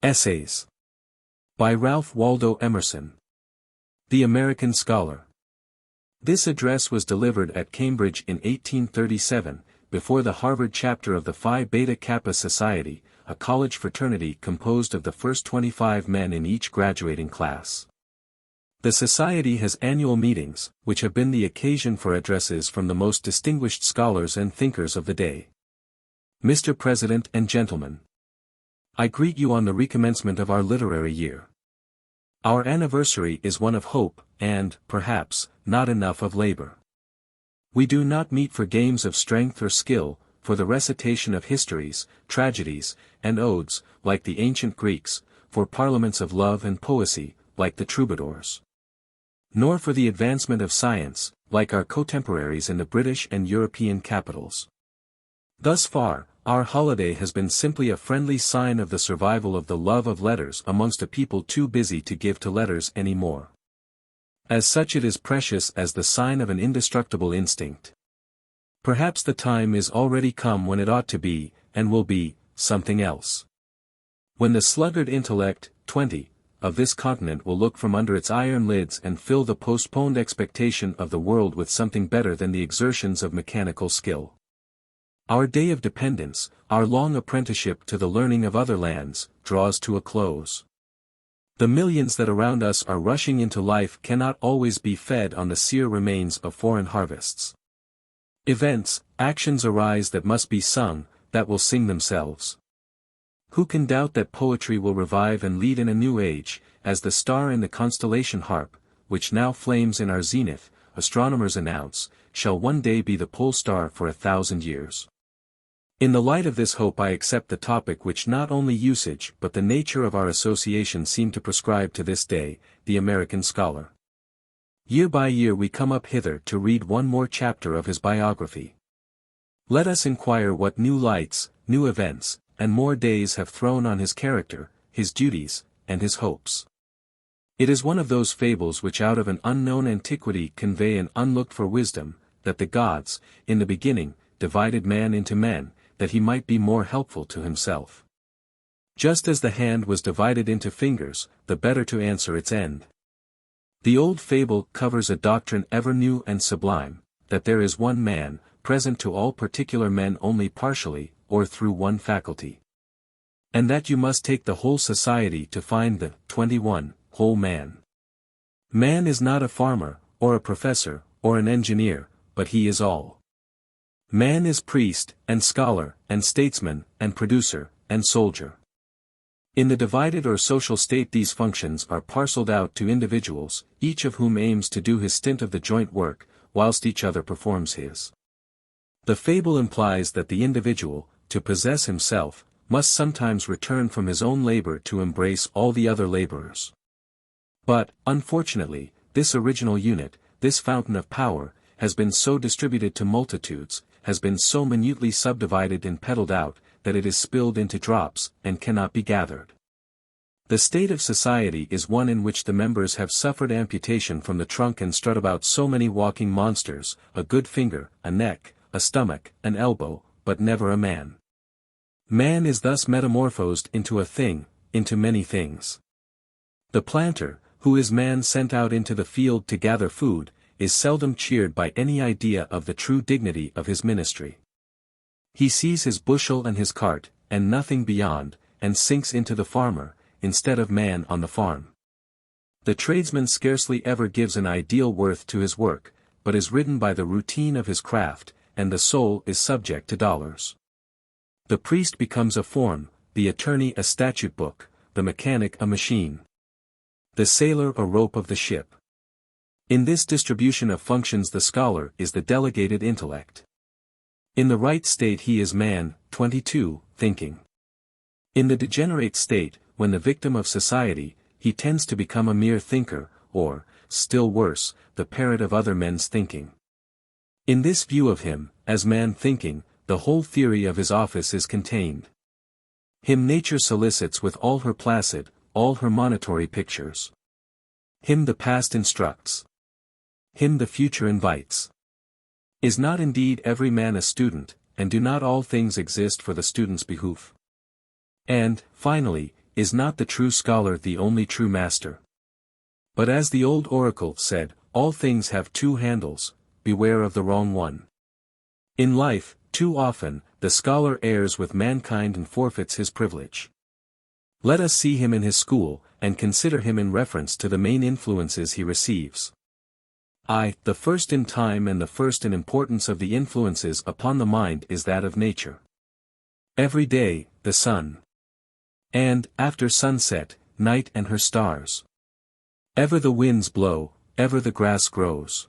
Essays. By Ralph Waldo Emerson. The American Scholar. This address was delivered at Cambridge in 1837, before the Harvard chapter of the Phi Beta Kappa Society, a college fraternity composed of the first 25 men in each graduating class. The society has annual meetings, which have been the occasion for addresses from the most distinguished scholars and thinkers of the day. Mr. President and Gentlemen, I greet you on the recommencement of our literary year. Our anniversary is one of hope, and, perhaps, not enough of labor. We do not meet for games of strength or skill, for the recitation of histories, tragedies, and odes, like the ancient Greeks, for parliaments of love and poesy, like the troubadours. Nor for the advancement of science, like our contemporaries in the British and European capitals. Thus far, our holiday has been simply a friendly sign of the survival of the love of letters amongst a people too busy to give to letters any more. As such it is precious as the sign of an indestructible instinct. Perhaps the time is already come when it ought to be, and will be, something else. When the sluggard intellect, 20, of this continent will look from under its iron lids and fill the postponed expectation of the world with something better than the exertions of mechanical skill. Our day of dependence, our long apprenticeship to the learning of other lands, draws to a close. The millions that around us are rushing into life cannot always be fed on the sere remains of foreign harvests. Events, actions arise that must be sung, that will sing themselves. Who can doubt that poetry will revive and lead in a new age, as the star in the constellation Harp, which now flames in our zenith, astronomers announce, shall one day be the pole star for 1,000 years. In the light of this hope I accept the topic which not only usage but the nature of our association seem to prescribe to this day, the American Scholar. Year by year we come up hither to read one more chapter of his biography. Let us inquire what new lights, new events, and more days have thrown on his character, his duties, and his hopes. It is one of those fables which out of an unknown antiquity convey an unlooked-for wisdom, that the gods, in the beginning, divided man into men, that he might be more helpful to himself. Just as the hand was divided into fingers, the better to answer its end. The old fable covers a doctrine ever new and sublime, that there is one man, present to all particular men only partially, or through one faculty. And that you must take the whole society to find the 21 whole man. Man is not a farmer, or a professor, or an engineer, but he is all. Man is priest, and scholar, and statesman, and producer, and soldier. In the divided or social state these functions are parceled out to individuals, each of whom aims to do his stint of the joint work, whilst each other performs his. The fable implies that the individual, to possess himself, must sometimes return from his own labor to embrace all the other laborers. But, unfortunately, this original unit, this fountain of power, has been so distributed to multitudes, has been so minutely subdivided and peddled out, that it is spilled into drops, and cannot be gathered. The state of society is one in which the members have suffered amputation from the trunk and strut about so many walking monsters, a good finger, a neck, a stomach, an elbow, but never a man. Man is thus metamorphosed into a thing, into many things. The planter, who is man sent out into the field to gather food, is seldom cheered by any idea of the true dignity of his ministry. He sees his bushel and his cart, and nothing beyond, and sinks into the farmer, instead of man on the farm. The tradesman scarcely ever gives an ideal worth to his work, but is ridden by the routine of his craft, and the soul is subject to dollars. The priest becomes a form, the attorney a statute book, the mechanic a machine. The sailor a rope of the ship. In this distribution of functions the scholar is the delegated intellect. In the right state he is man, 22, thinking. In the degenerate state, when the victim of society, he tends to become a mere thinker, or, still worse, the parrot of other men's thinking. In this view of him, as man thinking, the whole theory of his office is contained. Him nature solicits with all her placid, all her monitory pictures. Him the past instructs. Him the future invites. Is not indeed every man a student, and do not all things exist for the student's behoof? And, finally, is not the true scholar the only true master? But as the old oracle said, all things have two handles, beware of the wrong one. In life, too often, the scholar errs with mankind and forfeits his privilege. Let us see him in his school, and consider him in reference to the main influences he receives. The first in time and the first in importance of the influences upon the mind is that of nature. Every day, the sun. And, after sunset, night and her stars. Ever the winds blow, ever the grass grows.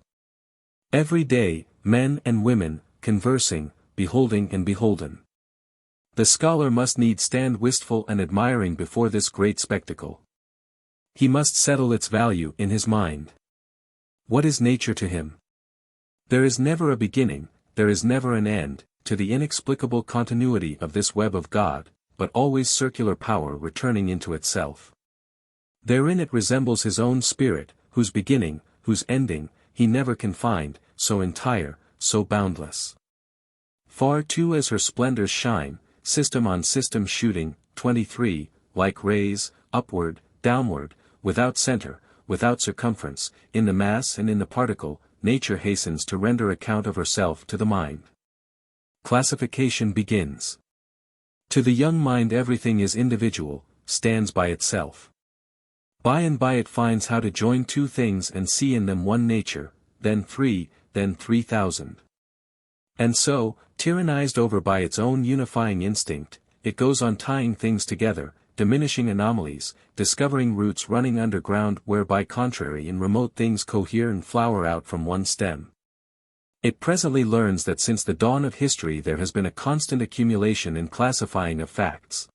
Every day, men and women, conversing, beholding and beholden. The scholar must needs stand wistful and admiring before this great spectacle. He must settle its value in his mind. What is nature to him? There is never a beginning, there is never an end, to the inexplicable continuity of this web of God, but always circular power returning into itself. Therein it resembles his own spirit, whose beginning, whose ending, he never can find, so entire, so boundless. Far too as her splendors shine, system on system shooting, 23, like rays, upward, downward, without center, without circumference, in the mass and in the particle, nature hastens to render account of herself to the mind. Classification begins. To the young mind everything is individual, stands by itself. By and by it finds how to join two things and see in them one nature, then 3,000. And so, tyrannized over by its own unifying instinct, it goes on tying things together, diminishing anomalies, discovering roots running underground whereby contrary and remote things cohere and flower out from one stem. It presently learns that since the dawn of history there has been a constant accumulation and classifying of facts.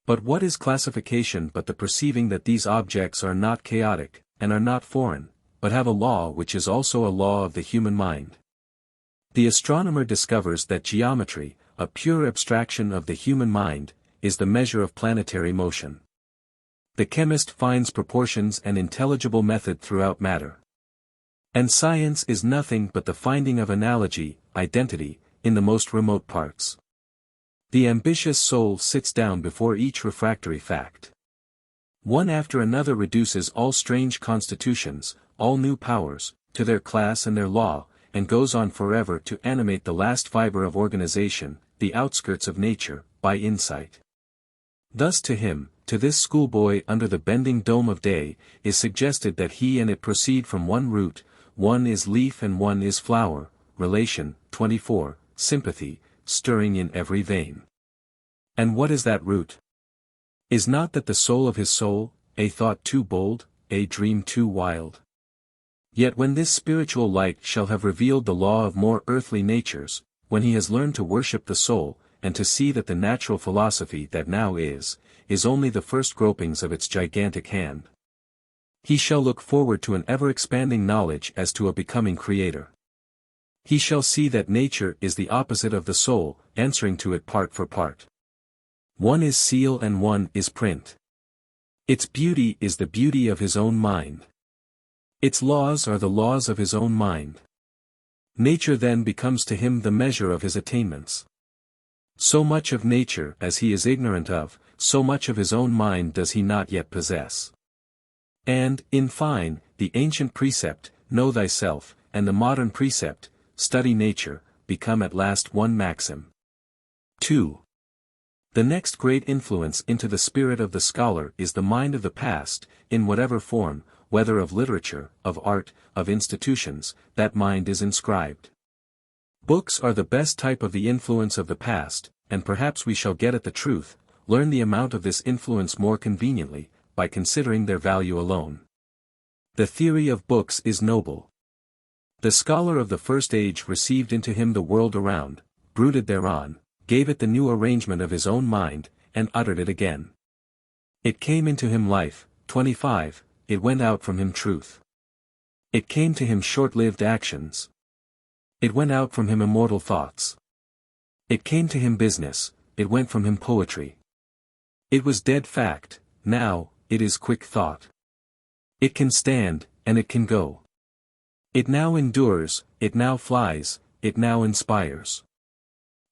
But what is classification but the perceiving that these objects are not chaotic, and are not foreign, but have a law which is also a law of the human mind? The astronomer discovers that geometry, a pure abstraction of the human mind, is the measure of planetary motion. The chemist finds proportions and intelligible method throughout matter. And science is nothing but the finding of analogy, identity, in the most remote parts. The ambitious soul sits down before each refractory fact. One after another reduces all strange constitutions, all new powers, to their class and their law, and goes on forever to animate the last fiber of organization, the outskirts of nature, by insight. Thus to him, to this schoolboy under the bending dome of day, is suggested that he and it proceed from one root, one is leaf and one is flower, relation, 24, sympathy, stirring in every vein. And what is that root? Is not that the soul of his soul, a thought too bold, a dream too wild? Yet when this spiritual light shall have revealed the law of more earthly natures, when he has learned to worship the soul, and to see that the natural philosophy that now is only the first gropings of its gigantic hand, he shall look forward to an ever-expanding knowledge as to a becoming creator. He shall see that nature is the opposite of the soul, answering to it part for part. One is seal and one is print. Its beauty is the beauty of his own mind. Its laws are the laws of his own mind. Nature then becomes to him the measure of his attainments. So much of nature as he is ignorant of, so much of his own mind does he not yet possess. And, in fine, the ancient precept, know thyself, and the modern precept, study nature, become at last one maxim. 2. The next great influence into the spirit of the scholar is the mind of the past, in whatever form, whether of literature, of art, of institutions, that mind is inscribed. Books are the best type of the influence of the past, and perhaps we shall get at the truth, learn the amount of this influence more conveniently, by considering their value alone. The theory of books is noble. The scholar of the first age received into him the world around, brooded thereon, gave it the new arrangement of his own mind, and uttered it again. It came into him life, 25, it went out from him truth. It came to him short-lived actions. It went out from him immortal thoughts. It came to him business, it went from him poetry. It was dead fact, now, it is quick thought. It can stand, and it can go. It now endures, it now flies, it now inspires.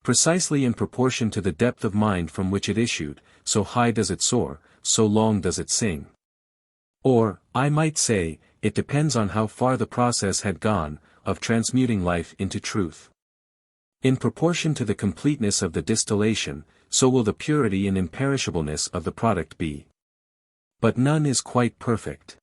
Precisely in proportion to the depth of mind from which it issued, so high does it soar, so long does it sing. Or, I might say, it depends on how far the process had gone, of transmuting life into truth. In proportion to the completeness of the distillation, so will the purity and imperishableness of the product be. But none is quite perfect.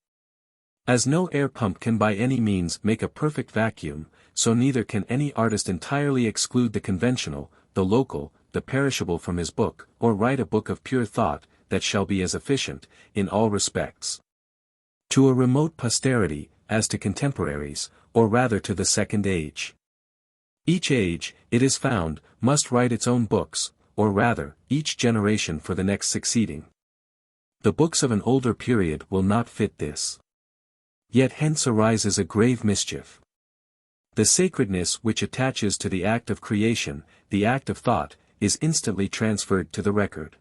As no air pump can by any means make a perfect vacuum, so neither can any artist entirely exclude the conventional, the local, the perishable from his book, or write a book of pure thought, that shall be as efficient, in all respects, to a remote posterity, as to contemporaries, or rather to the second age. Each age, it is found, must write its own books, or rather, each generation for the next succeeding. The books of an older period will not fit this. Yet hence arises a grave mischief. The sacredness which attaches to the act of creation, the act of thought, is instantly transferred to the record.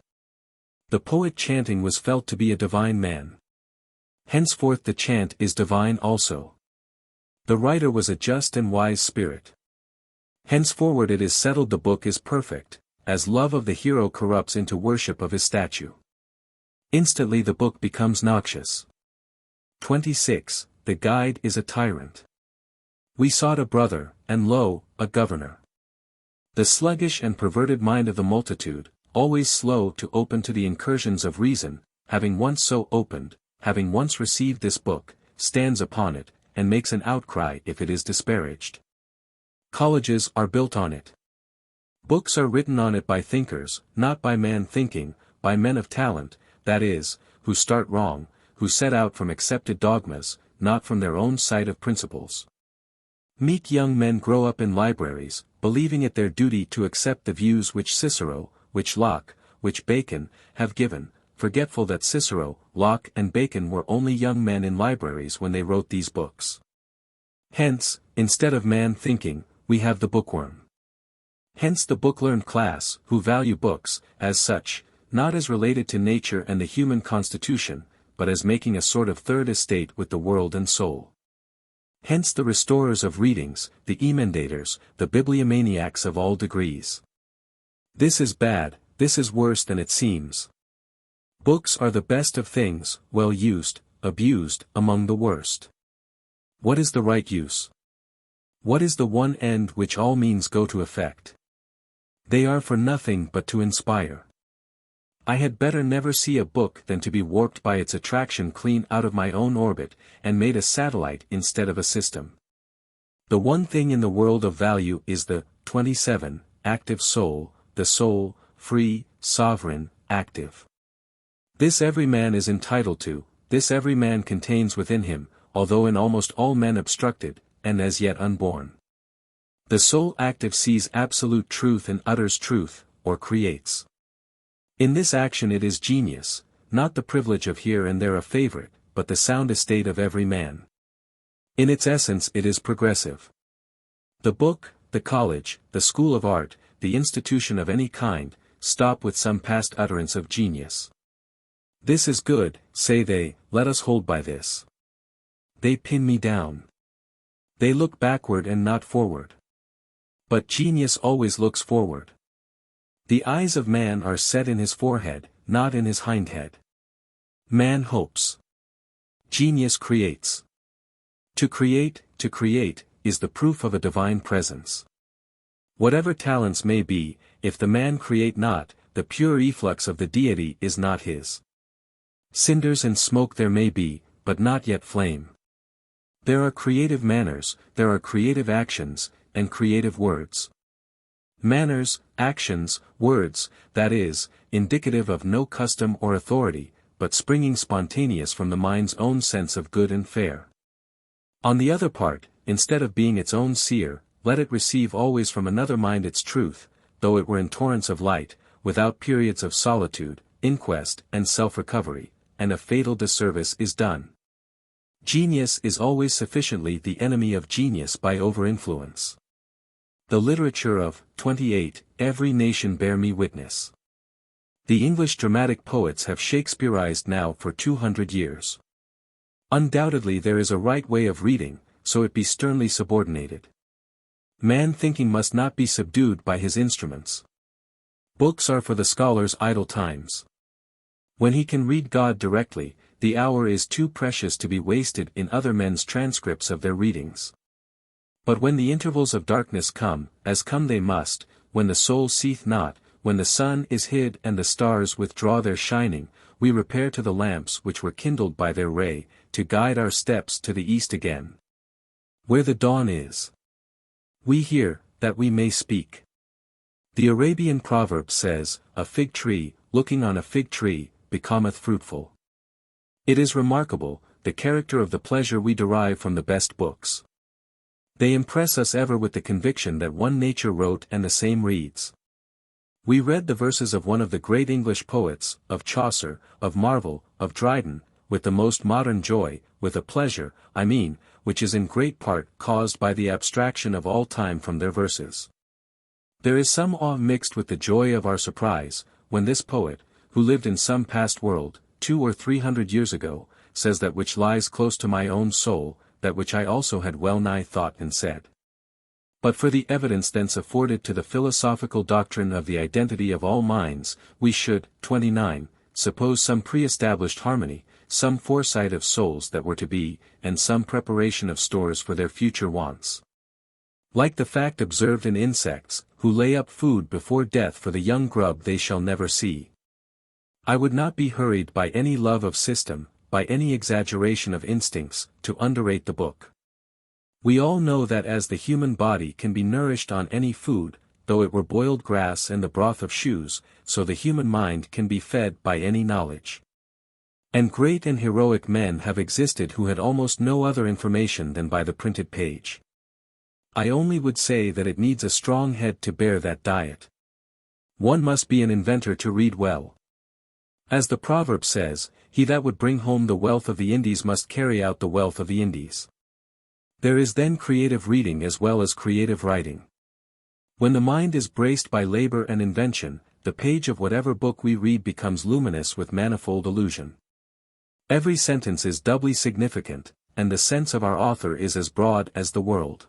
The poet chanting was felt to be a divine man. Henceforth the chant is divine also. The writer was a just and wise spirit. Henceforward it is settled the book is perfect, as love of the hero corrupts into worship of his statue. Instantly the book becomes noxious. 26. The guide is a tyrant. We sought a brother, and lo, a governor. The sluggish and perverted mind of the multitude, always slow to open to the incursions of reason, having once so opened, having once received this book, stands upon it, and makes an outcry if it is disparaged. Colleges are built on it. Books are written on it by thinkers, not by man thinking, by men of talent, that is, who start wrong, who set out from accepted dogmas, not from their own sight of principles. Meek young men grow up in libraries, believing it their duty to accept the views which Cicero, which Locke, which Bacon, have given, forgetful that Cicero, Locke and Bacon were only young men in libraries when they wrote these books. Hence, instead of man thinking, we have the bookworm. Hence the book-learned class, who value books, as such, not as related to nature and the human constitution, but as making a sort of third estate with the world and soul. Hence the restorers of readings, the emendators, the bibliomaniacs of all degrees. This is bad, this is worse than it seems. Books are the best of things, well used, abused, among the worst. What is the right use? What is the one end which all means go to effect? They are for nothing but to inspire. I had better never see a book than to be warped by its attraction clean out of my own orbit, and made a satellite instead of a system. The one thing in the world of value is the 27, active soul, the soul, free, sovereign, active. This every man is entitled to, this every man contains within him, although in almost all men obstructed, and as yet unborn. The soul active sees absolute truth and utters truth, or creates. In this action it is genius, not the privilege of here and there a favorite, but the sound estate of every man. In its essence it is progressive. The book, the college, the school of art, the institution of any kind, stop with some past utterance of genius. This is good, say they, let us hold by this. They pin me down. They look backward and not forward. But genius always looks forward. The eyes of man are set in his forehead, not in his hindhead. Man hopes. Genius creates. To create, is the proof of a divine presence. Whatever talents may be, if the man create not, the pure efflux of the deity is not his. Cinders and smoke there may be, but not yet flame. There are creative manners, there are creative actions, and creative words. Manners, actions, words, that is, indicative of no custom or authority, but springing spontaneous from the mind's own sense of good and fair. On the other part, instead of being its own seer, let it receive always from another mind its truth, though it were in torrents of light, without periods of solitude, inquest, and self-recovery, and a fatal disservice is done. Genius is always sufficiently the enemy of genius by over-influence. The literature of 28, every nation bear me witness. The English dramatic poets have Shakespeareized now for 200 years. Undoubtedly there is a right way of reading, so it be sternly subordinated. Man thinking must not be subdued by his instruments. Books are for the scholar's idle times. When he can read God directly, the hour is too precious to be wasted in other men's transcripts of their readings. But when the intervals of darkness come, as come they must, when the soul seeth not, when the sun is hid and the stars withdraw their shining, we repair to the lamps which were kindled by their ray, to guide our steps to the east again, where the dawn is. We hear, that we may speak. The Arabian proverb says, a fig tree, looking on a fig tree, becometh fruitful. It is remarkable, the character of the pleasure we derive from the best books. They impress us ever with the conviction that one nature wrote and the same reads. We read the verses of one of the great English poets, of Chaucer, of Marvell, of Dryden, with the most modern joy, with a pleasure, I mean, which is in great part caused by the abstraction of all time from their verses. There is some awe mixed with the joy of our surprise, when this poet, who lived in some past world, 200 or 300 years ago, says that which lies close to my own soul, that which I also had well nigh thought and said. But for the evidence thence afforded to the philosophical doctrine of the identity of all minds, we should, 29, suppose some pre-established harmony, some foresight of souls that were to be, and some preparation of stores for their future wants. Like the fact observed in insects, who lay up food before death for the young grub they shall never see. I would not be hurried by any love of system, by any exaggeration of instincts, to underrate the book. We all know that as the human body can be nourished on any food, though it were boiled grass and the broth of shoes, so the human mind can be fed by any knowledge. And great and heroic men have existed who had almost no other information than by the printed page. I only would say that it needs a strong head to bear that diet. One must be an inventor to read well. As the proverb says, he that would bring home the wealth of the Indies must carry out the wealth of the Indies. There is then creative reading as well as creative writing. When the mind is braced by labor and invention, the page of whatever book we read becomes luminous with manifold illusion. Every sentence is doubly significant, and the sense of our author is as broad as the world.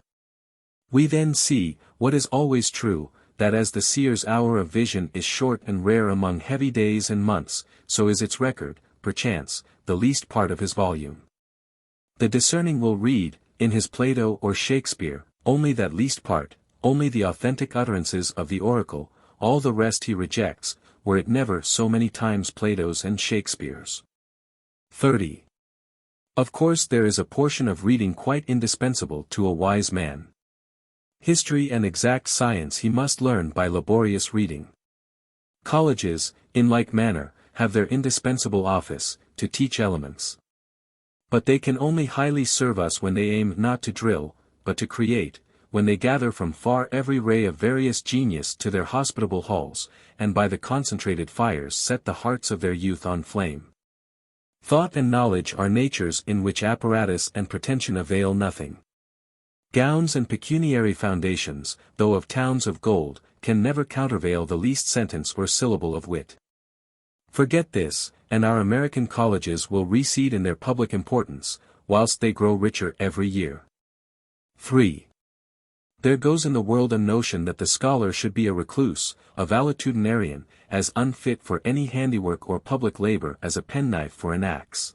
We then see, what is always true, that as the seer's hour of vision is short and rare among heavy days and months, so is its record, perchance, the least part of his volume. The discerning will read, in his Plato or Shakespeare, only that least part, only the authentic utterances of the oracle, all the rest he rejects, were it never so many times Plato's and Shakespeare's. 30. Of course there is a portion of reading quite indispensable to a wise man. History and exact science he must learn by laborious reading. Colleges, in like manner, have their indispensable office, to teach elements. But they can only highly serve us when they aim not to drill, but to create, when they gather from far every ray of various genius to their hospitable halls, and by the concentrated fires set the hearts of their youth on flame. Thought and knowledge are natures in which apparatus and pretension avail nothing. Gowns and pecuniary foundations, though of towns of gold, can never countervail the least sentence or syllable of wit. Forget this, and our American colleges will recede in their public importance, whilst they grow richer every year. 3. There goes in the world a notion that the scholar should be a recluse, a valetudinarian, as unfit for any handiwork or public labor as a penknife for an axe.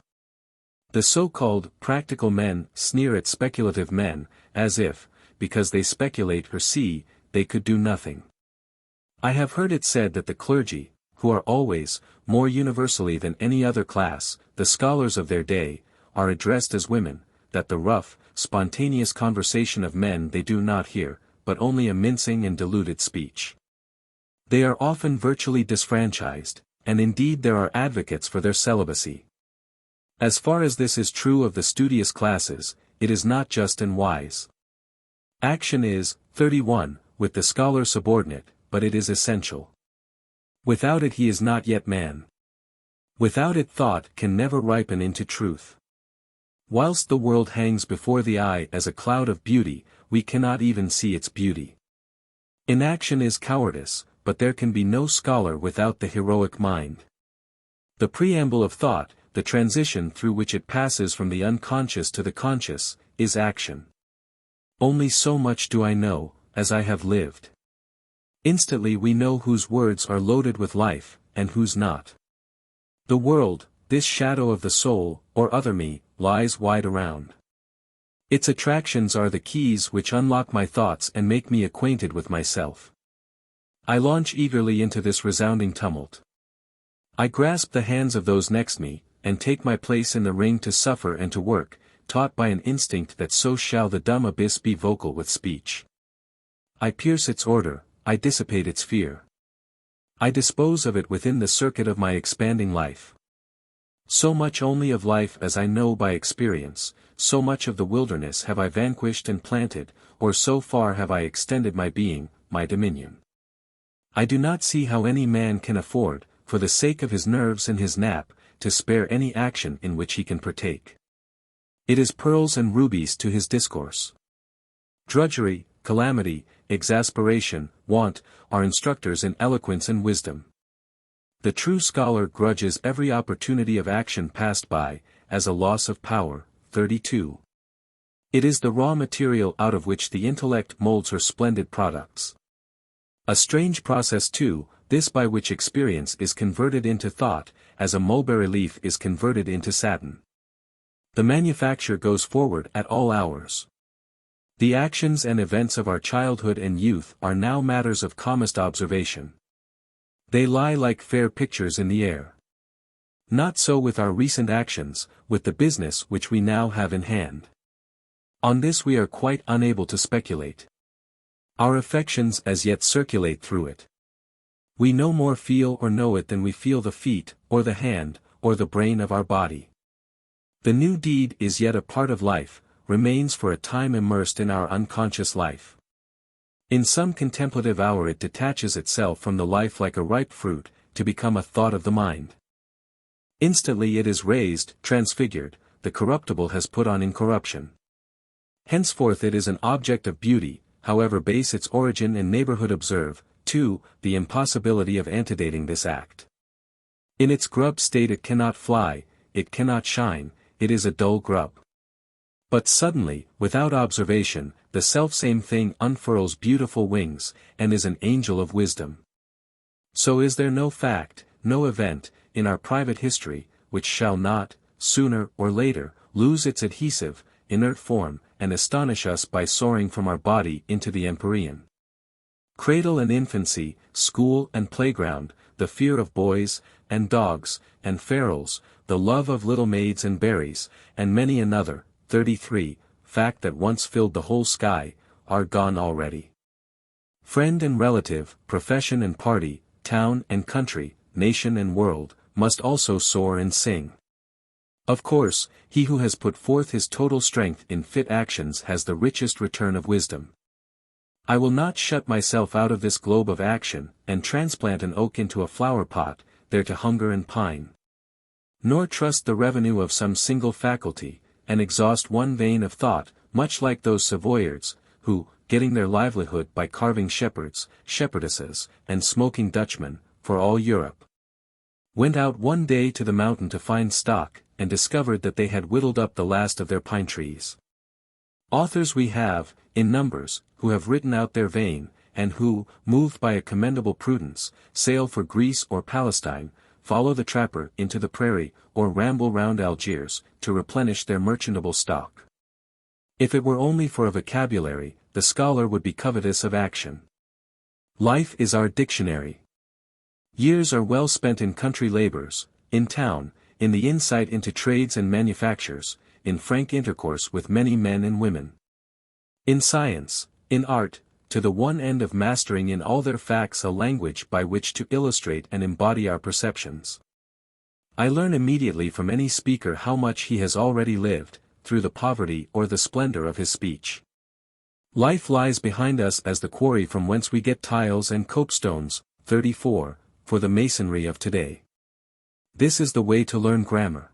The so-called practical men sneer at speculative men, as if, because they speculate or see, they could do nothing. I have heard it said that the clergy, who are always, more universally than any other class, the scholars of their day, are addressed as women, that the rough, spontaneous conversation of men they do not hear, but only a mincing and diluted speech. They are often virtually disfranchised, and indeed there are advocates for their celibacy. As far as this is true of the studious classes, it is not just and wise. Action is, 31, with the scholar subordinate, but it is essential. Without it he is not yet man. Without it thought can never ripen into truth. Whilst the world hangs before the eye as a cloud of beauty, we cannot even see its beauty. Inaction is cowardice, but there can be no scholar without the heroic mind. The preamble of thought, the transition through which it passes from the unconscious to the conscious, is action. Only so much do I know, as I have lived. Instantly we know whose words are loaded with life, and whose not. The world, this shadow of the soul, or other me, lies wide around. Its attractions are the keys which unlock my thoughts and make me acquainted with myself. I launch eagerly into this resounding tumult. I grasp the hands of those next me, and take my place in the ring to suffer and to work, taught by an instinct that so shall the dumb abyss be vocal with speech. I pierce its order, I dissipate its fear. I dispose of it within the circuit of my expanding life. So much only of life as I know by experience, so much of the wilderness have I vanquished and planted, or so far have I extended my being, my dominion. I do not see how any man can afford, for the sake of his nerves and his nap, to spare any action in which he can partake. It is pearls and rubies to his discourse. Drudgery, calamity, exasperation, want, are instructors in eloquence and wisdom. The true scholar grudges every opportunity of action passed by, as a loss of power. 32. It is the raw material out of which the intellect molds her splendid products. A strange process too, this by which experience is converted into thought, as a mulberry leaf is converted into satin. The manufacture goes forward at all hours. The actions and events of our childhood and youth are now matters of calmest observation. They lie like fair pictures in the air. Not so with our recent actions, with the business which we now have in hand. On this we are quite unable to speculate. Our affections as yet circulate through it. We no more feel or know it than we feel the feet, or the hand, or the brain of our body. The new deed is yet a part of life, remains for a time immersed in our unconscious life. In some contemplative hour it detaches itself from the life like a ripe fruit, to become a thought of the mind. Instantly it is raised, transfigured, the corruptible has put on incorruption. Henceforth it is an object of beauty, however base its origin and neighborhood. Observe, too, the impossibility of antedating this act. In its grub state it cannot fly, it cannot shine, it is a dull grub. But suddenly, without observation, the selfsame thing unfurls beautiful wings, and is an angel of wisdom. So is there no fact, no event, in our private history, which shall not, sooner or later, lose its adhesive, inert form, and astonish us by soaring from our body into the empyrean. Cradle and infancy, school and playground, the fear of boys, and dogs, and ferals, the love of little maids and berries, and many another, 33, fact that once filled the whole sky, are gone already. Friend and relative, profession and party, town and country, nation and world, must also soar and sing. Of course, he who has put forth his total strength in fit actions has the richest return of wisdom. I will not shut myself out of this globe of action, and transplant an oak into a flower pot, there to hunger and pine. Nor trust the revenue of some single faculty, and exhaust one vein of thought, much like those Savoyards, who, getting their livelihood by carving shepherds, shepherdesses, and smoking Dutchmen, for all Europe, went out one day to the mountain to find stock, and discovered that they had whittled up the last of their pine trees. Authors we have, in numbers, who have written out their vein, and who, moved by a commendable prudence, sail for Greece or Palestine, follow the trapper into the prairie, or ramble round Algiers, to replenish their merchantable stock. If it were only for a vocabulary, the scholar would be covetous of action. Life is our dictionary. Years are well spent in country labors, in town, in the insight into trades and manufactures, in frank intercourse with many men and women. In science, in art, to the one end of mastering in all their facts a language by which to illustrate and embody our perceptions. I learn immediately from any speaker how much he has already lived, through the poverty or the splendor of his speech. Life lies behind us as the quarry from whence we get tiles and copestones, 34, for the masonry of today. This is the way to learn grammar.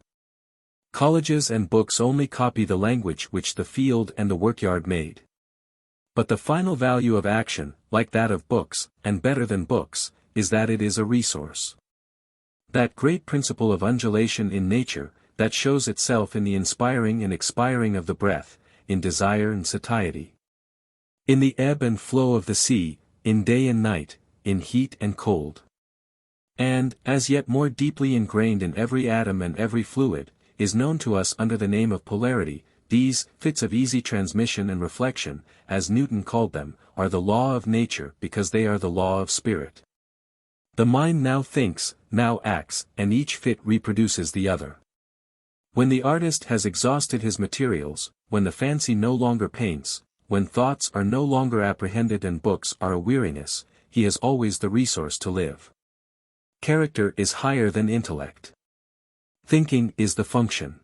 Colleges and books only copy the language which the field and the workyard made. But the final value of action, like that of books, and better than books, is that it is a resource. That great principle of undulation in nature, that shows itself in the inspiring and expiring of the breath, in desire and satiety. In the ebb and flow of the sea, in day and night, in heat and cold. and, as yet more deeply ingrained in every atom and every fluid, is known to us under the name of polarity. These fits of easy transmission and reflection, as Newton called them, are the law of nature because they are the law of spirit. The mind now thinks, now acts, and each fit reproduces the other. When the artist has exhausted his materials, when the fancy no longer paints, when thoughts are no longer apprehended and books are a weariness, he has always the resource to live. Character is higher than intellect. Thinking is the function.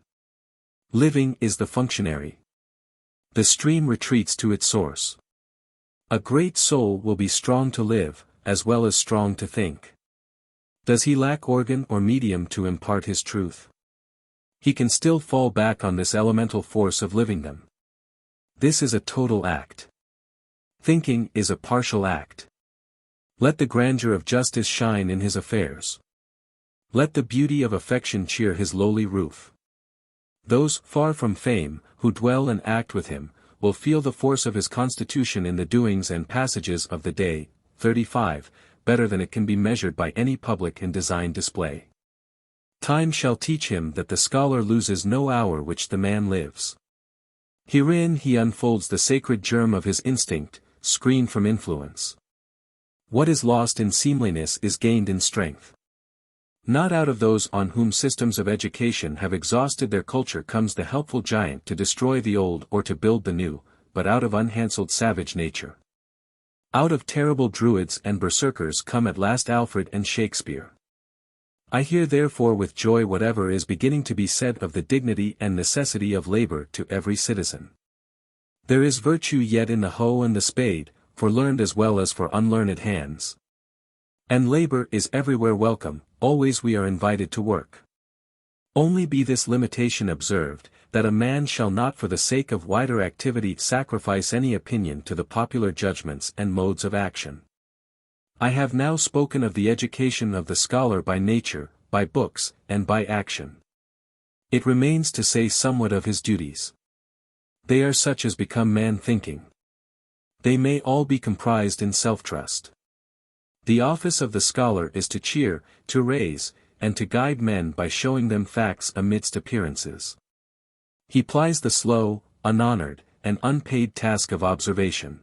Living is the functionary. The stream retreats to its source. A great soul will be strong to live, as well as strong to think. Does he lack organ or medium to impart his truth? He can still fall back on this elemental force of living them. This is a total act. Thinking is a partial act. Let the grandeur of justice shine in his affairs. Let the beauty of affection cheer his lowly roof. Those, far from fame, who dwell and act with him, will feel the force of his constitution in the doings and passages of the day. 35, better than it can be measured by any public and designed display. Time shall teach him that the scholar loses no hour which the man lives. Herein he unfolds the sacred germ of his instinct, screened from influence. What is lost in seemliness is gained in strength. Not out of those on whom systems of education have exhausted their culture comes the helpful giant to destroy the old or to build the new, but out of unhandselled savage nature. Out of terrible druids and berserkers come at last Alfred and Shakespeare. I hear therefore with joy whatever is beginning to be said of the dignity and necessity of labor to every citizen. There is virtue yet in the hoe and the spade, for learned as well as for unlearned hands. And labor is everywhere welcome, always we are invited to work. Only be this limitation observed, that a man shall not for the sake of wider activity sacrifice any opinion to the popular judgments and modes of action. I have now spoken of the education of the scholar by nature, by books, and by action. It remains to say somewhat of his duties. They are such as become man thinking. They may all be comprised in self-trust. The office of the scholar is to cheer, to raise, and to guide men by showing them facts amidst appearances. He plies the slow, unhonored, and unpaid task of observation.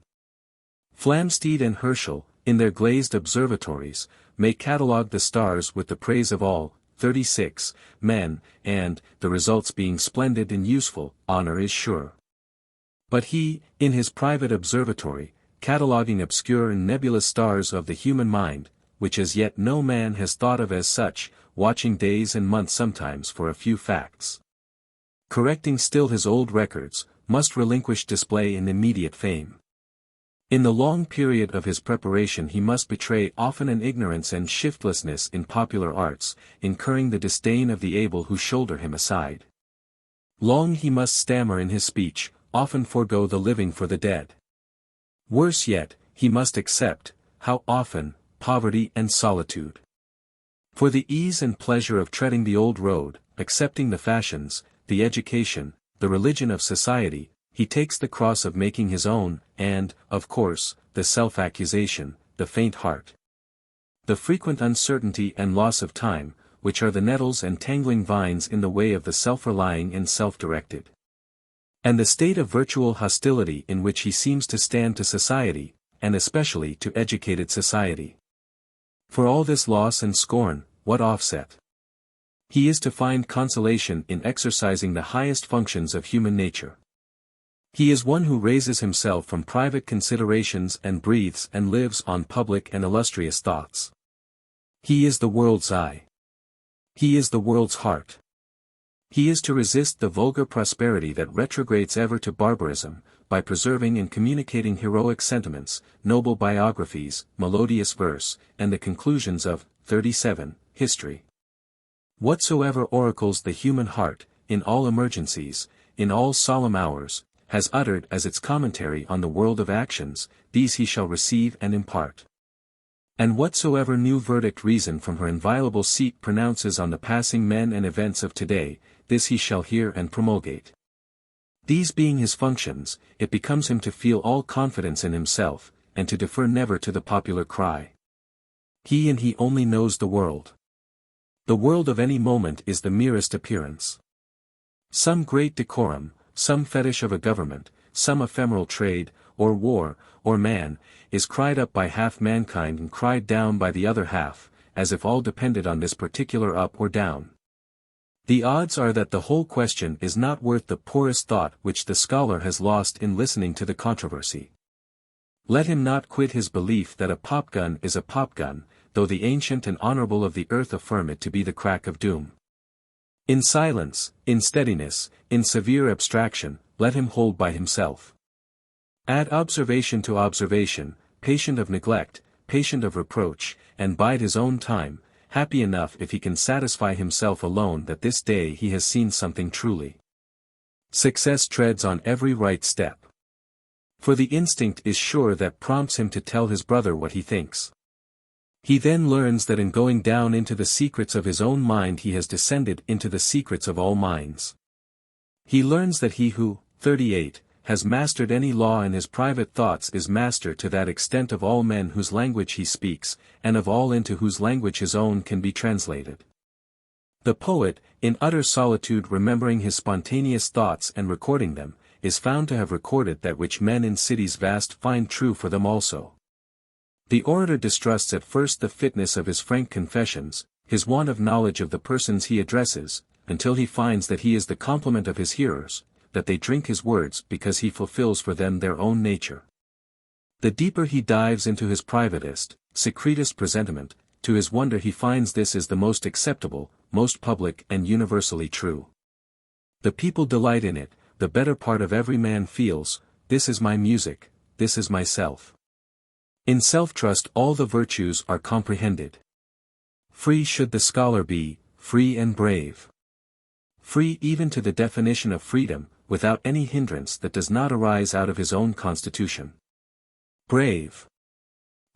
Flamsteed and Herschel, in their glazed observatories, may catalogue the stars with the praise of all, 36, men, and, the results being splendid and useful, honor is sure. But he, in his private observatory, cataloguing obscure and nebulous stars of the human mind, which as yet no man has thought of as such, watching days and months sometimes for a few facts. Correcting still his old records, must relinquish display and immediate fame. In the long period of his preparation he must betray often an ignorance and shiftlessness in popular arts, incurring the disdain of the able who shoulder him aside. Long he must stammer in his speech, often forego the living for the dead. Worse yet, he must accept, how often, poverty and solitude. For the ease and pleasure of treading the old road, accepting the fashions, the education, the religion of society, he takes the cross of making his own, and, of course, the self-accusation, the faint heart. The frequent uncertainty and loss of time, which are the nettles and tangling vines in the way of the self-relying and self-directed. And the state of virtual hostility in which he seems to stand to society, and especially to educated society. For all this loss and scorn, what offset? He is to find consolation in exercising the highest functions of human nature. He is one who raises himself from private considerations and breathes and lives on public and illustrious thoughts. He is the world's eye. He is the world's heart. He is to resist the vulgar prosperity that retrogrades ever to barbarism, by preserving and communicating heroic sentiments, noble biographies, melodious verse, and the conclusions of, 37, history. Whatsoever oracles the human heart, in all emergencies, in all solemn hours, has uttered as its commentary on the world of actions, these he shall receive and impart. And whatsoever new verdict reason from her inviolable seat pronounces on the passing men and events of today, this he shall hear and promulgate. These being his functions, it becomes him to feel all confidence in himself, and to defer never to the popular cry. He and he only knows the world. The world of any moment is the merest appearance. Some great decorum, some fetish of a government, some ephemeral trade, or war, or man, is cried up by half mankind and cried down by the other half, as if all depended on this particular up or down. The odds are that the whole question is not worth the poorest thought which the scholar has lost in listening to the controversy. Let him not quit his belief that a popgun is a popgun, though the ancient and honorable of the earth affirm it to be the crack of doom. In silence, in steadiness, in severe abstraction, let him hold by himself. Add observation to observation, patient of neglect, patient of reproach, and bide his own time, happy enough if he can satisfy himself alone that this day he has seen something truly. Success treads on every right step. For the instinct is sure that prompts him to tell his brother what he thinks. He then learns that in going down into the secrets of his own mind he has descended into the secrets of all minds. He learns that he who, 38, has mastered any law in his private thoughts is master to that extent of all men whose language he speaks, and of all into whose language his own can be translated. The poet, in utter solitude remembering his spontaneous thoughts and recording them, is found to have recorded that which men in cities vast find true for them also. The orator distrusts at first the fitness of his frank confessions, his want of knowledge of the persons he addresses, until he finds that he is the complement of his hearers, that they drink his words because he fulfills for them their own nature. The deeper he dives into his privatest, secretest presentiment, to his wonder he finds this is the most acceptable, most public and universally true. The people delight in it, the better part of every man feels, this is my music, this is myself. In self-trust all the virtues are comprehended. Free should the scholar be, free and brave. Free even to the definition of freedom, without any hindrance that does not arise out of his own constitution. Brave.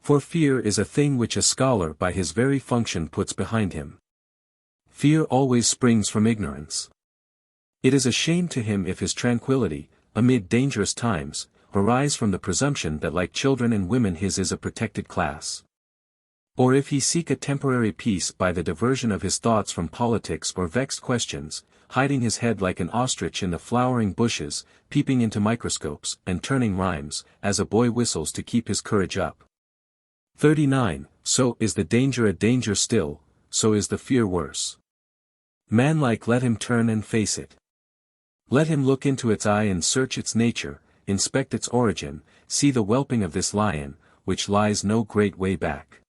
For fear is a thing which a scholar by his very function puts behind him. Fear always springs from ignorance. It is a shame to him if his tranquillity, amid dangerous times, arise from the presumption that like children and women his is a protected class. Or if he seek a temporary peace by the diversion of his thoughts from politics or vexed questions, hiding his head like an ostrich in the flowering bushes, peeping into microscopes, and turning rhymes, as a boy whistles to keep his courage up. 39. So is the danger a danger still, so is the fear worse. Manlike let him turn and face it. Let him look into its eye and search its nature, inspect its origin, see the whelping of this lion, which lies no great way back.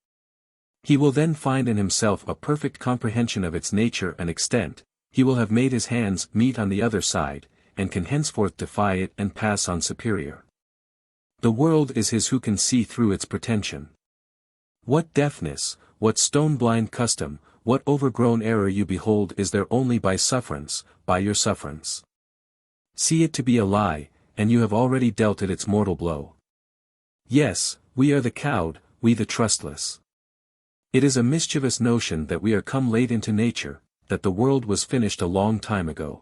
He will then find in himself a perfect comprehension of its nature and extent, he will have made his hands meet on the other side, and can henceforth defy it and pass on superior. The world is his who can see through its pretension. What deafness, what stone-blind custom, what overgrown error you behold is there only by sufferance, by your sufferance. See it to be a lie, and you have already dealt it its mortal blow. Yes, we are the cowed, we the trustless. It is a mischievous notion that we are come late into nature, that the world was finished a long time ago.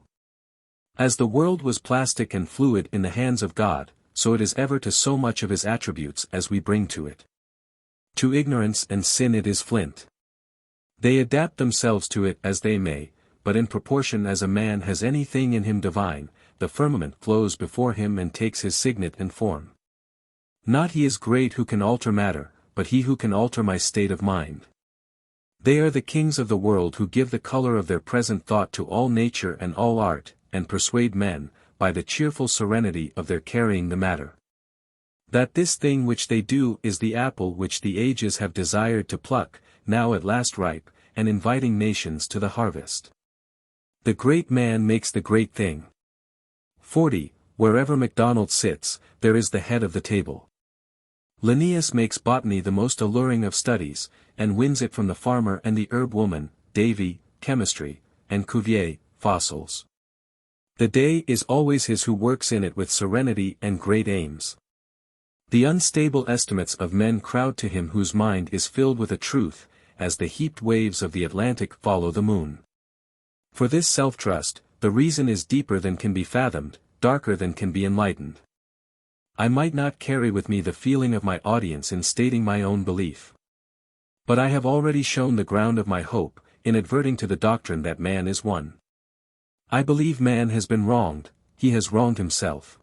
As the world was plastic and fluid in the hands of God, so it is ever to so much of his attributes as we bring to it. To ignorance and sin it is flint. They adapt themselves to it as they may, but in proportion as a man has anything in him divine, the firmament flows before him and takes his signet and form. Not he is great who can alter matter, but he who can alter my state of mind. They are the kings of the world who give the color of their present thought to all nature and all art, and persuade men, by the cheerful serenity of their carrying the matter, that this thing which they do is the apple which the ages have desired to pluck, now at last ripe, and inviting nations to the harvest. The great man makes the great thing. 40. Wherever MacDonald sits, there is the head of the table. Linnaeus makes botany the most alluring of studies, and wins it from the farmer and the herb woman, Davy, chemistry, and Cuvier, fossils. The day is always his who works in it with serenity and great aims. The unstable estimates of men crowd to him whose mind is filled with a truth, as the heaped waves of the Atlantic follow the moon. For this self-trust, the reason is deeper than can be fathomed, darker than can be enlightened. I might not carry with me the feeling of my audience in stating my own belief. But I have already shown the ground of my hope, in adverting to the doctrine that man is one. I believe man has been wronged, he has wronged himself.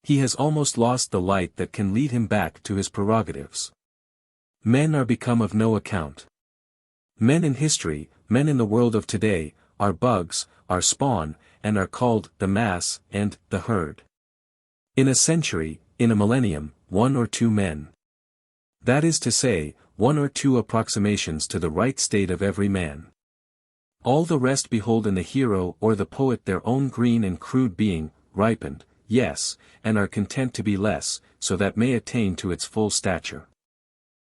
He has almost lost the light that can lead him back to his prerogatives. Men are become of no account. Men in history, men in the world of today, are bugs, are spawn, and are called the mass and the herd. In a century, in a millennium, one or two men. That is to say, one or two approximations to the right state of every man. All the rest behold in the hero or the poet their own green and crude being, ripened, yes, and are content to be less, so that may attain to its full stature.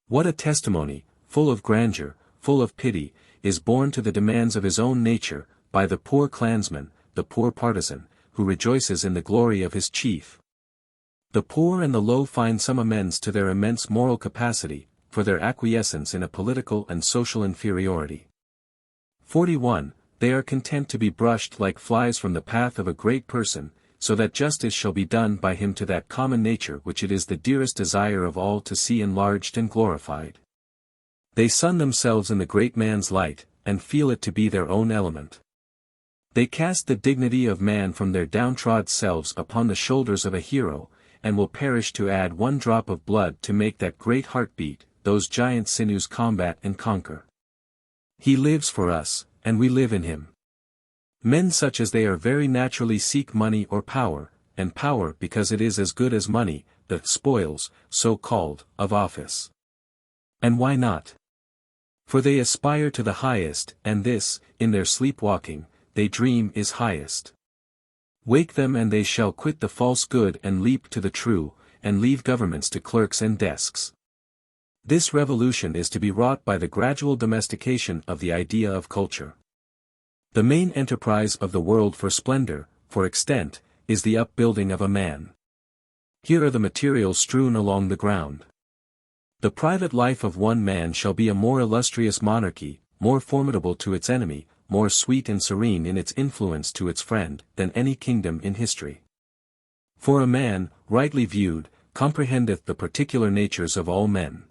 What a testimony, full of grandeur, full of pity, is borne to the demands of his own nature, by the poor clansman, the poor partisan, who rejoices in the glory of his chief. The poor and the low find some amends to their immense moral capacity, for their acquiescence in a political and social inferiority. 41. They are content to be brushed like flies from the path of a great person, so that justice shall be done by him to that common nature which it is the dearest desire of all to see enlarged and glorified. They sun themselves in the great man's light, and feel it to be their own element. They cast the dignity of man from their downtrodden selves upon the shoulders of a hero, and will perish to add one drop of blood to make that great heart beat, those giant sinews combat and conquer. He lives for us, and we live in him. Men such as they are very naturally seek money or power, and power because it is as good as money, the spoils, so called, of office. And why not? For they aspire to the highest, and this, in their sleepwalking, they dream is highest. Wake them and they shall quit the false good and leap to the true, and leave governments to clerks and desks. This revolution is to be wrought by the gradual domestication of the idea of culture. The main enterprise of the world for splendor, for extent, is the upbuilding of a man. Here are the materials strewn along the ground. The private life of one man shall be a more illustrious monarchy, more formidable to its enemy, more sweet and serene in its influence to its friend, than any kingdom in history. For a man, rightly viewed, comprehendeth the particular natures of all men.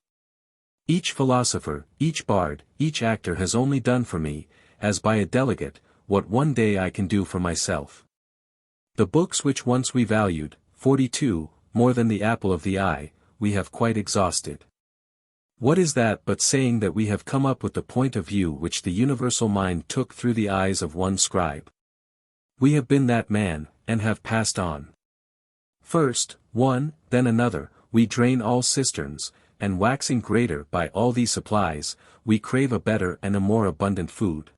Each philosopher, each bard, each actor has only done for me, as by a delegate, what one day I can do for myself. The books which once we valued, 42, more than the apple of the eye, we have quite exhausted. What is that but saying that we have come up with the point of view which the universal mind took through the eyes of one scribe? We have been that man, and have passed on. First, one, then another, we drain all cisterns, and waxing greater by all these supplies, we crave a better and a more abundant food.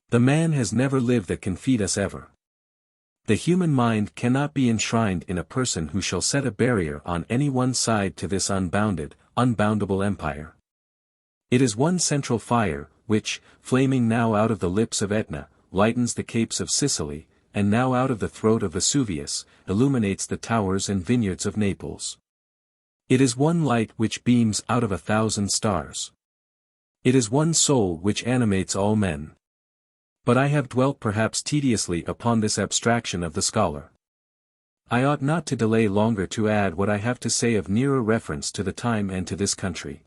The man has never lived that can feed us ever. The human mind cannot be enshrined in a person who shall set a barrier on any one side to this unbounded, unboundable empire. It is one central fire, which, flaming now out of the lips of Etna, lightens the capes of Sicily, and now out of the throat of Vesuvius, illuminates the towers and vineyards of Naples. It is one light which beams out of 1,000 stars. It is one soul which animates all men. But I have dwelt perhaps tediously upon this abstraction of the scholar. I ought not to delay longer to add what I have to say of nearer reference to the time and to this country.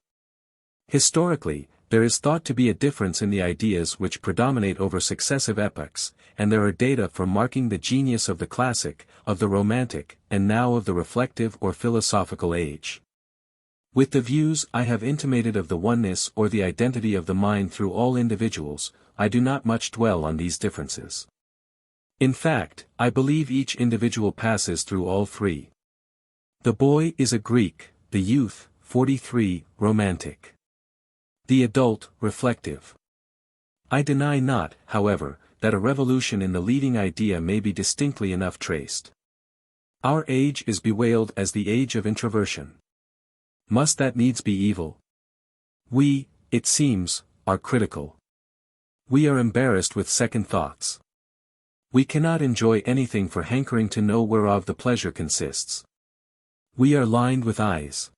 Historically, there is thought to be a difference in the ideas which predominate over successive epochs, and there are data for marking the genius of the classic, of the romantic, and now of the reflective or philosophical age. With the views I have intimated of the oneness or the identity of the mind through all individuals, I do not much dwell on these differences. In fact, I believe each individual passes through all three. The boy is a Greek, the youth, 43, romantic. The adult, reflective. I deny not, however, that a revolution in the leading idea may be distinctly enough traced. Our age is bewailed as the age of introversion. Must that needs be evil? We, it seems, are critical. We are embarrassed with second thoughts. We cannot enjoy anything for hankering to know whereof the pleasure consists. We are lined with eyes.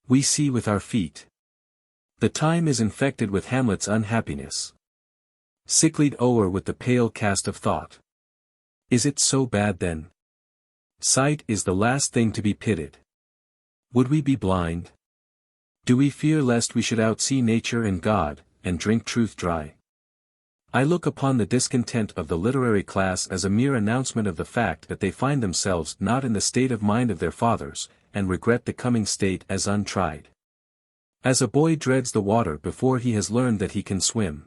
We see with our feet. The time is infected with Hamlet's unhappiness. Sicklied o'er with the pale cast of thought. Is it so bad then? Sight is the last thing to be pitied. Would we be blind? Do we fear lest we should outsee nature and God, and drink truth dry? I look upon the discontent of the literary class as a mere announcement of the fact that they find themselves not in the state of mind of their fathers, and regret the coming state as untried. As a boy dreads the water before he has learned that he can swim.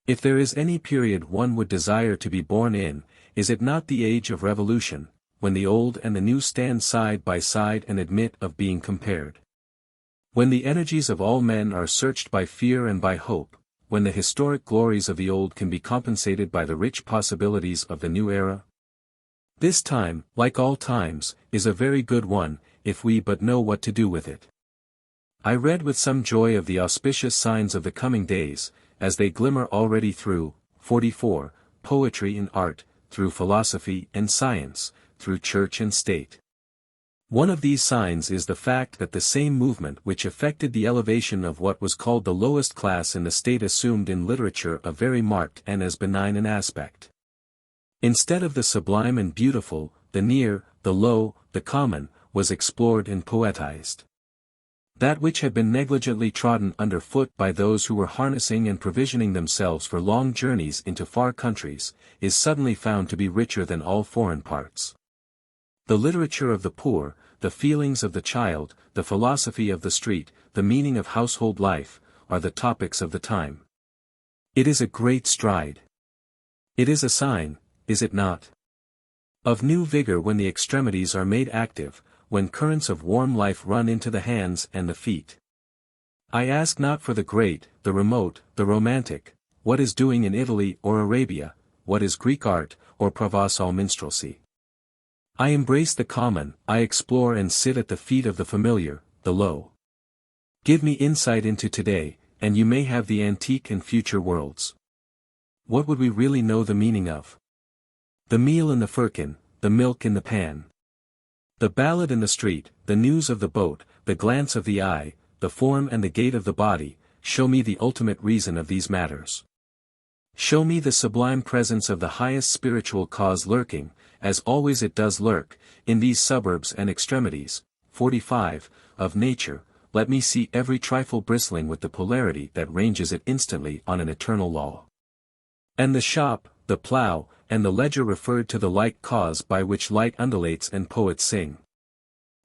If there is any period one would desire to be born in, is it not the age of revolution, when the old and the new stand side by side and admit of being compared? When the energies of all men are searched by fear and by hope, when the historic glories of the old can be compensated by the rich possibilities of the new era? This time, like all times, is a very good one, if we but know what to do with it. I read with some joy of the auspicious signs of the coming days, as they glimmer already through 44, poetry and art, through philosophy and science, through church and state. One of these signs is the fact that the same movement which effected the elevation of what was called the lowest class in the state assumed in literature a very marked and as benign an aspect. Instead of the sublime and beautiful, the near, the low, the common, was explored and poetized. That which had been negligently trodden under foot by those who were harnessing and provisioning themselves for long journeys into far countries, is suddenly found to be richer than all foreign parts. The literature of the poor, the feelings of the child, the philosophy of the street, the meaning of household life, are the topics of the time. It is a great stride. It is a sign, is it not? Of new vigor when the extremities are made active, when currents of warm life run into the hands and the feet. I ask not for the great, the remote, the romantic, what is doing in Italy or Arabia, what is Greek art, or Provençal minstrelsy. I embrace the common, I explore and sit at the feet of the familiar, the low. Give me insight into today, and you may have the antique and future worlds. What would we really know the meaning of? The meal in the firkin, the milk in the pan. The ballad in the street, the news of the boat, the glance of the eye, the form and the gait of the body, show me the ultimate reason of these matters. Show me the sublime presence of the highest spiritual cause lurking, as always it does lurk, in these suburbs and extremities, 45, of nature. Let me see every trifle bristling with the polarity that ranges it instantly on an eternal law. And the shop, the plough, and the ledger referred to the like cause by which light undulates and poets sing.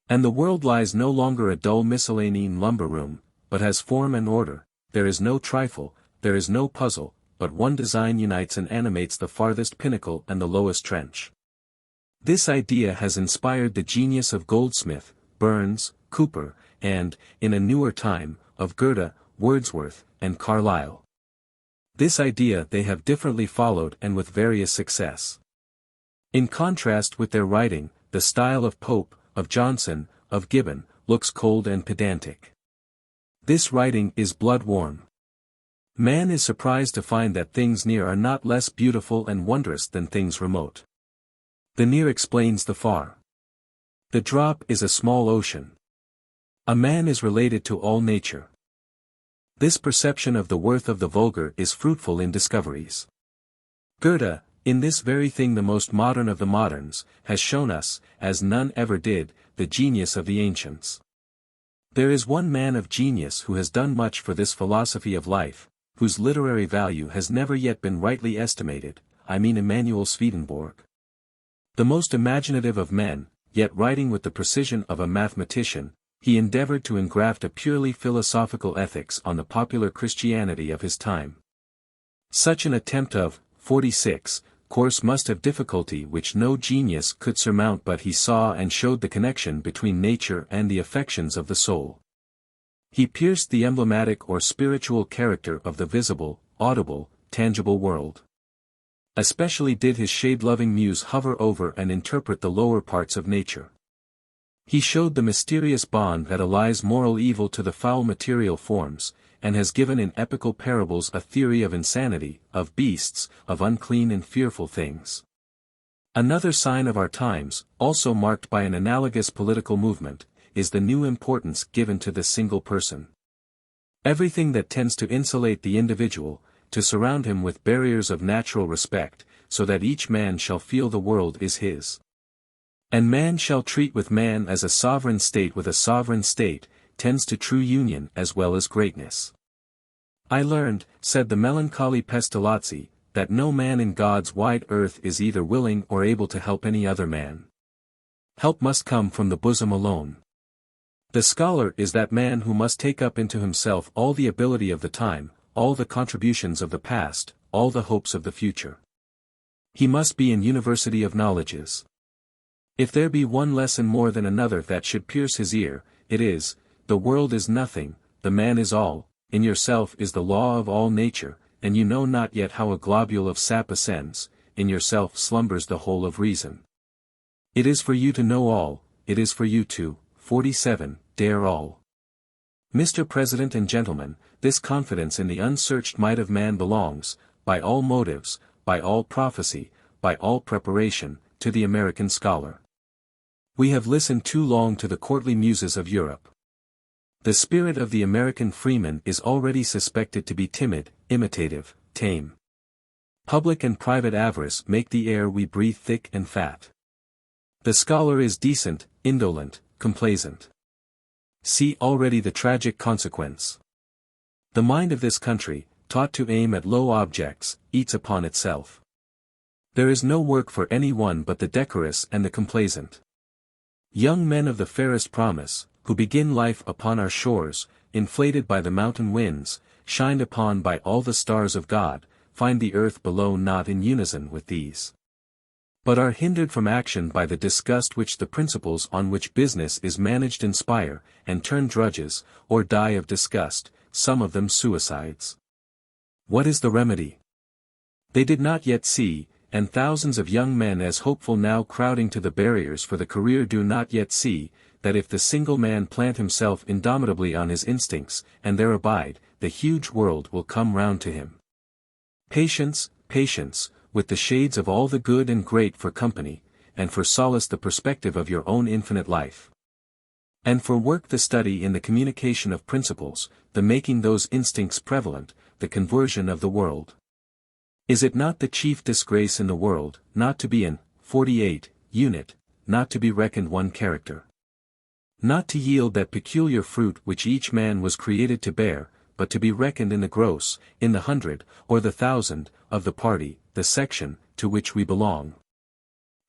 And the world lies no longer a dull miscellanean lumber room, but has form and order, there is no trifle, there is no puzzle, but one design unites and animates the farthest pinnacle and the lowest trench. This idea has inspired the genius of Goldsmith, Burns, Cooper, and, in a newer time, of Goethe, Wordsworth, and Carlyle. This idea they have differently followed and with various success. In contrast with their writing, the style of Pope, of Johnson, of Gibbon, looks cold and pedantic. This writing is blood-warm. Man is surprised to find that things near are not less beautiful and wondrous than things remote. The near explains the far. The drop is a small ocean. A man is related to all nature. This perception of the worth of the vulgar is fruitful in discoveries. Goethe, in this very thing the most modern of the moderns, has shown us, as none ever did, the genius of the ancients. There is one man of genius who has done much for this philosophy of life, whose literary value has never yet been rightly estimated, I mean Emanuel Swedenborg. The most imaginative of men, yet writing with the precision of a mathematician, he endeavored to engraft a purely philosophical ethics on the popular Christianity of his time. Such an attempt of 46 course must have difficulty which no genius could surmount, but he saw and showed the connection between nature and the affections of the soul. He pierced the emblematic or spiritual character of the visible, audible, tangible world. Especially did his shade-loving muse hover over and interpret the lower parts of nature. He showed the mysterious bond that allies moral evil to the foul material forms, and has given in epical parables a theory of insanity, of beasts, of unclean and fearful things. Another sign of our times, also marked by an analogous political movement, is the new importance given to the single person. Everything that tends to insulate the individual, to surround him with barriers of natural respect, so that each man shall feel the world is his. And man shall treat with man as a sovereign state with a sovereign state, tends to true union as well as greatness. I learned, said the melancholy Pestalozzi, that no man in God's wide earth is either willing or able to help any other man. Help must come from the bosom alone. The scholar is that man who must take up into himself all the ability of the time, all the contributions of the past, all the hopes of the future. He must be in university of knowledges. If there be one lesson more than another that should pierce his ear, it is, the world is nothing, the man is all, in yourself is the law of all nature, and you know not yet how a globule of sap ascends, in yourself slumbers the whole of reason. It is for you to know all, it is for you to, 47, dare all. Mr. President and gentlemen, this confidence in the unsearched might of man belongs, by all motives, by all prophecy, by all preparation, to the American scholar. We have listened too long to the courtly muses of Europe. The spirit of the American freeman is already suspected to be timid, imitative, tame. Public and private avarice make the air we breathe thick and fat. The scholar is decent, indolent, complacent. See already the tragic consequence. The mind of this country, taught to aim at low objects, eats upon itself. There is no work for any one but the decorous and the complacent. Young men of the fairest promise, who begin life upon our shores, inflated by the mountain winds, shined upon by all the stars of God, find the earth below not in unison with these, but are hindered from action by the disgust which the principles on which business is managed inspire, and turn drudges, or die of disgust, some of them suicides. What is the remedy? They did not yet see, and thousands of young men as hopeful now crowding to the barriers for the career do not yet see, that if the single man plant himself indomitably on his instincts, and there abide, the huge world will come round to him. Patience, patience, with the shades of all the good and great for company, and for solace the perspective of your own infinite life. And for work the study in the communication of principles, the making those instincts prevalent, the conversion of the world. Is it not the chief disgrace in the world, not to be an 48 unit, not to be reckoned one character? Not to yield that peculiar fruit which each man was created to bear, but to be reckoned in the gross, in the 100, or the 1,000, of the party, the section, to which we belong.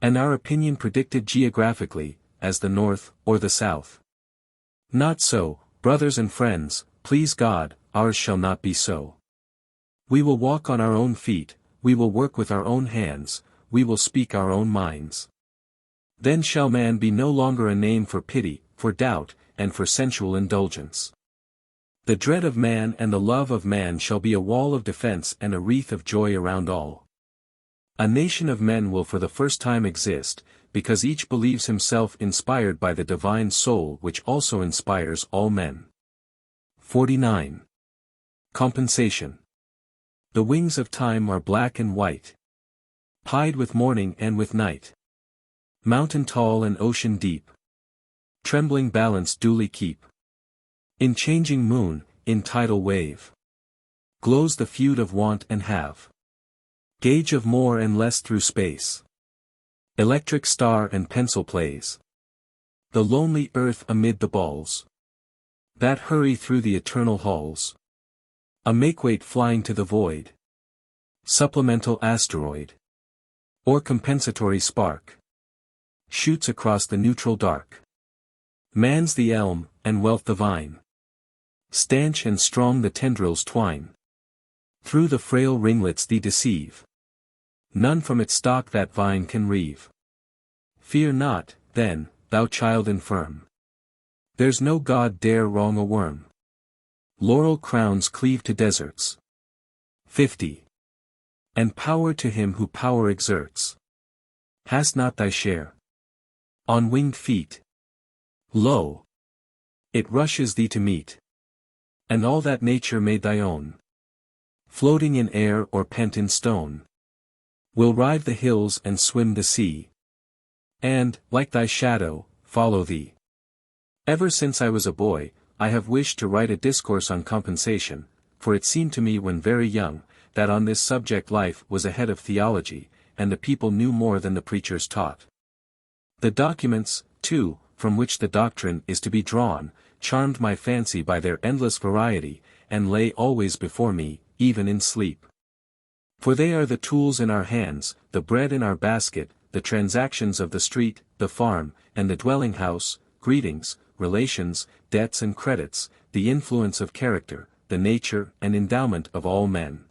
And our opinion predicted geographically, as the North, or the South. Not so, brothers and friends, please God, ours shall not be so. We will walk on our own feet, we will work with our own hands, we will speak our own minds. Then shall man be no longer a name for pity, for doubt, and for sensual indulgence. The dread of man and the love of man shall be a wall of defense and a wreath of joy around all. A nation of men will for the first time exist, because each believes himself inspired by the divine soul which also inspires all men. 49. Compensation. The wings of time are black and white, pied with morning and with night. Mountain tall and ocean deep, trembling balance duly keep. In changing moon, in tidal wave, glows the feud of want and have. Gauge of more and less through space. Electric star and pencil plays. The lonely earth amid the balls that hurry through the eternal halls. A makeweight flying to the void. Supplemental asteroid. Or compensatory spark. Shoots across the neutral dark. Man's the elm, and wealth the vine. Stanch and strong the tendrils twine. Through the frail ringlets thee deceive. None from its stock that vine can reave. Fear not, then, thou child infirm. There's no God dare wrong a worm. Laurel crowns cleave to deserts. 50. And power to him who power exerts. Hast not thy share. On winged feet. Lo! It rushes thee to meet. And all that nature made thy own. Floating in air or pent in stone. Will ride the hills and swim the sea. And, like thy shadow, follow thee. Ever since I was a boy, I have wished to write a discourse on compensation, for it seemed to me when very young, that on this subject life was ahead of theology, and the people knew more than the preachers taught. The documents, too, from which the doctrine is to be drawn, charmed my fancy by their endless variety, and lay always before me, even in sleep. For they are the tools in our hands, the bread in our basket, the transactions of the street, the farm, and the dwelling house, greetings, relations, debts and credits, the influence of character, the nature and endowment of all men.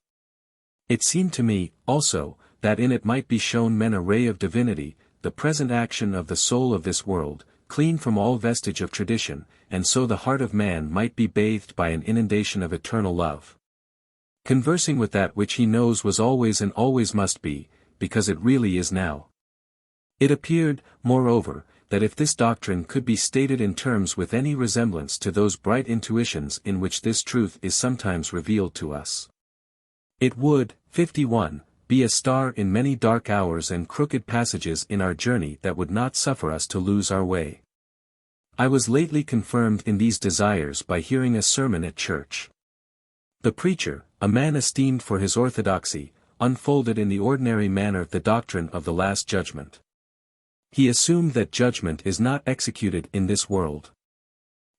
It seemed to me, also, that in it might be shown men a ray of divinity, the present action of the soul of this world, clean from all vestige of tradition, and so the heart of man might be bathed by an inundation of eternal love. Conversing with that which he knows was always and always must be, because it really is now. It appeared, moreover, that if this doctrine could be stated in terms with any resemblance to those bright intuitions in which this truth is sometimes revealed to us, it would, 51, be a star in many dark hours and crooked passages in our journey that would not suffer us to lose our way. I was lately confirmed in these desires by hearing a sermon at church. The preacher, a man esteemed for his orthodoxy, unfolded in the ordinary manner the doctrine of the Last Judgment. He assumed that judgment is not executed in this world.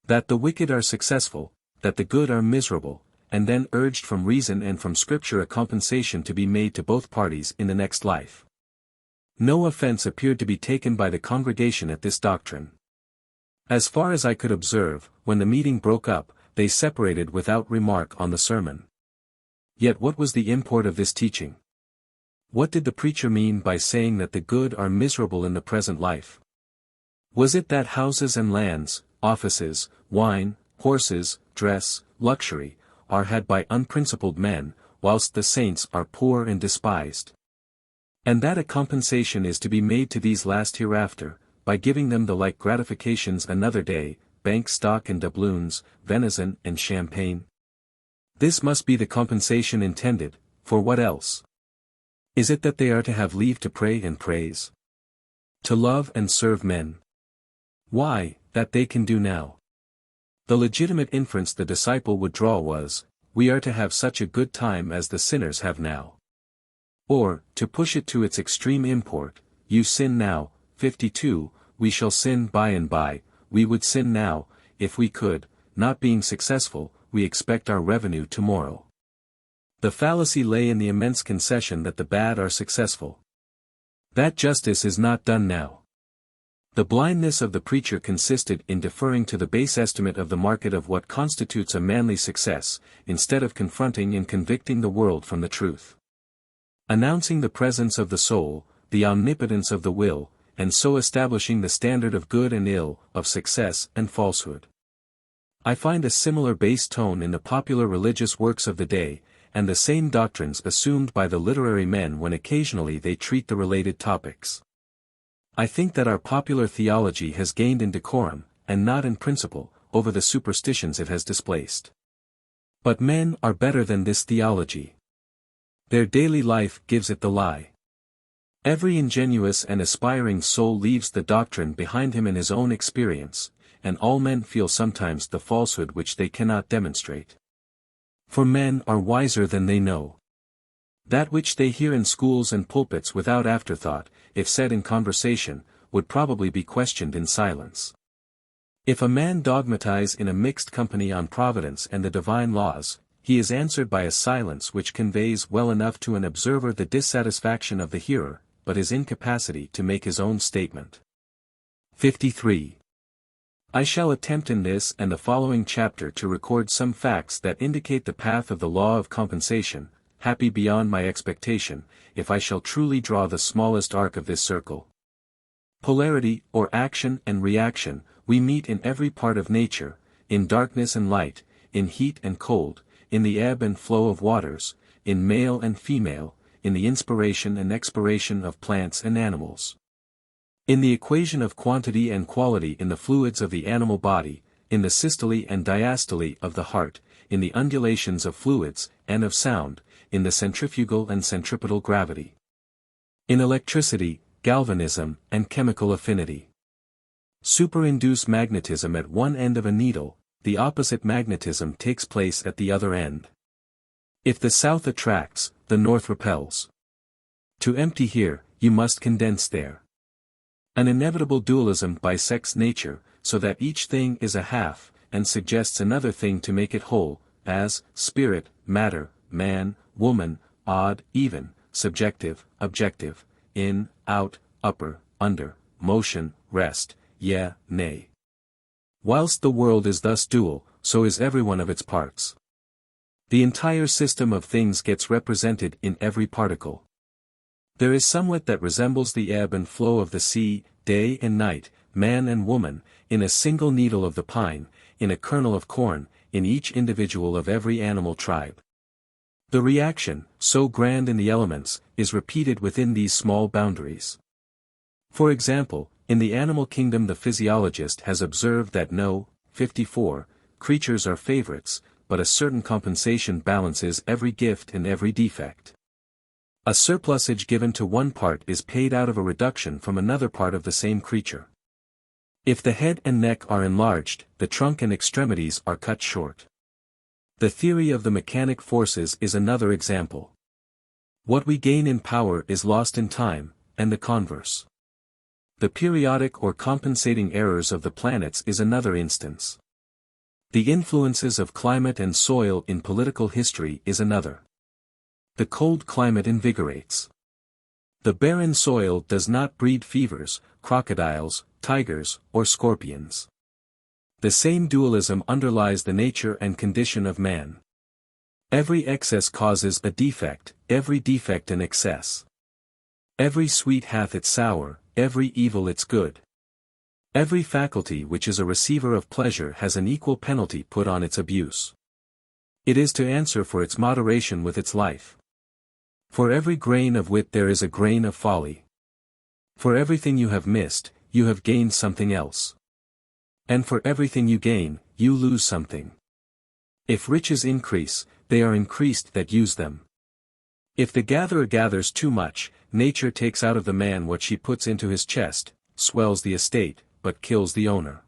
That the wicked are successful, that the good are miserable, and then urged from reason and from Scripture a compensation to be made to both parties in the next life. No offense appeared to be taken by the congregation at this doctrine. As far as I could observe, when the meeting broke up, they separated without remark on the sermon. Yet what was the import of this teaching? What did the preacher mean by saying that the good are miserable in the present life? Was it that houses and lands, offices, wine, horses, dress, luxury, are had by unprincipled men, whilst the saints are poor and despised? And that a compensation is to be made to these last hereafter, by giving them the like gratifications another day, bank stock and doubloons, venison and champagne? This must be the compensation intended, for what else? Is it that they are to have leave to pray and praise? To love and serve men? Why, that they can do now. The legitimate inference the disciple would draw was, we are to have such a good time as the sinners have now. Or, to push it to its extreme import, you sin now, 52, we shall sin by and by, we would sin now, if we could, not being successful, we expect our revenue tomorrow. The fallacy lay in the immense concession that the bad are successful. That justice is not done now. The blindness of the preacher consisted in deferring to the base estimate of the market of what constitutes a manly success, instead of confronting and convicting the world from the truth. Announcing the presence of the soul, the omnipotence of the will, and so establishing the standard of good and ill, of success and falsehood. I find a similar base tone in the popular religious works of the day, and the same doctrines assumed by the literary men when occasionally they treat the related topics. I think that our popular theology has gained in decorum, and not in principle, over the superstitions it has displaced. But men are better than this theology. Their daily life gives it the lie. Every ingenuous and aspiring soul leaves the doctrine behind him in his own experience, and all men feel sometimes the falsehood which they cannot demonstrate. For men are wiser than they know. That which they hear in schools and pulpits without afterthought, if said in conversation, would probably be questioned in silence. If a man dogmatize in a mixed company on providence and the divine laws, he is answered by a silence which conveys well enough to an observer the dissatisfaction of the hearer, but his incapacity to make his own statement. 53. I shall attempt in this and the following chapter to record some facts that indicate the path of the law of compensation, happy beyond my expectation, if I shall truly draw the smallest arc of this circle. Polarity, or action and reaction, we meet in every part of nature, in darkness and light, in heat and cold, in the ebb and flow of waters, in male and female, in the inspiration and expiration of plants and animals. In the equation of quantity and quality in the fluids of the animal body, in the systole and diastole of the heart, in the undulations of fluids, and of sound, in the centrifugal and centripetal gravity. In electricity, galvanism, and chemical affinity. Superinduce magnetism at one end of a needle, the opposite magnetism takes place at the other end. If the south attracts, the north repels. To empty here, you must condense there. An inevitable dualism bisects nature, so that each thing is a half, and suggests another thing to make it whole, as, spirit, matter, man, woman, odd, even, subjective, objective, in, out, upper, under, motion, rest, yea, nay. Whilst the world is thus dual, so is every one of its parts. The entire system of things gets represented in every particle. There is somewhat that resembles the ebb and flow of the sea, day and night, man and woman, in a single needle of the pine, in a kernel of corn, in each individual of every animal tribe. The reaction, so grand in the elements, is repeated within these small boundaries. For example, in the animal kingdom the physiologist has observed that no, 54, creatures are favorites, but a certain compensation balances every gift and every defect. A surplusage given to one part is paid out of a reduction from another part of the same creature. If the head and neck are enlarged, the trunk and extremities are cut short. The theory of the mechanic forces is another example. What we gain in power is lost in time, and the converse. The periodic or compensating errors of the planets is another instance. The influences of climate and soil in political history is another. The cold climate invigorates. The barren soil does not breed fevers, crocodiles, tigers, or scorpions. The same dualism underlies the nature and condition of man. Every excess causes a defect, every defect an excess. Every sweet hath its sour, every evil its good. Every faculty which is a receiver of pleasure has an equal penalty put on its abuse. It is to answer for its moderation with its life. For every grain of wit there is a grain of folly. For everything you have missed, you have gained something else. And for everything you gain, you lose something. If riches increase, they are increased that use them. If the gatherer gathers too much, nature takes out of the man what she puts into his chest, swells the estate, but kills the owner.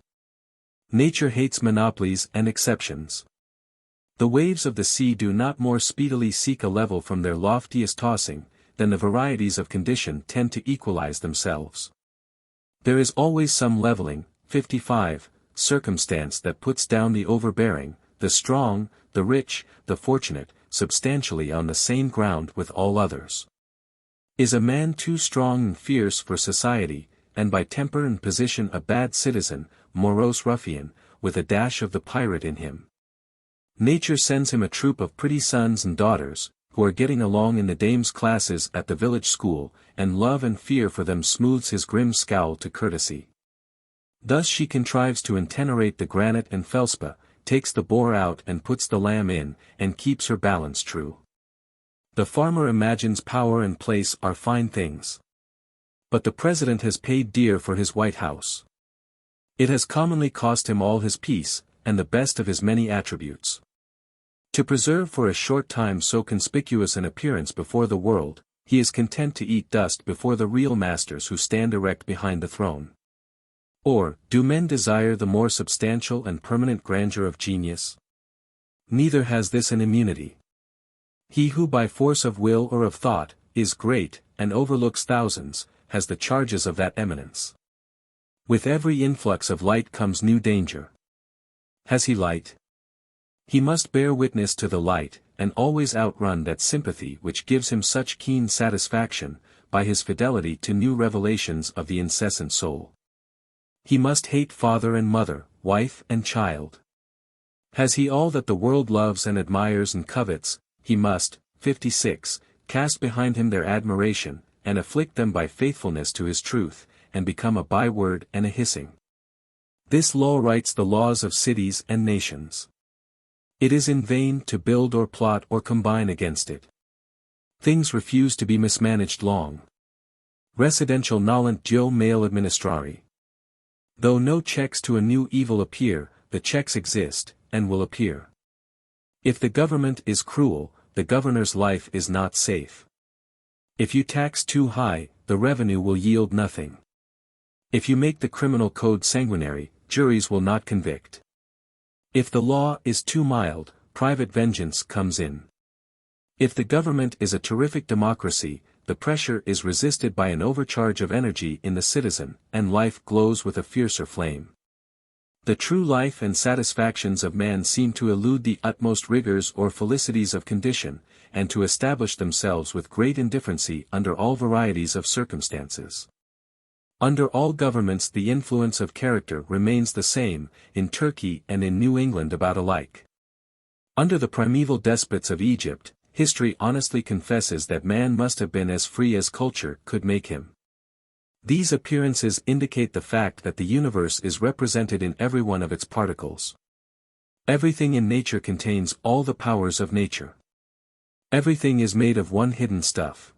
Nature hates monopolies and exceptions. The waves of the sea do not more speedily seek a level from their loftiest tossing, than the varieties of condition tend to equalize themselves. There is always some leveling, 55, circumstance that puts down the overbearing, the strong, the rich, the fortunate, substantially on the same ground with all others. Is a man too strong and fierce for society, and by temper and position a bad citizen, morose ruffian, with a dash of the pirate in him? Nature sends him a troop of pretty sons and daughters, who are getting along in the dames' classes at the village school, and love and fear for them smooths his grim scowl to courtesy. Thus she contrives to intenerate the granite and felspar, takes the boar out and puts the lamb in, and keeps her balance true. The farmer imagines power and place are fine things. But the president has paid dear for his White House. It has commonly cost him all his peace, and the best of his many attributes. To preserve for a short time so conspicuous an appearance before the world, he is content to eat dust before the real masters who stand erect behind the throne. Or, do men desire the more substantial and permanent grandeur of genius? Neither has this an immunity. He who by force of will or of thought, is great, and overlooks thousands, has the charges of that eminence. With every influx of light comes new danger. Has he light? He must bear witness to the light, and always outrun that sympathy which gives him such keen satisfaction, by his fidelity to new revelations of the incessant soul. He must hate father and mother, wife and child. Has he all that the world loves and admires and covets? He must, 56, cast behind him their admiration, and afflict them by faithfulness to his truth, and become a byword and a hissing. This law writes the laws of cities and nations. It is in vain to build or plot or combine against it. Things refuse to be mismanaged long. Residential nolent geo male administrari. Though no checks to a new evil appear, the checks exist, and will appear. If the government is cruel, the governor's life is not safe. If you tax too high, the revenue will yield nothing. If you make the criminal code sanguinary, juries will not convict. If the law is too mild, private vengeance comes in. If the government is a terrific democracy, the pressure is resisted by an overcharge of energy in the citizen, and life glows with a fiercer flame. The true life and satisfactions of man seem to elude the utmost rigors or felicities of condition, and to establish themselves with great indifferency under all varieties of circumstances. Under all governments the influence of character remains the same, in Turkey and in New England about alike. Under the primeval despots of Egypt, history honestly confesses that man must have been as free as culture could make him. These appearances indicate the fact that the universe is represented in every one of its particles. Everything in nature contains all the powers of nature. Everything is made of one hidden stuff.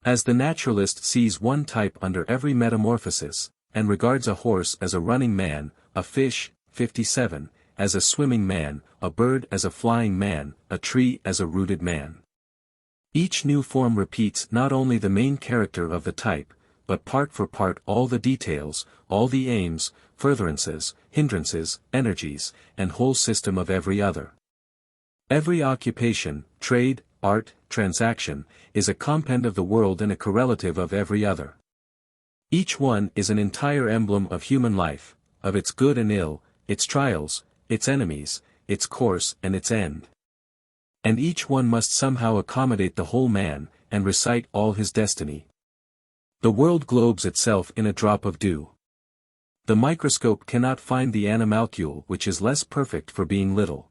As the naturalist sees one type under every metamorphosis, and regards a horse as a running man, a fish, 57, as a swimming man, a bird as a flying man, a tree as a rooted man. Each new form repeats not only the main character of the type, but part for part all the details, all the aims, furtherances, hindrances, energies, and whole system of every other. Every occupation, trade, art, transaction, is a compend of the world and a correlative of every other. Each one is an entire emblem of human life, of its good and ill, its trials, its enemies, its course and its end. And each one must somehow accommodate the whole man, and recite all his destiny. The world globes itself in a drop of dew. The microscope cannot find the animalcule which is less perfect for being little.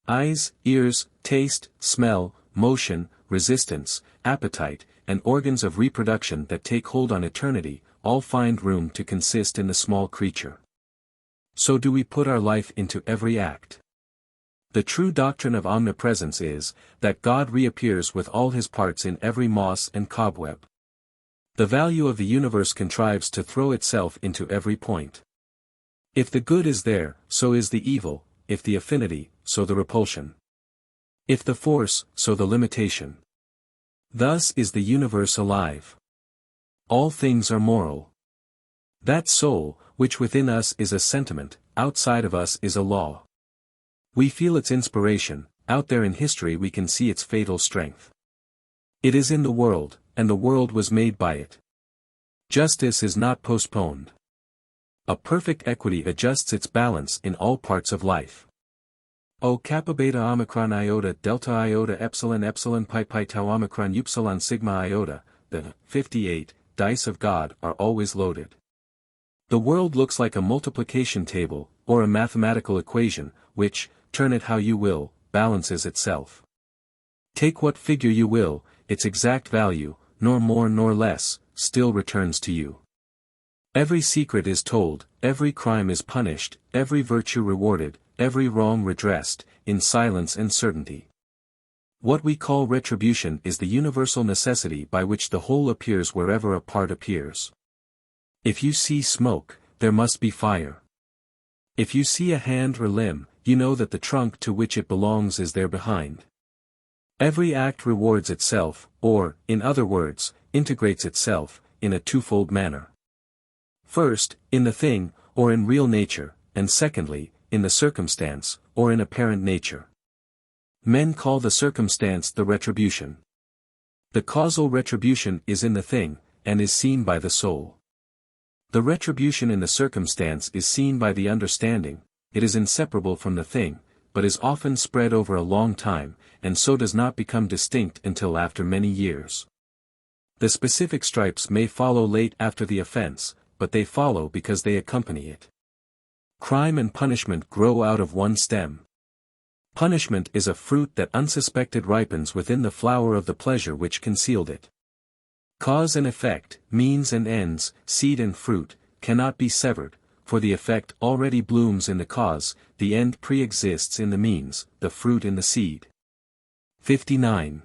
Eyes, ears, taste, smell, motion, resistance, appetite, and organs of reproduction that take hold on eternity, all find room to consist in the small creature. So do we put our life into every act. The true doctrine of omnipresence is, that God reappears with all his parts in every moss and cobweb. The value of the universe contrives to throw itself into every point. If the good is there, so is the evil, if the affinity, so the repulsion. If the force, so the limitation. Thus is the universe alive. All things are moral. That soul, which within us is a sentiment, outside of us is a law. We feel its inspiration, out there in history we can see its fatal strength. It is in the world, and the world was made by it. Justice is not postponed. A perfect equity adjusts its balance in all parts of life. O kappa beta omicron iota delta iota epsilon epsilon pi pi tau omicron upsilon sigma iota, the 58 dice of God are always loaded. The world looks like a multiplication table, or a mathematical equation, which, turn it how you will, balances itself. Take what figure you will, its exact value, nor more nor less, still returns to you. Every secret is told, every crime is punished, every virtue rewarded, every wrong redressed, in silence and certainty. What we call retribution is the universal necessity by which the whole appears wherever a part appears. If you see smoke, there must be fire. If you see a hand or limb, you know that the trunk to which it belongs is there behind. Every act rewards itself, or, in other words, integrates itself, in a twofold manner. First, in the thing, or in real nature, and secondly, in the circumstance, or in apparent nature. Men call the circumstance the retribution. The causal retribution is in the thing, and is seen by the soul. The retribution in the circumstance is seen by the understanding, it is inseparable from the thing, but is often spread over a long time, and so does not become distinct until after many years. The specific stripes may follow late after the offense, but they follow because they accompany it. Crime and punishment grow out of one stem. Punishment is a fruit that unsuspected ripens within the flower of the pleasure which concealed it. Cause and effect, means and ends, seed and fruit, cannot be severed, for the effect already blooms in the cause, the end pre-exists in the means, the fruit in the seed. 59.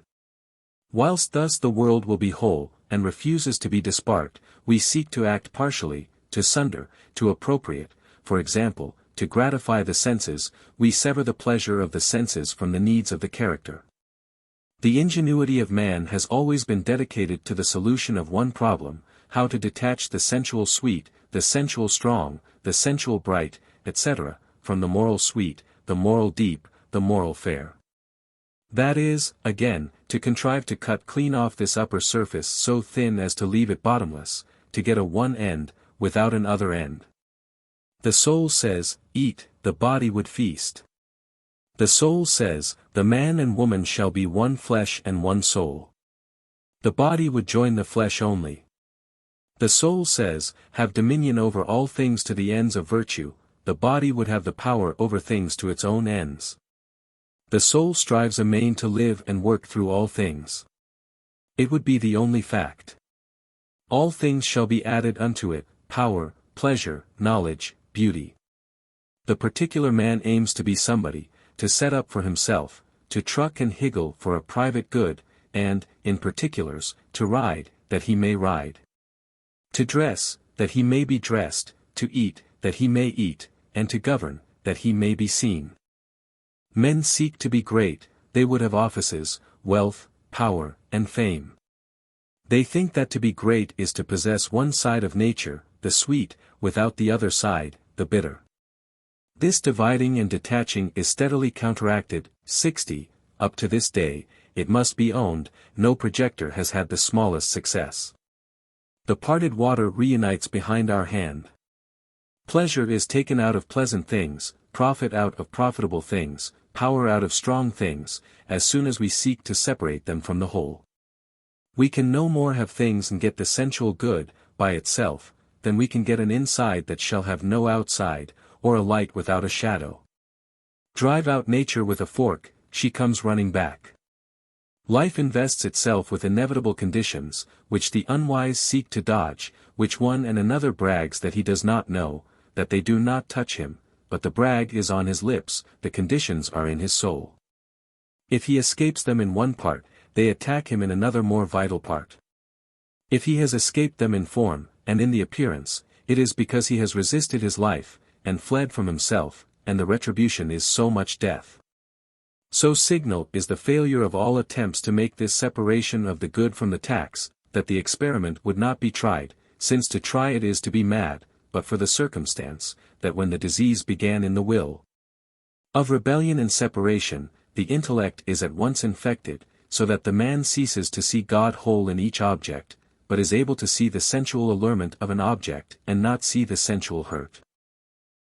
Whilst thus the world will be whole, and refuses to be disparate, we seek to act partially, to sunder, to appropriate, for example, to gratify the senses, we sever the pleasure of the senses from the needs of the character. The ingenuity of man has always been dedicated to the solution of one problem, how to detach the sensual sweet, the sensual strong, the sensual bright, etc., from the moral sweet, the moral deep, the moral fair. That is, again, to contrive to cut clean off this upper surface so thin as to leave it bottomless, to get a one end, without an other end. The soul says, eat, the body would feast. The soul says, the man and woman shall be one flesh and one soul. The body would join the flesh only. The soul says, have dominion over all things to the ends of virtue, the body would have the power over things to its own ends. The soul strives amain to live and work through all things. It would be the only fact. All things shall be added unto it, power, pleasure, knowledge, beauty. The particular man aims to be somebody, to set up for himself, to truck and higgle for a private good, and, in particulars, to ride, that he may ride. To dress, that he may be dressed, to eat, that he may eat, and to govern, that he may be seen. Men seek to be great, they would have offices, wealth, power, and fame. They think that to be great is to possess one side of nature, the sweet, without the other side, the bitter. This dividing and detaching is steadily counteracted. 60, up to this day, it must be owned, no projector has had the smallest success. The parted water reunites behind our hand. Pleasure is taken out of pleasant things, profit out of profitable things, power out of strong things, as soon as we seek to separate them from the whole. We can no more have things and get the sensual good, by itself, than we can get an inside that shall have no outside, or a light without a shadow. Drive out nature with a fork, she comes running back. Life invests itself with inevitable conditions, which the unwise seek to dodge, which one and another brags that he does not know, that they do not touch him, but the brag is on his lips, the conditions are in his soul. If he escapes them in one part, they attack him in another more vital part. If he has escaped them in form, and in the appearance, it is because he has resisted his life, and fled from himself, and the retribution is so much death. So signal is the failure of all attempts to make this separation of the good from the tax, that the experiment would not be tried, since to try it is to be mad, but for the circumstance, that when the disease began in the will of rebellion and separation, the intellect is at once infected, so that the man ceases to see God whole in each object, but is able to see the sensual allurement of an object and not see the sensual hurt.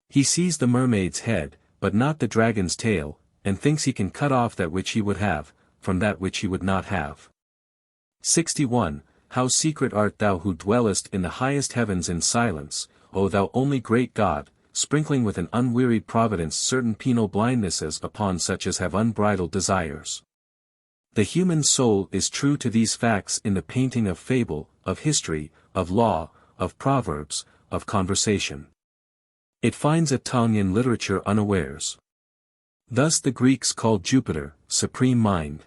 He sees the mermaid's head, but not the dragon's tail, and thinks he can cut off that which he would have, from that which he would not have. 61. How secret art thou who dwellest in the highest heavens in silence, O thou only great God, sprinkling with an unwearied providence certain penal blindnesses upon such as have unbridled desires. The human soul is true to these facts in the painting of fable, of history, of law, of proverbs, of conversation. It finds a tongue in literature unawares. Thus the Greeks called Jupiter, supreme mind.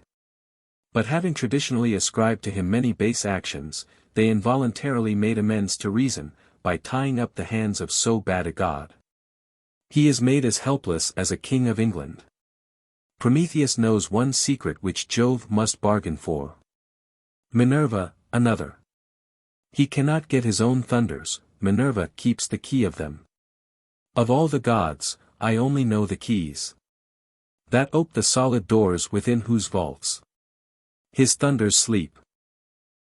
But having traditionally ascribed to him many base actions, they involuntarily made amends to reason, by tying up the hands of so bad a god. He is made as helpless as a king of England. Prometheus knows one secret which Jove must bargain for. Minerva, another. He cannot get his own thunders, Minerva keeps the key of them. Of all the gods, I only know the keys that ope the solid doors within whose vaults his thunders sleep.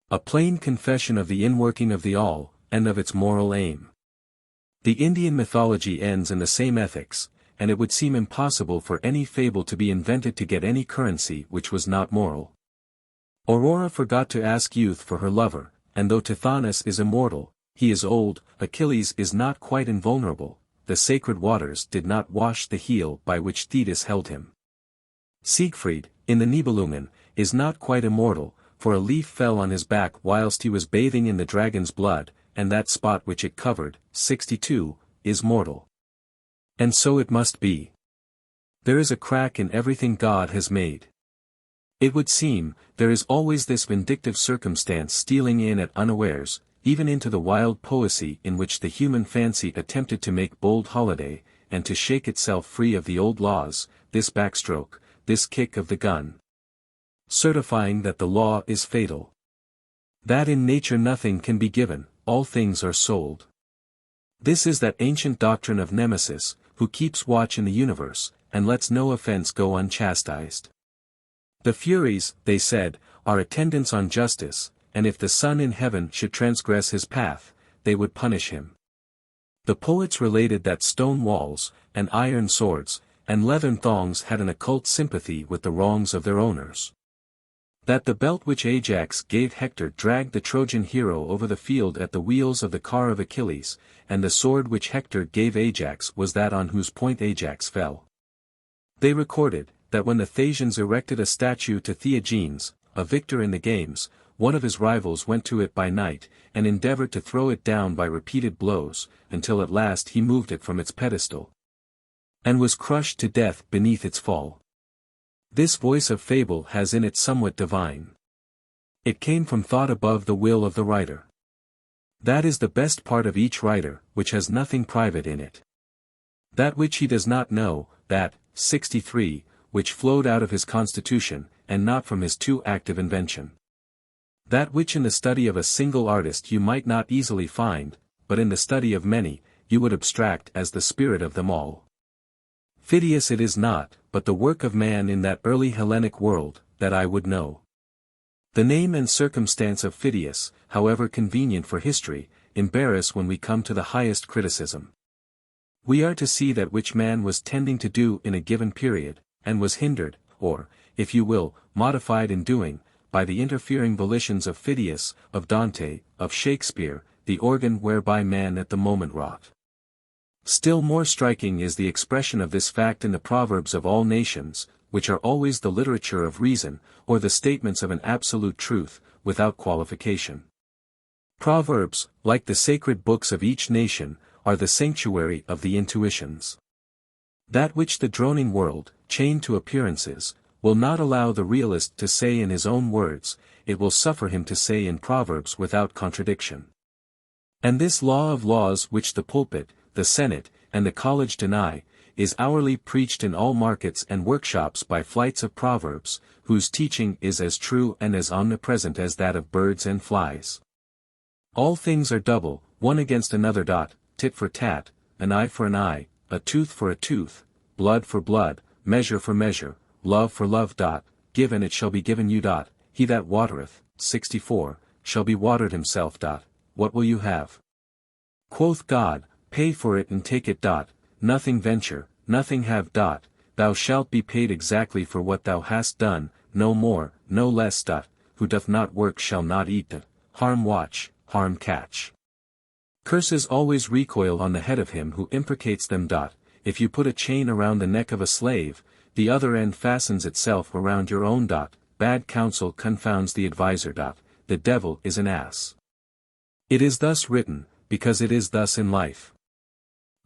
A plain confession of the inworking of the all, and of its moral aim. The Indian mythology ends in the same ethics, and it would seem impossible for any fable to be invented to get any currency which was not moral. Aurora forgot to ask youth for her lover, and though Tithonus is immortal, he is old, Achilles is not quite invulnerable, the sacred waters did not wash the heel by which Thetis held him. Siegfried, in the Nibelungen, is not quite immortal, for a leaf fell on his back whilst he was bathing in the dragon's blood, and that spot which it covered, 62, is mortal. And so it must be. There is a crack in everything God has made. It would seem, there is always this vindictive circumstance stealing in at unawares, even into the wild poesy in which the human fancy attempted to make bold holiday, and to shake itself free of the old laws, this backstroke, this kick of the gun, certifying that the law is fatal. That in nature nothing can be given, all things are sold. This is that ancient doctrine of Nemesis, who keeps watch in the universe, and lets no offense go unchastised. The Furies, they said, are attendants on justice, and if the sun in heaven should transgress his path, they would punish him. The poets related that stone walls, and iron swords, and leathern thongs had an occult sympathy with the wrongs of their owners. That the belt which Ajax gave Hector dragged the Trojan hero over the field at the wheels of the car of Achilles, and the sword which Hector gave Ajax was that on whose point Ajax fell. They recorded, that when the Thasians erected a statue to Theagenes, a victor in the games, one of his rivals went to it by night, and endeavored to throw it down by repeated blows, until at last he moved it from its pedestal, and was crushed to death beneath its fall. This voice of fable has in it somewhat divine. It came from thought above the will of the writer. That is the best part of each writer, which has nothing private in it. That which he does not know, that, 63, which flowed out of his constitution, and not from his too active invention. That which in the study of a single artist you might not easily find, but in the study of many, you would abstract as the spirit of them all. Phidias it is not, but the work of man in that early Hellenic world, that I would know. The name and circumstance of Phidias, however convenient for history, embarrass when we come to the highest criticism. We are to see that which man was tending to do in a given period, and was hindered, or, if you will, modified in doing, by the interfering volitions of Phidias, of Dante, of Shakespeare, the organ whereby man at the moment wrought. Still more striking is the expression of this fact in the proverbs of all nations, which are always the literature of reason, or the statements of an absolute truth, without qualification. Proverbs, like the sacred books of each nation, are the sanctuary of the intuitions. That which the droning world, chained to appearances, will not allow the realist to say in his own words, it will suffer him to say in proverbs without contradiction. And this law of laws which the pulpit, the Senate, and the college deny, is hourly preached in all markets and workshops by flights of proverbs, whose teaching is as true and as omnipresent as that of birds and flies. All things are double, one against another. Tit for tat, an eye for an eye, a tooth for a tooth, blood for blood, measure for measure, love for love. Give and it shall be given you. He that watereth, 64, shall be watered himself. What will you have? Quoth God, pay for it and take it. Nothing venture, nothing have. Thou shalt be paid exactly for what thou hast done, no more, no less. Who doth not work shall not eat. Harm watch, harm catch. Curses always recoil on the head of him who imprecates them. If you put a chain around the neck of a slave, the other end fastens itself around your own. Bad counsel confounds the adviser. The devil is an ass. It is thus written, because it is thus in life.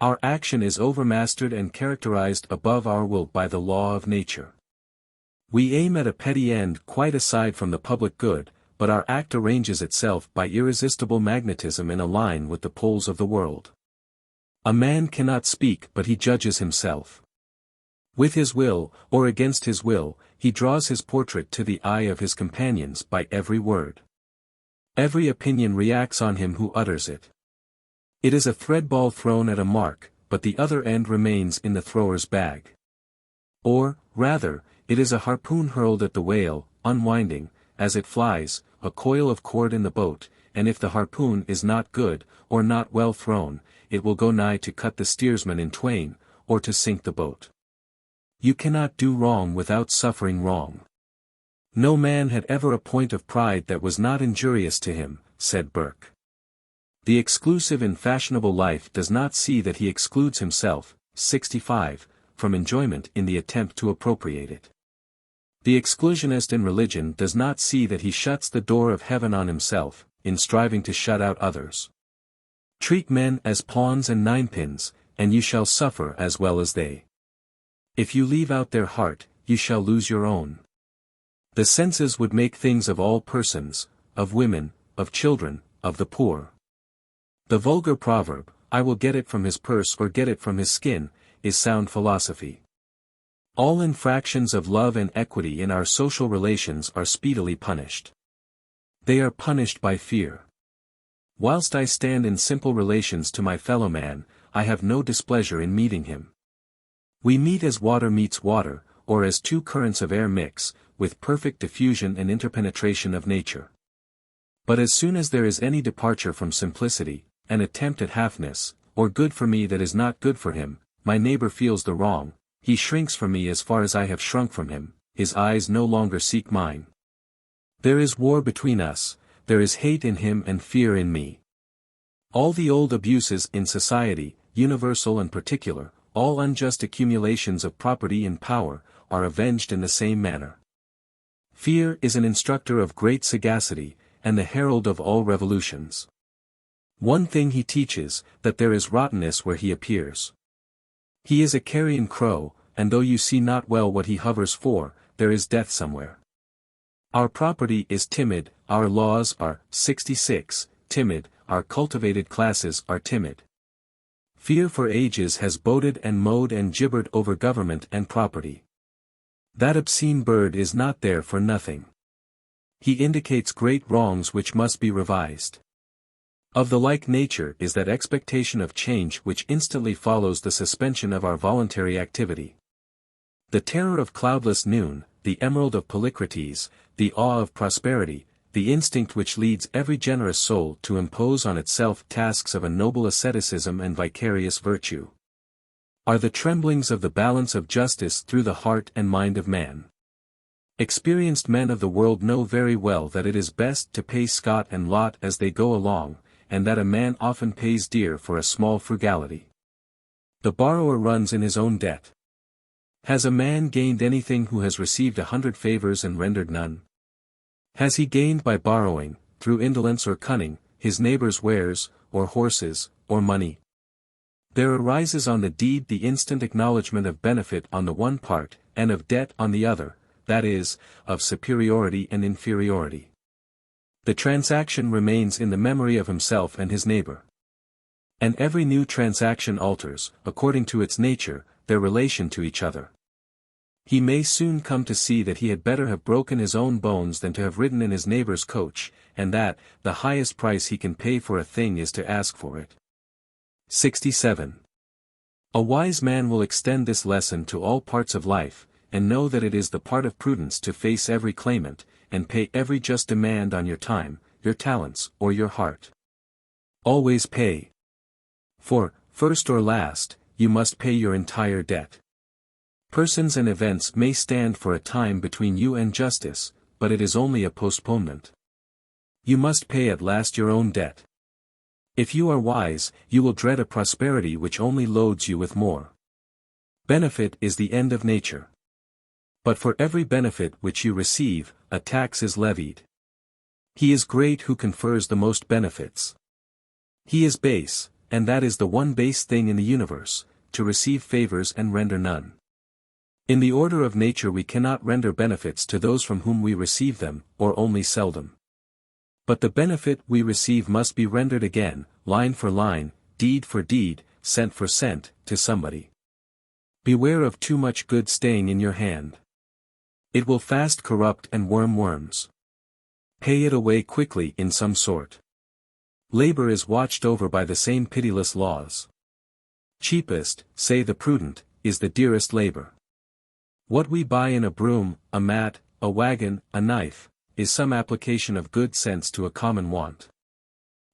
Our action is overmastered and characterized above our will by the law of nature. We aim at a petty end quite aside from the public good, but our act arranges itself by irresistible magnetism in a line with the poles of the world. A man cannot speak but he judges himself. With his will, or against his will, he draws his portrait to the eye of his companions by every word. Every opinion reacts on him who utters it. It is a thread ball thrown at a mark, but the other end remains in the thrower's bag. Or, rather, it is a harpoon hurled at the whale, unwinding, as it flies, a coil of cord in the boat, and if the harpoon is not good, or not well thrown, it will go nigh to cut the steersman in twain, or to sink the boat. You cannot do wrong without suffering wrong. No man had ever a point of pride that was not injurious to him, said Burke. The exclusive in fashionable life does not see that he excludes himself, 65, from enjoyment in the attempt to appropriate it. The exclusionist in religion does not see that he shuts the door of heaven on himself, in striving to shut out others. Treat men as pawns and ninepins, and you shall suffer as well as they. If you leave out their heart, you shall lose your own. The senses would make things of all persons, of women, of children, of the poor. The vulgar proverb, I will get it from his purse or get it from his skin, is sound philosophy. All infractions of love and equity in our social relations are speedily punished. They are punished by fear. Whilst I stand in simple relations to my fellow man, I have no displeasure in meeting him. We meet as water meets water, or as two currents of air mix, with perfect diffusion and interpenetration of nature. But as soon as there is any departure from simplicity, an attempt at halfness, or good for me that is not good for him, my neighbor feels the wrong, he shrinks from me as far as I have shrunk from him, his eyes no longer seek mine. There is war between us, there is hate in him and fear in me. All the old abuses in society, universal and particular, all unjust accumulations of property and power, are avenged in the same manner. Fear is an instructor of great sagacity, and the herald of all revolutions. One thing he teaches, that there is rottenness where he appears. He is a carrion crow, and though you see not well what he hovers for, there is death somewhere. Our property is timid, our laws are, 66, timid, our cultivated classes are timid. Fear for ages has boded and mowed and gibbered over government and property. That obscene bird is not there for nothing. He indicates great wrongs which must be revised. Of the like nature is that expectation of change which instantly follows the suspension of our voluntary activity. The terror of cloudless noon, the emerald of Polycrates, the awe of prosperity, the instinct which leads every generous soul to impose on itself tasks of a noble asceticism and vicarious virtue, are the tremblings of the balance of justice through the heart and mind of man. Experienced men of the world know very well that it is best to pay scot and lot as they go along, and that a man often pays dear for a small frugality. The borrower runs in his own debt. Has a man gained anything who has received 100 favors and rendered none? Has he gained by borrowing, through indolence or cunning, his neighbor's wares, or horses, or money? There arises on the deed the instant acknowledgment of benefit on the one part, and of debt on the other, that is, of superiority and inferiority. The transaction remains in the memory of himself and his neighbor. And every new transaction alters, according to its nature, their relation to each other. He may soon come to see that he had better have broken his own bones than to have ridden in his neighbor's coach, and that, the highest price he can pay for a thing is to ask for it. 67. A wise man will extend this lesson to all parts of life, and know that it is the part of prudence to face every claimant, and pay every just demand on your time, your talents, or your heart. Always pay. For, first or last, you must pay your entire debt. Persons and events may stand for a time between you and justice, but it is only a postponement. You must pay at last your own debt. If you are wise, you will dread a prosperity which only loads you with more. Benefit is the end of nature. But for every benefit which you receive, a tax is levied. He is great who confers the most benefits. He is base, and that is the one base thing in the universe, to receive favors and render none. In the order of nature we cannot render benefits to those from whom we receive them, or only seldom. But the benefit we receive must be rendered again, line for line, deed for deed, cent for cent, to somebody. Beware of too much good staying in your hand. It will fast corrupt and worm worms. Pay it away quickly in some sort. Labor is watched over by the same pitiless laws. Cheapest, say the prudent, is the dearest labor. What we buy in a broom, a mat, a wagon, a knife, is some application of good sense to a common want.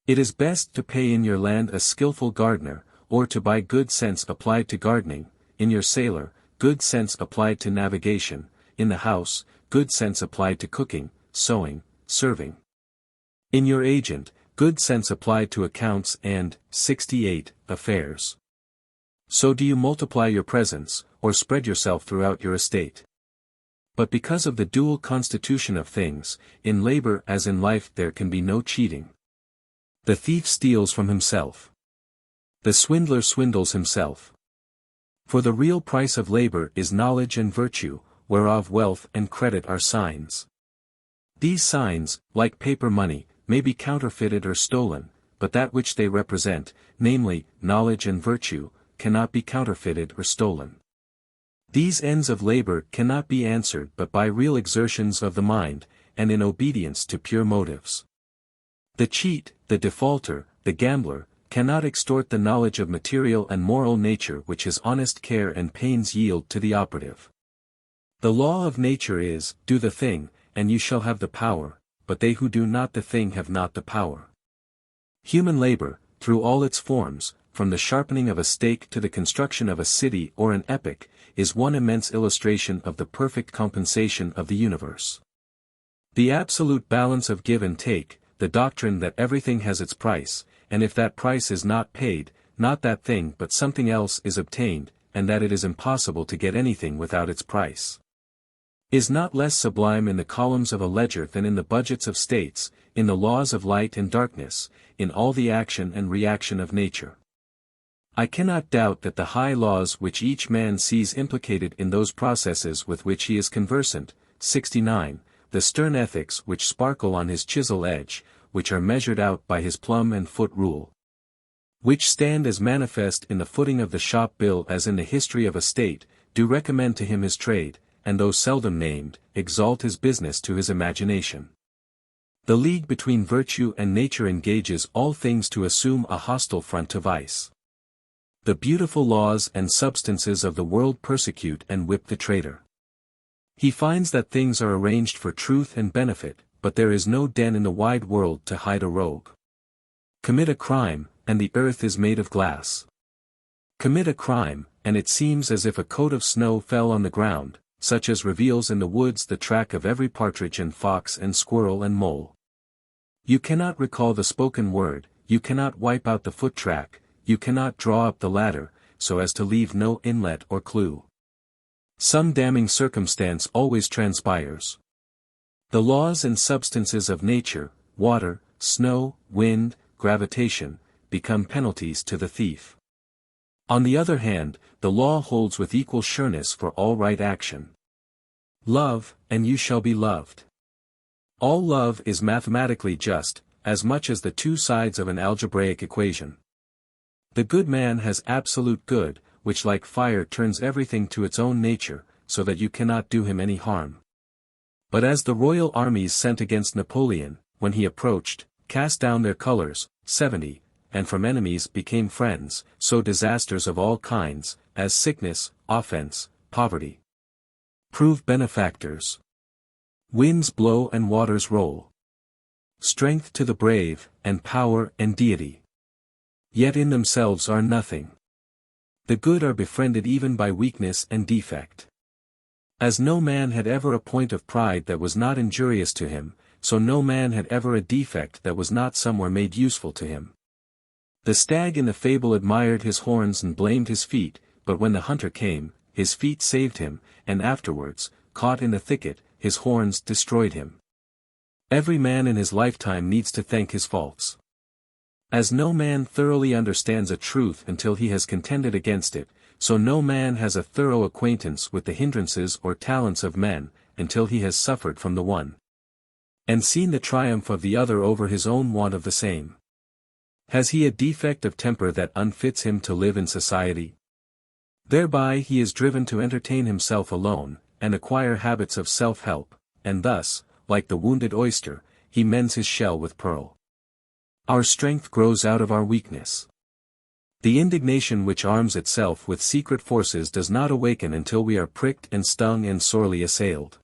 It is best to pay in your land a skillful gardener, or to buy good sense applied to gardening, in your sailor, good sense applied to navigation, in the house, good sense applied to cooking, sewing, serving. In your agent, good sense applied to accounts and, 68, affairs. So do you multiply your presence, or spread yourself throughout your estate. But because of the dual constitution of things, in labor as in life there can be no cheating. The thief steals from himself. The swindler swindles himself. For the real price of labor is knowledge and virtue, whereof wealth and credit are signs. These signs, like paper money, may be counterfeited or stolen, but that which they represent, namely, knowledge and virtue, cannot be counterfeited or stolen. These ends of labor cannot be answered but by real exertions of the mind, and in obedience to pure motives. The cheat, the defaulter, the gambler, cannot extort the knowledge of material and moral nature which his honest care and pains yield to the operative. The law of nature is, do the thing, and you shall have the power, but they who do not the thing have not the power. Human labor, through all its forms, from the sharpening of a stake to the construction of a city or an epic, is one immense illustration of the perfect compensation of the universe. The absolute balance of give and take, the doctrine that everything has its price, and if that price is not paid, not that thing but something else is obtained, and that it is impossible to get anything without its price, is not less sublime in the columns of a ledger than in the budgets of states, in the laws of light and darkness, in all the action and reaction of nature. I cannot doubt that the high laws which each man sees implicated in those processes with which he is conversant, 69, the stern ethics which sparkle on his chisel edge, which are measured out by his plumb and foot rule, which stand as manifest in the footing of the shop bill as in the history of a state, do recommend to him his trade, and though seldom named, exalt his business to his imagination. The league between virtue and nature engages all things to assume a hostile front to vice. The beautiful laws and substances of the world persecute and whip the traitor. He finds that things are arranged for truth and benefit, but there is no den in the wide world to hide a rogue. Commit a crime, and the earth is made of glass. Commit a crime, and it seems as if a coat of snow fell on the ground, such as reveals in the woods the track of every partridge and fox and squirrel and mole. You cannot recall the spoken word, you cannot wipe out the foot track, you cannot draw up the ladder, so as to leave no inlet or clue. Some damning circumstance always transpires. The laws and substances of nature, water, snow, wind, gravitation, become penalties to the thief. On the other hand, the law holds with equal sureness for all right action. Love, and you shall be loved. All love is mathematically just, as much as the two sides of an algebraic equation. The good man has absolute good, which like fire turns everything to its own nature, so that you cannot do him any harm. But as the royal armies sent against Napoleon, when he approached, cast down their colors, 70, and from enemies became friends, so disasters of all kinds, as sickness, offense, poverty, prove benefactors. Winds blow and waters roll. Strength to the brave, and power and deity, yet in themselves are nothing. The good are befriended even by weakness and defect. As no man had ever a point of pride that was not injurious to him, so no man had ever a defect that was not somewhere made useful to him. The stag in the fable admired his horns and blamed his feet, but when the hunter came, his feet saved him, and afterwards, caught in the thicket, his horns destroyed him. Every man in his lifetime needs to thank his faults. As no man thoroughly understands a truth until he has contended against it, so no man has a thorough acquaintance with the hindrances or talents of men, until he has suffered from the one, and seen the triumph of the other over his own want of the same. Has he a defect of temper that unfits him to live in society? Thereby he is driven to entertain himself alone, and acquire habits of self-help, and thus, like the wounded oyster, he mends his shell with pearl. Our strength grows out of our weakness. The indignation which arms itself with secret forces does not awaken until we are pricked and stung and sorely assailed.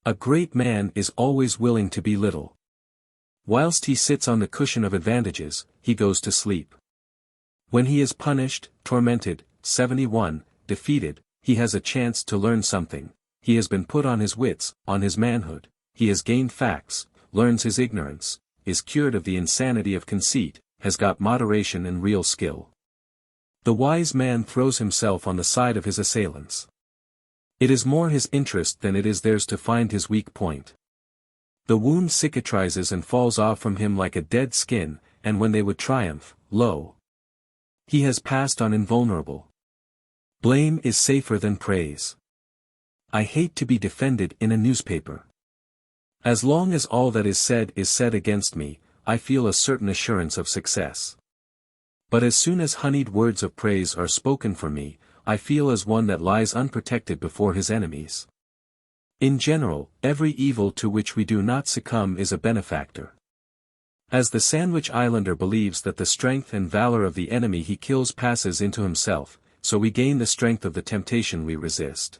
A great man is always willing to be little. Whilst he sits on the cushion of advantages, he goes to sleep. When he is punished, tormented, 71, defeated, he has a chance to learn something. He has been put on his wits, on his manhood, he has gained facts, learns his ignorance, is cured of the insanity of conceit, has got moderation and real skill. The wise man throws himself on the side of his assailants. It is more his interest than it is theirs to find his weak point. The wound cicatrizes and falls off from him like a dead skin, and when they would triumph, lo! He has passed on invulnerable. Blame is safer than praise. I hate to be defended in a newspaper. As long as all that is said against me, I feel a certain assurance of success. But as soon as honeyed words of praise are spoken for me, I feel as one that lies unprotected before his enemies. In general, every evil to which we do not succumb is a benefactor. As the Sandwich Islander believes that the strength and valor of the enemy he kills passes into himself, so we gain the strength of the temptation we resist.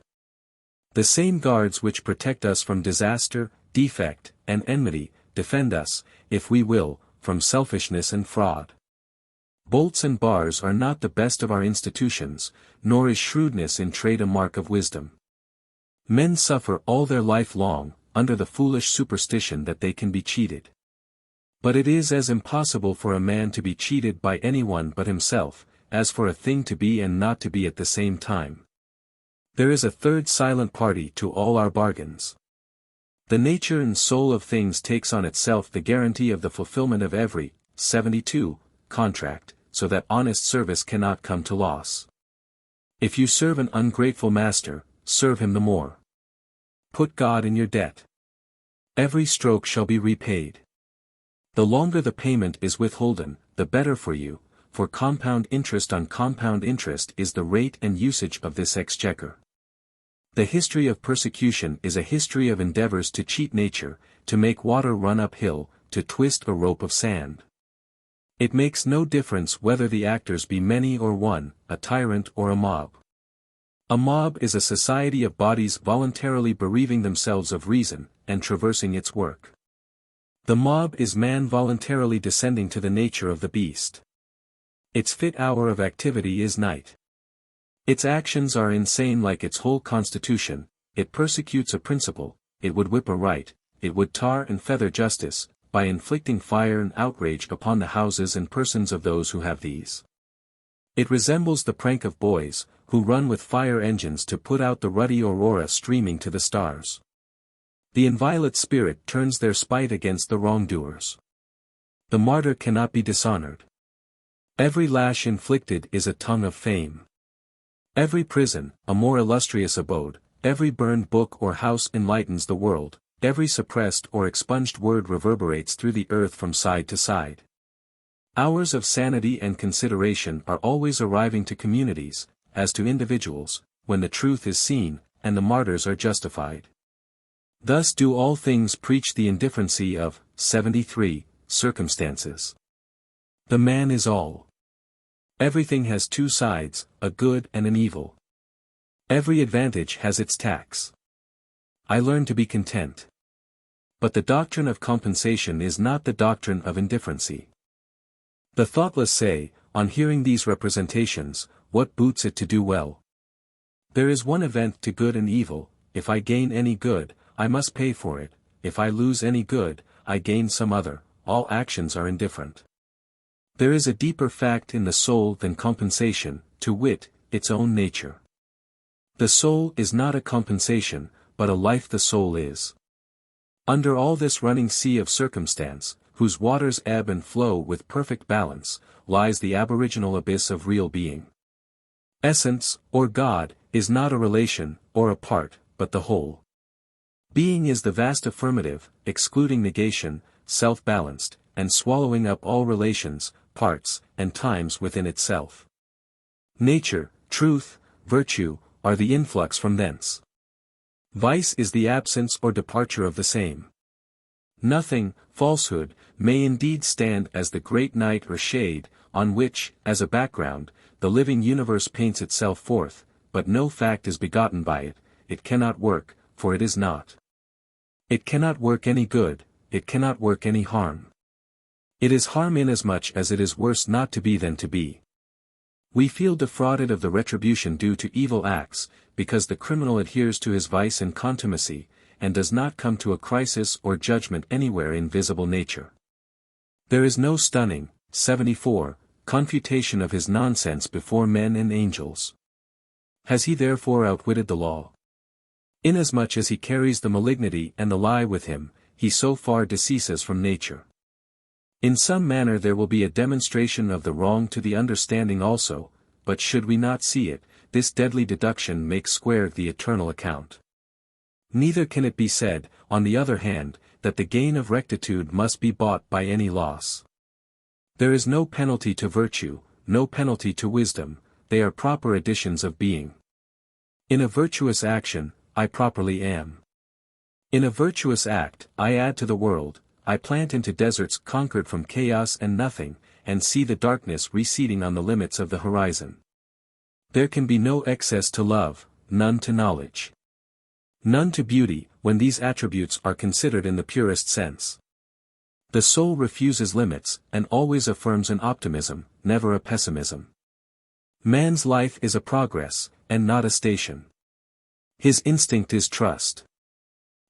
The same guards which protect us from disaster, defect, and enmity, defend us, if we will, from selfishness and fraud. Bolts and bars are not the best of our institutions, nor is shrewdness in trade a mark of wisdom. Men suffer all their life long, under the foolish superstition that they can be cheated. But it is as impossible for a man to be cheated by anyone but himself, as for a thing to be and not to be at the same time. There is a third silent party to all our bargains. The nature and soul of things takes on itself the guarantee of the fulfillment of every, 72, contract, so that honest service cannot come to loss. If you serve an ungrateful master, serve him the more. Put God in your debt. Every stroke shall be repaid. The longer the payment is withholden, the better for you, for compound interest on compound interest is the rate and usage of this exchequer. The history of persecution is a history of endeavors to cheat nature, to make water run uphill, to twist a rope of sand. It makes no difference whether the actors be many or one, a tyrant or a mob. A mob is a society of bodies voluntarily bereaving themselves of reason, and traversing its work. The mob is man voluntarily descending to the nature of the beast. Its fit hour of activity is night. Its actions are insane like its whole constitution, it persecutes a principle, it would whip a right, it would tar and feather justice, by inflicting fire and outrage upon the houses and persons of those who have these. It resembles the prank of boys, who run with fire engines to put out the ruddy aurora streaming to the stars. The inviolate spirit turns their spite against the wrongdoers. The martyr cannot be dishonored. Every lash inflicted is a tongue of fame. Every prison, a more illustrious abode, every burned book or house enlightens the world, every suppressed or expunged word reverberates through the earth from side to side. Hours of sanity and consideration are always arriving to communities, as to individuals, when the truth is seen, and the martyrs are justified. Thus do all things preach the indifferency of, 73, circumstances. The man is all. Everything has two sides, a good and an evil. Every advantage has its tax. I learn to be content. But the doctrine of compensation is not the doctrine of indifferency. The thoughtless say, on hearing these representations, what boots it to do well? There is one event to good and evil, if I gain any good, I must pay for it, if I lose any good, I gain some other, all actions are indifferent. There is a deeper fact in the soul than compensation, to wit, its own nature. The soul is not a compensation, but a life the soul is. Under all this running sea of circumstance, whose waters ebb and flow with perfect balance, lies the aboriginal abyss of real being. Essence, or God, is not a relation, or a part, but the whole. Being is the vast affirmative, excluding negation, self-balanced, and swallowing up all relations, parts, and times within itself. Nature, truth, virtue, are the influx from thence. Vice is the absence or departure of the same. Nothing, falsehood, may indeed stand as the great night or shade, on which, as a background, the living universe paints itself forth, but no fact is begotten by it cannot work, for it is not. It cannot work any good, it cannot work any harm. It is harm inasmuch as it is worse not to be than to be. We feel defrauded of the retribution due to evil acts, because the criminal adheres to his vice and contumacy, and does not come to a crisis or judgment anywhere in visible nature. There is no stunning, 74, confutation of his nonsense before men and angels. Has he therefore outwitted the law? Inasmuch as he carries the malignity and the lie with him, he so far deceases from nature. In some manner there will be a demonstration of the wrong to the understanding also, but should we not see it, this deadly deduction makes square the eternal account. Neither can it be said, on the other hand, that the gain of rectitude must be bought by any loss. There is no penalty to virtue, no penalty to wisdom, they are proper additions of being. In a virtuous action, I properly am. In a virtuous act, I add to the world, I plant into deserts conquered from chaos and nothing, and see the darkness receding on the limits of the horizon. There can be no excess to love, none to knowledge. None to beauty, when these attributes are considered in the purest sense. The soul refuses limits, and always affirms an optimism, never a pessimism. Man's life is a progress, and not a station. His instinct is trust.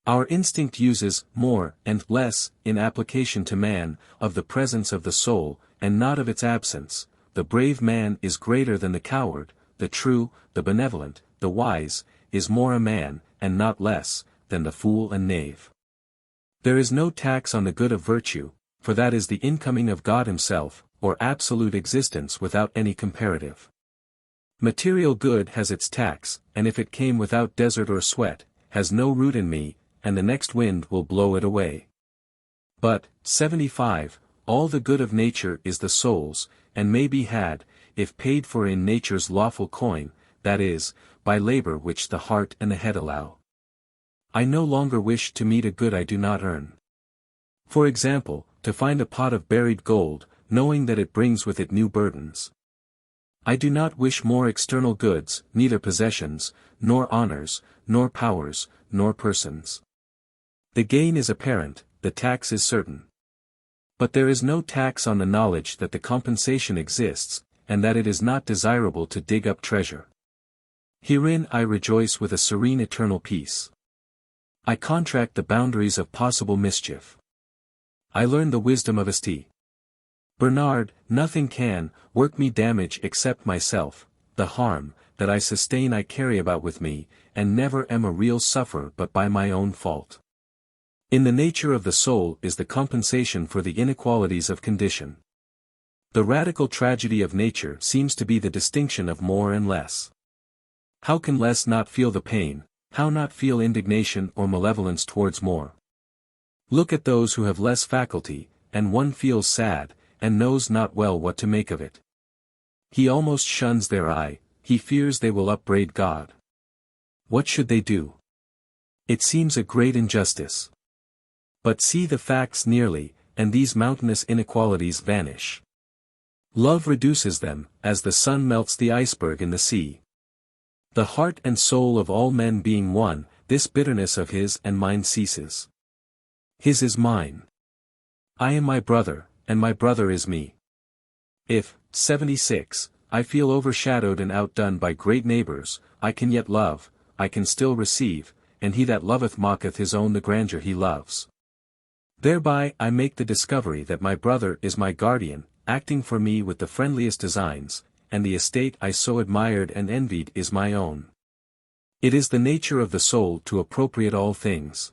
Our instinct uses more and less, in application to man, of the presence of the soul, and not of its absence. The brave man is greater than the coward, the true, the benevolent, the wise, is more a man, and not less, than the fool and knave. There is no tax on the good of virtue, for that is the incoming of God himself, or absolute existence without any comparative. Material good has its tax, and if it came without desert or sweat, has no root in me, and the next wind will blow it away. But, 75, all the good of nature is the soul's, and may be had, if paid for in nature's lawful coin, that is, by labor which the heart and the head allow. I no longer wish to meet a good I do not earn. For example, to find a pot of buried gold, knowing that it brings with it new burdens. I do not wish more external goods, neither possessions, nor honors, nor powers, nor persons. The gain is apparent, the tax is certain. But there is no tax on the knowledge that the compensation exists, and that it is not desirable to dig up treasure. Herein I rejoice with a serene eternal peace. I contract the boundaries of possible mischief. I learn the wisdom of St. Bernard, nothing can work me damage except myself, the harm that I sustain I carry about with me, and never am a real sufferer but by my own fault. In the nature of the soul is the compensation for the inequalities of condition. The radical tragedy of nature seems to be the distinction of more and less. How can less not feel the pain? How not feel indignation or malevolence towards more? Look at those who have less faculty, and one feels sad, and knows not well what to make of it. He almost shuns their eye, he fears they will upbraid God. What should they do? It seems a great injustice. But see the facts nearly, and these mountainous inequalities vanish. Love reduces them, as the sun melts the iceberg in the sea. The heart and soul of all men being one, this bitterness of his and mine ceases. His is mine. I am my brother, and my brother is me. If, 76, I feel overshadowed and outdone by great neighbors, I can yet love, I can still receive, and he that loveth mocketh his own the grandeur he loves. Thereby I make the discovery that my brother is my guardian, acting for me with the friendliest designs, and the estate I so admired and envied is my own. It is the nature of the soul to appropriate all things.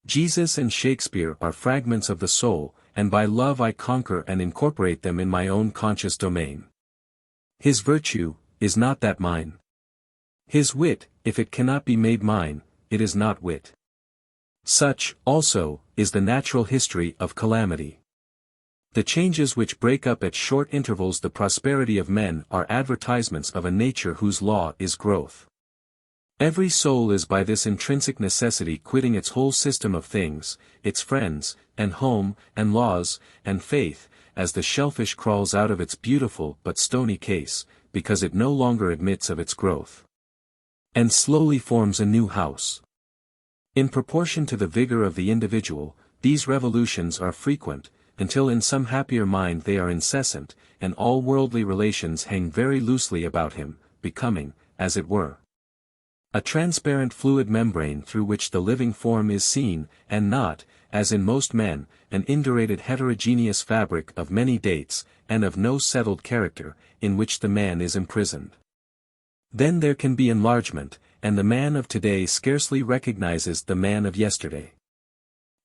Jesus and Shakespeare are fragments of the soul, and by love I conquer and incorporate them in my own conscious domain. His virtue, is not that mine? His wit, if it cannot be made mine, it is not wit. Such, also, is the natural history of calamity. The changes which break up at short intervals the prosperity of men are advertisements of a nature whose law is growth. Every soul is by this intrinsic necessity quitting its whole system of things, its friends, and home, and laws, and faith, as the shellfish crawls out of its beautiful but stony case, because it no longer admits of its growth. And slowly forms a new house. In proportion to the vigor of the individual, these revolutions are frequent, until in some happier mind they are incessant, and all worldly relations hang very loosely about him, becoming, as it were, a transparent fluid membrane through which the living form is seen, and not, as in most men, an indurated heterogeneous fabric of many dates, and of no settled character, in which the man is imprisoned. Then there can be enlargement, and the man of today scarcely recognizes the man of yesterday.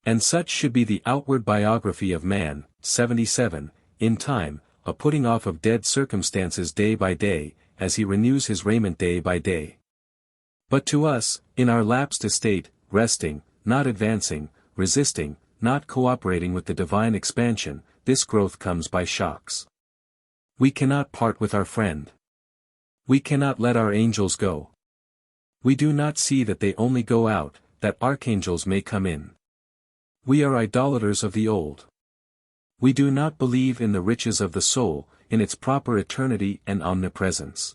And such should be the outward biography of man, 77, in time, a putting off of dead circumstances day by day, as he renews his raiment day by day. But to us, in our lapsed estate, resting, not advancing, resisting, not cooperating with the divine expansion, this growth comes by shocks. We cannot part with our friend. We cannot let our angels go. We do not see that they only go out, that archangels may come in. We are idolaters of the old. We do not believe in the riches of the soul, in its proper eternity and omnipresence.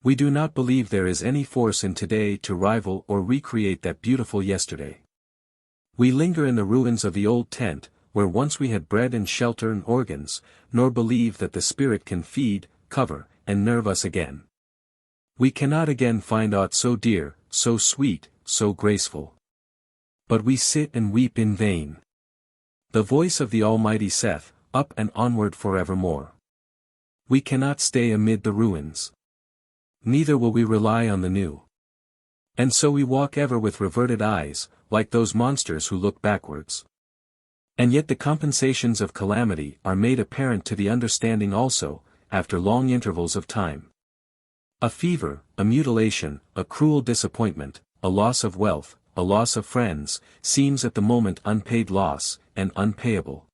We do not believe there is any force in today to rival or recreate that beautiful yesterday. We linger in the ruins of the old tent, where once we had bread and shelter and organs, nor believe that the Spirit can feed, cover, and nerve us again. We cannot again find aught so dear, so sweet, so graceful. But we sit and weep in vain. The voice of the Almighty saith, up and onward forevermore. We cannot stay amid the ruins. Neither will we rely on the new. And so we walk ever with reverted eyes, like those monsters who look backwards. And yet the compensations of calamity are made apparent to the understanding also, after long intervals of time. A fever, a mutilation, a cruel disappointment, a loss of wealth, a loss of friends, seems at the moment unpaid loss, and unpayable.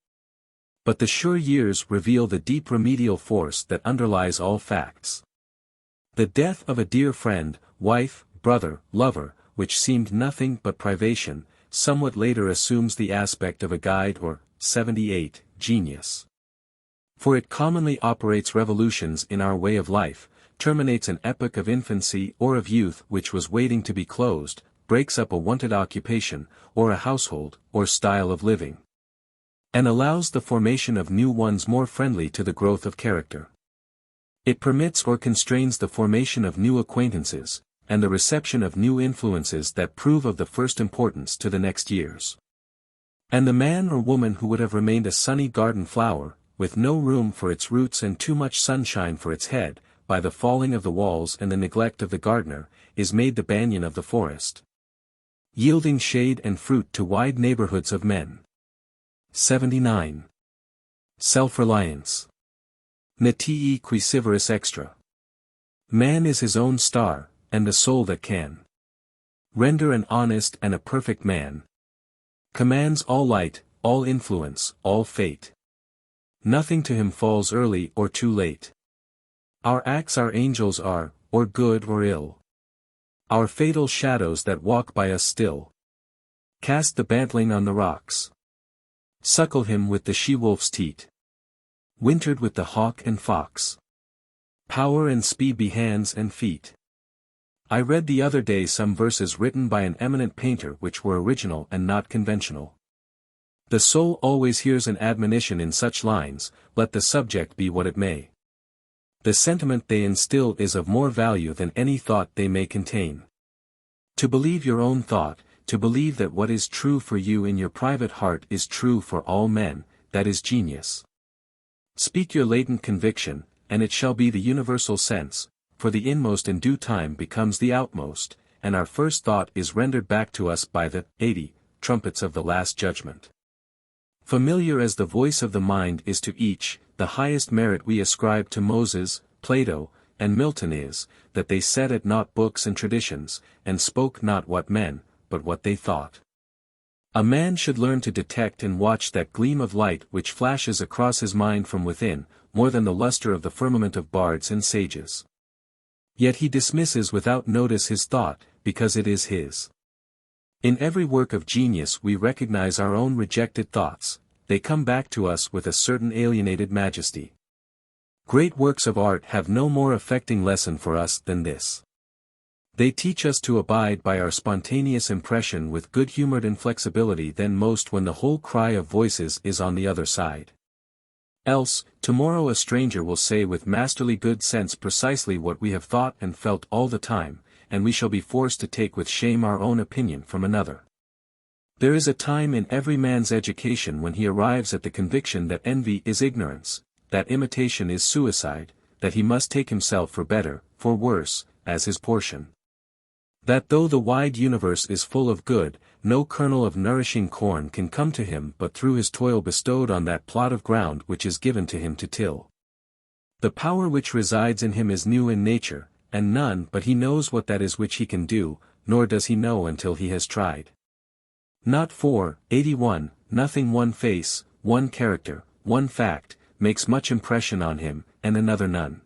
But the sure years reveal the deep remedial force that underlies all facts. The death of a dear friend, wife, brother, lover, which seemed nothing but privation, somewhat later assumes the aspect of a guide or, 78, genius. For it commonly operates revolutions in our way of life, terminates an epoch of infancy or of youth which was waiting to be closed, breaks up a wonted occupation, or a household, or style of living, and allows the formation of new ones more friendly to the growth of character. It permits or constrains the formation of new acquaintances, and the reception of new influences that prove of the first importance to the next years. And the man or woman who would have remained a sunny garden flower, with no room for its roots and too much sunshine for its head, by the falling of the walls and the neglect of the gardener, is made the banyan of the forest, yielding shade and fruit to wide neighborhoods of men. 79. Self-Reliance. Natii qui siveris extra. Man is his own star, and the soul that can render an honest and a perfect man, commands all light, all influence, all fate. Nothing to him falls early or too late. Our acts our angels are, or good or ill. Our fatal shadows that walk by us still. Cast the bantling on the rocks. Suckle him with the she-wolf's teat. Wintered with the hawk and fox. Power and speed be hands and feet. I read the other day some verses written by an eminent painter which were original and not conventional. The soul always hears an admonition in such lines, let the subject be what it may. The sentiment they instill is of more value than any thought they may contain. To believe your own thought, to believe that what is true for you in your private heart is true for all men, that is genius. Speak your latent conviction, and it shall be the universal sense, for the inmost in due time becomes the outmost, and our first thought is rendered back to us by the 80 trumpets of the last judgment. Familiar as the voice of the mind is to each, the highest merit we ascribe to Moses, Plato, and Milton is, that they set at naught books and traditions, and spoke not what men, but what they thought. A man should learn to detect and watch that gleam of light which flashes across his mind from within, more than the luster of the firmament of bards and sages. Yet he dismisses without notice his thought, because it is his. In every work of genius we recognize our own rejected thoughts, they come back to us with a certain alienated majesty. Great works of art have no more affecting lesson for us than this. They teach us to abide by our spontaneous impression with good-humored inflexibility than most when the whole cry of voices is on the other side. Else, tomorrow a stranger will say with masterly good sense precisely what we have thought and felt all the time, and we shall be forced to take with shame our own opinion from another. There is a time in every man's education when he arrives at the conviction that envy is ignorance, that imitation is suicide, that he must take himself for better, for worse, as his portion. That though the wide universe is full of good, no kernel of nourishing corn can come to him but through his toil bestowed on that plot of ground which is given to him to till. The power which resides in him is new in nature, and none but he knows what that is which he can do, nor does he know until he has tried. Not for, 81, nothing one face, one character, one fact, makes much impression on him, and another none.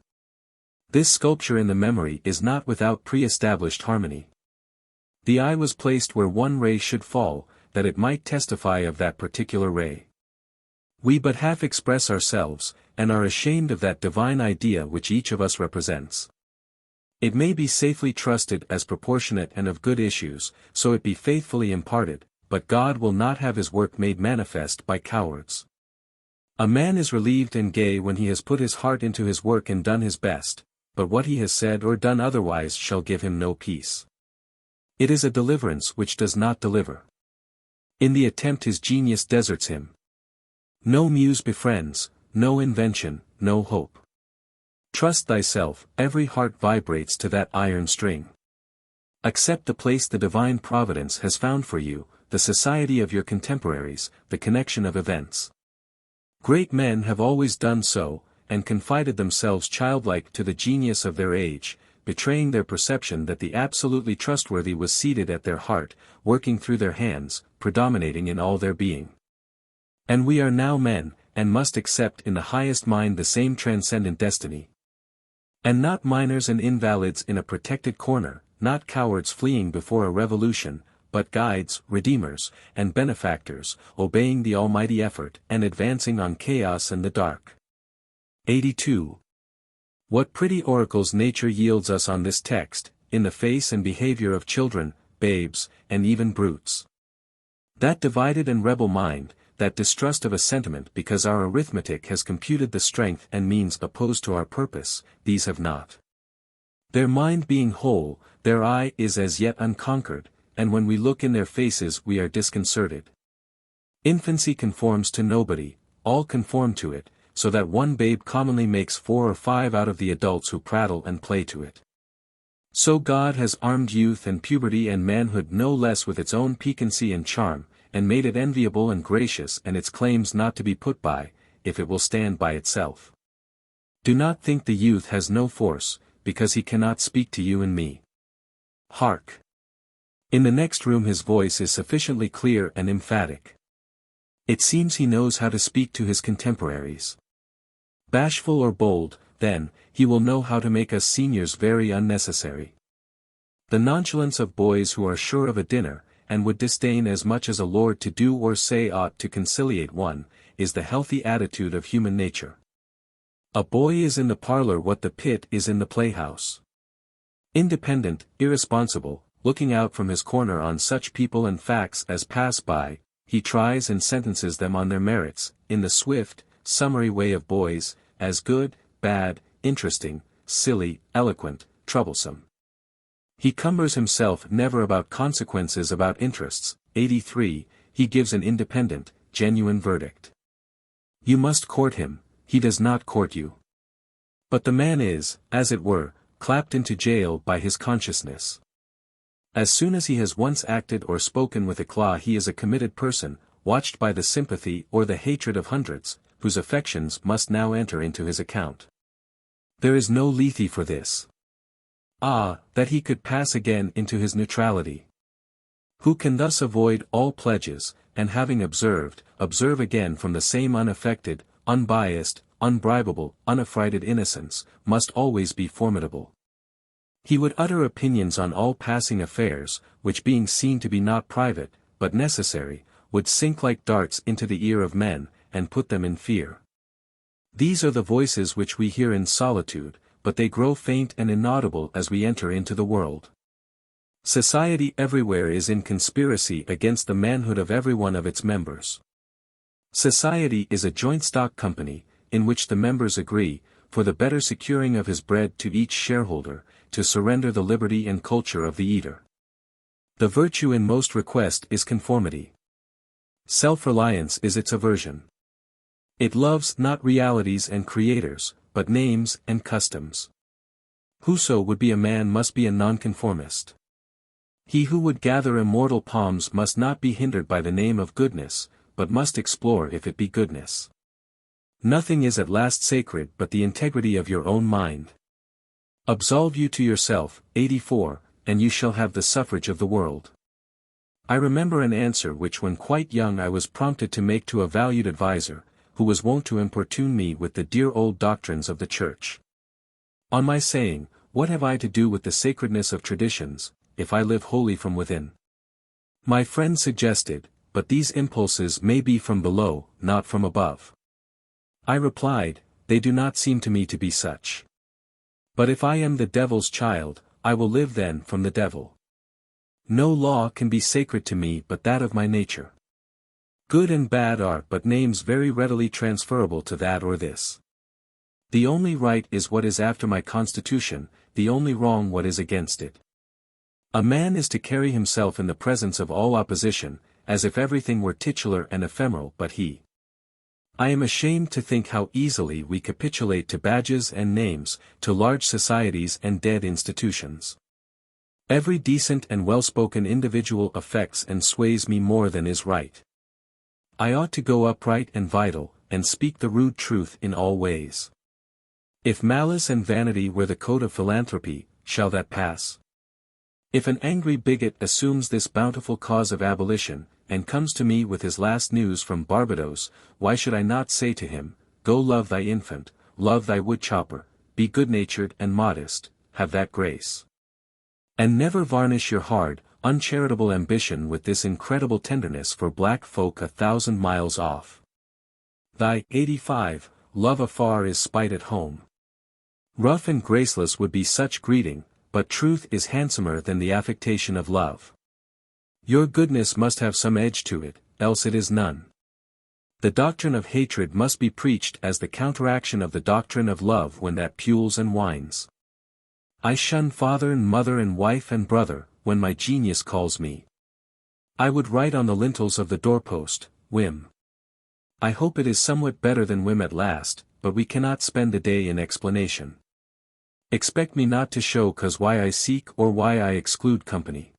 This sculpture in the memory is not without pre-established harmony. The eye was placed where one ray should fall, that it might testify of that particular ray. We but half express ourselves, and are ashamed of that divine idea which each of us represents. It may be safely trusted as proportionate and of good issues, so it be faithfully imparted, but God will not have his work made manifest by cowards. A man is relieved and gay when he has put his heart into his work and done his best, but what he has said or done otherwise shall give him no peace. It is a deliverance which does not deliver. In the attempt his genius deserts him. No muse befriends, no invention, no hope. Trust thyself, every heart vibrates to that iron string. Accept the place the divine providence has found for you, the society of your contemporaries, the connection of events. Great men have always done so, and confided themselves childlike to the genius of their age, betraying their perception that the absolutely trustworthy was seated at their heart, working through their hands, predominating in all their being. And we are now men, and must accept in the highest mind the same transcendent destiny. And not minors and invalids in a protected corner, not cowards fleeing before a revolution, but guides, redeemers, and benefactors, obeying the almighty effort and advancing on chaos and the dark. 82. What pretty oracles nature yields us on this text, in the face and behavior of children, babes, and even brutes. That divided and rebel mind, that distrust of a sentiment because our arithmetic has computed the strength and means opposed to our purpose, these have not. Their mind being whole, their eye is as yet unconquered, and when we look in their faces we are disconcerted. Infancy conforms to nobody, all conform to it, so that one babe commonly makes 4 or 5 out of the adults who prattle and play to it. So God has armed youth and puberty and manhood no less with its own piquancy and charm, and made it enviable and gracious and its claims not to be put by, if it will stand by itself. Do not think the youth has no force, because he cannot speak to you and me. Hark! In the next room his voice is sufficiently clear and emphatic. It seems he knows how to speak to his contemporaries. Bashful or bold, then, he will know how to make us seniors very unnecessary. The nonchalance of boys who are sure of a dinner, and would disdain as much as a lord to do or say aught to conciliate one, is the healthy attitude of human nature. A boy is in the parlor what the pit is in the playhouse. Independent, irresponsible, looking out from his corner on such people and facts as pass by, he tries and sentences them on their merits, in the swift, summary way of boys, as good, bad, interesting, silly, eloquent, troublesome. He cumbers himself never about consequences about interests. 83, he gives an independent, genuine verdict. You must court him, he does not court you. But the man is, as it were, clapped into jail by his consciousness. As soon as he has once acted or spoken with eclat he is a committed person, watched by the sympathy or the hatred of hundreds, whose affections must now enter into his account. There is no lethe for this. Ah, that he could pass again into his neutrality. Who can thus avoid all pledges, and having observed, observe again from the same unaffected, unbiased, unbribable, unaffrighted innocence, must always be formidable. He would utter opinions on all passing affairs, which being seen to be not private, but necessary, would sink like darts into the ear of men, and put them in fear. These are the voices which we hear in solitude, but they grow faint and inaudible as we enter into the world. Society everywhere is in conspiracy against the manhood of every one of its members. Society is a joint stock company, in which the members agree, for the better securing of his bread to each shareholder, to surrender the liberty and culture of the eater. The virtue in most request is conformity. Self-reliance is its aversion. It loves not realities and creators, but names and customs. Whoso would be a man must be a nonconformist. He who would gather immortal palms must not be hindered by the name of goodness, but must explore if it be goodness. Nothing is at last sacred but the integrity of your own mind. Absolve you to yourself, 84, and you shall have the suffrage of the world. I remember an answer which when quite young I was prompted to make to a valued adviser, who was wont to importune me with the dear old doctrines of the Church. On my saying, what have I to do with the sacredness of traditions, if I live wholly from within? My friend suggested, but these impulses may be from below, not from above. I replied, they do not seem to me to be such. But if I am the devil's child, I will live then from the devil. No law can be sacred to me but that of my nature. Good and bad are but names very readily transferable to that or this. The only right is what is after my constitution, the only wrong what is against it. A man is to carry himself in the presence of all opposition, as if everything were titular and ephemeral but he. I am ashamed to think how easily we capitulate to badges and names, to large societies and dead institutions. Every decent and well-spoken individual affects and sways me more than is right. I ought to go upright and vital, and speak the rude truth in all ways. If malice and vanity were the code of philanthropy, shall that pass? If an angry bigot assumes this bountiful cause of abolition, and comes to me with his last news from Barbados, why should I not say to him, Go love thy infant, love thy wood-chopper, be good-natured and modest, have that grace. And never varnish your hard, uncharitable ambition with this incredible tenderness for black folk 1,000 miles off. Thy 85, love afar is spite at home. Rough and graceless would be such greeting, but truth is handsomer than the affectation of love. Your goodness must have some edge to it, else it is none. The doctrine of hatred must be preached as the counteraction of the doctrine of love when that pules and whines. I shun father and mother and wife and brother, when my genius calls me. I would write on the lintels of the doorpost, whim. I hope it is somewhat better than whim at last, but we cannot spend the day in explanation. Expect me not to show cause why I seek or why I exclude company.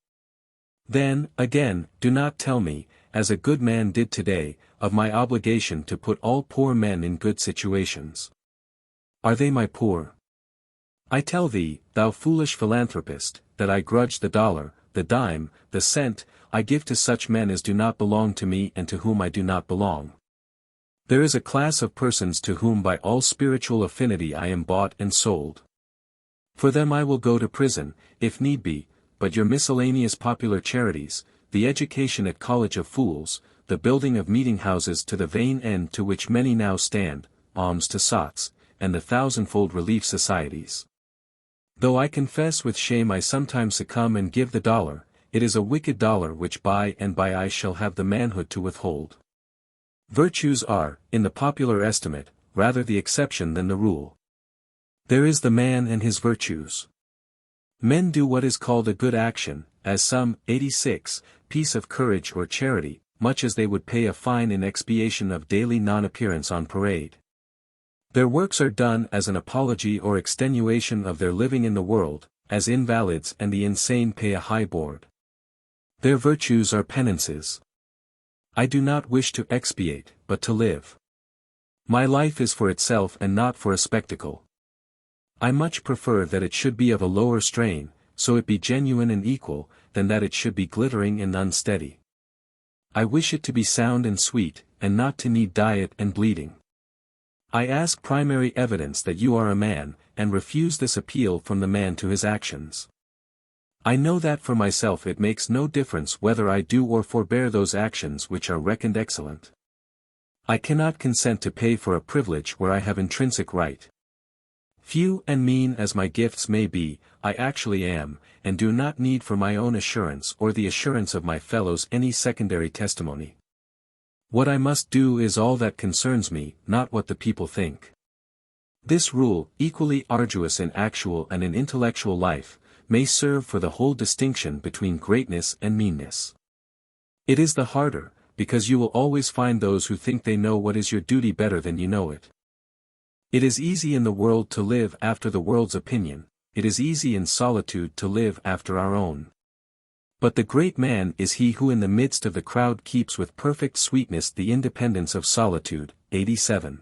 Then, again, do not tell me, as a good man did today, of my obligation to put all poor men in good situations. Are they my poor? I tell thee, thou foolish philanthropist, that I grudge the dollar, the dime, the cent, I give to such men as do not belong to me and to whom I do not belong. There is a class of persons to whom by all spiritual affinity I am bought and sold. For them I will go to prison, if need be, but your miscellaneous popular charities, the education at college of fools, the building of meeting-houses to the vain end to which many now stand, alms to sots, and the thousandfold relief societies. Though I confess with shame I sometimes succumb and give the dollar, it is a wicked dollar which by and by I shall have the manhood to withhold. Virtues are, in the popular estimate, rather the exception than the rule. There is the man and his virtues. Men do what is called a good action, as some, 86, piece of courage or charity, much as they would pay a fine in expiation of daily non-appearance on parade. Their works are done as an apology or extenuation of their living in the world, as invalids and the insane pay a high board. Their virtues are penances. I do not wish to expiate, but to live. My life is for itself and not for a spectacle. I much prefer that it should be of a lower strain, so it be genuine and equal, than that it should be glittering and unsteady. I wish it to be sound and sweet, and not to need diet and bleeding. I ask primary evidence that you are a man, and refuse this appeal from the man to his actions. I know that for myself it makes no difference whether I do or forbear those actions which are reckoned excellent. I cannot consent to pay for a privilege where I have intrinsic right. Few and mean as my gifts may be, I actually am, and do not need for my own assurance or the assurance of my fellows any secondary testimony. What I must do is all that concerns me, not what the people think. This rule, equally arduous in actual and in intellectual life, may serve for the whole distinction between greatness and meanness. It is the harder, because you will always find those who think they know what is your duty better than you know it. It is easy in the world to live after the world's opinion, it is easy in solitude to live after our own. But the great man is he who in the midst of the crowd keeps with perfect sweetness the independence of solitude. 87.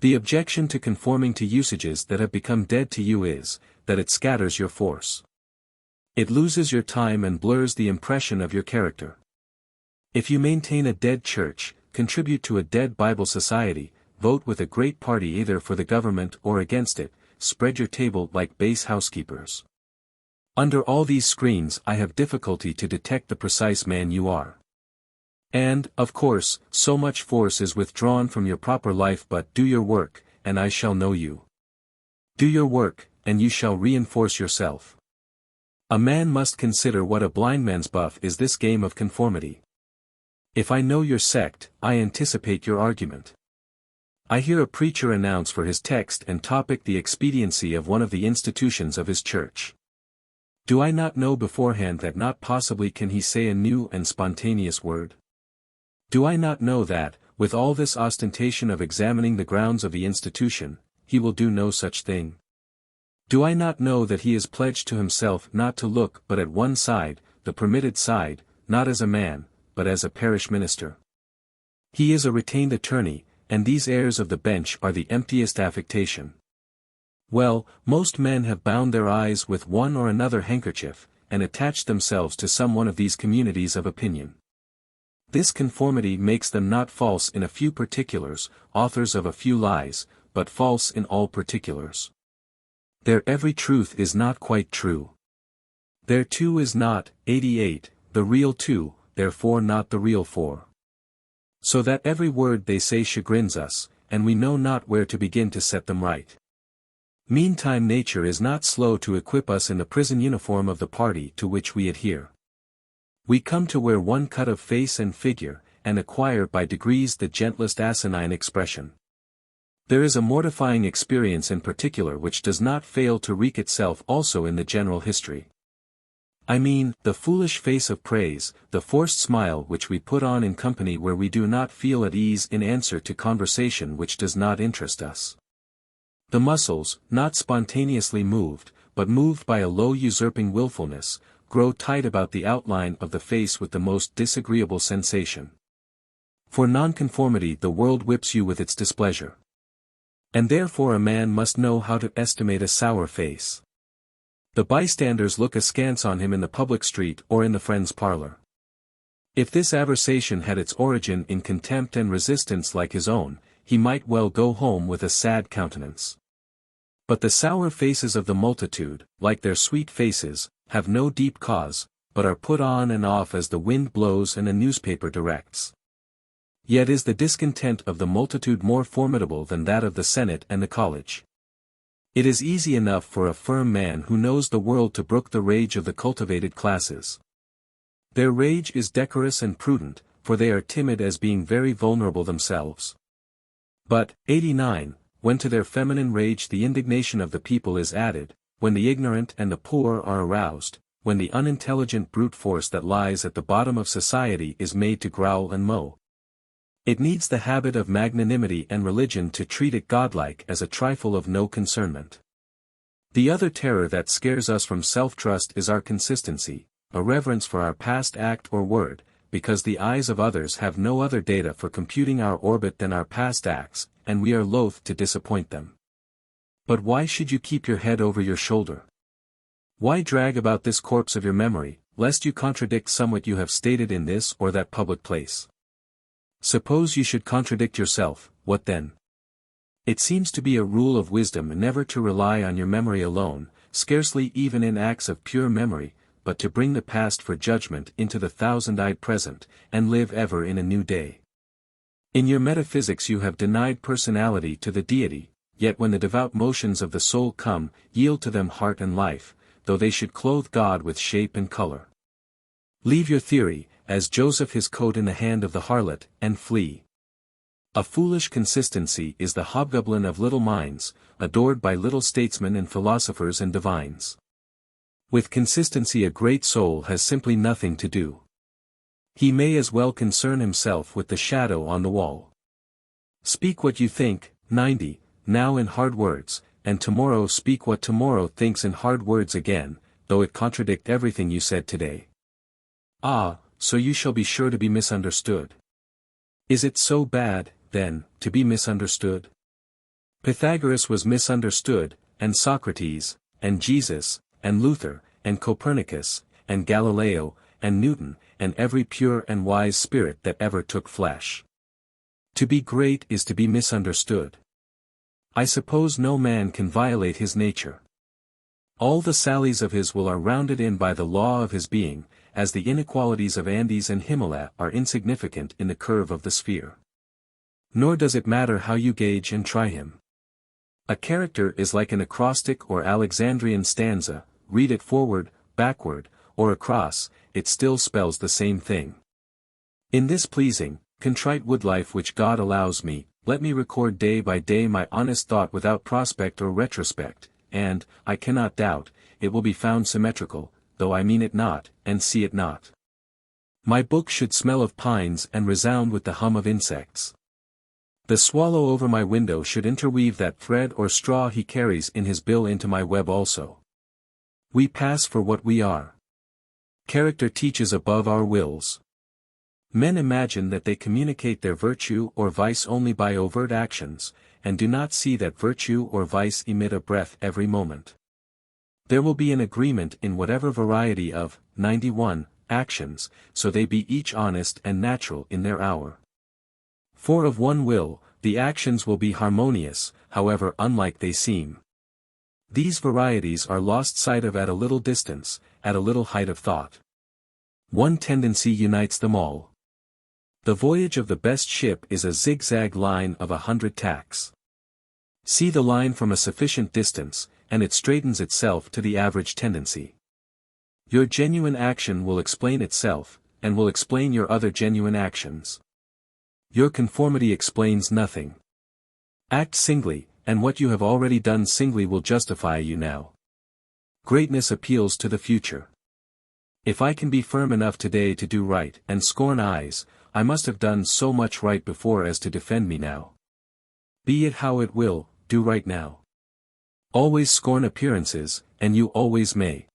The objection to conforming to usages that have become dead to you is, that it scatters your force. It loses your time and blurs the impression of your character. If you maintain a dead church, contribute to a dead Bible society, vote with a great party either for the government or against it, spread your table like base housekeepers. Under all these screens I have difficulty to detect the precise man you are. And, of course, so much force is withdrawn from your proper life, but do your work, and I shall know you. Do your work, and you shall reinforce yourself. A man must consider what a blindman's buff is this game of conformity. If I know your sect, I anticipate your argument. I hear a preacher announce for his text and topic the expediency of one of the institutions of his church. Do I not know beforehand that not possibly can he say a new and spontaneous word? Do I not know that, with all this ostentation of examining the grounds of the institution, he will do no such thing? Do I not know that he is pledged to himself not to look but at one side, the permitted side, not as a man, but as a parish minister? He is a retained attorney, and these airs of the bench are the emptiest affectation. Well, most men have bound their eyes with one or another handkerchief, and attached themselves to some one of these communities of opinion. This conformity makes them not false in a few particulars, authors of a few lies, but false in all particulars. Their every truth is not quite true. Their 2 is not, 88, the real 2, therefore not the real 4. So that every word they say chagrins us, and we know not where to begin to set them right. Meantime nature is not slow to equip us in the prison uniform of the party to which we adhere. We come to wear one cut of face and figure, and acquire by degrees the gentlest asinine expression. There is a mortifying experience in particular which does not fail to wreak itself also in the general history. I mean, the foolish face of praise, the forced smile which we put on in company where we do not feel at ease in answer to conversation which does not interest us. The muscles, not spontaneously moved, but moved by a low usurping willfulness, grow tight about the outline of the face with the most disagreeable sensation. For nonconformity the world whips you with its displeasure. And therefore a man must know how to estimate a sour face. The bystanders look askance on him in the public street or in the friend's parlor. If this aversation had its origin in contempt and resistance like his own, he might well go home with a sad countenance. But the sour faces of the multitude, like their sweet faces, have no deep cause, but are put on and off as the wind blows and a newspaper directs. Yet is the discontent of the multitude more formidable than that of the Senate and the college. It is easy enough for a firm man who knows the world to brook the rage of the cultivated classes. Their rage is decorous and prudent, for they are timid as being very vulnerable themselves. But, 89, when to their feminine rage the indignation of the people is added, when the ignorant and the poor are aroused, when the unintelligent brute force that lies at the bottom of society is made to growl and mow. It needs the habit of magnanimity and religion to treat it godlike as a trifle of no concernment. The other terror that scares us from self-trust is our consistency, a reverence for our past act or word, because the eyes of others have no other data for computing our orbit than our past acts, and we are loath to disappoint them. But why should you keep your head over your shoulder? Why drag about this corpse of your memory, lest you contradict somewhat you have stated in this or that public place? Suppose you should contradict yourself, what then? It seems to be a rule of wisdom never to rely on your memory alone, scarcely even in acts of pure memory, but to bring the past for judgment into the thousand-eyed present, and live ever in a new day. In your metaphysics you have denied personality to the deity, yet when the devout motions of the soul come, yield to them heart and life, though they should clothe God with shape and color. Leave your theory, as Joseph his coat in the hand of the harlot, and flee. A foolish consistency is the hobgoblin of little minds, adored by little statesmen and philosophers and divines. With consistency a great soul has simply nothing to do. He may as well concern himself with the shadow on the wall. Speak what you think, 90, now in hard words, and tomorrow speak what tomorrow thinks in hard words again, though it contradict everything you said today. Ah, so you shall be sure to be misunderstood. Is it so bad, then, to be misunderstood? Pythagoras was misunderstood, and Socrates, and Jesus, and Luther, and Copernicus, and Galileo, and Newton, and every pure and wise spirit that ever took flesh. To be great is to be misunderstood. I suppose no man can violate his nature. All the sallies of his will are rounded in by the law of his being, as the inequalities of Andes and Himalaya are insignificant in the curve of the sphere. Nor does it matter how you gauge and try him. A character is like an acrostic or Alexandrian stanza, read it forward, backward, or across, it still spells the same thing. In this pleasing, contrite woodlife which God allows me, let me record day by day my honest thought without prospect or retrospect, and, I cannot doubt, it will be found symmetrical, though I mean it not, and see it not. My book should smell of pines and resound with the hum of insects. The swallow over my window should interweave that thread or straw he carries in his bill into my web also. We pass for what we are. Character teaches above our wills. Men imagine that they communicate their virtue or vice only by overt actions, and do not see that virtue or vice emit a breath every moment. There will be an agreement in whatever variety of 91 actions, so they be each honest and natural in their hour. For of one will, the actions will be harmonious, however unlike they seem. These varieties are lost sight of at a little distance, at a little height of thought. One tendency unites them all. The voyage of the best ship is a zigzag line of 100 tacks. See the line from a sufficient distance, and it straightens itself to the average tendency. Your genuine action will explain itself, and will explain your other genuine actions. Your conformity explains nothing. Act singly, and what you have already done singly will justify you now. Greatness appeals to the future. If I can be firm enough today to do right and scorn eyes, I must have done so much right before as to defend me now. Be it how it will, do right now. Always scorn appearances, and you always may.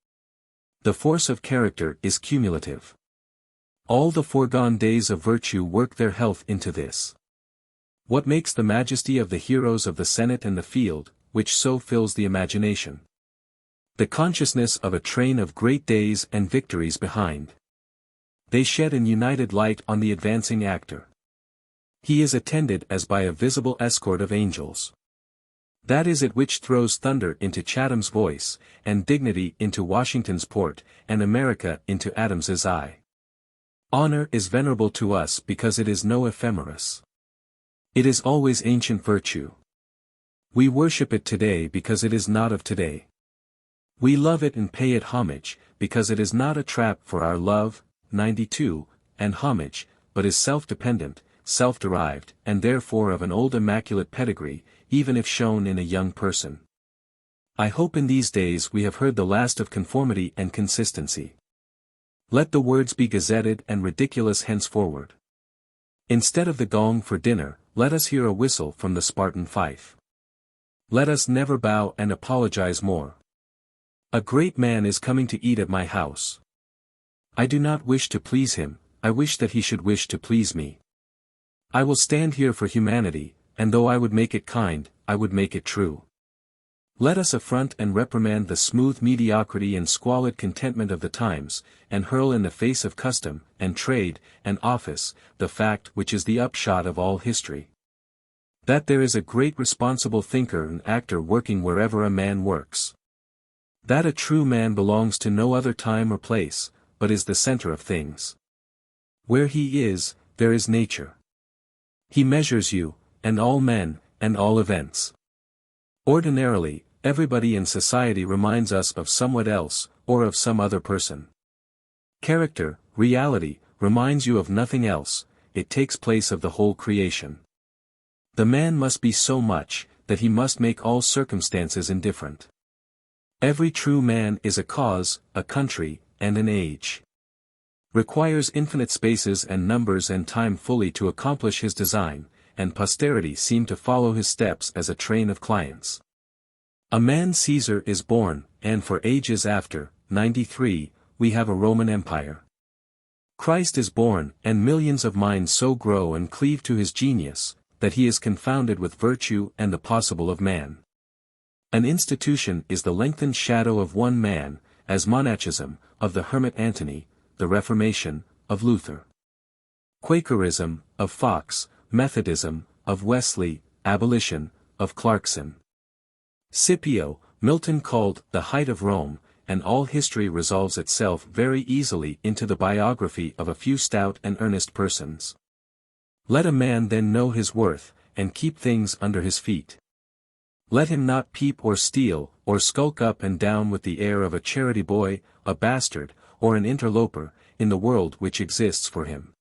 The force of character is cumulative. All the foregone days of virtue work their health into this. What makes the majesty of the heroes of the Senate and the field, which so fills the imagination? The consciousness of a train of great days and victories behind. They shed an united light on the advancing actor. He is attended as by a visible escort of angels. That is it which throws thunder into Chatham's voice, and dignity into Washington's port, and America into Adams's eye. Honor is venerable to us because it is no ephemeris. It is always ancient virtue. We worship it today because it is not of today. We love it and pay it homage, because it is not a trap for our love, 92, and homage, but is self-dependent, self-derived, and therefore of an old immaculate pedigree, even if shown in a young person. I hope in these days we have heard the last of conformity and consistency. Let the words be gazetted and ridiculous henceforward. Instead of the gong for dinner, let us hear a whistle from the Spartan fife. Let us never bow and apologize more. A great man is coming to eat at my house. I do not wish to please him, I wish that he should wish to please me. I will stand here for humanity, and though I would make it kind, I would make it true. Let us affront and reprimand the smooth mediocrity and squalid contentment of the times, and hurl in the face of custom, and trade, and office, the fact which is the upshot of all history. That there is a great responsible thinker and actor working wherever a man works. That a true man belongs to no other time or place, but is the center of things. Where he is, there is nature. He measures you, and all men, and all events. Ordinarily, everybody in society reminds us of somewhat else, or of some other person. Character, reality, reminds you of nothing else, it takes place of the whole creation. The man must be so much, that he must make all circumstances indifferent. Every true man is a cause, a country, and an age. Requires infinite spaces and numbers and time fully to accomplish his design, and posterity seem to follow his steps as a train of clients. A man Caesar is born, and for ages after, 93, we have a Roman Empire. Christ is born, and millions of minds so grow and cleave to his genius, that he is confounded with virtue and the possible of man. An institution is the lengthened shadow of one man, as monachism, of the hermit Antony, the Reformation, of Luther. Quakerism, of Fox, Methodism, of Wesley, abolition, of Clarkson. Scipio, Milton called the height of Rome, and all history resolves itself very easily into the biography of a few stout and earnest persons. Let a man then know his worth, and keep things under his feet. Let him not peep or steal, or skulk up and down with the air of a charity boy, a bastard, or an interloper, in the world which exists for him.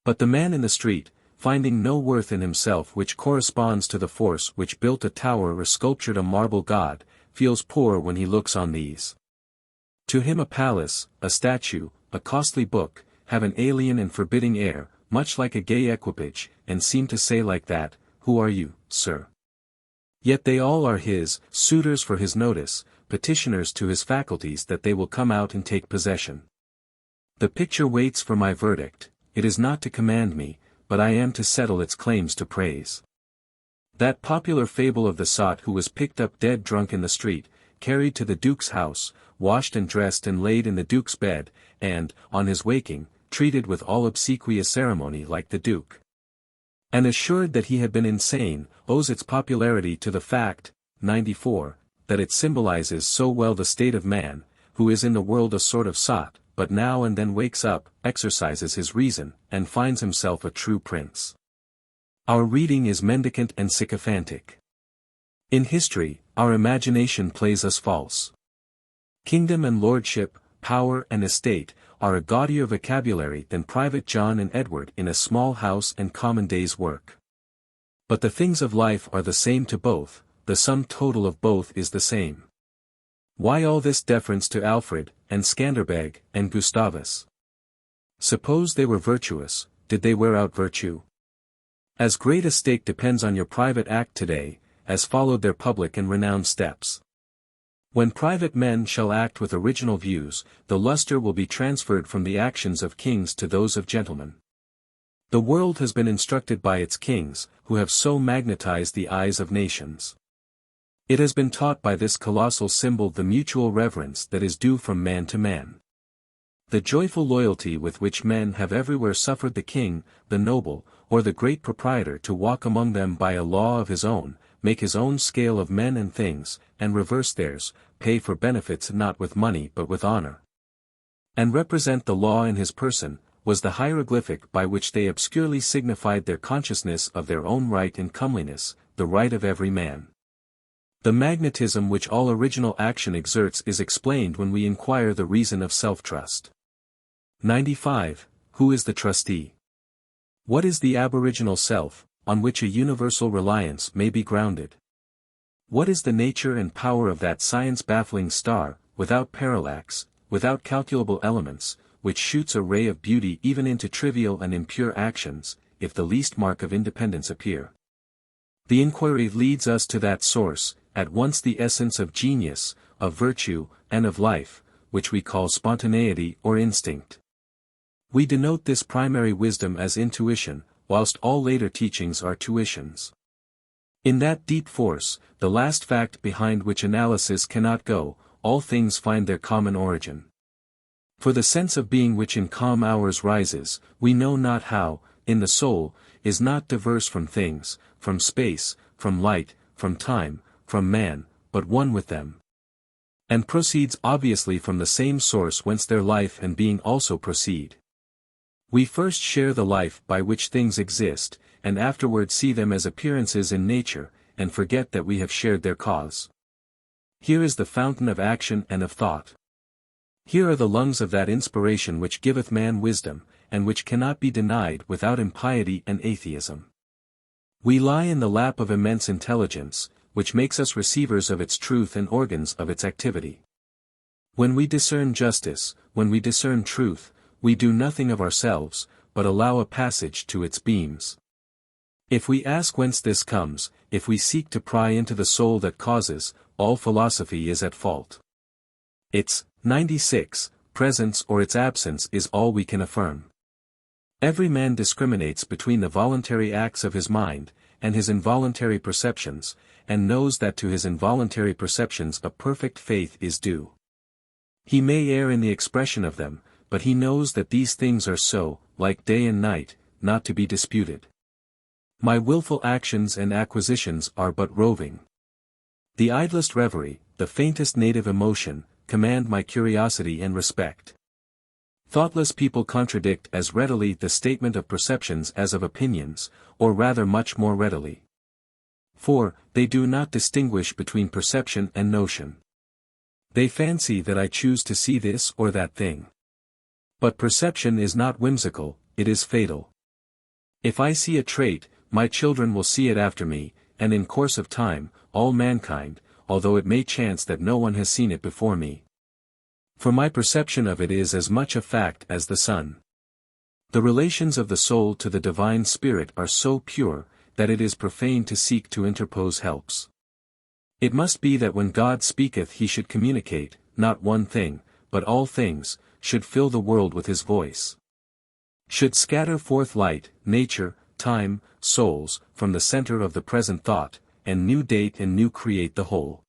But the man in the street, finding no worth in himself which corresponds to the force which built a tower or sculptured a marble god, feels poor when he looks on these. To him a palace, a statue, a costly book, have an alien and forbidding air, much like a gay equipage, and seem to say like that, "Who are you, sir?" Yet they all are his, suitors for his notice, petitioners to his faculties that they will come out and take possession. The picture waits for my verdict, it is not to command me, but I am to settle its claims to praise. That popular fable of the sot who was picked up dead drunk in the street, carried to the Duke's house, washed and dressed and laid in the Duke's bed, and, on his waking, treated with all obsequious ceremony like the Duke, and assured that he had been insane, owes its popularity to the fact, 94, that it symbolizes so well the state of man, who is in the world a sort of sot, but now and then wakes up, exercises his reason, and finds himself a true prince. Our reading is mendicant and sycophantic. In history, our imagination plays us false. Kingdom and lordship, power and estate, are a gaudier vocabulary than Private John and Edward in a small house and common day's work. But the things of life are the same to both, the sum total of both is the same. Why all this deference to Alfred, and Skanderbeg, and Gustavus? Suppose they were virtuous, did they wear out virtue? As great a stake depends on your private act today, as followed their public and renowned steps. When private men shall act with original views, the luster will be transferred from the actions of kings to those of gentlemen. The world has been instructed by its kings, who have so magnetized the eyes of nations. It has been taught by this colossal symbol the mutual reverence that is due from man to man. The joyful loyalty with which men have everywhere suffered the king, the noble, or the great proprietor to walk among them by a law of his own, make his own scale of men and things, and reverse theirs, pay for benefits not with money but with honor, and represent the law in his person, was the hieroglyphic by which they obscurely signified their consciousness of their own right and comeliness, the right of every man. The magnetism which all original action exerts is explained when we inquire the reason of self-trust. 95. Who is the trustee? What is the aboriginal self, on which a universal reliance may be grounded? What is the nature and power of that science-baffling star, without parallax, without calculable elements, which shoots a ray of beauty even into trivial and impure actions, if the least mark of independence appear? The inquiry leads us to that source, at once the essence of genius, of virtue, and of life, which we call spontaneity or instinct. We denote this primary wisdom as intuition, whilst all later teachings are tuitions. In that deep force, the last fact behind which analysis cannot go, all things find their common origin. For the sense of being which in calm hours rises, we know not how, in the soul, is not diverse from things, from space, from light, from time, from man, but one with them, and proceeds obviously from the same source whence their life and being also proceed. We first share the life by which things exist, and afterward see them as appearances in nature, and forget that we have shared their cause. Here is the fountain of action and of thought. Here are the lungs of that inspiration which giveth man wisdom, and which cannot be denied without impiety and atheism. We lie in the lap of immense intelligence, which makes us receivers of its truth and organs of its activity. When we discern justice, when we discern truth, we do nothing of ourselves, but allow a passage to its beams. If we ask whence this comes, if we seek to pry into the soul that causes, all philosophy is at fault. Its 96 presence or its absence is all we can affirm. Every man discriminates between the voluntary acts of his mind, and his involuntary perceptions, and knows that to his involuntary perceptions a perfect faith is due. He may err in the expression of them, but he knows that these things are so, like day and night, not to be disputed. My willful actions and acquisitions are but roving. The idlest reverie, the faintest native emotion, command my curiosity and respect. Thoughtless people contradict as readily the statement of perceptions as of opinions, or rather much more readily. For, they do not distinguish between perception and notion. They fancy that I choose to see this or that thing. But perception is not whimsical, it is fatal. If I see a trait, my children will see it after me, and in course of time, all mankind, although it may chance that no one has seen it before me. For my perception of it is as much a fact as the sun. The relations of the soul to the divine spirit are so pure, that it is profane to seek to interpose helps. It must be that when God speaketh he should communicate, not one thing, but all things, should fill the world with his voice. Should scatter forth light, nature, time, souls, from the center of the present thought, and new date and new create the whole.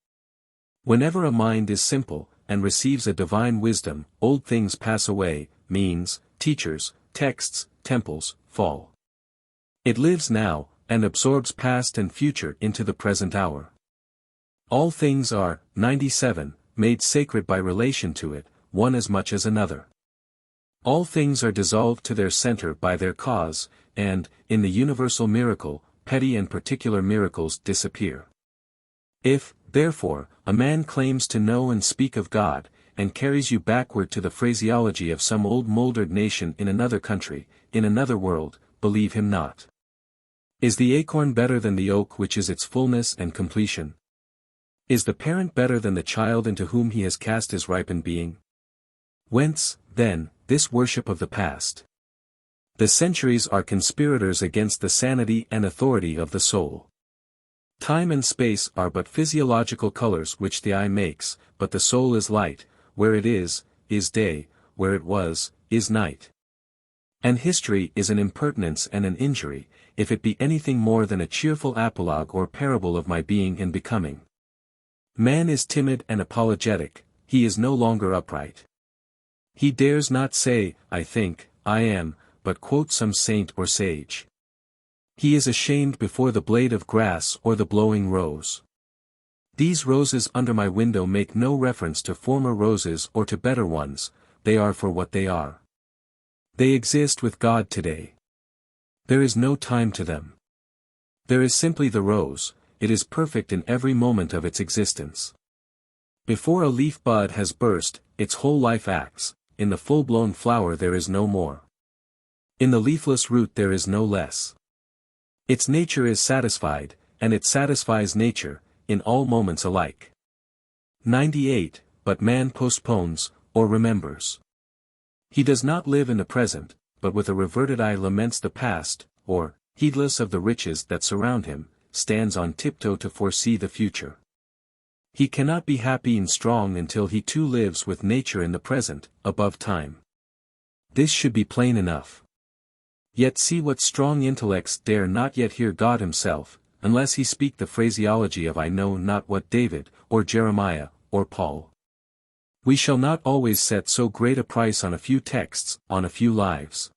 Whenever a mind is simple, and receives a divine wisdom, old things pass away, means, teachers, texts, temples, fall. It lives now, and absorbs past and future into the present hour. All things are, 97, made sacred by relation to it, one as much as another. All things are dissolved to their center by their cause, and, in the universal miracle, petty and particular miracles disappear. If, therefore, a man claims to know and speak of God, and carries you backward to the phraseology of some old mouldered nation in another country, in another world, believe him not. Is the acorn better than the oak which is its fullness and completion? Is the parent better than the child into whom he has cast his ripened being? Whence, then, this worship of the past? The centuries are conspirators against the sanity and authority of the soul. Time and space are but physiological colors which the eye makes, but the soul is light, where it is day, where it was, is night. And history is an impertinence and an injury, if it be anything more than a cheerful apologue or parable of my being and becoming. Man is timid and apologetic, he is no longer upright. He dares not say, I think, I am, but quote some saint or sage. He is ashamed before the blade of grass or the blowing rose. These roses under my window make no reference to former roses or to better ones, they are for what they are. They exist with God today. There is no time to them. There is simply the rose, it is perfect in every moment of its existence. Before a leaf bud has burst, its whole life acts, in the full-blown flower there is no more. In the leafless root there is no less. Its nature is satisfied, and it satisfies nature, in all moments alike. 98. But man postpones, or remembers. He does not live in the present, but with a reverted eye laments the past, or, heedless of the riches that surround him, stands on tiptoe to foresee the future. He cannot be happy and strong until he too lives with nature in the present, above time. This should be plain enough. Yet see what strong intellects dare not yet hear God himself, unless he speak the phraseology of I know not what David, or Jeremiah, or Paul. We shall not always set so great a price on a few texts, on a few lives.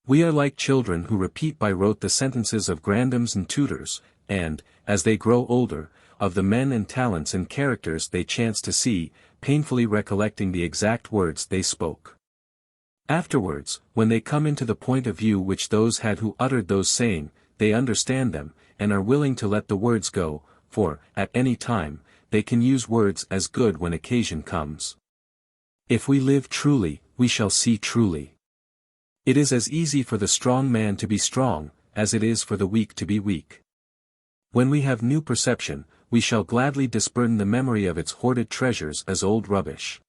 We are like children who repeat by rote the sentences of grandams and tutors, and, as they grow older, of the men and talents and characters they chance to see, painfully recollecting the exact words they spoke. Afterwards, when they come into the point of view which those had who uttered those saying, they understand them, and are willing to let the words go, for, at any time, they can use words as good when occasion comes. If we live truly, we shall see truly. It is as easy for the strong man to be strong, as it is for the weak to be weak. When we have new perception, we shall gladly disburden the memory of its hoarded treasures as old rubbish.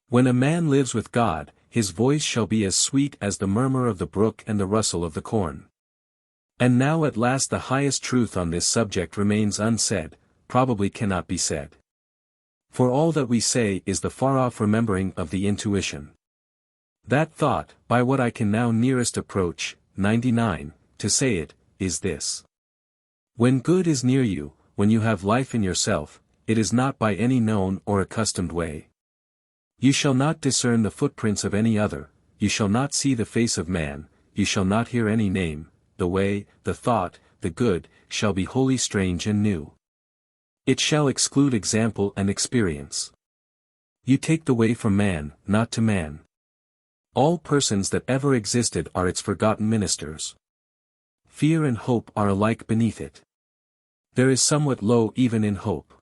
When a man lives with God, his voice shall be as sweet as the murmur of the brook and the rustle of the corn. And now at last the highest truth on this subject remains unsaid, probably cannot be said. For all that we say is the far-off remembering of the intuition. That thought, by what I can now nearest approach, 99, to say it, is this. When good is near you, when you have life in yourself, it is not by any known or accustomed way. You shall not discern the footprints of any other, you shall not see the face of man, you shall not hear any name, the way, the thought, the good, shall be wholly strange and new. It shall exclude example and experience. You take the way from man, not to man. All persons that ever existed are its forgotten ministers. Fear and hope are alike beneath it. There is somewhat low even in hope.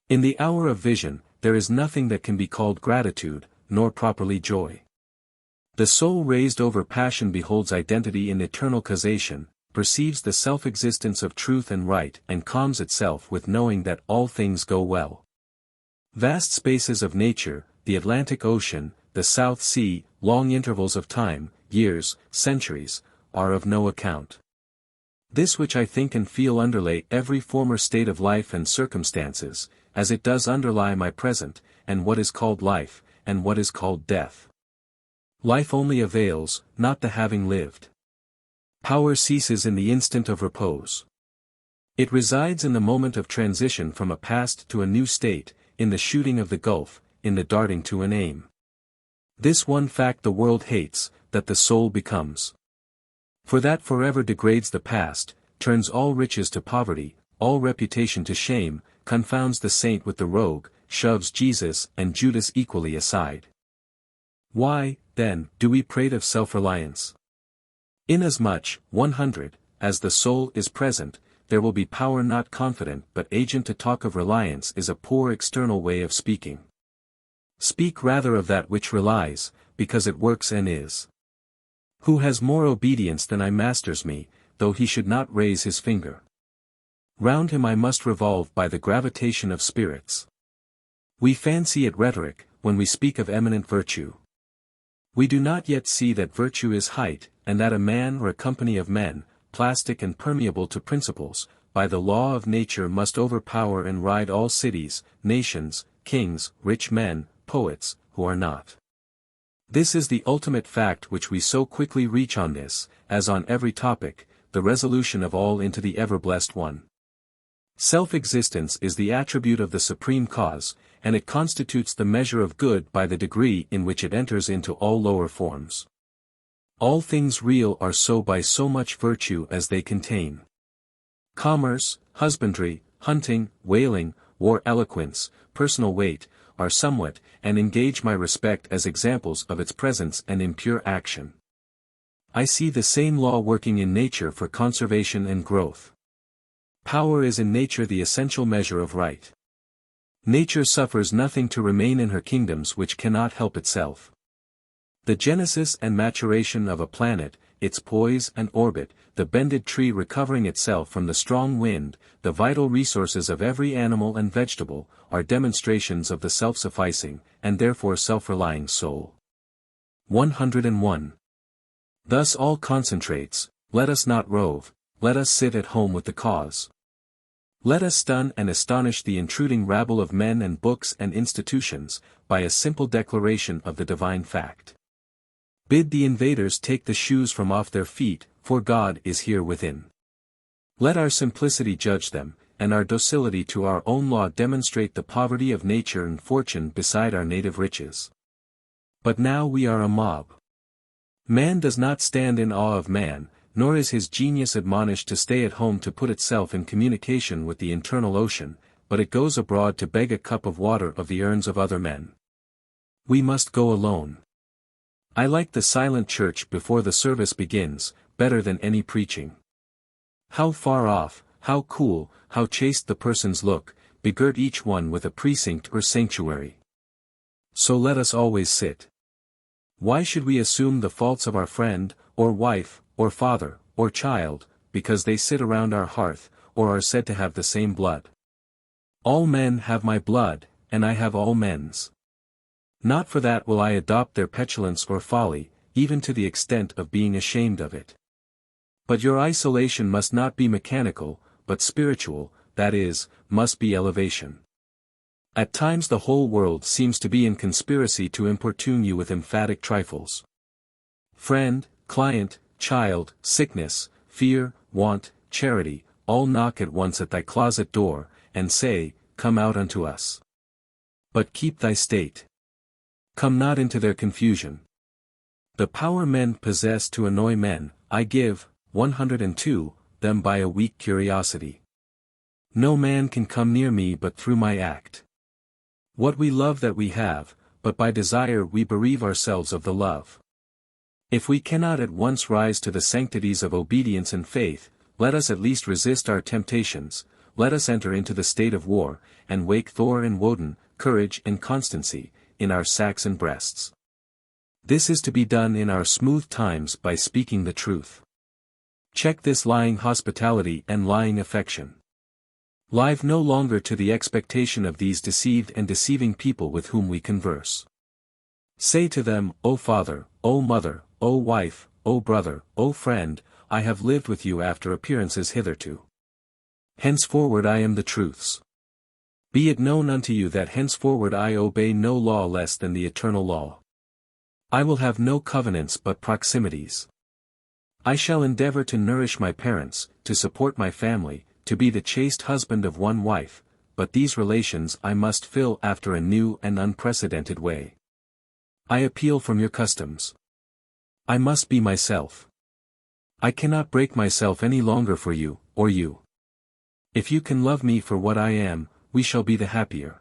In the hour of vision, there is nothing that can be called gratitude, nor properly joy. The soul raised over passion beholds identity in eternal causation, perceives the self-existence of truth and right and calms itself with knowing that all things go well. Vast spaces of nature, the Atlantic Ocean, the South Sea, long intervals of time, years, centuries, are of no account. This which I think and feel underlay every former state of life and circumstances, as it does underlie my present, and what is called life, and what is called death. Life only avails, not the having lived. Power ceases in the instant of repose. It resides in the moment of transition from a past to a new state, in the shooting of the gulf, in the darting to an aim. This one fact the world hates, that the soul becomes. For that forever degrades the past, turns all riches to poverty, all reputation to shame, confounds the saint with the rogue, shoves Jesus and Judas equally aside. Why, then, do we prate of self-reliance? Inasmuch, 100, as the soul is present, there will be power not confident but agent. To talk of reliance is a poor external way of speaking. Speak rather of that which relies, because it works and is. Who has more obedience than I masters me, though he should not raise his finger. Round him I must revolve by the gravitation of spirits. We fancy it rhetoric, when we speak of eminent virtue. We do not yet see that virtue is height, and that a man or a company of men, plastic and permeable to principles, by the law of nature must overpower and ride all cities, nations, kings, rich men, poets, who are not. This is the ultimate fact which we so quickly reach on this, as on every topic, the resolution of all into the ever-blessed one. Self-existence is the attribute of the supreme cause, and it constitutes the measure of good by the degree in which it enters into all lower forms. All things real are so by so much virtue as they contain. Commerce, husbandry, hunting, whaling, war, eloquence, personal weight, are somewhat, and engage my respect as examples of its presence and impure action. I see the same law working in nature for conservation and growth. Power is in nature the essential measure of right. Nature suffers nothing to remain in her kingdoms which cannot help itself. The genesis and maturation of a planet, its poise and orbit, the bended tree recovering itself from the strong wind, the vital resources of every animal and vegetable, are demonstrations of the self-sufficing, and therefore self-relying soul. 101. Thus all concentrates, let us not rove, let us sit at home with the cause. Let us stun and astonish the intruding rabble of men and books and institutions, by a simple declaration of the divine fact. Bid the invaders take the shoes from off their feet, for God is here within. Let our simplicity judge them, and our docility to our own law demonstrate the poverty of nature and fortune beside our native riches. But now we are a mob. Man does not stand in awe of man, nor is his genius admonished to stay at home to put itself in communication with the internal ocean, but it goes abroad to beg a cup of water of the urns of other men. We must go alone. I like the silent church before the service begins, better than any preaching. How far off, how cool, how chaste the persons look, begirt each one with a precinct or sanctuary. So let us always sit. Why should we assume the faults of our friend, or wife, or father, or child, because they sit around our hearth, or are said to have the same blood? All men have my blood, and I have all men's. Not for that will I adopt their petulance or folly, even to the extent of being ashamed of it. But your isolation must not be mechanical, but spiritual, that is, must be elevation. At times the whole world seems to be in conspiracy to importune you with emphatic trifles. Friend, client, child, sickness, fear, want, charity, all knock at once at thy closet door, and say, Come out unto us. But keep thy state. Come not into their confusion. The power men possess to annoy men, I give, 102, them by a weak curiosity. No man can come near me but through my act. What we love that we have, but by desire we bereave ourselves of the love. If we cannot at once rise to the sanctities of obedience and faith, let us at least resist our temptations, let us enter into the state of war, and wake Thor and Woden, courage and constancy, in our Saxon breasts. This is to be done in our smooth times by speaking the truth. Check this lying hospitality and lying affection. Live no longer to the expectation of these deceived and deceiving people with whom we converse. Say to them, O father, O mother, O wife, O brother, O friend, I have lived with you after appearances hitherto. Henceforward I am the truth's. Be it known unto you that henceforward I obey no law less than the eternal law. I will have no covenants but proximities. I shall endeavor to nourish my parents, to support my family, to be the chaste husband of one wife, but these relations I must fill after a new and unprecedented way. I appeal from your customs. I must be myself. I cannot break myself any longer for you, or you. If you can love me for what I am, we shall be the happier.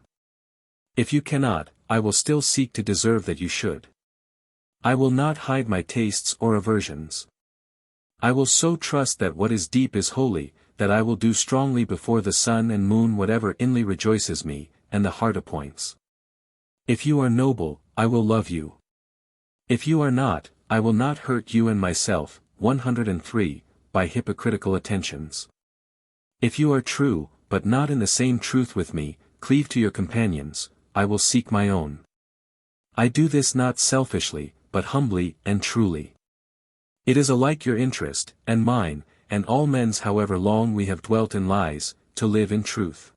If you cannot, I will still seek to deserve that you should. I will not hide my tastes or aversions. I will so trust that what is deep is holy, that I will do strongly before the sun and moon whatever inly rejoices me, and the heart appoints. If you are noble, I will love you. If you are not, I will not hurt you and myself, 103, by hypocritical attentions. If you are true, but not in the same truth with me, cleave to your companions, I will seek my own. I do this not selfishly, but humbly and truly. It is alike your interest, and mine, and all men's however long we have dwelt in lies, to live in truth.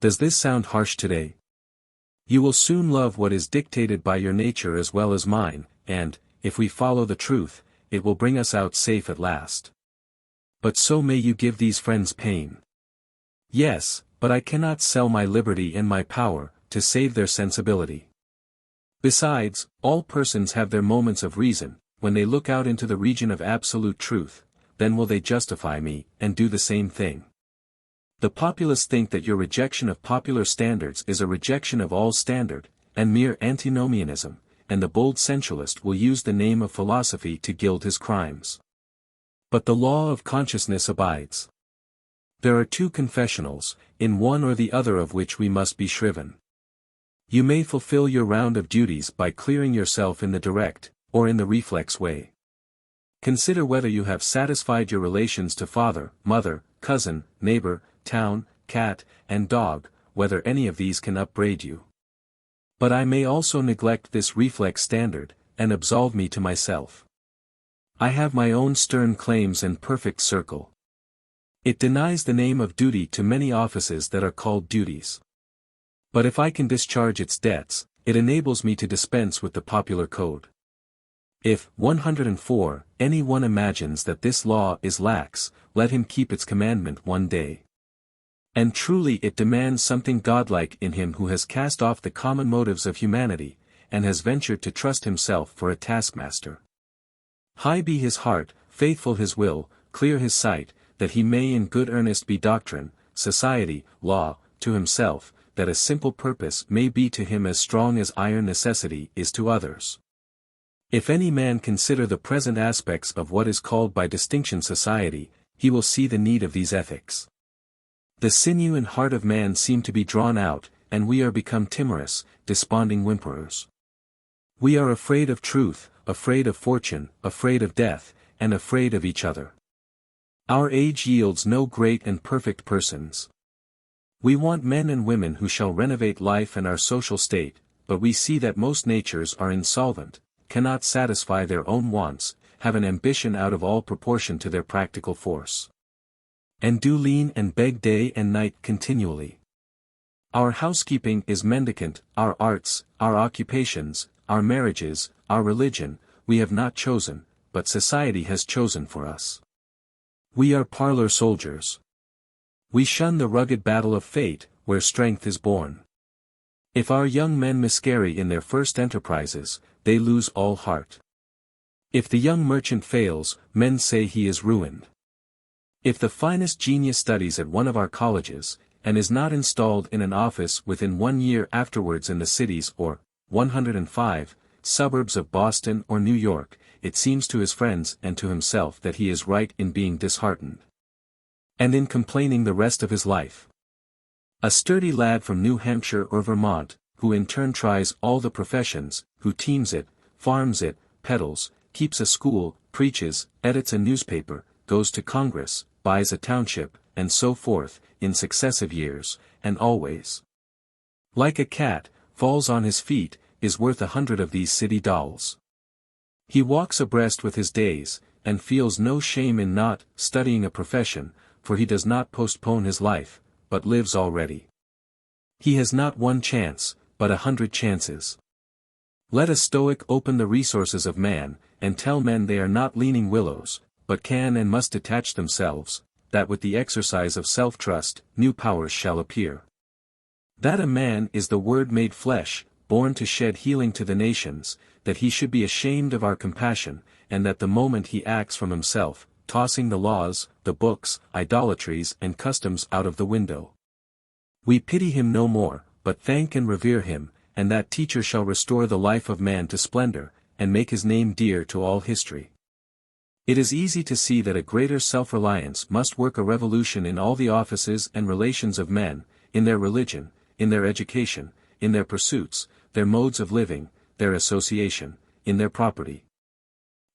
Does this sound harsh today? You will soon love what is dictated by your nature as well as mine, and, if we follow the truth, it will bring us out safe at last. But so may you give these friends pain. Yes, but I cannot sell my liberty and my power, to save their sensibility. Besides, all persons have their moments of reason, when they look out into the region of absolute truth, then will they justify me, and do the same thing. The populace think that your rejection of popular standards is a rejection of all standard, and mere antinomianism, and the bold sensualist will use the name of philosophy to gild his crimes. But the law of consciousness abides. There are two confessionals, in one or the other of which we must be shriven. You may fulfill your round of duties by clearing yourself in the direct, or in the reflex way. Consider whether you have satisfied your relations to father, mother, cousin, neighbor, town, cat, and dog, whether any of these can upbraid you. But I may also neglect this reflex standard, and absolve me to myself. I have my own stern claims and perfect circle. It denies the name of duty to many offices that are called duties. But if I can discharge its debts, it enables me to dispense with the popular code. If, 104, any one imagines that this law is lax, let him keep its commandment one day. And truly it demands something godlike in him who has cast off the common motives of humanity, and has ventured to trust himself for a taskmaster. High be his heart, faithful his will, clear his sight, that he may in good earnest be doctrine, society, law, to himself, that a simple purpose may be to him as strong as iron necessity is to others. If any man consider the present aspects of what is called by distinction society, he will see the need of these ethics. The sinew and heart of man seem to be drawn out, and we are become timorous, desponding whimperers. We are afraid of truth, afraid of fortune, afraid of death, and afraid of each other. Our age yields no great and perfect persons. We want men and women who shall renovate life and our social state, but we see that most natures are insolvent, cannot satisfy their own wants, have an ambition out of all proportion to their practical force, and do lean and beg day and night continually. Our housekeeping is mendicant, our arts, our occupations, our marriages, our religion, we have not chosen, but society has chosen for us. We are parlor soldiers. We shun the rugged battle of fate, where strength is born. If our young men miscarry in their first enterprises, they lose all heart. If the young merchant fails, men say he is ruined. If the finest genius studies at one of our colleges, and is not installed in an office within 1 year afterwards in the cities or 105 suburbs of Boston or New York, it seems to his friends and to himself that he is right in being disheartened. and in complaining the rest of his life. A sturdy lad from New Hampshire or Vermont, who in turn tries all the professions, who teams it, farms it, peddles, keeps a school, preaches, edits a newspaper, goes to Congress, buys a township, and so forth, in successive years, and always. Like a cat, falls on his feet, is worth 100 of these city dolls. He walks abreast with his days, and feels no shame in not studying a profession, for he does not postpone his life, but lives already. He has not one chance, but 100 chances. Let a Stoic open the resources of man, and tell men they are not leaning willows, but can and must detach themselves, that with the exercise of self-trust, new powers shall appear. That a man is the Word made flesh, born to shed healing to the nations, that he should be ashamed of our compassion, and that the moment he acts from himself, tossing the laws, the books, idolatries and customs out of the window. We pity him no more, but thank and revere him, and that teacher shall restore the life of man to splendor, and make his name dear to all history. It is easy to see that a greater self-reliance must work a revolution in all the offices and relations of men, in their religion, in their education, in their pursuits, their modes of living, their association, in their property,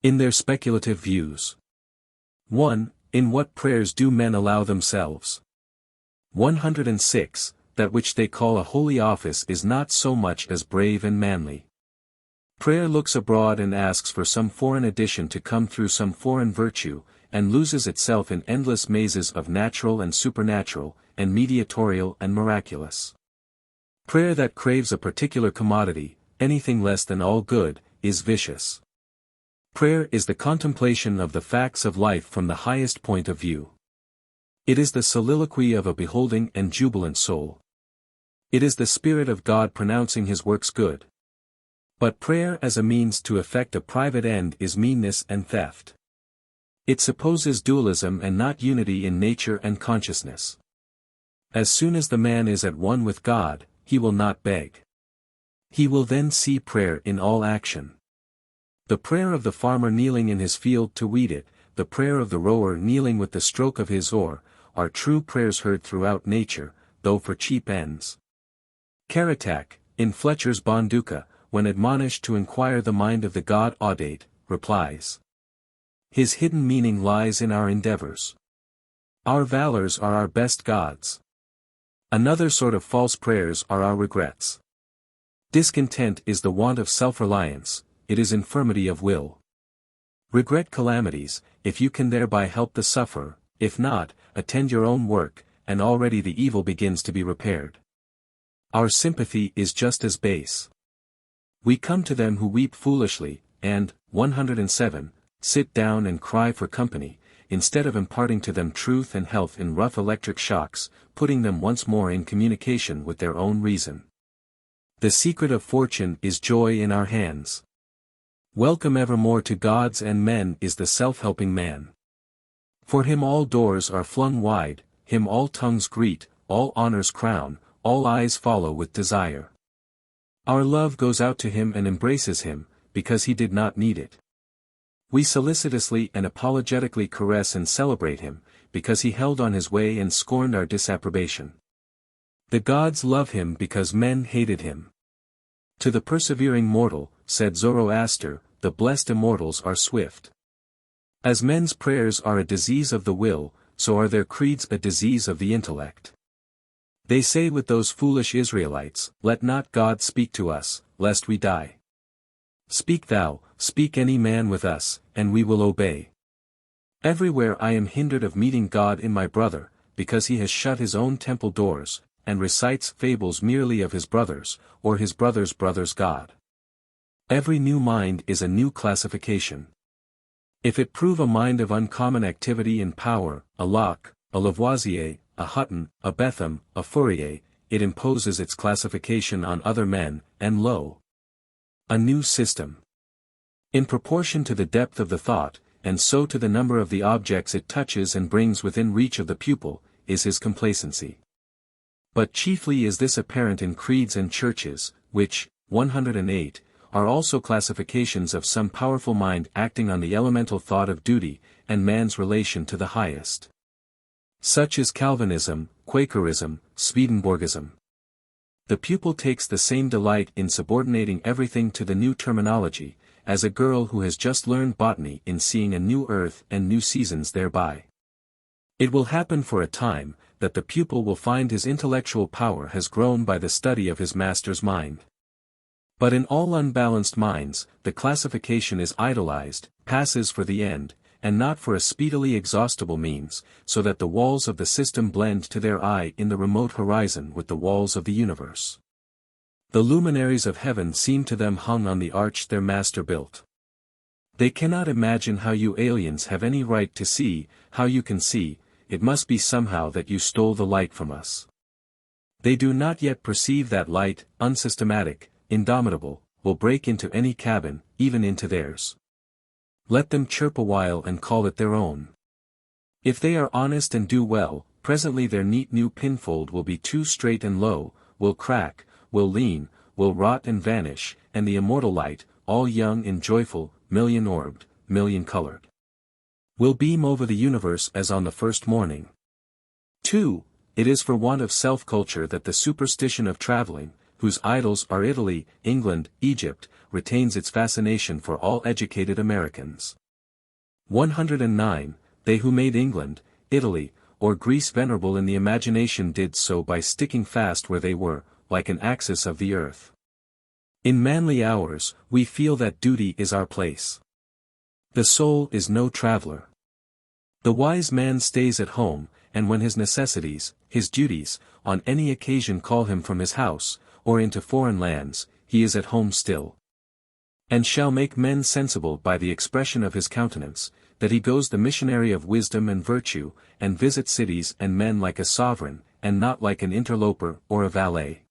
in their speculative views. 1. In what prayers do men allow themselves? 106. That which they call a holy office is not so much as brave and manly. Prayer looks abroad and asks for some foreign addition to come through some foreign virtue, and loses itself in endless mazes of natural and supernatural, and mediatorial and miraculous. Prayer that craves a particular commodity, anything less than all good, is vicious. Prayer is the contemplation of the facts of life from the highest point of view. It is the soliloquy of a beholding and jubilant soul. It is the Spirit of God pronouncing his works good. But prayer as a means to effect a private end is meanness and theft. It supposes dualism and not unity in nature and consciousness. As soon as the man is at one with God, he will not beg. He will then see prayer in all action. The prayer of the farmer kneeling in his field to weed it, the prayer of the rower kneeling with the stroke of his oar, are true prayers heard throughout nature, though for cheap ends. Caratak, in Fletcher's Bonduca, when admonished to inquire the mind of the God audate, replies. His hidden meaning lies in our endeavors. Our valors are our best gods. Another sort of false prayers are our regrets. Discontent is the want of self-reliance, it is infirmity of will. Regret calamities, if you can thereby help the sufferer, if not, attend your own work, and already the evil begins to be repaired. Our sympathy is just as base. We come to them who weep foolishly, and, 107, sit down and cry for company, instead of imparting to them truth and health in rough electric shocks, putting them once more in communication with their own reason. The secret of fortune is joy in our hands. Welcome evermore to gods and men is the self-helping man. For him all doors are flung wide, him all tongues greet, all honors crown, all eyes follow with desire. Our love goes out to him and embraces him, because he did not need it. We solicitously and apologetically caress and celebrate him, because he held on his way and scorned our disapprobation. The gods love him because men hated him. To the persevering mortal, said Zoroaster, the blessed immortals are swift. As men's prayers are a disease of the will, so are their creeds a disease of the intellect. They say with those foolish Israelites, let not God speak to us, lest we die. Speak thou, speak any man with us, and we will obey. Everywhere I am hindered of meeting God in my brother, because he has shut his own temple doors, and recites fables merely of his brother's, or his brother's brother's God. Every new mind is a new classification. If it prove a mind of uncommon activity and power, a Locke, a Lavoisier, a Hutton, a Betham, a Fourier, it imposes its classification on other men, and lo! A new system. In proportion to the depth of the thought, and so to the number of the objects it touches and brings within reach of the pupil, is his complacency. But chiefly is this apparent in creeds and churches, which, 108, are also classifications of some powerful mind acting on the elemental thought of duty, and man's relation to the highest. Such is Calvinism, Quakerism, Swedenborgism. The pupil takes the same delight in subordinating everything to the new terminology, as a girl who has just learned botany in seeing a new earth and new seasons thereby. It will happen for a time, that the pupil will find his intellectual power has grown by the study of his master's mind. But in all unbalanced minds, the classification is idolized, passes for the end, and not for a speedily exhaustible means, so that the walls of the system blend to their eye in the remote horizon with the walls of the universe. The luminaries of heaven seem to them hung on the arch their master built. They cannot imagine how you aliens have any right to see, how you can see, it must be somehow that you stole the light from us. They do not yet perceive that light, unsystematic, indomitable, will break into any cabin, even into theirs. Let them chirp a while and call it their own. If they are honest and do well, presently their neat new pinfold will be too straight and low, will crack, will lean, will rot and vanish, and the immortal light, all young and joyful, million-orbed, million-colored, will beam over the universe as on the first morning. 2. It is for want of self-culture that the superstition of traveling, whose idols are Italy, England, Egypt, retains its fascination for all educated Americans. 109. They who made England, Italy, or Greece venerable in the imagination did so by sticking fast where they were, like an axis of the earth. In manly hours, we feel that duty is our place. The soul is no traveler. The wise man stays at home, and when his necessities, his duties, on any occasion call him from his house, or into foreign lands, he is at home still. And shall make men sensible by the expression of his countenance, that he goes the missionary of wisdom and virtue, and visits cities and men like a sovereign, and not like an interloper or a valet.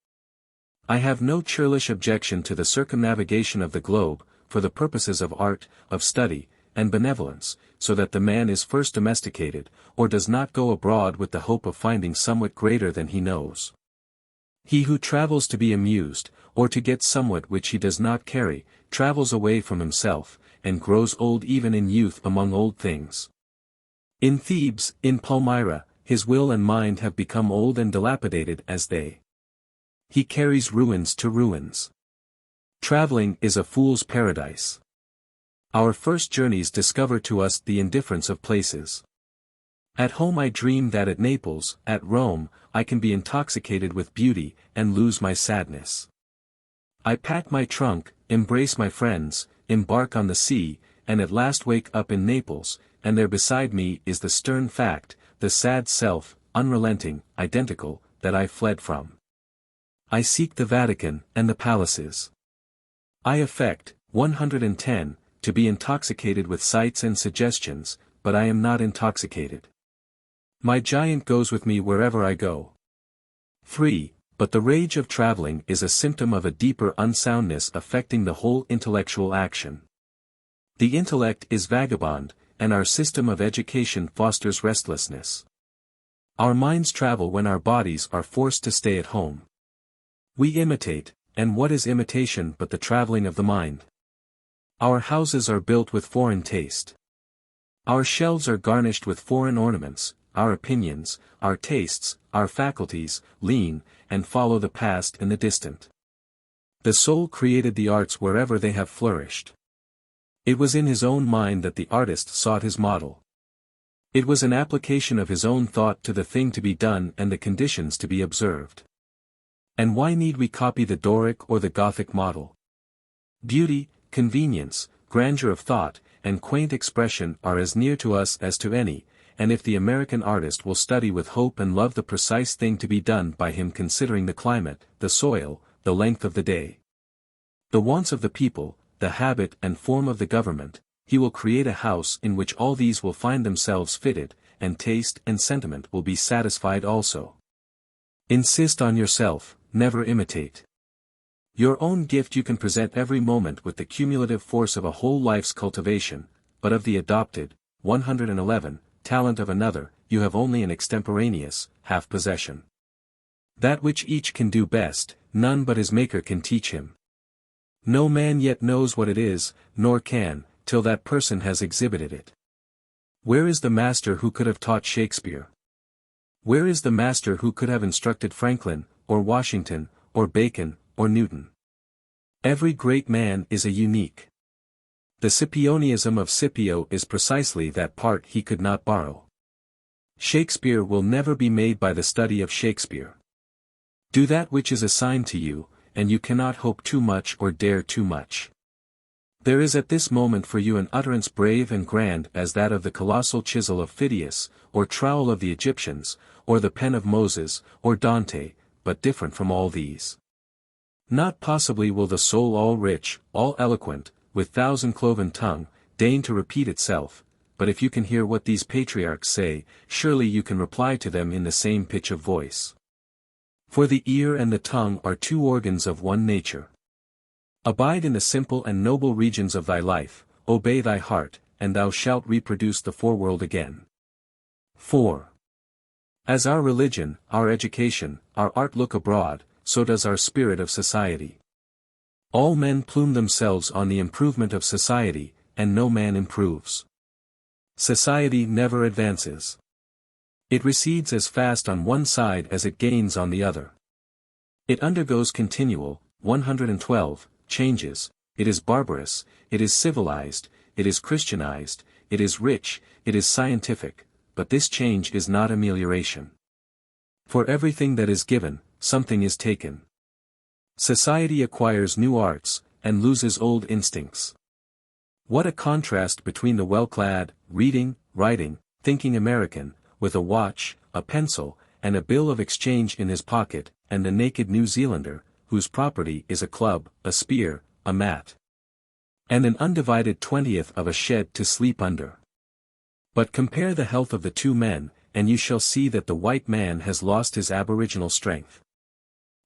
I have no churlish objection to the circumnavigation of the globe, for the purposes of art, of study, and benevolence, so that the man is first domesticated, or does not go abroad with the hope of finding somewhat greater than he knows. He who travels to be amused, or to get somewhat which he does not carry, travels away from himself, and grows old even in youth among old things. In Thebes, in Palmyra, his will and mind have become old and dilapidated as they. He carries ruins to ruins. Traveling is a fool's paradise. Our first journeys discover to us the indifference of places. At home I dream that at Naples, at Rome, I can be intoxicated with beauty, and lose my sadness. I pack my trunk, embrace my friends, embark on the sea, and at last wake up in Naples, and there beside me is the stern fact, the sad self, unrelenting, identical, that I fled from. I seek the Vatican, and the palaces. I affect, 110, to be intoxicated with sights and suggestions, but I am not intoxicated. My giant goes with me wherever I go. 3. But the rage of traveling is a symptom of a deeper unsoundness affecting the whole intellectual action. The intellect is vagabond, and our system of education fosters restlessness. Our minds travel when our bodies are forced to stay at home. We imitate, and what is imitation but the traveling of the mind? Our houses are built with foreign taste. Our shelves are garnished with foreign ornaments, our opinions, our tastes, our faculties, lean, and follow the past and the distant. The soul created the arts wherever they have flourished. It was in his own mind that the artist sought his model. It was an application of his own thought to the thing to be done and the conditions to be observed. And why need we copy the Doric or the Gothic model? Beauty, convenience, grandeur of thought, and quaint expression are as near to us as to any, and if the American artist will study with hope and love the precise thing to be done by him considering the climate, the soil, the length of the day, the wants of the people, the habit and form of the government, he will create a house in which all these will find themselves fitted, and taste and sentiment will be satisfied also. Insist on yourself, never imitate. Your own gift you can present every moment with the cumulative force of a whole life's cultivation, but of the adopted, 111, talent of another, you have only an extemporaneous, half possession. That which each can do best, none but his Maker can teach him. No man yet knows what it is, nor can, till that person has exhibited it. Where is the master who could have taught Shakespeare? Where is the master who could have instructed Franklin, or Washington, or Bacon, or Newton? Every great man is a unique. The Scipionism of Scipio is precisely that part he could not borrow. Shakespeare will never be made by the study of Shakespeare. Do that which is assigned to you, and you cannot hope too much or dare too much. There is at this moment for you an utterance brave and grand as that of the colossal chisel of Phidias, or trowel of the Egyptians, or the pen of Moses, or Dante, but different from all these. Not possibly will the soul all rich, all eloquent, with thousand-cloven tongue, deign to repeat itself, but if you can hear what these patriarchs say, surely you can reply to them in the same pitch of voice. For the ear and the tongue are two organs of one nature. Abide in the simple and noble regions of thy life, obey thy heart, and thou shalt reproduce the foreworld again. 4. As our religion, our education, our art look abroad, so does our spirit of society. All men plume themselves on the improvement of society, and no man improves. Society never advances. It recedes as fast on one side as it gains on the other. It undergoes continual, 112, changes, it is barbarous, it is civilized, it is Christianized, it is rich, it is scientific, but this change is not amelioration. For everything that is given, something is taken. Society acquires new arts, and loses old instincts. What a contrast between the well-clad, reading, writing, thinking American, with a watch, a pencil, and a bill of exchange in his pocket, and the naked New Zealander, whose property is a club, a spear, a mat, and an undivided 20th of a shed to sleep under. But compare the health of the two men, and you shall see that the white man has lost his aboriginal strength.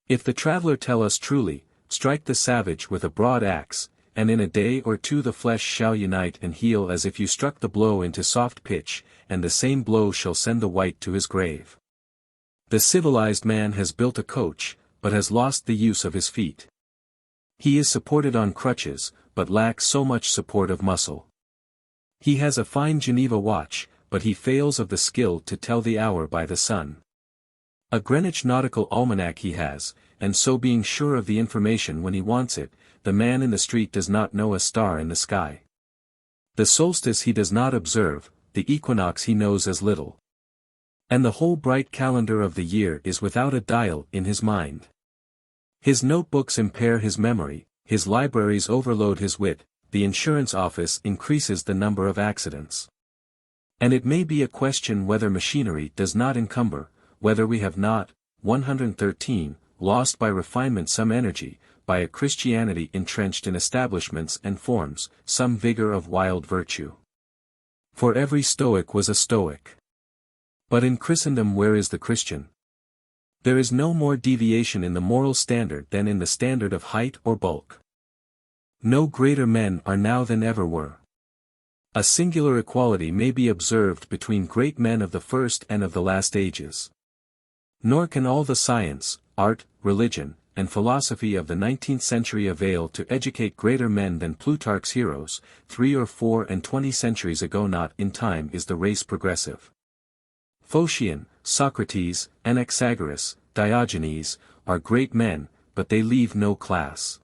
If the traveler tell us truly, strike the savage with a broad axe, and in a day or two the flesh shall unite and heal as if you struck the blow into soft pitch, and the same blow shall send the white to his grave. The civilized man has built a coach, but has lost the use of his feet. He is supported on crutches, but lacks so much support of muscle. He has a fine Geneva watch, but he fails of the skill to tell the hour by the sun. A Greenwich nautical almanac he has, and so being sure of the information when he wants it, the man in the street does not know a star in the sky. The solstice he does not observe, the equinox he knows as little. And the whole bright calendar of the year is without a dial in his mind. His notebooks impair his memory, his libraries overload his wit, the insurance office increases the number of accidents. And it may be a question whether machinery does not encumber, whether we have not, 113, lost by refinement some energy, by a Christianity entrenched in establishments and forms, some vigor of wild virtue. For every Stoic was a Stoic. But in Christendom where is the Christian? There is no more deviation in the moral standard than in the standard of height or bulk. No greater men are now than ever were. A singular equality may be observed between great men of the first and of the last ages. Nor can all the science, art, religion, and philosophy of the 19th century avail to educate greater men than Plutarch's heroes. 3 or 4 and 20 centuries ago. Not in time is the race progressive. Phocion, Socrates, Anaxagoras, Diogenes, are great men, but they leave no class.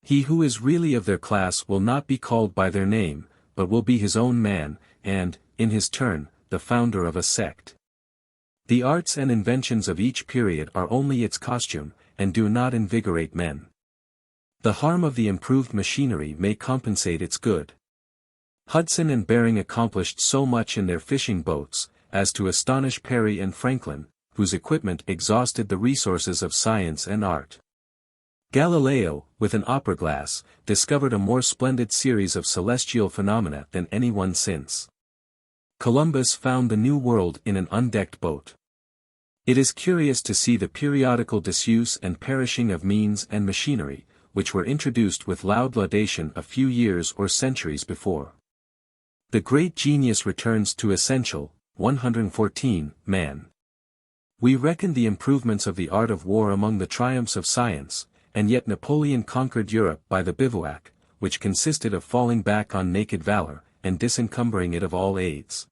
He who is really of their class will not be called by their name, but will be his own man, and, in his turn, the founder of a sect. The arts and inventions of each period are only its costume, and do not invigorate men. The harm of the improved machinery may compensate its good. Hudson and Bering accomplished so much in their fishing boats, as to astonish Perry and Franklin, whose equipment exhausted the resources of science and art. Galileo, with an opera glass, discovered a more splendid series of celestial phenomena than anyone since. Columbus found the New World in an undecked boat. It is curious to see the periodical disuse and perishing of means and machinery, which were introduced with loud laudation a few years or centuries before. The great genius returns to essential, 114, man. We reckon the improvements of the art of war among the triumphs of science, and yet Napoleon conquered Europe by the bivouac, which consisted of falling back on naked valor, and disencumbering it of all aids.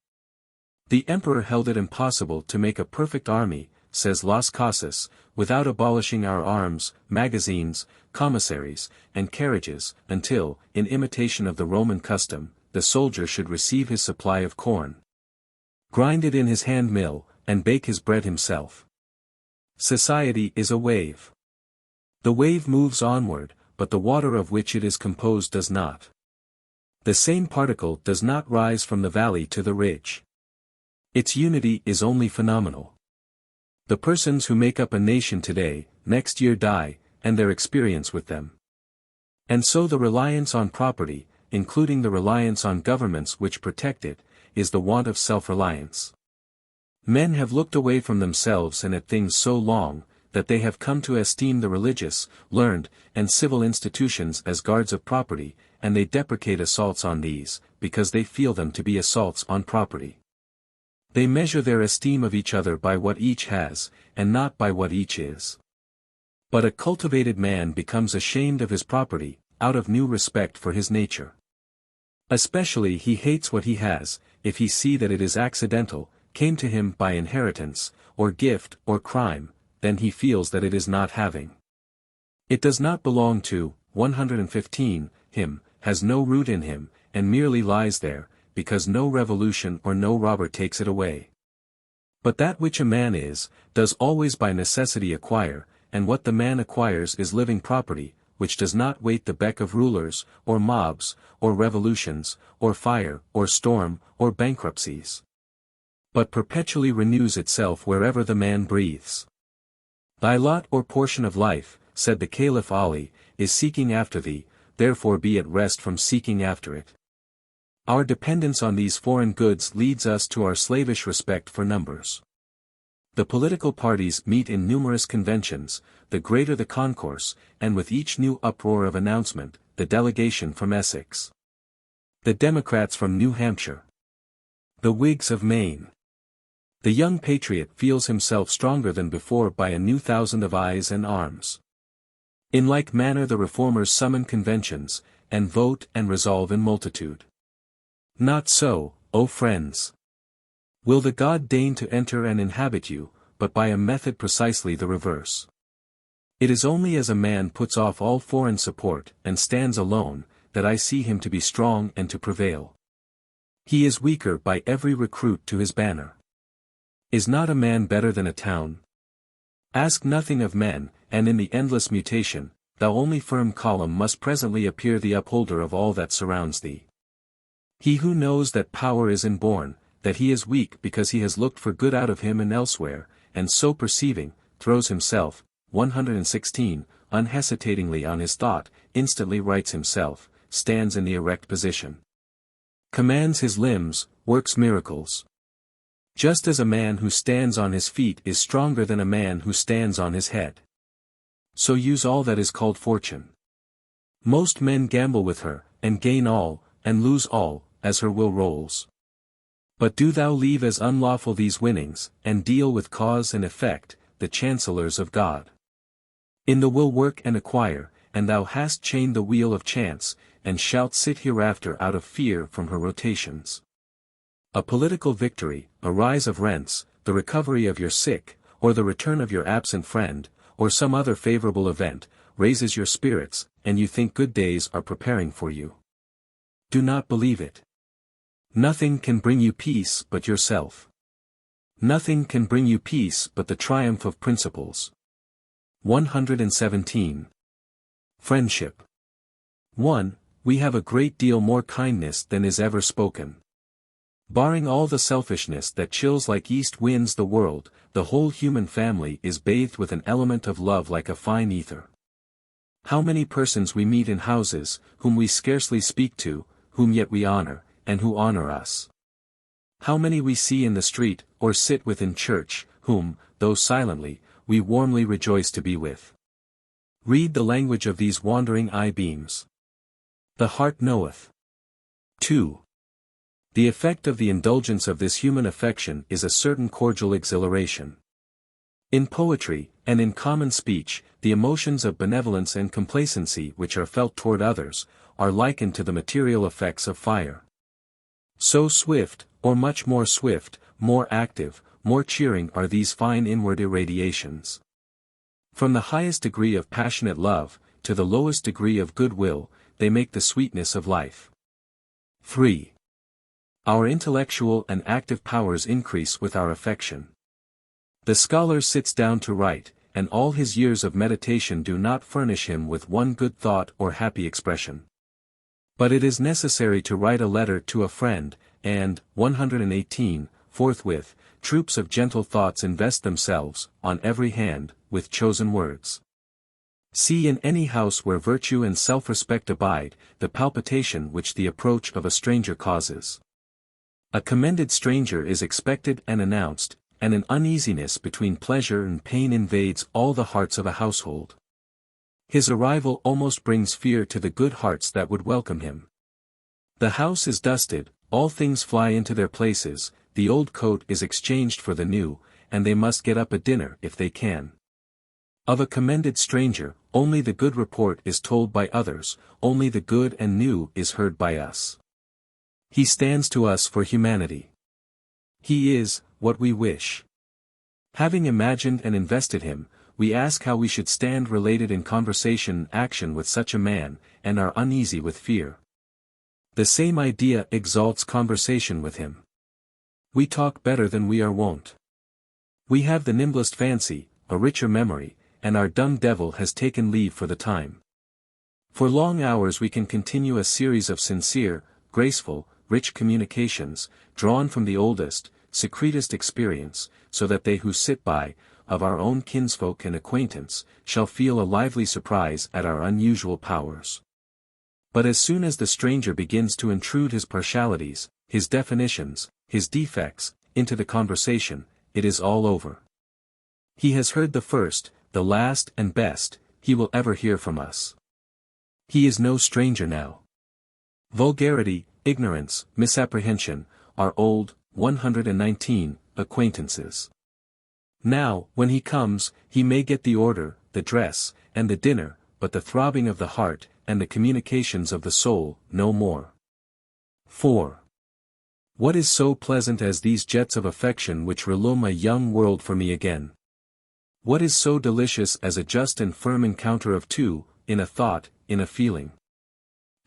The emperor held it impossible to make a perfect army, says Las Casas, without abolishing our arms, magazines, commissaries, and carriages, until, in imitation of the Roman custom, the soldier should receive his supply of corn, grind it in his hand mill, and bake his bread himself. Society is a wave. The wave moves onward, but the water of which it is composed does not. The same particle does not rise from the valley to the ridge. Its unity is only phenomenal. The persons who make up a nation today, next year die, and their experience with them. And so the reliance on property, including the reliance on governments which protect it, is the want of self-reliance. Men have looked away from themselves and at things so long, that they have come to esteem the religious, learned, and civil institutions as guards of property, and they deprecate assaults on these, because they feel them to be assaults on property. They measure their esteem of each other by what each has, and not by what each is. But a cultivated man becomes ashamed of his property, out of new respect for his nature. Especially he hates what he has, if he see that it is accidental, came to him by inheritance, or gift, or crime, then he feels that it is not having. It does not belong to, 115, him, has no root in him, and merely lies there, because no revolution or no robber takes it away. But that which a man is, does always by necessity acquire, and what the man acquires is living property, which does not wait the beck of rulers, or mobs, or revolutions, or fire, or storm, or bankruptcies, but perpetually renews itself wherever the man breathes. Thy lot or portion of life, said the Caliph Ali, is seeking after thee, therefore be at rest from seeking after it. Our dependence on these foreign goods leads us to our slavish respect for numbers. The political parties meet in numerous conventions, the greater the concourse, and with each new uproar of announcement, the delegation from Essex, the Democrats from New Hampshire, the Whigs of Maine. The young patriot feels himself stronger than before by a new thousand of eyes and arms. In like manner the reformers summon conventions, and vote and resolve in multitude. Not so, O friends. Will the God deign to enter and inhabit you, but by a method precisely the reverse. It is only as a man puts off all foreign support, and stands alone, that I see him to be strong and to prevail. He is weaker by every recruit to his banner. Is not a man better than a town? Ask nothing of men, and in the endless mutation, thou only firm column must presently appear the upholder of all that surrounds thee. He who knows that power is inborn, that he is weak because he has looked for good out of him and elsewhere, and so perceiving, throws himself, 116, unhesitatingly on his thought, instantly rights himself, stands in the erect position, commands his limbs, works miracles. Just as a man who stands on his feet is stronger than a man who stands on his head. So use all that is called fortune. Most men gamble with her, and gain all, and lose all, as her will rolls. But do thou leave as unlawful these winnings, and deal with cause and effect, the chancellors of God. In the will work and acquire, and thou hast chained the wheel of chance, and shalt sit hereafter out of fear from her rotations. A political victory, a rise of rents, the recovery of your sick, or the return of your absent friend, or some other favorable event, raises your spirits, and you think good days are preparing for you. Do not believe it. Nothing can bring you peace but yourself. Nothing can bring you peace but the triumph of principles. 117. Friendship. 1. We have a great deal more kindness than is ever spoken. Barring all the selfishness that chills like east winds the world, the whole human family is bathed with an element of love like a fine ether. How many persons we meet in houses, whom we scarcely speak to, whom yet we honor, and who honor us. How many we see in the street, or sit with in church, whom, though silently, we warmly rejoice to be with. Read the language of these wandering eye-beams. The heart knoweth. 2. The effect of the indulgence of this human affection is a certain cordial exhilaration. In poetry, and in common speech, the emotions of benevolence and complacency which are felt toward others, are likened to the material effects of fire. So swift, or much more swift, more active, more cheering are these fine inward irradiations. From the highest degree of passionate love, to the lowest degree of goodwill, they make the sweetness of life. 3. Our intellectual and active powers increase with our affection. The scholar sits down to write, and all his years of meditation do not furnish him with one good thought or happy expression. But it is necessary to write a letter to a friend, and, 118, forthwith, troops of gentle thoughts invest themselves, on every hand, with chosen words. See in any house where virtue and self-respect abide, the palpitation which the approach of a stranger causes. A commended stranger is expected and announced, and an uneasiness between pleasure and pain invades all the hearts of a household. His arrival almost brings fear to the good hearts that would welcome him. The house is dusted, all things fly into their places, the old coat is exchanged for the new, and they must get up a dinner if they can. Of a commended stranger, only the good report is told by others, only the good and new is heard by us. He stands to us for humanity. He is, what we wish. Having imagined and invested him, we ask how we should stand related in conversation and action with such a man, and are uneasy with fear. The same idea exalts conversation with him. We talk better than we are wont. We have the nimblest fancy, a richer memory, and our dumb devil has taken leave for the time. For long hours we can continue a series of sincere, graceful, rich communications, drawn from the oldest, secretest experience, so that they who sit by, of our own kinsfolk and acquaintance, shall feel a lively surprise at our unusual powers. But as soon as the stranger begins to intrude his partialities, his definitions, his defects, into the conversation, it is all over. He has heard the first, the last and best, he will ever hear from us. He is no stranger now. Vulgarity, ignorance, misapprehension, are old, 119, acquaintances. Now, when he comes, he may get the order, the dress, and the dinner, but the throbbing of the heart, and the communications of the soul, no more. 4. What is so pleasant as these jets of affection which relume a young world for me again? What is so delicious as a just and firm encounter of two, in a thought, in a feeling?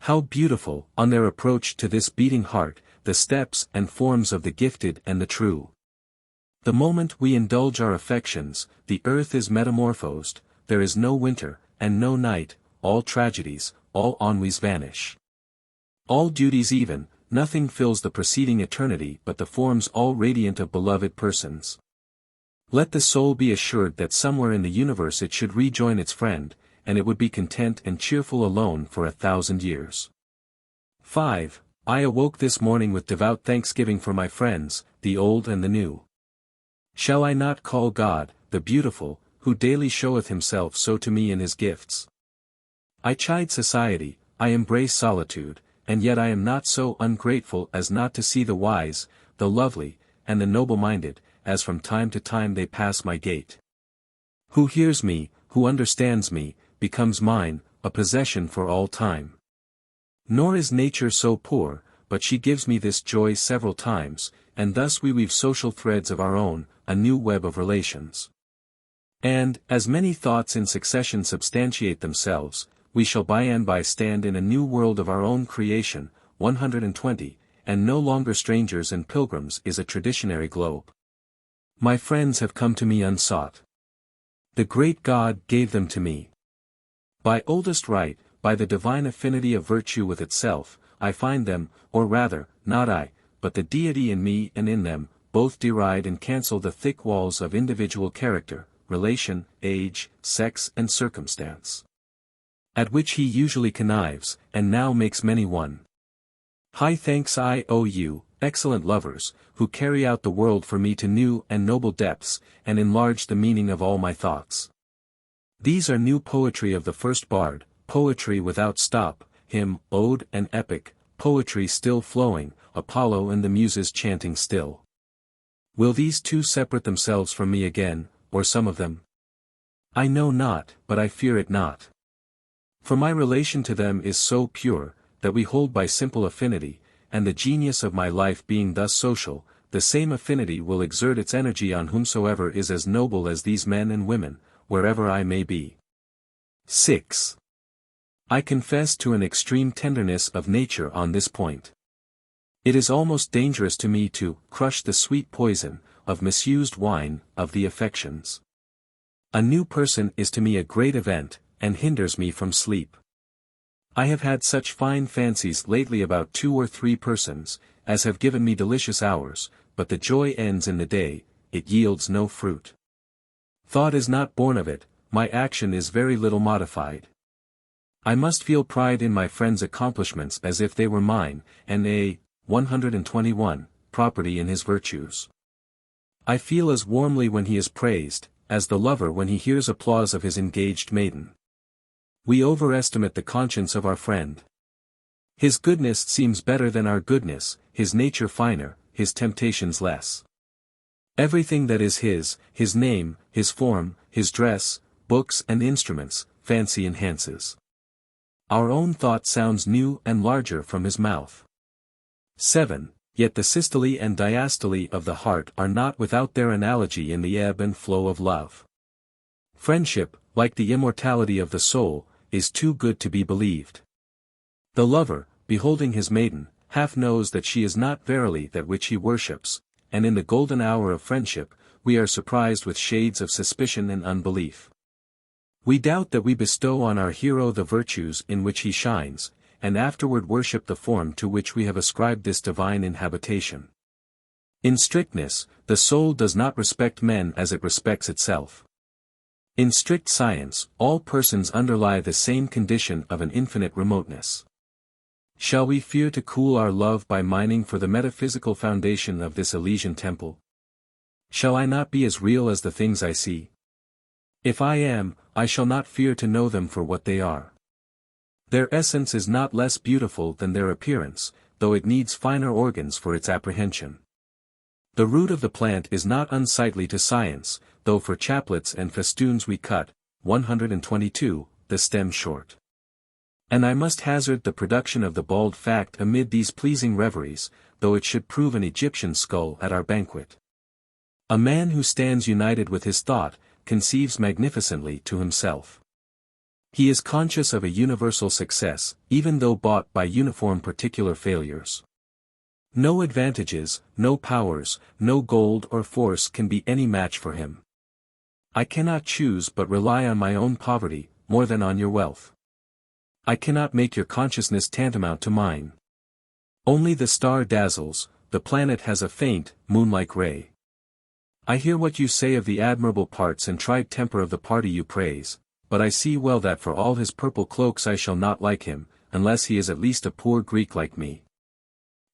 How beautiful, on their approach to this beating heart, the steps and forms of the gifted and the true. The moment we indulge our affections, the earth is metamorphosed, there is no winter, and no night, all tragedies, all ennuis vanish. All duties even, nothing fills the preceding eternity but the forms all radiant of beloved persons. Let the soul be assured that somewhere in the universe it should rejoin its friend, and it would be content and cheerful alone for 1,000 years. 5. I awoke this morning with devout thanksgiving for my friends, the old and the new. Shall I not call God, the beautiful, who daily showeth himself so to me in his gifts? I chide society, I embrace solitude, and yet I am not so ungrateful as not to see the wise, the lovely, and the noble-minded, as from time to time they pass my gate. Who hears me, who understands me, becomes mine, a possession for all time. Nor is nature so poor, but she gives me this joy several times, and thus we weave social threads of our own, a new web of relations. And, as many thoughts in succession substantiate themselves, we shall by and by stand in a new world of our own creation, 120, and no longer strangers and pilgrims is a traditionary globe. My friends have come to me unsought. The great God gave them to me. By oldest right, by the divine affinity of virtue with itself, I find them, or rather, not I, but the deity in me and in them, both deride and cancel the thick walls of individual character, relation, age, sex and circumstance. At which he usually connives, and now makes many one. High thanks I owe you, excellent lovers, who carry out the world for me to new and noble depths, and enlarge the meaning of all my thoughts. These are new poetry of the first bard, poetry without stop, hymn, ode and epic, poetry still flowing, Apollo and the Muses chanting still. Will these two separate themselves from me again, or some of them? I know not, but I fear it not. For my relation to them is so pure, that we hold by simple affinity, and the genius of my life being thus social, the same affinity will exert its energy on whomsoever is as noble as these men and women, wherever I may be. 6. I confess to an extreme tenderness of nature on this point. It is almost dangerous to me to crush the sweet poison of misused wine of the affections. A new person is to me a great event, and hinders me from sleep. I have had such fine fancies lately about 2 or 3 persons, as have given me delicious hours, but the joy ends in the day, it yields no fruit. Thought is not born of it, my action is very little modified. I must feel pride in my friend's accomplishments as if they were mine, and 121, property in his virtues. I feel as warmly when he is praised, as the lover when he hears applause of his engaged maiden. We overestimate the conscience of our friend. His goodness seems better than our goodness, his nature finer, his temptations less. Everything that is his name, his form, his dress, books and instruments, fancy enhances. Our own thought sounds new and larger from his mouth. 7. Yet the systole and diastole of the heart are not without their analogy in the ebb and flow of love. Friendship, like the immortality of the soul, is too good to be believed. The lover, beholding his maiden, half knows that she is not verily that which he worships, and in the golden hour of friendship, we are surprised with shades of suspicion and unbelief. We doubt that we bestow on our hero the virtues in which he shines, and afterward worship the form to which we have ascribed this divine inhabitation. In strictness, the soul does not respect men as it respects itself. In strict science, all persons underlie the same condition of an infinite remoteness. Shall we fear to cool our love by mining for the metaphysical foundation of this Elysian temple? Shall I not be as real as the things I see? If I am, I shall not fear to know them for what they are. Their essence is not less beautiful than their appearance, though it needs finer organs for its apprehension. The root of the plant is not unsightly to science, though for chaplets and festoons we cut, 122, the stem short. And I must hazard the production of the bald fact amid these pleasing reveries, though it should prove an Egyptian skull at our banquet. A man who stands united with his thought, conceives magnificently to himself. He is conscious of a universal success, even though bought by uniform particular failures. No advantages, no powers, no gold or force can be any match for him. I cannot choose but rely on my own poverty, more than on your wealth. I cannot make your consciousness tantamount to mine. Only the star dazzles, the planet has a faint, moon-like ray. I hear what you say of the admirable parts and tried temper of the party you praise, but I see well that for all his purple cloaks I shall not like him, unless he is at least a poor Greek like me.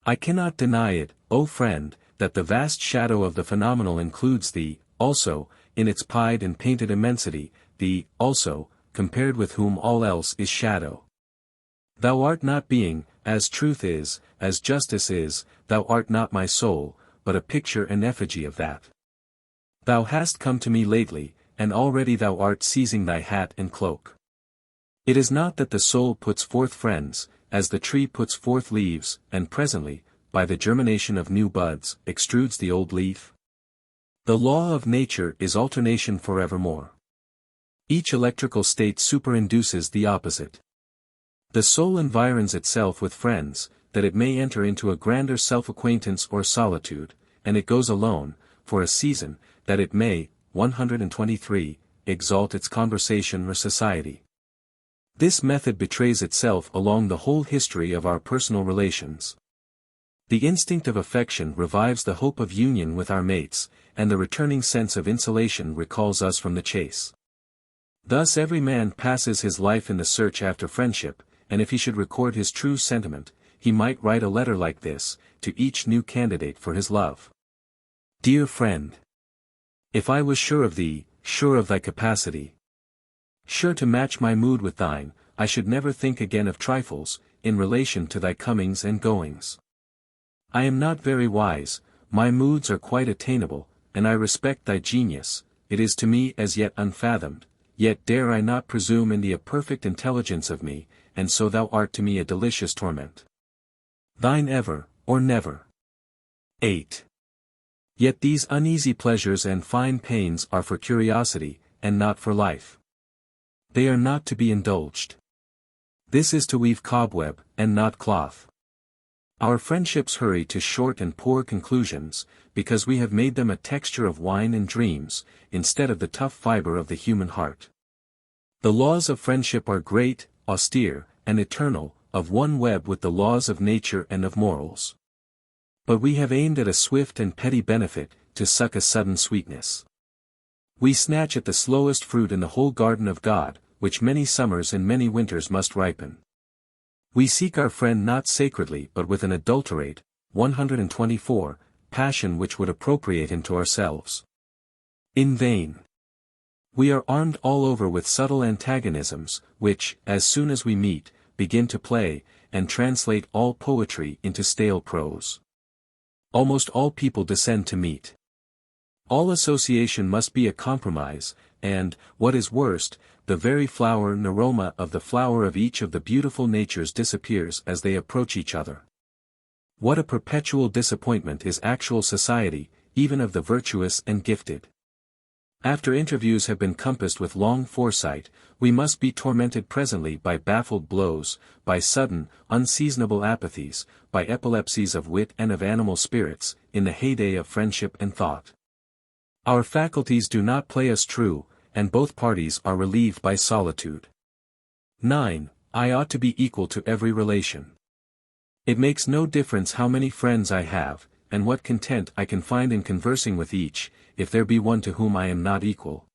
I cannot deny it, O friend, that the vast shadow of the phenomenal includes thee, also, in its pied and painted immensity, thee, also, compared with whom all else is shadow. Thou art not being, as truth is, as justice is, thou art not my soul, but a picture and effigy of that. Thou hast come to me lately, and already thou art seizing thy hat and cloak. It is not that the soul puts forth friends, as the tree puts forth leaves, and presently, by the germination of new buds, extrudes the old leaf. The law of nature is alternation forevermore. Each electrical state superinduces the opposite. The soul environs itself with friends, that it may enter into a grander self-acquaintance or solitude, and it goes alone, for a season, that it may, 123, exalt its conversation or society. This method betrays itself along the whole history of our personal relations. The instinct of affection revives the hope of union with our mates, and the returning sense of insulation recalls us from the chase. Thus every man passes his life in the search after friendship, and if he should record his true sentiment, he might write a letter like this, to each new candidate for his love. Dear friend, if I was sure of thee, sure of thy capacity, sure to match my mood with thine, I should never think again of trifles, in relation to thy comings and goings. I am not very wise, my moods are quite attainable, and I respect thy genius, it is to me as yet unfathomed, yet dare I not presume in the perfect intelligence of me, and so thou art to me a delicious torment. Thine ever, or never. 8. Yet these uneasy pleasures and fine pains are for curiosity, and not for life. They are not to be indulged. This is to weave cobweb, and not cloth. Our friendships hurry to short and poor conclusions, because we have made them a texture of wine and dreams, instead of the tough fiber of the human heart. The laws of friendship are great, austere, and eternal, of one web with the laws of nature and of morals. But we have aimed at a swift and petty benefit, to suck a sudden sweetness. We snatch at the slowest fruit in the whole garden of God, which many summers and many winters must ripen. We seek our friend not sacredly but with an adulterate, 124, passion which would appropriate him to ourselves. In vain. We are armed all over with subtle antagonisms, which, as soon as we meet, begin to play, and translate all poetry into stale prose. Almost all people descend to meet. All association must be a compromise, and, what is worst, the very flower and aroma of the flower of each of the beautiful natures disappears as they approach each other. What a perpetual disappointment is actual society, even of the virtuous and gifted. After interviews have been compassed with long foresight, we must be tormented presently by baffled blows, by sudden, unseasonable apathies, by epilepsies of wit and of animal spirits, in the heyday of friendship and thought. Our faculties do not play us true, and both parties are relieved by solitude. 9. I ought to be equal to every relation. It makes no difference how many friends I have, and what content I can find in conversing with each, if there be one to whom I am not equal.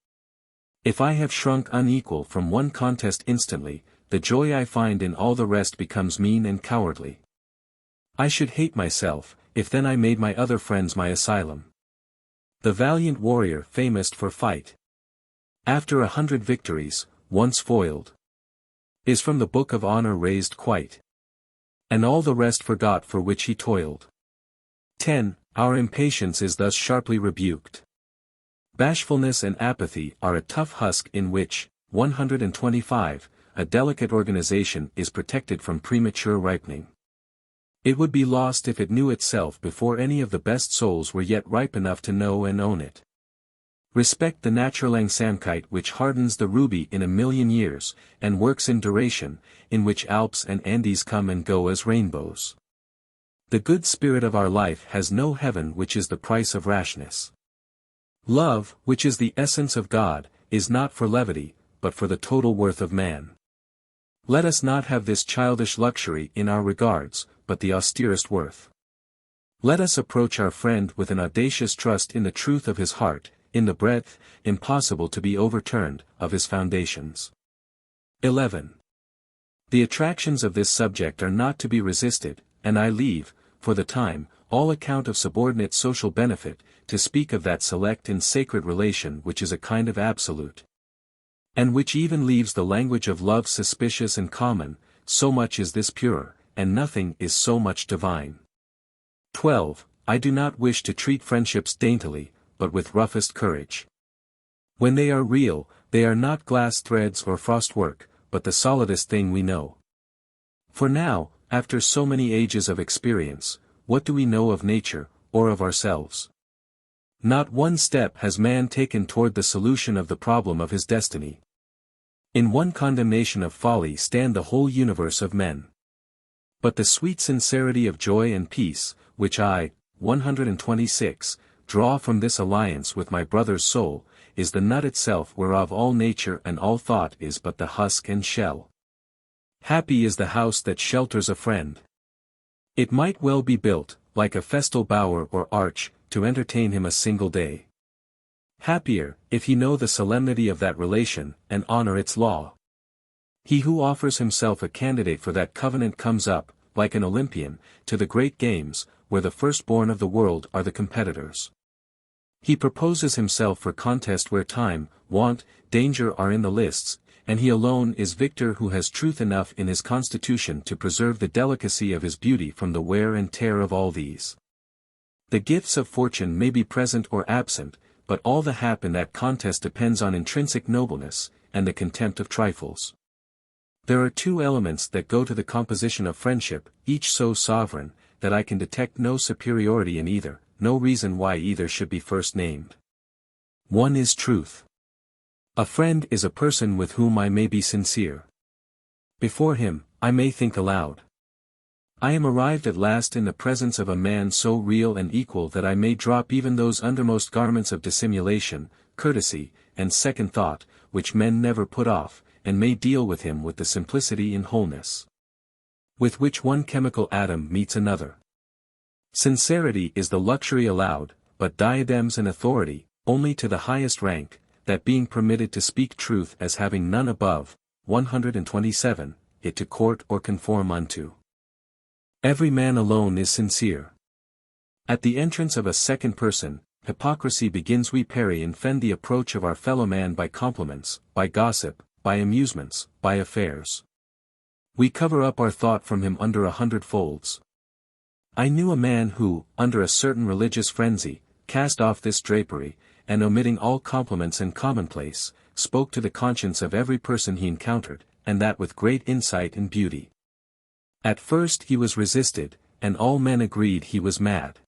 If I have shrunk unequal from one contest instantly, the joy I find in all the rest becomes mean and cowardly. I should hate myself, if then I made my other friends my asylum. The valiant warrior famous for fight, after 100 victories, once foiled, is from the book of honor raised quite, and all the rest forgot for which he toiled. 10. Our impatience is thus sharply rebuked. Bashfulness and apathy are a tough husk in which, 125, a delicate organization is protected from premature ripening. It would be lost if it knew itself before any of the best souls were yet ripe enough to know and own it. Respect the natural langsamkeit which hardens the ruby in a million years, and works in duration, in which Alps and Andes come and go as rainbows. The good spirit of our life has no heaven which is the price of rashness. Love, which is the essence of God, is not for levity, but for the total worth of man. Let us not have this childish luxury in our regards, but the austerest worth. Let us approach our friend with an audacious trust in the truth of his heart, in the breadth, impossible to be overturned, of his foundations. 11. The attractions of this subject are not to be resisted, and I leave, for the time, all account of subordinate social benefit, to speak of that select and sacred relation which is a kind of absolute, and which even leaves the language of love suspicious and common, so much is this pure, and nothing is so much divine. 12. I do not wish to treat friendships daintily, but with roughest courage. When they are real, they are not glass threads or frostwork, but the solidest thing we know. For now, after so many ages of experience, what do we know of nature, or of ourselves? Not one step has man taken toward the solution of the problem of his destiny. In one condemnation of folly stand the whole universe of men. But the sweet sincerity of joy and peace, which I, 126, draw from this alliance with my brother's soul, is the nut itself whereof all nature and all thought is but the husk and shell. Happy is the house that shelters a friend. It might well be built, like a festal bower or arch, to entertain him a single day. Happier, if he know the solemnity of that relation, and honor its law. He who offers himself a candidate for that covenant comes up, like an Olympian, to the great games, where the firstborn of the world are the competitors. He proposes himself for contest where time, want, danger are in the lists, and he alone is victor who has truth enough in his constitution to preserve the delicacy of his beauty from the wear and tear of all these. The gifts of fortune may be present or absent, but all the hap in that contest depends on intrinsic nobleness, and the contempt of trifles. There are two elements that go to the composition of friendship, each so sovereign, that I can detect no superiority in either, no reason why either should be first named. One is truth. A friend is a person with whom I may be sincere. Before him, I may think aloud. I am arrived at last in the presence of a man so real and equal that I may drop even those undermost garments of dissimulation, courtesy, and second thought, which men never put off, and may deal with him with the simplicity and wholeness with which one chemical atom meets another. Sincerity is the luxury allowed, but diadems and authority, only to the highest rank, that being permitted to speak truth as having none above, 127, it to court or conform unto. Every man alone is sincere. At the entrance of a second person, hypocrisy begins. We parry and fend the approach of our fellow man by compliments, by gossip, by amusements, by affairs. We cover up our thought from him under 100 folds. I knew a man who, under a certain religious frenzy, cast off this drapery, and omitting all compliments and commonplace, spoke to the conscience of every person he encountered, and that with great insight and beauty. At first he was resisted, and all men agreed he was mad.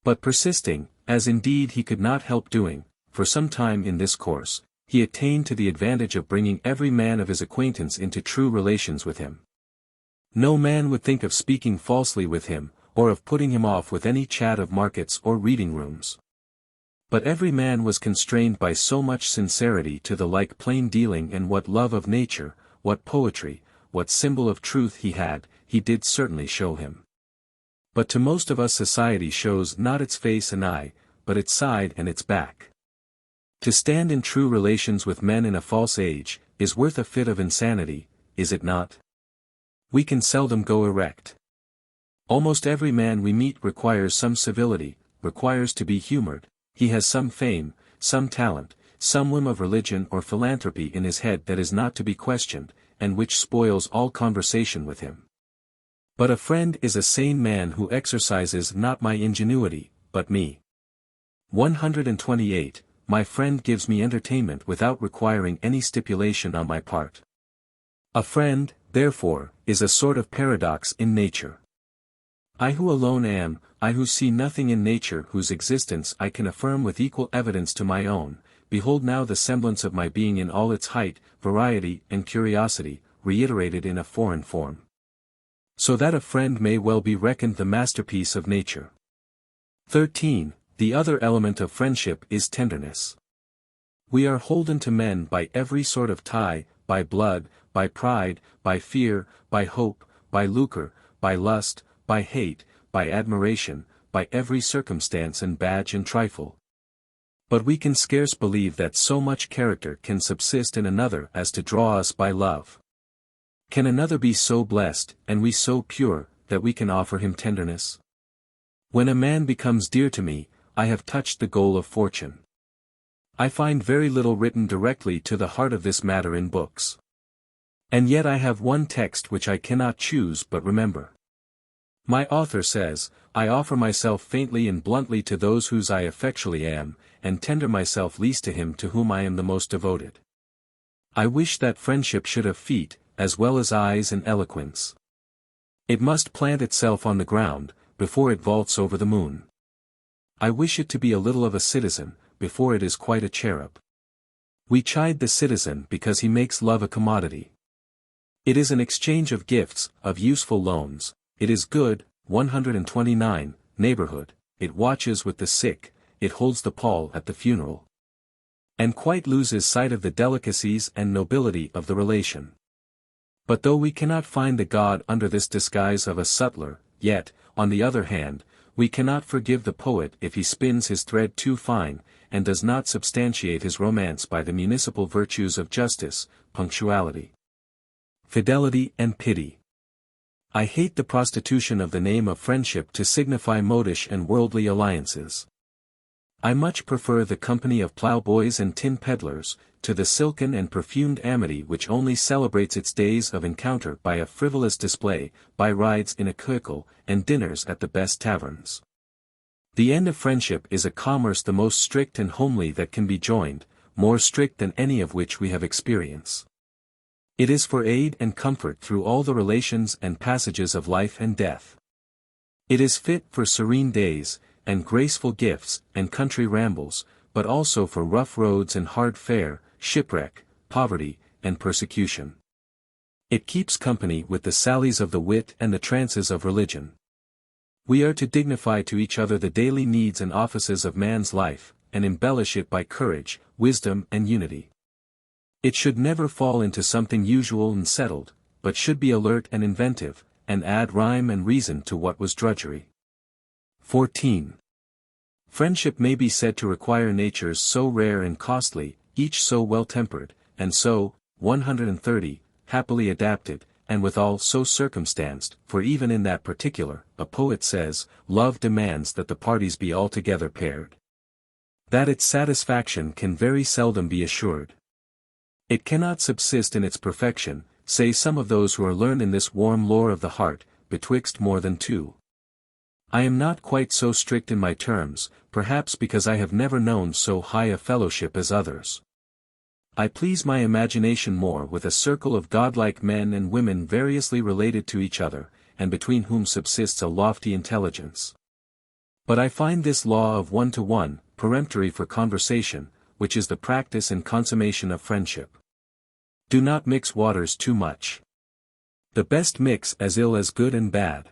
But persisting, as indeed he could not help doing, for some time in this course, he attained to the advantage of bringing every man of his acquaintance into true relations with him. No man would think of speaking falsely with him, or of putting him off with any chat of markets or reading rooms. But every man was constrained by so much sincerity to the like plain dealing, and what love of nature, what poetry, what symbol of truth he had, he did certainly show him. But to most of us society shows not its face and eye, but its side and its back. To stand in true relations with men in a false age, is worth a fit of insanity, is it not? We can seldom go erect. Almost every man we meet requires some civility, requires to be humored, he has some fame, some talent, some whim of religion or philanthropy in his head that is not to be questioned, and which spoils all conversation with him. But a friend is a sane man who exercises not my ingenuity, but me. 128. My friend gives me entertainment without requiring any stipulation on my part. A friend, therefore, is a sort of paradox in nature. I who alone am, I who see nothing in nature whose existence I can affirm with equal evidence to my own, behold now the semblance of my being in all its height, variety, and curiosity, reiterated in a foreign form. So that a friend may well be reckoned the masterpiece of nature. 13. The other element of friendship is tenderness. We are holden to men by every sort of tie, by blood, by pride, by fear, by hope, by lucre, by lust, by hate, by admiration, by every circumstance and badge and trifle. But we can scarce believe that so much character can subsist in another as to draw us by love. Can another be so blessed, and we so pure, that we can offer him tenderness? When a man becomes dear to me, I have touched the goal of fortune. I find very little written directly to the heart of this matter in books. And yet I have one text which I cannot choose but remember. My author says, I offer myself faintly and bluntly to those whose I effectually am, and tender myself least to him to whom I am the most devoted. I wish that friendship should have feet, as well as eyes and eloquence. It must plant itself on the ground, before it vaults over the moon. I wish it to be a little of a citizen, before it is quite a cherub. We chide the citizen because he makes love a commodity. It is an exchange of gifts, of useful loans, it is good, 129, neighborhood, it watches with the sick, it holds the pall at the funeral. And quite loses sight of the delicacies and nobility of the relation. But though we cannot find the god under this disguise of a sutler, yet, on the other hand, we cannot forgive the poet if he spins his thread too fine, and does not substantiate his romance by the municipal virtues of justice, punctuality, fidelity and pity. I hate the prostitution of the name of friendship to signify modish and worldly alliances. I much prefer the company of ploughboys and tin peddlers, to the silken and perfumed amity which only celebrates its days of encounter by a frivolous display, by rides in a vehicle, and dinners at the best taverns. The end of friendship is a commerce the most strict and homely that can be joined, more strict than any of which we have experience. It is for aid and comfort through all the relations and passages of life and death. It is fit for serene days, and graceful gifts, and country rambles, but also for rough roads and hard fare, shipwreck, poverty, and persecution. It keeps company with the sallies of the wit and the trances of religion. We are to dignify to each other the daily needs and offices of man's life, and embellish it by courage, wisdom and unity. It should never fall into something usual and settled, but should be alert and inventive, and add rhyme and reason to what was drudgery. 14. Friendship may be said to require natures so rare and costly, each so well-tempered, and so, 130, happily adapted, and withal so circumstanced, for even in that particular, a poet says, love demands that the parties be altogether paired. That its satisfaction can very seldom be assured. It cannot subsist in its perfection, say some of those who are learned in this warm lore of the heart, betwixt more than two. I am not quite so strict in my terms, perhaps because I have never known so high a fellowship as others. I please my imagination more with a circle of godlike men and women variously related to each other, and between whom subsists a lofty intelligence. But I find this law of 1-to-1, peremptory for conversation, which is the practice and consummation of friendship. Do not mix waters too much. The best mix as ill as good and bad.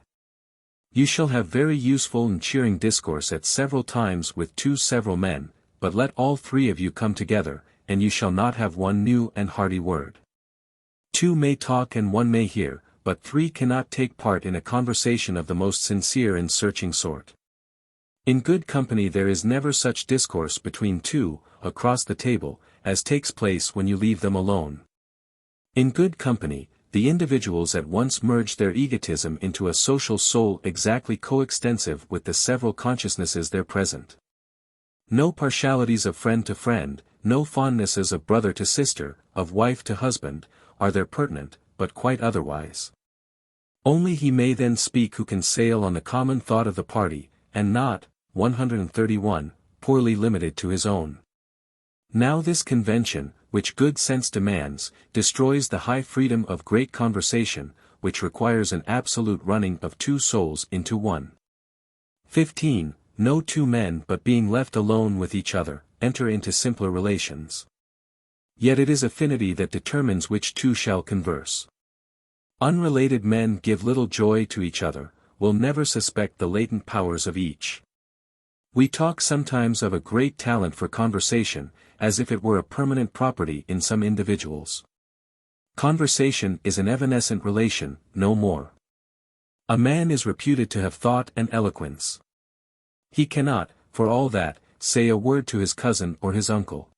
You shall have very useful and cheering discourse at several times with two several men, but let all three of you come together, and you shall not have one new and hearty word. Two may talk and one may hear, but three cannot take part in a conversation of the most sincere and searching sort. In good company there is never such discourse between two, across the table, as takes place when you leave them alone. In good company, the individuals at once merge their egotism into a social soul exactly coextensive with the several consciousnesses there present. No partialities of friend to friend, no fondnesses of brother to sister, of wife to husband, are there pertinent, but quite otherwise. Only he may then speak who can sail on the common thought of the party, and not, 131, poorly limited to his own. Now this convention, which good sense demands, destroys the high freedom of great conversation, which requires an absolute running of two souls into one. 15. No two men but being left alone with each other, enter into simpler relations. Yet it is affinity that determines which two shall converse. Unrelated men give little joy to each other, will never suspect the latent powers of each. We talk sometimes of a great talent for conversation, as if it were a permanent property in some individuals. Conversation is an evanescent relation, no more. A man is reputed to have thought and eloquence. He cannot, for all that, say a word to his cousin or his uncle.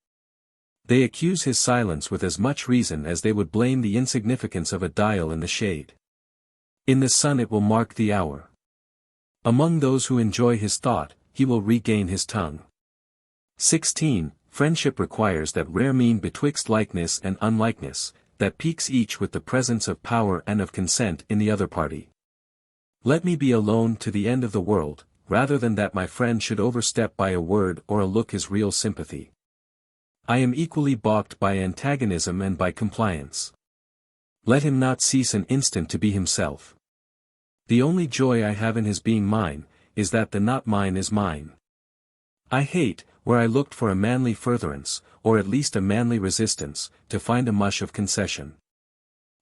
They accuse his silence with as much reason as they would blame the insignificance of a dial in the shade. In the sun it will mark the hour. Among those who enjoy his thought, he will regain his tongue. 16. Friendship requires that rare mean betwixt likeness and unlikeness, that piques each with the presence of power and of consent in the other party. Let me be alone to the end of the world, rather than that my friend should overstep by a word or a look his real sympathy. I am equally balked by antagonism and by compliance. Let him not cease an instant to be himself. The only joy I have in his being mine, is that the not mine is mine. I hate, where I looked for a manly furtherance, or at least a manly resistance, to find a mush of concession.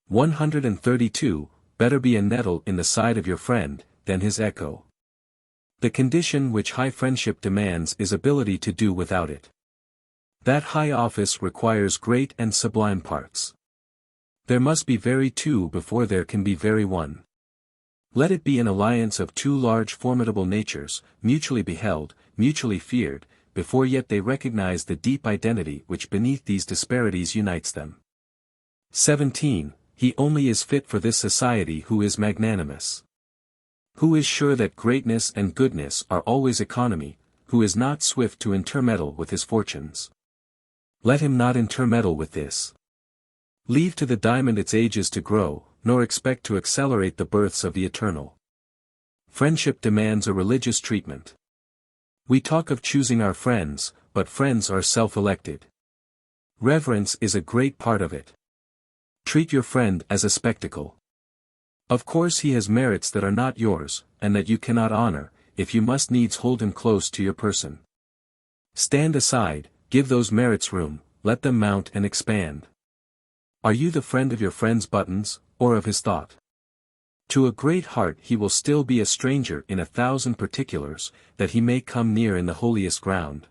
132. Better be a nettle in the side of your friend, than his echo. The condition which high friendship demands is ability to do without it. That high office requires great and sublime parts. There must be very two before there can be very one. Let it be an alliance of two large formidable natures, mutually beheld, mutually feared, before yet they recognize the deep identity which beneath these disparities unites them. 17. He only is fit for this society who is magnanimous. Who is sure that greatness and goodness are always economy, who is not swift to intermeddle with his fortunes. Let him not intermeddle with this. Leave to the diamond its ages to grow, nor expect to accelerate the births of the eternal. Friendship demands a religious treatment. We talk of choosing our friends, but friends are self-elected. Reverence is a great part of it. Treat your friend as a spectacle. Of course he has merits that are not yours, and that you cannot honor, if you must needs hold him close to your person. Stand aside, give those merits room, let them mount and expand. Are you the friend of your friend's buttons, or of his thought? To a great heart he will still be a stranger in 1,000 particulars, that he may come near in the holiest ground.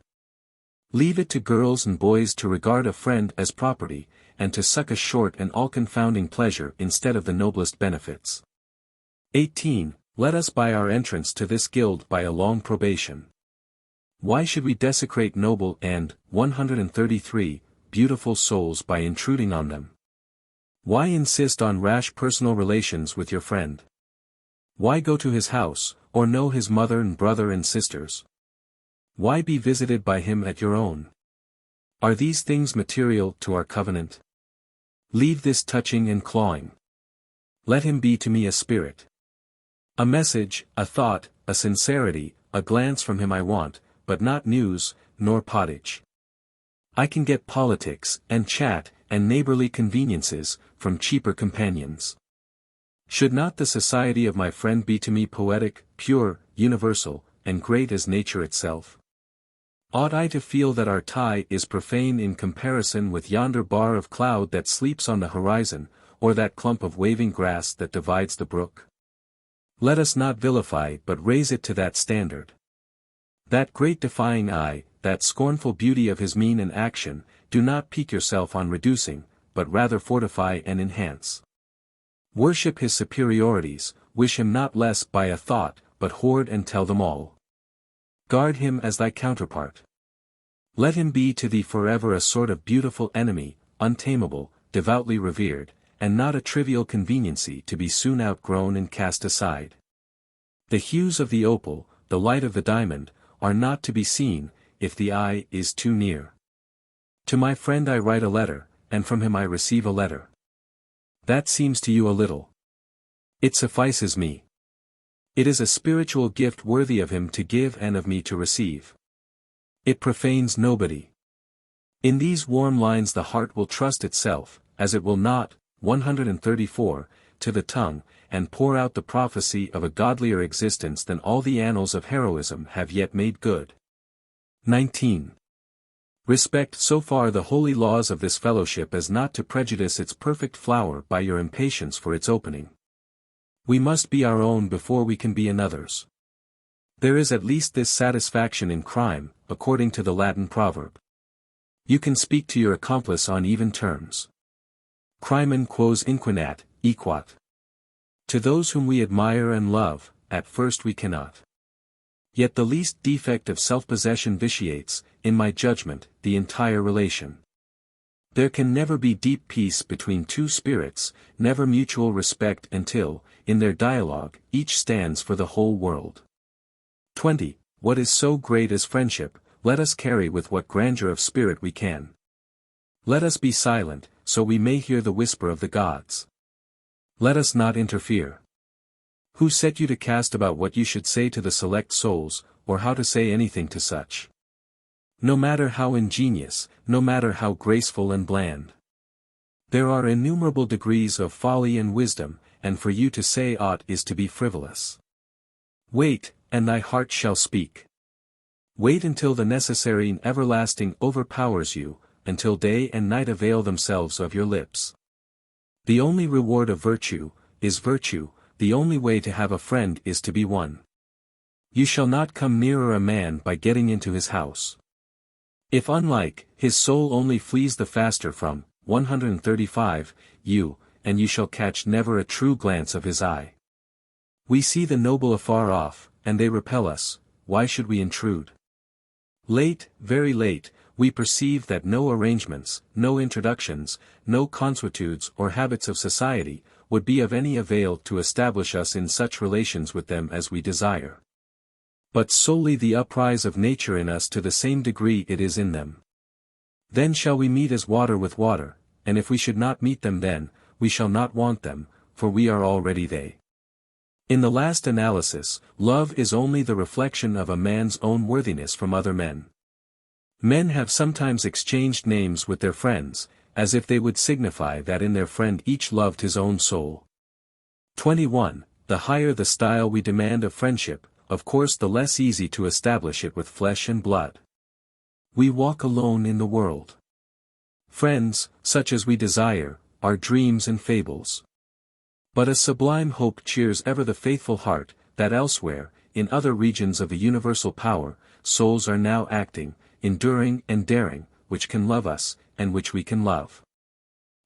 Leave it to girls and boys to regard a friend as property, and to suck a short and all-confounding pleasure instead of the noblest benefits. 18. Let us buy our entrance to this guild by a long probation. Why should we desecrate noble and, 133, beautiful souls by intruding on them? Why insist on rash personal relations with your friend? Why go to his house, or know his mother and brother and sisters? Why be visited by him at your own? Are these things material to our covenant? Leave this touching and clawing. Let him be to me a spirit. A message, a thought, a sincerity, a glance from him I want, but not news, nor pottage. I can get politics, and chat, and neighborly conveniences, from cheaper companions. Should not the society of my friend be to me poetic, pure, universal, and great as nature itself? Ought I to feel that our tie is profane in comparison with yonder bar of cloud that sleeps on the horizon, or that clump of waving grass that divides the brook? Let us not vilify but raise it to that standard. That great defying eye, that scornful beauty of his mien and action, do not pique yourself on reducing, but rather fortify and enhance. Worship his superiorities, wish him not less by a thought, but hoard and tell them all. Guard him as thy counterpart. Let him be to thee forever a sort of beautiful enemy, untamable, devoutly revered, and not a trivial conveniency to be soon outgrown and cast aside. The hues of the opal, the light of the diamond, are not to be seen, if the eye is too near. To my friend I write a letter, and from him I receive a letter. That seems to you a little. It suffices me. It is a spiritual gift worthy of him to give and of me to receive. It profanes nobody. In these warm lines the heart will trust itself, as it will not, 134, to the tongue, and pour out the prophecy of a godlier existence than all the annals of heroism have yet made good. 19. Respect so far the holy laws of this fellowship as not to prejudice its perfect flower by your impatience for its opening. We must be our own before we can be another's. There is at least this satisfaction in crime, according to the Latin proverb. You can speak to your accomplice on even terms. Crimen quos inquinat, equat. To those whom we admire and love, at first we cannot. Yet the least defect of self-possession vitiates, in my judgment, the entire relation. There can never be deep peace between two spirits, never mutual respect until, in their dialogue, each stands for the whole world. 20. What is so great as friendship, let us carry with what grandeur of spirit we can. Let us be silent, so we may hear the whisper of the gods. Let us not interfere. Who set you to cast about what you should say to the select souls, or how to say anything to such? No matter how ingenious, no matter how graceful and bland. There are innumerable degrees of folly and wisdom, and for you to say aught is to be frivolous. Wait, and thy heart shall speak. Wait until the necessary and everlasting overpowers you, until day and night avail themselves of your lips. The only reward of virtue, is virtue, the only way to have a friend is to be one. You shall not come nearer a man by getting into his house. If unlike, his soul only flees the faster from, 135, you, and you shall catch never a true glance of his eye. We see the noble afar off, and they repel us, why should we intrude? Late, very late, we perceive that no arrangements, no introductions, no consuetudes or habits of society, would be of any avail to establish us in such relations with them as we desire. But solely the uprise of nature in us to the same degree it is in them. Then shall we meet as water with water, and if we should not meet them then, we shall not want them, for we are already they. In the last analysis, love is only the reflection of a man's own worthiness from other men. Men have sometimes exchanged names with their friends, as if they would signify that in their friend each loved his own soul. 21. The higher the style we demand of friendship, of course the less easy to establish it with flesh and blood. We walk alone in the world. Friends, such as we desire, are dreams and fables. But a sublime hope cheers ever the faithful heart, that elsewhere, in other regions of the universal power, souls are now acting, enduring and daring, which can love us, and which we can love.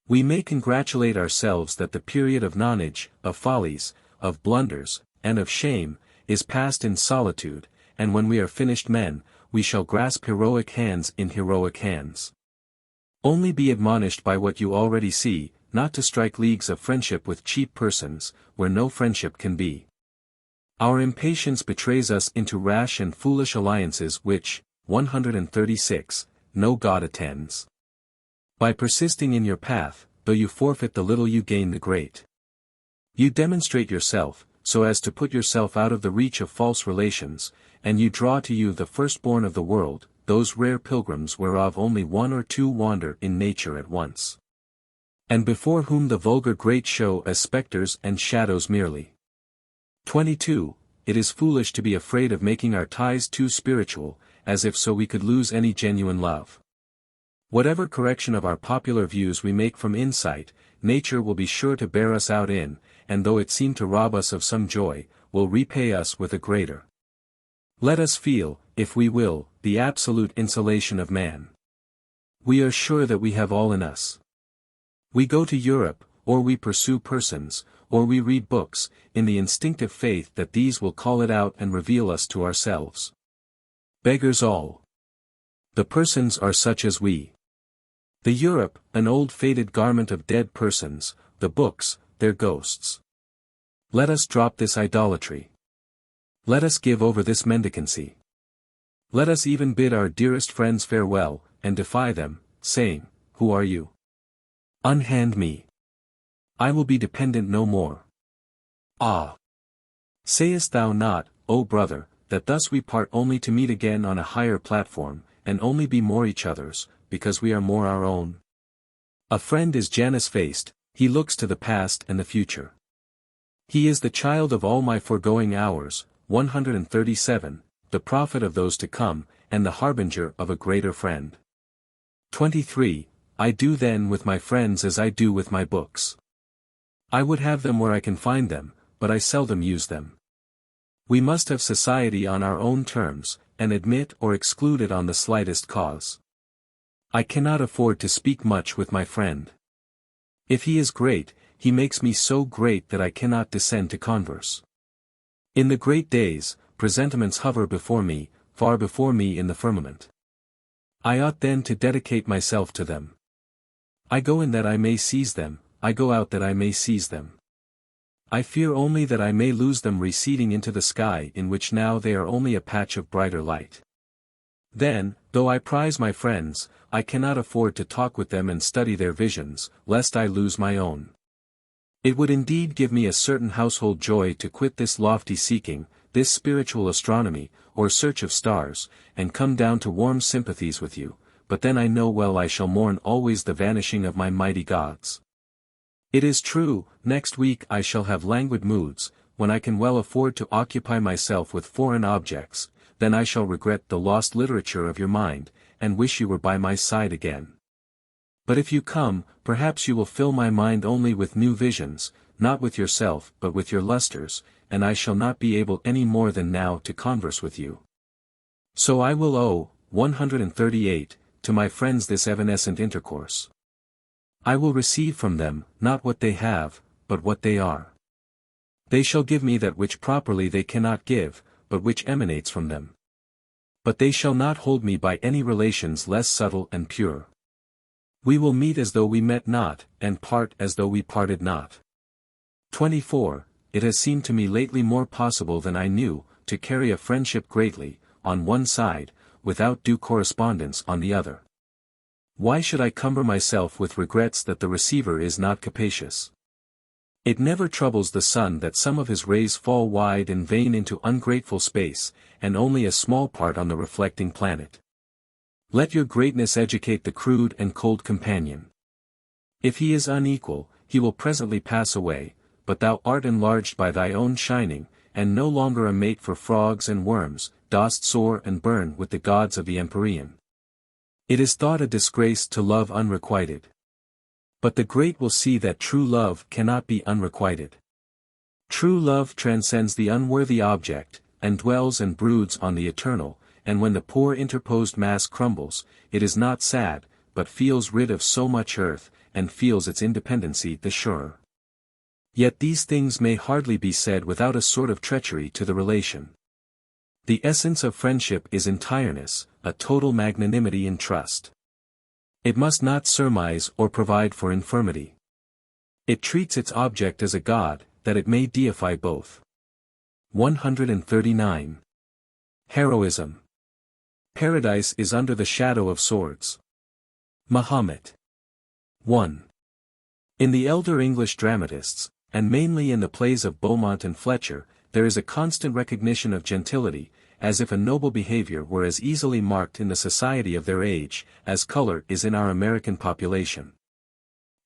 We may congratulate ourselves that the period of nonage, of follies, of blunders, and of shame, is past in solitude, and when we are finished men, we shall grasp heroic hands in heroic hands. Only be admonished by what you already see, not to strike leagues of friendship with cheap persons, where no friendship can be. Our impatience betrays us into rash and foolish alliances which, 136, no God attends. By persisting in your path, though you forfeit the little you gain the great. You demonstrate yourself, so as to put yourself out of the reach of false relations, and you draw to you the firstborn of the world, those rare pilgrims whereof only one or two wander in nature at once. And before whom the vulgar great show as spectres and shadows merely. 22. It is foolish to be afraid of making our ties too spiritual, as if so we could lose any genuine love. Whatever correction of our popular views we make from insight, nature will be sure to bear us out in, and though it seem to rob us of some joy, will repay us with a greater. Let us feel, if we will, the absolute insulation of man. We are sure that we have all in us. We go to Europe, or we pursue persons, or we read books, in the instinctive faith that these will call it out and reveal us to ourselves. Beggars all. The persons are such as we. The Europe, an old faded garment of dead persons, the books, their ghosts. Let us drop this idolatry. Let us give over this mendicancy. Let us even bid our dearest friends farewell, and defy them, saying, Who are you? Unhand me. I will be dependent no more. Ah! Sayest thou not, O brother, that thus we part only to meet again on a higher platform, and only be more each other's, because we are more our own? A friend is Janus-faced, he looks to the past and the future. He is the child of all my foregoing hours, 137, the prophet of those to come, and the harbinger of a greater friend. 23. I do then with my friends as I do with my books. I would have them where I can find them, but I seldom use them. We must have society on our own terms, and admit or exclude it on the slightest cause. I cannot afford to speak much with my friend. If he is great, he makes me so great that I cannot descend to converse. In the great days, presentiments hover before me, far before me in the firmament. I ought then to dedicate myself to them. I go in that I may seize them, I go out that I may seize them. I fear only that I may lose them receding into the sky in which now they are only a patch of brighter light. Then, though I prize my friends, I cannot afford to talk with them and study their visions, lest I lose my own. It would indeed give me a certain household joy to quit this lofty seeking, this spiritual astronomy, or search of stars, and come down to warm sympathies with you, but then I know well I shall mourn always the vanishing of my mighty gods. It is true, next week I shall have languid moods, when I can well afford to occupy myself with foreign objects, then I shall regret the lost literature of your mind, and wish you were by my side again. But if you come, perhaps you will fill my mind only with new visions, not with yourself but with your lustres, and I shall not be able any more than now to converse with you. So I will owe, 138, to my friends this evanescent intercourse. I will receive from them, not what they have, but what they are. They shall give me that which properly they cannot give, but which emanates from them. But they shall not hold me by any relations less subtle and pure. We will meet as though we met not, and part as though we parted not. 24. It has seemed to me lately more possible than I knew, to carry a friendship greatly, on one side, without due correspondence on the other. Why should I cumber myself with regrets that the receiver is not capacious? It never troubles the sun that some of his rays fall wide and vain into ungrateful space, and only a small part on the reflecting planet. Let your greatness educate the crude and cold companion. If he is unequal, he will presently pass away, but thou art enlarged by thy own shining, and no longer a mate for frogs and worms, dost soar and burn with the gods of the Empyrean. It is thought a disgrace to love unrequited. But the great will see that true love cannot be unrequited. True love transcends the unworthy object, and dwells and broods on the eternal, and when the poor interposed mass crumbles, it is not sad, but feels rid of so much earth, and feels its independency the surer. Yet these things may hardly be said without a sort of treachery to the relation. The essence of friendship is entireness, a total magnanimity in trust. It must not surmise or provide for infirmity. It treats its object as a god, that it may deify both. 139. Heroism. Paradise is under the shadow of swords. Mahomet. 1. In the elder English dramatists, and mainly in the plays of Beaumont and Fletcher, there is a constant recognition of gentility, as if a noble behavior were as easily marked in the society of their age, as color is in our American population.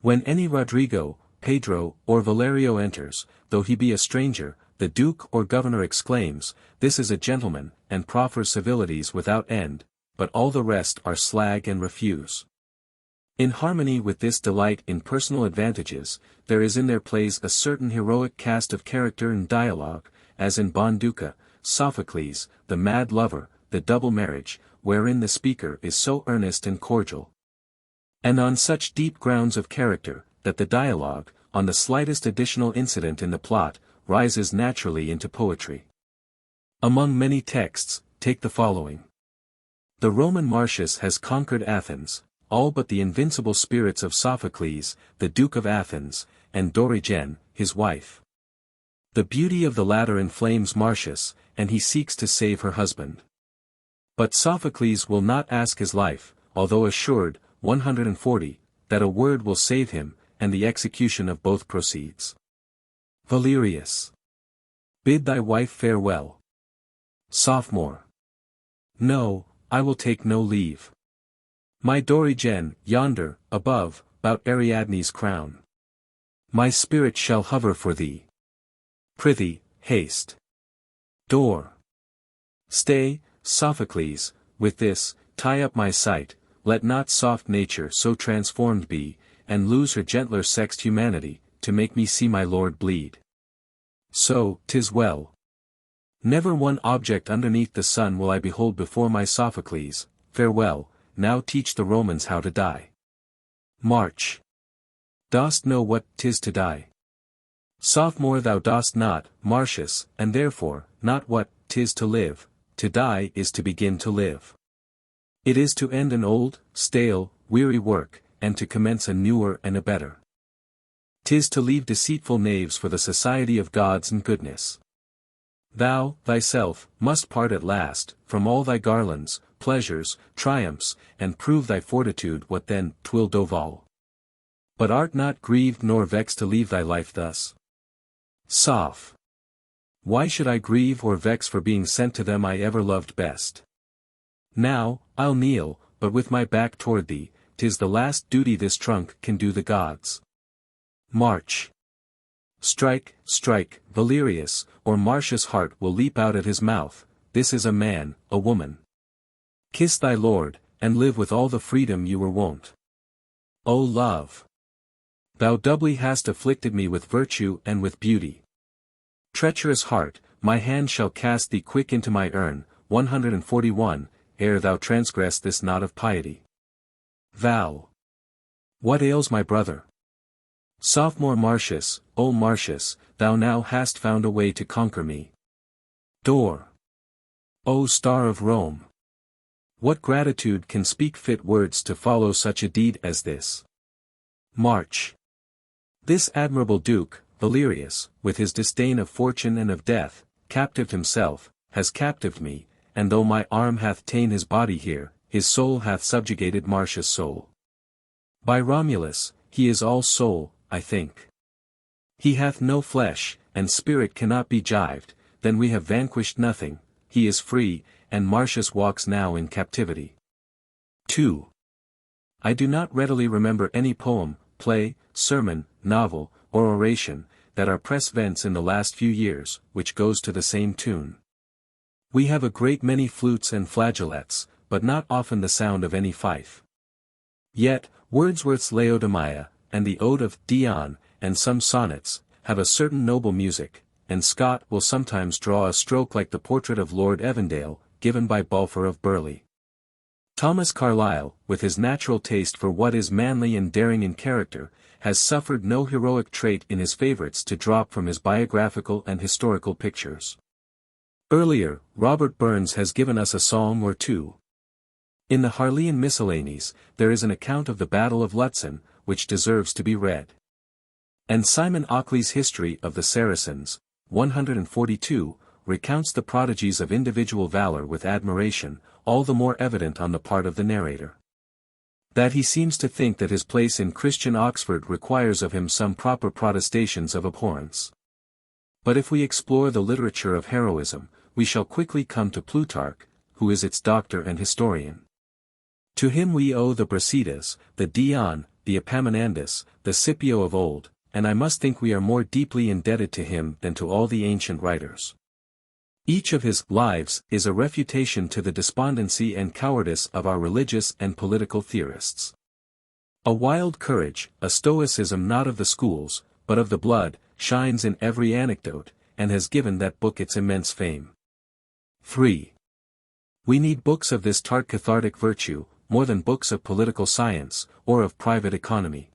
When any Rodrigo, Pedro, or Valerio enters, though he be a stranger, the duke or governor exclaims, "This is a gentleman," and proffers civilities without end, but all the rest are slag and refuse. In harmony with this delight in personal advantages, there is in their plays a certain heroic cast of character and dialogue, as in Bonduca, Sophocles, the mad lover, the double marriage, wherein the speaker is so earnest and cordial. And on such deep grounds of character, that the dialogue, on the slightest additional incident in the plot, rises naturally into poetry. Among many texts, take the following. The Roman Martius has conquered Athens, all but the invincible spirits of Sophocles, the Duke of Athens, and Dorigen, his wife. The beauty of the latter inflames Martius, and he seeks to save her husband. But Sophocles will not ask his life, although assured, 140, that a word will save him, and the execution of both proceeds. Valerius. Bid thy wife farewell. Sophomore. No, I will take no leave. My Dorigen, yonder, above, 'bout Ariadne's crown. My spirit shall hover for thee. Prithee, haste. Door. Stay, Sophocles, with this, tie up my sight, let not soft nature so transformed be, and lose her gentler sexed humanity, to make me see my lord bleed. So, 'tis well. Never one object underneath the sun will I behold before my Sophocles. Farewell, now teach the Romans how to die. March. Dost know what 'tis to die? Sophomore, thou dost not, Martius, and therefore, not what 'tis to live. To die is to begin to live. It is to end an old, stale, weary work, and to commence a newer and a better. 'Tis to leave deceitful knaves for the society of gods and goodness. Thou, thyself, must part at last, from all thy garlands, pleasures, triumphs, and prove thy fortitude. What then, 'twill Doval? But art not grieved nor vexed to leave thy life thus? Soph. Why should I grieve or vex for being sent to them I ever loved best? Now, I'll kneel, but with my back toward thee, 'tis the last duty this trunk can do the gods. March. Strike, strike, Valerius, or Martius' heart will leap out at his mouth. This is a man, a woman. Kiss thy lord, and live with all the freedom you were wont. O love! Thou doubly hast afflicted me with virtue and with beauty. Treacherous heart, my hand shall cast thee quick into my urn. 141, ere thou transgress this knot of piety. Val. What ails my brother? Sophomore Martius, O Martius, thou now hast found a way to conquer me. Door. O star of Rome! What gratitude can speak fit words to follow such a deed as this? March. This admirable Duke, Valerius, with his disdain of fortune and of death, captived himself, has captived me, and though my arm hath ta'en his body here, his soul hath subjugated Martius' soul. By Romulus, he is all soul, I think. He hath no flesh, and spirit cannot be jived, then we have vanquished nothing, he is free, and Martius walks now in captivity. 2. I do not readily remember any poem, play, sermon, novel, or oration, that our press vents in the last few years, which goes to the same tune. We have a great many flutes and flageolets, but not often the sound of any fife. Yet, Wordsworth's Laodamia, and the Ode of Dion, and some sonnets, have a certain noble music, and Scott will sometimes draw a stroke like the portrait of Lord Evandale, given by Bulwer of Burleigh. Thomas Carlyle, with his natural taste for what is manly and daring in character, has suffered no heroic trait in his favorites to drop from his biographical and historical pictures. Earlier, Robert Burns has given us a psalm or two. In the Harleian Miscellanies, there is an account of the Battle of Lutzen, which deserves to be read. And Simon Ockley's History of the Saracens, 142, recounts the prodigies of individual valor with admiration, all the more evident on the part of the narrator. That he seems to think that his place in Christian Oxford requires of him some proper protestations of abhorrence. But if we explore the literature of heroism, we shall quickly come to Plutarch, who is its doctor and historian. To him we owe the Brasidas, the Dion, the Epaminondas, the Scipio of old, and I must think we are more deeply indebted to him than to all the ancient writers. Each of his lives is a refutation to the despondency and cowardice of our religious and political theorists. A wild courage, a stoicism not of the schools, but of the blood, shines in every anecdote, and has given that book its immense fame. 3. We need books of this tart cathartic virtue, more than books of political science, or of private economy.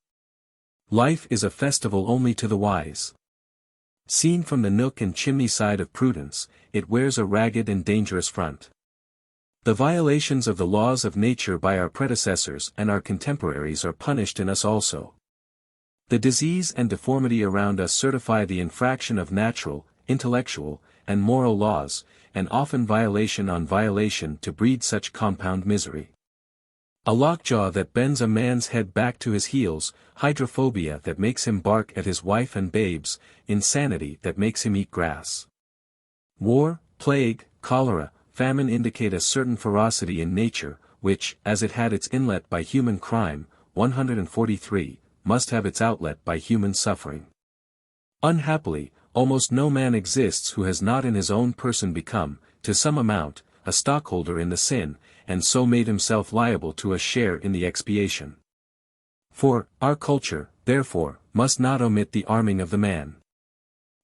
Life is a festival only to the wise. Seen from the nook and chimney side of prudence, it wears a ragged and dangerous front. The violations of the laws of nature by our predecessors and our contemporaries are punished in us also. The disease and deformity around us certify the infraction of natural, intellectual, and moral laws, and often violation on violation to breed such compound misery. A lockjaw that bends a man's head back to his heels, hydrophobia that makes him bark at his wife and babes, insanity that makes him eat grass. War, plague, cholera, famine indicate a certain ferocity in nature, which, as it had its inlet by human crime, 143, must have its outlet by human suffering. Unhappily, almost no man exists who has not in his own person become, to some amount, a stockholder in the sin, and so made himself liable to a share in the expiation. For, our culture, therefore, must not omit the arming of the man.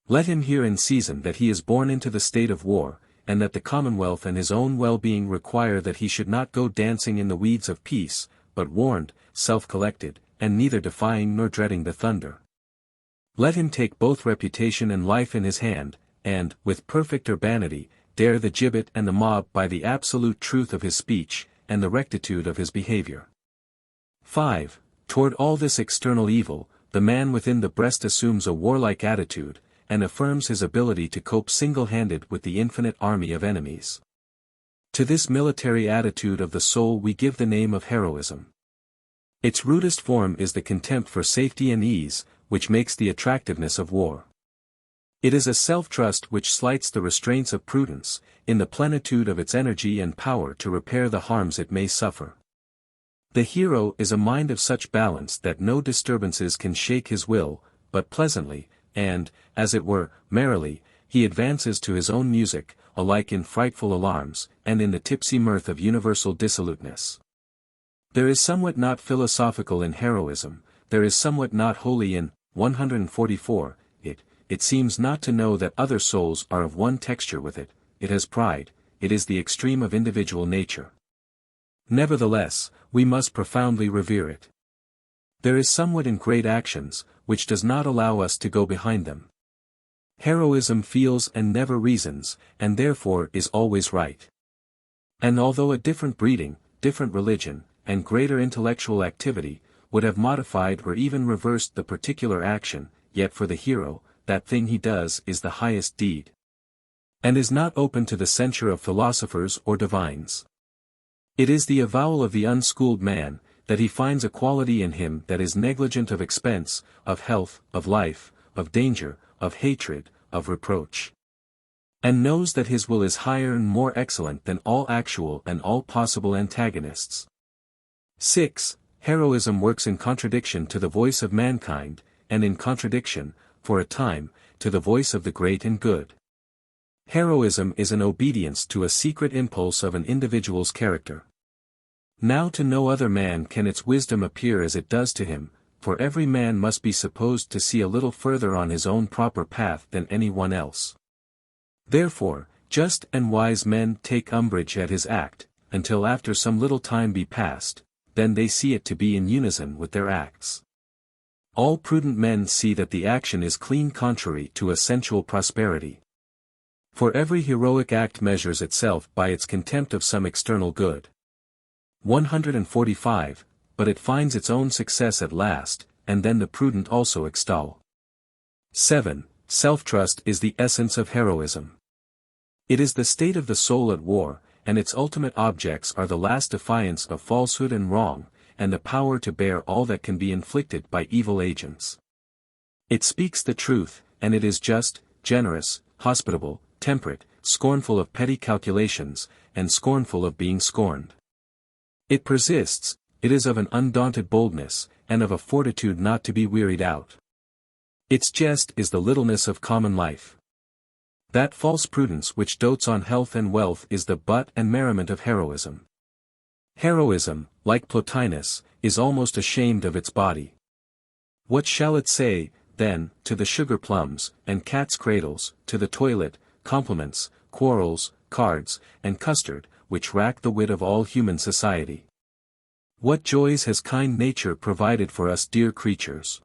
Let him hear in season that he is born into the state of war, and that the commonwealth and his own well-being require that he should not go dancing in the weeds of peace, but warned, self-collected, and neither defying nor dreading the thunder. Let him take both reputation and life in his hand, and, with perfect urbanity, dare the gibbet and the mob by the absolute truth of his speech, and the rectitude of his behavior. 5. Toward all this external evil, the man within the breast assumes a warlike attitude, and affirms his ability to cope single-handed with the infinite army of enemies. To this military attitude of the soul we give the name of heroism. Its rudest form is the contempt for safety and ease, which makes the attractiveness of war. It is a self-trust which slights the restraints of prudence, in the plenitude of its energy and power to repair the harms it may suffer. The hero is a mind of such balance that no disturbances can shake his will, but pleasantly, and, as it were, merrily, he advances to his own music, alike in frightful alarms, and in the tipsy mirth of universal dissoluteness. There is somewhat not philosophical in heroism, there is somewhat not holy in 144, it seems not to know that other souls are of one texture with it, it has pride, it is the extreme of individual nature. Nevertheless, we must profoundly revere it. There is somewhat in great actions, which does not allow us to go behind them. Heroism feels and never reasons, and therefore is always right. And although a different breeding, different religion, and greater intellectual activity, would have modified or even reversed the particular action, yet for the hero, that thing he does is the highest deed. And is not open to the censure of philosophers or divines. It is the avowal of the unschooled man, that he finds a quality in him that is negligent of expense, of health, of life, of danger, of hatred, of reproach. And knows that his will is higher and more excellent than all actual and all possible antagonists. 6. Heroism works in contradiction to the voice of mankind, and in contradiction, for a time, to the voice of the great and good. Heroism is an obedience to a secret impulse of an individual's character. Now to no other man can its wisdom appear as it does to him, for every man must be supposed to see a little further on his own proper path than any one else. Therefore, just and wise men take umbrage at his act, until after some little time be past, then they see it to be in unison with their acts. All prudent men see that the action is clean contrary to a sensual prosperity. For every heroic act measures itself by its contempt of some external good. 145, but it finds its own success at last, and then the prudent also extol. 7. Self-trust is the essence of heroism. It is the state of the soul at war, and its ultimate objects are the last defiance of falsehood and wrong, and the power to bear all that can be inflicted by evil agents. It speaks the truth, and it is just, generous, hospitable, temperate, scornful of petty calculations, and scornful of being scorned. It persists, it is of an undaunted boldness, and of a fortitude not to be wearied out. Its jest is the littleness of common life. That false prudence which dotes on health and wealth is the butt and merriment of heroism. Heroism, like Plotinus, is almost ashamed of its body. What shall it say, then, to the sugar plums, and cat's cradles, to the toilet, compliments, quarrels, cards, and custard, which rack the wit of all human society? What joys has kind nature provided for us dear creatures?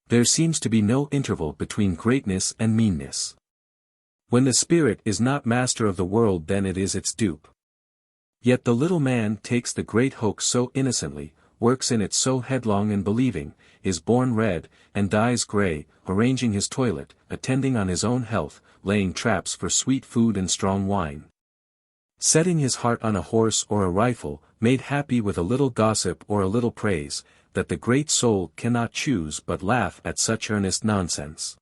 There seems to be no interval between greatness and meanness. When the spirit is not master of the world, then it is its dupe. Yet the little man takes the great hoax so innocently, works in it so headlong and believing, is born red, and dies grey, arranging his toilet, attending on his own health, laying traps for sweet food and strong wine. Setting his heart on a horse or a rifle, made happy with a little gossip or a little praise, that the great soul cannot choose but laugh at such earnest nonsense.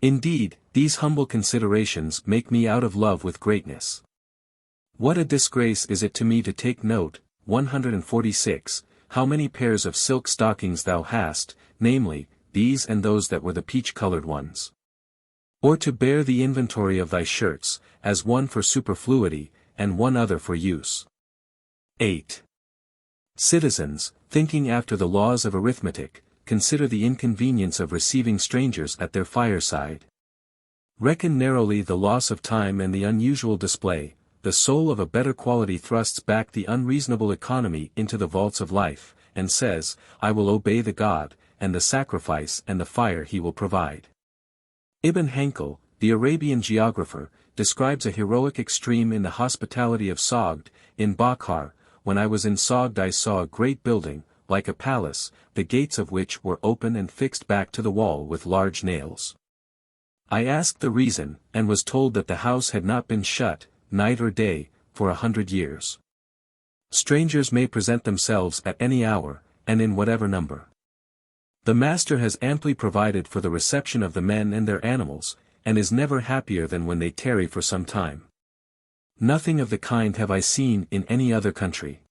Indeed, these humble considerations make me out of love with greatness. What a disgrace is it to me to take note, 146, how many pairs of silk stockings thou hast, namely, these and those that were the peach-colored ones. Or to bear the inventory of thy shirts, as one for superfluity, and one other for use. 8. Citizens, thinking after the laws of arithmetic, consider the inconvenience of receiving strangers at their fireside. Reckon narrowly the loss of time and the unusual display. The soul of a better quality thrusts back the unreasonable economy into the vaults of life, and says, I will obey the God, and the sacrifice and the fire he will provide. Ibn Hankel, the Arabian geographer, describes a heroic extreme in the hospitality of Sogd, in Bakhar. When I was in Sogd I saw a great building, like a palace, the gates of which were open and fixed back to the wall with large nails. I asked the reason, and was told that the house had not been shut, night or day, for 100 years. Strangers may present themselves at any hour, and in whatever number. The master has amply provided for the reception of the men and their animals, and is never happier than when they tarry for some time. Nothing of the kind have I seen in any other country.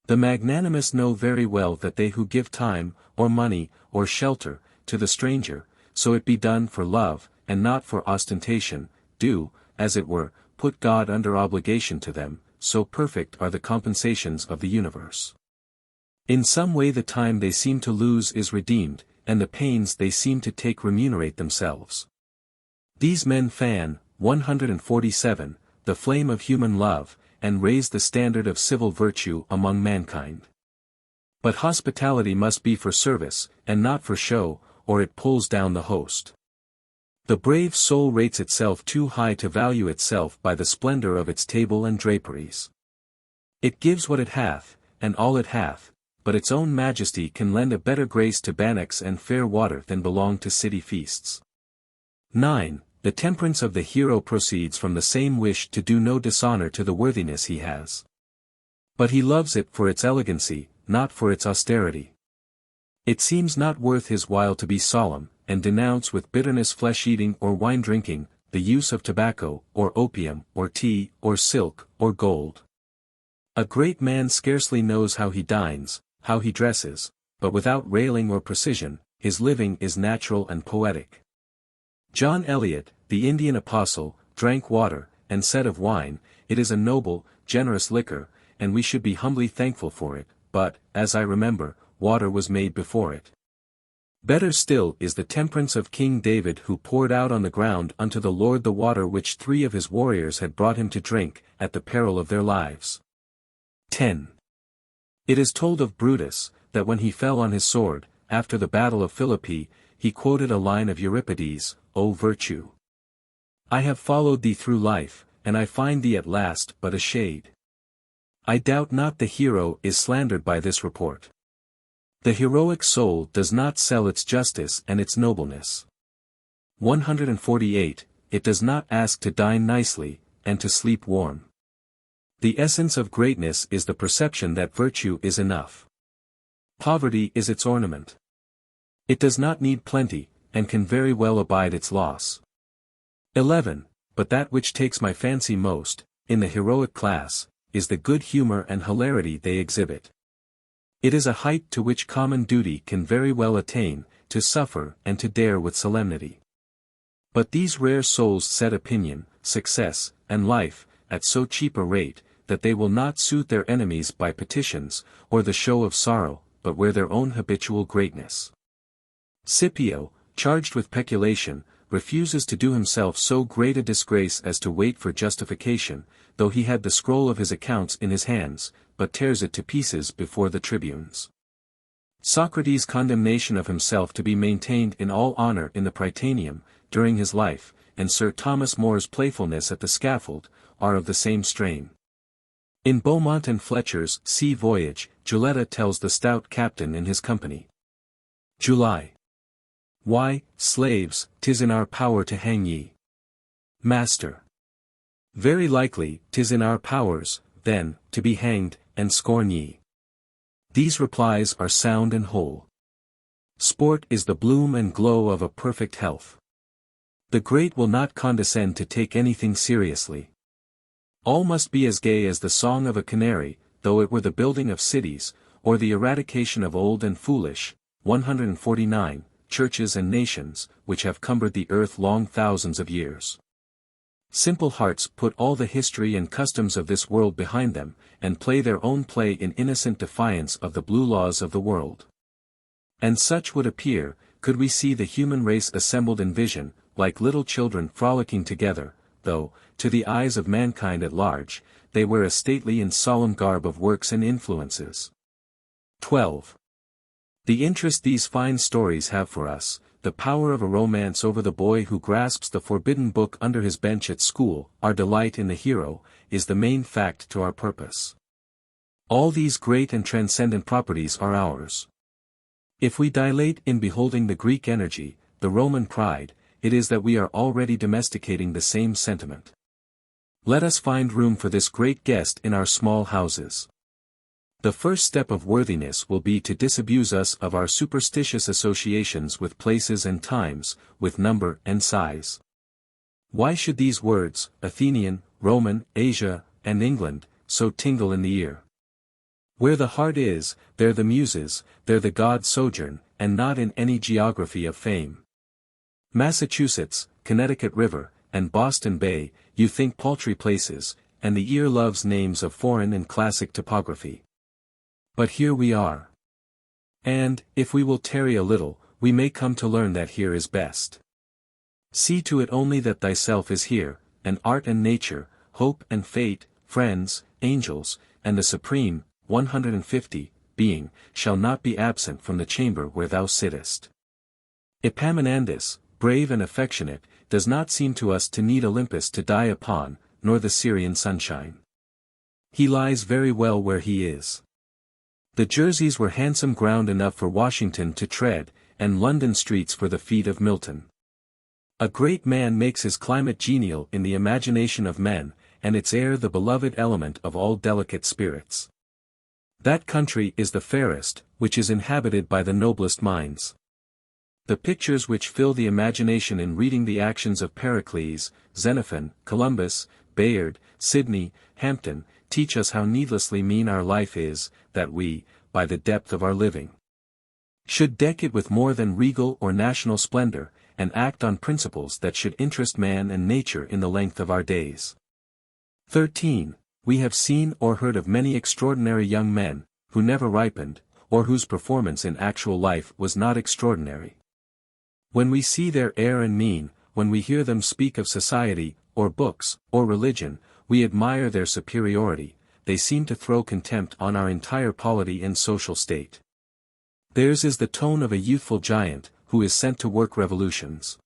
The magnanimous know very well that they who give time, or money, or shelter, to the stranger, so it be done for love, and not for ostentation, do, as it were, put God under obligation to them, so perfect are the compensations of the universe. In some way the time they seem to lose is redeemed, and the pains they seem to take remunerate themselves. These men fan, 147, the flame of human love, and raise the standard of civil virtue among mankind. But hospitality must be for service, and not for show, or it pulls down the host. The brave soul rates itself too high to value itself by the splendor of its table and draperies. It gives what it hath, and all it hath, but its own majesty can lend a better grace to bannocks and fair water than belong to city feasts. 9. The temperance of the hero proceeds from the same wish to do no dishonor to the worthiness he has. But he loves it for its elegancy, not for its austerity. It seems not worth his while to be solemn, and denounce with bitterness flesh-eating or wine-drinking, the use of tobacco, or opium, or tea, or silk, or gold. A great man scarcely knows how he dines, how he dresses, but without railing or precision, his living is natural and poetic. John Eliot, the Indian apostle, drank water, and said of wine, "It is a noble, generous liquor, and we should be humbly thankful for it, but, as I remember, water was made before it." Better still is the temperance of King David, who poured out on the ground unto the Lord the water which 3 of his warriors had brought him to drink, at the peril of their lives. 10. It is told of Brutus, that when he fell on his sword, after the battle of Philippi, he quoted a line of Euripides, "O virtue! I have followed thee through life, and I find thee at last but a shade." I doubt not the hero is slandered by this report. The heroic soul does not sell its justice and its nobleness. 148, it does not ask to dine nicely, and to sleep warm. The essence of greatness is the perception that virtue is enough. Poverty is its ornament. It does not need plenty, and can very well abide its loss. 11. But that which takes my fancy most, in the heroic class, is the good humor and hilarity they exhibit. It is a height to which common duty can very well attain, to suffer and to dare with solemnity. But these rare souls set opinion, success, and life, at so cheap a rate, that they will not soothe their enemies by petitions, or the show of sorrow, but wear their own habitual greatness. Scipio, charged with peculation, refuses to do himself so great a disgrace as to wait for justification, though he had the scroll of his accounts in his hands, but tears it to pieces before the tribunes. Socrates' condemnation of himself to be maintained in all honor in the Prytaneum, during his life, and Sir Thomas More's playfulness at the scaffold, are of the same strain. In Beaumont and Fletcher's Sea Voyage, Juletta tells the stout captain in his company. July. Why, slaves, 'tis in our power to hang ye. Master. Very likely, 'tis in our powers, then, to be hanged, and scorn ye. These replies are sound and whole. Sport is the bloom and glow of a perfect health. The great will not condescend to take anything seriously. All must be as gay as the song of a canary, though it were the building of cities, or the eradication of old and foolish, 149, churches and nations, which have cumbered the earth long thousands of years. Simple hearts put all the history and customs of this world behind them, and play their own play in innocent defiance of the blue laws of the world. And such would appear, could we see the human race assembled in vision, like little children frolicking together, though, to the eyes of mankind at large, they wear a stately and solemn garb of works and influences. 12. The interest these fine stories have for us, the power of a romance over the boy who grasps the forbidden book under his bench at school, our delight in the hero, is the main fact to our purpose. All these great and transcendent properties are ours. If we dilate in beholding the Greek energy, the Roman pride, it is that we are already domesticating the same sentiment. Let us find room for this great guest in our small houses. The first step of worthiness will be to disabuse us of our superstitious associations with places and times, with number and size. Why should these words, Athenian, Roman, Asia, and England, so tingle in the ear? Where the heart is, there the muses, there the gods sojourn, and not in any geography of fame. Massachusetts, Connecticut River, and Boston Bay, you think paltry places, and the ear loves names of foreign and classic topography. But here we are. And, if we will tarry a little, we may come to learn that here is best. See to it only that thyself is here, and art and nature, hope and fate, friends, angels, and the supreme, 150, being, shall not be absent from the chamber where thou sittest. Epaminondas, brave and affectionate, does not seem to us to need Olympus to die upon, nor the Syrian sunshine. He lies very well where he is. The Jerseys were handsome ground enough for Washington to tread, and London streets for the feet of Milton. A great man makes his climate genial in the imagination of men, and its air the beloved element of all delicate spirits. That country is the fairest, which is inhabited by the noblest minds. The pictures which fill the imagination in reading the actions of Pericles, Xenophon, Columbus, Bayard, Sidney, Hampden, teach us how needlessly mean our life is, that we, by the depth of our living, Should deck it with more than regal or national splendor, and act on principles that should interest man and nature in the length of our days. 13. We have seen or heard of many extraordinary young men, who never ripened, or whose performance in actual life was not extraordinary. When we see their air and mien, when we hear them speak of society, or books, or religion, we admire their superiority, they seem to throw contempt on our entire polity and social state. Theirs is the tone of a youthful giant, who is sent to work revolutions.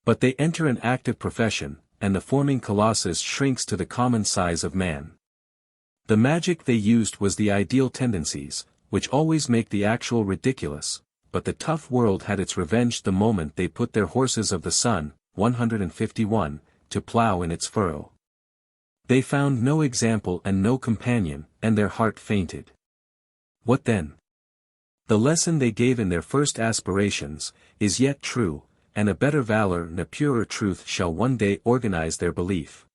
But they enter an active profession, and the forming colossus shrinks to the common size of man. The magic they used was the ideal tendencies, which always make the actual ridiculous, but the tough world had its revenge the moment they put their horses of the sun, 151, to plough in its furrow. They found no example and no companion, and their heart fainted. What then? The lesson they gave in their first aspirations, is yet true, and a better valor and a purer truth shall one day organize their belief.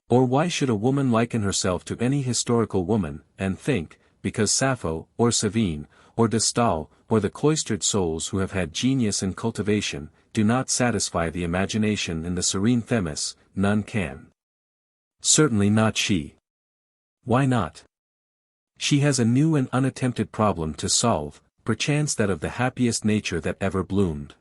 Or why should a woman liken herself to any historical woman, and think, because Sappho, or Savine, or de Stael, or the cloistered souls who have had genius and cultivation, do not satisfy the imagination and the serene Themis, none can. Certainly not she. Why not? She has a new and unattempted problem to solve, perchance that of the happiest nature that ever bloomed.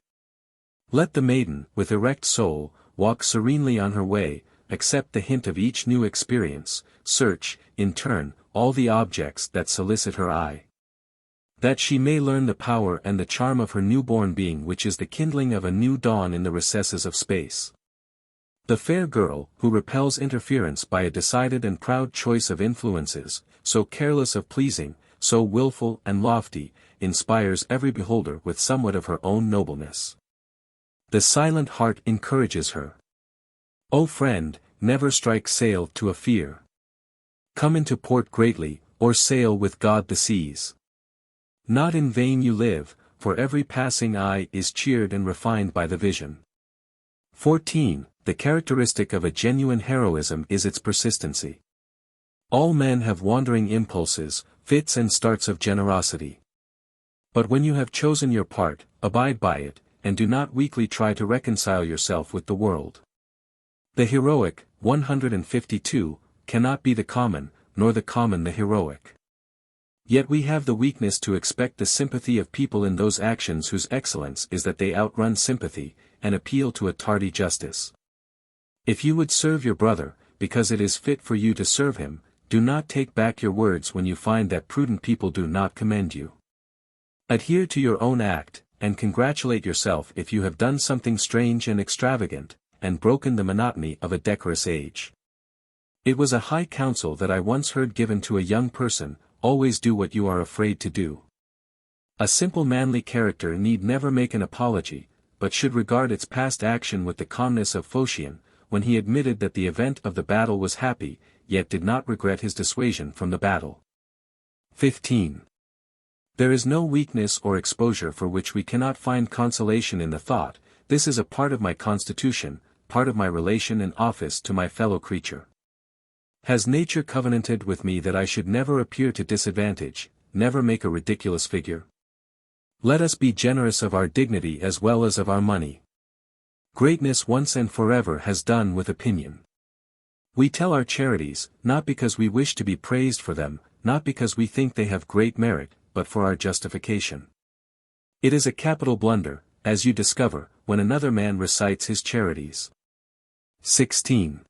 Let the maiden, with erect soul, walk serenely on her way, accept the hint of each new experience, search, in turn, all the objects that solicit her eye. That she may learn the power and the charm of her newborn being, which is the kindling of a new dawn in the recesses of space. The fair girl, who repels interference by a decided and proud choice of influences, so careless of pleasing, so wilful and lofty, inspires every beholder with somewhat of her own nobleness. The silent heart encourages her. O friend, never strike sail to a fear. Come into port greatly, or sail with God the seas. Not in vain you live, for every passing eye is cheered and refined by the vision. 14. The characteristic of a genuine heroism is its persistency. All men have wandering impulses, fits and starts of generosity. But when you have chosen your part, abide by it, and do not weakly try to reconcile yourself with the world. The heroic, 152, cannot be the common, nor the common the heroic. Yet we have the weakness to expect the sympathy of people in those actions whose excellence is that they outrun sympathy, and appeal to a tardy justice. If you would serve your brother, because it is fit for you to serve him, do not take back your words when you find that prudent people do not commend you. Adhere to your own act, and congratulate yourself if you have done something strange and extravagant, and broken the monotony of a decorous age. It was a high counsel that I once heard given to a young person: always do what you are afraid to do. A simple manly character need never make an apology, but should regard its past action with the calmness of Phocion, when he admitted that the event of the battle was happy, yet did not regret his dissuasion from the battle. 15. There is no weakness or exposure for which we cannot find consolation in the thought, this is a part of my constitution, part of my relation and office to my fellow creature. Has nature covenanted with me that I should never appear to disadvantage, never make a ridiculous figure? Let us be generous of our dignity as well as of our money. Greatness once and forever has done with opinion. We tell our charities, not because we wish to be praised for them, not because we think they have great merit, but for our justification. It is a capital blunder, as you discover, when another man recites his charities. 16.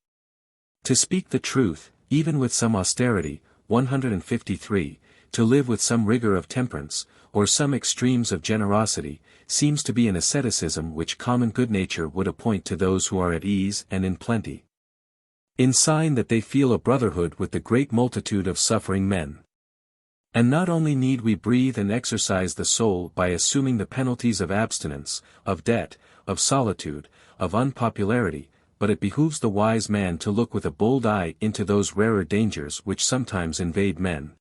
To speak the truth, even with some austerity, 153, to live with some rigor of temperance, or some extremes of generosity, seems to be an asceticism which common good nature would appoint to those who are at ease and in plenty, in sign that they feel a brotherhood with the great multitude of suffering men. And not only need we breathe and exercise the soul by assuming the penalties of abstinence, of debt, of solitude, of unpopularity, but it behooves the wise man to look with a bold eye into those rarer dangers which sometimes invade men,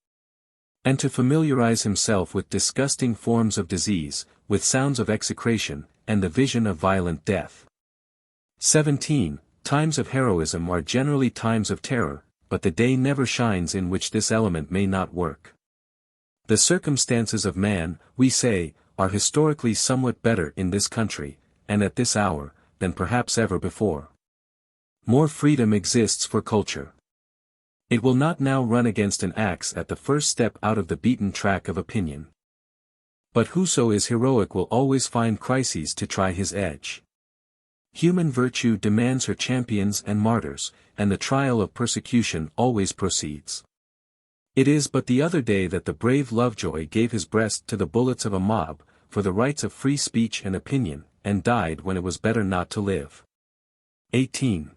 and to familiarize himself with disgusting forms of disease, with sounds of execration, and the vision of violent death. 17. Times of heroism are generally times of terror, but the day never shines in which this element may not work. The circumstances of man, we say, are historically somewhat better in this country, and at this hour, than perhaps ever before. More freedom exists for culture. It will not now run against an axe at the first step out of the beaten track of opinion. But whoso is heroic will always find crises to try his edge. Human virtue demands her champions and martyrs, and the trial of persecution always proceeds. It is but the other day that the brave Lovejoy gave his breast to the bullets of a mob, for the rights of free speech and opinion, and died when it was better not to live. 18.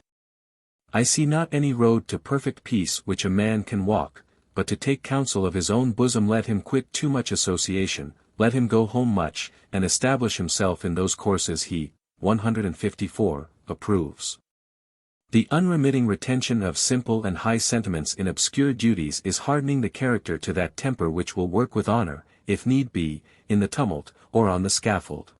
I see not any road to perfect peace which a man can walk, but to take counsel of his own bosom let him quit too much association, let him go home much, and establish himself in those courses he, 154, approves. The unremitting retention of simple and high sentiments in obscure duties is hardening the character to that temper which will work with honor, if need be, in the tumult, or on the scaffold.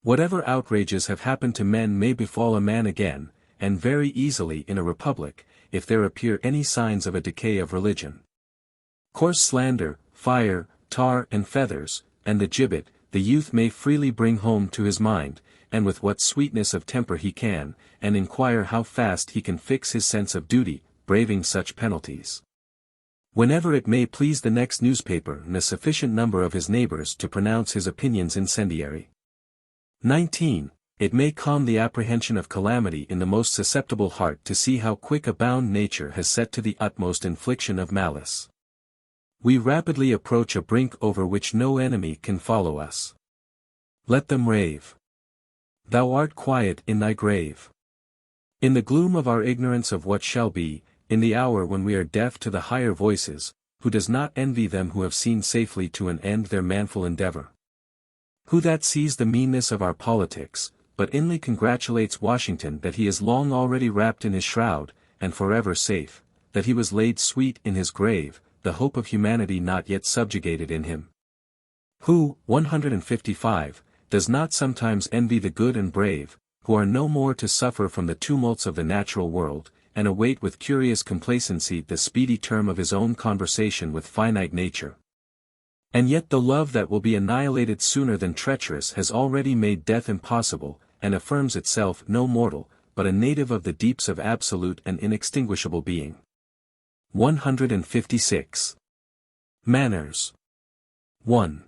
Whatever outrages have happened to men may befall a man again, and very easily in a republic, if there appear any signs of a decay of religion. Coarse slander, fire, tar and feathers, and the gibbet, the youth may freely bring home to his mind, and with what sweetness of temper he can, and inquire how fast he can fix his sense of duty, braving such penalties. Whenever it may please the next newspaper and a sufficient number of his neighbors to pronounce his opinions incendiary. 19. It may calm the apprehension of calamity in the most susceptible heart to see how quick a bound nature has set to the utmost infliction of malice. We rapidly approach a brink over which no enemy can follow us. Let them rave. Thou art quiet in thy grave. In the gloom of our ignorance of what shall be, in the hour when we are deaf to the higher voices, who does not envy them who have seen safely to an end their manful endeavor? Who that sees the meanness of our politics, but inly congratulates Washington that he is long already wrapped in his shroud, and forever safe, that he was laid sweet in his grave, the hope of humanity not yet subjugated in him? Who, 155, does not sometimes envy the good and brave, who are no more to suffer from the tumults of the natural world, and await with curious complacency the speedy term of his own conversation with finite nature? And yet the love that will be annihilated sooner than treacherous has already made death impossible, and affirms itself no mortal, but a native of the deeps of absolute and inextinguishable being. 156. Manners. 1.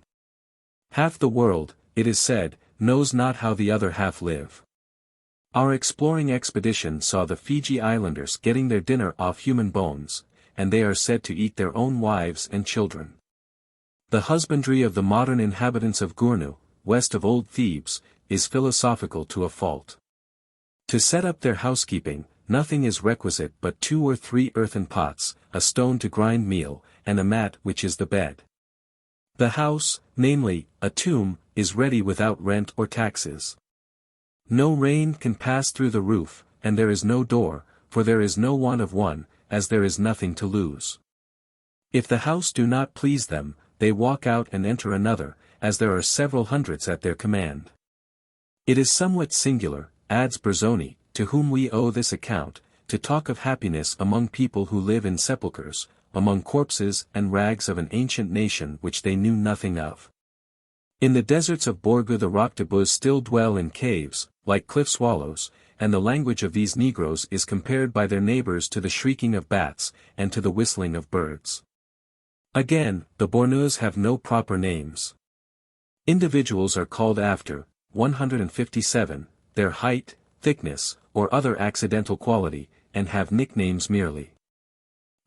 Half the world, it is said, knows not how the other half live. Our exploring expedition saw the Fiji Islanders getting their dinner off human bones, and they are said to eat their own wives and children. The husbandry of the modern inhabitants of Gournou, west of old Thebes, is philosophical to a fault. To set up their housekeeping, nothing is requisite but 2 or 3 earthen pots, a stone to grind meal, and a mat which is the bed. The house, namely, a tomb, is ready without rent or taxes. No rain can pass through the roof, and there is no door, for there is no want of one, as there is nothing to lose. If the house do not please them, they walk out and enter another, as there are several hundreds at their command. It is somewhat singular, adds Berzoni, to whom we owe this account, to talk of happiness among people who live in sepulchres, among corpses and rags of an ancient nation which they knew nothing of. In the deserts of Borgu the Rakdabus still dwell in caves, like cliff swallows, and the language of these Negroes is compared by their neighbors to the shrieking of bats, and to the whistling of birds. Again, the Bornus have no proper names. Individuals are called after, 157, their height, thickness, or other accidental quality, and have nicknames merely.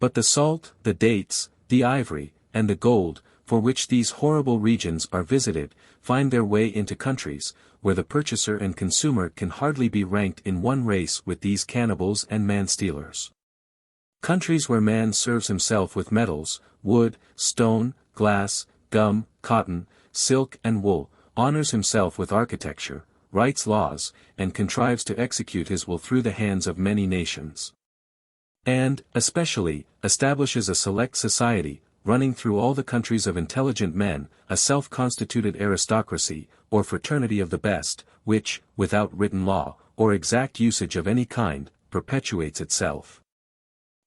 But the salt, the dates, the ivory, and the gold, for which these horrible regions are visited, find their way into countries, where the purchaser and consumer can hardly be ranked in one race with these cannibals and man-stealers. Countries where man serves himself with metals, wood, stone, glass, gum, cotton, silk and wool, honors himself with architecture, writes laws, and contrives to execute his will through the hands of many nations. And, especially, establishes a select society, running through all the countries of intelligent men, a self-constituted aristocracy, or fraternity of the best, which, without written law, or exact usage of any kind, perpetuates itself.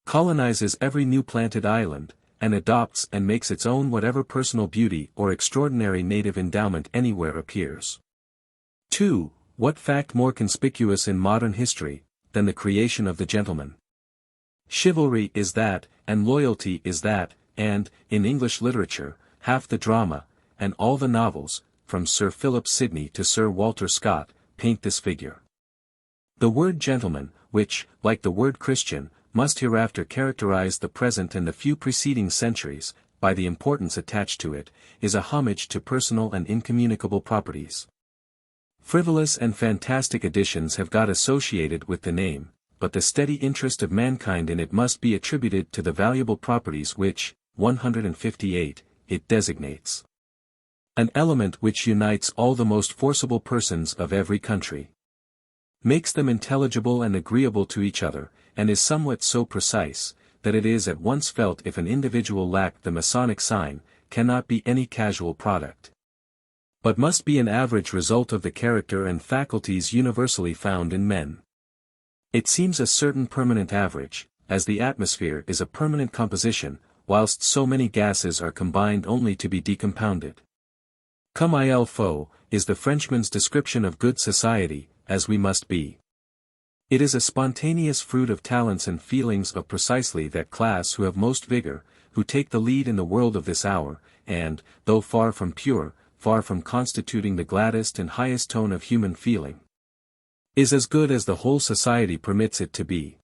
Colonizes every new planted island, and adopts and makes its own whatever personal beauty or extraordinary native endowment anywhere appears. 2. What fact more conspicuous in modern history, than the creation of the gentleman? Chivalry is that, and loyalty is that, and, in English literature, half the drama, and all the novels, from Sir Philip Sidney to Sir Walter Scott, paint this figure. The word gentleman, which, like the word Christian, must hereafter characterize the present and the few preceding centuries, by the importance attached to it, is a homage to personal and incommunicable properties. Frivolous and fantastic additions have got associated with the name, but the steady interest of mankind in it must be attributed to the valuable properties which, 158, it designates. An element which unites all the most forcible persons of every country. Makes them intelligible and agreeable to each other, and is somewhat so precise, that it is at once felt if an individual lacked the Masonic sign, cannot be any casual product, but must be an average result of the character and faculties universally found in men. It seems a certain permanent average, as the atmosphere is a permanent composition, whilst so many gases are combined only to be decompounded. Comme il faut, is the Frenchman's description of good society, as we must be. It is a spontaneous fruit of talents and feelings of precisely that class who have most vigor, who take the lead in the world of this hour, and, though far from pure, far from constituting the gladdest and highest tone of human feeling, is as good as the whole society permits it to be.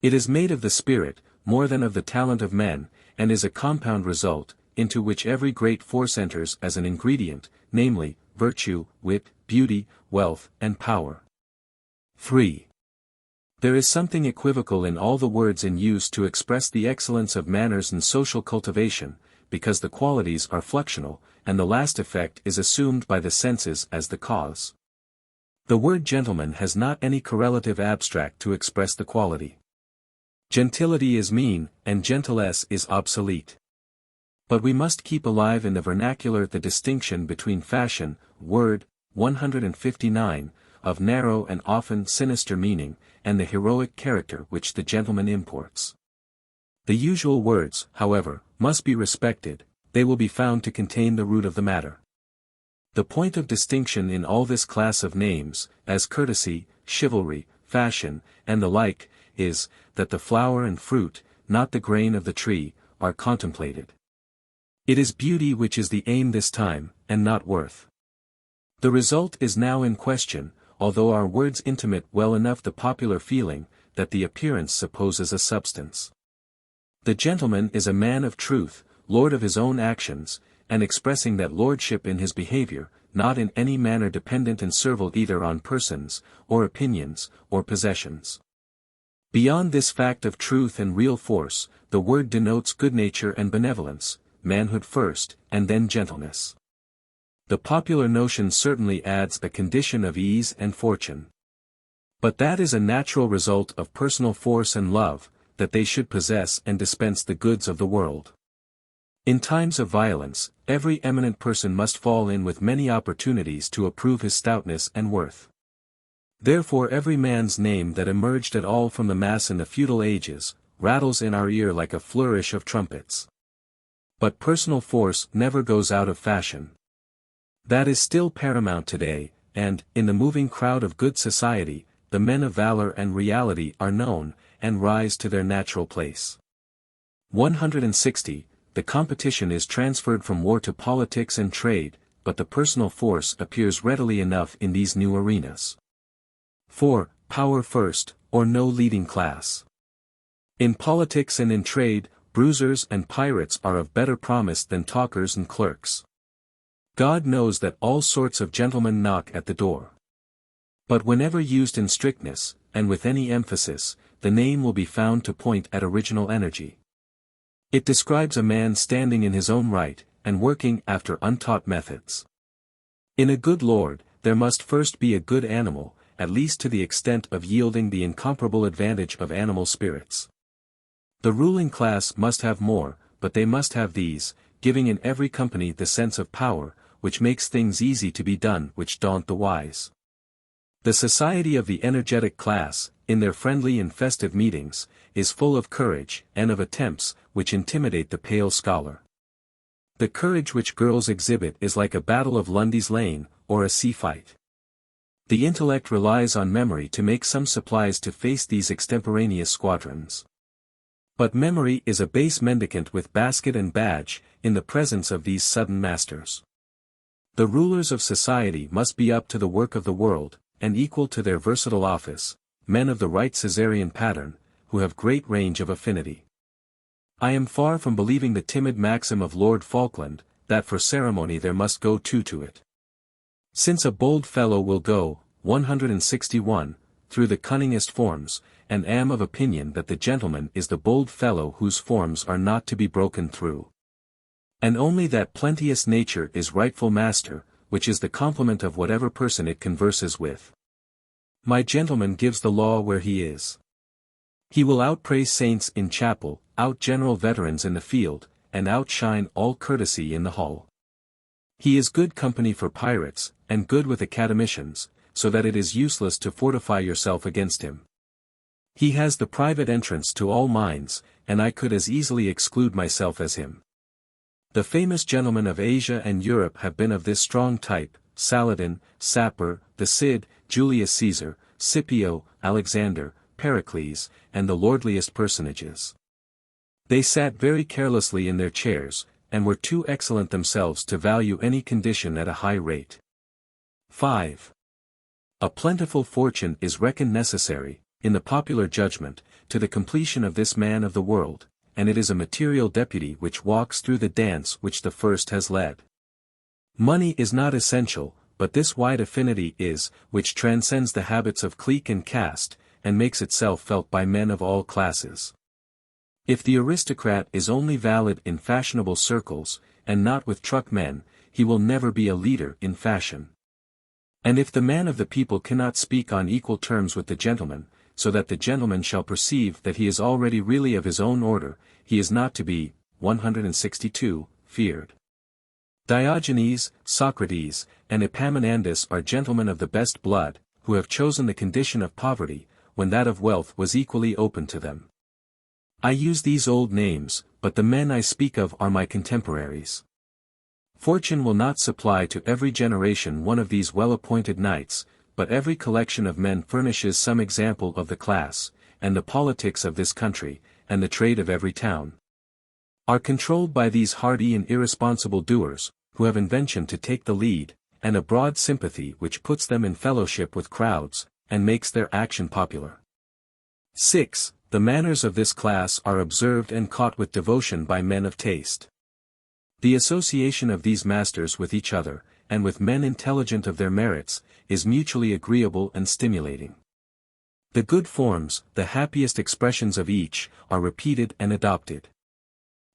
It is made of the spirit, more than of the talent of men, and is a compound result, into which every great force enters as an ingredient, namely, virtue, wit, beauty, wealth, and power. 3. There is something equivocal in all the words in use to express the excellence of manners and social cultivation, because the qualities are fluxional, and the last effect is assumed by the senses as the cause. The word gentleman has not any correlative abstract to express the quality. Gentility is mean, and gentilesse is obsolete. But we must keep alive in the vernacular the distinction between fashion, word, 159, of narrow and often sinister meaning, and the heroic character which the gentleman imports. The usual words, however, must be respected, they will be found to contain the root of the matter. The point of distinction in all this class of names, as courtesy, chivalry, fashion, and the like, is, that the flower and fruit, not the grain of the tree, are contemplated. It is beauty which is the aim this time, and not worth. The result is now in question, although our words intimate well enough the popular feeling, that the appearance supposes a substance. The gentleman is a man of truth, lord of his own actions, and expressing that lordship in his behavior, not in any manner dependent and servile either on persons, or opinions, or possessions. Beyond this fact of truth and real force, the word denotes good nature and benevolence, manhood first, and then gentleness. The popular notion certainly adds a condition of ease and fortune. But that is a natural result of personal force and love, that they should possess and dispense the goods of the world. In times of violence, every eminent person must fall in with many opportunities to approve his stoutness and worth. Therefore every man's name that emerged at all from the mass in the feudal ages, rattles in our ear like a flourish of trumpets. But personal force never goes out of fashion. That is still paramount today, and, in the moving crowd of good society, the men of valor and reality are known, and rise to their natural place. 160. The competition is transferred from war to politics and trade, but the personal force appears readily enough in these new arenas. 4. Power first, or no leading class. In politics and in trade, bruisers and pirates are of better promise than talkers and clerks. God knows that all sorts of gentlemen knock at the door. But whenever used in strictness, and with any emphasis, the name will be found to point at original energy. It describes a man standing in his own right, and working after untaught methods. In a good lord, there must first be a good animal, at least to the extent of yielding the incomparable advantage of animal spirits. The ruling class must have more, but they must have these, giving in every company the sense of power, which makes things easy to be done which daunt the wise. The society of the energetic class, in their friendly and festive meetings, is full of courage, and of attempts, which intimidate the pale scholar. The courage which girls exhibit is like a battle of Lundy's Lane, or a sea fight. The intellect relies on memory to make some supplies to face these extemporaneous squadrons. But memory is a base mendicant with basket and badge, in the presence of these sudden masters. The rulers of society must be up to the work of the world, and equal to their versatile office, men of the right Caesarean pattern, who have great range of affinity. I am far from believing the timid maxim of Lord Falkland, that for ceremony there must go two to it. Since a bold fellow will go, 161, through the cunningest forms, and am of opinion that the gentleman is the bold fellow whose forms are not to be broken through. And only that plenteous nature is rightful master, which is the complement of whatever person it converses with. My gentleman gives the law where he is. He will outpraise saints in chapel, out-general veterans in the field, and outshine all courtesy in the hall. He is good company for pirates, and good with academicians, so that it is useless to fortify yourself against him. He has the private entrance to all minds, and I could as easily exclude myself as him. The famous gentlemen of Asia and Europe have been of this strong type: Saladin, Sapor, the Cid, Julius Caesar, Scipio, Alexander, Pericles, and the lordliest personages. They sat very carelessly in their chairs, and were too excellent themselves to value any condition at a high rate. 5. A plentiful fortune is reckoned necessary, in the popular judgment, to the completion of this man of the world, and it is a material deputy which walks through the dance which the first has led. Money is not essential, but this wide affinity is, which transcends the habits of clique and caste, and makes itself felt by men of all classes. If the aristocrat is only valid in fashionable circles, and not with truck men, he will never be a leader in fashion. And if the man of the people cannot speak on equal terms with the gentleman, so that the gentleman shall perceive that he is already really of his own order, he is not to be, 162, feared. Diogenes, Socrates, and Epaminondas are gentlemen of the best blood, who have chosen the condition of poverty, when that of wealth was equally open to them. I use these old names, but the men I speak of are my contemporaries. Fortune will not supply to every generation one of these well-appointed knights, but every collection of men furnishes some example of the class, and the politics of this country, and the trade of every town, are controlled by these hardy and irresponsible doers, who have invention to take the lead, and a broad sympathy which puts them in fellowship with crowds, and makes their action popular. 6. The manners of this class are observed and caught with devotion by men of taste. The association of these masters with each other, and with men intelligent of their merits, is mutually agreeable and stimulating. The good forms, the happiest expressions of each, are repeated and adopted.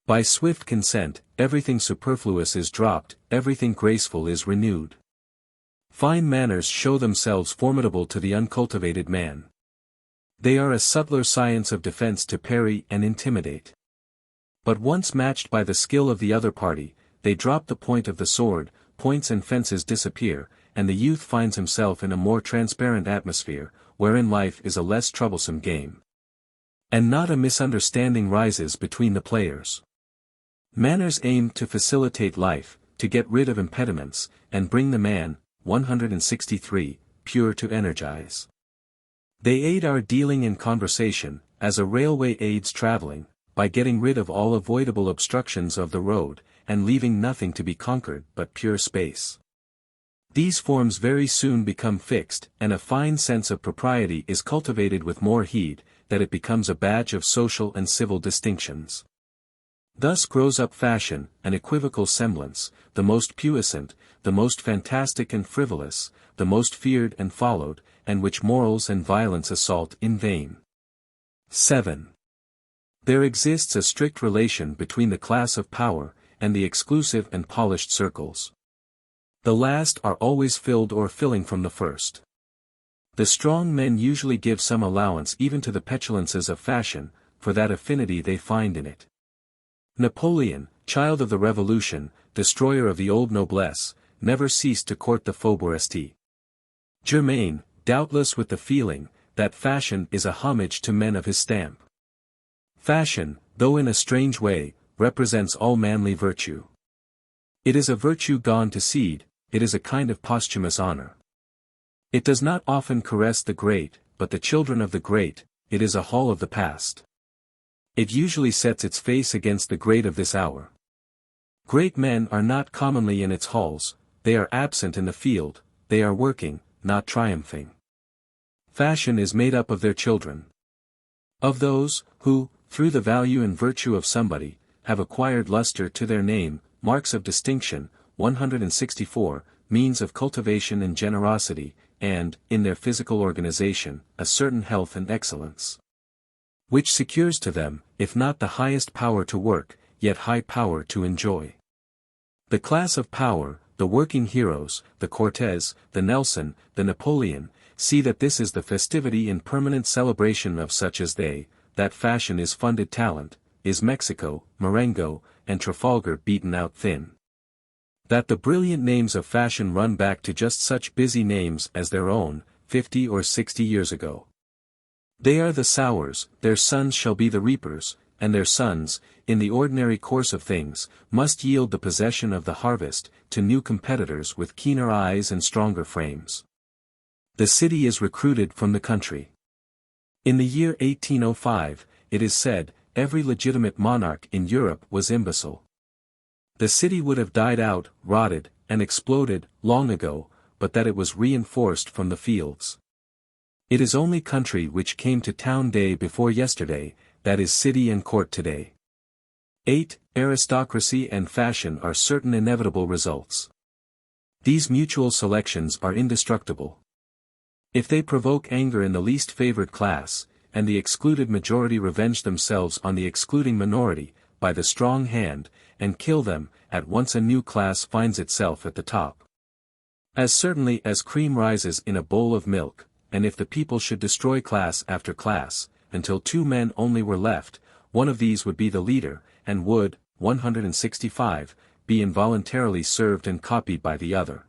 By swift consent, everything superfluous is dropped, everything graceful is renewed. Fine manners show themselves formidable to the uncultivated man. They are a subtler science of defense to parry and intimidate. But once matched by the skill of the other party, they drop the point of the sword, points and fences disappear, and the youth finds himself in a more transparent atmosphere, wherein life is a less troublesome game. And not a misunderstanding rises between the players. Manners aim to facilitate life, to get rid of impediments, and bring the man, 163, pure to energize. They aid our dealing in conversation, as a railway aids traveling, by getting rid of all avoidable obstructions of the road, and leaving nothing to be conquered but pure space. These forms very soon become fixed, and a fine sense of propriety is cultivated with more heed, that it becomes a badge of social and civil distinctions. Thus grows up fashion, an equivocal semblance, the most puissant, the most fantastic and frivolous, the most feared and followed, and which morals and violence assault in vain. 7. There exists a strict relation between the class of power, and the exclusive and polished circles. The last are always filled or filling from the first. The strong men usually give some allowance even to the petulances of fashion, for that affinity they find in it. Napoleon, child of the Revolution, destroyer of the old noblesse, never ceased to court the faubourgiste. Germain, doubtless with the feeling, that fashion is a homage to men of his stamp. Fashion, though in a strange way, represents all manly virtue. It is a virtue gone to seed, it is a kind of posthumous honor. It does not often caress the great, but the children of the great, it is a hall of the past. It usually sets its face against the great of this hour. Great men are not commonly in its halls, they are absent in the field, they are working, not triumphing. Fashion is made up of their children. Of those, who, through the value and virtue of somebody, have acquired luster to their name, marks of distinction, 164, means of cultivation and generosity, and, in their physical organization, a certain health and excellence, which secures to them, if not the highest power to work, yet high power to enjoy. The class of power, the working heroes, the Cortez, the Nelson, the Napoleon, see that this is the festivity and permanent celebration of such as they, that fashion is funded talent, is Mexico, Marengo, and Trafalgar beaten out thin. That the brilliant names of fashion run back to just such busy names as their own, 50 or 60 years ago. They are the sowers, their sons shall be the reapers, and their sons, in the ordinary course of things, must yield the possession of the harvest, to new competitors with keener eyes and stronger frames. The city is recruited from the country. In the year 1805, it is said, every legitimate monarch in Europe was imbecile. The city would have died out, rotted, and exploded, long ago, but that it was reinforced from the fields. It is only country which came to town day before yesterday, that is city and court today. 8. Aristocracy and fashion are certain inevitable results. These mutual selections are indestructible. If they provoke anger in the least favored class, and the excluded majority revenge themselves on the excluding minority, by the strong hand, and kill them, at once a new class finds itself at the top. As certainly as cream rises in a bowl of milk, and if the people should destroy class after class, until two men only were left, one of these would be the leader, and would, 165, be involuntarily served and copied by the other.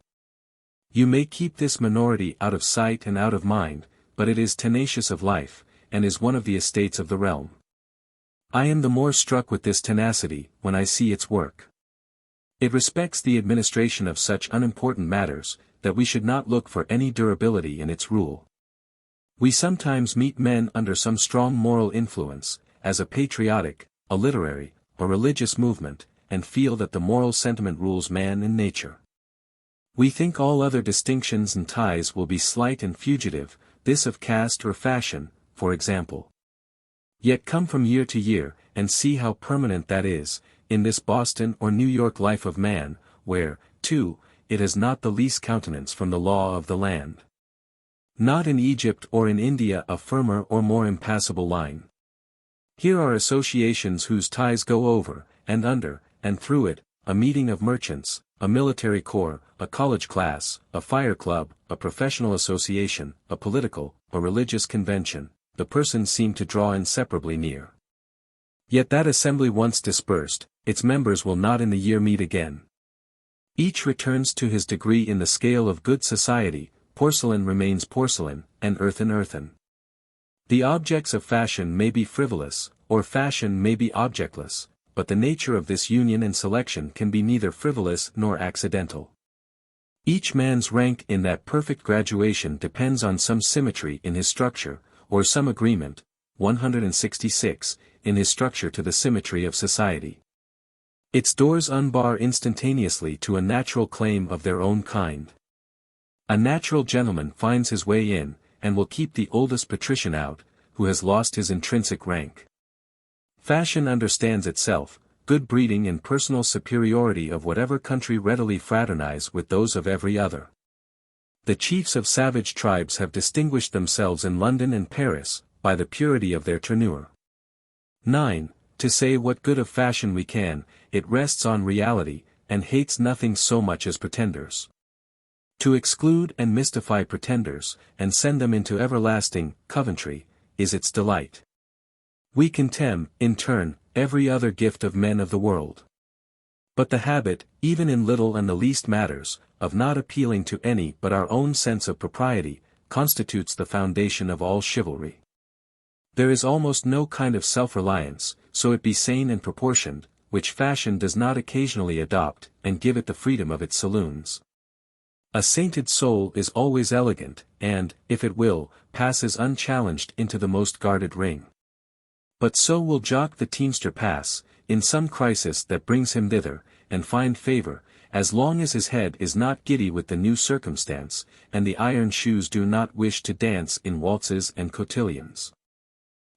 You may keep this minority out of sight and out of mind, but it is tenacious of life, and is one of the estates of the realm. I am the more struck with this tenacity, when I see its work. It respects the administration of such unimportant matters, that we should not look for any durability in its rule. We sometimes meet men under some strong moral influence, as a patriotic, a literary, or religious movement, and feel that the moral sentiment rules man and nature. We think all other distinctions and ties will be slight and fugitive, this of caste or fashion, for example. Yet come from year to year, and see how permanent that is, in this Boston or New York life of man, where, too, it has not the least countenance from the law of the land. Not in Egypt or in India a firmer or more impassable line. Here are associations whose ties go over, and under, and through it, a meeting of merchants, a military corps, a college class, a fire club, a professional association, a political, a religious convention, the persons seem to draw inseparably near. Yet that assembly once dispersed, its members will not in the year meet again. Each returns to his degree in the scale of good society, porcelain remains porcelain, and earthen earthen. The objects of fashion may be frivolous, or fashion may be objectless, but the nature of this union and selection can be neither frivolous nor accidental. Each man's rank in that perfect graduation depends on some symmetry in his structure, or some agreement, 166, in his structure to the symmetry of society. Its doors unbar instantaneously to a natural claim of their own kind. A natural gentleman finds his way in, and will keep the oldest patrician out, who has lost his intrinsic rank. Fashion understands itself, good breeding and personal superiority of whatever country readily fraternize with those of every other. The chiefs of savage tribes have distinguished themselves in London and Paris, by the purity of their tournure. 9. To say what good of fashion we can, it rests on reality, and hates nothing so much as pretenders. To exclude and mystify pretenders, and send them into everlasting Coventry, is its delight. We contemn, in turn, every other gift of men of the world. But the habit, even in little and the least matters, of not appealing to any but our own sense of propriety, constitutes the foundation of all chivalry. There is almost no kind of self-reliance, so it be sane and proportioned, which fashion does not occasionally adopt, and give it the freedom of its saloons. A sainted soul is always elegant, and, if it will, passes unchallenged into the most guarded ring. But so will Jock the teamster pass, in some crisis that brings him thither, and find favor, as long as his head is not giddy with the new circumstance, and the iron shoes do not wish to dance in waltzes and cotillions.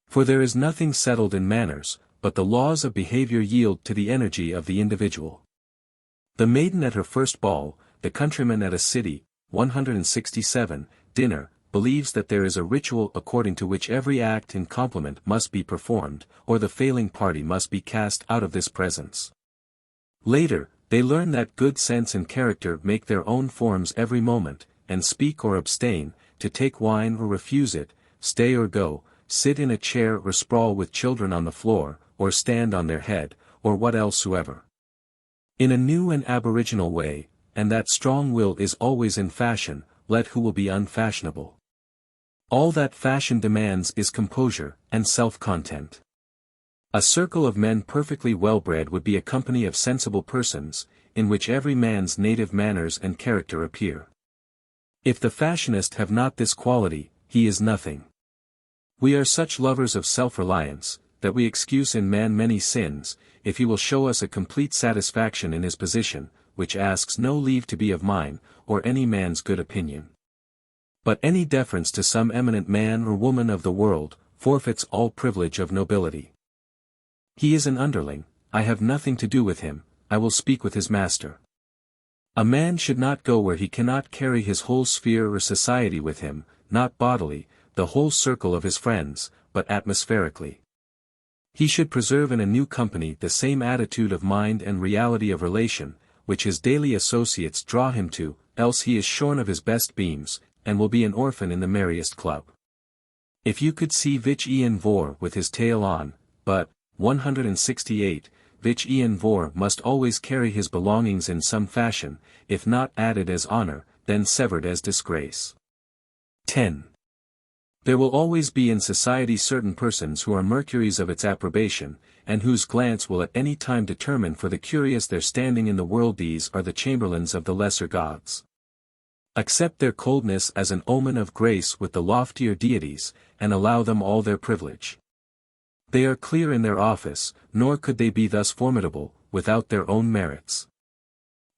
For there is nothing settled in manners, but the laws of behavior yield to the energy of the individual. The maiden at her first ball, the countryman at a city, 167, dinner, believes that there is a ritual according to which every act in compliment must be performed, or the failing party must be cast out of this presence. Later, they learn that good sense and character make their own forms every moment, and speak or abstain, to take wine or refuse it, stay or go, sit in a chair or sprawl with children on the floor, or stand on their head, or what elsesoever. In a new and aboriginal way, and that strong will is always in fashion, let who will be unfashionable. All that fashion demands is composure, and self-content. A circle of men perfectly well-bred would be a company of sensible persons, in which every man's native manners and character appear. If the fashionist have not this quality, he is nothing. We are such lovers of self-reliance, that we excuse in man many sins, if he will show us a complete satisfaction in his position, which asks no leave to be of mine, or any man's good opinion. But any deference to some eminent man or woman of the world, forfeits all privilege of nobility. He is an underling, I have nothing to do with him, I will speak with his master. A man should not go where he cannot carry his whole sphere or society with him, not bodily, the whole circle of his friends, but atmospherically. He should preserve in a new company the same attitude of mind and reality of relation, which his daily associates draw him to, else he is shorn of his best beams, and will be an orphan in the merriest club. If you could see Vich Ian Vor with his tail on, but, 168, Vich Ian Vor must always carry his belongings in some fashion, if not added as honor, then severed as disgrace. 10. There will always be in society certain persons who are mercuries of its approbation, and whose glance will at any time determine for the curious their standing in the world. These are the chamberlains of the lesser gods. Accept their coldness as an omen of grace with the loftier deities, and allow them all their privilege. They are clear in their office, nor could they be thus formidable, without their own merits.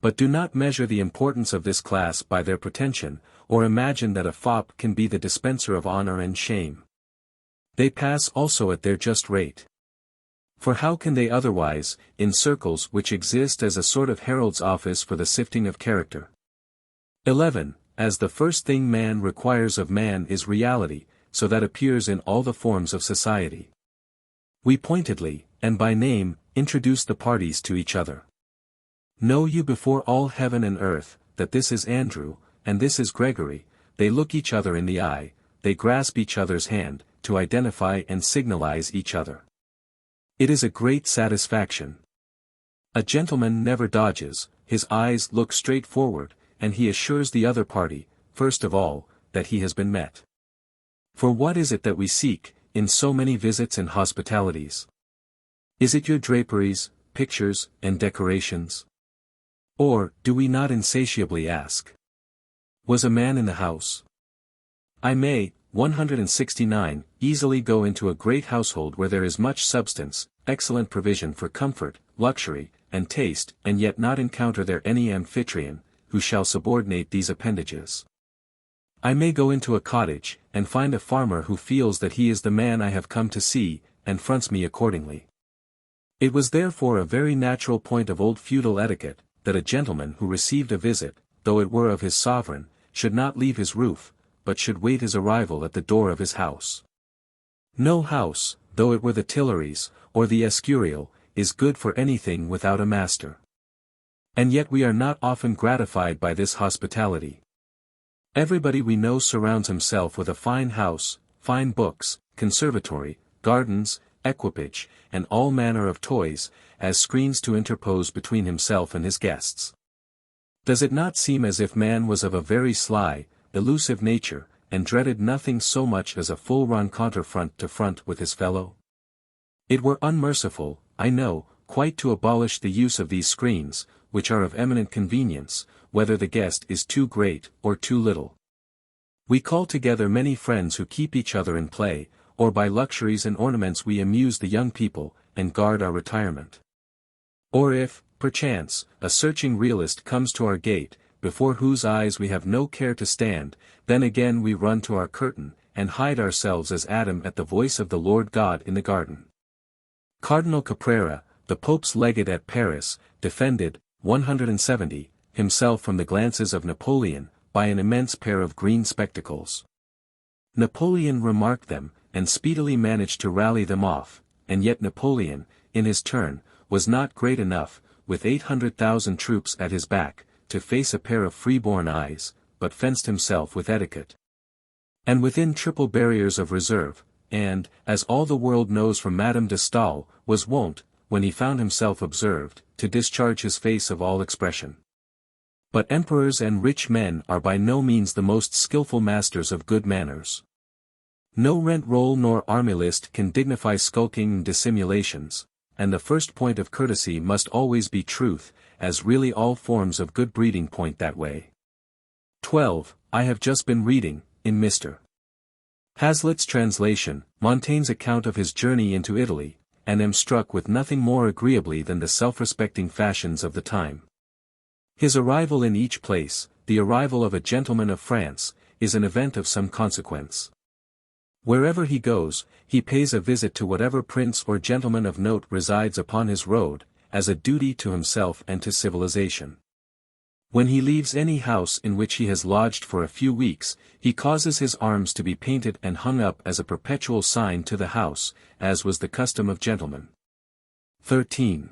But do not measure the importance of this class by their pretension, or imagine that a fop can be the dispenser of honor and shame. They pass also at their just rate. For how can they otherwise, in circles which exist as a sort of herald's office for the sifting of character? 11. As the first thing man requires of man is reality, so that appears in all the forms of society. We pointedly, and by name, introduce the parties to each other. Know you before all heaven and earth, that this is Andrew, and this is Gregory. They look each other in the eye, they grasp each other's hand, to identify and signalize each other. It is a great satisfaction. A gentleman never dodges, his eyes look straight forward, and he assures the other party, first of all, that he has been met. For what is it that we seek, in so many visits and hospitalities? Is it your draperies, pictures, and decorations? Or, do we not insatiably ask, was a man in the house? I may, 169, easily go into a great household where there is much substance, excellent provision for comfort, luxury, and taste, and yet not encounter there any amphitryon, who shall subordinate these appendages. I may go into a cottage, and find a farmer who feels that he is the man I have come to see, and fronts me accordingly. It was therefore a very natural point of old feudal etiquette, that a gentleman who received a visit, though it were of his sovereign, should not leave his roof, but should wait his arrival at the door of his house. No house, though it were the Tuileries, or the Escurial, is good for anything without a master. And yet we are not often gratified by this hospitality. Everybody we know surrounds himself with a fine house, fine books, conservatory, gardens, equipage, and all manner of toys, as screens to interpose between himself and his guests. Does it not seem as if man was of a very sly, elusive nature, and dreaded nothing so much as a full rencontre front to front with his fellow? It were unmerciful, I know, quite to abolish the use of these screens, which are of eminent convenience, whether the guest is too great or too little. We call together many friends who keep each other in play, or by luxuries and ornaments we amuse the young people, and guard our retirement. Or if, perchance, a searching realist comes to our gate, before whose eyes we have no care to stand, then again we run to our curtain, and hide ourselves as Adam at the voice of the Lord God in the garden. Cardinal Caprara, the Pope's legate at Paris, defended, 170, himself from the glances of Napoleon, by an immense pair of green spectacles. Napoleon remarked them, and speedily managed to rally them off, and yet Napoleon, in his turn, was not great enough, with 800,000 troops at his back, to face a pair of free-born eyes, but fenced himself with etiquette. And within triple barriers of reserve, and, as all the world knows from Madame de Staël, was wont, when he found himself observed, to discharge his face of all expression. But emperors and rich men are by no means the most skilful masters of good manners. No rent-roll nor army list can dignify skulking and dissimulations, and the first point of courtesy must always be truth, as really all forms of good breeding point that way. 12. I have just been reading, in Mr. Hazlitt's translation, Montaigne's account of his journey into Italy, and am struck with nothing more agreeably than the self-respecting fashions of the time. His arrival in each place, the arrival of a gentleman of France, is an event of some consequence. Wherever he goes, he pays a visit to whatever prince or gentleman of note resides upon his road, as a duty to himself and to civilization. When he leaves any house in which he has lodged for a few weeks, he causes his arms to be painted and hung up as a perpetual sign to the house, as was the custom of gentlemen. 13.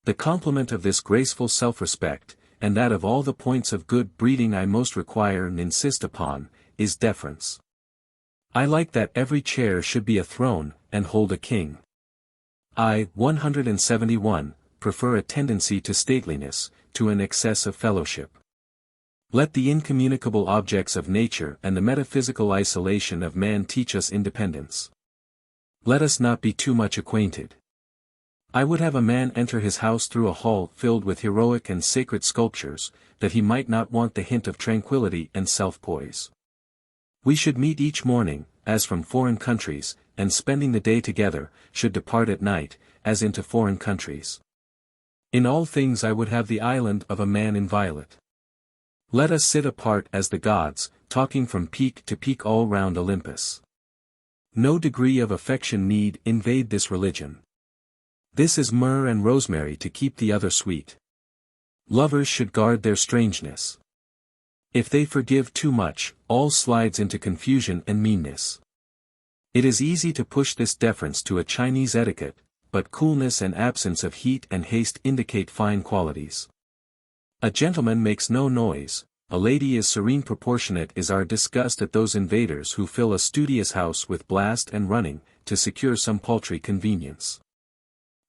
The complement of this graceful self-respect, and that of all the points of good breeding I most require and insist upon, is deference. I like that every chair should be a throne, and hold a king. I, 171, prefer a tendency to stateliness, to an excess of fellowship. Let the incommunicable objects of nature and the metaphysical isolation of man teach us independence. Let us not be too much acquainted. I would have a man enter his house through a hall filled with heroic and sacred sculptures, that he might not want the hint of tranquility and self-poise. We should meet each morning, as from foreign countries, and spending the day together, should depart at night, as into foreign countries. In all things I would have the island of a man inviolate. Let us sit apart as the gods, talking from peak to peak all round Olympus. No degree of affection need invade this religion. This is myrrh and rosemary to keep the other sweet. Lovers should guard their strangeness. If they forgive too much, all slides into confusion and meanness. It is easy to push this deference to a Chinese etiquette, but coolness and absence of heat and haste indicate fine qualities. A gentleman makes no noise, a lady is serene. Proportionate is our disgust at those invaders who fill a studious house with blast and running, to secure some paltry convenience.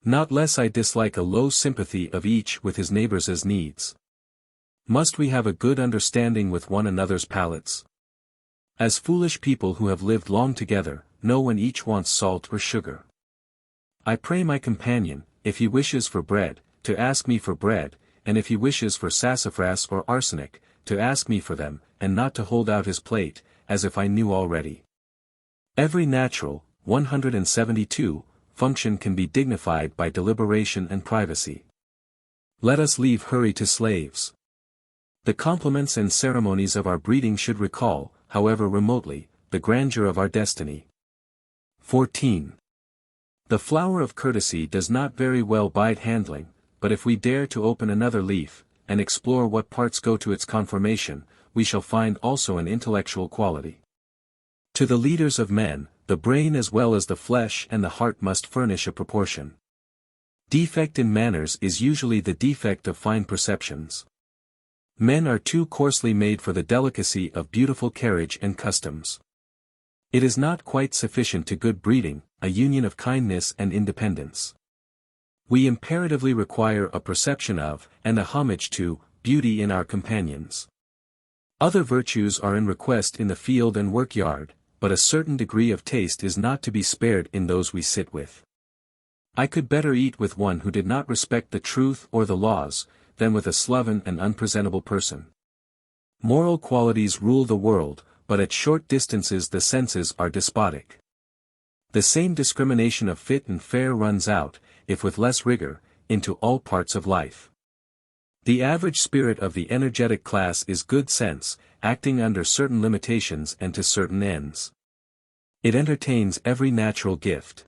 Not less I dislike a low sympathy of each with his neighbor's needs. Must we have a good understanding with one another's palates? As foolish people who have lived long together, know when each wants salt or sugar. I pray my companion, if he wishes for bread, to ask me for bread, and if he wishes for sassafras or arsenic, to ask me for them, and not to hold out his plate, as if I knew already. Every natural, 172, function can be dignified by deliberation and privacy. Let us leave hurry to slaves. The compliments and ceremonies of our breeding should recall, however remotely, the grandeur of our destiny. 14. The flower of courtesy does not very well bide handling, but if we dare to open another leaf, and explore what parts go to its conformation, we shall find also an intellectual quality. To the leaders of men, the brain as well as the flesh and the heart must furnish a proportion. Defect in manners is usually the defect of fine perceptions. Men are too coarsely made for the delicacy of beautiful carriage and customs. It is not quite sufficient to good breeding, a union of kindness and independence. We imperatively require a perception of, and a homage to, beauty in our companions. Other virtues are in request in the field and workyard, but a certain degree of taste is not to be spared in those we sit with. I could better eat with one who did not respect the truth or the laws, than with a sloven and unpresentable person. Moral qualities rule the world, but at short distances the senses are despotic. The same discrimination of fit and fair runs out, if with less rigor, into all parts of life. The average spirit of the energetic class is good sense, acting under certain limitations and to certain ends. It entertains every natural gift.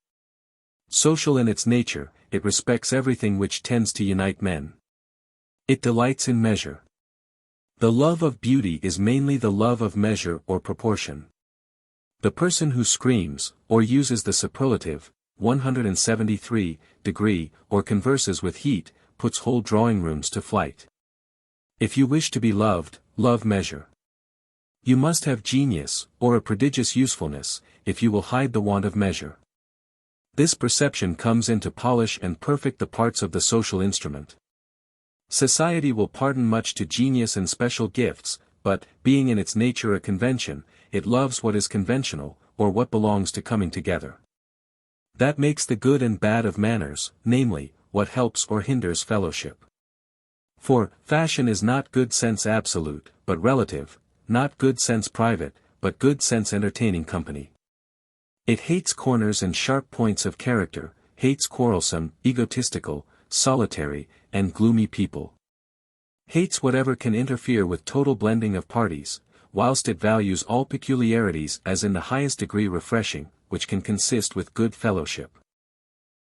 Social in its nature, it respects everything which tends to unite men. It delights in measure. The love of beauty is mainly the love of measure or proportion. The person who screams, or uses the superlative, 173 degree, or converses with heat, puts whole drawing rooms to flight. If you wish to be loved, love measure. You must have genius, or a prodigious usefulness, if you will hide the want of measure. This perception comes in to polish and perfect the parts of the social instrument. Society will pardon much to genius and special gifts, but, being in its nature a convention, it loves what is conventional, or what belongs to coming together. That makes the good and bad of manners, namely, what helps or hinders fellowship. For, fashion is not good sense absolute, but relative, not good sense private, but good sense entertaining company. It hates corners and sharp points of character, hates quarrelsome, egotistical, solitary, and gloomy people. Hates whatever can interfere with total blending of parties, whilst it values all peculiarities as in the highest degree refreshing, which can consist with good fellowship.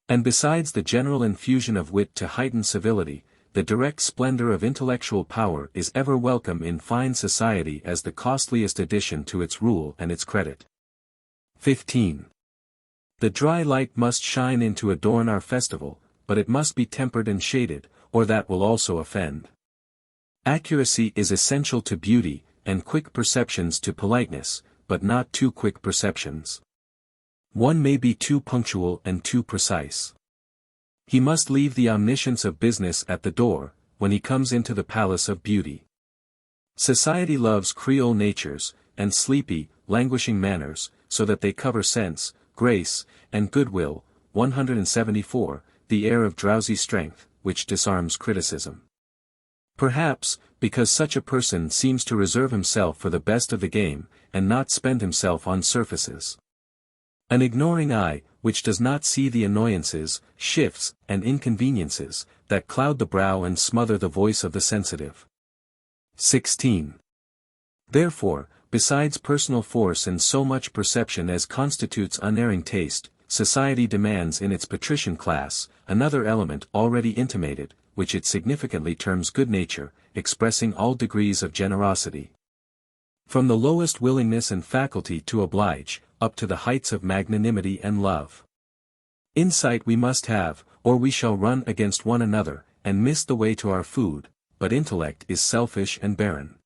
And besides the general infusion of wit to heighten civility, the direct splendor of intellectual power is ever welcome in fine society as the costliest addition to its rule and its credit. 15. The dry light must shine in to adorn our festival, but it must be tempered and shaded, or that will also offend. Accuracy is essential to beauty, and quick perceptions to politeness, but not too quick perceptions. One may be too punctual and too precise. He must leave the omniscience of business at the door, when he comes into the palace of beauty. Society loves Creole natures, and sleepy, languishing manners, so that they cover sense, grace, and goodwill. 174, the air of drowsy strength, which disarms criticism. Perhaps, because such a person seems to reserve himself for the best of the game, and not spend himself on surfaces. An ignoring eye, which does not see the annoyances, shifts, and inconveniences, that cloud the brow and smother the voice of the sensitive. 16. Therefore, besides personal force and so much perception as constitutes unerring taste, society demands in its patrician class, another element already intimated, which it significantly terms good nature, expressing all degrees of generosity. From the lowest willingness and faculty to oblige, up to the heights of magnanimity and love. Insight we must have, or we shall run against one another, and miss the way to our food, but intellect is selfish and barren.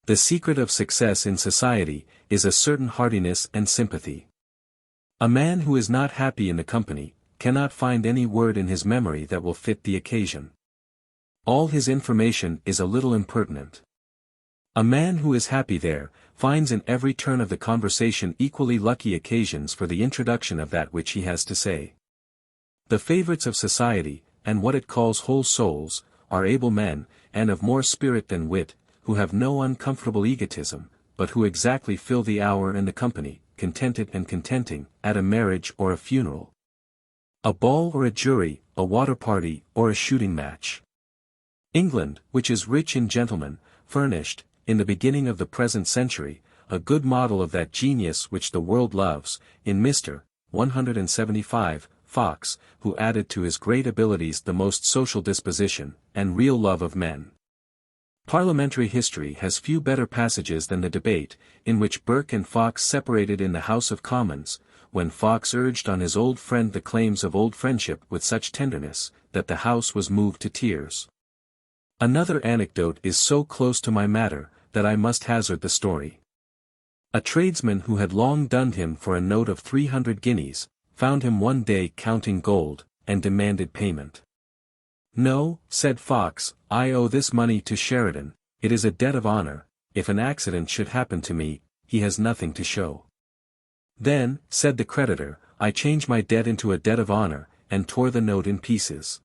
The secret of success in society, is a certain heartiness and sympathy. A man who is not happy in the company, cannot find any word in his memory that will fit the occasion. All his information is a little impertinent. A man who is happy there, finds in every turn of the conversation equally lucky occasions for the introduction of that which he has to say. The favorites of society, and what it calls whole souls, are able men, and of more spirit than wit, who have no uncomfortable egotism, but who exactly fill the hour and the company, contented and contenting, at a marriage or a funeral, a ball or a jury, a water party or a shooting match. England, which is rich in gentlemen, furnished, in the beginning of the present century, a good model of that genius which the world loves, in Mr. 175, Fox, who added to his great abilities the most social disposition, and real love of men. Parliamentary history has few better passages than the debate, in which Burke and Fox separated in the House of Commons, when Fox urged on his old friend the claims of old friendship with such tenderness, that the House was moved to tears. Another anecdote is so close to my matter, that I must hazard the story. A tradesman who had long dunned him for a note of 300 guineas, found him one day counting gold, and demanded payment. "No," said Fox, "I owe this money to Sheridan, it is a debt of honor, if an accident should happen to me, he has nothing to show. Then, said the creditor, I change my debt into a debt of honor, and tore the note in pieces.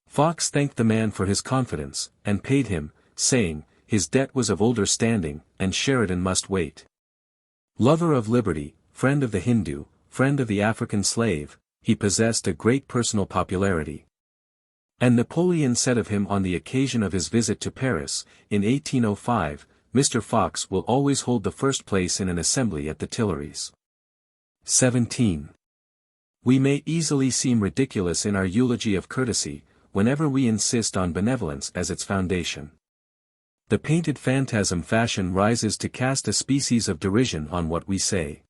Fox thanked the man for his confidence, and paid him, saying, his debt was of older standing, and Sheridan must wait. Lover of liberty, friend of the Hindu, friend of the African slave, he possessed a great personal popularity. And Napoleon said of him on the occasion of his visit to Paris, in 1805, Mr. Fox will always hold the first place in an assembly at the Tuileries. 17. We may easily seem ridiculous in our eulogy of courtesy, whenever we insist on benevolence as its foundation. The painted phantasm fashion rises to cast a species of derision on what we say.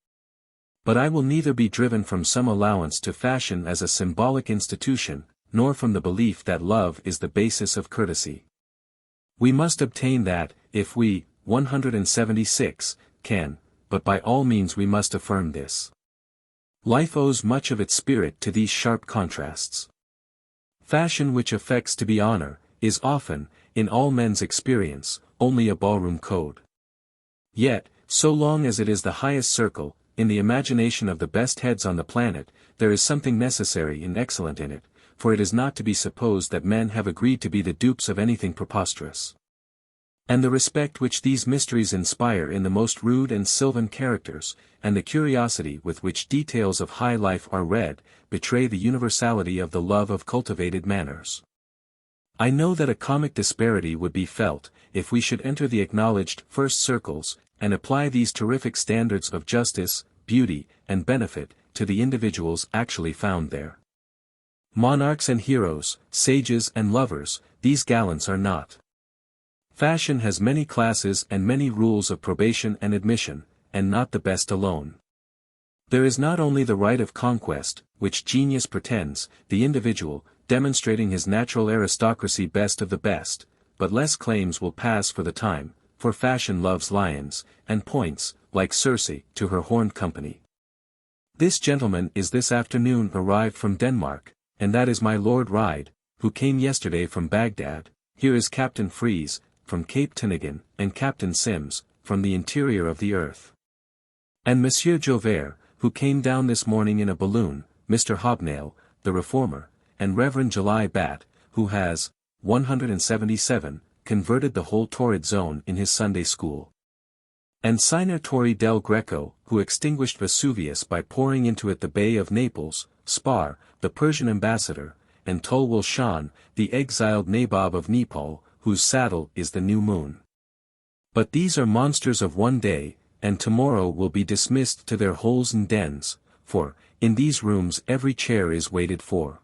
But I will neither be driven from some allowance to fashion as a symbolic institution, nor from the belief that love is the basis of courtesy. We must obtain that, if we, 176, can, but by all means we must affirm this. Life owes much of its spirit to these sharp contrasts. Fashion which affects to be honor, is often, in all men's experience, only a ballroom code. Yet, so long as it is the highest circle, in the imagination of the best heads on the planet, there is something necessary and excellent in it, for it is not to be supposed that men have agreed to be the dupes of anything preposterous. And the respect which these mysteries inspire in the most rude and sylvan characters, and the curiosity with which details of high life are read, betray the universality of the love of cultivated manners. I know that a comic disparity would be felt, if we should enter the acknowledged first circles, and apply these terrific standards of justice, beauty, and benefit, to the individuals actually found there. Monarchs and heroes, sages and lovers, these gallants are not. Fashion has many classes and many rules of probation and admission, and not the best alone. There is not only the right of conquest, which genius pretends, the individual, demonstrating his natural aristocracy best of the best, but less claims will pass for the time, for fashion loves lions, and points, like Circe, to her horned company. This gentleman is this afternoon arrived from Denmark, and that is my Lord Ryde, who came yesterday from Baghdad. Here is Captain Freeze, from Cape Tinnigan, and Captain Sims, from the interior of the earth. And Monsieur Joubert, who came down this morning in a balloon, Mr. Hobnail, the reformer, and Reverend July Bat, who has, 177, converted the whole torrid zone in his Sunday school. And Signor Torri del Greco, who extinguished Vesuvius by pouring into it the Bay of Naples, Spar, the Persian ambassador, and Tolwil Shan, the exiled Nabob of Nepal, whose saddle is the new moon. But these are monsters of one day, and tomorrow will be dismissed to their holes and dens, for, in these rooms every chair is waited for.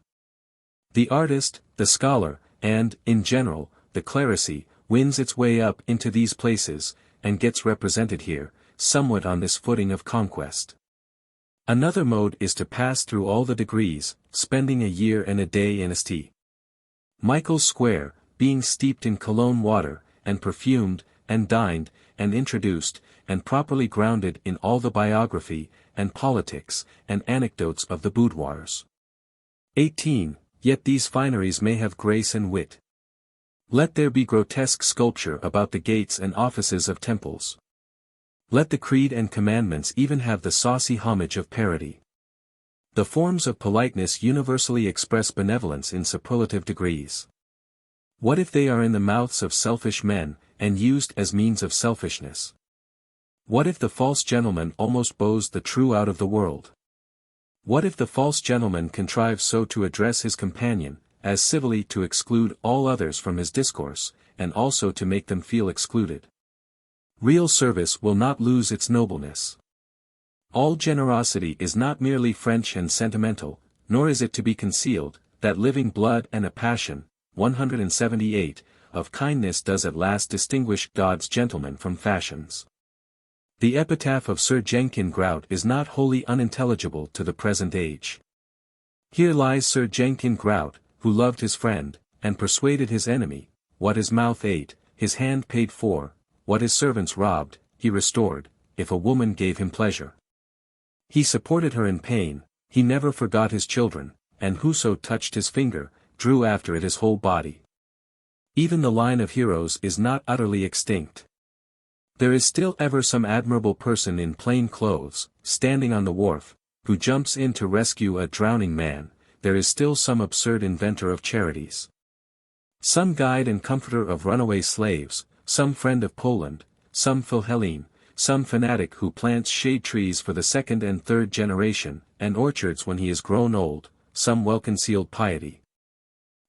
The artist, the scholar, and, in general, the clerisy, wins its way up into these places, and gets represented here, somewhat on this footing of conquest. Another mode is to pass through all the degrees, spending a year and a day in St. Michael's Square, being steeped in Cologne water, and perfumed, and dined, and introduced, and properly grounded in all the biography, and politics, and anecdotes of the boudoirs. 18. Yet these fineries may have grace and wit. Let there be grotesque sculpture about the gates and offices of temples. Let the creed and commandments even have the saucy homage of parody. The forms of politeness universally express benevolence in superlative degrees. What if they are in the mouths of selfish men, and used as means of selfishness? What if the false gentleman almost bows the true out of the world? What if the false gentleman contrives so to address his companion, as civilly to exclude all others from his discourse, and also to make them feel excluded? Real service will not lose its nobleness. All generosity is not merely French and sentimental, nor is it to be concealed, that living blood and a passion, 178, of kindness does at last distinguish God's gentlemen from fashions. The epitaph of Sir Jenkin Grout is not wholly unintelligible to the present age. Here lies Sir Jenkin Grout, who loved his friend, and persuaded his enemy, what his mouth ate, his hand paid for, what his servants robbed, he restored, if a woman gave him pleasure. He supported her in pain, he never forgot his children, and whoso touched his finger, drew after it his whole body. Even the line of heroes is not utterly extinct. There is still ever some admirable person in plain clothes, standing on the wharf, who jumps in to rescue a drowning man. There is still some absurd inventor of charities. Some guide and comforter of runaway slaves, some friend of Poland, some Philhellene, some fanatic who plants shade trees for the second and third generation, and orchards when he is grown old, some well-concealed piety.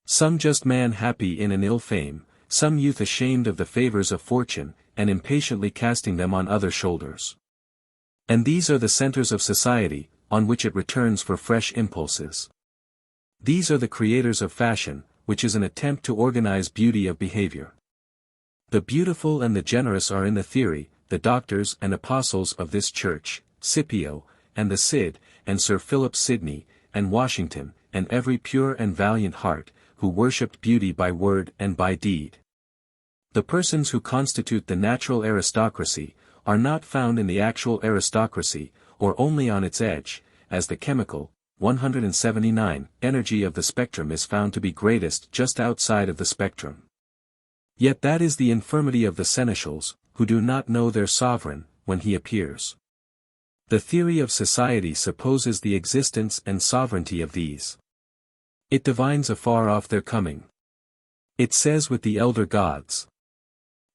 Some just man happy in an ill fame, some youth ashamed of the favors of fortune, and impatiently casting them on other shoulders. And these are the centers of society, on which it returns for fresh impulses. These are the creators of fashion, which is an attempt to organize beauty of behavior. The beautiful and the generous are in the theory, the doctors and apostles of this church, Scipio, and the Cid, and Sir Philip Sidney, and Washington, and every pure and valiant heart, who worshipped beauty by word and by deed. The persons who constitute the natural aristocracy, are not found in the actual aristocracy, or only on its edge, as the chemical, 179, energy of the spectrum is found to be greatest just outside of the spectrum. Yet that is the infirmity of the seneschals, who do not know their sovereign, when he appears. The theory of society supposes the existence and sovereignty of these. It divines afar off their coming. It says with the elder gods,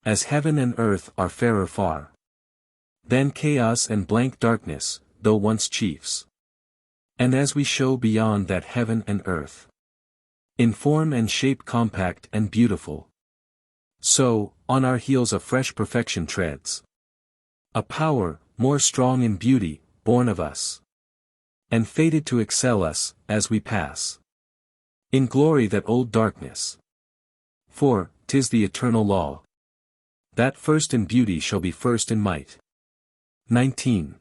as heaven and earth are fairer far than chaos and blank darkness, though once chiefs. And as we show beyond that heaven and earth, in form and shape compact and beautiful, so, on our heels a fresh perfection treads. A power, more strong in beauty, born of us, and fated to excel us, as we pass in glory that old darkness. For, 'tis the eternal law, that first in beauty shall be first in might. 19.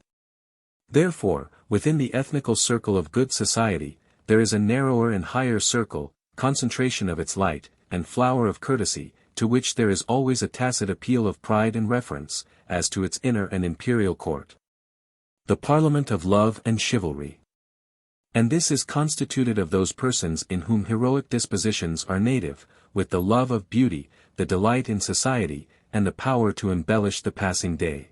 Therefore, within the ethnical circle of good society, there is a narrower and higher circle, concentration of its light, and flower of courtesy, to which there is always a tacit appeal of pride and reference, as to its inner and imperial court. The parliament of love and chivalry. And this is constituted of those persons in whom heroic dispositions are native, with the love of beauty, the delight in society, and the power to embellish the passing day.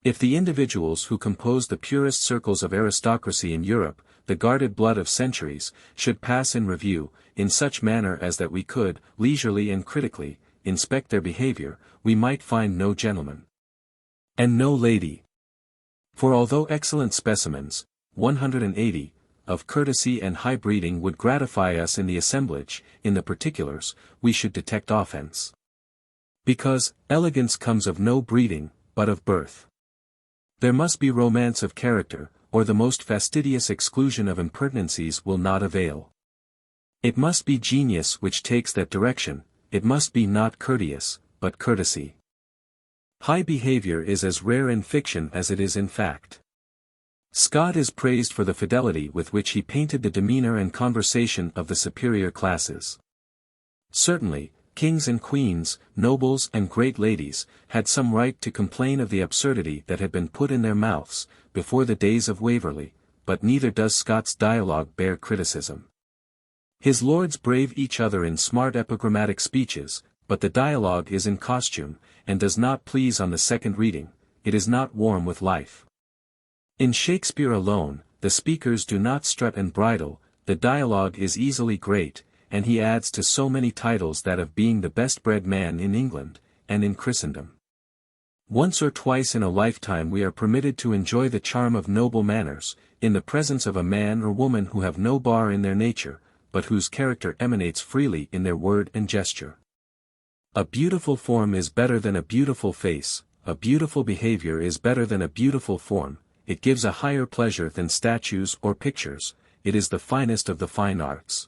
If the individuals who compose the purest circles of aristocracy in Europe, the guarded blood of centuries, should pass in review, in such manner as that we could, leisurely and critically, inspect their behavior, we might find no gentleman, and no lady. For although excellent specimens, 180, of courtesy and high breeding would gratify us in the assemblage, in the particulars, we should detect offense. Because, elegance comes of no breeding, but of birth. There must be romance of character, or the most fastidious exclusion of impertinencies will not avail. It must be genius which takes that direction, it must be not courteous, but courtesy. High behavior is as rare in fiction as it is in fact. Scott is praised for the fidelity with which he painted the demeanor and conversation of the superior classes. Certainly, kings and queens, nobles and great ladies, had some right to complain of the absurdity that had been put in their mouths, before the days of Waverley, but neither does Scott's dialogue bear criticism. His lords brave each other in smart epigrammatic speeches, but the dialogue is in costume, and does not please on the second reading, it is not warm with life. In Shakespeare alone, the speakers do not strut and bridle, the dialogue is easily great, and he adds to so many titles that of being the best-bred man in England, and in Christendom. Once or twice in a lifetime we are permitted to enjoy the charm of noble manners, in the presence of a man or woman who have no bar in their nature, but whose character emanates freely in their word and gesture. A beautiful form is better than a beautiful face, a beautiful behavior is better than a beautiful form, it gives a higher pleasure than statues or pictures, it is the finest of the fine arts.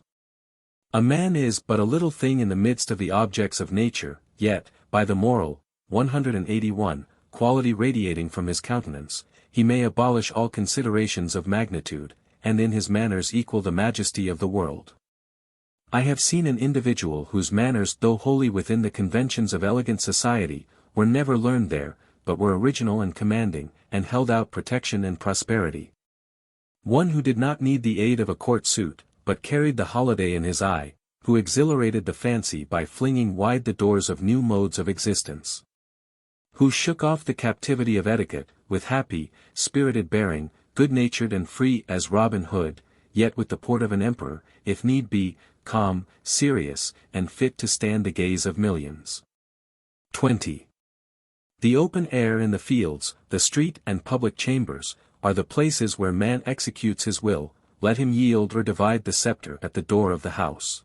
A man is but a little thing in the midst of the objects of nature, yet, by the moral, 181, quality radiating from his countenance, he may abolish all considerations of magnitude, and in his manners equal the majesty of the world. I have seen an individual whose manners, though wholly within the conventions of elegant society, were never learned there, but were original and commanding, and held out protection and prosperity. One who did not need the aid of a court suit, but carried the holiday in his eye, who exhilarated the fancy by flinging wide the doors of new modes of existence. Who shook off the captivity of etiquette, with happy, spirited bearing, good-natured and free as Robin Hood, yet with the port of an emperor, if need be, calm, serious, and fit to stand the gaze of millions. 20. The open air in the fields, the street and public chambers, are the places where man executes his will, let him yield or divide the scepter at the door of the house.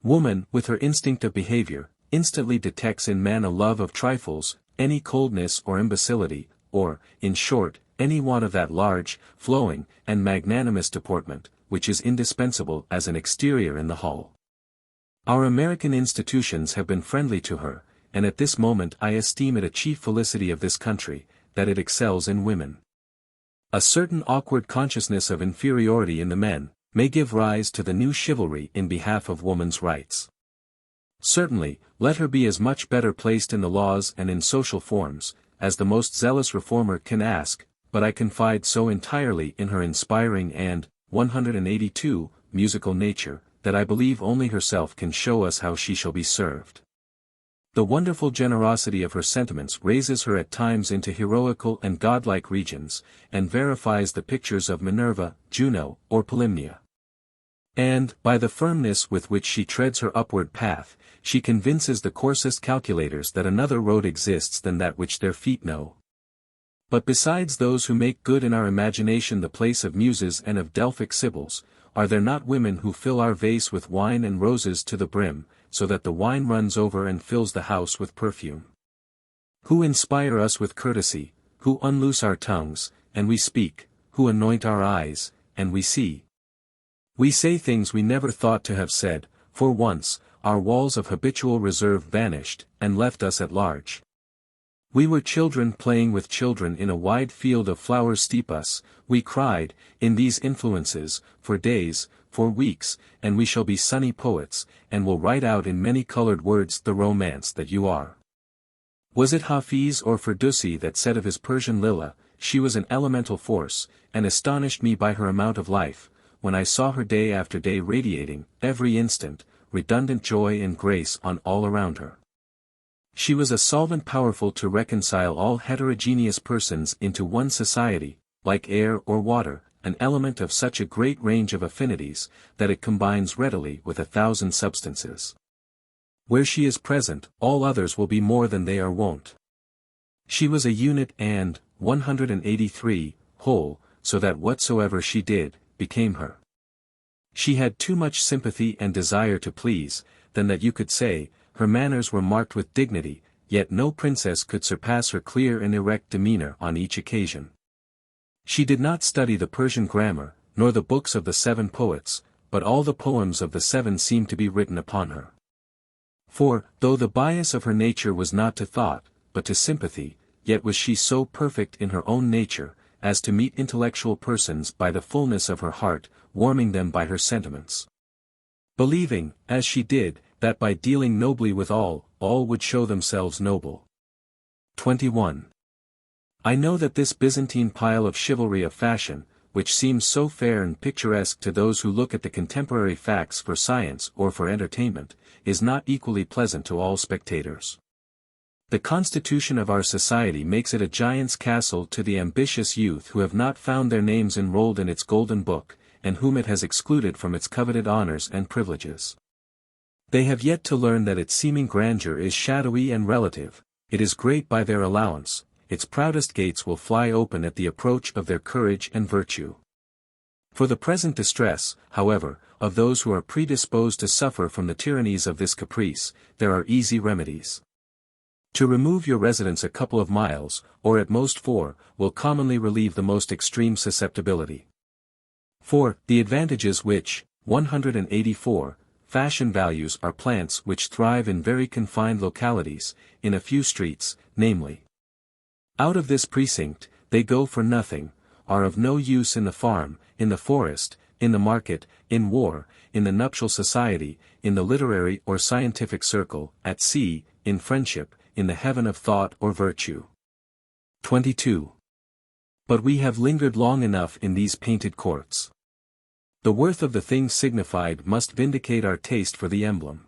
Woman, with her instinct of behavior, instantly detects in man a love of trifles, any coldness or imbecility, or, in short, any want of that large, flowing, and magnanimous deportment, which is indispensable as an exterior in the hall. Our American institutions have been friendly to her, and at this moment I esteem it a chief felicity of this country, that it excels in women. A certain awkward consciousness of inferiority in the men, may give rise to the new chivalry in behalf of woman's rights. Certainly, let her be as much better placed in the laws and in social forms, as the most zealous reformer can ask, but I confide so entirely in her inspiring and, 182, musical nature, that I believe only herself can show us how she shall be served. The wonderful generosity of her sentiments raises her at times into heroical and godlike regions, and verifies the pictures of Minerva, Juno, or Polymnia. And, by the firmness with which she treads her upward path, she convinces the coarsest calculators that another road exists than that which their feet know. But besides those who make good in our imagination the place of muses and of Delphic sibyls, are there not women who fill our vase with wine and roses to the brim, so that the wine runs over and fills the house with perfume? Who inspire us with courtesy, who unloose our tongues, and we speak, who anoint our eyes, and we see. We say things we never thought to have said, for once, our walls of habitual reserve vanished, and left us at large. We were children playing with children in a wide field of flowers dipus, we cried, in these influences, for days, for weeks, and we shall be sunny poets, and will write out in many-colored words the romance that you are. Was it Hafiz or Ferdowsi that said of his Persian Lila, she was an elemental force, and astonished me by her amount of life, when I saw her day after day radiating, every instant, redundant joy and grace on all around her. She was a solvent powerful to reconcile all heterogeneous persons into one society, like air or water, an element of such a great range of affinities, that it combines readily with 1,000 substances. Where she is present, all others will be more than they are wont. She was a unit and, 183, whole, so that whatsoever she did, became her. She had too much sympathy and desire to please, than that you could say, her manners were marked with dignity, yet no princess could surpass her clear and erect demeanor on each occasion. She did not study the Persian grammar, nor the books of the 7 poets, but all the poems of the 7 seemed to be written upon her. For, though the bias of her nature was not to thought, but to sympathy, yet was she so perfect in her own nature, as to meet intellectual persons by the fullness of her heart, warming them by her sentiments. Believing, as she did, that by dealing nobly with all would show themselves noble. 21. I know that this Byzantine pile of chivalry of fashion, which seems so fair and picturesque to those who look at the contemporary facts for science or for entertainment, is not equally pleasant to all spectators. The constitution of our society makes it a giant's castle to the ambitious youth who have not found their names enrolled in its golden book, and whom it has excluded from its coveted honors and privileges. They have yet to learn that its seeming grandeur is shadowy and relative, it is great by their allowance, its proudest gates will fly open at the approach of their courage and virtue. For the present distress, however, of those who are predisposed to suffer from the tyrannies of this caprice, there are easy remedies. To remove your residence a couple of miles, or at most 4, will commonly relieve the most extreme susceptibility. For, the advantages which, 184, fashion values are plants which thrive in very confined localities, in a few streets, namely. Out of this precinct, they go for nothing, are of no use in the farm, in the forest, in the market, in war, in the nuptial society, in the literary or scientific circle, at sea, in friendship, in the heaven of thought or virtue. 22. But we have lingered long enough in these painted courts. The worth of the thing signified must vindicate our taste for the emblem.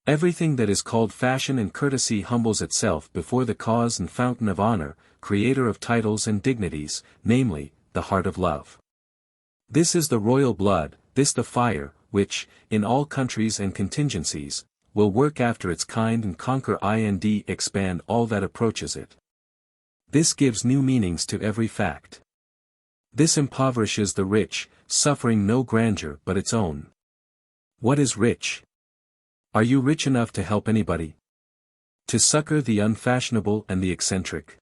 Everything that is called fashion and courtesy humbles itself before the cause and fountain of honor, creator of titles and dignities, namely, the heart of love. This is the royal blood, this the fire, which, in all countries and contingencies, will work after its kind and conquer and expand all that approaches it. This gives new meanings to every fact. This impoverishes the rich, suffering no grandeur but its own. What is rich? Are you rich enough to help anybody? To succor the unfashionable and the eccentric?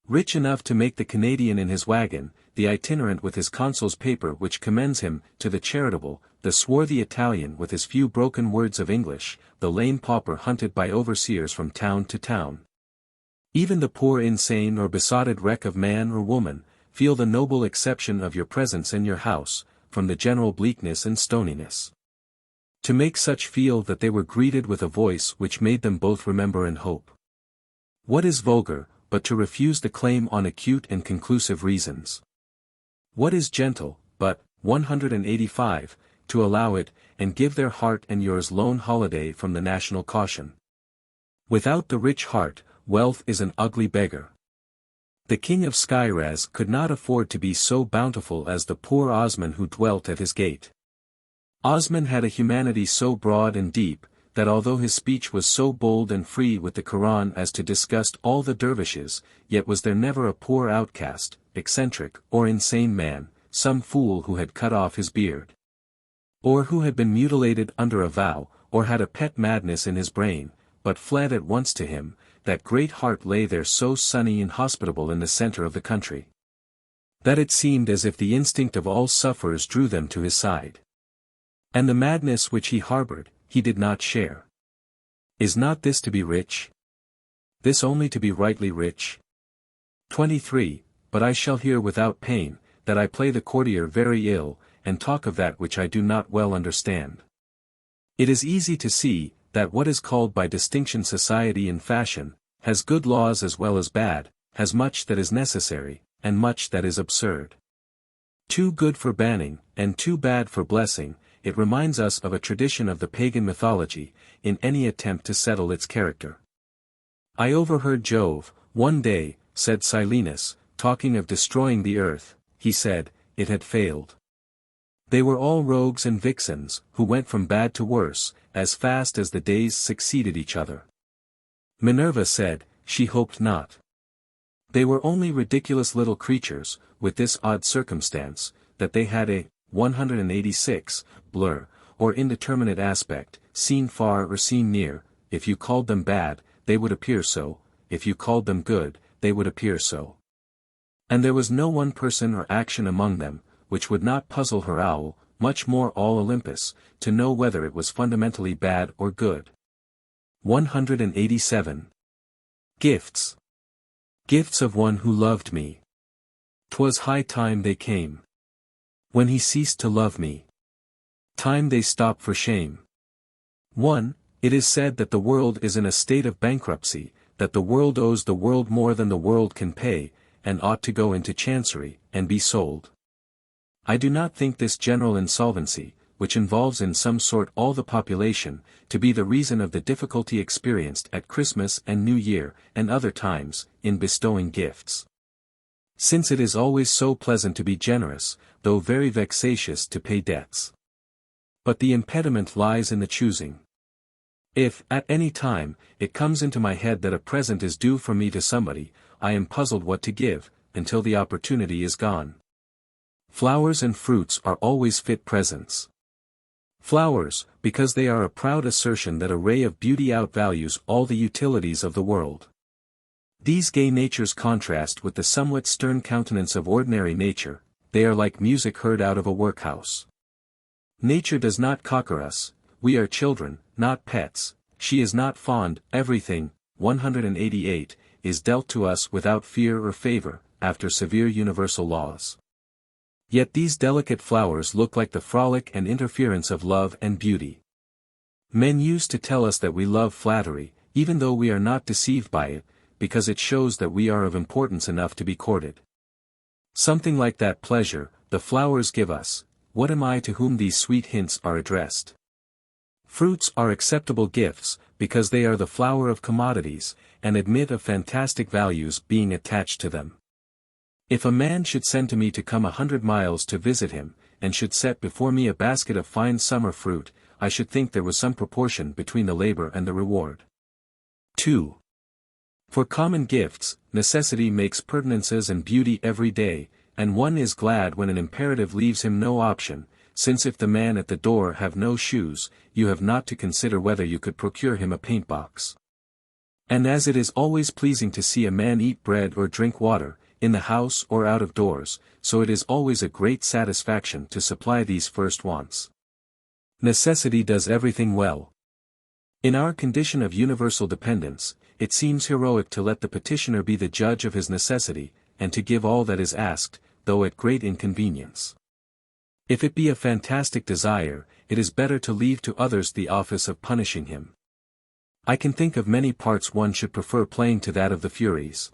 Rich enough to make the Canadian in his wagon, the itinerant with his consul's paper which commends him to the charitable, the swarthy Italian with his few broken words of English, the lame pauper hunted by overseers from town to town. Even the poor insane or besotted wreck of man or woman, feel the noble exception of your presence in your house, from the general bleakness and stoniness. To make such feel that they were greeted with a voice which made them both remember and hope. What is vulgar, but to refuse the claim on acute and conclusive reasons? What is gentle, but, 185, to allow it, and give their heart and yours lone holiday from the national caution? Without the rich heart, wealth is an ugly beggar. The king of Skyraz could not afford to be so bountiful as the poor Osman who dwelt at his gate. Osman had a humanity so broad and deep, that although his speech was so bold and free with the Quran as to disgust all the dervishes, yet was there never a poor outcast, eccentric or insane man, some fool who had cut off his beard, or who had been mutilated under a vow, or had a pet madness in his brain, but fled at once to him. That great heart lay there so sunny and hospitable in the center of the country, that it seemed as if the instinct of all sufferers drew them to his side. And the madness which he harbored, he did not share. Is not this to be rich? This only to be rightly rich? 23. But I shall hear without pain, that I play the courtier very ill, and talk of that which I do not well understand. It is easy to see, that what is called by distinction society and fashion, has good laws as well as bad, has much that is necessary, and much that is absurd. Too good for banning, and too bad for blessing, it reminds us of a tradition of the pagan mythology, in any attempt to settle its character. I overheard Jove, one day, said Silenus, talking of destroying the earth, he said, it had failed. They were all rogues and vixens, who went from bad to worse, as fast as the days succeeded each other. Minerva said, she hoped not. They were only ridiculous little creatures, with this odd circumstance, that they had a 186 blur, or indeterminate aspect, seen far or seen near. If you called them bad, they would appear so, if you called them good, they would appear so. And there was no one person or action among them, which would not puzzle her owl, much more all Olympus, to know whether it was fundamentally bad or good. 187. Gifts. Gifts of one who loved me. 'Twas high time they came. When he ceased to love me. Time they stop for shame. 1. It is said that the world is in a state of bankruptcy, that the world owes the world more than the world can pay, and ought to go into chancery, and be sold. I do not think this general insolvency, which involves in some sort all the population, to be the reason of the difficulty experienced at Christmas and New Year, and other times, in bestowing gifts. Since it is always so pleasant to be generous, though very vexatious to pay debts. But the impediment lies in the choosing. If, at any time, it comes into my head that a present is due from me to somebody, I am puzzled what to give, until the opportunity is gone. Flowers and fruits are always fit presents. Flowers, because they are a proud assertion that a ray of beauty outvalues all the utilities of the world. These gay natures contrast with the somewhat stern countenance of ordinary nature, they are like music heard out of a workhouse. Nature does not cocker us, we are children, not pets, she is not fond, everything, 188, is dealt to us without fear or favor, after severe universal laws. Yet these delicate flowers look like the frolic and interference of love and beauty. Men used to tell us that we love flattery, even though we are not deceived by it, because it shows that we are of importance enough to be courted. Something like that pleasure, the flowers give us. What am I to whom these sweet hints are addressed? Fruits are acceptable gifts, because they are the flower of commodities, and admit of fantastic values being attached to them. If a man should send to me to come 100 miles to visit him, and should set before me a basket of fine summer fruit, I should think there was some proportion between the labor and the reward. 2. For common gifts, necessity makes pertinences and beauty every day, and one is glad when an imperative leaves him no option, since if the man at the door have no shoes, you have not to consider whether you could procure him a paint-box. And as it is always pleasing to see a man eat bread or drink water, in the house or out of doors, so it is always a great satisfaction to supply these first wants. Necessity does everything well. In our condition of universal dependence, it seems heroic to let the petitioner be the judge of his necessity, and to give all that is asked, though at great inconvenience. If it be a fantastic desire, it is better to leave to others the office of punishing him. I can think of many parts one should prefer playing to that of the Furies.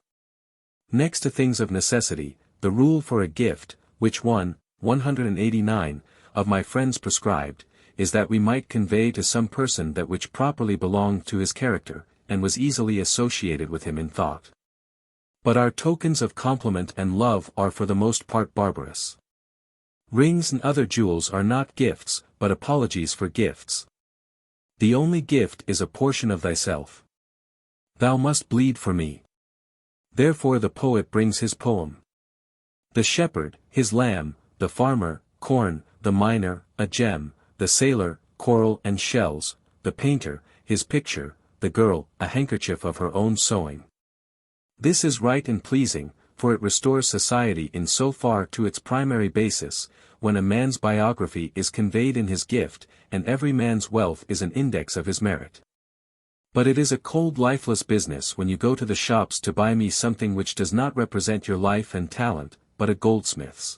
Next to things of necessity, the rule for a gift, which 189, of my friends prescribed, is that we might convey to some person that which properly belonged to his character, and was easily associated with him in thought. But our tokens of compliment and love are for the most part barbarous. Rings and other jewels are not gifts, but apologies for gifts. The only gift is a portion of thyself. Thou must bleed for me. Therefore the poet brings his poem. The shepherd, his lamb, the farmer, corn, the miner, a gem, the sailor, coral and shells, the painter, his picture, the girl, a handkerchief of her own sewing. This is right and pleasing, for it restores society in so far to its primary basis, when a man's biography is conveyed in his gift, and every man's wealth is an index of his merit. But it is a cold lifeless business when you go to the shops to buy me something which does not represent your life and talent, but a goldsmith's.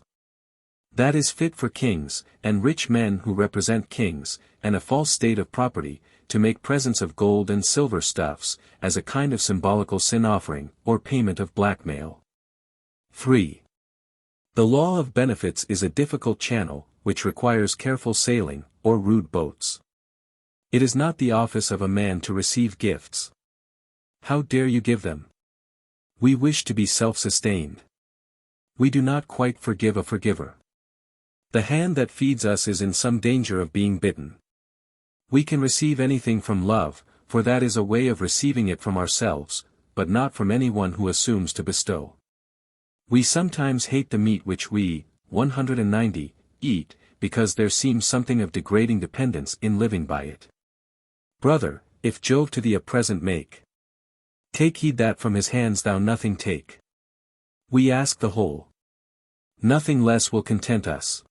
That is fit for kings, and rich men who represent kings, and a false state of property, to make presents of gold and silver stuffs, as a kind of symbolical sin offering, or payment of blackmail. 3. The law of benefits is a difficult channel, which requires careful sailing, or rude boats. It is not the office of a man to receive gifts. How dare you give them? We wish to be self-sustained. We do not quite forgive a forgiver. The hand that feeds us is in some danger of being bitten. We can receive anything from love, for that is a way of receiving it from ourselves, but not from anyone who assumes to bestow. We sometimes hate the meat which we, 190, eat, because there seems something of degrading dependence in living by it. Brother, if Jove to thee a present make, take heed that from his hands thou nothing take. We ask the whole. Nothing less will content us.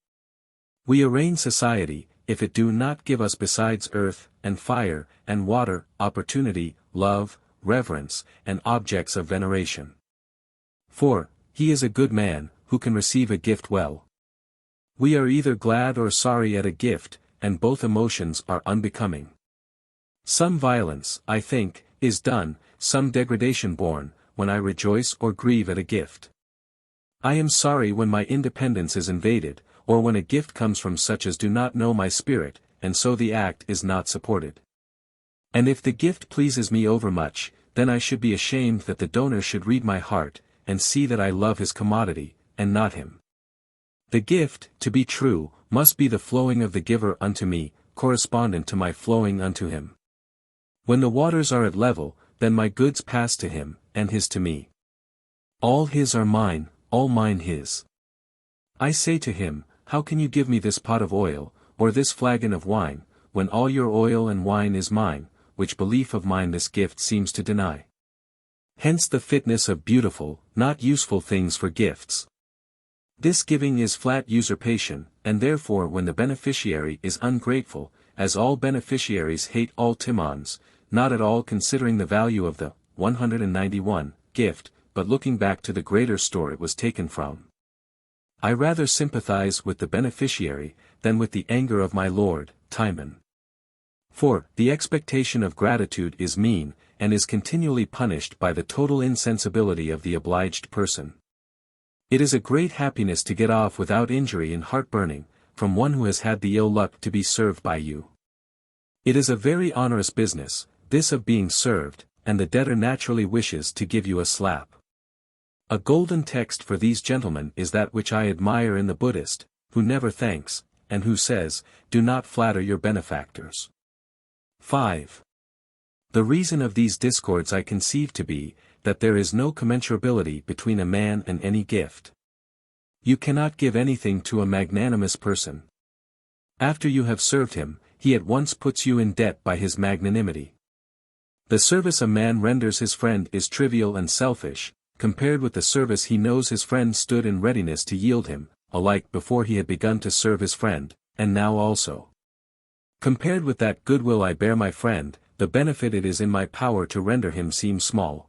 We arraign society, if it do not give us besides earth, and fire, and water, opportunity, love, reverence, and objects of veneration. 4. He is a good man, who can receive a gift well. We are either glad or sorry at a gift, and both emotions are unbecoming. Some violence, I think, is done, some degradation borne, when I rejoice or grieve at a gift. I am sorry when my independence is invaded, or when a gift comes from such as do not know my spirit, and so the act is not supported. And if the gift pleases me overmuch, then I should be ashamed that the donor should read my heart, and see that I love his commodity, and not him. The gift, to be true, must be the flowing of the giver unto me, correspondent to my flowing unto him. When the waters are at level, then my goods pass to him, and his to me. All his are mine, all mine his. I say to him, how can you give me this pot of oil, or this flagon of wine, when all your oil and wine is mine, which belief of mine this gift seems to deny? Hence the fitness of beautiful, not useful things for gifts. This giving is flat usurpation, and therefore when the beneficiary is ungrateful, as all beneficiaries hate all Timons, not at all considering the value of the 191 gift, but looking back to the greater store it was taken from. I rather sympathize with the beneficiary, than with the anger of my lord, Timon. For, the expectation of gratitude is mean, and is continually punished by the total insensibility of the obliged person. It is a great happiness to get off without injury and heart-burning, from one who has had the ill luck to be served by you. It is a very onerous business, this of being served, and the debtor naturally wishes to give you a slap. A golden text for these gentlemen is that which I admire in the Buddhist, who never thanks, and who says, "Do not flatter your benefactors." 5. The reason of these discords I conceive to be, that there is no commensurability between a man and any gift. You cannot give anything to a magnanimous person. After you have served him, he at once puts you in debt by his magnanimity. The service a man renders his friend is trivial and selfish, compared with the service he knows his friend stood in readiness to yield him, alike before he had begun to serve his friend, and now also. Compared with that goodwill I bear my friend, the benefit it is in my power to render him seems small.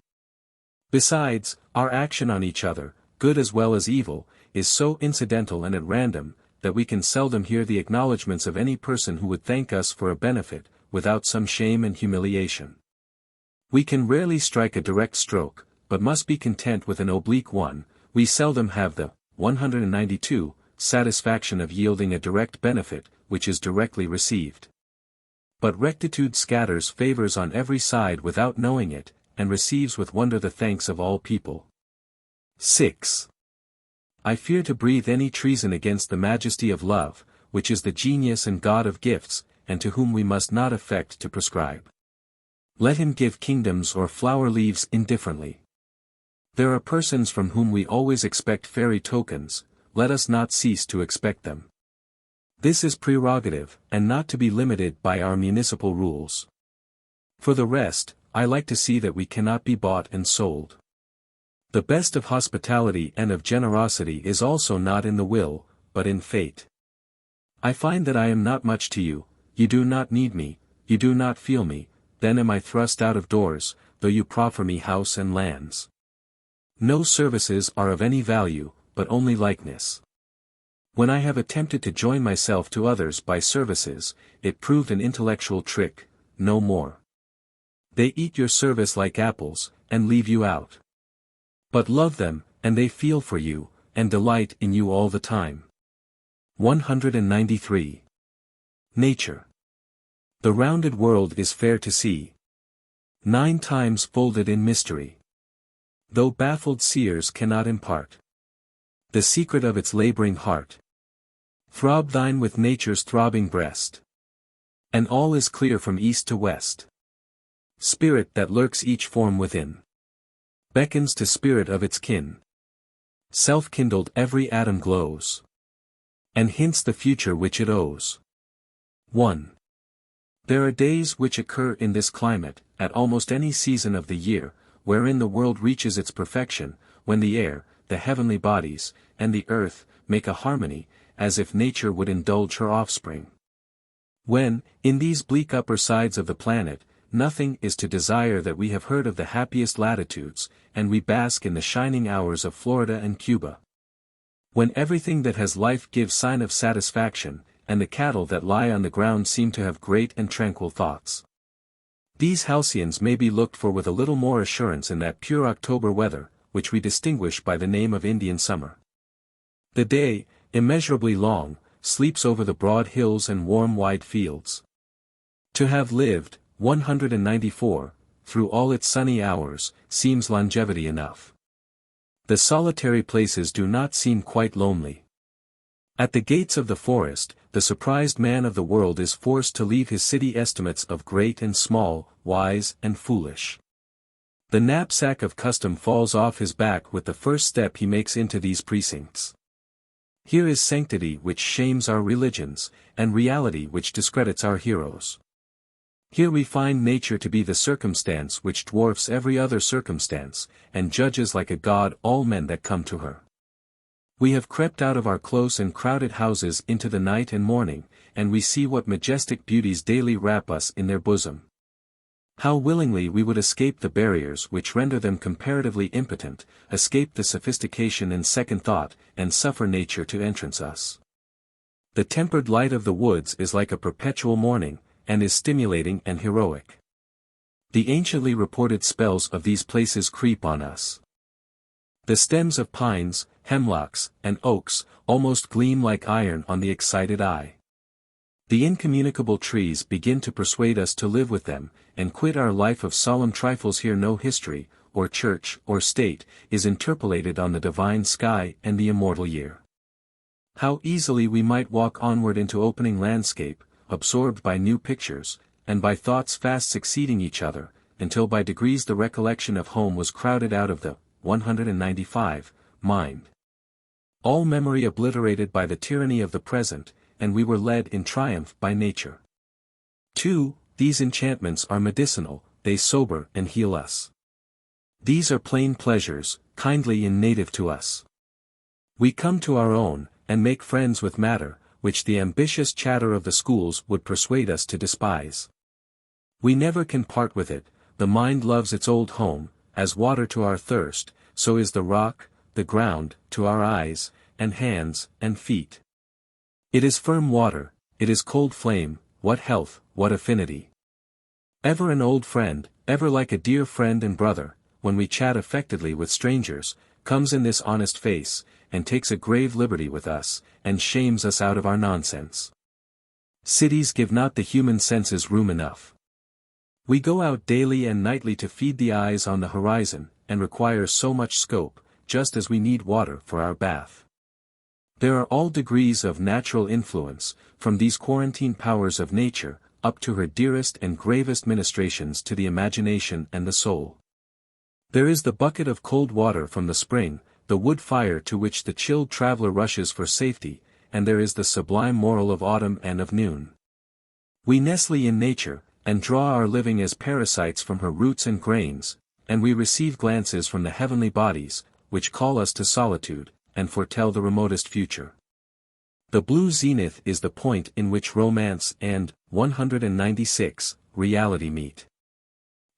Besides, our action on each other, good as well as evil, is so incidental and at random, that we can seldom hear the acknowledgments of any person who would thank us for a benefit, without some shame and humiliation. We can rarely strike a direct stroke, but must be content with an oblique one. We seldom have the 192 satisfaction of yielding a direct benefit, which is directly received. But rectitude scatters favors on every side without knowing it, and receives with wonder the thanks of all people. 6. I fear to breathe any treason against the majesty of love, which is the genius and God of gifts, and to whom we must not affect to prescribe. Let him give kingdoms or flower leaves indifferently. There are persons from whom we always expect fairy tokens, let us not cease to expect them. This is prerogative, and not to be limited by our municipal rules. For the rest, I like to see that we cannot be bought and sold. The best of hospitality and of generosity is also not in the will, but in fate. I find that I am not much to you, you do not need me, you do not feel me, then am I thrust out of doors, though you proffer me house and lands. No services are of any value, but only likeness. When I have attempted to join myself to others by services, it proved an intellectual trick, no more. They eat your service like apples, and leave you out. But love them, and they feel for you, and delight in you all the time. 193. Nature. The rounded world is fair to see. 9 times folded in mystery. Though baffled seers cannot impart the secret of its laboring heart. Throb thine with nature's throbbing breast. And all is clear from east to west. Spirit that lurks each form within. Beckons to spirit of its kin. Self-kindled every atom glows. And hints the future which it owes. 1. There are days which occur in this climate, at almost any season of the year, wherein the world reaches its perfection, when the air, the heavenly bodies, and the earth, make a harmony, as if nature would indulge her offspring. When, in these bleak upper sides of the planet, nothing is to desire that we have heard of the happiest latitudes, and we bask in the shining hours of Florida and Cuba. When everything that has life gives sign of satisfaction, and the cattle that lie on the ground seem to have great and tranquil thoughts. These halcyons may be looked for with a little more assurance in that pure October weather, which we distinguish by the name of Indian summer. The day, immeasurably long, sleeps over the broad hills and warm wide fields. To have lived, 194, through all its sunny hours, seems longevity enough. The solitary places do not seem quite lonely. At the gates of the forest, the surprised man of the world is forced to leave his city estimates of great and small, wise and foolish. The knapsack of custom falls off his back with the first step he makes into these precincts. Here is sanctity which shames our religions, and reality which discredits our heroes. Here we find nature to be the circumstance which dwarfs every other circumstance, and judges like a god all men that come to her. We have crept out of our close and crowded houses into the night and morning, and we see what majestic beauties daily wrap us in their bosom. How willingly we would escape the barriers which render them comparatively impotent, escape the sophistication and second thought, and suffer nature to entrance us. The tempered light of the woods is like a perpetual morning, and is stimulating and heroic. The anciently reported spells of these places creep on us. The stems of pines, hemlocks, and oaks, almost gleam like iron on the excited eye. The incommunicable trees begin to persuade us to live with them, and quit our life of solemn trifles. Here no history, or church, or state, is interpolated on the divine sky and the immortal year. How easily we might walk onward into opening landscape, absorbed by new pictures, and by thoughts fast succeeding each other, until by degrees the recollection of home was crowded out of the 195 mind. All memory obliterated by the tyranny of the present, and we were led in triumph by nature. 2. These enchantments are medicinal, they sober and heal us. These are plain pleasures, kindly and native to us. We come to our own, and make friends with matter, which the ambitious chatter of the schools would persuade us to despise. We never can part with it. The mind loves its old home, as water to our thirst, so is the rock, the ground, to our eyes, and hands, and feet. It is firm water, it is cold flame, what health, what affinity. Ever an old friend, ever like a dear friend and brother, when we chat affectedly with strangers, comes in this honest face, and takes a grave liberty with us, and shames us out of our nonsense. Cities give not the human senses room enough. We go out daily and nightly to feed the eyes on the horizon, and require so much scope, just as we need water for our bath. There are all degrees of natural influence, from these quarantine powers of nature, up to her dearest and gravest ministrations to the imagination and the soul. There is the bucket of cold water from the spring, the wood fire to which the chilled traveler rushes for safety, and there is the sublime moral of autumn and of noon. We nestle in nature, and draw our living as parasites from her roots and grains, and we receive glances from the heavenly bodies, which call us to solitude, and foretell the remotest future. The blue zenith is the point in which romance and 196 reality meet.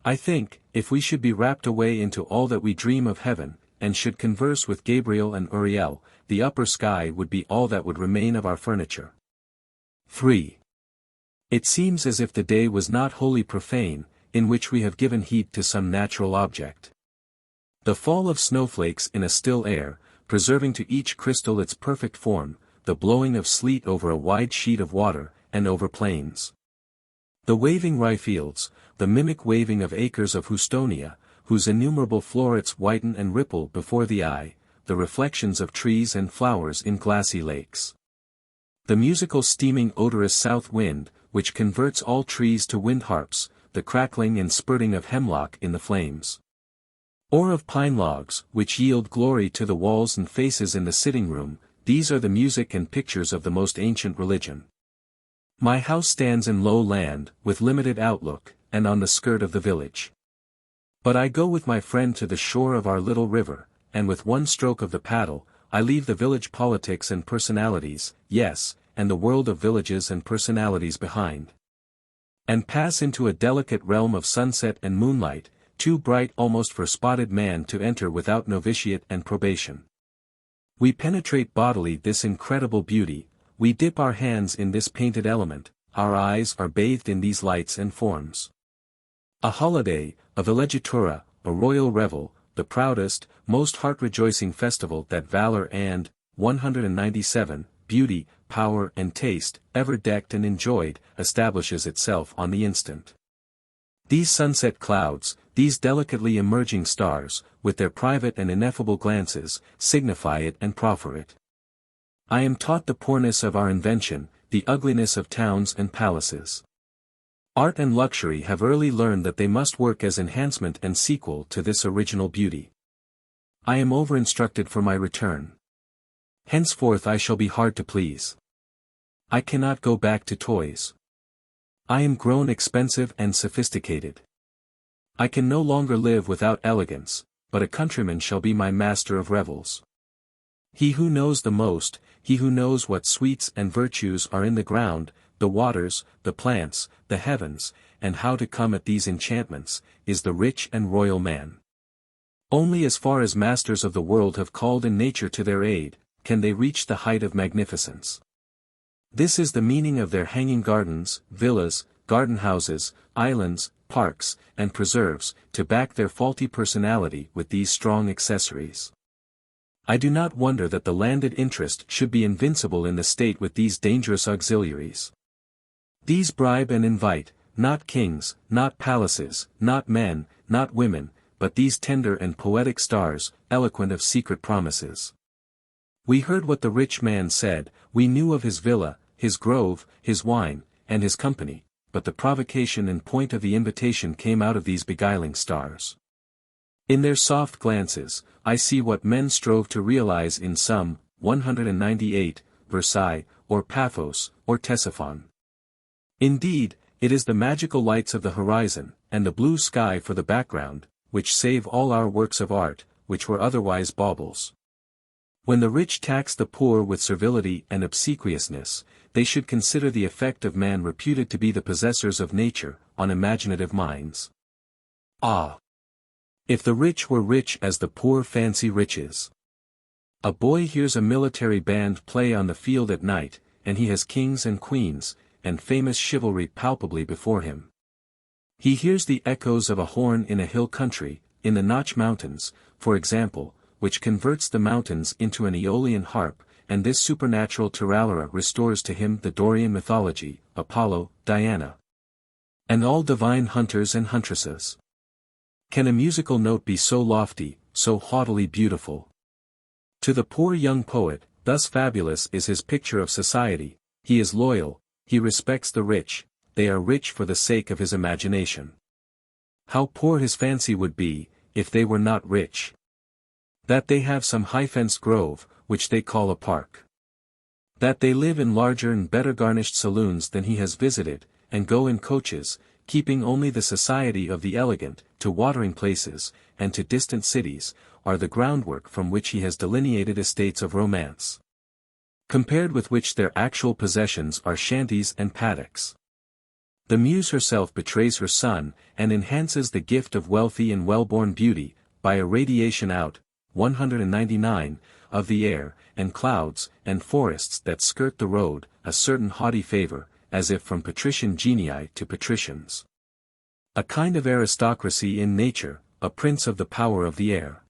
I think, if we should be rapt away into all that we dream of heaven, and should converse with Gabriel and Uriel, the upper sky would be all that would remain of our furniture. 3. It seems as if the day was not wholly profane, in which we have given heed to some natural object. The fall of snowflakes in a still air, preserving to each crystal its perfect form, the blowing of sleet over a wide sheet of water, and over plains. The waving rye fields, the mimic waving of acres of Houstonia, whose innumerable florets whiten and ripple before the eye, the reflections of trees and flowers in glassy lakes. The musical steaming odorous south wind, which converts all trees to wind harps, the crackling and spurting of hemlock in the flames. Or of pine logs, which yield glory to the walls and faces in the sitting room, these are the music and pictures of the most ancient religion. My house stands in low land, with limited outlook, and on the skirt of the village. But I go with my friend to the shore of our little river, and with one stroke of the paddle, I leave the village politics and personalities, yes, and the world of villages and personalities behind. And pass into a delicate realm of sunset and moonlight, too bright almost for spotted man to enter without novitiate and probation. We penetrate bodily this incredible beauty, we dip our hands in this painted element, our eyes are bathed in these lights and forms. A holiday, a villeggiatura, a royal revel, the proudest, most heart-rejoicing festival that valor and, 197, beauty, power and taste, ever decked and enjoyed, establishes itself on the instant. These sunset clouds, these delicately emerging stars, with their private and ineffable glances, signify it and proffer it. I am taught the poorness of our invention, the ugliness of towns and palaces. Art and luxury have early learned that they must work as enhancement and sequel to this original beauty. I am over-instructed for my return. Henceforth I shall be hard to please. I cannot go back to toys. I am grown expensive and sophisticated. I can no longer live without elegance, but a countryman shall be my master of revels. He who knows the most, he who knows what sweets and virtues are in the ground, the waters, the plants, the heavens, and how to come at these enchantments, is the rich and royal man. Only as far as masters of the world have called in nature to their aid, can they reach the height of magnificence. This is the meaning of their hanging gardens, villas, garden houses, islands, parks, and preserves, to back their faulty personality with these strong accessories. I do not wonder that the landed interest should be invincible in the state with these dangerous auxiliaries. These bribe and invite, not kings, not palaces, not men, not women, but these tender and poetic stars, eloquent of secret promises. We heard what the rich man said, we knew of his villa, his grove, his wine, and his company, but the provocation and point of the invitation came out of these beguiling stars. In their soft glances, I see what men strove to realize in some, 198, Versailles, or Paphos, or Ctesiphon. Indeed, it is the magical lights of the horizon, and the blue sky for the background, which save all our works of art, which were otherwise baubles. When the rich tax the poor with servility and obsequiousness, they should consider the effect of man reputed to be the possessors of nature, on imaginative minds. Ah! If the rich were rich as the poor fancy riches! A boy hears a military band play on the field at night, and he has kings and queens, and famous chivalry palpably before him. He hears the echoes of a horn in a hill country, in the Notch Mountains, for example, which converts the mountains into an Aeolian harp, and this supernatural Tiralera restores to him the Dorian mythology, Apollo, Diana, and all divine hunters and huntresses. Can a musical note be so lofty, so haughtily beautiful? To the poor young poet, thus fabulous is his picture of society, he is loyal, he respects the rich, they are rich for the sake of his imagination. How poor his fancy would be, if they were not rich. That they have some high-fenced grove, which they call a park. That they live in larger and better garnished saloons than he has visited, and go in coaches, keeping only the society of the elegant, to watering places, and to distant cities, are the groundwork from which he has delineated estates of romance. Compared with which their actual possessions are shanties and paddocks. The Muse herself betrays her son, and enhances the gift of wealthy and well-born beauty, by a radiation out, 199, of the air, and clouds, and forests that skirt the road, a certain haughty favor, as if from patrician genii to patricians. A kind of aristocracy in nature, a prince of the power of the air.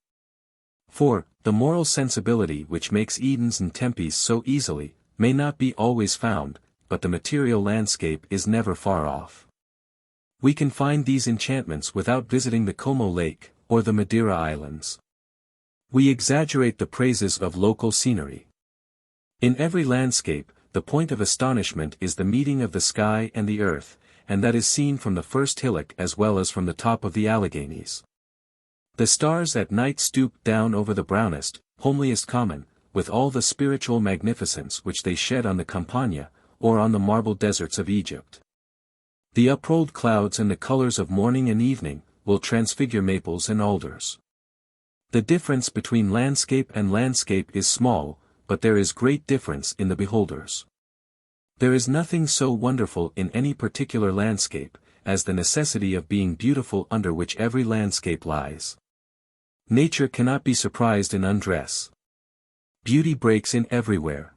For, the moral sensibility which makes Edens and Tempes so easily, may not be always found, but the material landscape is never far off. We can find these enchantments without visiting the Como Lake, or the Madeira Islands. We exaggerate the praises of local scenery. In every landscape, the point of astonishment is the meeting of the sky and the earth, and that is seen from the first hillock as well as from the top of the Alleghanies. The stars at night stoop down over the brownest, homeliest common, with all the spiritual magnificence which they shed on the Campagna, or on the marble deserts of Egypt. The uprolled clouds and the colors of morning and evening, will transfigure maples and alders. The difference between landscape and landscape is small, but there is great difference in the beholders. There is nothing so wonderful in any particular landscape, as the necessity of being beautiful under which every landscape lies. Nature cannot be surprised in undress. Beauty breaks in everywhere.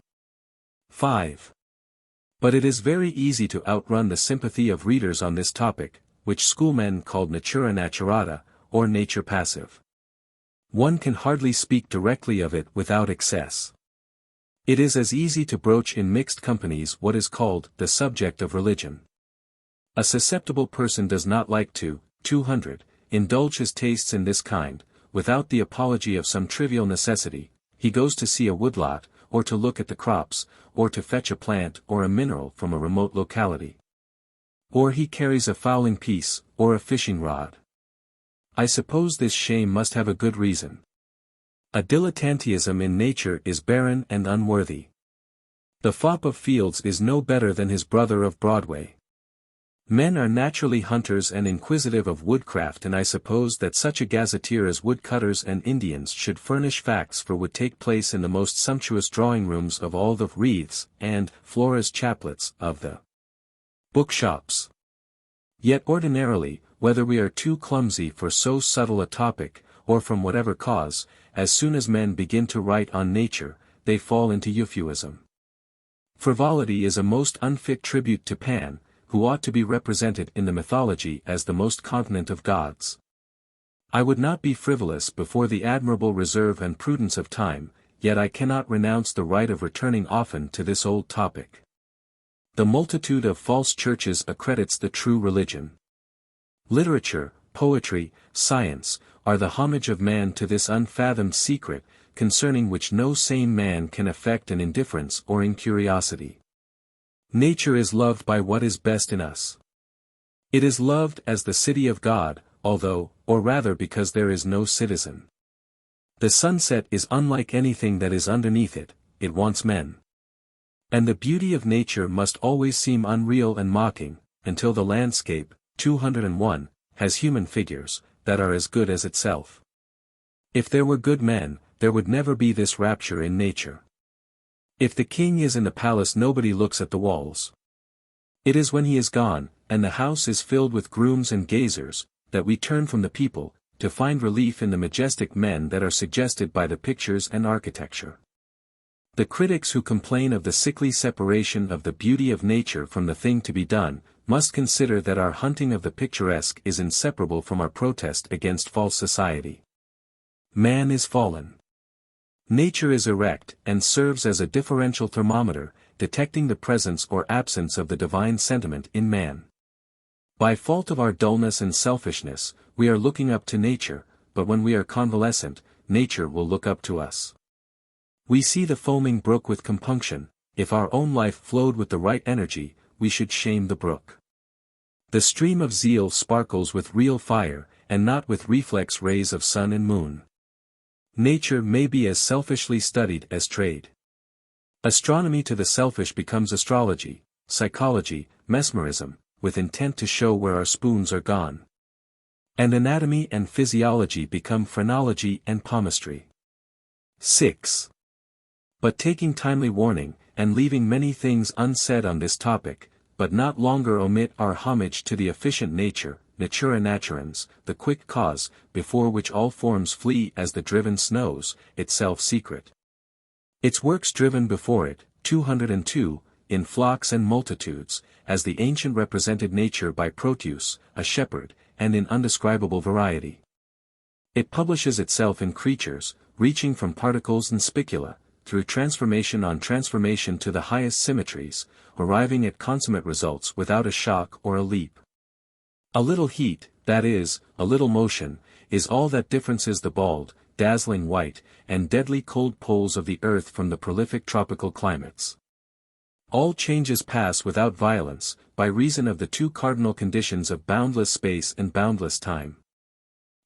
5. But it is very easy to outrun the sympathy of readers on this topic, which schoolmen called natura naturata, or nature passive. One can hardly speak directly of it without excess. It is as easy to broach in mixed companies what is called the subject of religion. A susceptible person does not like to, 200, indulge his tastes in this kind, without the apology of some trivial necessity. He goes to see a woodlot, or to look at the crops, or to fetch a plant or a mineral from a remote locality. Or he carries a fowling piece, or a fishing rod. I suppose this shame must have a good reason. A dilettantism in nature is barren and unworthy. The fop of fields is no better than his brother of Broadway. Men are naturally hunters and inquisitive of woodcraft, and I suppose that such a gazetteer as woodcutters and Indians should furnish facts for would take place in the most sumptuous drawing-rooms of all the wreaths and Flora's chaplets of the bookshops. Yet ordinarily, whether we are too clumsy for so subtle a topic, or from whatever cause, as soon as men begin to write on nature, they fall into euphuism. Frivolity is a most unfit tribute to Pan, who ought to be represented in the mythology as the most continent of gods. I would not be frivolous before the admirable reserve and prudence of time, yet I cannot renounce the right of returning often to this old topic. The multitude of false churches accredits the true religion. Literature, poetry, science, are the homage of man to this unfathomed secret, concerning which no sane man can affect an indifference or incuriosity. Nature is loved by what is best in us. It is loved as the city of God, although, or rather because there is no citizen. The sunset is unlike anything that is underneath it, it wants men. And the beauty of nature must always seem unreal and mocking, until the landscape, 201, has human figures, that are as good as itself. If there were good men, there would never be this rapture in nature. If the king is in the palace, nobody looks at the walls. It is when he is gone, and the house is filled with grooms and gazers, that we turn from the people, to find relief in the majestic men that are suggested by the pictures and architecture. The critics who complain of the sickly separation of the beauty of nature from the thing to be done, must consider that our hunting of the picturesque is inseparable from our protest against false society. Man is fallen. Nature is erect and serves as a differential thermometer, detecting the presence or absence of the divine sentiment in man. By fault of our dullness and selfishness, we are looking up to nature, but when we are convalescent, nature will look up to us. We see the foaming brook with compunction. If our own life flowed with the right energy, we should shame the brook. The stream of zeal sparkles with real fire, and not with reflex rays of sun and moon. Nature may be as selfishly studied as trade. Astronomy to the selfish becomes astrology, psychology, mesmerism, with intent to show where our spoons are gone. And anatomy and physiology become phrenology and palmistry. 6. But taking timely warning, and leaving many things unsaid on this topic, but not longer omit our homage to the efficient nature, natura naturans, the quick cause, before which all forms flee as the driven snows, itself secret. Its works driven before it, 202, in flocks and multitudes, as the ancient represented nature by Proteus, a shepherd, and in undescribable variety. It publishes itself in creatures, reaching from particles and spicula, through transformation on transformation to the highest symmetries, arriving at consummate results without a shock or a leap. A little heat, that is, a little motion, is all that differences the bald, dazzling white, and deadly cold poles of the earth from the prolific tropical climates. All changes pass without violence, by reason of the two cardinal conditions of boundless space and boundless time.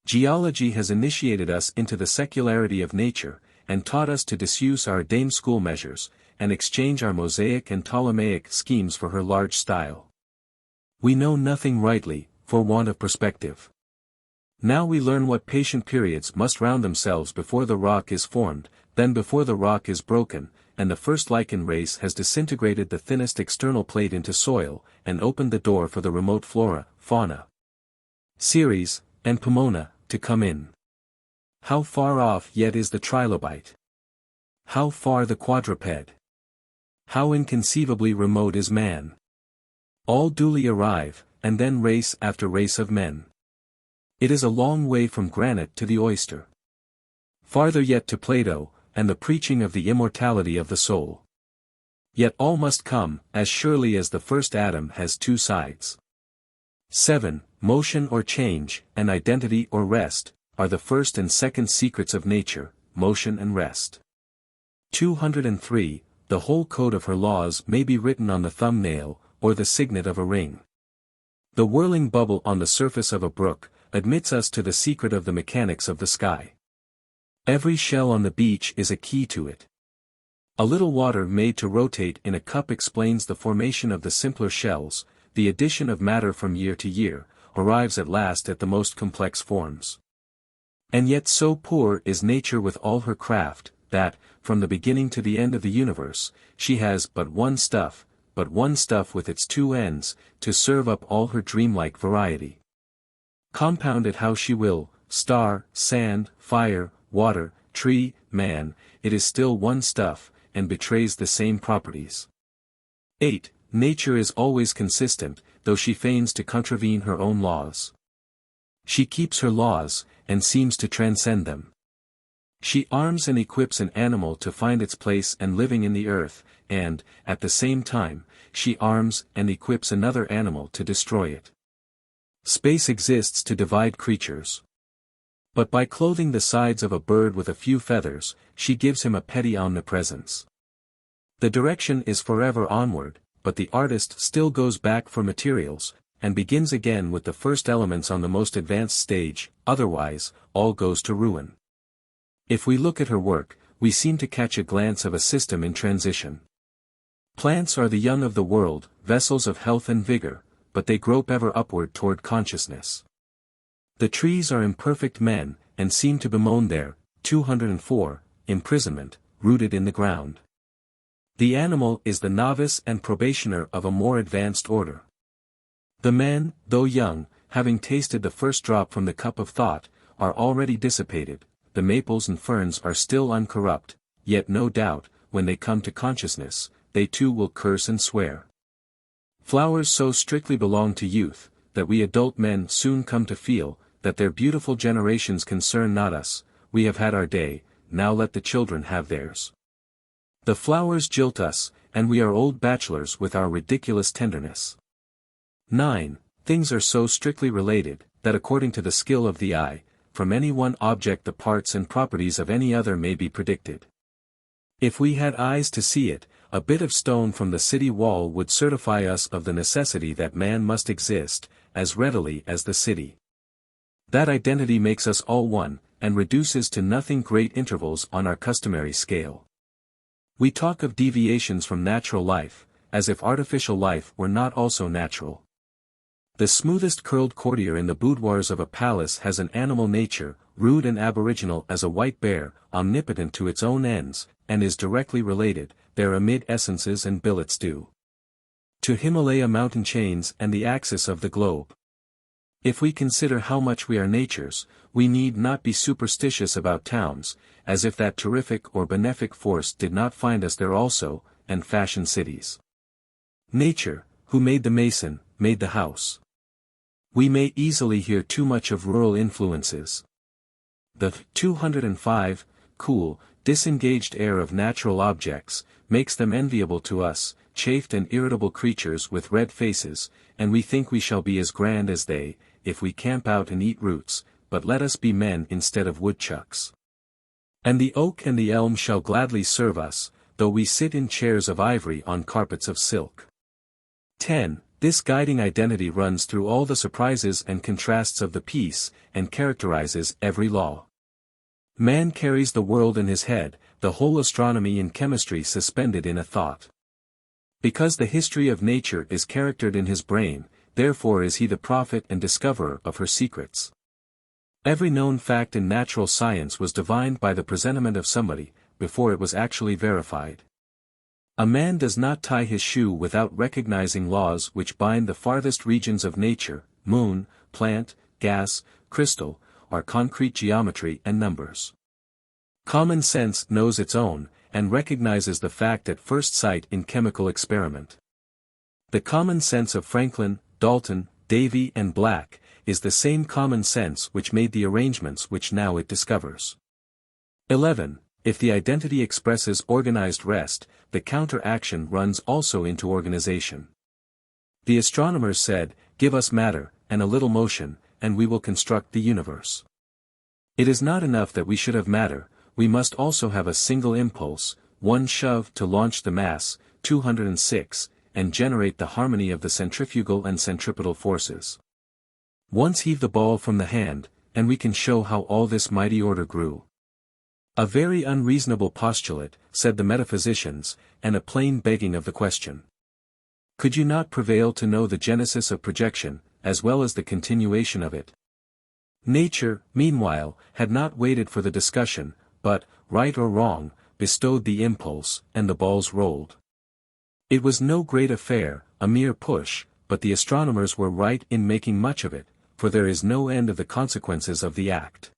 Geology has initiated us into the secularity of nature, and taught us to disuse our dame school measures, and exchange our Mosaic and Ptolemaic schemes for her large style. We know nothing rightly, for want of perspective. Now we learn what patient periods must round themselves before the rock is formed, then before the rock is broken, and the first lichen race has disintegrated the thinnest external plate into soil, and opened the door for the remote flora, fauna, Ceres, and Pomona, to come in. How far off yet is the trilobite? How far the quadruped? How inconceivably remote is man? All duly arrive, and then race after race of men. It is a long way from granite to the oyster. Farther yet to Plato, and the preaching of the immortality of the soul. Yet all must come, as surely as the first Adam has two sides. 7. Motion or change, and identity or rest, are the first and second secrets of nature, motion and rest. 203. The whole code of her laws may be written on the thumbnail, or the signet of a ring. The whirling bubble on the surface of a brook, admits us to the secret of the mechanics of the sky. Every shell on the beach is a key to it. A little water made to rotate in a cup explains the formation of the simpler shells, the addition of matter from year to year, arrives at last at the most complex forms. And yet so poor is nature with all her craft, that, from the beginning to the end of the universe, she has but one stuff with its two ends, to serve up all her dreamlike variety. Compound it how she will, star, sand, fire, water, tree, man, it is still one stuff, and betrays the same properties. 8. Nature is always consistent, though she feigns to contravene her own laws. She keeps her laws, and seems to transcend them. She arms and equips an animal to find its place and living in the earth, and, at the same time, she arms and equips another animal to destroy it. Space exists to divide creatures. But by clothing the sides of a bird with a few feathers, she gives him a petty omnipresence. The direction is forever onward, but the artist still goes back for materials, and begins again with the first elements on the most advanced stage, otherwise, all goes to ruin. If we look at her work, we seem to catch a glance of a system in transition. Plants are the young of the world, vessels of health and vigor, but they grope ever upward toward consciousness. The trees are imperfect men, and seem to bemoan their 204 imprisonment, rooted in the ground. The animal is the novice and probationer of a more advanced order. The men, though young, having tasted the first drop from the cup of thought, are already dissipated. The maples and ferns are still uncorrupt, yet no doubt, when they come to consciousness, they too will curse and swear. Flowers so strictly belong to youth, that we adult men soon come to feel, that their beautiful generations concern not us. We have had our day, now let the children have theirs. The flowers jilt us, and we are old bachelors with our ridiculous tenderness. 9. Things are so strictly related, that according to the skill of the eye, from any one object the parts and properties of any other may be predicted. If we had eyes to see it, a bit of stone from the city wall would certify us of the necessity that man must exist, as readily as the city. That identity makes us all one, and reduces to nothing great intervals on our customary scale. We talk of deviations from natural life, as if artificial life were not also natural. The smoothest curled courtier in the boudoirs of a palace has an animal nature, rude and aboriginal as a white bear, omnipotent to its own ends, and is directly related, there amid essences and billets due to Himalaya mountain chains and the axis of the globe. If we consider how much we are nature's, we need not be superstitious about towns, as if that terrific or benefic force did not find us there also, and fashion cities. Nature, who made the mason, made the house. We may easily hear too much of rural influences. The 205, cool, disengaged air of natural objects, makes them enviable to us, chafed and irritable creatures with red faces, and we think we shall be as grand as they, if we camp out and eat roots, but let us be men instead of woodchucks. And the oak and the elm shall gladly serve us, though we sit in chairs of ivory on carpets of silk. 10. This guiding identity runs through all the surprises and contrasts of the piece, and characterizes every law. Man carries the world in his head, the whole astronomy and chemistry suspended in a thought. Because the history of nature is charactered in his brain, therefore is he the prophet and discoverer of her secrets. Every known fact in natural science was divined by the presentiment of somebody, before it was actually verified. A man does not tie his shoe without recognizing laws which bind the farthest regions of nature, moon, plant, gas, crystal, or concrete geometry and numbers. Common sense knows its own, and recognizes the fact at first sight in chemical experiment. The common sense of Franklin, Dalton, Davy and Black, is the same common sense which made the arrangements which now it discovers. 11. If the identity expresses organized rest, the counter-action runs also into organization. The astronomers said, "Give us matter, and a little motion, and we will construct the universe." It is not enough that we should have matter, we must also have a single impulse, one shove to launch the mass, 206, and generate the harmony of the centrifugal and centripetal forces. Once heave the ball from the hand, and we can show how all this mighty order grew. A very unreasonable postulate, said the metaphysicians, and a plain begging of the question. Could you not prevail to know the genesis of projection, as well as the continuation of it? Nature, meanwhile, had not waited for the discussion, but, right or wrong, bestowed the impulse, and the balls rolled. It was no great affair, a mere push, but the astronomers were right in making much of it, for there is no end of the consequences of the act.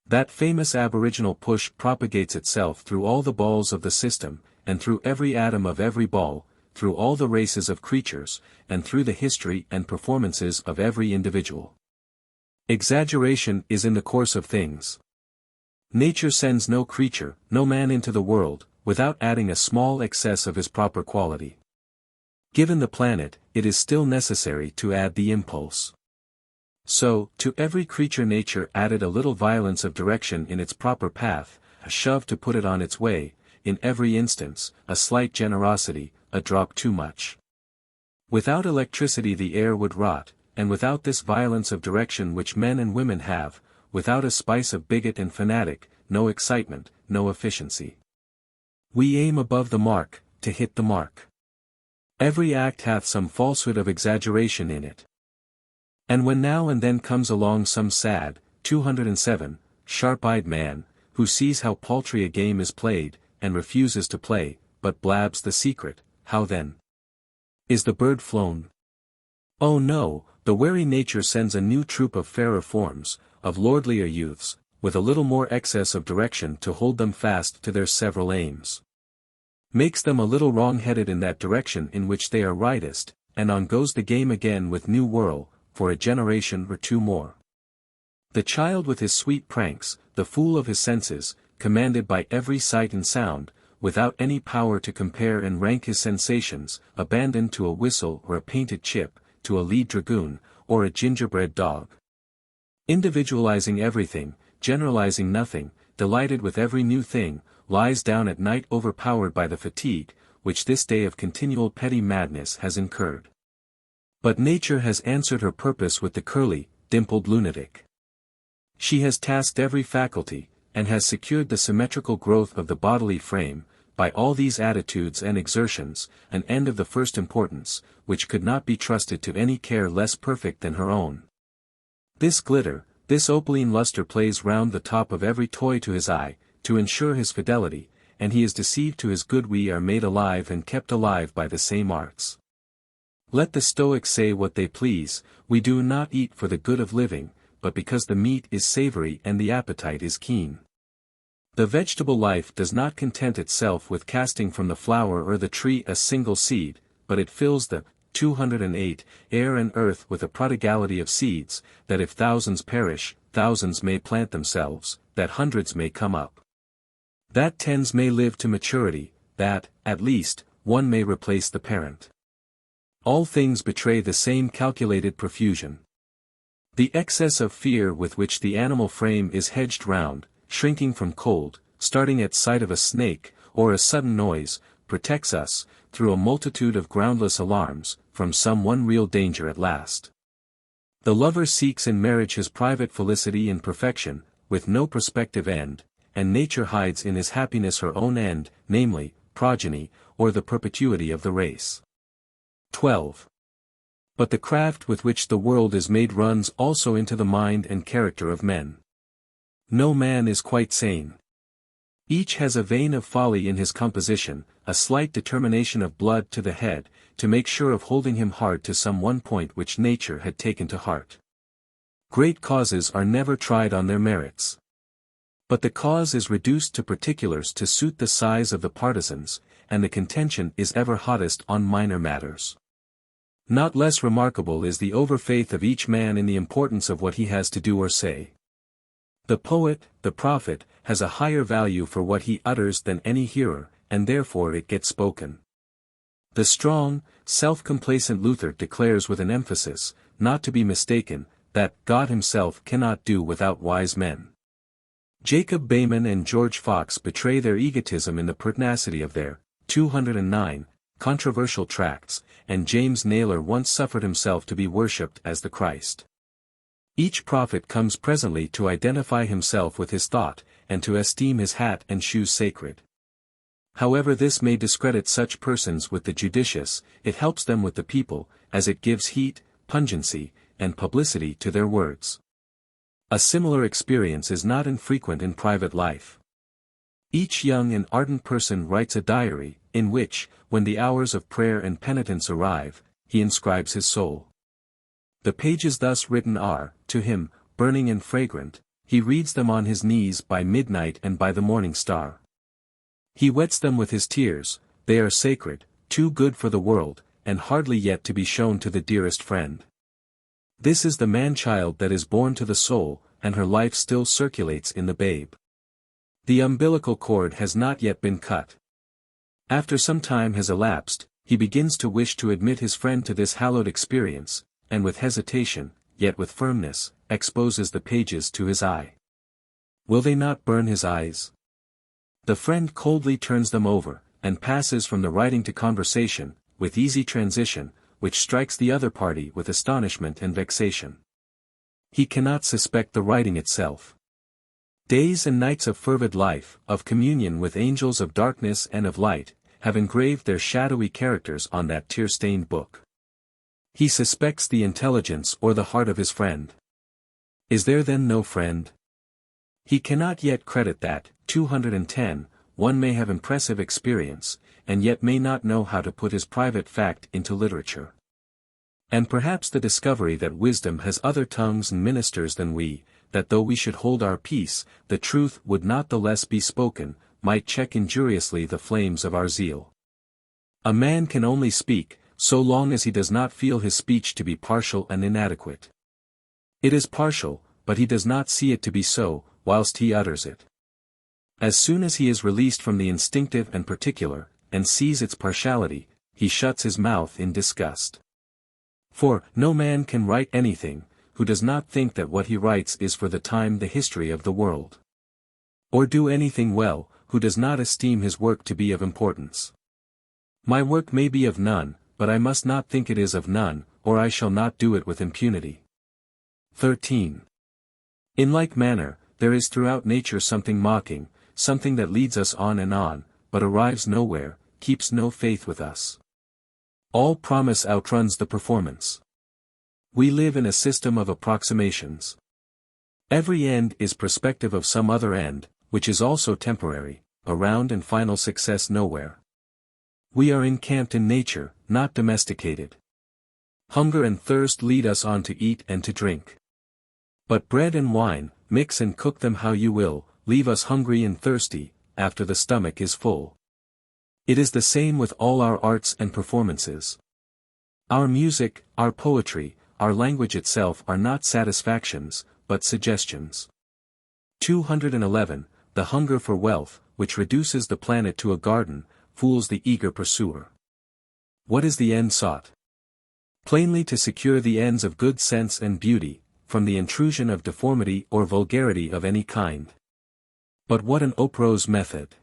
That famous aboriginal push propagates itself through all the balls of the system, and through every atom of every ball, through all the races of creatures, and through the history and performances of every individual. Exaggeration is in the course of things. Nature sends no creature, no man into the world, without adding a small excess of his proper quality. Given the planet, it is still necessary to add the impulse. So, to every creature nature added a little violence of direction in its proper path, a shove to put it on its way, in every instance, a slight generosity, a drop too much. Without electricity the air would rot, and without this violence of direction which men and women have, without a spice of bigot and fanatic, no excitement, no efficiency. We aim above the mark, to hit the mark. Every act hath some falsehood of exaggeration in it. And when now and then comes along some sad, 207, sharp-eyed man, who sees how paltry a game is played, and refuses to play, but blabs the secret, how then? Is the bird flown? Oh no, the wary nature sends a new troop of fairer forms, of lordlier youths, with a little more excess of direction to hold them fast to their several aims. Makes them a little wrong-headed in that direction in which they are rightest, and on goes the game again with new whirl, for a generation or two more. The child with his sweet pranks, the fool of his senses, commanded by every sight and sound, without any power to compare and rank his sensations, abandoned to a whistle or a painted chip, to a lead dragoon, or a gingerbread dog. Individualizing everything, generalizing nothing, delighted with every new thing, lies down at night overpowered by the fatigue, which this day of continual petty madness has incurred. But nature has answered her purpose with the curly, dimpled lunatic. She has tasked every faculty, and has secured the symmetrical growth of the bodily frame, by all these attitudes and exertions, an end of the first importance, which could not be trusted to any care less perfect than her own. This glitter, this opaline luster plays round the top of every toy to his eye, to ensure his fidelity, and he is deceived to his good. We are made alive and kept alive by the same arts. Let the Stoics say what they please, we do not eat for the good of living, but because the meat is savory and the appetite is keen. The vegetable life does not content itself with casting from the flower or the tree a single seed, but it fills the 208 air and earth with a prodigality of seeds, that if thousands perish, thousands may plant themselves, that hundreds may come up. That tens may live to maturity, that, at least, one may replace the parent. All things betray the same calculated profusion. The excess of fear with which the animal frame is hedged round, shrinking from cold, starting at sight of a snake, or a sudden noise, protects us, through a multitude of groundless alarms, from some one real danger at last. The lover seeks in marriage his private felicity in perfection, with no prospective end, and nature hides in his happiness her own end, namely, progeny, or the perpetuity of the race. 12. But the craft with which the world is made runs also into the mind and character of men. No man is quite sane. Each has a vein of folly in his composition, a slight determination of blood to the head, to make sure of holding him hard to some one point which nature had taken to heart. Great causes are never tried on their merits. But the cause is reduced to particulars to suit the size of the partisans, and the contention is ever hottest on minor matters. Not less remarkable is the overfaith of each man in the importance of what he has to do or say. The poet, the prophet, has a higher value for what he utters than any hearer, and therefore it gets spoken. The strong, self-complacent Luther declares with an emphasis, not to be mistaken, that God himself cannot do without wise men. Jacob Behmen and George Fox betray their egotism in the pertinacity of their 209 controversial tracts, and James Naylor once suffered himself to be worshipped as the Christ. Each prophet comes presently to identify himself with his thought, and to esteem his hat and shoes sacred. However this may discredit such persons with the judicious, it helps them with the people, as it gives heat, pungency, and publicity to their words. A similar experience is not infrequent in private life. Each young and ardent person writes a diary, in which, when the hours of prayer and penitence arrive, he inscribes his soul. The pages thus written are, to him, burning and fragrant, he reads them on his knees by midnight and by the morning star. He wets them with his tears, they are sacred, too good for the world, and hardly yet to be shown to the dearest friend. This is the man-child that is born to the soul, and her life still circulates in the babe. The umbilical cord has not yet been cut. After some time has elapsed, he begins to wish to admit his friend to this hallowed experience, and with hesitation, yet with firmness, exposes the pages to his eye. Will they not burn his eyes? The friend coldly turns them over, and passes from the writing to conversation, with easy transition, which strikes the other party with astonishment and vexation. He cannot suspect the writing itself. Days and nights of fervid life, of communion with angels of darkness and of light, have engraved their shadowy characters on that tear-stained book. He suspects the intelligence or the heart of his friend. Is there then no friend? He cannot yet credit that, 210, one may have impressive experience, and yet may not know how to put his private fact into literature. And perhaps the discovery that wisdom has other tongues and ministers than we, that though we should hold our peace, the truth would not the less be spoken, might check injuriously the flames of our zeal. A man can only speak, so long as he does not feel his speech to be partial and inadequate. It is partial, but he does not see it to be so, whilst he utters it. As soon as he is released from the instinctive and particular, and sees its partiality, he shuts his mouth in disgust. For, no man can write anything, who does not think that what he writes is for the time the history of the world. Or do anything well, who does not esteem his work to be of importance. My work may be of none, but I must not think it is of none, or I shall not do it with impunity. 13. In like manner, there is throughout nature something mocking, something that leads us on, but arrives nowhere, keeps no faith with us. All promise outruns the performance. We live in a system of approximations. Every end is prospective of some other end, which is also temporary, a round and final success nowhere. We are encamped in nature, not domesticated. Hunger and thirst lead us on to eat and to drink. But bread and wine, mix and cook them how you will, leave us hungry and thirsty, after the stomach is full. It is the same with all our arts and performances. Our music, our poetry, our language itself are not satisfactions, but suggestions. 211. The hunger for wealth, which reduces the planet to a garden, fools the eager pursuer. What is the end sought? Plainly to secure the ends of good sense and beauty, from the intrusion of deformity or vulgarity of any kind. But what an oprose method!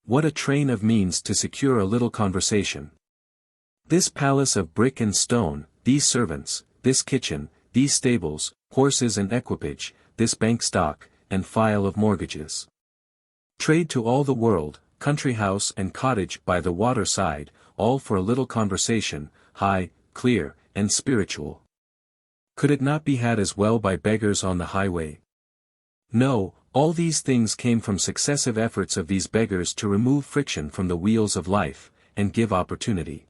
What a train of means to secure a little conversation! This palace of brick and stone, these servants, this kitchen, these stables, horses and equipage, this bank stock, and file of mortgages. Trade to all the world, country house and cottage by the water side, all for a little conversation, high, clear, and spiritual. Could it not be had as well by beggars on the highway? No, all these things came from successive efforts of these beggars to remove friction from the wheels of life, and give opportunity.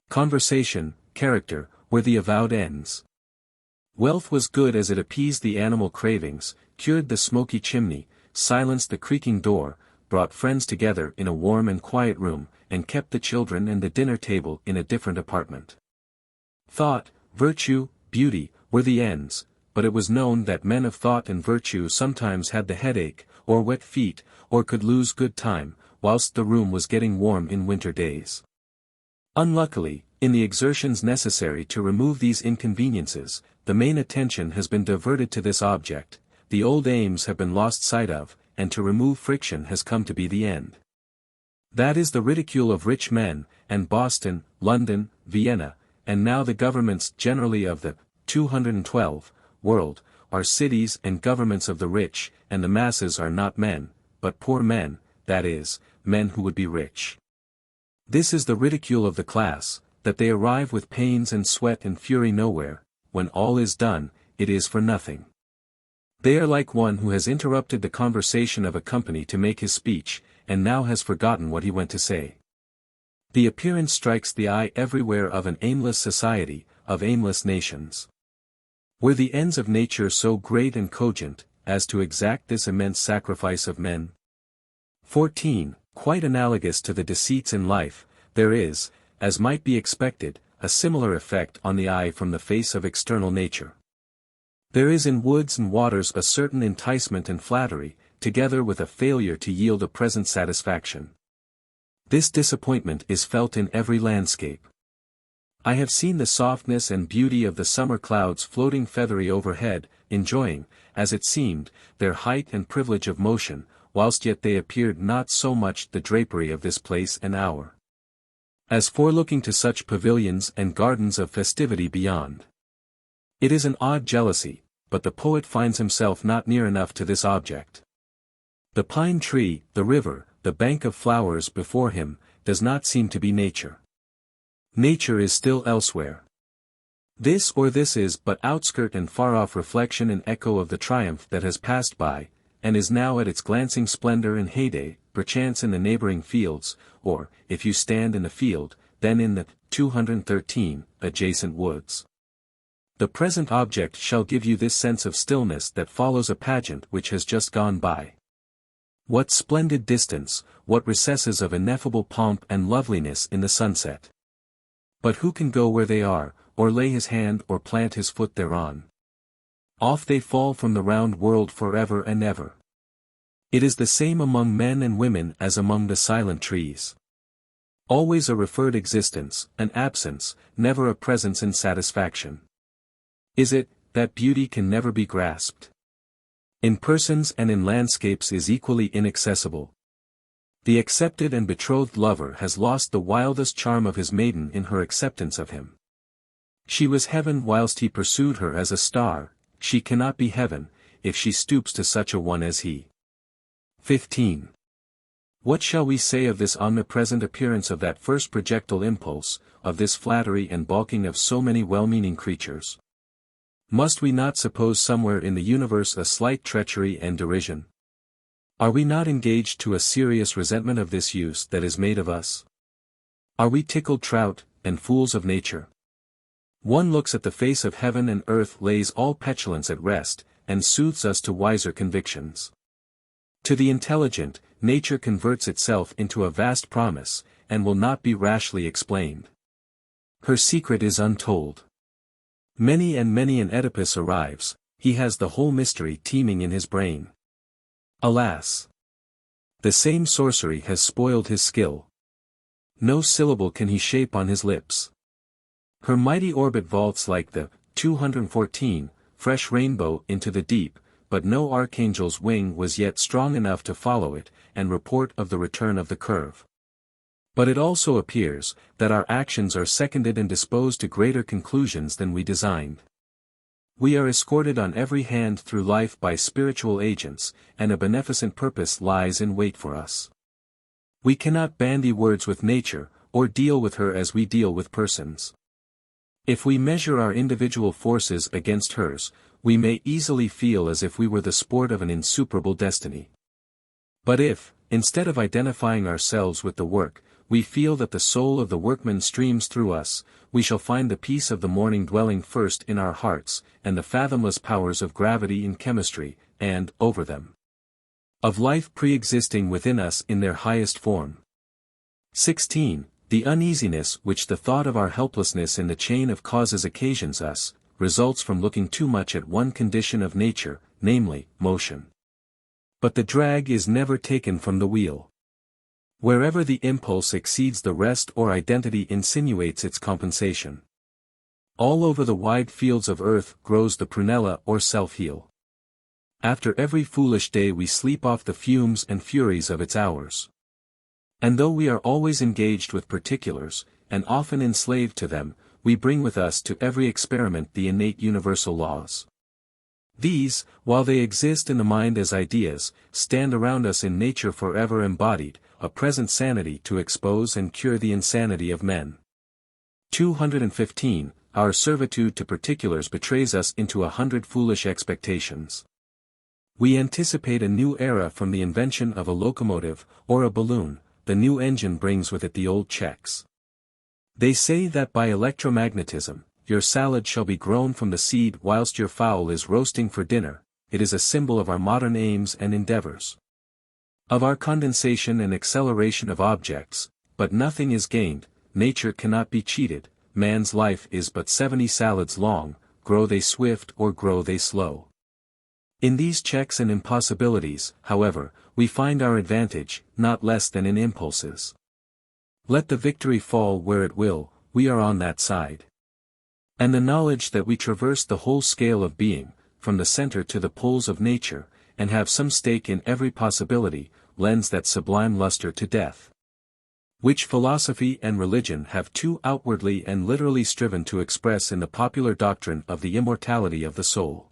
Conversation, character, were the avowed ends. Wealth was good as it appeased the animal cravings, cured the smoky chimney, silenced the creaking door, brought friends together in a warm and quiet room, and kept the children and the dinner table in a different apartment. Thought, virtue, beauty, were the ends, but it was known that men of thought and virtue sometimes had the headache, or wet feet, or could lose good time, whilst the room was getting warm in winter days. Unluckily, in the exertions necessary to remove these inconveniences, the main attention has been diverted to this object, the old aims have been lost sight of, and to remove friction has come to be the end. That is the ridicule of rich men, and Boston, London, Vienna, and now the governments generally of the 212 world, are cities and governments of the rich, and the masses are not men, but poor men, that is, men who would be rich. This is the ridicule of the class, that they arrive with pains and sweat and fury nowhere, when all is done, it is for nothing. They are like one who has interrupted the conversation of a company to make his speech, and now has forgotten what he went to say. The appearance strikes the eye everywhere of an aimless society, of aimless nations. Were the ends of nature so great and cogent, as to exact this immense sacrifice of men? 14. Quite analogous to the deceits in life, there is, as might be expected, a similar effect on the eye from the face of external nature. There is in woods and waters a certain enticement and flattery, together with a failure to yield a present satisfaction. This disappointment is felt in every landscape. I have seen the softness and beauty of the summer clouds floating feathery overhead, enjoying, as it seemed, their height and privilege of motion, whilst yet they appeared not so much the drapery of this place and hour, as for looking to such pavilions and gardens of festivity beyond. It is an odd jealousy, but the poet finds himself not near enough to this object. The pine tree, the river, the bank of flowers before him, does not seem to be nature. Nature is still elsewhere. This is but outskirt and far-off reflection and echo of the triumph that has passed by, and is now at its glancing splendor and heyday, perchance in the neighboring fields, or, if you stand in the field, then in the 213 adjacent woods. The present object shall give you this sense of stillness that follows a pageant which has just gone by. What splendid distance, what recesses of ineffable pomp and loveliness in the sunset! But who can go where they are, or lay his hand or plant his foot thereon? Off they fall from the round world forever and ever. It is the same among men and women as among the silent trees. Always a referred existence, an absence, never a presence in satisfaction. Is it, that beauty can never be grasped? In persons and in landscapes is equally inaccessible. The accepted and betrothed lover has lost the wildest charm of his maiden in her acceptance of him. She was heaven whilst he pursued her as a star, she cannot be heaven, if she stoops to such a one as he. 15. What shall we say of this omnipresent appearance of that first projectile impulse, of this flattery and balking of so many well-meaning creatures? Must we not suppose somewhere in the universe a slight treachery and derision? Are we not engaged to a serious resentment of this use that is made of us? Are we tickled trout, and fools of nature? One looks at the face of heaven and earth, lays all petulance at rest, and soothes us to wiser convictions. To the intelligent, nature converts itself into a vast promise, and will not be rashly explained. Her secret is untold. Many and many an Oedipus arrives, he has the whole mystery teeming in his brain. Alas! The same sorcery has spoiled his skill. No syllable can he shape on his lips. Her mighty orbit vaults like the 214 fresh rainbow into the deep, but no archangel's wing was yet strong enough to follow it, and report of the return of the curve. But it also appears, that our actions are seconded and disposed to greater conclusions than we designed. We are escorted on every hand through life by spiritual agents, and a beneficent purpose lies in wait for us. We cannot bandy words with nature, or deal with her as we deal with persons. If we measure our individual forces against hers, we may easily feel as if we were the sport of an insuperable destiny. But if, instead of identifying ourselves with the work, we feel that the soul of the workman streams through us, we shall find the peace of the morning dwelling first in our hearts, and the fathomless powers of gravity in chemistry, and, over them, of life pre-existing within us in their highest form. 16. The uneasiness which the thought of our helplessness in the chain of causes occasions us, results from looking too much at one condition of nature, namely, motion. But the drag is never taken from the wheel. Wherever the impulse exceeds the rest or identity insinuates its compensation. All over the wide fields of earth grows the prunella or self-heal. After every foolish day we sleep off the fumes and furies of its hours. And though we are always engaged with particulars, and often enslaved to them, we bring with us to every experiment the innate universal laws. These, while they exist in the mind as ideas, stand around us in nature forever embodied, a present sanity to expose and cure the insanity of men. 215. Our servitude to particulars betrays us into 100 foolish expectations. We anticipate a new era from the invention of a locomotive, or a balloon. The new engine brings with it the old checks. They say that by electromagnetism, your salad shall be grown from the seed whilst your fowl is roasting for dinner. It is a symbol of our modern aims and endeavors. Of our condensation and acceleration of objects, but nothing is gained, nature cannot be cheated, man's life is but 70 salads long, grow they swift or grow they slow. In these checks and impossibilities, however, we find our advantage, not less than in impulses. Let the victory fall where it will, we are on that side. And the knowledge that we traverse the whole scale of being, from the center to the poles of nature, and have some stake in every possibility, lends that sublime luster to death, which philosophy and religion have too outwardly and literally striven to express in the popular doctrine of the immortality of the soul.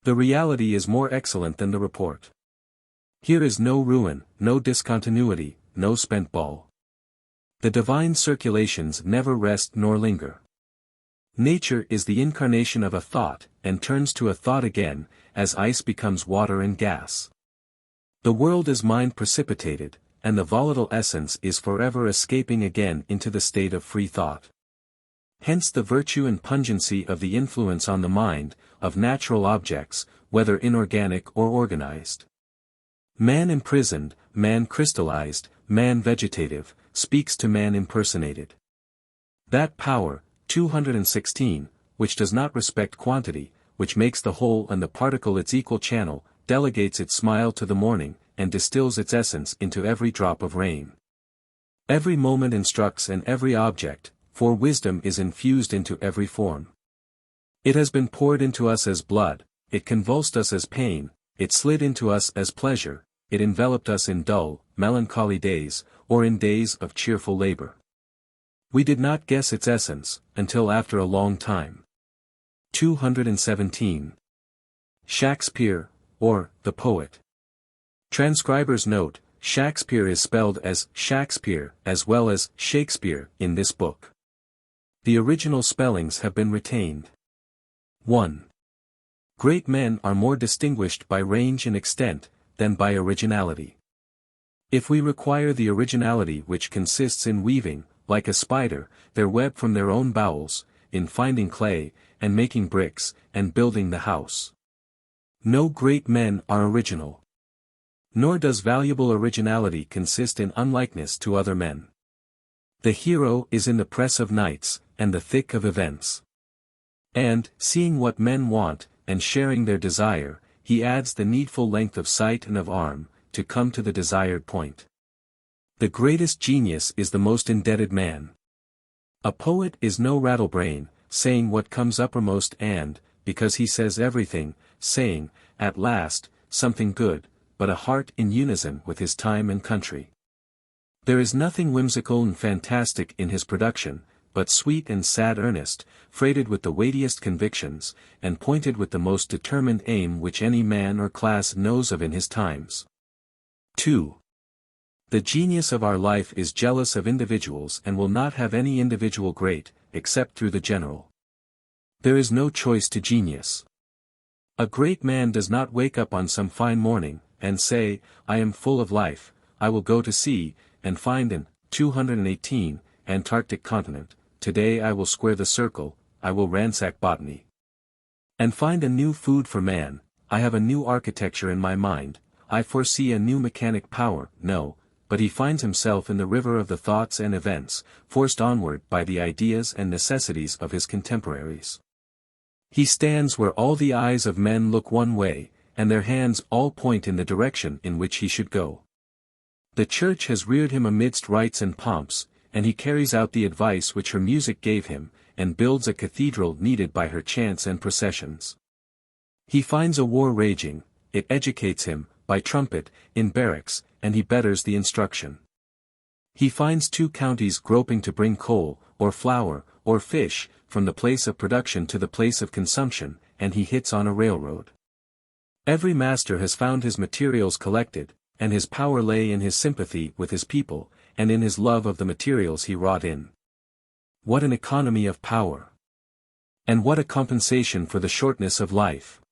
The reality is more excellent than the report. Here is no ruin, no discontinuity, no spent ball. The divine circulations never rest nor linger. Nature is the incarnation of a thought, and turns to a thought again, as ice becomes water and gas. The world is mind precipitated, and the volatile essence is forever escaping again into the state of free thought. Hence the virtue and pungency of the influence on the mind, of natural objects, whether inorganic or organized. Man imprisoned, man crystallized, man vegetative, speaks to man impersonated. That power, 216, which does not respect quantity, which makes the whole and the particle its equal channel, delegates its smile to the morning, and distills its essence into every drop of rain. Every moment instructs and every object, for wisdom is infused into every form. It has been poured into us as blood, it convulsed us as pain, it slid into us as pleasure, it enveloped us in dull, melancholy days, or in days of cheerful labor. We did not guess its essence, until after a long time. 217. Shakespeare, or, the poet. Transcriber's note, Shakespeare is spelled as Shakespeare as well as Shakespeare in this book. The original spellings have been retained. 1. Great men are more distinguished by range and extent, than by originality. If we require the originality which consists in weaving, like a spider, their web from their own bowels, in finding clay, and making bricks, and building the house. No great men are original. Nor does valuable originality consist in unlikeness to other men. The hero is in the press of nights, and the thick of events. And, seeing what men want, and sharing their desire, he adds the needful length of sight and of arm, to come to the desired point. The greatest genius is the most indebted man. A poet is no rattlebrain, saying what comes uppermost and, because he says everything, saying, at last, something good, but a heart in unison with his time and country. There is nothing whimsical and fantastic in his production, but sweet and sad earnest, freighted with the weightiest convictions, and pointed with the most determined aim which any man or class knows of in his times. 2. The genius of our life is jealous of individuals and will not have any individual great, except through the general. There is no choice to genius. A great man does not wake up on some fine morning, and say, I am full of life, I will go to sea, and find an 218 Antarctic continent, today I will square the circle, I will ransack botany. And find a new food for man, I have a new architecture in my mind, I foresee a new mechanic power, no, but he finds himself in the river of the thoughts and events, forced onward by the ideas and necessities of his contemporaries. He stands where all the eyes of men look one way, and their hands all point in the direction in which he should go. The church has reared him amidst rites and pomps, and he carries out the advice which her music gave him, and builds a cathedral needed by her chants and processions. He finds a war raging, it educates him, by trumpet, in barracks, and he betters the instruction. He finds 2 counties groping to bring coal, or flour, or fish, from the place of production to the place of consumption, and he hits on a railroad. Every master has found his materials collected, and his power lay in his sympathy with his people, and in his love of the materials he wrought in. What an economy of power! And what a compensation for the shortness of life!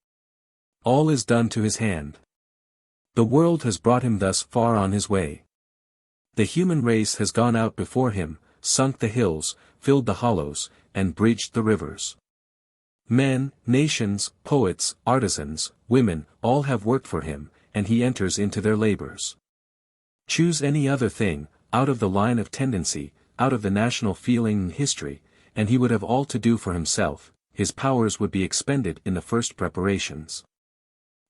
All is done to his hand. The world has brought him thus far on his way. The human race has gone out before him, sunk the hills, filled the hollows, and bridged the rivers. Men, nations, poets, artisans, women, all have worked for him, and he enters into their labors. Choose any other thing, out of the line of tendency, out of the national feeling and history, and he would have all to do for himself, his powers would be expended in the first preparations.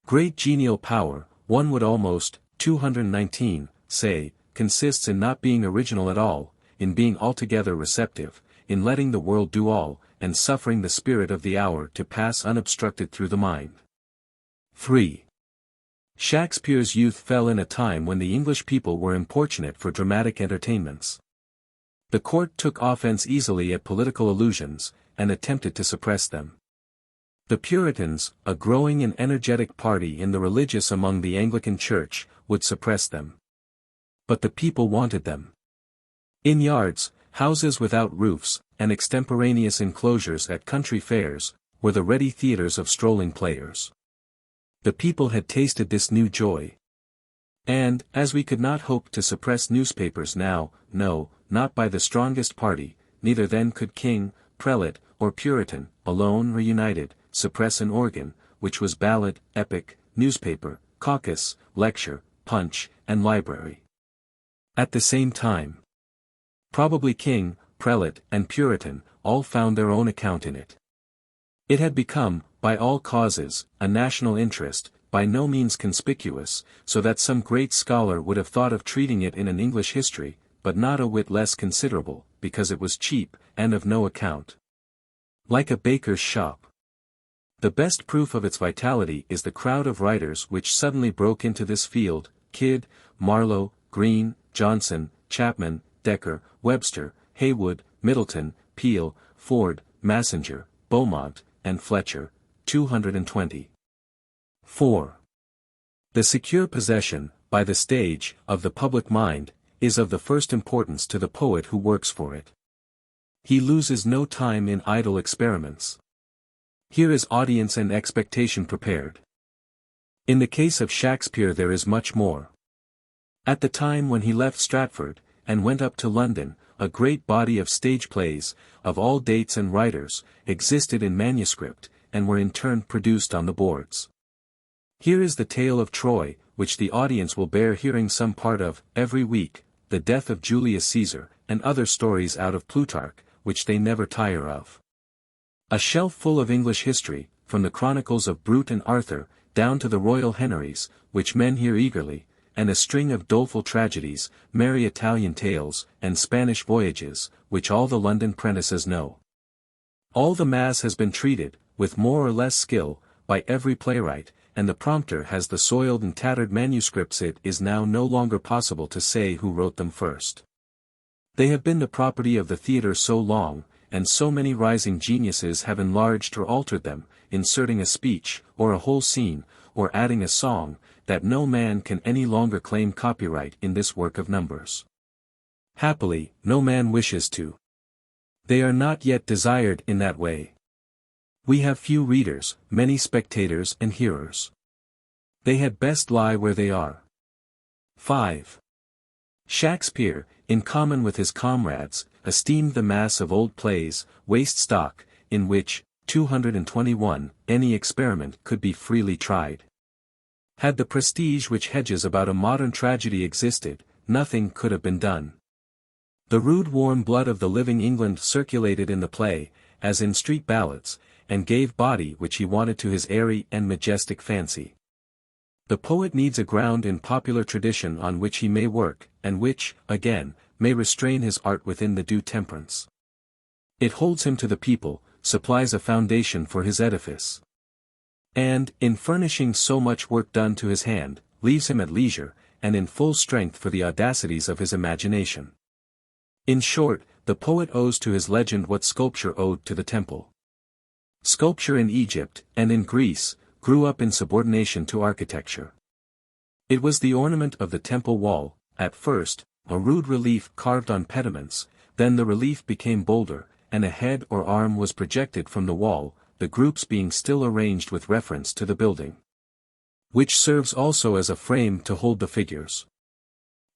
Great genial power, one would almost, 219, say, consists in not being original at all, in being altogether receptive, in letting the world do all, and suffering the spirit of the hour to pass unobstructed through the mind. 3. Shakespeare's youth fell in a time when the English people were importunate for dramatic entertainments. The court took offense easily at political allusions, and attempted to suppress them. The Puritans, a growing and energetic party in the religious among the Anglican Church, would suppress them. But the people wanted them. In yards, houses without roofs, and extemporaneous enclosures at country fairs, were the ready theatres of strolling players. The people had tasted this new joy. And, as we could not hope to suppress newspapers now, no, not by the strongest party, neither then could king, prelate, or Puritan, alone or united, suppress an organ, which was ballad, epic, newspaper, caucus, lecture, punch, and library. At the same time, probably king, prelate, and Puritan, all found their own account in it. It had become, by all causes, a national interest, by no means conspicuous, so that some great scholar would have thought of treating it in an English history, but not a whit less considerable, because it was cheap, and of no account. Like a baker's shop. The best proof of its vitality is the crowd of writers which suddenly broke into this field: Kidd, Marlowe, Greene, Johnson, Chapman, Dekker, Webster, Heywood, Middleton, Peel, Ford, Massinger, Beaumont, and Fletcher, 220. 4. The secure possession, by the stage, of the public mind, is of the first importance to the poet who works for it. He loses no time in idle experiments. Here is audience and expectation prepared. In the case of Shakespeare there is much more. At the time when he left Stratford, and went up to London, a great body of stage plays, of all dates and writers, existed in manuscript, and were in turn produced on the boards. Here is the tale of Troy, which the audience will bear hearing some part of, every week, the death of Julius Caesar, and other stories out of Plutarch, which they never tire of. A shelf full of English history, from the chronicles of Brute and Arthur, down to the royal Henries, which men hear eagerly, and a string of doleful tragedies, merry Italian tales, and Spanish voyages, which all the London prentices know. All the mass has been treated, with more or less skill, by every playwright, and the prompter has the soiled and tattered manuscripts. It is now no longer possible to say who wrote them first. They have been the property of the theatre so long, and so many rising geniuses have enlarged or altered them, inserting a speech, or a whole scene, or adding a song, that no man can any longer claim copyright in this work of numbers. Happily, no man wishes to. They are not yet desired in that way. We have few readers, many spectators and hearers. They had best lie where they are. 5. Shakespeare, in common with his comrades, esteemed the mass of old plays, waste stock, in which, 221, any experiment could be freely tried. Had the prestige which hedges about a modern tragedy existed, nothing could have been done. The rude warm blood of the living England circulated in the play, as in street ballads, and gave body which he wanted to his airy and majestic fancy. The poet needs a ground in popular tradition on which he may work, and which, again, may restrain his art within the due temperance. It holds him to the people, supplies a foundation for his edifice. And, in furnishing so much work done to his hand, leaves him at leisure, and in full strength for the audacities of his imagination. In short, the poet owes to his legend what sculpture owed to the temple. Sculpture in Egypt, and in Greece, grew up in subordination to architecture. It was the ornament of the temple wall, at first, a rude relief carved on pediments, then the relief became bolder, and a head or arm was projected from the wall, the groups being still arranged with reference to the building, which serves also as a frame to hold the figures.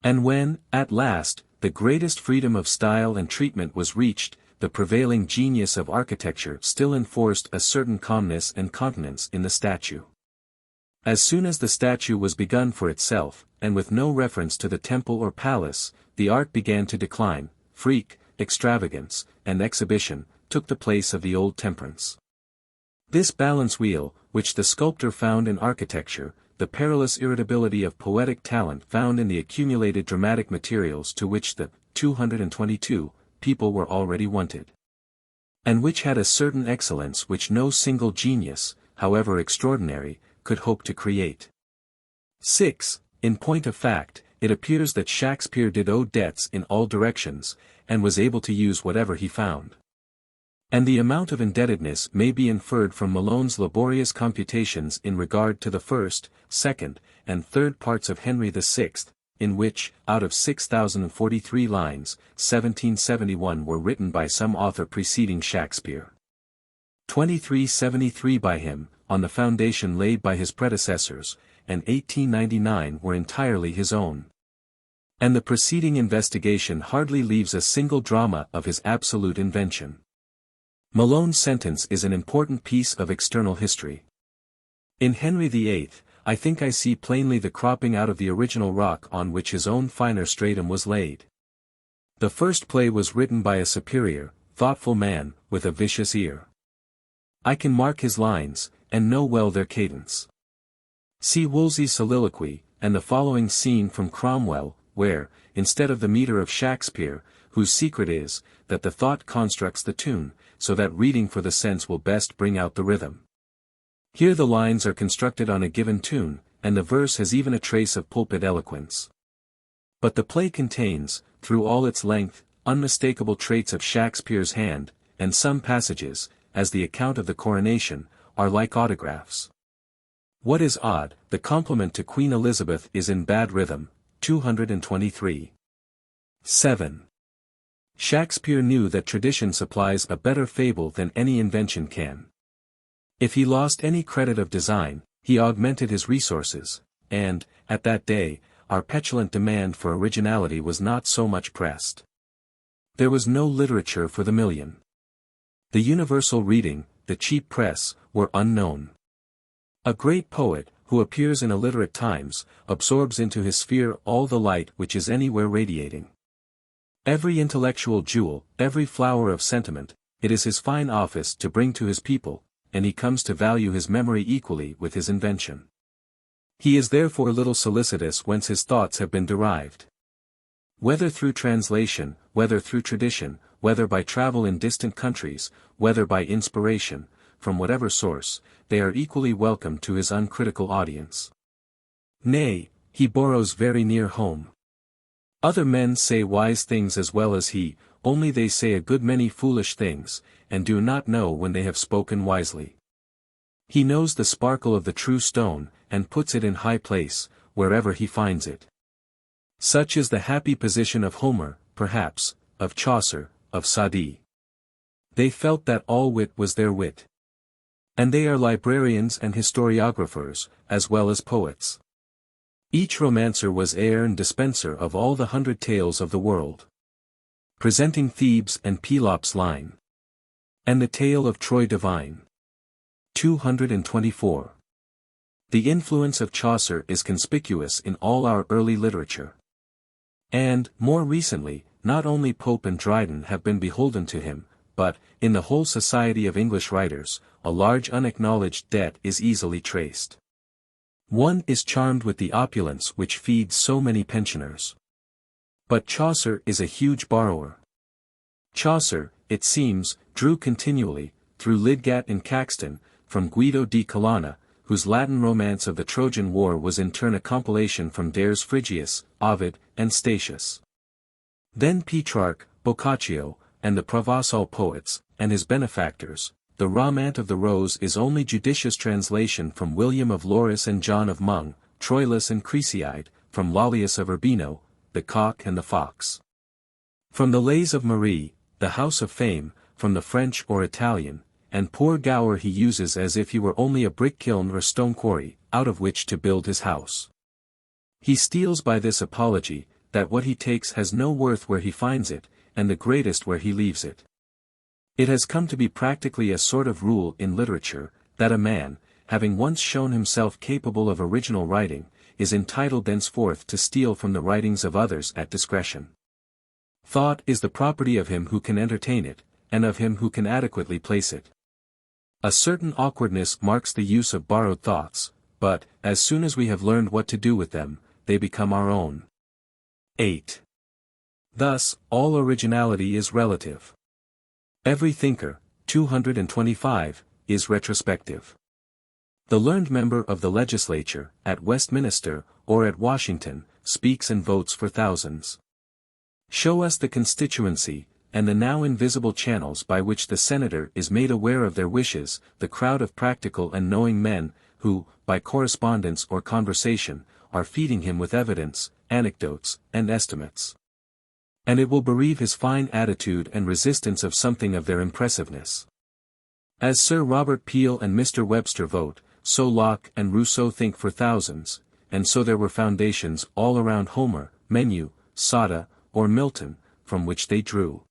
And when, at last, the greatest freedom of style and treatment was reached, the prevailing genius of architecture still enforced a certain calmness and continence in the statue. As soon as the statue was begun for itself, and with no reference to the temple or palace, the art began to decline, freak, extravagance, and exhibition, took the place of the old temperance. This balance wheel, which the sculptor found in architecture, the perilous irritability of poetic talent found in the accumulated dramatic materials to which the 222 people were already wanted, and which had a certain excellence which no single genius, however extraordinary, could hope to create. 6. In point of fact, it appears that Shakespeare did owe debts in all directions, and was able to use whatever he found. And the amount of indebtedness may be inferred from Malone's laborious computations in regard to the first, second, and third parts of Henry VI, in which, out of 6,043 lines, 1,771 were written by some author preceding Shakespeare. 2373 by him, on the foundation laid by his predecessors, and 1899 were entirely his own. And the preceding investigation hardly leaves a single drama of his absolute invention. Malone's sentence is an important piece of external history. In Henry VIII, I think I see plainly the cropping out of the original rock on which his own finer stratum was laid. The first play was written by a superior, thoughtful man, with a vicious ear. I can mark his lines, and know well their cadence. See Wolsey's soliloquy, and the following scene from Cromwell, where, instead of the metre of Shakespeare, whose secret is, that the thought constructs the tune, so that reading for the sense will best bring out the rhythm. Here the lines are constructed on a given tune, and the verse has even a trace of pulpit eloquence. But the play contains, through all its length, unmistakable traits of Shakespeare's hand, and some passages, as the account of the coronation, are like autographs. What is odd, the compliment to Queen Elizabeth is in bad rhythm, 223. 7. Shakespeare knew that tradition supplies a better fable than any invention can. If he lost any credit of design, he augmented his resources, and, at that day, our petulant demand for originality was not so much pressed. There was no literature for the million. The universal reading, the cheap press, were unknown. A great poet, who appears in illiterate times, absorbs into his sphere all the light which is anywhere radiating. Every intellectual jewel, every flower of sentiment, it is his fine office to bring to his people, and he comes to value his memory equally with his invention. He is therefore little solicitous whence his thoughts have been derived. Whether through translation, whether through tradition, whether by travel in distant countries, whether by inspiration, from whatever source, they are equally welcome to his uncritical audience. Nay, he borrows very near home. Other men say wise things as well as he, only they say a good many foolish things, and do not know when they have spoken wisely. He knows the sparkle of the true stone, and puts it in high place, wherever he finds it. Such is the happy position of Homer, perhaps, of Chaucer, of Sadi. They felt that all wit was their wit. And they are librarians and historiographers, as well as poets. Each romancer was heir and dispenser of all the 100 tales of the world. Presenting Thebes and Pelops' line. And the tale of Troy divine. 224. The influence of Chaucer is conspicuous in all our early literature. And, more recently, not only Pope and Dryden have been beholden to him, but, in the whole society of English writers, a large unacknowledged debt is easily traced. One is charmed with the opulence which feeds so many pensioners. But Chaucer is a huge borrower. Chaucer, it seems, drew continually, through Lidgat and Caxton, from Guido di Colonna, whose Latin romance of the Trojan War was in turn a compilation from Dares Phrygius, Ovid, and Statius. Then Petrarch, Boccaccio, and the Provençal poets, and his benefactors. The Romaunt of the Rose is only judicious translation from William of Loris and John of Mung, Troilus and Cresside, from Lollius of Urbino, the Cock and the Fox. From the Lays of Marie, the House of Fame, from the French or Italian, and poor Gower he uses as if he were only a brick kiln or stone quarry, out of which to build his house. He steals by this apology, that what he takes has no worth where he finds it, and the greatest where he leaves it. It has come to be practically a sort of rule in literature, that a man, having once shown himself capable of original writing, is entitled thenceforth to steal from the writings of others at discretion. Thought is the property of him who can entertain it, and of him who can adequately place it. A certain awkwardness marks the use of borrowed thoughts, but, as soon as we have learned what to do with them, they become our own. 8. Thus, all originality is relative. Every thinker, 225, is retrospective. The learned member of the legislature, at Westminster, or at Washington, speaks and votes for thousands. Show us the constituency, and the now invisible channels by which the senator is made aware of their wishes, the crowd of practical and knowing men, who, by correspondence or conversation, are feeding him with evidence, anecdotes, and estimates. And it will bereave his fine attitude and resistance of something of their impressiveness. As Sir Robert Peel and Mr. Webster vote, so Locke and Rousseau think for thousands, and so there were foundations all around Homer, Menu, Sada, or Milton, from which they drew.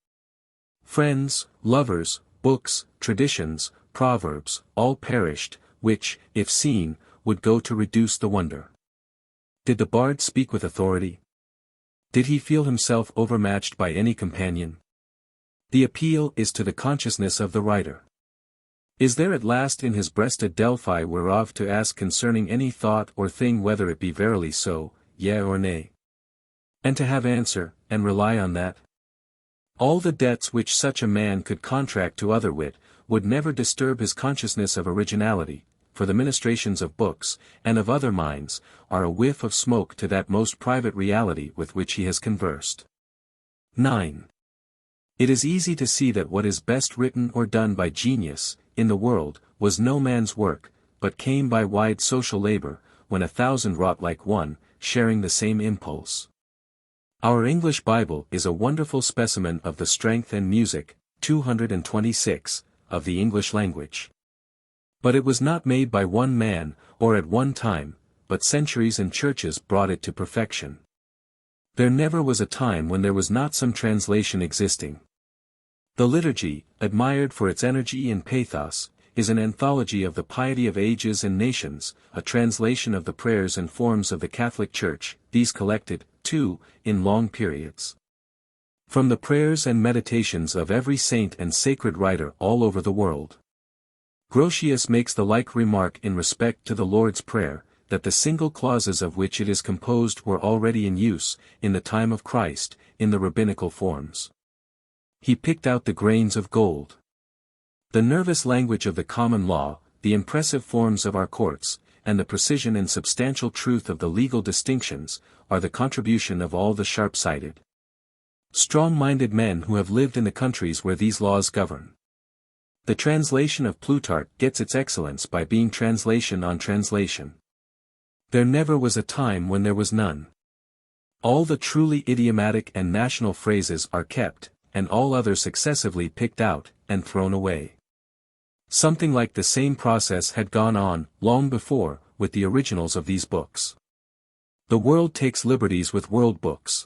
Friends, lovers, books, traditions, proverbs, all perished, which, if seen, would go to reduce the wonder. Did the bard speak with authority? Did he feel himself overmatched by any companion? The appeal is to the consciousness of the writer. Is there at last in his breast a Delphi whereof to ask concerning any thought or thing whether it be verily so, yea or nay? And to have answer, and rely on that? All the debts which such a man could contract to other wit, would never disturb his consciousness of originality, for the ministrations of books, and of other minds, are a whiff of smoke to that most private reality with which he has conversed. 9. It is easy to see that what is best written or done by genius, in the world, was no man's work, but came by wide social labor, when 1,000 wrought like one, sharing the same impulse. Our English Bible is a wonderful specimen of the strength and music, 226, of the English language. But it was not made by one man, or at one time, but centuries and churches brought it to perfection. There never was a time when there was not some translation existing. The liturgy, admired for its energy and pathos, is an anthology of the piety of ages and nations, a translation of the prayers and forms of the Catholic Church, these collected, too, in long periods. From the prayers and meditations of every saint and sacred writer all over the world. Grotius makes the like remark in respect to the Lord's Prayer, that the single clauses of which it is composed were already in use, in the time of Christ, in the rabbinical forms. He picked out the grains of gold. The nervous language of the common law, the impressive forms of our courts, and the precision and substantial truth of the legal distinctions, are the contribution of all the sharp-sighted, strong-minded men who have lived in the countries where these laws govern. The translation of Plutarch gets its excellence by being translation on translation. There never was a time when there was none. All the truly idiomatic and national phrases are kept, and all others successively picked out, and thrown away. Something like the same process had gone on, long before, with the originals of these books. The world takes liberties with world books.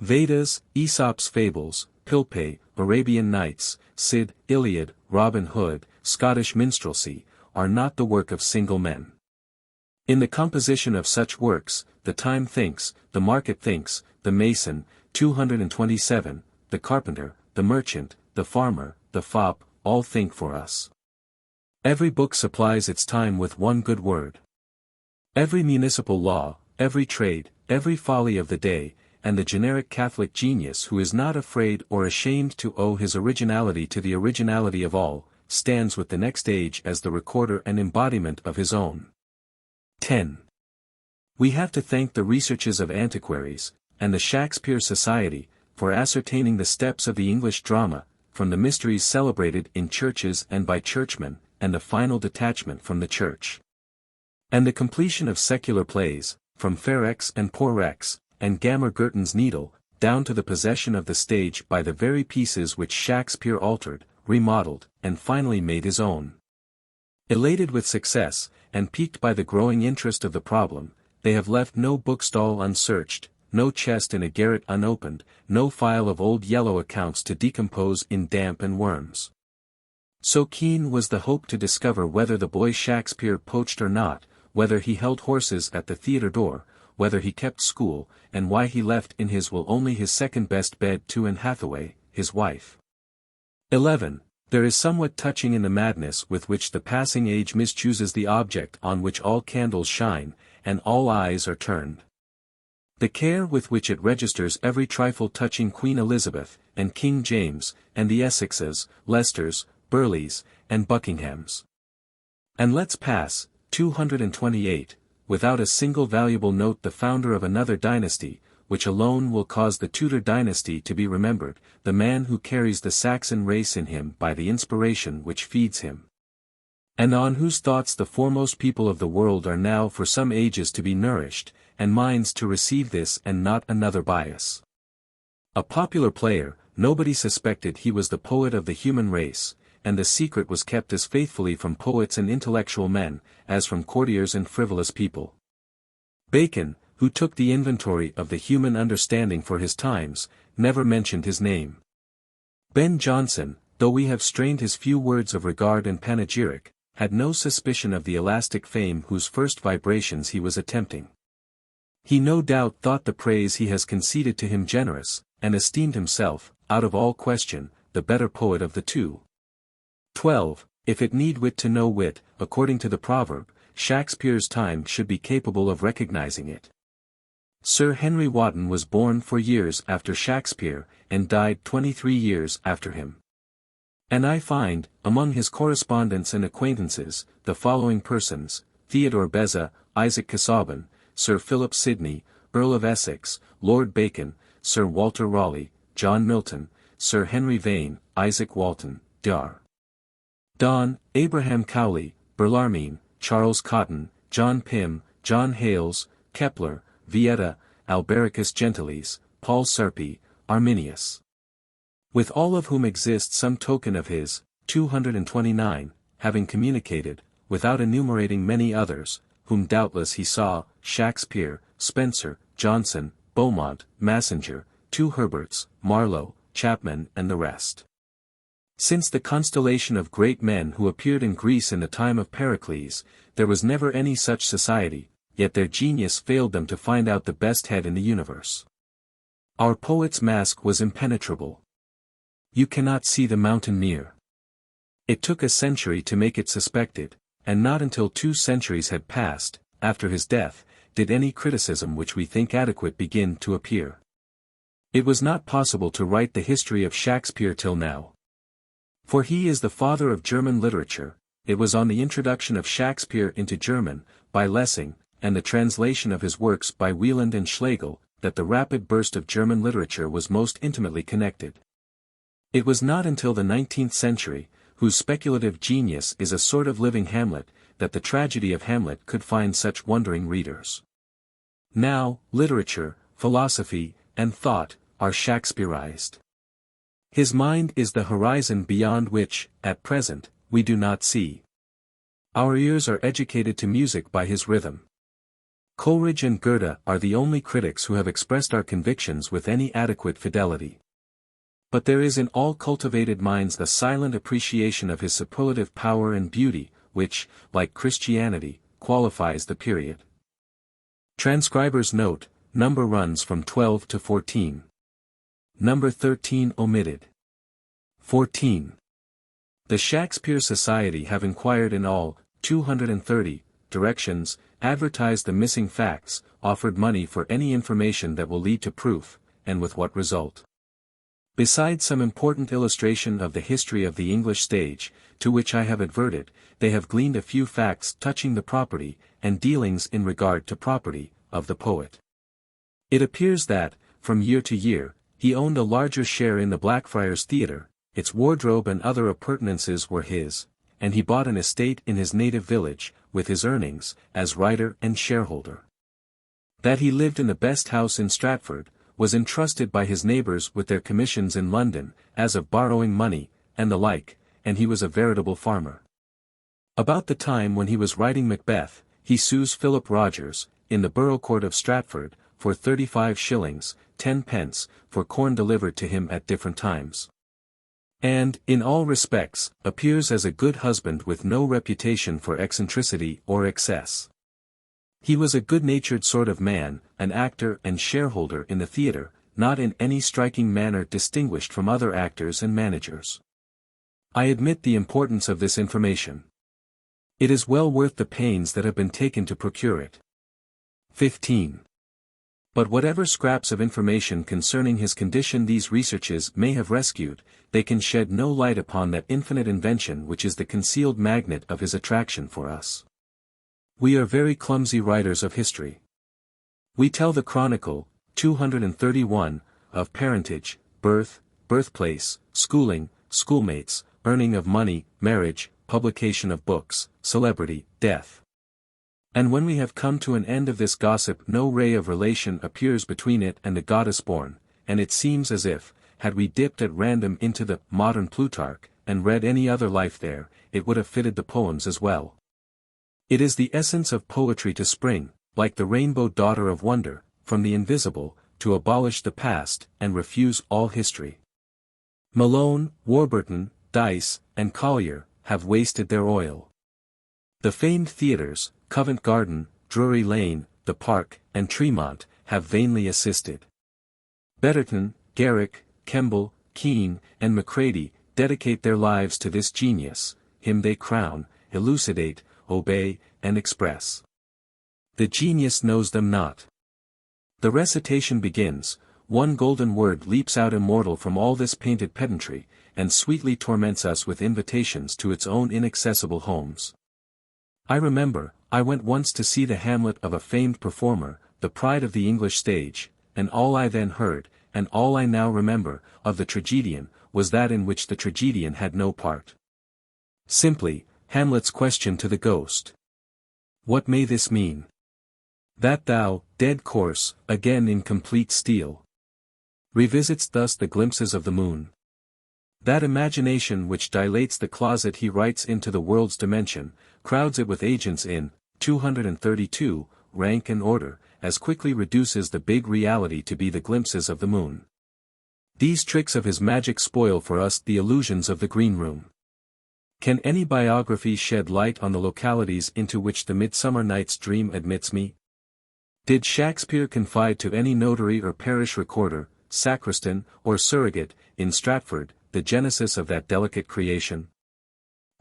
Vedas, Aesop's Fables, Pilpay, Arabian Nights, Cid, Iliad, Robin Hood, Scottish minstrelsy, are not the work of single men. In the composition of such works, the time thinks, the market thinks, the mason, 227, the carpenter, the merchant, the farmer, the fop, all think for us. Every book supplies its time with one good word. Every municipal law, every trade, every folly of the day, and the generic Catholic genius who is not afraid or ashamed to owe his originality to the originality of all, stands with the next age as the recorder and embodiment of his own. 10. We have to thank the researches of antiquaries, and the Shakespeare Society, for ascertaining the steps of the English drama, from the mysteries celebrated in churches and by churchmen, and the final detachment from the church. And the completion of secular plays, from Fair Rex and Poor Rex, and Gammer Gurton's Needle, down to the possession of the stage by the very pieces which Shakespeare altered, remodeled, and finally made his own. Elated with success, and piqued by the growing interest of the problem, they have left no bookstall unsearched, no chest in a garret unopened, no file of old yellow accounts to decompose in damp and worms. So keen was the hope to discover whether the boy Shakespeare poached or not, whether he held horses at the theatre door, whether he kept school, and why he left in his will only his second-best bed to Anne Hathaway, his wife. 11. There is somewhat touching in the madness with which the passing age mischooses the object on which all candles shine, and all eyes are turned. The care with which it registers every trifle touching Queen Elizabeth, and King James, and the Essexes, Leicesters, Burleighs, and Buckinghams. And let's pass, 228, without a single valuable note the founder of another dynasty, which alone will cause the Tudor dynasty to be remembered, the man who carries the Saxon race in him by the inspiration which feeds him, and on whose thoughts the foremost people of the world are now for some ages to be nourished, and minds to receive this and not another bias. A popular player, nobody suspected he was the poet of the human race, and the secret was kept as faithfully from poets and intellectual men, as from courtiers and frivolous people. Bacon, who took the inventory of the human understanding for his times, never mentioned his name. Ben Jonson, though we have strained his few words of regard and panegyric, had no suspicion of the elastic fame whose first vibrations he was attempting. He no doubt thought the praise he has conceded to him generous, and esteemed himself, out of all question, the better poet of the two. 12. If it need wit to know wit, according to the proverb, Shakespeare's time should be capable of recognizing it. Sir Henry Wotton was born 4 years after Shakespeare, and died 23 years after him. And I find, among his correspondents and acquaintances, the following persons: Theodore Beza, Isaac Casaubon, Sir Philip Sidney, Earl of Essex, Lord Bacon, Sir Walter Raleigh, John Milton, Sir Henry Vane, Isaac Walton, Dar. Donne, Abraham Cowley, Bellarmine, Charles Cotton, John Pym, John Hales, Kepler, Vieta, Albericus Gentilis, Paul Sarpi, Arminius. With all of whom exists some token of his, 229, having communicated, without enumerating many others, whom doubtless he saw, Shakespeare, Spenser, Johnson, Beaumont, Massinger, 2 Herberts, Marlowe, Chapman and the rest. Since the constellation of great men who appeared in Greece in the time of Pericles, there was never any such society, yet their genius failed them to find out the best head in the universe. Our poet's mask was impenetrable. You cannot see the mountain near. It took a century to make it suspected, and not until 2 centuries had passed, after his death, did any criticism which we think adequate begin to appear. It was not possible to write the history of Shakespeare till now. For he is the father of German literature. It was on the introduction of Shakespeare into German, by Lessing, and the translation of his works by Wieland and Schlegel, that the rapid burst of German literature was most intimately connected. It was not until the 19th century, whose speculative genius is a sort of living Hamlet, that the tragedy of Hamlet could find such wondering readers. Now, literature, philosophy, and thought, are Shakespearized. His mind is the horizon beyond which, at present, we do not see. Our ears are educated to music by his rhythm. Coleridge and Goethe are the only critics who have expressed our convictions with any adequate fidelity. But there is in all cultivated minds the silent appreciation of his superlative power and beauty, which, like Christianity, qualifies the period. Transcriber's note: number runs from 12 to 14. Number 13 omitted. 14. The Shakespeare Society have inquired in all, 230, directions, advertised the missing facts, offered money for any information that will lead to proof, and with what result. Besides some important illustration of the history of the English stage, to which I have adverted, they have gleaned a few facts touching the property, and dealings in regard to property, of the poet. It appears that, from year to year, he owned a larger share in the Blackfriars Theatre, its wardrobe and other appurtenances were his, and he bought an estate in his native village, with his earnings, as writer and shareholder. That he lived in the best house in Stratford, was entrusted by his neighbours with their commissions in London, as of borrowing money, and the like, and he was a veritable farmer. About the time when he was writing Macbeth, he sues Philip Rogers, in the borough court of Stratford, for 35 shillings, 10 pence, for corn delivered to him at different times. And, in all respects, appears as a good husband with no reputation for eccentricity or excess. He was a good-natured sort of man, an actor and shareholder in the theatre, not in any striking manner distinguished from other actors and managers. I admit the importance of this information. It is well worth the pains that have been taken to procure it. 15. But whatever scraps of information concerning his condition these researches may have rescued, they can shed no light upon that infinite invention which is the concealed magnet of his attraction for us. We are very clumsy writers of history. We tell the chronicle, 231, of parentage, birth, birthplace, schooling, schoolmates, earning of money, marriage, publication of books, celebrity, death. And when we have come to an end of this gossip no ray of relation appears between it and the goddess born, and it seems as if, had we dipped at random into the modern Plutarch, and read any other life there, it would have fitted the poems as well. It is the essence of poetry to spring, like the rainbow daughter of wonder, from the invisible, to abolish the past, and refuse all history. Malone, Warburton, Dyce, and Collier, have wasted their oil. The famed theatres, Covent Garden, Drury Lane, the Park, and Tremont, have vainly assisted. Betterton, Garrick, Kemble, Keane, and Macready, dedicate their lives to this genius, him they crown, elucidate, obey, and express. The genius knows them not. The recitation begins, one golden word leaps out immortal from all this painted pedantry, and sweetly torments us with invitations to its own inaccessible homes. I remember, I went once to see the Hamlet of a famed performer, the pride of the English stage, and all I then heard, and all I now remember, of the tragedian, was that in which the tragedian had no part. Simply, Hamlet's question to the ghost. What may this mean? That thou, dead corse, again in complete steel, revisit'st thus the glimpses of the moon. That imagination which dilates the closet he writes into the world's dimension, crowds it with agents in, 232, rank and order, as quickly reduces the big reality to be the glimpses of the moon. These tricks of his magic spoil for us the illusions of the green room. Can any biography shed light on the localities into which the Midsummer Night's Dream admits me? Did Shakespeare confide to any notary or parish recorder, sacristan, or surrogate, in Stratford, the genesis of that delicate creation?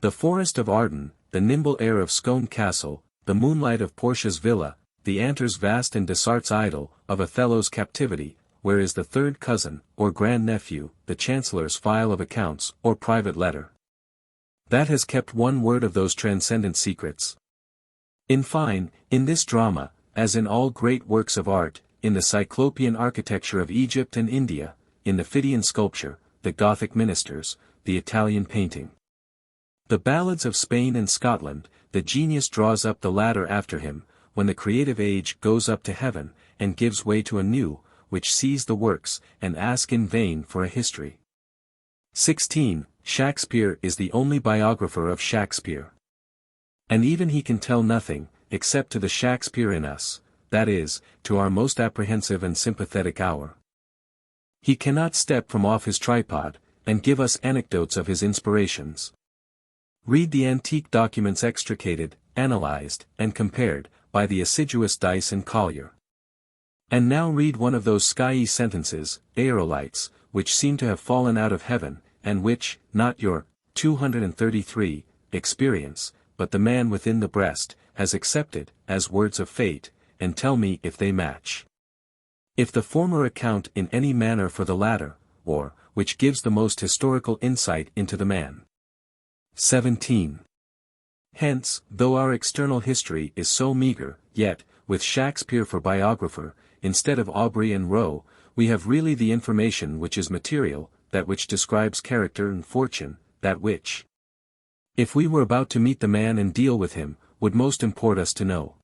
The forest of Arden, the nimble air of Scone Castle, the moonlight of Portia's villa, the antres vast in Dessart's idyll, of Othello's captivity, where is the third cousin, or grand-nephew, the Chancellor's file of accounts, or private letter? That has kept one word of those transcendent secrets. In fine, in this drama, as in all great works of art, in the Cyclopean architecture of Egypt and India, in the Phidian sculpture, the Gothic minsters, the Italian painting, the ballads of Spain and Scotland, the genius draws up the ladder after him, when the creative age goes up to heaven, and gives way to a new, which sees the works, and asks in vain for a history. 16. Shakespeare is the only biographer of Shakespeare. And even he can tell nothing, except to the Shakespeare in us, that is, to our most apprehensive and sympathetic hour. He cannot step from off his tripod, and give us anecdotes of his inspirations. Read the antique documents extricated, analyzed, and compared, by the assiduous Dyce and Collier. And now read one of those skyey sentences, aerolites, which seem to have fallen out of heaven, and which, not your, 233, experience, but the man within the breast, has accepted, as words of fate, and tell me if they match. If the former account in any manner for the latter, or, which gives the most historical insight into the man. 17. Hence, though our external history is so meager, yet, with Shakespeare for biographer, instead of Aubrey and Rowe, we have really the information which is material, that which describes character and fortune, that which, if we were about to meet the man and deal with him, would most import us to know.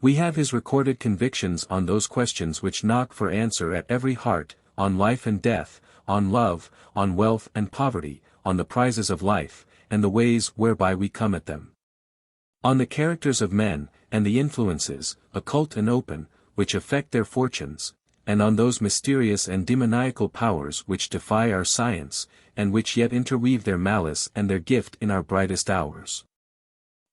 We have his recorded convictions on those questions which knock for answer at every heart, on life and death, on love, on wealth and poverty, on the prizes of life, and the ways whereby we come at them. On the characters of men, and the influences, occult and open, which affect their fortunes, and on those mysterious and demoniacal powers which defy our science, and which yet interweave their malice and their gift in our brightest hours.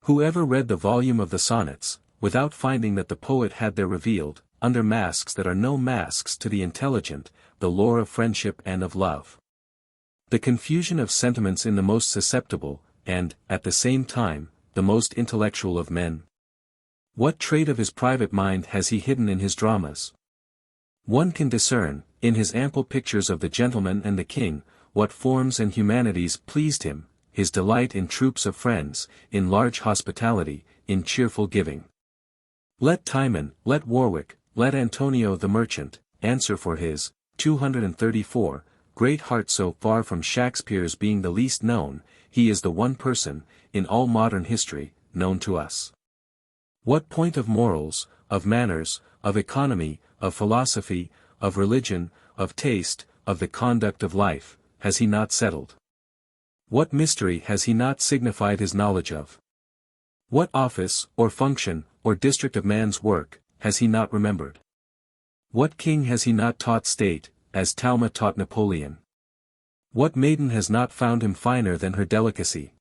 Whoever read the volume of the sonnets, without finding that the poet had there revealed, under masks that are no masks to the intelligent, the lore of friendship and of love, The confusion of sentiments in the most susceptible, and, at the same time, the most intellectual of men. What trait of his private mind has he hidden in his dramas? One can discern, in his ample pictures of the gentleman and the king, what forms and humanities pleased him, his delight in troops of friends, in large hospitality, in cheerful giving. Let Timon, let Warwick, let Antonio the merchant, answer for his, 234, great heart. So far from Shakespeare's being the least known, he is the one person, in all modern history, known to us. What point of morals, of manners, of economy, of philosophy, of religion, of taste, of the conduct of life, has he not settled? What mystery has he not signified his knowledge of? What office, or function, or district of man's work, has he not remembered? What king has he not taught state, as Talma taught Napoleon? What maiden has not found him finer than her delicacy?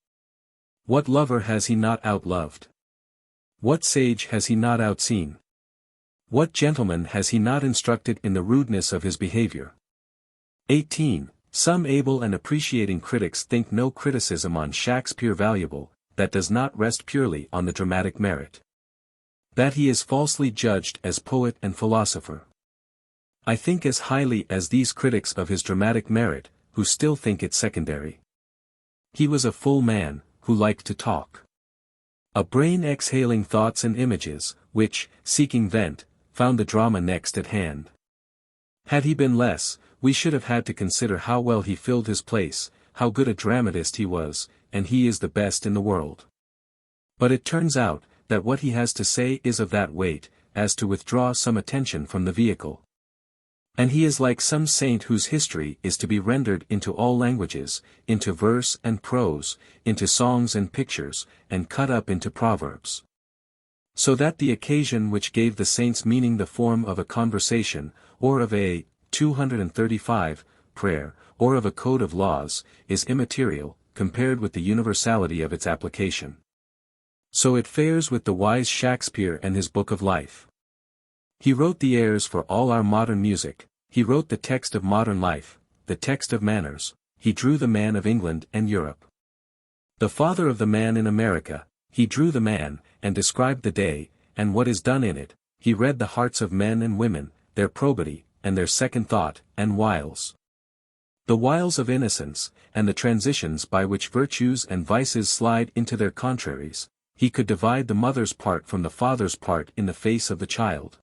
What lover has he not outloved? What sage has he not outseen? What gentleman has he not instructed in the rudeness of his behavior? 18. Some able and appreciating critics think no criticism on Shakespeare valuable, that does not rest purely on the dramatic merit. That he is falsely judged as poet and philosopher. I think as highly as these critics of his dramatic merit, who still think it secondary. He was a full man, who liked to talk. A brain exhaling thoughts and images, which, seeking vent, found the drama next at hand. Had he been less, we should have had to consider how well he filled his place, how good a dramatist he was, and he is the best in the world. But it turns out, that what he has to say is of that weight, as to withdraw some attention from the vehicle. And he is like some saint whose history is to be rendered into all languages, into verse and prose, into songs and pictures, and cut up into proverbs. So that the occasion which gave the saint's meaning the form of a conversation, or of a 235 prayer, or of a code of laws, is immaterial, compared with the universality of its application. So it fares with the wise Shakespeare and his Book of Life. He wrote the airs for all our modern music, he wrote the text of modern life, the text of manners, he drew the man of England and Europe. The father of the man in America, he drew the man, and described the day, and what is done in it, he read the hearts of men and women, their probity, and their second thought, and wiles. The wiles of innocence, and the transitions by which virtues and vices slide into their contraries, he could divide the mother's part from the father's part in the face of the child.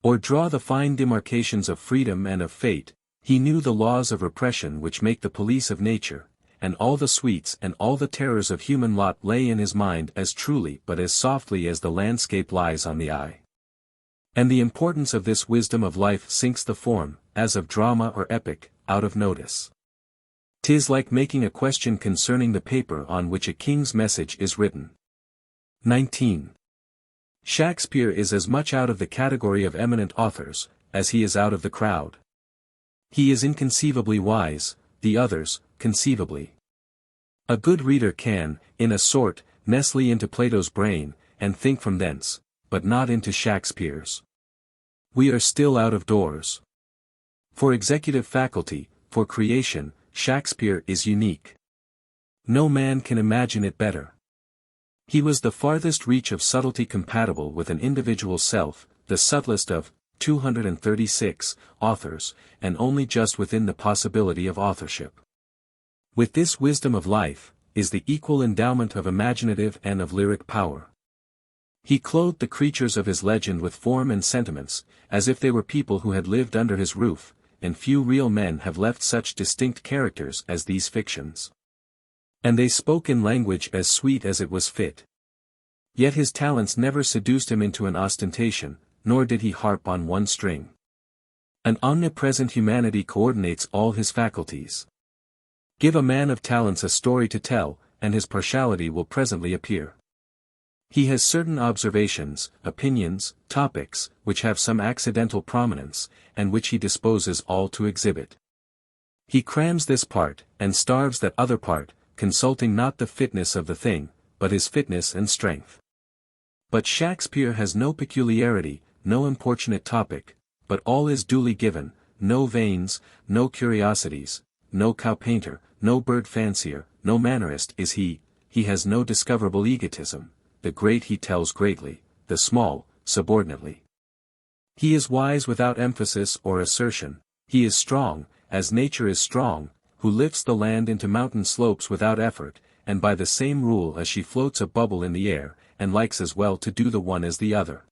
Or draw the fine demarcations of freedom and of fate, he knew the laws of repression which make the police of nature, and all the sweets and all the terrors of human lot lay in his mind as truly but as softly as the landscape lies on the eye. And the importance of this wisdom of life sinks the form, as of drama or epic, out of notice. 'Tis like making a question concerning the paper on which a king's message is written. 19. Shakespeare is as much out of the category of eminent authors, as he is out of the crowd. He is inconceivably wise, the others, conceivably. A good reader can, in a sort, nestle into Plato's brain, and think from thence, but not into Shakespeare's. We are still out of doors. For executive faculty, for creation, Shakespeare is unique. No man can imagine it better. He was the farthest reach of subtlety compatible with an individual self, the subtlest of 236 authors, and only just within the possibility of authorship. With this wisdom of life, is the equal endowment of imaginative and of lyric power. He clothed the creatures of his legend with form and sentiments, as if they were people who had lived under his roof, and few real men have left such distinct characters as these fictions. And they spoke in language as sweet as it was fit. Yet his talents never seduced him into an ostentation, nor did he harp on one string. An omnipresent humanity coordinates all his faculties. Give a man of talents a story to tell, and his partiality will presently appear. He has certain observations, opinions, topics, which have some accidental prominence, and which he disposes all to exhibit. He crams this part, and starves that other part, consulting not the fitness of the thing, but his fitness and strength. But Shakespeare has no peculiarity, no importunate topic, but all is duly given, no veins, no curiosities, no cow painter, no bird fancier, no mannerist is he has no discoverable egotism, the great he tells greatly, the small, subordinately. He is wise without emphasis or assertion, he is strong, as nature is strong, who lifts the land into mountain slopes without effort, and by the same rule as she floats a bubble in the air, and likes as well to do the one as the other.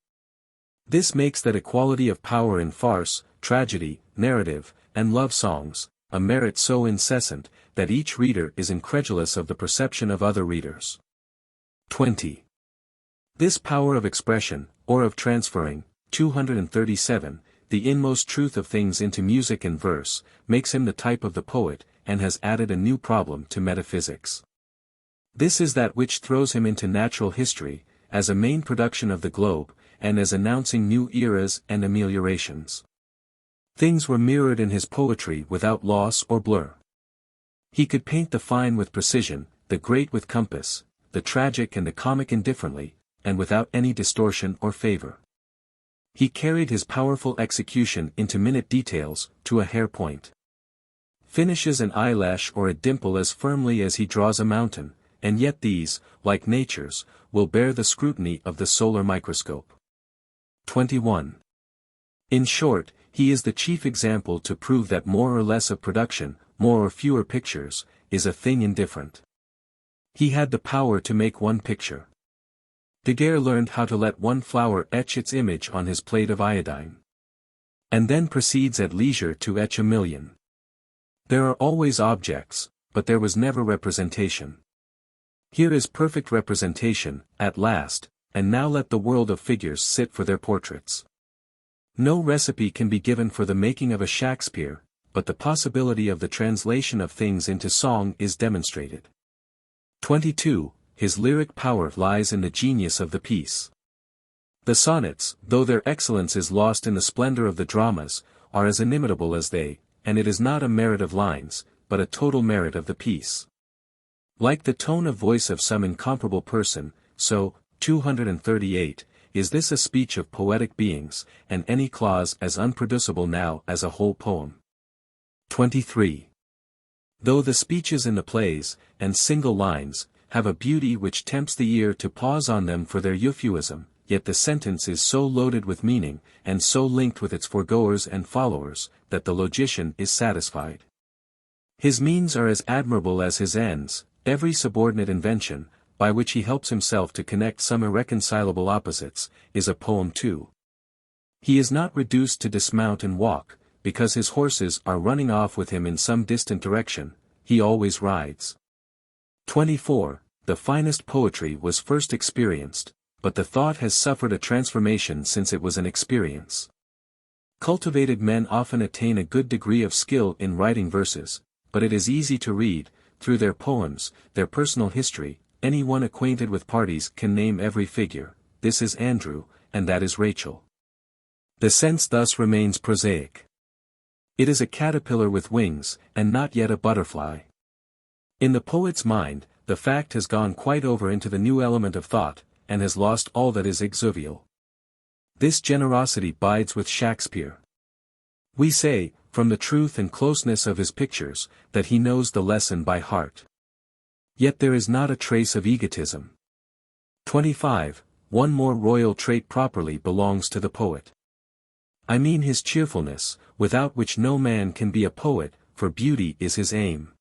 This makes that equality of power in farce, tragedy, narrative, and love songs, a merit so incessant, that each reader is incredulous of the perception of other readers. 20. This power of expression, or of transferring, 237, the inmost truth of things into music and verse, makes him the type of the poet, and has added a new problem to metaphysics. This is that which throws him into natural history, as a main production of the globe, and as announcing new eras and ameliorations. Things were mirrored in his poetry without loss or blur. He could paint the fine with precision, the great with compass, the tragic and the comic indifferently, and without any distortion or favor. He carried his powerful execution into minute details, to a hair point. Finishes an eyelash or a dimple as firmly as he draws a mountain, and yet these, like nature's, will bear the scrutiny of the solar microscope. 21. In short, he is the chief example to prove that more or less of production, more or fewer pictures, is a thing indifferent. He had the power to make one picture. Daguerre learned how to let one flower etch its image on his plate of iodine. And then proceeds at leisure to etch a million. There are always objects, but there was never representation. Here is perfect representation, at last, and now let the world of figures sit for their portraits. No recipe can be given for the making of a Shakespeare, but the possibility of the translation of things into song is demonstrated. 22. His lyric power lies in the genius of the piece. The sonnets, though their excellence is lost in the splendor of the dramas, are as inimitable as they, and it is not a merit of lines, but a total merit of the piece. Like the tone of voice of some incomparable person, so, 238, is this a speech of poetic beings, and any clause as unproducible now as a whole poem. 23. Though the speeches in the plays, and single lines, have a beauty which tempts the ear to pause on them for their euphuism, yet the sentence is so loaded with meaning, and so linked with its foregoers and followers, that the logician is satisfied. His means are as admirable as his ends, every subordinate invention, by which he helps himself to connect some irreconcilable opposites, is a poem too. He is not reduced to dismount and walk, because his horses are running off with him in some distant direction, he always rides. 24. The finest poetry was first experienced, but the thought has suffered a transformation since it was an experience. Cultivated men often attain a good degree of skill in writing verses, but it is easy to read, through their poems, their personal history. Anyone acquainted with parties can name every figure, this is Andrew, and that is Rachel. The sense thus remains prosaic. It is a caterpillar with wings, and not yet a butterfly. In the poet's mind, the fact has gone quite over into the new element of thought, and has lost all that is exuvial. This generosity bides with Shakespeare. We say, from the truth and closeness of his pictures, that he knows the lesson by heart. Yet there is not a trace of egotism. 25. One more royal trait properly belongs to the poet. I mean his cheerfulness, without which no man can be a poet, for beauty is his aim.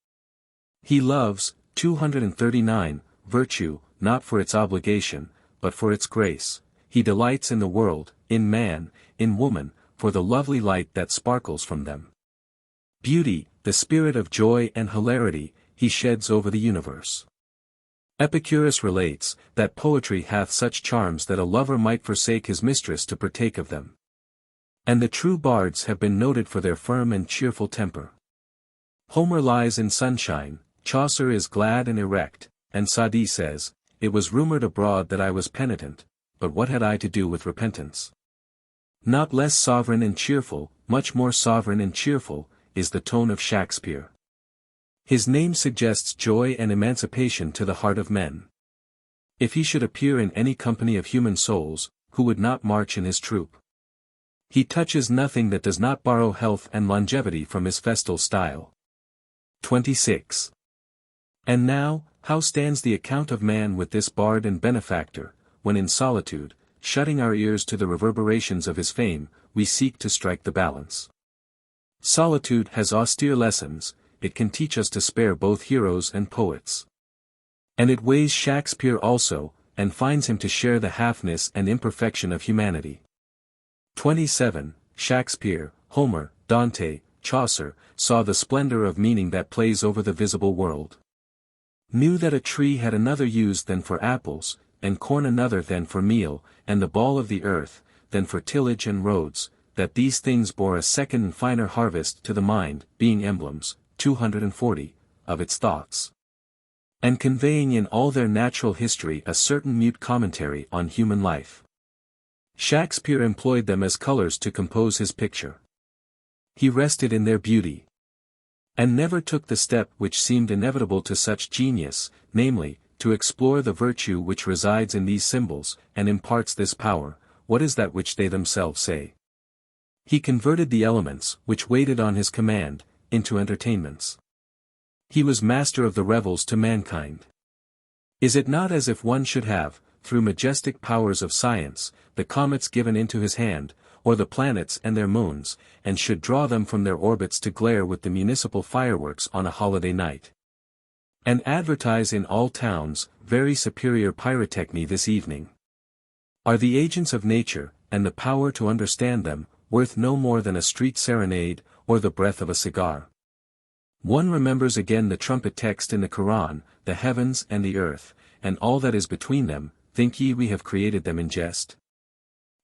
He loves, 239, virtue, not for its obligation, but for its grace. He delights in the world, in man, in woman, for the lovely light that sparkles from them. Beauty, the spirit of joy and hilarity, he sheds over the universe. Epicurus relates, that poetry hath such charms that a lover might forsake his mistress to partake of them. And the true bards have been noted for their firm and cheerful temper. Homer lies in sunshine, Chaucer is glad and erect, and Sadi says, "It was rumored abroad that I was penitent, but what had I to do with repentance?" Not less sovereign and cheerful, much more sovereign and cheerful, is the tone of Shakespeare. His name suggests joy and emancipation to the heart of men. If he should appear in any company of human souls, who would not march in his troop? He touches nothing that does not borrow health and longevity from his festal style. 26. And now, how stands the account of man with this bard and benefactor, when in solitude, shutting our ears to the reverberations of his fame, we seek to strike the balance? Solitude has austere lessons, it can teach us to spare both heroes and poets. And it weighs Shakespeare also, and finds him to share the halfness and imperfection of humanity. 27. Shakespeare, Homer, Dante, Chaucer, saw the splendor of meaning that plays over the visible world. Knew that a tree had another use than for apples, and corn another than for meal, and the ball of the earth, than for tillage and roads, that these things bore a second and finer harvest to the mind, being emblems, 240, of its thoughts, and conveying in all their natural history a certain mute commentary on human life. Shakespeare employed them as colors to compose his picture. He rested in their beauty, and never took the step which seemed inevitable to such genius, namely, to explore the virtue which resides in these symbols, and imparts this power. What is that which they themselves say? He converted the elements, which waited on his command, into entertainments. He was master of the revels to mankind. Is it not as if one should have, through majestic powers of science, the comets given into his hand, or the planets and their moons, and should draw them from their orbits to glare with the municipal fireworks on a holiday night, and advertise in all towns, very superior pyrotechny this evening? Are the agents of nature, and the power to understand them, worth no more than a street serenade, or the breath of a cigar? One remembers again the trumpet text in the Quran, the heavens and the earth, and all that is between them, think ye we have created them in jest?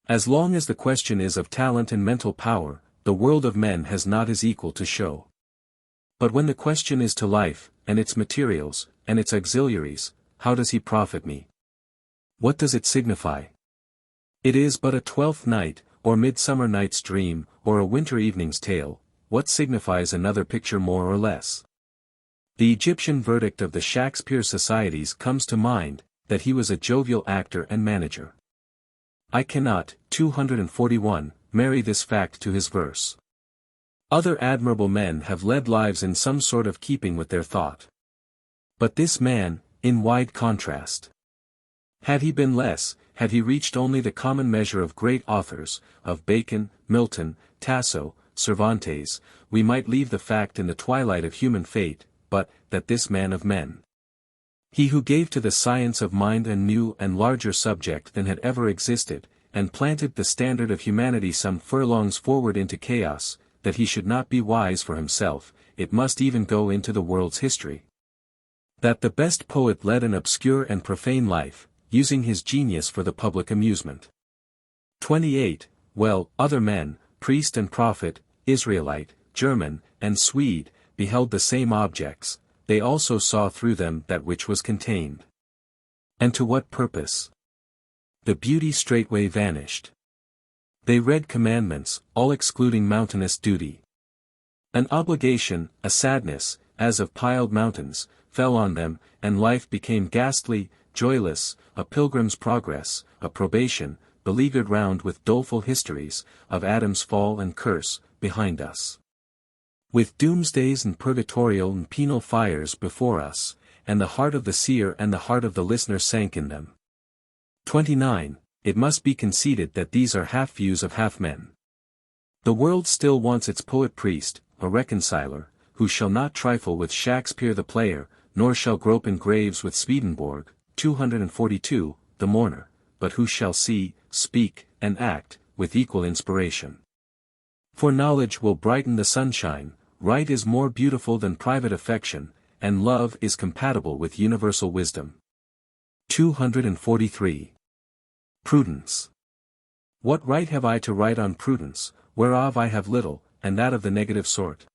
As long as the question is of talent and mental power, the world of men has not his equal to show. But when the question is to life, and its materials, and its auxiliaries, how does he profit me? What does it signify? It is but a Twelfth Night, or Midsummer Night's Dream, or a winter evening's tale. What signifies another picture more or less? The Egyptian verdict of the Shakespeare societies comes to mind, that he was a jovial actor and manager. I cannot, 241, marry this fact to his verse. Other admirable men have led lives in some sort of keeping with their thought. But this man, in wide contrast. Had he been less, had he reached only the common measure of great authors, of Bacon, Milton, Tasso, Cervantes, we might leave the fact in the twilight of human fate, but, that this man of men, he who gave to the science of mind a new and larger subject than had ever existed, and planted the standard of humanity some furlongs forward into chaos, that he should not be wise for himself, it must even go into the world's history. That the best poet led an obscure and profane life, using his genius for the public amusement. 28. Well, other men, priest and prophet, Israelite, German, and Swede, beheld the same objects, they also saw through them that which was contained. And to what purpose? The beauty straightway vanished. They read commandments, all excluding mountainous duty. An obligation, a sadness, as of piled mountains, fell on them, and life became ghastly, joyless, a pilgrim's progress, a probation, beleaguered round with doleful histories, of Adam's fall and curse, behind us, with doomsdays and purgatorial and penal fires before us, and the heart of the seer and the heart of the listener sank in them. 29. It must be conceded that these are half-views of half-men. The world still wants its poet-priest, a reconciler, who shall not trifle with Shakespeare the player, nor shall grope in graves with Swedenborg, 242, the mourner, but who shall see, speak, and act, with equal inspiration. For knowledge will brighten the sunshine, right is more beautiful than private affection, and love is compatible with universal wisdom. 243. Prudence. What right have I to write on prudence, whereof I have little, and that of the negative sort?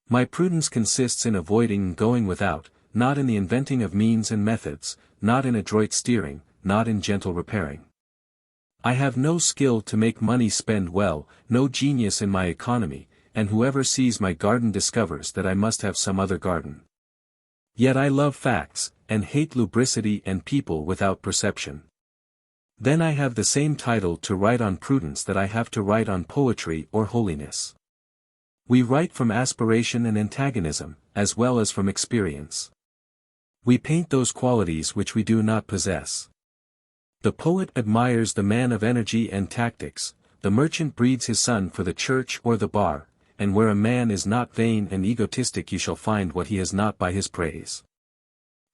My prudence consists in avoiding going without, not in the inventing of means and methods, not in adroit steering, not in gentle repairing. I have no skill to make money spend well, no genius in my economy, and whoever sees my garden discovers that I must have some other garden. Yet I love facts, and hate lubricity and people without perception. Then I have the same title to write on prudence that I have to write on poetry or holiness. We write from aspiration and antagonism, as well as from experience. We paint those qualities which we do not possess. The poet admires the man of energy and tactics, the merchant breeds his son for the church or the bar, and where a man is not vain and egotistic you shall find what he has not by his praise.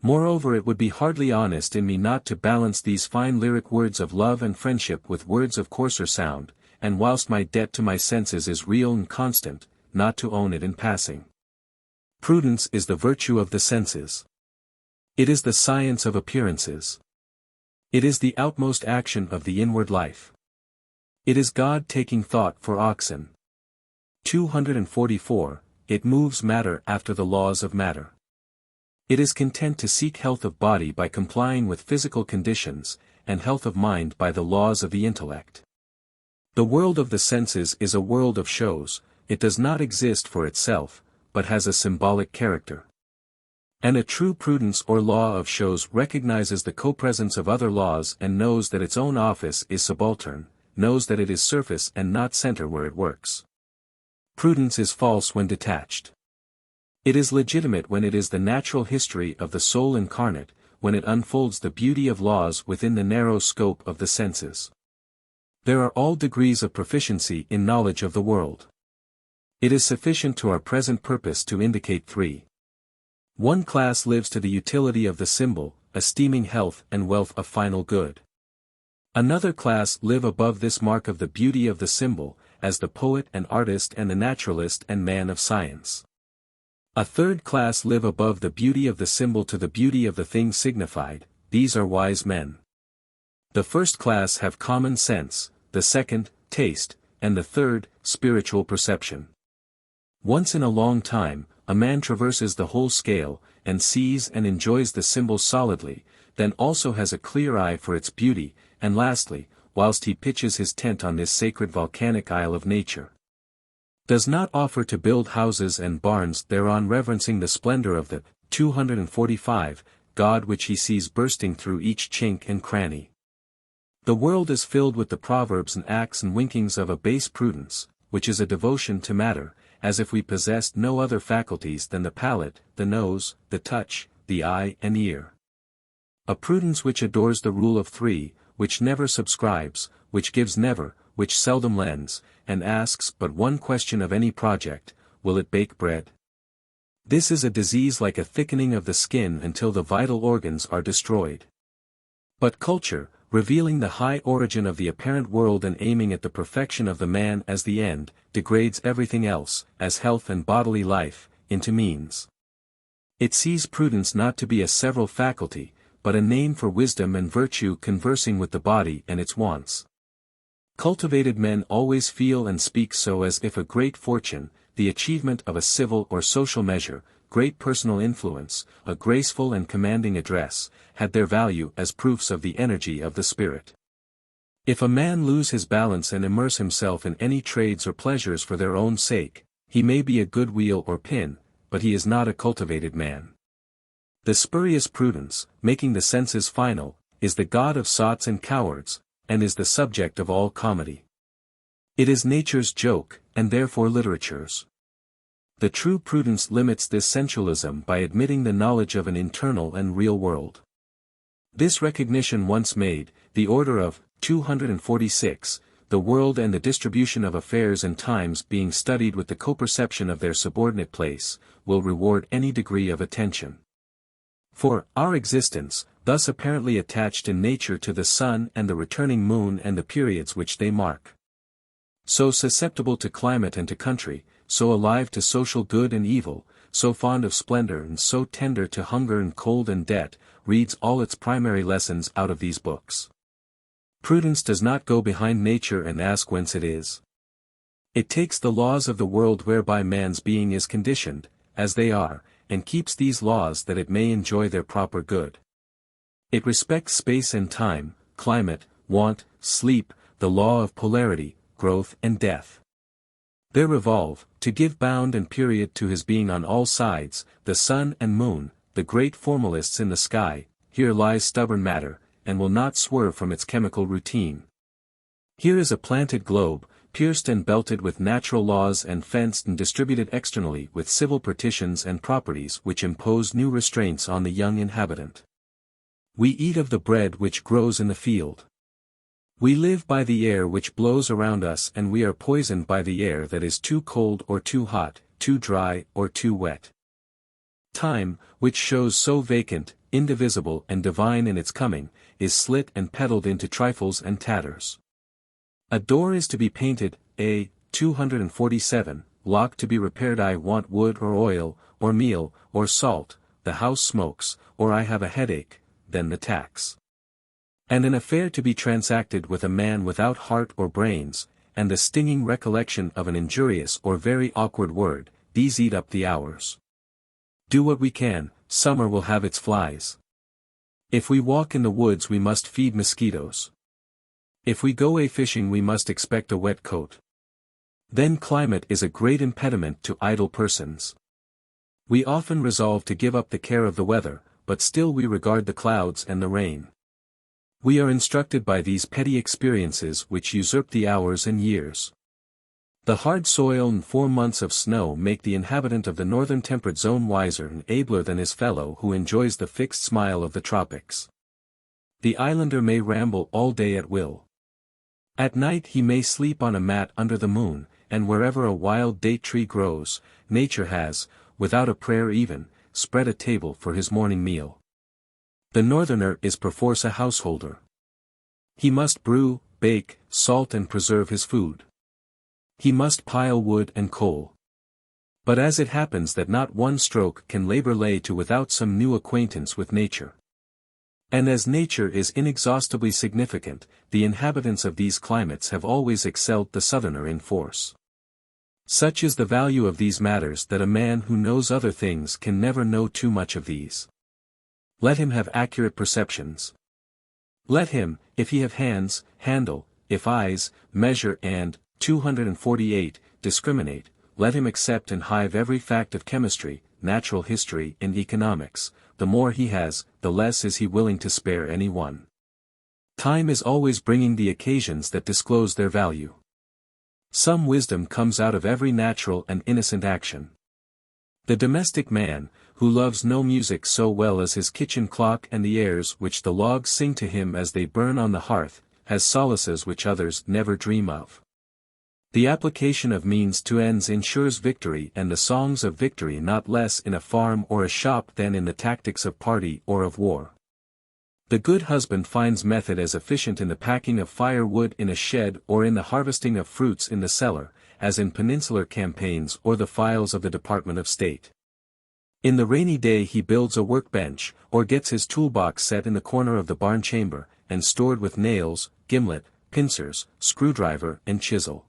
Moreover, it would be hardly honest in me not to balance these fine lyric words of love and friendship with words of coarser sound, and whilst my debt to my senses is real and constant, not to own it in passing. Prudence is the virtue of the senses. It is the science of appearances. It is the outmost action of the inward life. It is God taking thought for oxen. 244, it moves matter after the laws of matter. It is content to seek health of body by complying with physical conditions, and health of mind by the laws of the intellect. The world of the senses is a world of shows, it does not exist for itself, but has a symbolic character. And a true prudence or law of shows recognizes the co-presence of other laws and knows that its own office is subaltern, knows that it is surface and not center where it works. Prudence is false when detached. It is legitimate when it is the natural history of the soul incarnate, when it unfolds the beauty of laws within the narrow scope of the senses. There are all degrees of proficiency in knowledge of the world. It is sufficient to our present purpose to indicate three. One class lives to the utility of the symbol, esteeming health and wealth a final good. Another class live above this mark of the beauty of the symbol, as the poet and artist and the naturalist and man of science. A third class live above the beauty of the symbol to the beauty of the thing signified, these are wise men. The first class have common sense, the second, taste, and the third, spiritual perception. Once in a long time, a man traverses the whole scale, and sees and enjoys the symbol solidly, then also has a clear eye for its beauty, and lastly, whilst he pitches his tent on this sacred volcanic isle of nature, does not offer to build houses and barns thereon, reverencing the splendor of the 245 God which he sees bursting through each chink and cranny. The world is filled with the proverbs and acts and winkings of a base prudence, which is a devotion to matter, as if we possessed no other faculties than the palate, the nose, the touch, the eye and ear. A prudence which adores the rule of three, which never subscribes, which gives never, which seldom lends, and asks but one question of any project, will it bake bread? This is a disease like a thickening of the skin until the vital organs are destroyed. But culture, revealing the high origin of the apparent world and aiming at the perfection of the man as the end, degrades everything else, as health and bodily life, into means. It sees prudence not to be a several faculty, but a name for wisdom and virtue conversing with the body and its wants. Cultivated men always feel and speak so, as if a great fortune, the achievement of a civil or social measure, great personal influence, a graceful and commanding address, had their value as proofs of the energy of the spirit. If a man lose his balance and immerse himself in any trades or pleasures for their own sake, he may be a good wheel or pin, but he is not a cultivated man. The spurious prudence, making the senses final, is the god of sots and cowards, and is the subject of all comedy. It is nature's joke, and therefore literature's. The true prudence limits this sensualism by admitting the knowledge of an internal and real world. This recognition once made, the order of 246, the world and the distribution of affairs and times being studied with the co-perception of their subordinate place, will reward any degree of attention. For, our existence, thus apparently attached in nature to the sun and the returning moon and the periods which they mark. So susceptible to climate and to country, so alive to social good and evil, so fond of splendor and so tender to hunger and cold and debt, reads all its primary lessons out of these books. Prudence does not go behind nature and ask whence it is. It takes the laws of the world whereby man's being is conditioned, as they are, and keeps these laws that it may enjoy their proper good. It respects space and time, climate, want, sleep, the law of polarity, growth and death. There revolve, to give bound and period to his being on all sides, the sun and moon, the great formalists in the sky. Here lies stubborn matter, and will not swerve from its chemical routine. Here is a planted globe, pierced and belted with natural laws and fenced and distributed externally with civil partitions and properties which impose new restraints on the young inhabitant. We eat of the bread which grows in the field. We live by the air which blows around us, and we are poisoned by the air that is too cold or too hot, too dry or too wet. Time, which shows so vacant, indivisible and divine in its coming, is slit and peddled into trifles and tatters. A door is to be painted, A. 247, lock to be repaired. I want wood or oil, or meal, or salt, the house smokes, or I have a headache, then the tax. And an affair to be transacted with a man without heart or brains, and the stinging recollection of an injurious or very awkward word, these eat up the hours. Do what we can, summer will have its flies. If we walk in the woods we must feed mosquitoes. If we go a-fishing we must expect a wet coat. Then climate is a great impediment to idle persons. We often resolve to give up the care of the weather, but still we regard the clouds and the rain. We are instructed by these petty experiences which usurp the hours and years. The hard soil and 4 months of snow make the inhabitant of the northern temperate zone wiser and abler than his fellow who enjoys the fixed smile of the tropics. The islander may ramble all day at will. At night he may sleep on a mat under the moon, and wherever a wild date tree grows, nature has, without a prayer even, spread a table for his morning meal. The northerner is perforce a householder. He must brew, bake, salt and preserve his food. He must pile wood and coal. But as it happens that not one stroke can labor lay to without some new acquaintance with nature. And as nature is inexhaustibly significant, the inhabitants of these climates have always excelled the southerner in force. Such is the value of these matters that a man who knows other things can never know too much of these. Let him have accurate perceptions. Let him, if he have hands, handle, if eyes, measure and, 248, discriminate, let him accept and hive every fact of chemistry, natural history and economics. The more he has, the less is he willing to spare any one. Time is always bringing the occasions that disclose their value. Some wisdom comes out of every natural and innocent action. The domestic man, who loves no music so well as his kitchen clock and the airs which the logs sing to him as they burn on the hearth, has solaces which others never dream of. The application of means to ends ensures victory, and the songs of victory not less in a farm or a shop than in the tactics of party or of war. The good husband finds method as efficient in the packing of firewood in a shed or in the harvesting of fruits in the cellar, as in peninsular campaigns or the files of the Department of State. In the rainy day he builds a workbench, or gets his toolbox set in the corner of the barn chamber, and stored with nails, gimlet, pincers, screwdriver and chisel.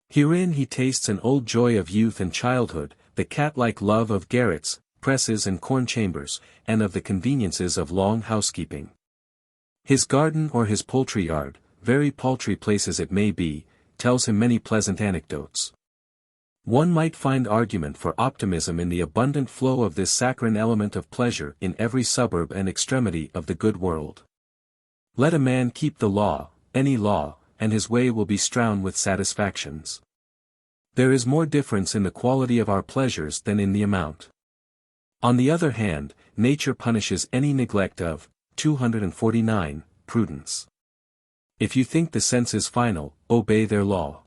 Herein he tastes an old joy of youth and childhood, the cat-like love of garrets, presses and corn chambers, and of the conveniences of long housekeeping. His garden or his poultry yard, very paltry places it may be, tells him many pleasant anecdotes. One might find argument for optimism in the abundant flow of this saccharine element of pleasure in every suburb and extremity of the good world. Let a man keep the law, any law, and his way will be strewn with satisfactions. There is more difference in the quality of our pleasures than in the amount. On the other hand, nature punishes any neglect of, 249, prudence. If you think the senses final, obey their law.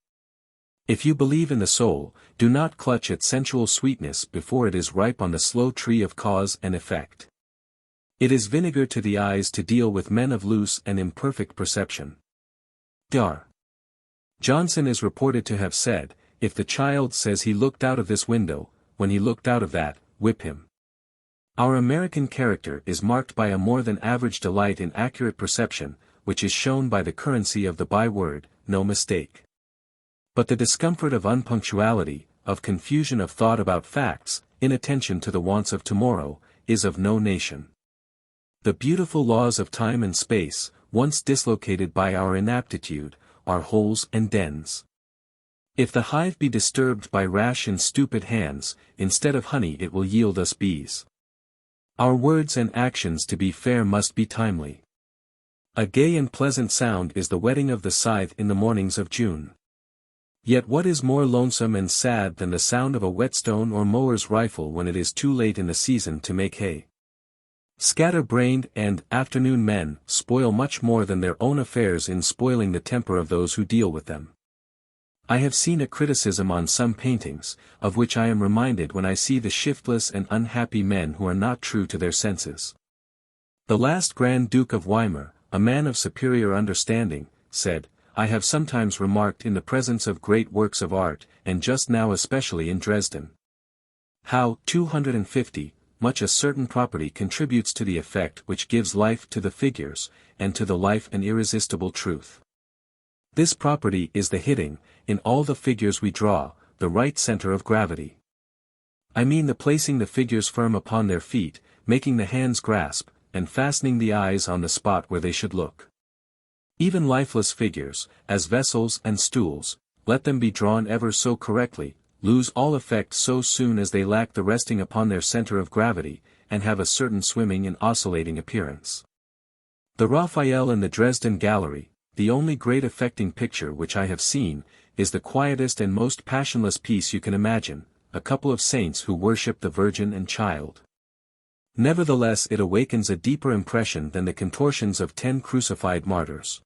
If you believe in the soul, do not clutch at sensual sweetness before it is ripe on the slow tree of cause and effect. It is vinegar to the eyes to deal with men of loose and imperfect perception. Dar. Johnson is reported to have said, if the child says he looked out of this window, when he looked out of that, whip him. Our American character is marked by a more than average delight in accurate perception, which is shown by the currency of the byword, no mistake. But the discomfort of unpunctuality, of confusion of thought about facts, inattention to the wants of tomorrow, is of no nation. The beautiful laws of time and space, once dislocated by our inaptitude, are holes and dens. If the hive be disturbed by rash and stupid hands, instead of honey it will yield us bees. Our words and actions to be fair must be timely. A gay and pleasant sound is the whetting of the scythe in the mornings of June. Yet what is more lonesome and sad than the sound of a whetstone or mower's rifle when it is too late in the season to make hay? Scatter-brained and afternoon men spoil much more than their own affairs in spoiling the temper of those who deal with them. I have seen a criticism on some paintings, of which I am reminded when I see the shiftless and unhappy men who are not true to their senses. The last Grand Duke of Weimar, a man of superior understanding, said, "I have sometimes remarked in the presence of great works of art, and just now especially in Dresden, how 250, much a certain property contributes to the effect which gives life to the figures, and to the life an irresistible truth. This property is the hitting, in all the figures we draw, the right center of gravity. I mean the placing the figures firm upon their feet, making the hands grasp, and fastening the eyes on the spot where they should look. Even lifeless figures, as vessels and stools, let them be drawn ever so correctly, lose all effect so soon as they lack the resting upon their center of gravity, and have a certain swimming and oscillating appearance. The Raphael in the Dresden Gallery, the only great affecting picture which I have seen, is the quietest and most passionless piece you can imagine, a couple of saints who worship the Virgin and Child. Nevertheless it awakens a deeper impression than the contortions of 10 crucified martyrs.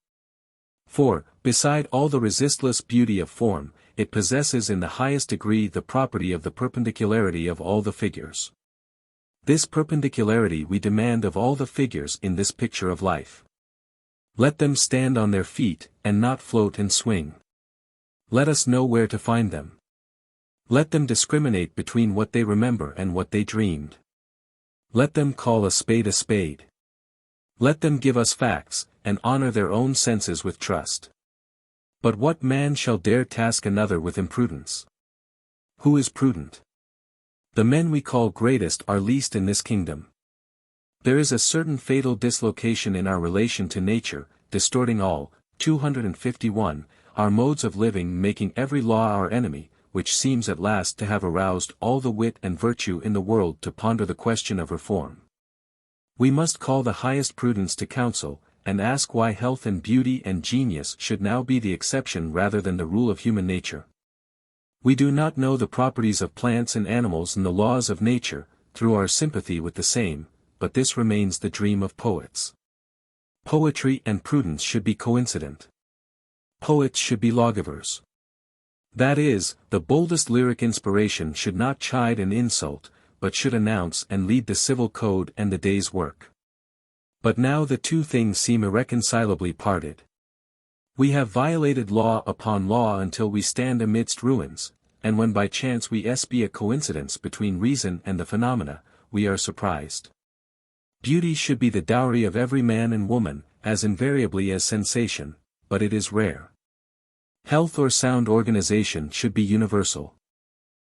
For, beside all the resistless beauty of form, it possesses in the highest degree the property of the perpendicularity of all the figures. This perpendicularity we demand of all the figures in this picture of life. Let them stand on their feet, and not float and swing. Let us know where to find them. Let them discriminate between what they remember and what they dreamed. Let them call a spade a spade. Let them give us facts, and honor their own senses with trust. But what man shall dare task another with imprudence? Who is prudent? The men we call greatest are least in this kingdom. There is a certain fatal dislocation in our relation to nature, distorting all, 251, our modes of living, making every law our enemy, which seems at last to have aroused all the wit and virtue in the world to ponder the question of reform. We must call the highest prudence to counsel, and ask why health and beauty and genius should now be the exception rather than the rule of human nature. We do not know the properties of plants and animals and the laws of nature, through our sympathy with the same, but this remains the dream of poets. Poetry and prudence should be coincident. Poets should be lawgivers. That is, the boldest lyric inspiration should not chide and insult, but should announce and lead the civil code and the day's work. But now the two things seem irreconcilably parted. We have violated law upon law until we stand amidst ruins, and when by chance we espy a coincidence between reason and the phenomena, we are surprised. Beauty should be the dowry of every man and woman, as invariably as sensation, but it is rare. Health or sound organization should be universal.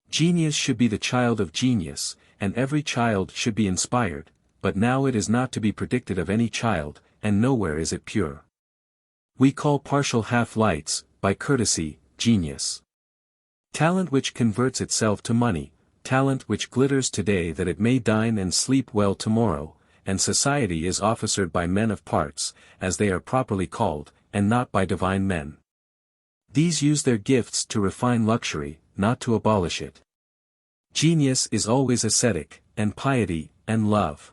Genius should be the child of genius, and every child should be inspired, but now it is not to be predicted of any child, and nowhere is it pure. We call partial half-lights, by courtesy, genius. Talent which converts itself to money, talent which glitters today that it may dine and sleep well tomorrow, and society is officered by men of parts, as they are properly called, and not by divine men. These use their gifts to refine luxury, not to abolish it. Genius is always ascetic, and piety, and love.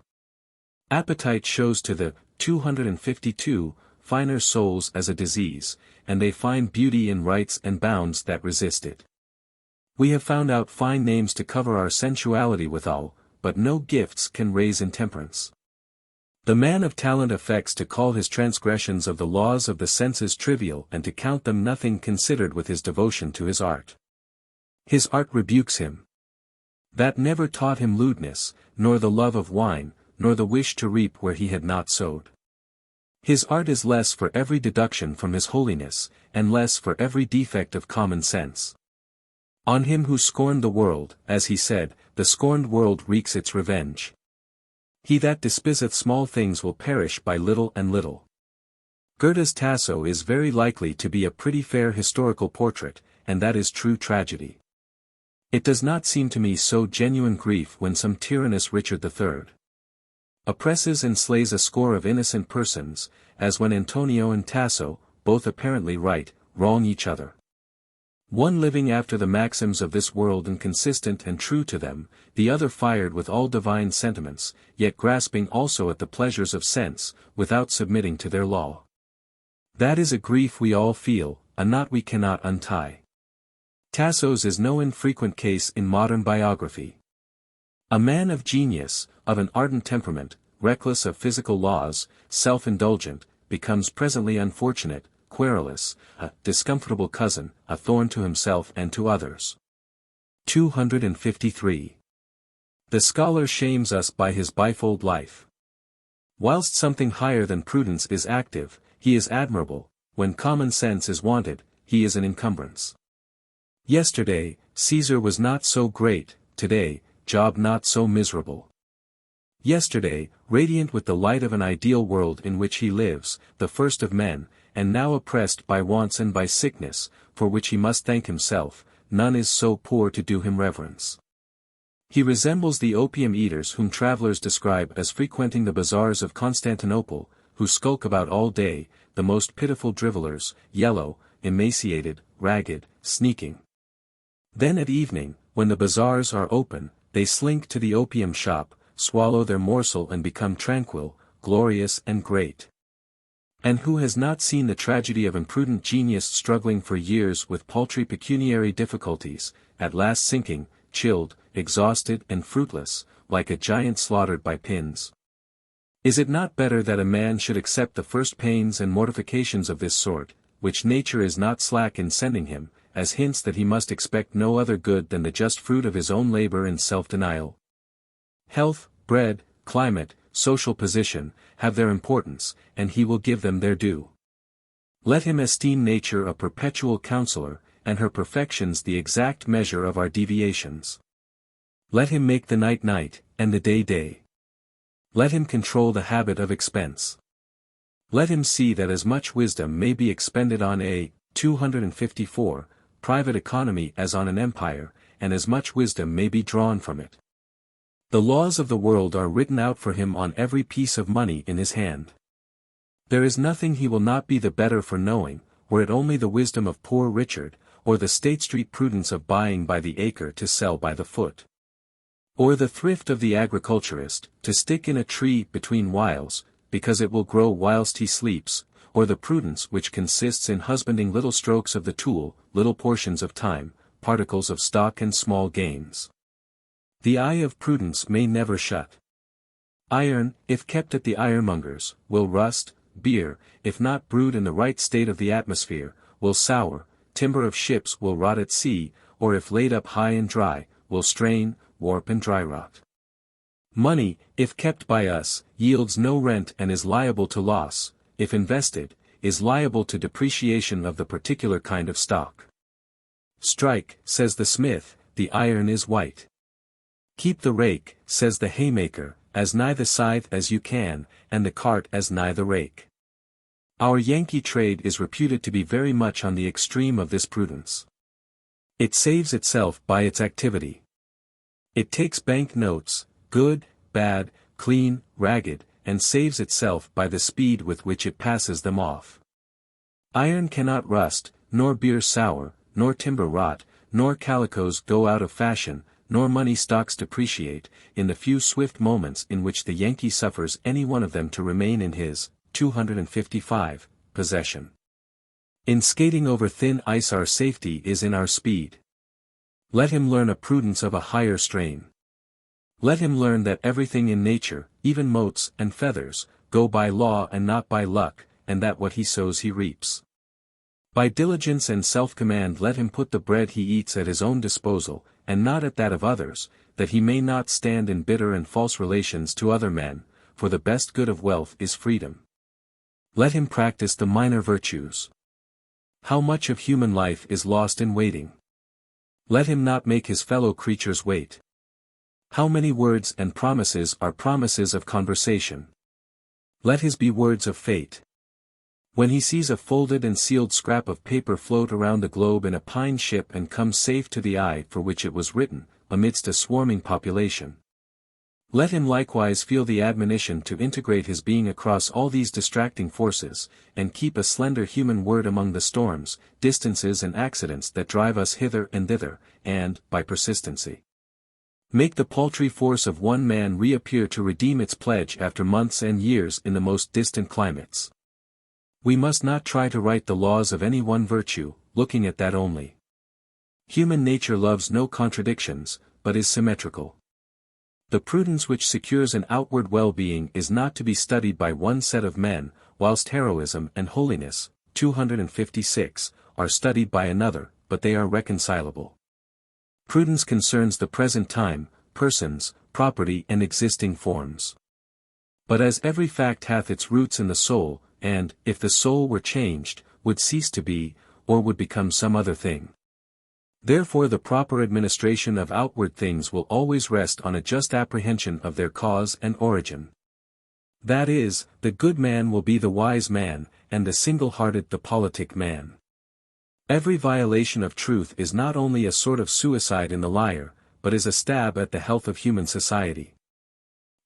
Appetite shows to the 252 finer souls as a disease, and they find beauty in rights and bounds that resist it. We have found out fine names to cover our sensuality withal, but no gifts can raise intemperance. The man of talent affects to call his transgressions of the laws of the senses trivial and to count them nothing considered with his devotion to his art. His art rebukes him. That never taught him lewdness, nor the love of wine, nor the wish to reap where he had not sowed. His art is less for every deduction from his holiness, and less for every defect of common sense. On him who scorned the world, as he said, the scorned world wreaks its revenge. He that despiseth small things will perish by little and little. Goethe's Tasso is very likely to be a pretty fair historical portrait, and that is true tragedy. It does not seem to me so genuine grief when some tyrannous Richard III oppresses and slays a score of innocent persons, as when Antonio and Tasso, both apparently right, wrong each other. One living after the maxims of this world and consistent and true to them, the other fired with all divine sentiments, yet grasping also at the pleasures of sense, without submitting to their law. That is a grief we all feel, a knot we cannot untie. Tasso's is no infrequent case in modern biography. A man of genius, of an ardent temperament, reckless of physical laws, self-indulgent, becomes presently unfortunate, querulous, a discomfortable cousin, a thorn to himself and to others. 253. The scholar shames us by his bifold life. Whilst something higher than prudence is active, he is admirable; when common sense is wanted, he is an encumbrance. Yesterday, Caesar was not so great; today, Job not so miserable. Yesterday, radiant with the light of an ideal world in which he lives, the first of men, and now oppressed by wants and by sickness, for which he must thank himself, none is so poor to do him reverence. He resembles the opium eaters whom travelers describe as frequenting the bazaars of Constantinople, who skulk about all day, the most pitiful drivellers, yellow, emaciated, ragged, sneaking. Then at evening, when the bazaars are open, they slink to the opium shop, swallow their morsel and become tranquil, glorious and great. And who has not seen the tragedy of imprudent genius struggling for years with paltry pecuniary difficulties, at last sinking, chilled, exhausted and fruitless, like a giant slaughtered by pins? Is it not better that a man should accept the first pains and mortifications of this sort, which nature is not slack in sending him, as hints that he must expect no other good than the just fruit of his own labor and self-denial? Health, bread, climate, social position, have their importance, and he will give them their due. Let him esteem nature a perpetual counselor, and her perfections the exact measure of our deviations. Let him make the night night, and the day day. Let him control the habit of expense. Let him see that as much wisdom may be expended on a 254 private economy as on an empire, and as much wisdom may be drawn from it. The laws of the world are written out for him on every piece of money in his hand. There is nothing he will not be the better for knowing, were it only the wisdom of poor Richard, or the State Street prudence of buying by the acre to sell by the foot. Or the thrift of the agriculturist, to stick in a tree between whiles, because it will grow whilst he sleeps, or the prudence which consists in husbanding little strokes of the tool, little portions of time, particles of stock and small gains. The eye of prudence may never shut. Iron, if kept at the ironmonger's, will rust; beer, if not brewed in the right state of the atmosphere, will sour; timber of ships will rot at sea, or if laid up high and dry, will strain, warp and dry rot. Money, if kept by us, yields no rent and is liable to loss; if invested, is liable to depreciation of the particular kind of stock. Strike, says the smith, the iron is white. Keep the rake, says the haymaker, as nigh the scythe as you can, and the cart as nigh the rake. Our Yankee trade is reputed to be very much on the extreme of this prudence. It saves itself by its activity. It takes bank notes, good, bad, clean, ragged, and saves itself by the speed with which it passes them off. Iron cannot rust, nor beer sour, nor timber rot, nor calicoes go out of fashion, nor money stocks depreciate, in the few swift moments in which the Yankee suffers any one of them to remain in his 255 possession. In skating over thin ice our safety is in our speed. Let him learn a prudence of a higher strain. Let him learn that everything in nature, even motes and feathers, go by law and not by luck, and that what he sows he reaps. By diligence and self-command let him put the bread he eats at his own disposal, and not at that of others, that he may not stand in bitter and false relations to other men, for the best good of wealth is freedom. Let him practice the minor virtues. How much of human life is lost in waiting? Let him not make his fellow creatures wait. How many words and promises are promises of conversation? Let his be words of fate. When he sees a folded and sealed scrap of paper float around the globe in a pine ship and come safe to the eye for which it was written, amidst a swarming population. Let him likewise feel the admonition to integrate his being across all these distracting forces, and keep a slender human word among the storms, distances and accidents that drive us hither and thither, and, by persistency, make the paltry force of one man reappear to redeem its pledge after months and years in the most distant climates. We must not try to write the laws of any one virtue, looking at that only. Human nature loves no contradictions, but is symmetrical. The prudence which secures an outward well-being is not to be studied by one set of men, whilst heroism and holiness, 256, are studied by another, but they are reconcilable. Prudence concerns the present time, persons, property and existing forms. But as every fact hath its roots in the soul, and, if the soul were changed, would cease to be, or would become some other thing. Therefore the proper administration of outward things will always rest on a just apprehension of their cause and origin. That is, the good man will be the wise man, and the single-hearted the politic man. Every violation of truth is not only a sort of suicide in the liar, but is a stab at the health of human society.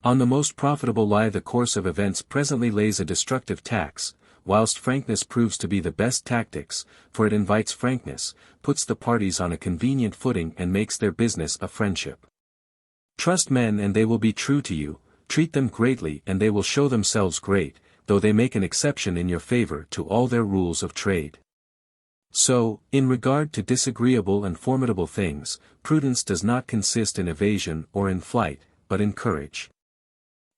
On the most profitable lie the course of events presently lays a destructive tax, whilst frankness proves to be the best tactics, for it invites frankness, puts the parties on a convenient footing and makes their business a friendship. Trust men and they will be true to you, treat them greatly and they will show themselves great, though they make an exception in your favor to all their rules of trade. So, in regard to disagreeable and formidable things, prudence does not consist in evasion or in flight, but in courage.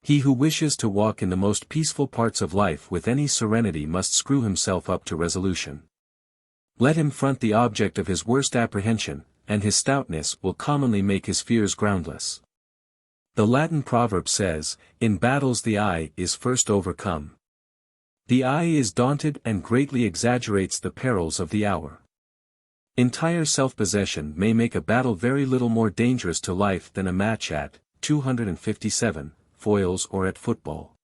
He who wishes to walk in the most peaceful parts of life with any serenity must screw himself up to resolution. Let him front the object of his worst apprehension, and his stoutness will commonly make his fears groundless. The Latin proverb says, "In battles the eye is first overcome." The eye is daunted and greatly exaggerates the perils of the hour. Entire self-possession may make a battle very little more dangerous to life than a match at 257. Foils or at football.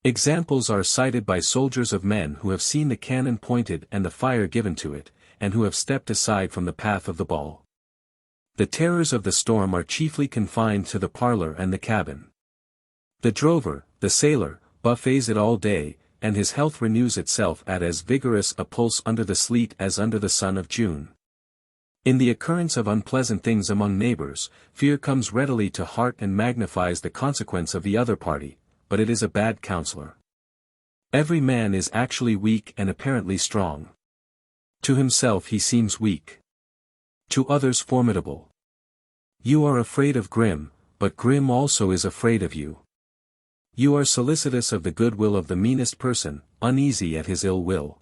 Examples are cited by soldiers of men who have seen the cannon pointed and the fire given to it, and who have stepped aside from the path of the ball. The terrors of the storm are chiefly confined to the parlor and the cabin. The drover, the sailor, buffets it all day, and his health renews itself at as vigorous a pulse under the sleet as under the sun of June. In the occurrence of unpleasant things among neighbors, fear comes readily to heart and magnifies the consequence of the other party, but it is a bad counselor. Every man is actually weak and apparently strong. To himself he seems weak. To others formidable. You are afraid of Grim, but Grim also is afraid of you. You are solicitous of the goodwill of the meanest person, uneasy at his ill will.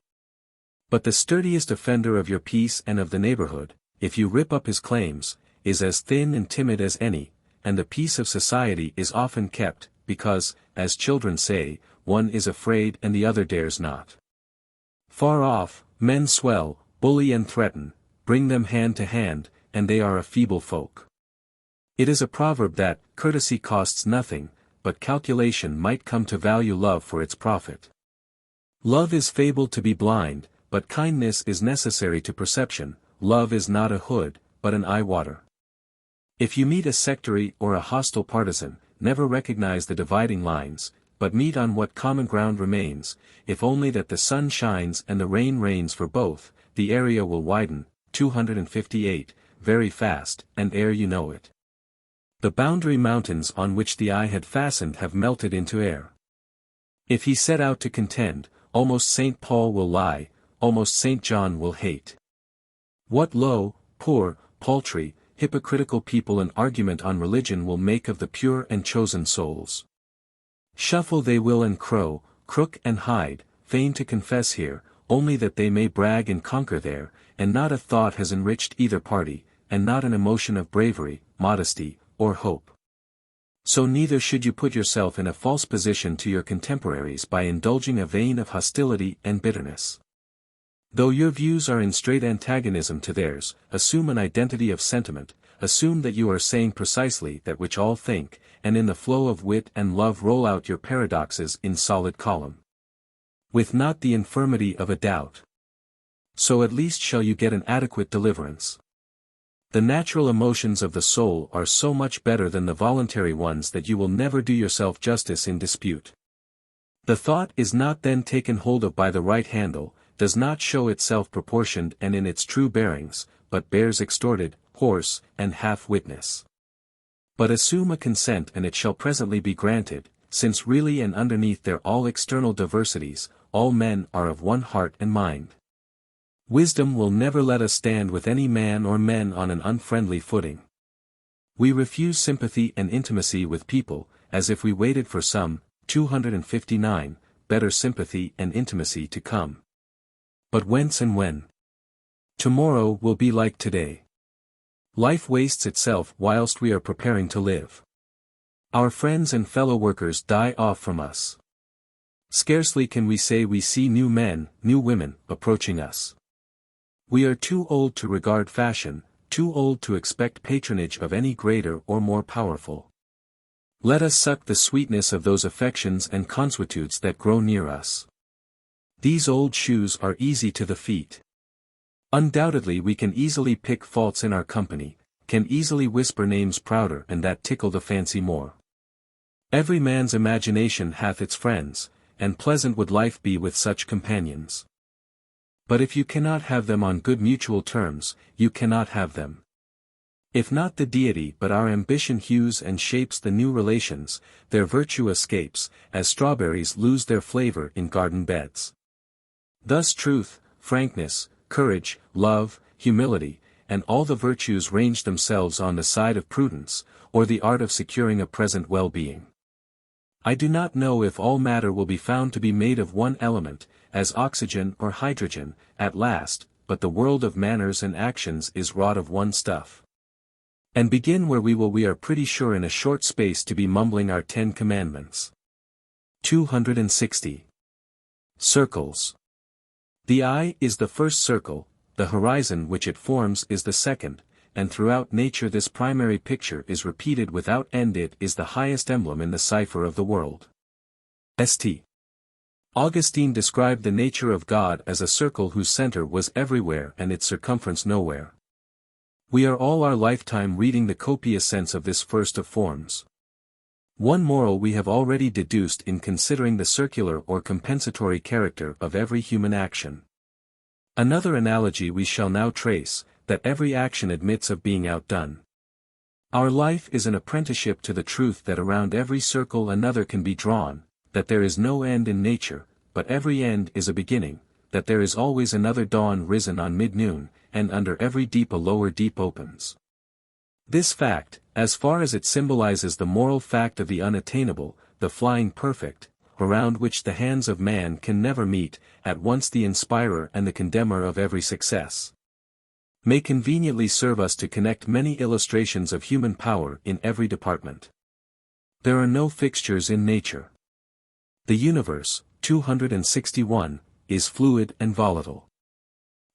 But the sturdiest offender of your peace and of the neighborhood, if you rip up his claims, is as thin and timid as any, and the peace of society is often kept, because, as children say, one is afraid and the other dares not. Far off, men swell, bully and threaten, bring them hand to hand, and they are a feeble folk. It is a proverb that, courtesy costs nothing, but calculation might come to value love for its profit. Love is fabled to be blind, but kindness is necessary to perception. Love is not a hood, but an eye-water. If you meet a sectary or a hostile partisan, never recognize the dividing lines, but meet on what common ground remains, if only that the sun shines and the rain rains for both, the area will widen, 258, very fast, and ere you know it, the boundary mountains on which the eye had fastened have melted into air. If he set out to contend, almost St. Paul will lie, almost St. John will hate. What low, poor, paltry, hypocritical people an argument on religion will make of the pure and chosen souls. Shuffle they will and crow, crook and hide, feign to confess here, only that they may brag and conquer there, and not a thought has enriched either party, and not an emotion of bravery, modesty, or hope. So neither should you put yourself in a false position to your contemporaries by indulging a vein of hostility and bitterness. Though your views are in straight antagonism to theirs, assume an identity of sentiment, assume that you are saying precisely that which all think, and in the flow of wit and love roll out your paradoxes in solid column, with not the infirmity of a doubt. So at least shall you get an adequate deliverance. The natural emotions of the soul are so much better than the voluntary ones that you will never do yourself justice in dispute. The thought is not then taken hold of by the right handle, does not show itself proportioned and in its true bearings, but bears extorted, hoarse, and half witness. But assume a consent and it shall presently be granted, since really and underneath their all external diversities, all men are of one heart and mind. Wisdom will never let us stand with any man or men on an unfriendly footing. We refuse sympathy and intimacy with people, as if we waited for some, 259, better sympathy and intimacy to come. But whence and when? Tomorrow will be like today. Life wastes itself whilst we are preparing to live. Our friends and fellow workers die off from us. Scarcely can we say we see new men, new women, approaching us. We are too old to regard fashion, too old to expect patronage of any greater or more powerful. Let us suck the sweetness of those affections and consuetudes that grow near us. These old shoes are easy to the feet. Undoubtedly we can easily pick faults in our company, can easily whisper names prouder and that tickle the fancy more. Every man's imagination hath its friends, and pleasant would life be with such companions. But if you cannot have them on good mutual terms, you cannot have them. If not the deity but our ambition hews and shapes the new relations, their virtue escapes, as strawberries lose their flavor in garden beds. Thus truth, frankness, courage, love, humility, and all the virtues range themselves on the side of prudence, or the art of securing a present well-being. I do not know if all matter will be found to be made of one element, as oxygen or hydrogen, at last, but the world of manners and actions is wrought of one stuff. And begin where we will, we are pretty sure in a short space to be mumbling our 10 commandments. 260. Circles. The eye is the first circle, the horizon which it forms is the second, and throughout nature this primary picture is repeated without end. It is the highest emblem in the cipher of the world. St. Augustine described the nature of God as a circle whose center was everywhere and its circumference nowhere. We are all our lifetime reading the copious sense of this first of forms. One moral we have already deduced in considering the circular or compensatory character of every human action. Another analogy we shall now trace, that every action admits of being outdone. Our life is an apprenticeship to the truth that around every circle another can be drawn, that there is no end in nature, but every end is a beginning, that there is always another dawn risen on mid-noon, and under every deep a lower deep opens. This fact, as far as it symbolizes the moral fact of the unattainable, the flying perfect, around which the hands of man can never meet, at once the inspirer and the condemner of every success, may conveniently serve us to connect many illustrations of human power in every department. There are no fixtures in nature. The universe, 261, is fluid and volatile.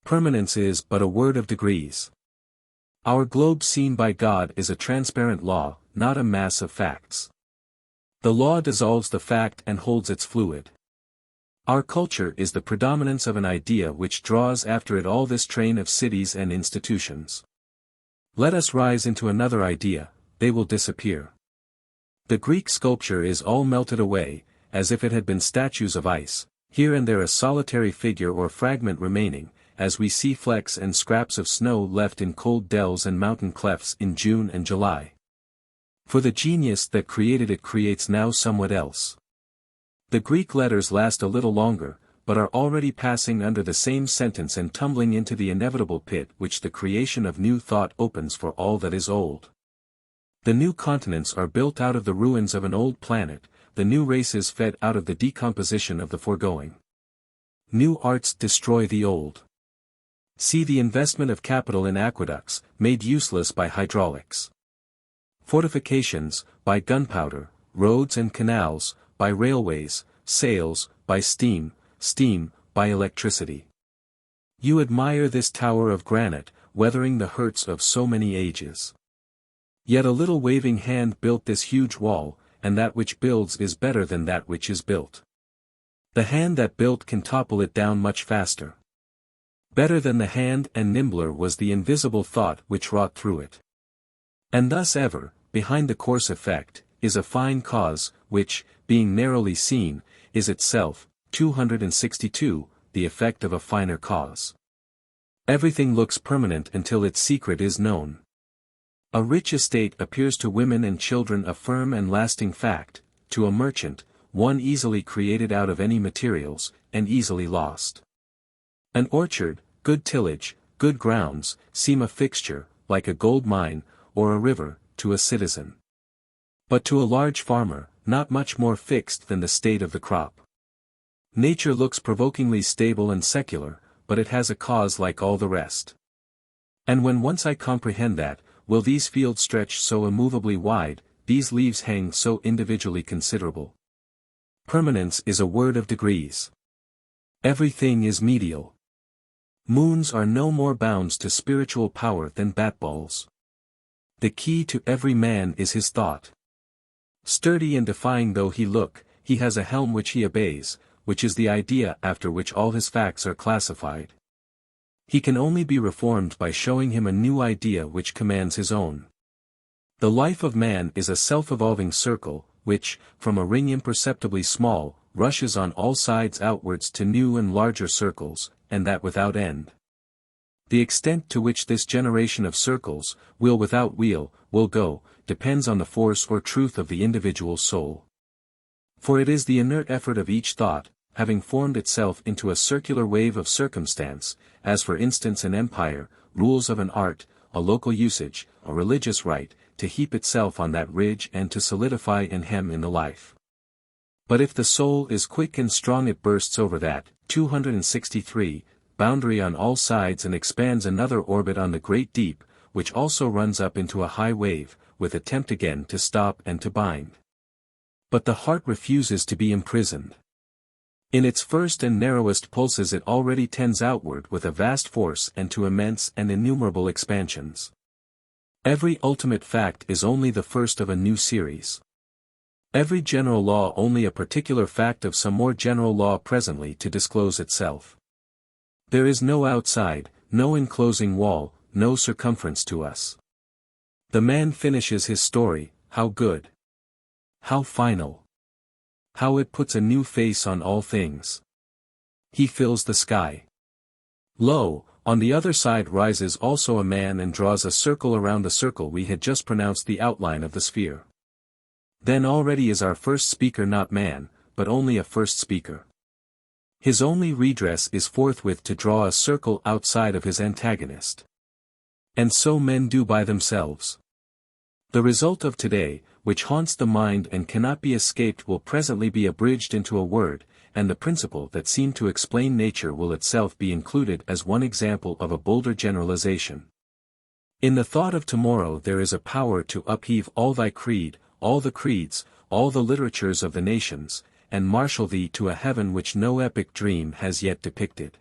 Permanence is but a word of degrees. Our globe seen by God is a transparent law, not a mass of facts. The law dissolves the fact and holds its fluid. Our culture is the predominance of an idea which draws after it all this train of cities and institutions. Let us rise into another idea, they will disappear. The Greek sculpture is all melted away, as if it had been statues of ice, here and there a solitary figure or fragment remaining, as we see flecks and scraps of snow left in cold dells and mountain clefts in June and July. For the genius that created it creates now somewhat else. The Greek letters last a little longer, but are already passing under the same sentence and tumbling into the inevitable pit which the creation of new thought opens for all that is old. The new continents are built out of the ruins of an old planet, the new races fed out of the decomposition of the foregoing. New arts destroy the old. See the investment of capital in aqueducts, made useless by hydraulics. Fortifications, by gunpowder, roads and canals, by railways, sails, by steam, by electricity. You admire this tower of granite, weathering the hurts of so many ages. Yet a little waving hand built this huge wall, and that which builds is better than that which is built. The hand that built can topple it down much faster. Better than the hand and nimbler was the invisible thought which wrought through it. And thus ever, behind the coarse effect, is a fine cause, which, being narrowly seen, is itself, 262, the effect of a finer cause. Everything looks permanent until its secret is known. A rich estate appears to women and children a firm and lasting fact, to a merchant, one easily created out of any materials, and easily lost. An orchard, good tillage, good grounds, seem a fixture, like a gold mine, or a river, to a citizen. But to a large farmer, not much more fixed than the state of the crop. Nature looks provokingly stable and secular, but it has a cause like all the rest. And when once I comprehend that, will these fields stretch so immovably wide, these leaves hang so individually considerable? Permanence is a word of degrees. Everything is medial. Moons are no more bounds to spiritual power than bat-balls. The key to every man is his thought. Sturdy and defying though he look, he has a helm which he obeys, which is the idea after which all his facts are classified. He can only be reformed by showing him a new idea which commands his own. The life of man is a self-evolving circle, which, from a ring imperceptibly small, rushes on all sides outwards to new and larger circles, and that without end. The extent to which this generation of circles, will without wheel, will go, depends on the force or truth of the individual soul. For it is the inert effort of each thought, having formed itself into a circular wave of circumstance, as for instance an empire, rules of an art, a local usage, a religious rite, to heap itself on that ridge and to solidify and hem in the life. But if the soul is quick and strong it bursts over that, 263, boundary on all sides and expands another orbit on the great deep, which also runs up into a high wave, with attempt again to stop and to bind. But the heart refuses to be imprisoned. In its first and narrowest pulses it already tends outward with a vast force and to immense and innumerable expansions. Every ultimate fact is only the first of a new series. Every general law only a particular fact of some more general law presently to disclose itself. There is no outside, no enclosing wall, no circumference to us. The man finishes his story, how good! How final! How it puts a new face on all things! He fills the sky. Lo, on the other side rises also a man and draws a circle around the circle we had just pronounced the outline of the sphere. Then already is our first speaker not man, but only a first speaker. His only redress is forthwith to draw a circle outside of his antagonist. And so men do by themselves. The result of today, which haunts the mind and cannot be escaped will presently be abridged into a word, and the principle that seemed to explain nature will itself be included as one example of a bolder generalization. In the thought of tomorrow there is a power to upheave all thy creed, all the creeds, all the literatures of the nations, and marshal thee to a heaven which no epic dream has yet depicted.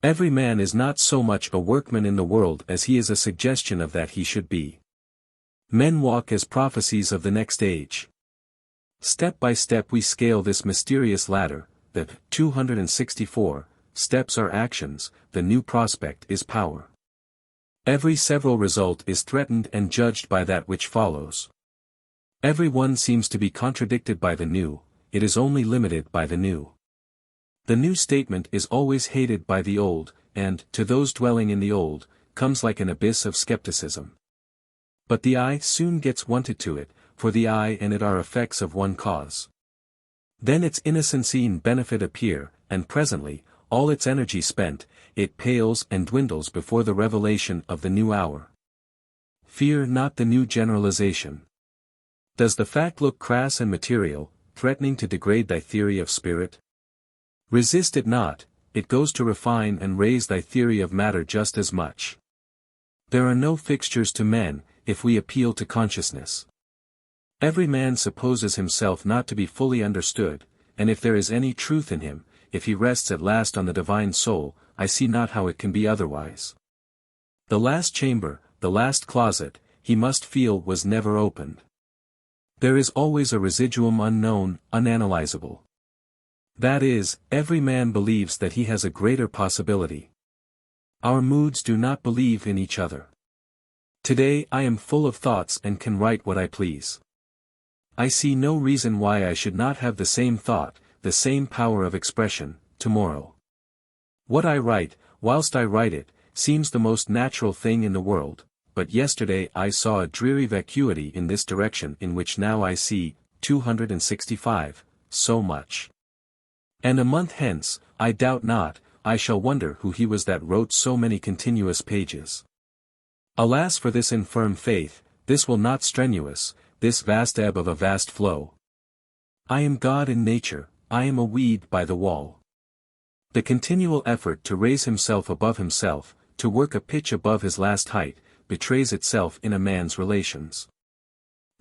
Every man is not so much a workman in the world as he is a suggestion of that he should be. Men walk as prophecies of the next age. Step by step we scale this mysterious ladder, the 264 steps are actions, the new prospect is power. Every several result is threatened and judged by that which follows. Every one seems to be contradicted by the new, it is only limited by the new. The new statement is always hated by the old, and, to those dwelling in the old, comes like an abyss of skepticism. But the eye soon gets wonted to it, for the eye and it are effects of one cause. Then its innocency and benefit appear, and presently, all its energy spent, it pales and dwindles before the revelation of the new hour. Fear not the new generalization. Does the fact look crass and material, threatening to degrade thy theory of spirit? Resist it not, it goes to refine and raise thy theory of matter just as much. There are no fixtures to men, if we appeal to consciousness. Every man supposes himself not to be fully understood, and if there is any truth in him, if he rests at last on the divine soul, I see not how it can be otherwise. The last chamber, the last closet, he must feel was never opened. There is always a residuum unknown, unanalyzable. That is, every man believes that he has a greater possibility. Our moods do not believe in each other. Today I am full of thoughts and can write what I please. I see no reason why I should not have the same thought, the same power of expression, tomorrow. What I write, whilst I write it, seems the most natural thing in the world, but yesterday I saw a dreary vacuity in this direction in which now I see, 265, so much. And a month hence, I doubt not, I shall wonder who he was that wrote so many continuous pages. Alas for this infirm faith, this will not strenuous, this vast ebb of a vast flow. I am God in nature, I am a weed by the wall. The continual effort to raise himself above himself, to work a pitch above his last height, betrays itself in a man's relations.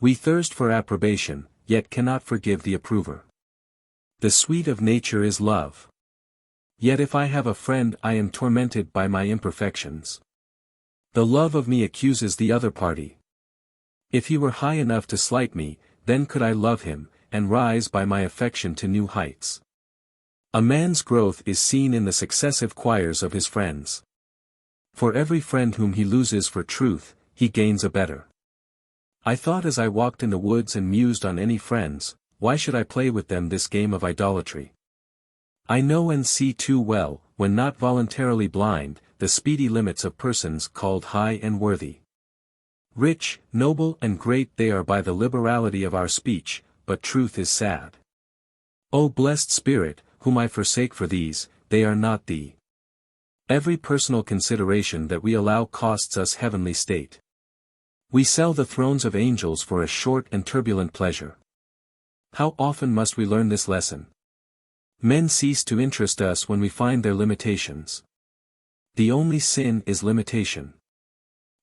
We thirst for approbation, yet cannot forgive the approver. The sweet of nature is love. Yet if I have a friend I am tormented by my imperfections. The love of me accuses the other party. If he were high enough to slight me, then could I love him, and rise by my affection to new heights. A man's growth is seen in the successive choirs of his friends. For every friend whom he loses for truth, he gains a better. I thought as I walked in the woods and mused on any friends, why should I play with them this game of idolatry? I know and see too well, when not voluntarily blind, the speedy limits of persons called high and worthy. Rich, noble and great they are by the liberality of our speech, but truth is sad. O blessed Spirit, whom I forsake for these, they are not thee. Every personal consideration that we allow costs us heavenly state. We sell the thrones of angels for a short and turbulent pleasure. How often must we learn this lesson? Men cease to interest us when we find their limitations. The only sin is limitation.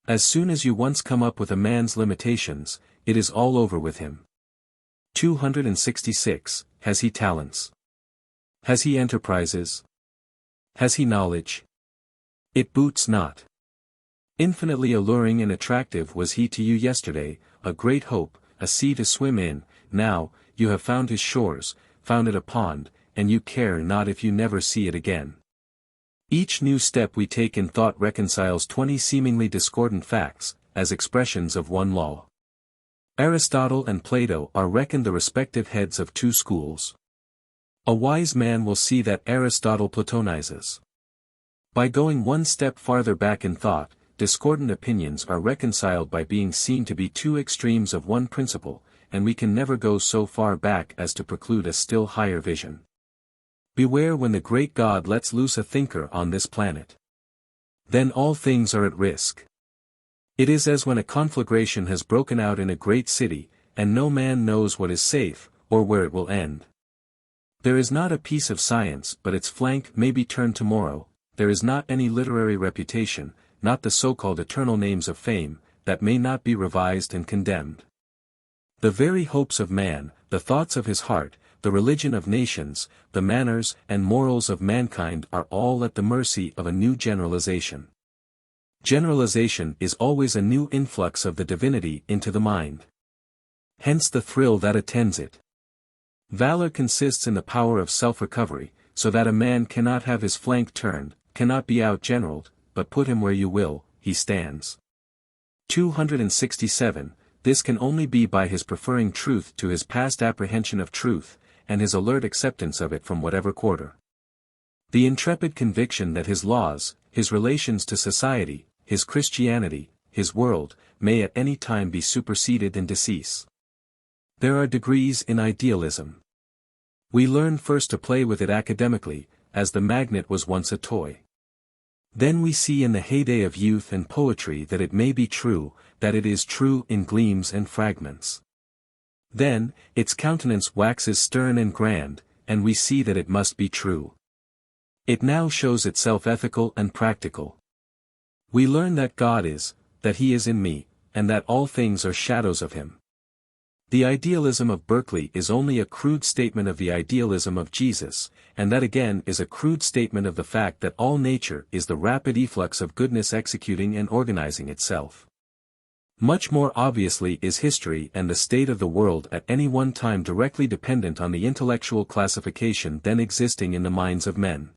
As soon as you once come up with a man's limitations, it is all over with him. 266. Has he talents? Has he enterprises? Has he knowledge? It boots not. Infinitely alluring and attractive was he to you yesterday, a great hope, a sea to swim in. Now, you have found his shores, found it a pond, and you care not if you never see it again. Each new step we take in thought reconciles 20 seemingly discordant facts, as expressions of one law. Aristotle and Plato are reckoned the respective heads of two schools. A wise man will see that Aristotle platonizes. By going one step farther back in thought, discordant opinions are reconciled by being seen to be two extremes of one principle, and we can never go so far back as to preclude a still higher vision. Beware when the great God lets loose a thinker on this planet. Then all things are at risk. It is as when a conflagration has broken out in a great city, and no man knows what is safe, or where it will end. There is not a piece of science but its flank may be turned tomorrow, there is not any literary reputation, not the so-called eternal names of fame, that may not be revised and condemned. The very hopes of man, the thoughts of his heart, the religion of nations, the manners and morals of mankind are all at the mercy of a new generalization. Generalization is always a new influx of the divinity into the mind. Hence the thrill that attends it. Valor consists in the power of self-recovery, so that a man cannot have his flank turned, cannot be out-generaled, but put him where you will, he stands. 267. This can only be by his preferring truth to his past apprehension of truth, and his alert acceptance of it from whatever quarter. The intrepid conviction that his laws, his relations to society, his Christianity, his world, may at any time be superseded and decease. There are degrees in idealism. We learn first to play with it academically, as the magnet was once a toy. Then we see in the heyday of youth and poetry that it may be true, that it is true in gleams and fragments. Then, its countenance waxes stern and grand, and we see that it must be true. It now shows itself ethical and practical. We learn that God is, that He is in me, and that all things are shadows of Him. The idealism of Berkeley is only a crude statement of the idealism of Jesus, and that again is a crude statement of the fact that all nature is the rapid efflux of goodness executing and organizing itself. Much more obviously is history and the state of the world at any one time directly dependent on the intellectual classification then existing in the minds of men.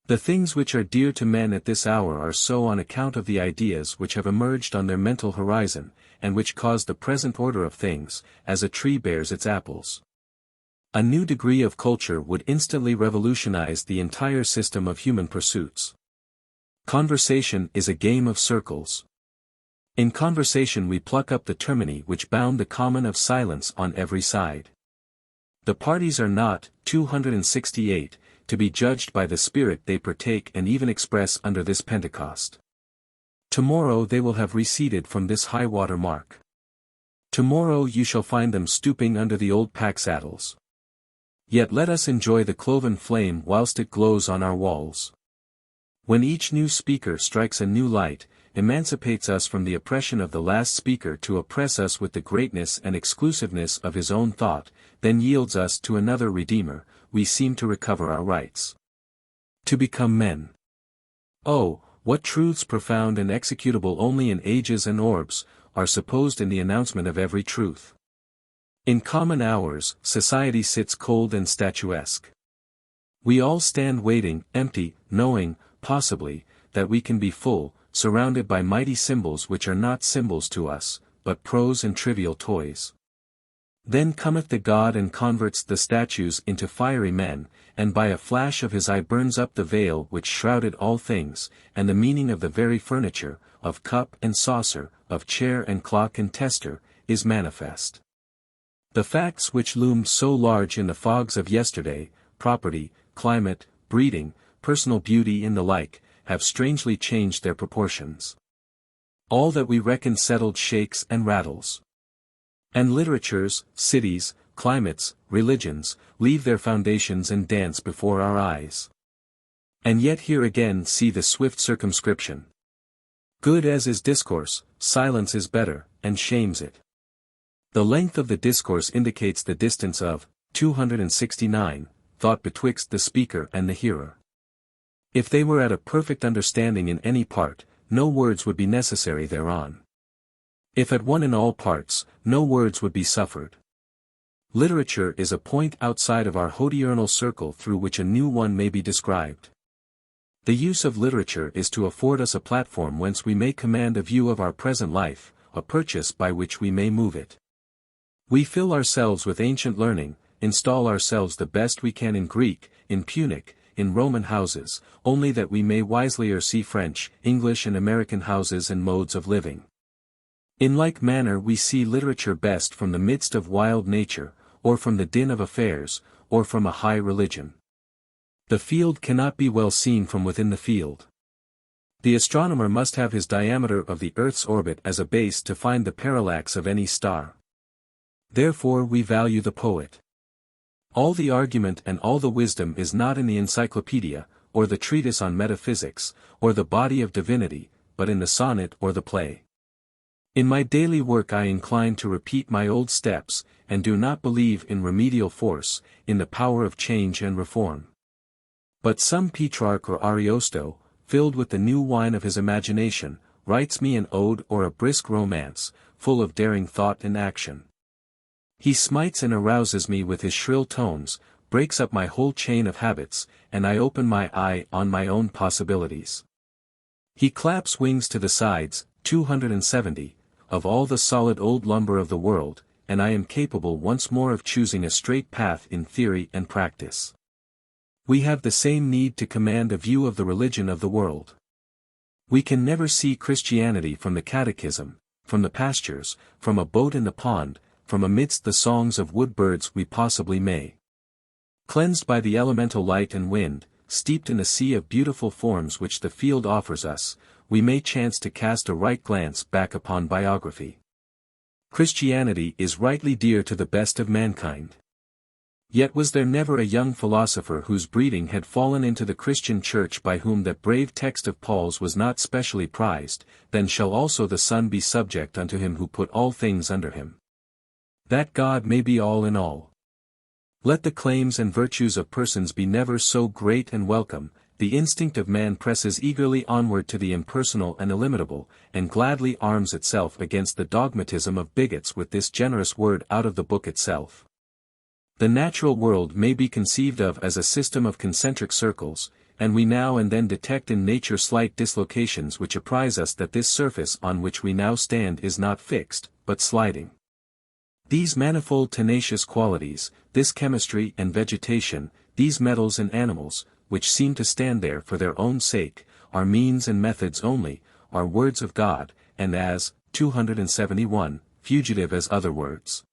The things which are dear to men at this hour are so on account of the ideas which have emerged on their mental horizon, and which cause the present order of things, as a tree bears its apples. A new degree of culture would instantly revolutionize the entire system of human pursuits. Conversation is a game of circles. In conversation we pluck up the termini which bound the common of silence on every side. The parties are not, 268, to be judged by the spirit they partake and even express under this Pentecost. Tomorrow they will have receded from this high water mark. Tomorrow you shall find them stooping under the old pack saddles. Yet let us enjoy the cloven flame whilst it glows on our walls. When each new speaker strikes a new light, emancipates us from the oppression of the last speaker to oppress us with the greatness and exclusiveness of his own thought, then yields us to another Redeemer, we seem to recover our rights. To become men. Oh, what truths profound and executable only in ages and orbs, are supposed in the announcement of every truth. In common hours, society sits cold and statuesque. We all stand waiting, empty, knowing, possibly, that we can be full, surrounded by mighty symbols which are not symbols to us, but prose and trivial toys. Then cometh the God and converts the statues into fiery men, and by a flash of his eye burns up the veil which shrouded all things, and the meaning of the very furniture, of cup and saucer, of chair and clock and tester, is manifest. The facts which loomed so large in the fogs of yesterday, property, climate, breeding, personal beauty and the like, have strangely changed their proportions. All that we reckon settled shakes and rattles. And literatures, cities, climates, religions, leave their foundations and dance before our eyes. And yet here again see the swift circumscription. Good as is discourse, silence is better, and shames it. The length of the discourse indicates the distance of, 269, thought betwixt the speaker and the hearer. If they were at a perfect understanding in any part, no words would be necessary thereon. If at one in all parts, no words would be suffered. Literature is a point outside of our hodiernal circle through which a new one may be described. The use of literature is to afford us a platform whence we may command a view of our present life, a purchase by which we may move it. We fill ourselves with ancient learning, install ourselves the best we can in Greek, in Punic, in Roman houses, only that we may wiselier see French, English and American houses and modes of living. In like manner we see literature best from the midst of wild nature, or from the din of affairs, or from a high religion. The field cannot be well seen from within the field. The astronomer must have his diameter of the earth's orbit as a base to find the parallax of any star. Therefore we value the poet. All the argument and all the wisdom is not in the encyclopedia, or the treatise on metaphysics, or the body of divinity, but in the sonnet or the play. In my daily work I incline to repeat my old steps, and do not believe in remedial force, in the power of change and reform. But some Petrarch or Ariosto, filled with the new wine of his imagination, writes me an ode or a brisk romance, full of daring thought and action. He smites and arouses me with his shrill tones, breaks up my whole chain of habits, and I open my eye on my own possibilities. He claps wings to the sides, 270, of all the solid old lumber of the world, and I am capable once more of choosing a straight path in theory and practice. We have the same need to command a view of the religion of the world. We can never see Christianity from the catechism, from the pastures, from a boat in the pond, from amidst the songs of wood-birds we possibly may. Cleansed by the elemental light and wind, steeped in a sea of beautiful forms which the field offers us, we may chance to cast a right glance back upon biography. Christianity is rightly dear to the best of mankind. Yet was there never a young philosopher whose breeding had fallen into the Christian church by whom that brave text of Paul's was not specially prized, then shall also the Son be subject unto him who put all things under him. That God may be all in all. Let the claims and virtues of persons be never so great and welcome, the instinct of man presses eagerly onward to the impersonal and illimitable, and gladly arms itself against the dogmatism of bigots with this generous word out of the book itself. The natural world may be conceived of as a system of concentric circles, and we now and then detect in nature slight dislocations which apprise us that this surface on which we now stand is not fixed, but sliding. These manifold tenacious qualities, this chemistry and vegetation, these metals and animals, which seem to stand there for their own sake, are means and methods only, are words of God, and as, 271, fugitive as other words.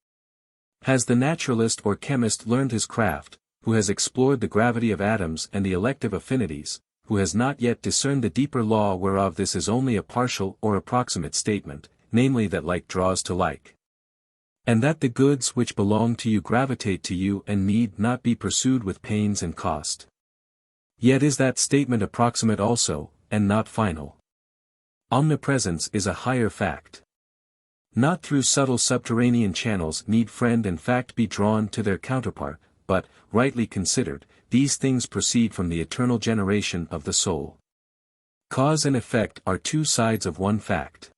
Has the naturalist or chemist learned his craft, who has explored the gravity of atoms and the elective affinities, who has not yet discerned the deeper law whereof this is only a partial or approximate statement, namely that like draws to like, and that the goods which belong to you gravitate to you and need not be pursued with pains and cost. Yet is that statement approximate also, and not final. Omnipresence is a higher fact. Not through subtle subterranean channels need friend and fact be drawn to their counterpart, but, rightly considered, these things proceed from the eternal generation of the soul. Cause and effect are two sides of one fact.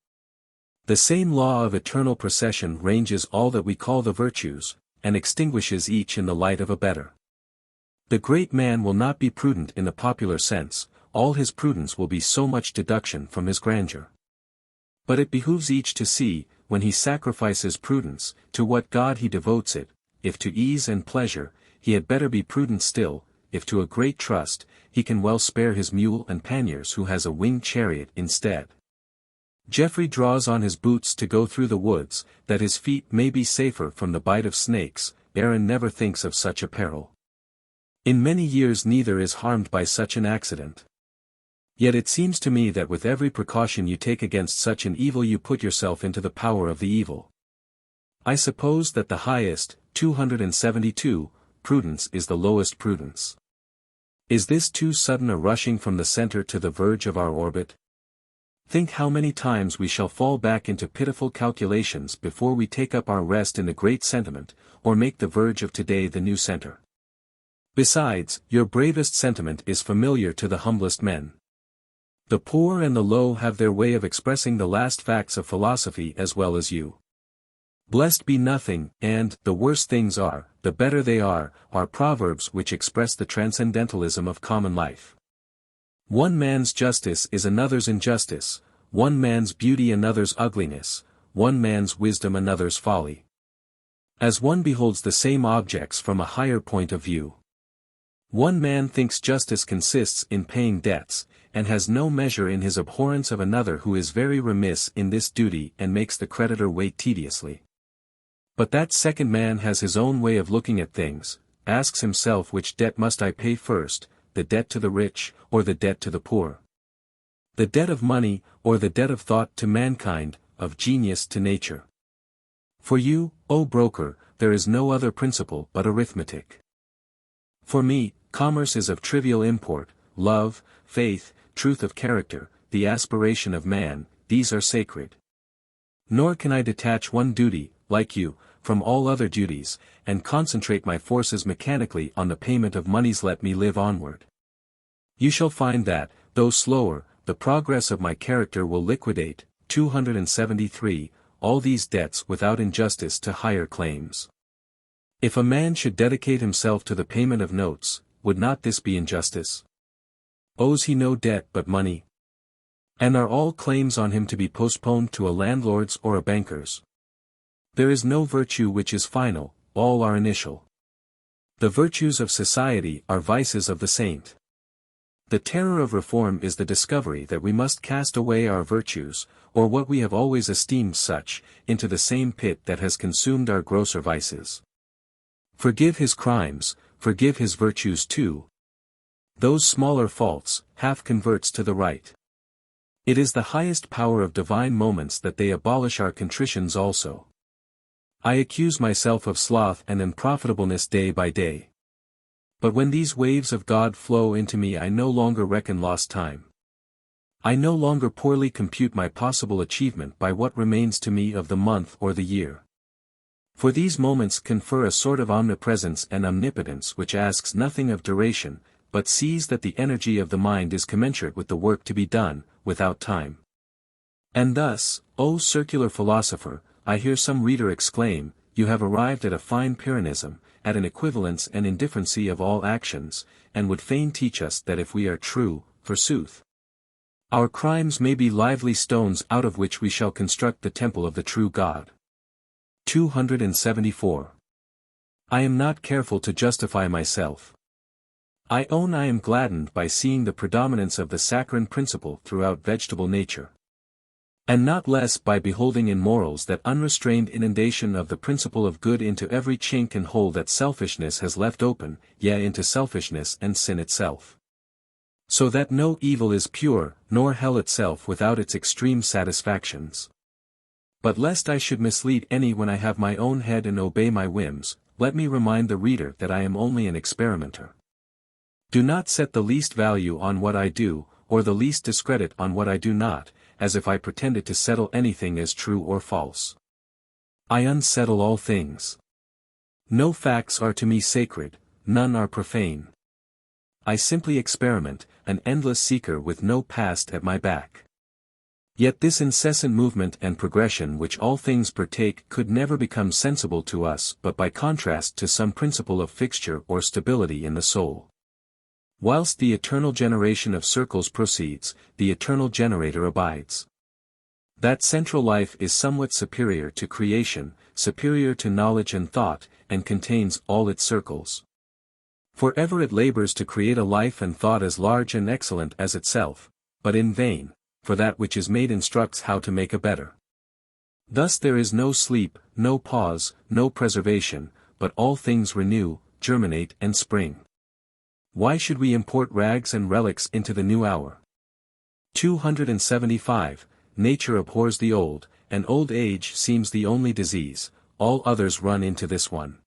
The same law of eternal procession ranges all that we call the virtues, and extinguishes each in the light of a better. The great man will not be prudent in the popular sense, all his prudence will be so much deduction from his grandeur. But it behooves each to see, when he sacrifices prudence, to what God he devotes it. If to ease and pleasure, he had better be prudent still; if to a great trust, he can well spare his mule and panniers who has a winged chariot instead. Geoffrey draws on his boots to go through the woods, that his feet may be safer from the bite of snakes. Aaron never thinks of such a peril. In many years neither is harmed by such an accident. Yet it seems to me that with every precaution you take against such an evil you put yourself into the power of the evil. I suppose that the highest, 272, prudence is the lowest prudence. Is this too sudden a rushing from the center to the verge of our orbit? Think how many times we shall fall back into pitiful calculations before we take up our rest in the great sentiment, or make the verge of today the new center. Besides, your bravest sentiment is familiar to the humblest men. The poor and the low have their way of expressing the last facts of philosophy as well as you. Blessed be nothing, and, the worse things are, the better they are proverbs which express the transcendentalism of common life. One man's justice is another's injustice, one man's beauty another's ugliness, one man's wisdom another's folly. As one beholds the same objects from a higher point of view. One man thinks justice consists in paying debts, and has no measure in his abhorrence of another who is very remiss in this duty and makes the creditor wait tediously. But that second man has his own way of looking at things, asks himself which debt must I pay first, the debt to the rich, or the debt to the poor? The debt of money, or the debt of thought to mankind, of genius to nature? For you, O broker, there is no other principle but arithmetic. For me, commerce is of trivial import, love, faith, truth of character, the aspiration of man, these are sacred. Nor can I detach one duty, like you, from all other duties, and concentrate my forces mechanically on the payment of moneys. Let me live onward. You shall find that, though slower, the progress of my character will liquidate, 273, all these debts without injustice to higher claims. If a man should dedicate himself to the payment of notes, would not this be injustice? Owes he no debt but money? And are all claims on him to be postponed to a landlord's or a banker's? There is no virtue which is final, all are initial. The virtues of society are vices of the saint. The terror of reform is the discovery that we must cast away our virtues, or what we have always esteemed such, into the same pit that has consumed our grosser vices. Forgive his crimes, forgive his virtues too. Those smaller faults, half converts to the right. It is the highest power of divine moments that they abolish our contritions also. I accuse myself of sloth and unprofitableness day by day. But when these waves of God flow into me I no longer reckon lost time. I no longer poorly compute my possible achievement by what remains to me of the month or the year. For these moments confer a sort of omnipresence and omnipotence which asks nothing of duration, but sees that the energy of the mind is commensurate with the work to be done, without time. And thus, O circular philosopher, I hear some reader exclaim, you have arrived at a fine Pyrrhonism, at an equivalence and indifferency of all actions, and would fain teach us that if we are true, forsooth, our crimes may be lively stones out of which we shall construct the temple of the true God. 274. I am not careful to justify myself. I own I am gladdened by seeing the predominance of the saccharine principle throughout vegetable nature. And not less by beholding in morals that unrestrained inundation of the principle of good into every chink and hole that selfishness has left open, yea into selfishness and sin itself. So that no evil is pure, nor hell itself without its extreme satisfactions. But lest I should mislead any when I have my own head and obey my whims, let me remind the reader that I am only an experimenter. Do not set the least value on what I do, or the least discredit on what I do not, as if I pretended to settle anything as true or false. I unsettle all things. No facts are to me sacred, none are profane. I simply experiment, an endless seeker with no past at my back. Yet this incessant movement and progression which all things partake could never become sensible to us but by contrast to some principle of fixture or stability in the soul. Whilst the eternal generation of circles proceeds, the eternal generator abides. That central life is somewhat superior to creation, superior to knowledge and thought, and contains all its circles. For ever it labors to create a life and thought as large and excellent as itself, but in vain, for that which is made instructs how to make a better. Thus there is no sleep, no pause, no preservation, but all things renew, germinate and spring. Why should we import rags and relics into the new hour? 275. Nature abhors the old, and old age seems the only disease, all others run into this one.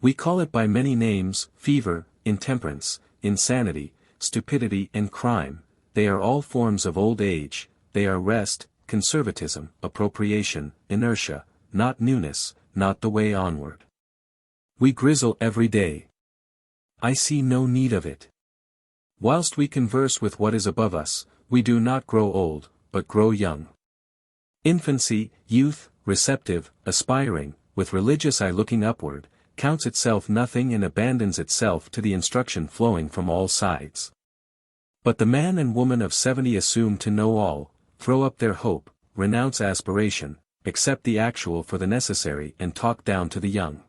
We call it by many names, fever, intemperance, insanity, stupidity and crime, they are all forms of old age, they are rest, conservatism, appropriation, inertia, not newness, not the way onward. We grizzle every day. I see no need of it. Whilst we converse with what is above us, we do not grow old, but grow young. Infancy, youth, receptive, aspiring, with religious eye looking upward, counts itself nothing and abandons itself to the instruction flowing from all sides. But the man and woman of 70 assume to know all, throw up their hope, renounce aspiration, accept the actual for the necessary and talk down to the young.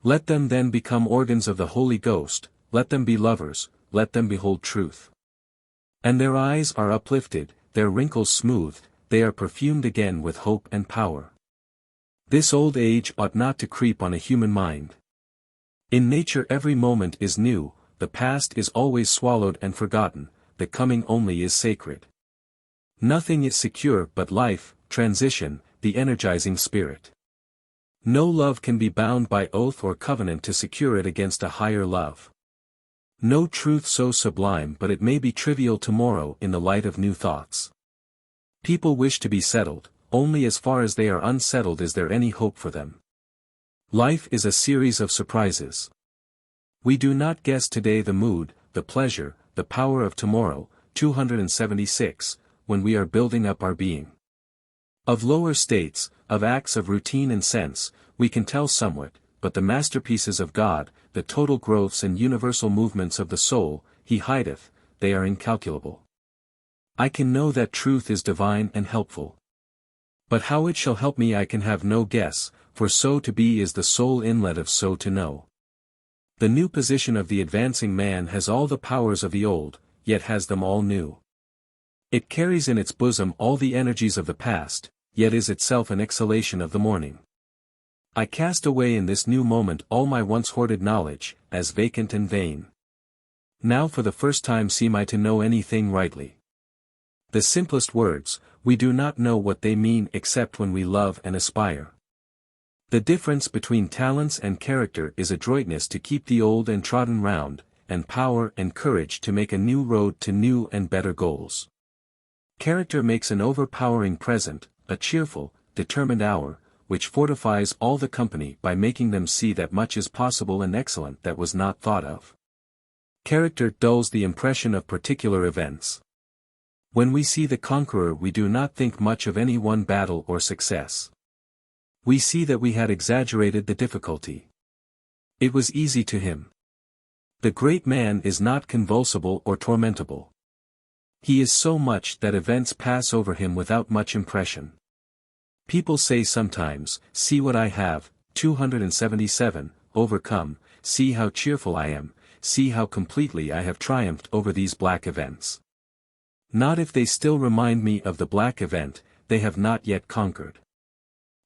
Let them then become organs of the Holy Ghost, let them be lovers, let them behold truth. And their eyes are uplifted, their wrinkles smoothed, they are perfumed again with hope and power. This old age ought not to creep on a human mind. In nature every moment is new, the past is always swallowed and forgotten, the coming only is sacred. Nothing is secure but life, transition, the energizing spirit. No love can be bound by oath or covenant to secure it against a higher love. No truth so sublime but it may be trivial tomorrow in the light of new thoughts. People wish to be settled, only as far as they are unsettled is there any hope for them. Life is a series of surprises. We do not guess today the mood, the pleasure, the power of tomorrow, 276, when we are building up our being. Of lower states, of acts of routine and sense, we can tell somewhat, but the masterpieces of God, the total growths and universal movements of the soul, he hideth, they are incalculable. I can know that truth is divine and helpful. But how it shall help me I can have no guess, for so to be is the sole inlet of so to know. The new position of the advancing man has all the powers of the old, yet has them all new. It carries in its bosom all the energies of the past, yet is itself an exhalation of the morning. I cast away in this new moment all my once hoarded knowledge, as vacant and vain. Now for the first time seem I to know anything rightly. The simplest words, we do not know what they mean except when we love and aspire. The difference between talents and character is adroitness to keep the old and trodden round, and power and courage to make a new road to new and better goals. Character makes an overpowering present, a cheerful, determined hour, which fortifies all the company by making them see that much is possible and excellent that was not thought of. Character dulls the impression of particular events. When we see the conqueror we do not think much of any one battle or success. We see that we had exaggerated the difficulty. It was easy to him. The great man is not convulsible or tormentable. He is so much that events pass over him without much impression. People say sometimes, see what I have, 277, overcome, see how cheerful I am, see how completely I have triumphed over these black events. Not if they still remind me of the black event, they have not yet conquered.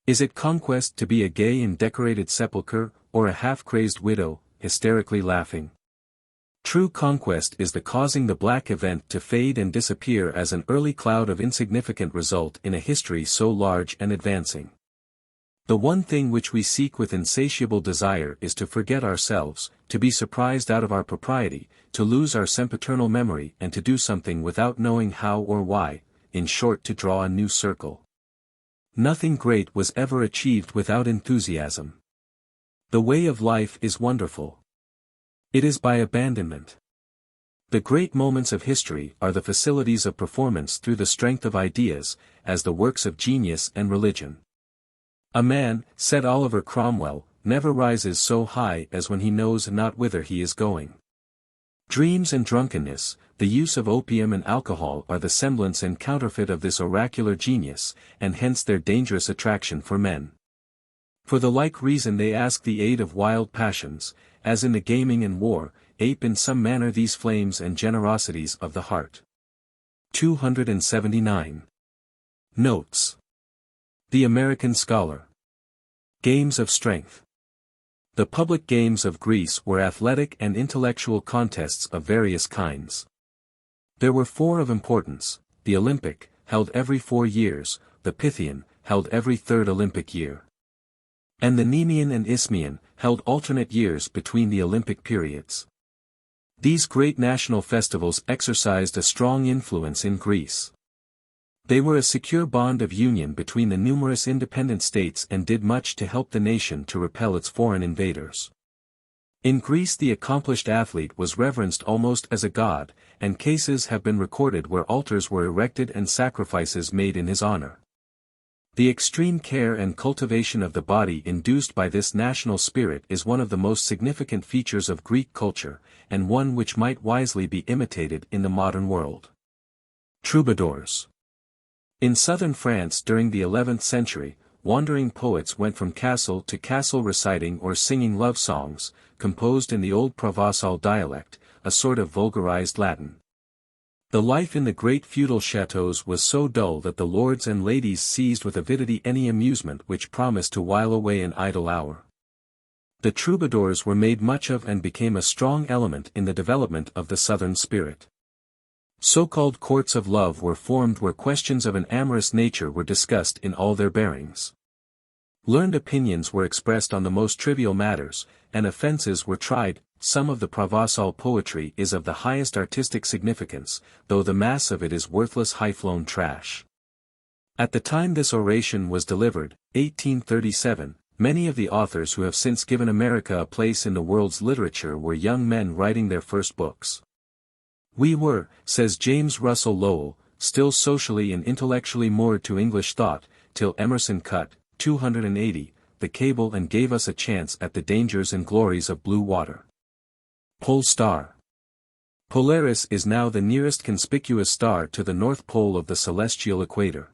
Is it conquest to be a gay and decorated sepulchre, or a half-crazed widow, hysterically laughing? True conquest is the causing the black event to fade and disappear as an early cloud of insignificant result in a history so large and advancing. The one thing which we seek with insatiable desire is to forget ourselves, to be surprised out of our propriety, to lose our sempiternal memory and to do something without knowing how or why, in short to draw a new circle. Nothing great was ever achieved without enthusiasm. The way of life is wonderful. It is by abandonment. The great moments of history are the facilities of performance through the strength of ideas, as the works of genius and religion. A man, said Oliver Cromwell, never rises so high as when he knows not whither he is going. Dreams and drunkenness, the use of opium and alcohol are the semblance and counterfeit of this oracular genius, and hence their dangerous attraction for men. For the like reason they ask the aid of wild passions, as in the gaming and war, ape in some manner these flames and generosities of the heart. 279. Notes. The American Scholar. Games of Strength. The public games of Greece were athletic and intellectual contests of various kinds. There were 4 of importance: the Olympic, held every 4 years, the Pythian, held every 3rd Olympic year, and the Nemean and Isthmian, held alternate years between the Olympic periods. These great national festivals exercised a strong influence in Greece. They were a secure bond of union between the numerous independent states and did much to help the nation to repel its foreign invaders. In Greece the accomplished athlete was reverenced almost as a god, and cases have been recorded where altars were erected and sacrifices made in his honor. The extreme care and cultivation of the body induced by this national spirit is one of the most significant features of Greek culture, and one which might wisely be imitated in the modern world. Troubadours. In southern France during the 11th century, wandering poets went from castle to castle reciting or singing love songs, composed in the old Provençal dialect, a sort of vulgarized Latin. The life in the great feudal chateaux was so dull that the lords and ladies seized with avidity any amusement which promised to while away an idle hour. The troubadours were made much of and became a strong element in the development of the southern spirit. So-called courts of love were formed where questions of an amorous nature were discussed in all their bearings. Learned opinions were expressed on the most trivial matters, and offences were tried. Some of the Provençal poetry is of the highest artistic significance, though the mass of it is worthless high-flown trash. At the time this oration was delivered, 1837, many of the authors who have since given America a place in the world's literature were young men writing their first books. We were, says James Russell Lowell, still socially and intellectually moored to English thought, till Emerson cut, 280, the cable and gave us a chance at the dangers and glories of blue water. Pole Star. Polaris is now the nearest conspicuous star to the North Pole of the celestial equator.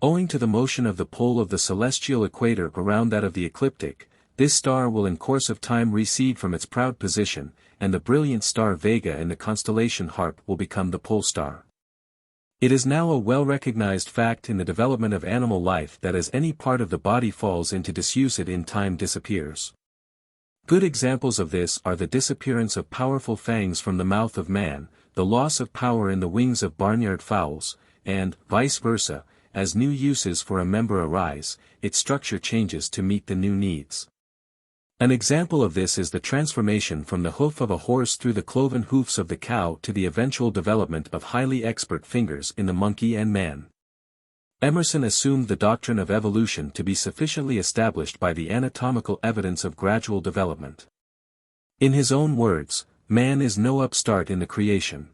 Owing to the motion of the pole of the celestial equator around that of the ecliptic, this star will in course of time recede from its proud position, and the brilliant star Vega in the constellation Harp will become the pole star. It is now a well-recognized fact in the development of animal life that as any part of the body falls into disuse it in time disappears. Good examples of this are the disappearance of powerful fangs from the mouth of man, the loss of power in the wings of barnyard fowls, and, vice versa, as new uses for a member arise, its structure changes to meet the new needs. An example of this is the transformation from the hoof of a horse through the cloven hoofs of the cow to the eventual development of highly expert fingers in the monkey and man. Emerson assumed the doctrine of evolution to be sufficiently established by the anatomical evidence of gradual development. In his own words, man is no upstart in the creation.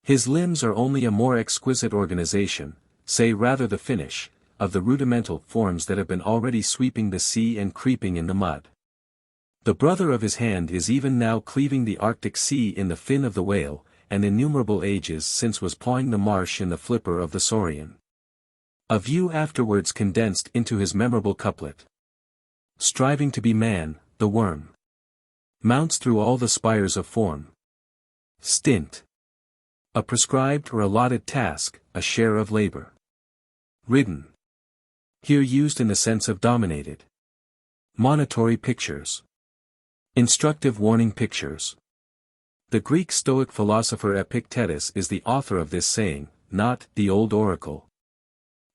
His limbs are only a more exquisite organization, say rather the finish, of the rudimental forms that have been already sweeping the sea and creeping in the mud. The brother of his hand is even now cleaving the Arctic Sea in the fin of the whale, and innumerable ages since was pawing the marsh in the flipper of the saurian. A view afterwards condensed into his memorable couplet. Striving to be man, the worm mounts through all the spires of form. Stint. A prescribed or allotted task, a share of labor. Ridden. Here used in the sense of dominated. Monitory pictures. Instructive warning pictures. The Greek Stoic philosopher Epictetus is the author of this saying, not the old oracle.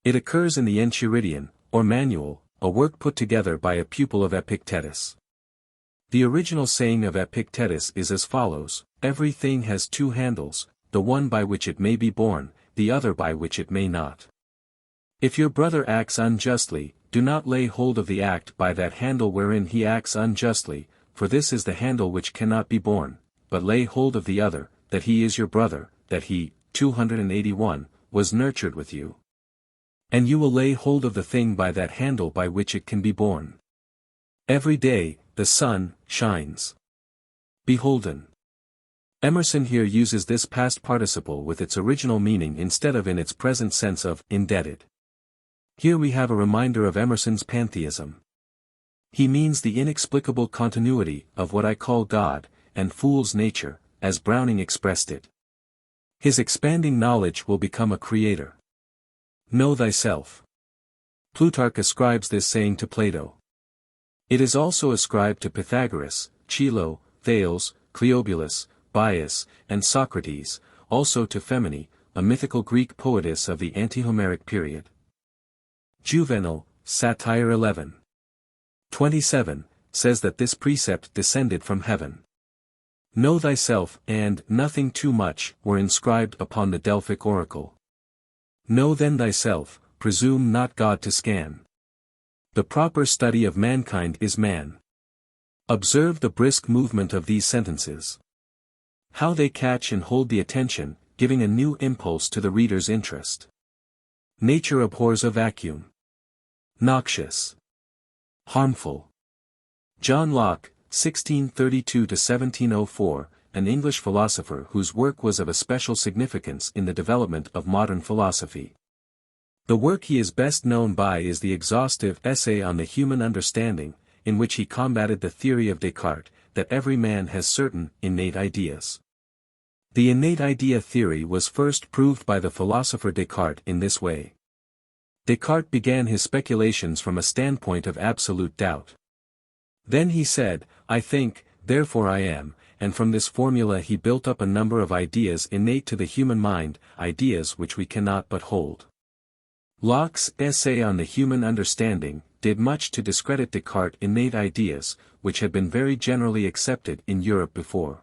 It occurs in the Enchiridion, or Manual, a work put together by a pupil of Epictetus. The original saying of Epictetus is as follows: everything has two handles, the one by which it may be borne, the other by which it may not. If your brother acts unjustly, do not lay hold of the act by that handle wherein he acts unjustly, for this is the handle which cannot be borne, but lay hold of the other, that he is your brother, that he, 281, was nurtured with you. And you will lay hold of the thing by that handle by which it can be borne. Every day, the sun shines. Beholden. Emerson here uses this past participle with its original meaning instead of in its present sense of indebted. Here we have a reminder of Emerson's pantheism. He means the inexplicable continuity of what I call God, and fool's nature, as Browning expressed it. His expanding knowledge will become a creator. Know thyself. Plutarch ascribes this saying to Plato. It is also ascribed to Pythagoras, Chilo, Thales, Cleobulus, Bias, and Socrates, also to Femine, a mythical Greek poetess of the ante-Homeric period. Juvenal, Satire 11. 27, says that this precept descended from heaven. Know thyself and nothing too much were inscribed upon the Delphic oracle. Know then thyself, presume not God to scan. The proper study of mankind is man. Observe the brisk movement of these sentences. How they catch and hold the attention, giving a new impulse to the reader's interest. Nature abhors a vacuum. Noxious. Harmful. John Locke, 1632–1704, an English philosopher whose work was of a special significance in the development of modern philosophy. The work he is best known by is the exhaustive Essay on the Human Understanding, in which he combated the theory of Descartes, that every man has certain innate ideas. The innate idea theory was first proved by the philosopher Descartes in this way. Descartes began his speculations from a standpoint of absolute doubt. Then he said, I think, therefore I am, and from this formula he built up a number of ideas innate to the human mind, ideas which we cannot but hold. Locke's Essay on the Human Understanding did much to discredit Descartes' innate ideas, which had been very generally accepted in Europe before.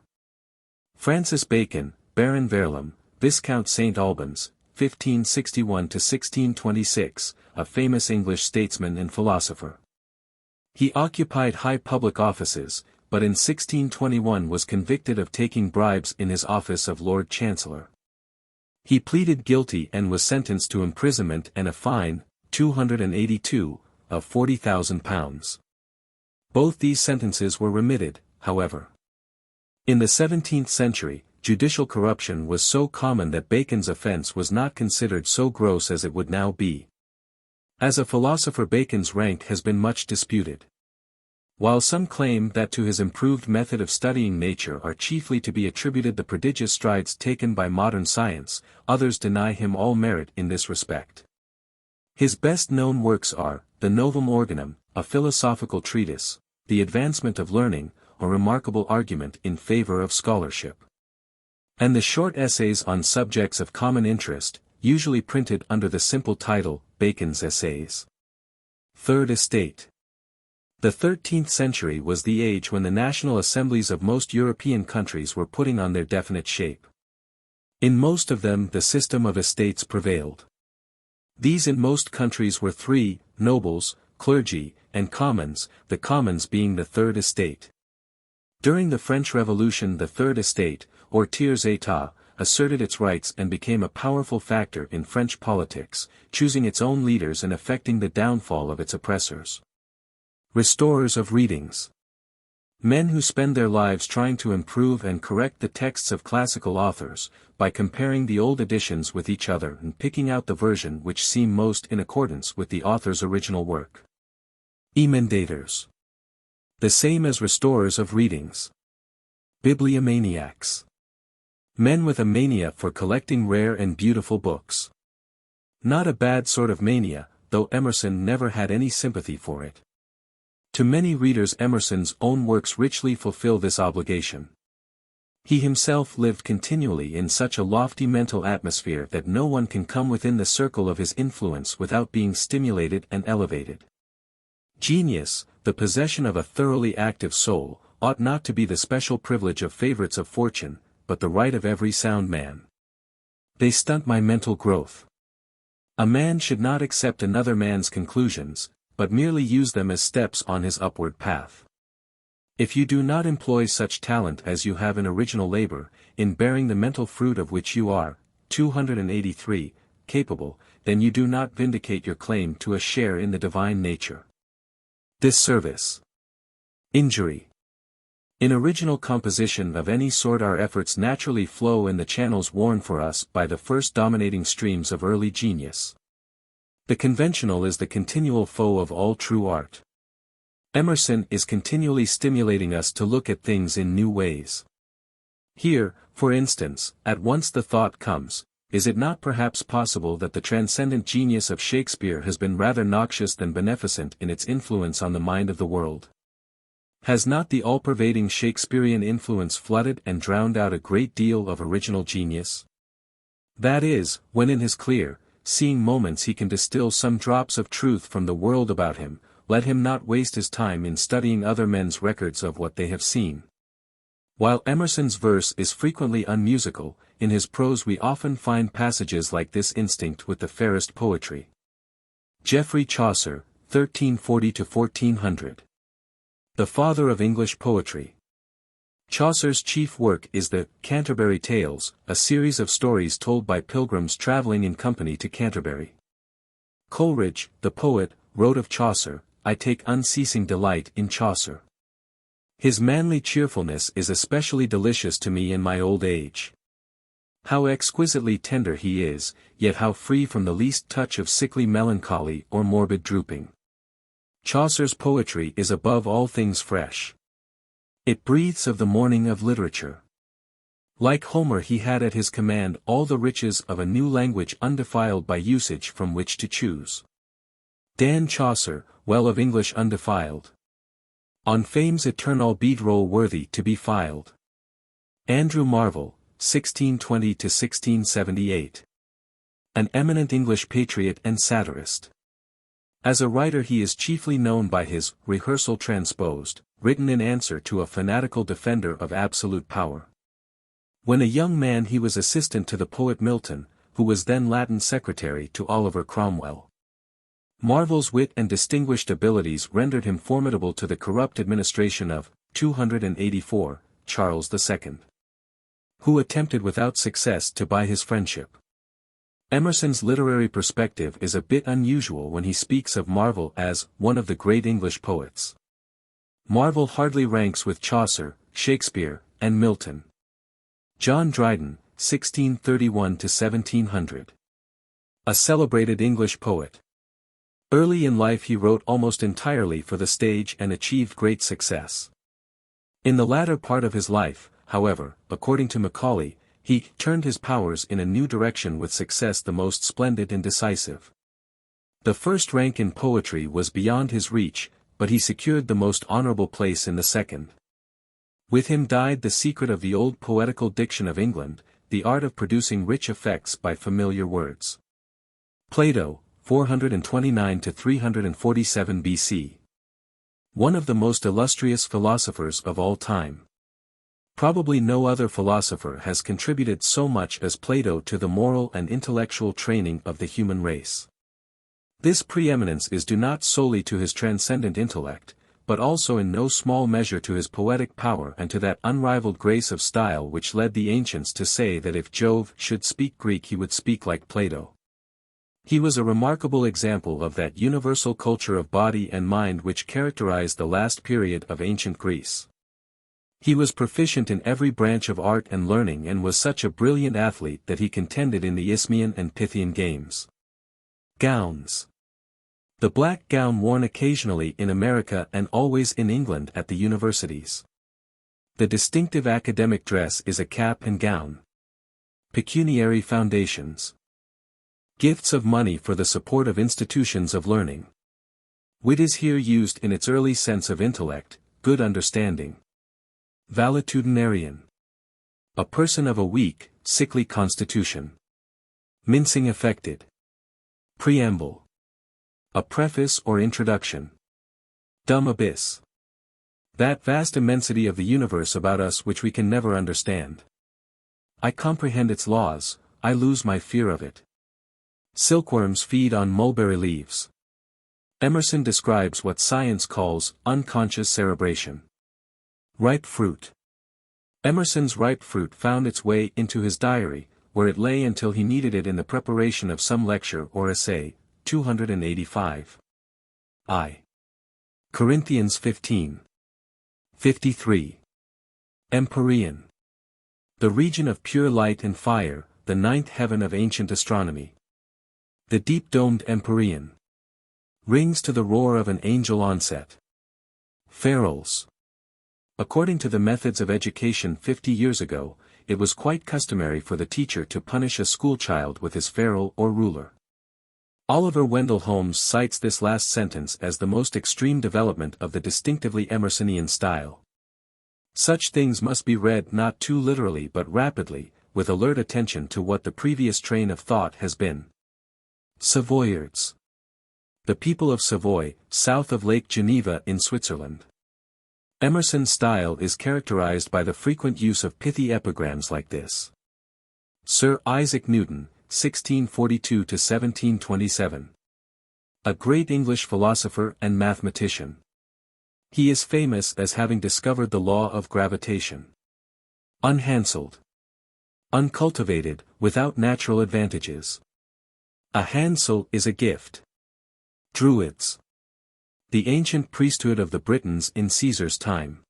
Francis Bacon, Baron Verulam, Viscount St. Albans, 1561–1626, a famous English statesman and philosopher. He occupied high public offices, but in 1621 was convicted of taking bribes in his office of Lord Chancellor. He pleaded guilty and was sentenced to imprisonment and a fine, 282, of £40,000. Both these sentences were remitted, however. In the 17th century, judicial corruption was so common that Bacon's offense was not considered so gross as it would now be. As a philosopher, Bacon's rank has been much disputed. While some claim that to his improved method of studying nature are chiefly to be attributed the prodigious strides taken by modern science, others deny him all merit in this respect. His best-known works are, the Novum Organum, a philosophical treatise, The Advancement of Learning, a remarkable argument in favor of scholarship, and the short essays on subjects of common interest, usually printed under the simple title, Bacon's Essays. Third Estate. The 13th century was the age when the national assemblies of most European countries were putting on their definite shape. In most of them the system of estates prevailed. These in most countries were three: nobles, clergy, and commons, the commons being the third estate. During the French Revolution the third estate, or tiers état, asserted its rights and became a powerful factor in French politics, choosing its own leaders and effecting the downfall of its oppressors. Restorers of readings. Men who spend their lives trying to improve and correct the texts of classical authors, by comparing the old editions with each other and picking out the version which seem most in accordance with the author's original work. Emendators. The same as restorers of readings. Bibliomaniacs. Men with a mania for collecting rare and beautiful books. Not a bad sort of mania, though Emerson never had any sympathy for it. To many readers Emerson's own works richly fulfill this obligation. He himself lived continually in such a lofty mental atmosphere that no one can come within the circle of his influence without being stimulated and elevated. Genius, the possession of a thoroughly active soul, ought not to be the special privilege of favorites of fortune, but the right of every sound man. They stunt my mental growth. A man should not accept another man's conclusions, but merely use them as steps on his upward path. If you do not employ such talent as you have in original labor, in bearing the mental fruit of which you are, 283, capable, then you do not vindicate your claim to a share in the divine nature. Disservice. Injury. In original composition of any sort our efforts naturally flow in the channels worn for us by the first dominating streams of early genius. The conventional is the continual foe of all true art. Emerson is continually stimulating us to look at things in new ways. Here, for instance, at once the thought comes, is it not perhaps possible that the transcendent genius of Shakespeare has been rather noxious than beneficent in its influence on the mind of the world? Has not the all-pervading Shakespearean influence flooded and drowned out a great deal of original genius? That is, when in his clear, seeing moments he can distill some drops of truth from the world about him, let him not waste his time in studying other men's records of what they have seen. While Emerson's verse is frequently unmusical, in his prose we often find passages like this instinct with the fairest poetry. Geoffrey Chaucer, 1340–1400. The father of English poetry. Chaucer's chief work is the Canterbury Tales, a series of stories told by pilgrims travelling in company to Canterbury. Coleridge, the poet, wrote of Chaucer, "I take unceasing delight in Chaucer. His manly cheerfulness is especially delicious to me in my old age. How exquisitely tender he is, yet how free from the least touch of sickly melancholy or morbid drooping. Chaucer's poetry is above all things fresh. It breathes of the morning of literature. Like Homer he had at his command all the riches of a new language undefiled by usage from which to choose. Dan Chaucer, well of English undefiled. On fame's eternal bead-roll worthy to be filed. Andrew Marvell, 1620–1678. An eminent English patriot and satirist. As a writer he is chiefly known by his Rehearsal Transposed, written in answer to a fanatical defender of absolute power. When a young man he was assistant to the poet Milton, who was then Latin secretary to Oliver Cromwell. Marvell's wit and distinguished abilities rendered him formidable to the corrupt administration of, 284, Charles II. Who attempted without success to buy his friendship. Emerson's literary perspective is a bit unusual when he speaks of Marvell as one of the great English poets. Marvell hardly ranks with Chaucer, Shakespeare, and Milton. John Dryden, 1631–1700. A celebrated English poet. Early in life he wrote almost entirely for the stage and achieved great success. In the latter part of his life, however, according to Macaulay, he turned his powers in a new direction with success the most splendid and decisive. The first rank in poetry was beyond his reach, but he secured the most honorable place in the second. With him died the secret of the old poetical diction of England, the art of producing rich effects by familiar words. Plato, 429–347 BC. One of the most illustrious philosophers of all time. Probably no other philosopher has contributed so much as Plato to the moral and intellectual training of the human race. This preeminence is due not solely to his transcendent intellect, but also in no small measure to his poetic power and to that unrivaled grace of style which led the ancients to say that if Jove should speak Greek he would speak like Plato. He was a remarkable example of that universal culture of body and mind which characterized the last period of ancient Greece. He was proficient in every branch of art and learning and was such a brilliant athlete that he contended in the Isthmian and Pythian games. Gowns. The black gown worn occasionally in America and always in England at the universities. The distinctive academic dress is a cap and gown. Pecuniary foundations. Gifts of money for the support of institutions of learning. Wit is here used in its early sense of intellect, good understanding. Valetudinarian. A person of a weak, sickly constitution. Mincing affected. Preamble. A preface or introduction. Dumb abyss. That vast immensity of the universe about us which we can never understand. I comprehend its laws, I lose my fear of it. Silkworms feed on mulberry leaves. Emerson describes what science calls unconscious cerebration. Ripe fruit. Emerson's ripe fruit found its way into his diary, where it lay until he needed it in the preparation of some lecture or essay. 285. I. Corinthians 15. 53. Empyrean. The region of pure light and fire, the ninth heaven of ancient astronomy. The deep-domed Empyrean. Rings to the roar of an angel onset. Ferals. According to the methods of education 50 years ago, it was quite customary for the teacher to punish a schoolchild with his ferule or ruler. Oliver Wendell Holmes cites this last sentence as the most extreme development of the distinctively Emersonian style. Such things must be read not too literally but rapidly, with alert attention to what the previous train of thought has been. Savoyards. The people of Savoy, south of Lake Geneva in Switzerland. Emerson's style is characterized by the frequent use of pithy epigrams like this. Sir Isaac Newton, 1642–1727. A great English philosopher and mathematician. He is famous as having discovered the law of gravitation. Unhandseled. Uncultivated, without natural advantages. A hansel is a gift. Druids. The ancient priesthood of the Britons in Caesar's time.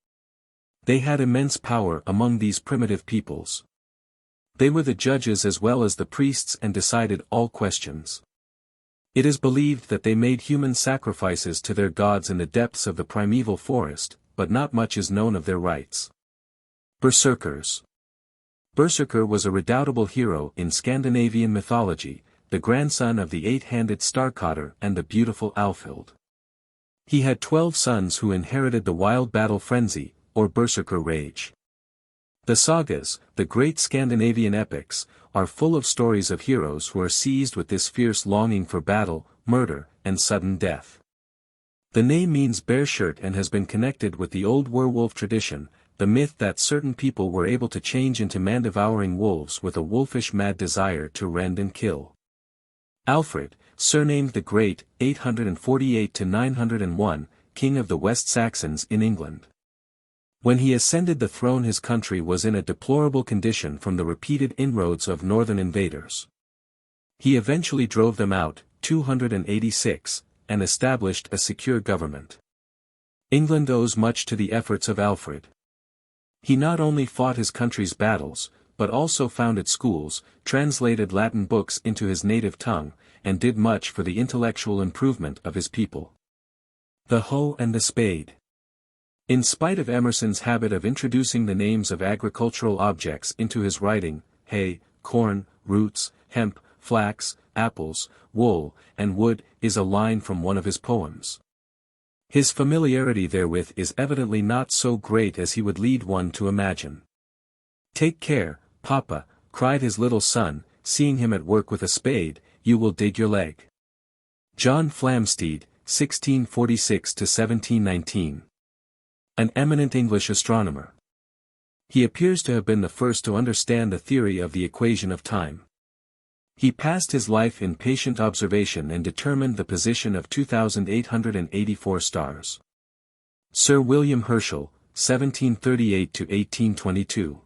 They had immense power among these primitive peoples. They were the judges as well as the priests and decided all questions. It is believed that they made human sacrifices to their gods in the depths of the primeval forest, but not much is known of their rites. Berserkers. Berserker was a redoubtable hero in Scandinavian mythology, the grandson of the eight-handed Starkadr and the beautiful Alfhild. He had 12 sons who inherited the wild battle frenzy, or berserker rage. The sagas, the great Scandinavian epics, are full of stories of heroes who are seized with this fierce longing for battle, murder, and sudden death. The name means bear shirt and has been connected with the old werewolf tradition, the myth that certain people were able to change into man-devouring wolves with a wolfish mad desire to rend and kill. Alfred, surnamed the Great, 848–901, king of the West Saxons in England. When he ascended the throne his country was in a deplorable condition from the repeated inroads of northern invaders. He eventually drove them out, 286, and established a secure government. England owes much to the efforts of Alfred. He not only fought his country's battles, but also founded schools, translated Latin books into his native tongue, and did much for the intellectual improvement of his people. The hoe and the spade. In spite of Emerson's habit of introducing the names of agricultural objects into his writing, hay, corn, roots, hemp, flax, apples, wool, and wood, is a line from one of his poems. His familiarity therewith is evidently not so great as he would lead one to imagine. "Take care, Papa," cried his little son, seeing him at work with a spade, "you will dig your leg." John Flamsteed, 1646–1719. An eminent English astronomer. He appears to have been the first to understand the theory of the equation of time. He passed his life in patient observation and determined the position of 2,884 stars. Sir William Herschel, 1738–1822.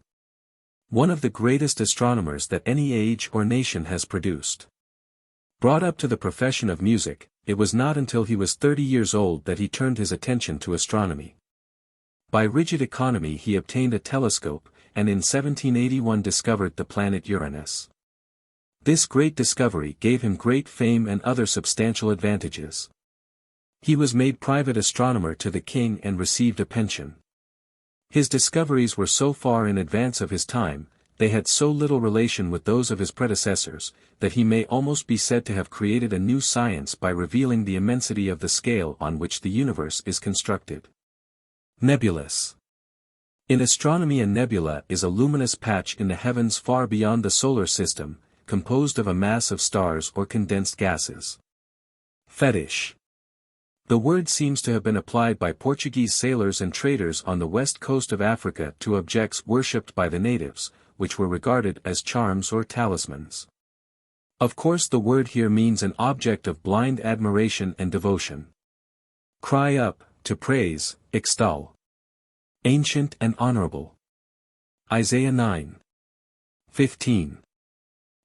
One of the greatest astronomers that any age or nation has produced. Brought up to the profession of music, it was not until he was 30 years old that he turned his attention to astronomy. By rigid economy he obtained a telescope, and in 1781 discovered the planet Uranus. This great discovery gave him great fame and other substantial advantages. He was made private astronomer to the king and received a pension. His discoveries were so far in advance of his time, they had so little relation with those of his predecessors, that he may almost be said to have created a new science by revealing the immensity of the scale on which the universe is constructed. Nebulous. In astronomy, a nebula is a luminous patch in the heavens far beyond the solar system, composed of a mass of stars or condensed gases. Fetish. The word seems to have been applied by Portuguese sailors and traders on the west coast of Africa to objects worshipped by the natives, which were regarded as charms or talismans. Of course, the word here means an object of blind admiration and devotion. Cry up, to praise, extol. Ancient and honorable. Isaiah 9:15.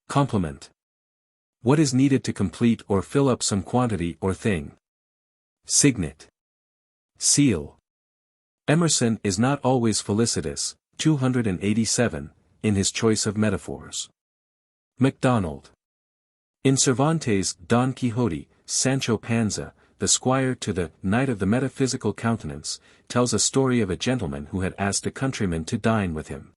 Complement. What is needed to complete or fill up some quantity or thing. Signet. Seal. Emerson is not always felicitous, 287, in his choice of metaphors. MacDonald. In Cervantes' Don Quixote, Sancho Panza, the squire to the Knight of the Metaphysical Countenance, tells a story of a gentleman who had asked a countryman to dine with him.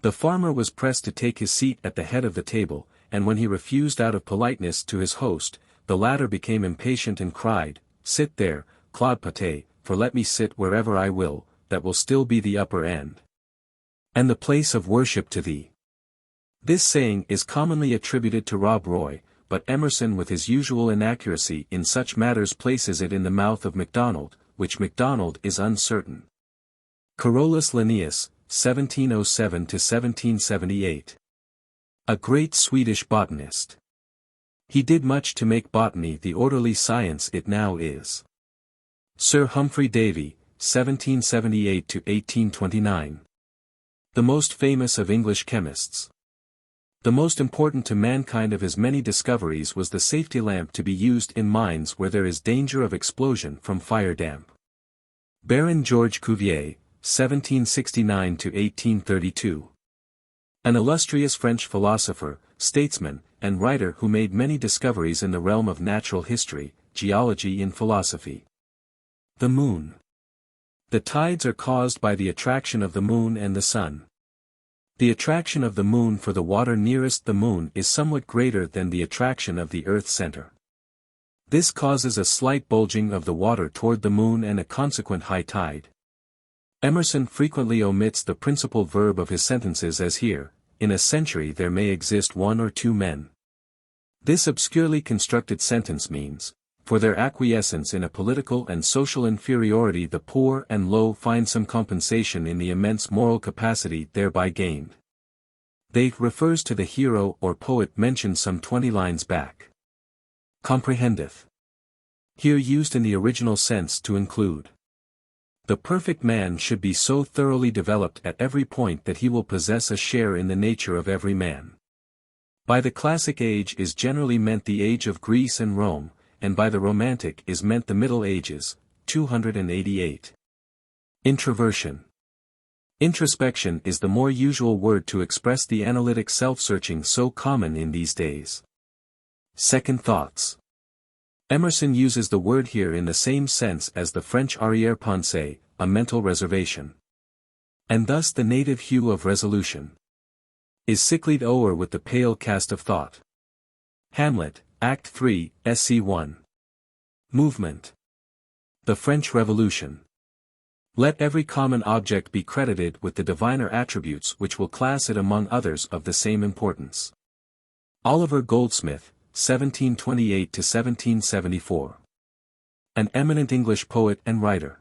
The farmer was pressed to take his seat at the head of the table, and when he refused out of politeness to his host, the latter became impatient and cried, "Sit there, Claude Pate, for let me sit wherever I will, that will still be the upper end. And the place of worship to thee." This saying is commonly attributed to Rob Roy, but Emerson with his usual inaccuracy in such matters places it in the mouth of MacDonald, which MacDonald is uncertain. Carolus Linnaeus, 1707–1778. A great Swedish botanist. He did much to make botany the orderly science it now is. Sir Humphrey Davy, 1778–1829. The most famous of English chemists. The most important to mankind of his many discoveries was the safety lamp to be used in mines where there is danger of explosion from fire damp. Baron George Cuvier, 1769–1832. An illustrious French philosopher, statesman, and writer who made many discoveries in the realm of natural history, geology and philosophy. The moon. The tides are caused by the attraction of the moon and the sun. The attraction of the moon for the water nearest the moon is somewhat greater than the attraction of the Earth's center. This causes a slight bulging of the water toward the moon and a consequent high tide. Emerson frequently omits the principal verb of his sentences as here, "In a century there may exist one or two men." This obscurely constructed sentence means, for their acquiescence in a political and social inferiority the poor and low find some compensation in the immense moral capacity thereby gained. They refers to the hero or poet mentioned some 20 lines back. Comprehendeth. Here used in the original sense to include. The perfect man should be so thoroughly developed at every point that he will possess a share in the nature of every man. By the classic age is generally meant the age of Greece and Rome, and by the romantic is meant the Middle Ages, 288. Introversion. Introspection is the more usual word to express the analytic self-searching so common in these days. Second thoughts. Emerson uses the word here in the same sense as the French arrière-pensée, a mental reservation. And thus the native hue of resolution is sicklied o'er with the pale cast of thought. Hamlet, Act 3, Sc. 1. Movement. The French Revolution. Let every common object be credited with the diviner attributes which will class it among others of the same importance. Oliver Goldsmith, 1728–1774. An eminent English poet and writer.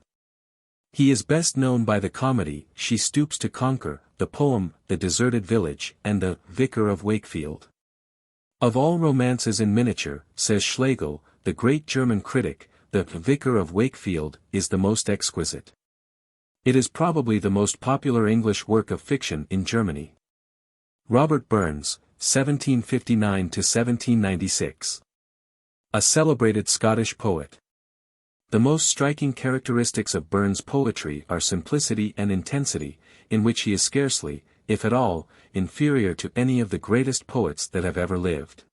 He is best known by the comedy, She Stoops to Conquer, the poem, The Deserted Village, and the Vicar of Wakefield. Of all romances in miniature, says Schlegel, the great German critic, the Vicar of Wakefield is the most exquisite. It is probably the most popular English work of fiction in Germany. Robert Burns, 1759–1796. A celebrated Scottish poet. The most striking characteristics of Burns' poetry are simplicity and intensity, in which he is scarcely, if at all, inferior to any of the greatest poets that have ever lived.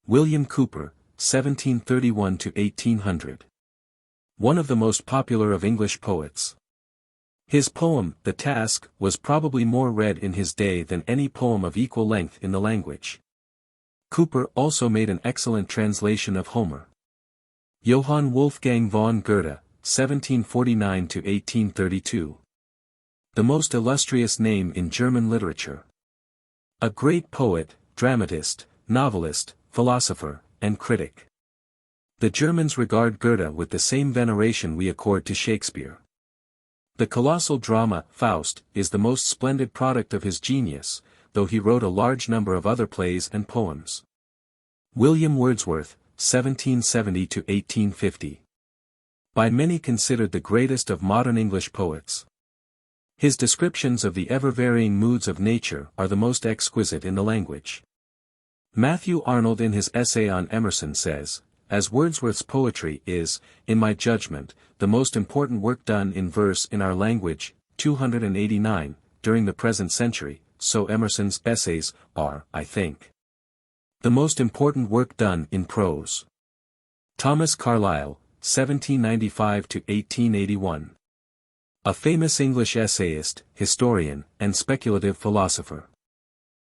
William Cowper, 1731–1800. One of the most popular of English poets. His poem, The Task, was probably more read in his day than any poem of equal length in the language. Cowper also made an excellent translation of Homer. Johann Wolfgang von Goethe, 1749–1832. The most illustrious name in German literature. A great poet, dramatist, novelist, philosopher, and critic. The Germans regard Goethe with the same veneration we accord to Shakespeare. The colossal drama, Faust, is the most splendid product of his genius, though he wrote a large number of other plays and poems. William Wordsworth, 1770–1850. By many considered the greatest of modern English poets. His descriptions of the ever-varying moods of nature are the most exquisite in the language. Matthew Arnold in his essay on Emerson says, as Wordsworth's poetry is, in my judgment, the most important work done in verse in our language, 289, during the present century, so Emerson's essays are, I think, the most important work done in prose. Thomas Carlyle, 1795–1881. A famous English essayist, historian, and speculative philosopher.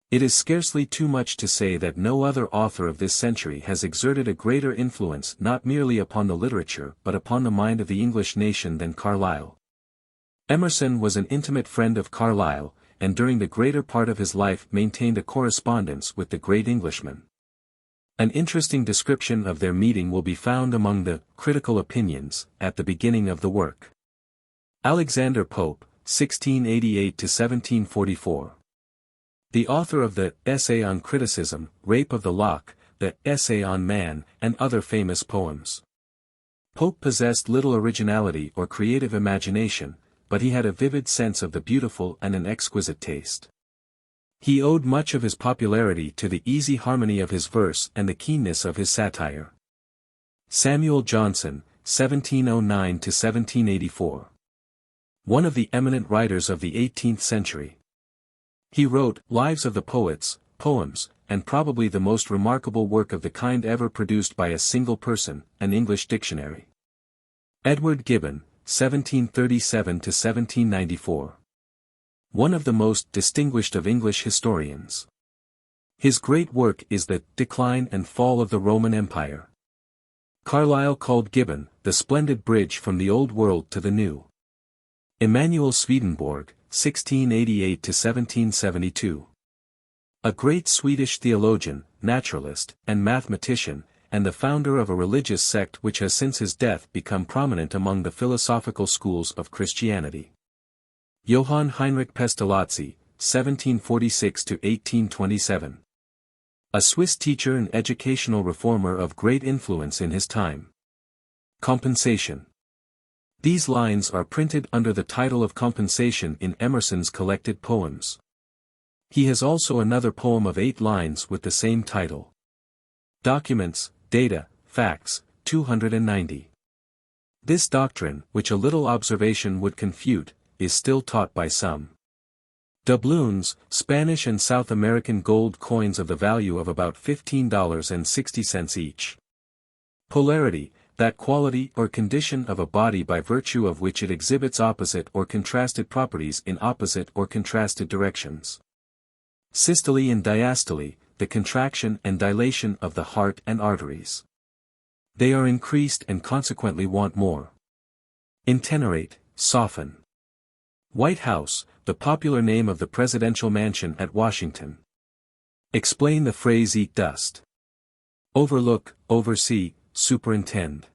It is scarcely too much to say that no other author of this century has exerted a greater influence not merely upon the literature but upon the mind of the English nation than Carlyle. Emerson was an intimate friend of Carlyle, and during the greater part of his life maintained a correspondence with the great Englishman. An interesting description of their meeting will be found among the critical opinions at the beginning of the work. Alexander Pope, 1688–1744. The author of the Essay on Criticism, Rape of the Lock, the Essay on Man, and other famous poems. Pope possessed little originality or creative imagination, but he had a vivid sense of the beautiful and an exquisite taste. He owed much of his popularity to the easy harmony of his verse and the keenness of his satire. Samuel Johnson, 1709–1784. One of the eminent writers of the 18th century. He wrote Lives of the Poets, poems, and probably the most remarkable work of the kind ever produced by a single person, an English dictionary. Edward Gibbon, 1737–1794. One of the most distinguished of English historians. His great work is the Decline and Fall of the Roman Empire. Carlyle called Gibbon the splendid bridge from the Old World to the New. Emanuel Swedenborg, 1688–1772. A great Swedish theologian, naturalist, and mathematician, and the founder of a religious sect which has since his death become prominent among the philosophical schools of Christianity. Johann Heinrich Pestalozzi, 1746–1827. A Swiss teacher and educational reformer of great influence in his time. Compensation. These lines are printed under the title of Compensation in Emerson's collected poems. He has also another poem of 8 lines with the same title. Documents, Data, Facts, 290. This doctrine, which a little observation would confute, is still taught by some. Doubloons, Spanish and South American gold coins of the value of about $15.60 each. Polarity, that quality or condition of a body by virtue of which it exhibits opposite or contrasted properties in opposite or contrasted directions. Systole and diastole, the contraction and dilation of the heart and arteries. They are increased and consequently want more. Intenerate, soften. White House, the popular name of the presidential mansion at Washington. Explain the phrase eat dust. Overlook, oversee, superintend.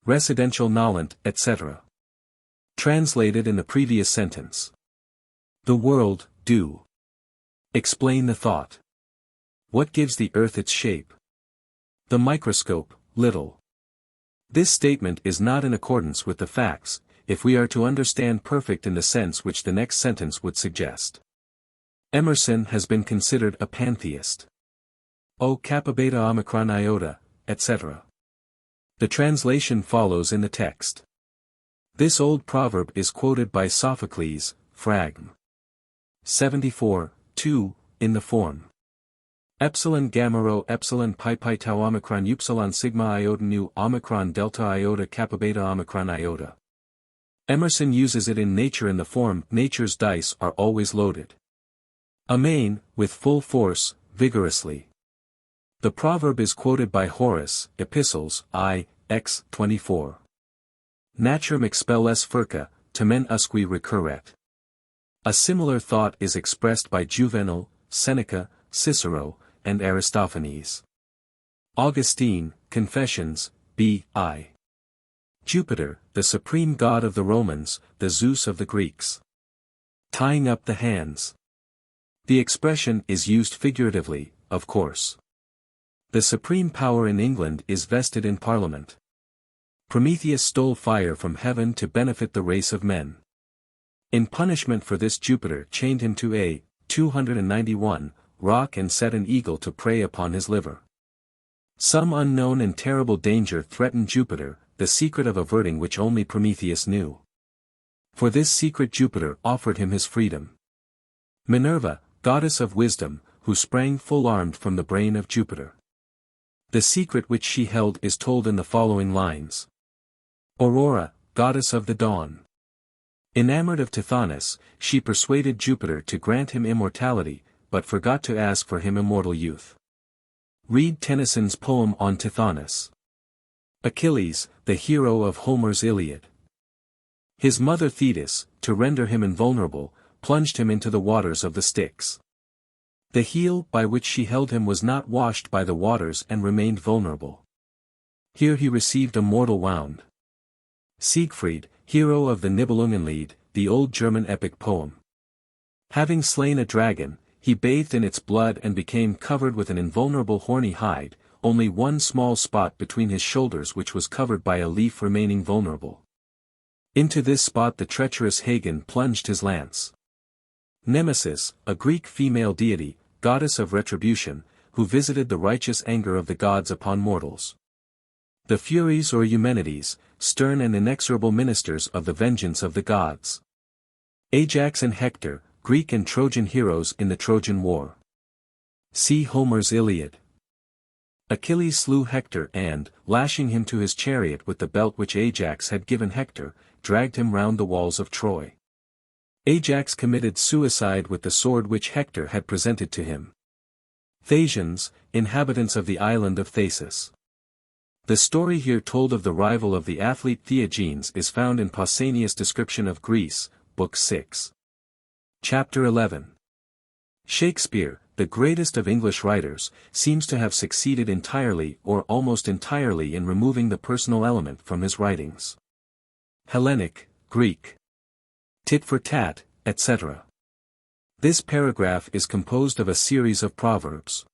Residential nolent, etc. Translated in the previous sentence. The world, do. Explain the thought. What gives the earth its shape? The microscope, little. This statement is not in accordance with the facts, if we are to understand perfect in the sense which the next sentence would suggest. Emerson has been considered a pantheist. O kappa beta omicron iota, etc. The translation follows in the text. This old proverb is quoted by Sophocles, Fragm. 74, 2, in the form epsilon gamma rho epsilon pi pi tau omicron upsilon sigma iota nu omicron delta iota kappa beta omicron iota. Emerson uses it in Nature in the form, nature's dice are always loaded. Amain, with full force, vigorously. The proverb is quoted by Horace, Epistles, I, X, 24. Naturam expellas furca, tamen usque recurret. A similar thought is expressed by Juvenal, Seneca, Cicero, and Aristophanes. Augustine, Confessions, B.I. Jupiter, the supreme god of the Romans, the Zeus of the Greeks. Tying up the hands. The expression is used figuratively, of course. The supreme power in England is vested in Parliament. Prometheus stole fire from heaven to benefit the race of men. In punishment for this Jupiter chained him to a 291 rock and set an eagle to prey upon his liver. Some unknown and terrible danger threatened Jupiter, the secret of averting which only Prometheus knew. For this secret Jupiter offered him his freedom. Minerva, goddess of wisdom, who sprang full-armed from the brain of Jupiter. The secret which she held is told in the following lines. Aurora, goddess of the dawn. Enamored of Tithonus, she persuaded Jupiter to grant him immortality, but forgot to ask for him immortal youth. Read Tennyson's poem on Tithonus. Achilles, the hero of Homer's Iliad. His mother Thetis, to render him invulnerable, plunged him into the waters of the Styx. The heel by which she held him was not washed by the waters and remained vulnerable. Here he received a mortal wound. Siegfried, hero of the Nibelungenlied, the old German epic poem. Having slain a dragon, he bathed in its blood and became covered with an invulnerable horny hide, only one small spot between his shoulders which was covered by a leaf remaining vulnerable. Into this spot the treacherous Hagen plunged his lance. Nemesis, a Greek female deity, goddess of retribution, who visited the righteous anger of the gods upon mortals. The Furies or Eumenides, stern and inexorable ministers of the vengeance of the gods. Ajax and Hector, Greek and Trojan heroes in the Trojan War. See Homer's Iliad. Achilles slew Hector and, lashing him to his chariot with the belt which Ajax had given Hector, dragged him round the walls of Troy. Ajax committed suicide with the sword which Hector had presented to him. Thasians, inhabitants of the island of Thasus. The story here told of the rival of the athlete Theagenes is found in Pausanias' description of Greece, Book 6. Chapter 11. Shakespeare, the greatest of English writers, seems to have succeeded entirely or almost entirely in removing the personal element from his writings. Hellenic, Greek. Tit for tat, etc. This paragraph is composed of a series of proverbs.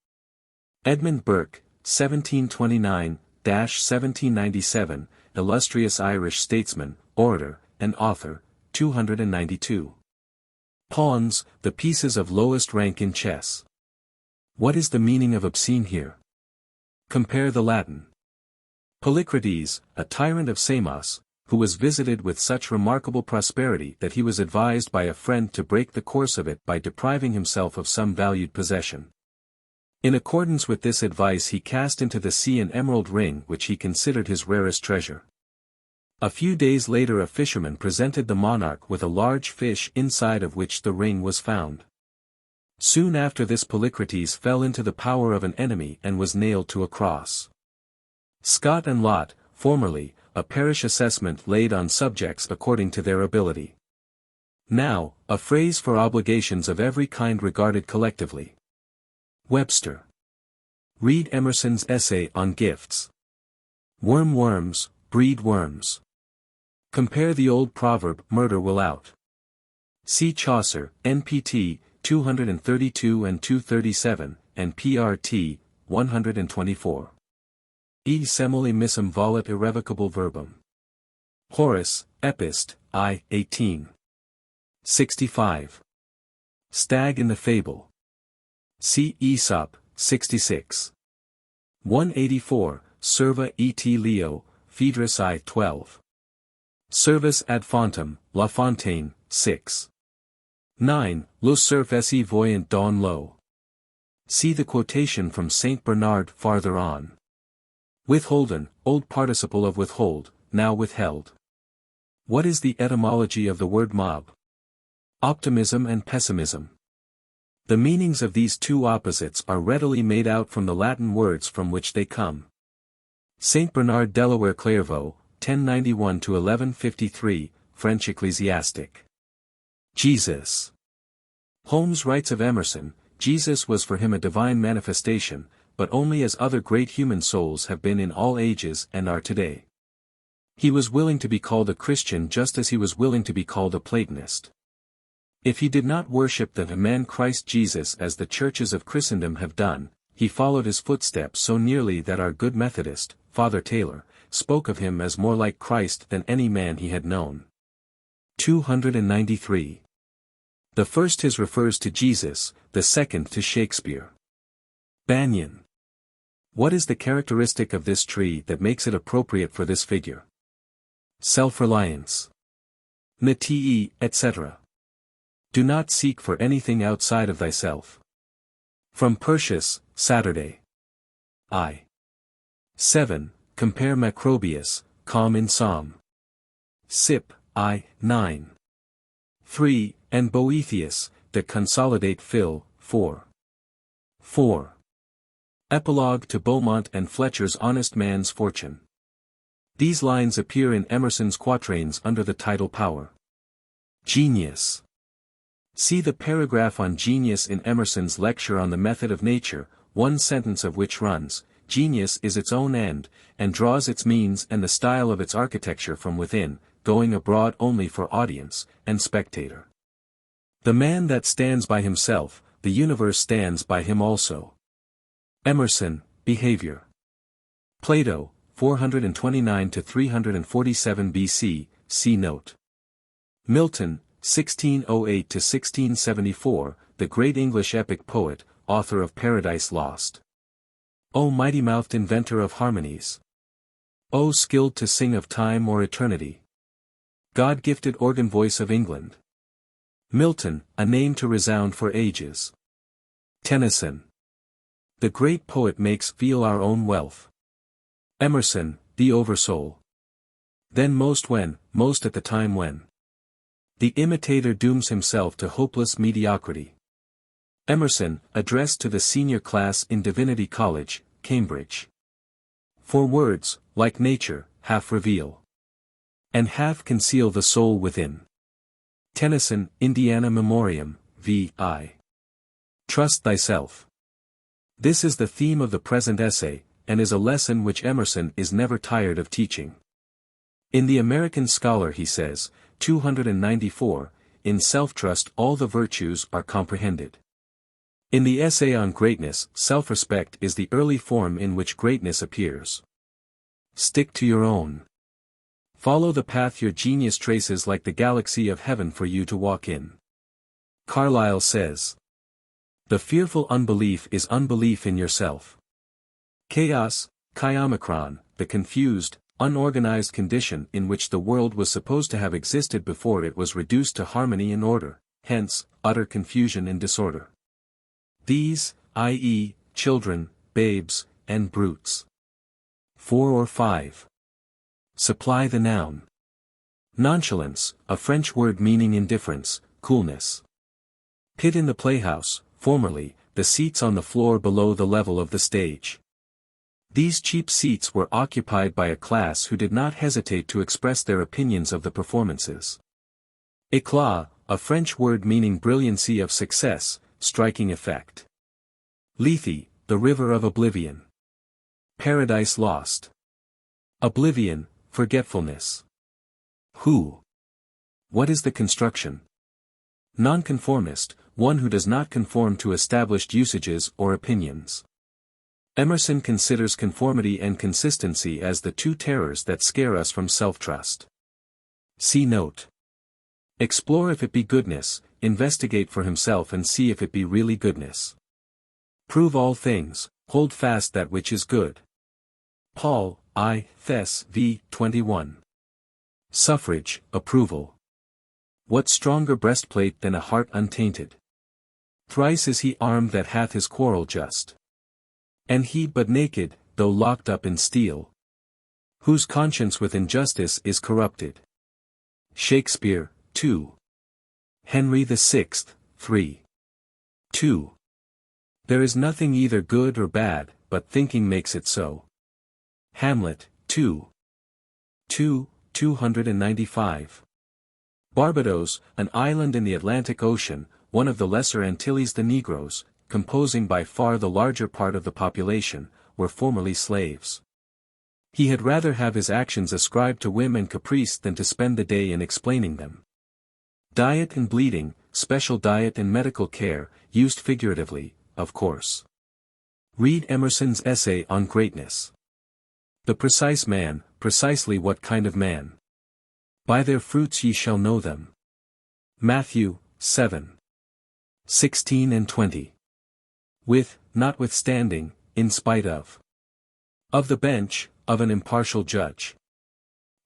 Edmund Burke, 1729-1797, illustrious Irish statesman, orator, and author, 292. Pawns, the pieces of lowest rank in chess. What is the meaning of obscene here? Compare the Latin. Polycrates, a tyrant of Samos, who was visited with such remarkable prosperity that he was advised by a friend to break the course of it by depriving himself of some valued possession. In accordance with this advice he cast into the sea an emerald ring which he considered his rarest treasure. A few days later a fisherman presented the monarch with a large fish inside of which the ring was found. Soon after this Polycrates fell into the power of an enemy and was nailed to a cross. Scott and Lot, formerly, a parish assessment laid on subjects according to their ability. Now, a phrase for obligations of every kind regarded collectively. Webster. Read Emerson's essay on gifts. Worm worms, breed worms. Compare the old proverb, murder will out. See Chaucer, NPT, 232 and 237, and PRT, 124. E semele missum volet irrevocable verbum. Horace, Epist, I, 18. 65. Stag in the Fable. See Aesop, 66. 184, Serva et Leo, Phaedrus I 12. Servus ad fontem, La Fontaine, 6. 9. Le surf esse voyant dans l'eau. See the quotation from Saint Bernard farther on. Withholden, old participle of withhold, now withheld. What is the etymology of the word mob? Optimism and pessimism. The meanings of these two opposites are readily made out from the Latin words from which they come. Saint Bernard Delaware Clairvaux, 1091–1153, French ecclesiastic. Jesus. Holmes writes of Emerson, Jesus was for him a divine manifestation, but only as other great human souls have been in all ages and are today. He was willing to be called a Christian just as he was willing to be called a Platonist. If he did not worship the man Christ Jesus as the churches of Christendom have done, he followed his footsteps so nearly that our good Methodist, Father Taylor, spoke of him as more like Christ than any man he had known. 293. The first his refers to Jesus, the second to Shakespeare. Banyan. What is the characteristic of this tree that makes it appropriate for this figure? Self-reliance. Nati, etc. Do not seek for anything outside of thyself. From Persius, Saturday. I. 7. Compare Macrobius, Com in Psalm. Sip, I. 9. 3. And Boethius, that consolidate Phil, 4. 4. Epilogue to Beaumont and Fletcher's Honest Man's Fortune. These lines appear in Emerson's quatrains under the title Power. Genius. See the paragraph on genius in Emerson's lecture on the method of nature, one sentence of which runs, "Genius is its own end, and draws its means and the style of its architecture from within, going abroad only for audience and spectator. The man that stands by himself, the universe stands by him also." Emerson, Behavior. Plato, 429–347 BC, see note. Milton, 1608–1674, the great English epic poet, author of Paradise Lost. O mighty-mouthed inventor of harmonies! O skilled to sing of time or eternity! God-gifted organ voice of England! Milton, a name to resound for ages. Tennyson. The great poet makes feel our own wealth. Emerson, the oversoul. Then most when, most at the time when. The imitator dooms himself to hopeless mediocrity. Emerson, addressed to the senior class in Divinity College, Cambridge. For words, like nature, half reveal, and half conceal the soul within. Tennyson, Indiana Memoriam, v.I. Trust thyself. This is the theme of the present essay, and is a lesson which Emerson is never tired of teaching. In The American Scholar he says, 294, in self-trust all the virtues are comprehended. In the essay on greatness, self-respect is the early form in which greatness appears. Stick to your own. Follow the path your genius traces like the galaxy of heaven for you to walk in. Carlyle says, the fearful unbelief is unbelief in yourself. Chaos, chiomicron, the confused, unorganized condition in which the world was supposed to have existed before it was reduced to harmony and order, hence, utter confusion and disorder. These, i.e., children, babes, and brutes. 4 or 5. Supply the noun. Nonchalance, a French word meaning indifference, coolness. Pit in the playhouse, formerly, the seats on the floor below the level of the stage. These cheap seats were occupied by a class who did not hesitate to express their opinions of the performances. Éclat, a French word meaning brilliancy of success, striking effect. Lethe, the river of oblivion. Paradise Lost. Oblivion, forgetfulness. Who? What is the construction? Nonconformist, one who does not conform to established usages or opinions. Emerson considers conformity and consistency as the two terrors that scare us from self-trust. See note. Explore if it be goodness, investigate for himself and see if it be really goodness. Prove all things, hold fast that which is good. Paul, I. Thes. v. 21. Suffrage, approval. What stronger breastplate than a heart untainted? Thrice is he armed that hath his quarrel just. And he but naked, though locked up in steel. Whose conscience with injustice is corrupted. Shakespeare, 2. Henry VI, 3. 2. There is nothing either good or bad, but thinking makes it so. Hamlet, 2. 295. Barbados, an island in the Atlantic Ocean, one of the Lesser Antilles. The Negroes, composing by far the larger part of the population, were formerly slaves. He had rather have his actions ascribed to whim and caprice than to spend the day in explaining them. Diet and bleeding, special diet and medical care, used figuratively, of course. Read Emerson's essay on greatness. The precise man, precisely what kind of man? By their fruits ye shall know them. Matthew, 7. 16 and 20. With, notwithstanding, in spite of the bench, of an impartial judge.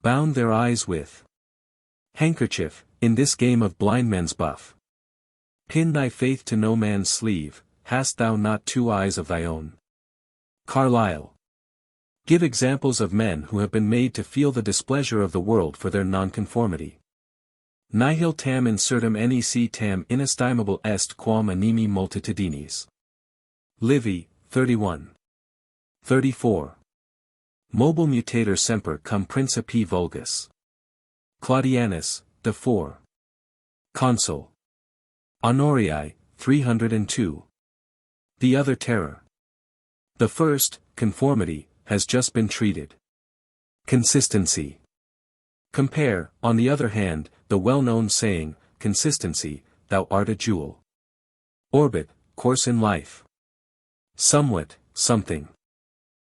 Bound their eyes with handkerchief, in this game of blind men's buff. Pin thy faith to no man's sleeve, hast thou not 2 eyes of thy own? Carlyle. Give examples of men who have been made to feel the displeasure of the world for their nonconformity. Nihil tam incertum nec tam inestimable est quam animi multitudinis. Livy, 31. 34. Mobile mutator semper cum principi vulgus. Claudianus, the 4. Consul. Honorii, 302. The other terror. The first, conformity, has just been treated. Consistency. Compare, on the other hand, the well-known saying, consistency, thou art a jewel. Orbit, course in life. Somewhat, something.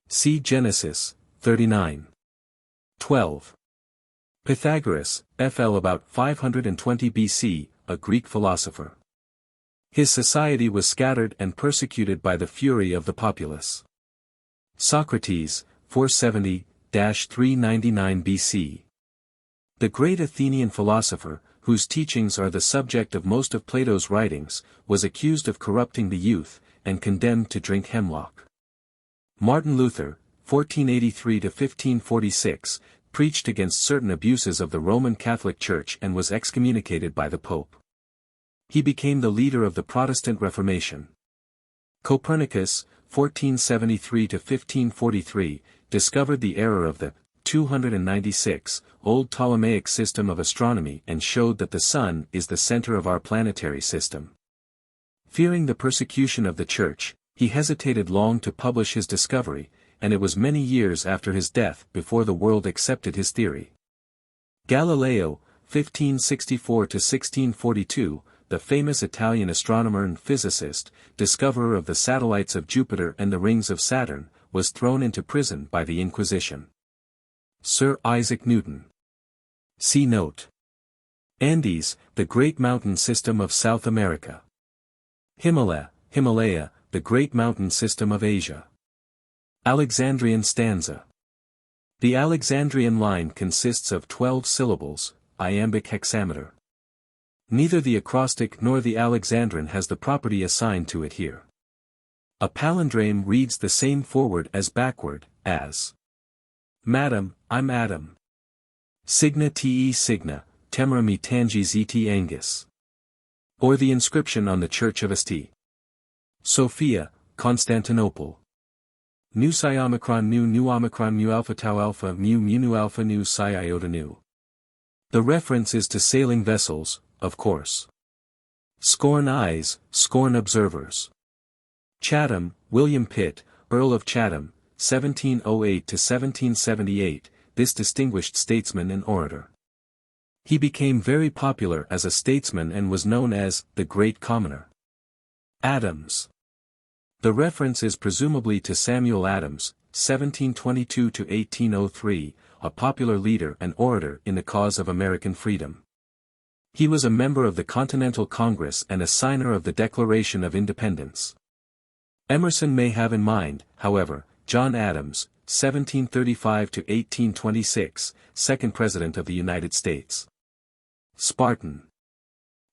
See Genesis, 39. 12. Pythagoras, FL about 520 BC, a Greek philosopher. His society was scattered and persecuted by the fury of the populace. Socrates, 470-399 BC. The great Athenian philosopher, whose teachings are the subject of most of Plato's writings, was accused of corrupting the youth, and condemned to drink hemlock. Martin Luther, 1483-1546, preached against certain abuses of the Roman Catholic Church and was excommunicated by the Pope. He became the leader of the Protestant Reformation. Copernicus, 1473-1543, discovered the error of the 296 old Ptolemaic system of astronomy and showed that the Sun is the center of our planetary system. Fearing the persecution of the Church, he hesitated long to publish his discovery, and it was many years after his death before the world accepted his theory. Galileo, 1564-1642, the famous Italian astronomer and physicist, discoverer of the satellites of Jupiter and the rings of Saturn, was thrown into prison by the Inquisition. Sir Isaac Newton. See note. Andes, the great mountain system of South America. Himalaya, the great mountain system of Asia. Alexandrian stanza. The Alexandrian line consists of 12 syllables, iambic hexameter. Neither the acrostic nor the Alexandrine has the property assigned to it here. A palindrome reads the same forward as backward, as Madam, I'm Adam. Signa te signa, temera me tangis et angus. Or the inscription on the Church of St. Sophia, Constantinople. Nu psi omicron nu omicron mu alpha tau alpha mu nu alpha nu psi iota nu. The reference is to sailing vessels, of course. Scorn eyes, scorn observers. Chatham, William Pitt, Earl of Chatham, 1708-1778, this distinguished statesman and orator. He became very popular as a statesman and was known as the Great Commoner. Adams. The reference is presumably to Samuel Adams, 1722-1803, a popular leader and orator in the cause of American freedom. He was a member of the Continental Congress and a signer of the Declaration of Independence. Emerson may have in mind, however, John Adams, 1735 to 1826, second President of the United States. Spartan.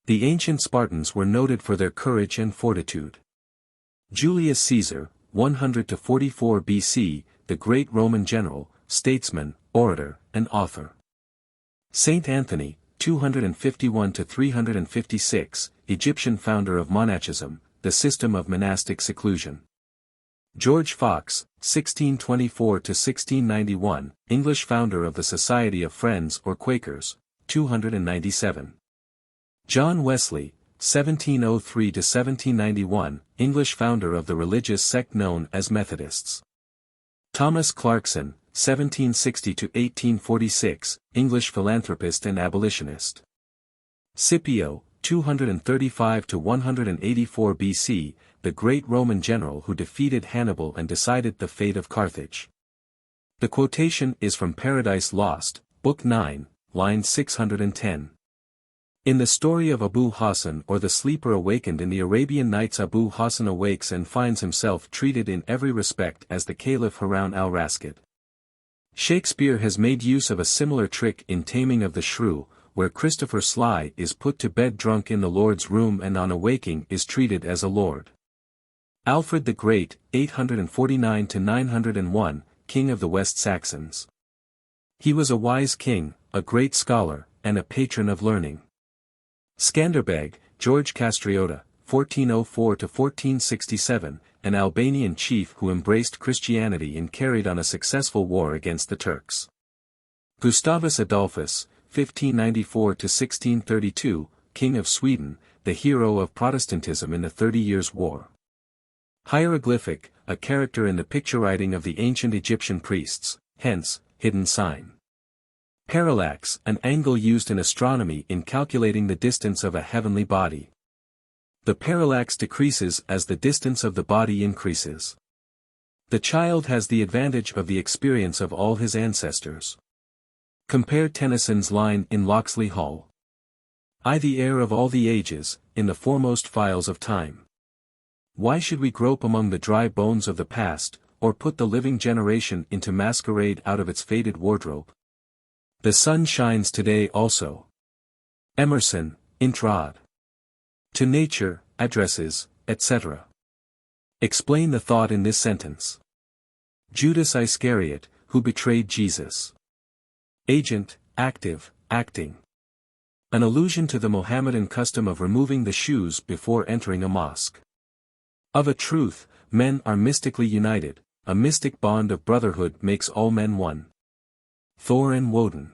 The ancient Spartans were noted for their courage and fortitude. Julius Caesar, 100 to 44 BC, the great Roman general, statesman, orator, and author. Saint Anthony, 251 to 356, Egyptian founder of monachism, the system of monastic seclusion. George Fox, 1624 to 1691, English founder of the Society of Friends or Quakers, 297. John Wesley, 1703 to 1791, English founder of the religious sect known as Methodists. Thomas Clarkson, 1760 to 1846, English philanthropist and abolitionist. Scipio, 235 to 184 BC, the great Roman general who defeated Hannibal and decided the fate of Carthage. The quotation is from Paradise Lost, Book 9, line 610. In the story of Abu Hassan or the sleeper awakened in the Arabian Nights, Abu Hassan awakes and finds himself treated in every respect as the Caliph Harun al-Rashid. Shakespeare has made use of a similar trick in Taming of the Shrew, where Christopher Sly is put to bed drunk in the Lord's room and on awaking is treated as a lord. Alfred the Great, 849 to 901, King of the West Saxons. He was a wise king, a great scholar, and a patron of learning. Skanderbeg, George Castriota, 1404 to 1467, an Albanian chief who embraced Christianity and carried on a successful war against the Turks. Gustavus Adolphus, 1594 to 1632, King of Sweden, the hero of Protestantism in the 30 Years' War. Hieroglyphic, a character in the picture writing of the ancient Egyptian priests, hence, hidden sign. Parallax, an angle used in astronomy in calculating the distance of a heavenly body. The parallax decreases as the distance of the body increases. The child has the advantage of the experience of all his ancestors. Compare Tennyson's line in Locksley Hall. I the heir of all the ages, in the foremost files of time. Why should we grope among the dry bones of the past, or put the living generation into masquerade out of its faded wardrobe? The sun shines today also. Emerson, Introd. To nature, addresses, etc. Explain the thought in this sentence. Judas Iscariot, who betrayed Jesus. Agent, active, acting. An allusion to the Mohammedan custom of removing the shoes before entering a mosque. Of a truth, men are mystically united, a mystic bond of brotherhood makes all men one. Thor and Woden.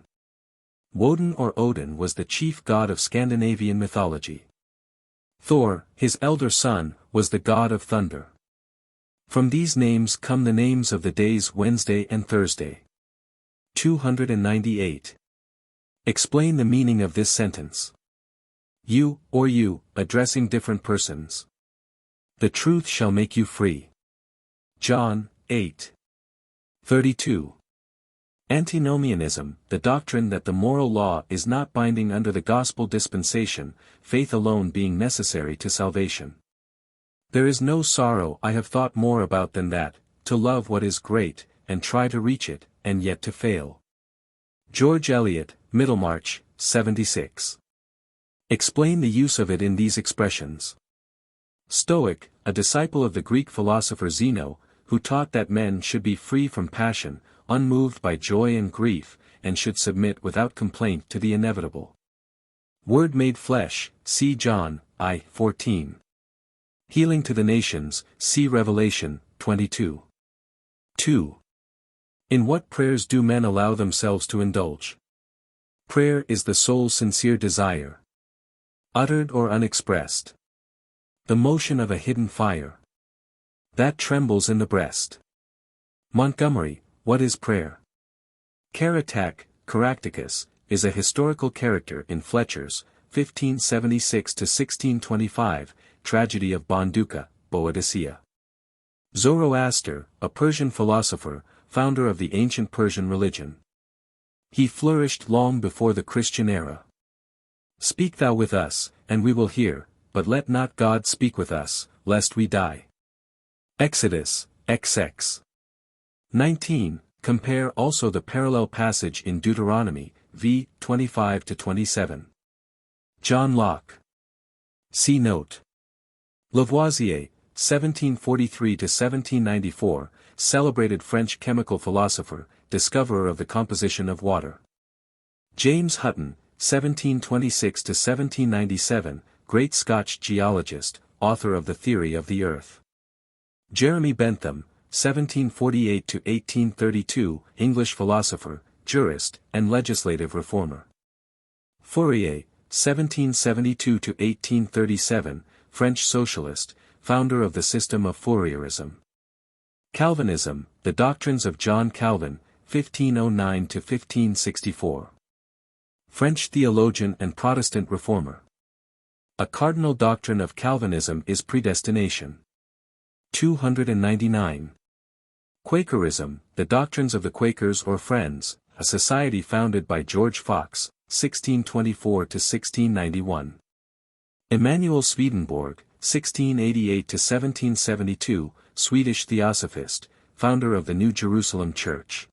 Woden or Odin was the chief god of Scandinavian mythology. Thor, his elder son, was the god of thunder. From these names come the names of the days Wednesday and Thursday. 298. Explain the meaning of this sentence. You, or you, addressing different persons. The truth shall make you free. John, 8. 32. Antinomianism, the doctrine that the moral law is not binding under the gospel dispensation, faith alone being necessary to salvation. There is no sorrow I have thought more about than that, to love what is great, and try to reach it, and yet to fail. George Eliot, Middlemarch, 76. Explain the use of it in these expressions. Stoic, a disciple of the Greek philosopher Zeno, who taught that men should be free from passion, unmoved by joy and grief, and should submit without complaint to the inevitable. Word made flesh, see John, I, 14. Healing to the nations, see Revelation, 22. 2. In what prayers do men allow themselves to indulge? Prayer is the soul's sincere desire. Uttered or unexpressed. The motion of a hidden fire. That trembles in the breast. Montgomery, what is prayer? Carattac, Caractacus, is a historical character in Fletcher's, 1576 to 1625, tragedy of Bonduca, Boadicea. Zoroaster, a Persian philosopher, founder of the ancient Persian religion. He flourished long before the Christian era. Speak thou with us, and we will hear, but let not God speak with us, lest we die. Exodus, XX. 19. Compare also the parallel passage in Deuteronomy, v. 25-27. John Locke. See note. Lavoisier, 1743-1794, celebrated French chemical philosopher, discoverer of the composition of water. James Hutton, 1726-1797, great Scotch geologist, author of The Theory of the Earth. Jeremy Bentham, 1748-1832, English philosopher, jurist, and legislative reformer. Fourier, 1772-1837, French socialist, founder of the system of Fourierism. Calvinism, the doctrines of John Calvin, 1509-1564. French theologian and Protestant reformer. A cardinal doctrine of Calvinism is predestination. 299. Quakerism, the doctrines of the Quakers or Friends, a society founded by George Fox, 1624-1691. Emanuel Swedenborg, 1688-1772, Swedish theosophist, founder of the New Jerusalem Church.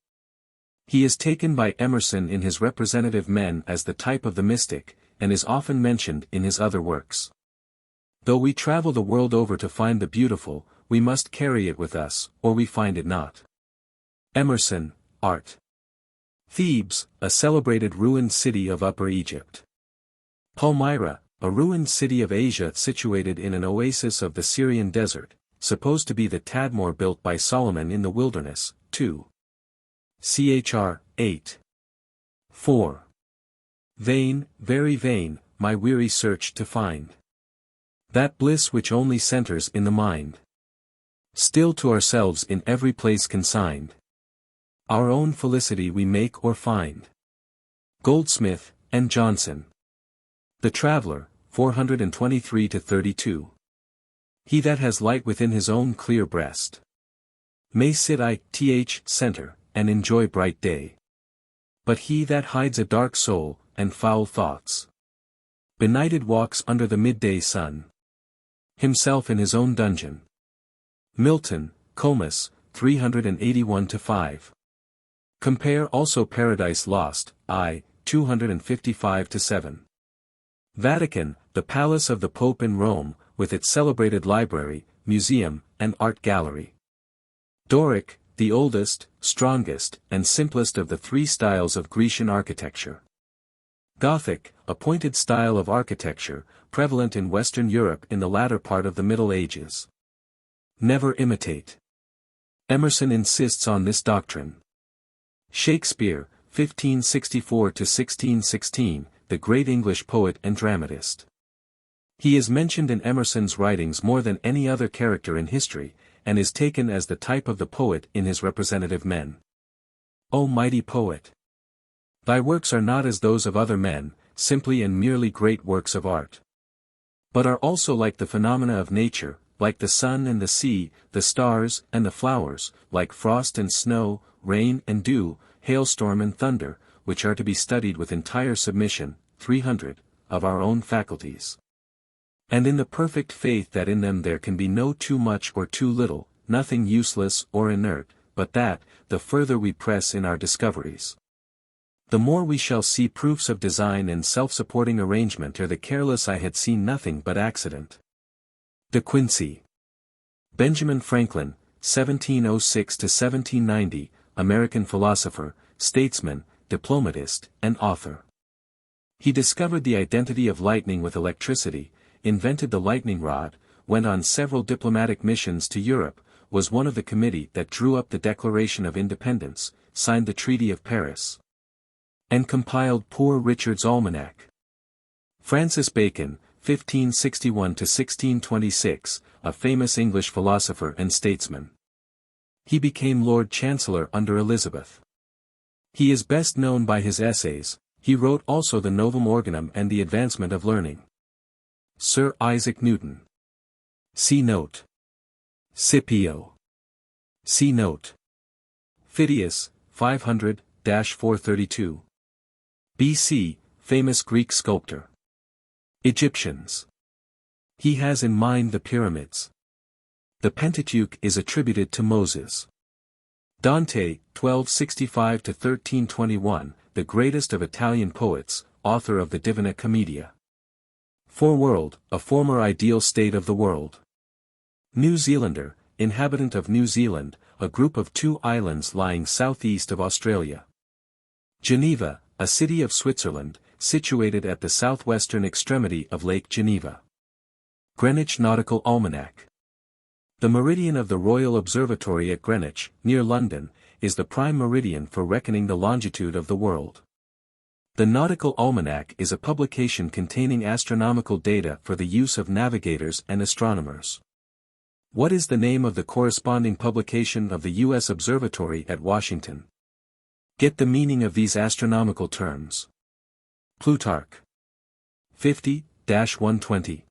He is taken by Emerson in his Representative Men as the type of the mystic, and is often mentioned in his other works. Though we travel the world over to find the beautiful, we must carry it with us, or we find it not. Emerson, Art. Thebes, a celebrated ruined city of Upper Egypt. Palmyra, a ruined city of Asia situated in an oasis of the Syrian desert, supposed to be the Tadmor built by Solomon in the wilderness, 2. Chr. 8. 4. Vain, very vain, my weary search to find that bliss which only centers in the mind. Still to ourselves in every place consigned. Our own felicity we make or find. Goldsmith, and Johnson. The Traveller, 423-32. He that has light within his own clear breast may sit center, and enjoy bright day. But he that hides a dark soul, and foul thoughts, benighted walks under the midday sun, himself in his own dungeon. Milton, Comus, 381-5. Compare also Paradise Lost, I, 255-7. Vatican, the Palace of the Pope in Rome, with its celebrated library, museum, and art gallery. Doric, the oldest, strongest, and simplest of the three styles of Grecian architecture. Gothic, a pointed style of architecture, prevalent in Western Europe in the latter part of the Middle Ages. Never imitate. Emerson insists on this doctrine. Shakespeare, 1564-1616, the great English poet and dramatist. He is mentioned in Emerson's writings more than any other character in history, and is taken as the type of the poet in his Representative Men. O mighty poet! Thy works are not as those of other men, simply and merely great works of art, but are also like the phenomena of nature, like the sun and the sea, the stars and the flowers, like frost and snow, rain and dew, hailstorm and thunder, which are to be studied with entire submission, 300, of our own faculties. And in the perfect faith that in them there can be no too much or too little, nothing useless or inert, but that, the further we press in our discoveries, the more we shall see proofs of design and self-supporting arrangement. Ere the careless I had seen nothing but accident. De Quincey. Benjamin Franklin, 1706-1790, American philosopher, statesman, diplomatist, and author. He discovered the identity of lightning with electricity, invented the lightning rod, went on several diplomatic missions to Europe, was one of the committee that drew up the Declaration of Independence, signed the Treaty of Paris, and compiled Poor Richard's Almanac. Francis Bacon, 1561-1626, a famous English philosopher and statesman. He became Lord Chancellor under Elizabeth. He is best known by his essays. He wrote also the Novum Organum and the Advancement of Learning. Sir Isaac Newton. See note. Scipio. See note. Phidias, 500-432. B.C., famous Greek sculptor. Egyptians. He has in mind the pyramids. The Pentateuch is attributed to Moses. Dante, 1265–1321, the greatest of Italian poets, author of the Divina Commedia. Foreworld, a former ideal state of the world. New Zealander, inhabitant of New Zealand, a group of 2 islands lying southeast of Australia. Geneva, a city of Switzerland, situated at the southwestern extremity of Lake Geneva. Greenwich Nautical Almanac. The meridian of the Royal Observatory at Greenwich, near London, is the prime meridian for reckoning the longitude of the world. The Nautical Almanac is a publication containing astronomical data for the use of navigators and astronomers. What is the name of the corresponding publication of the U.S. Observatory at Washington? Get the meaning of these astronomical terms. Plutarch. 50-120.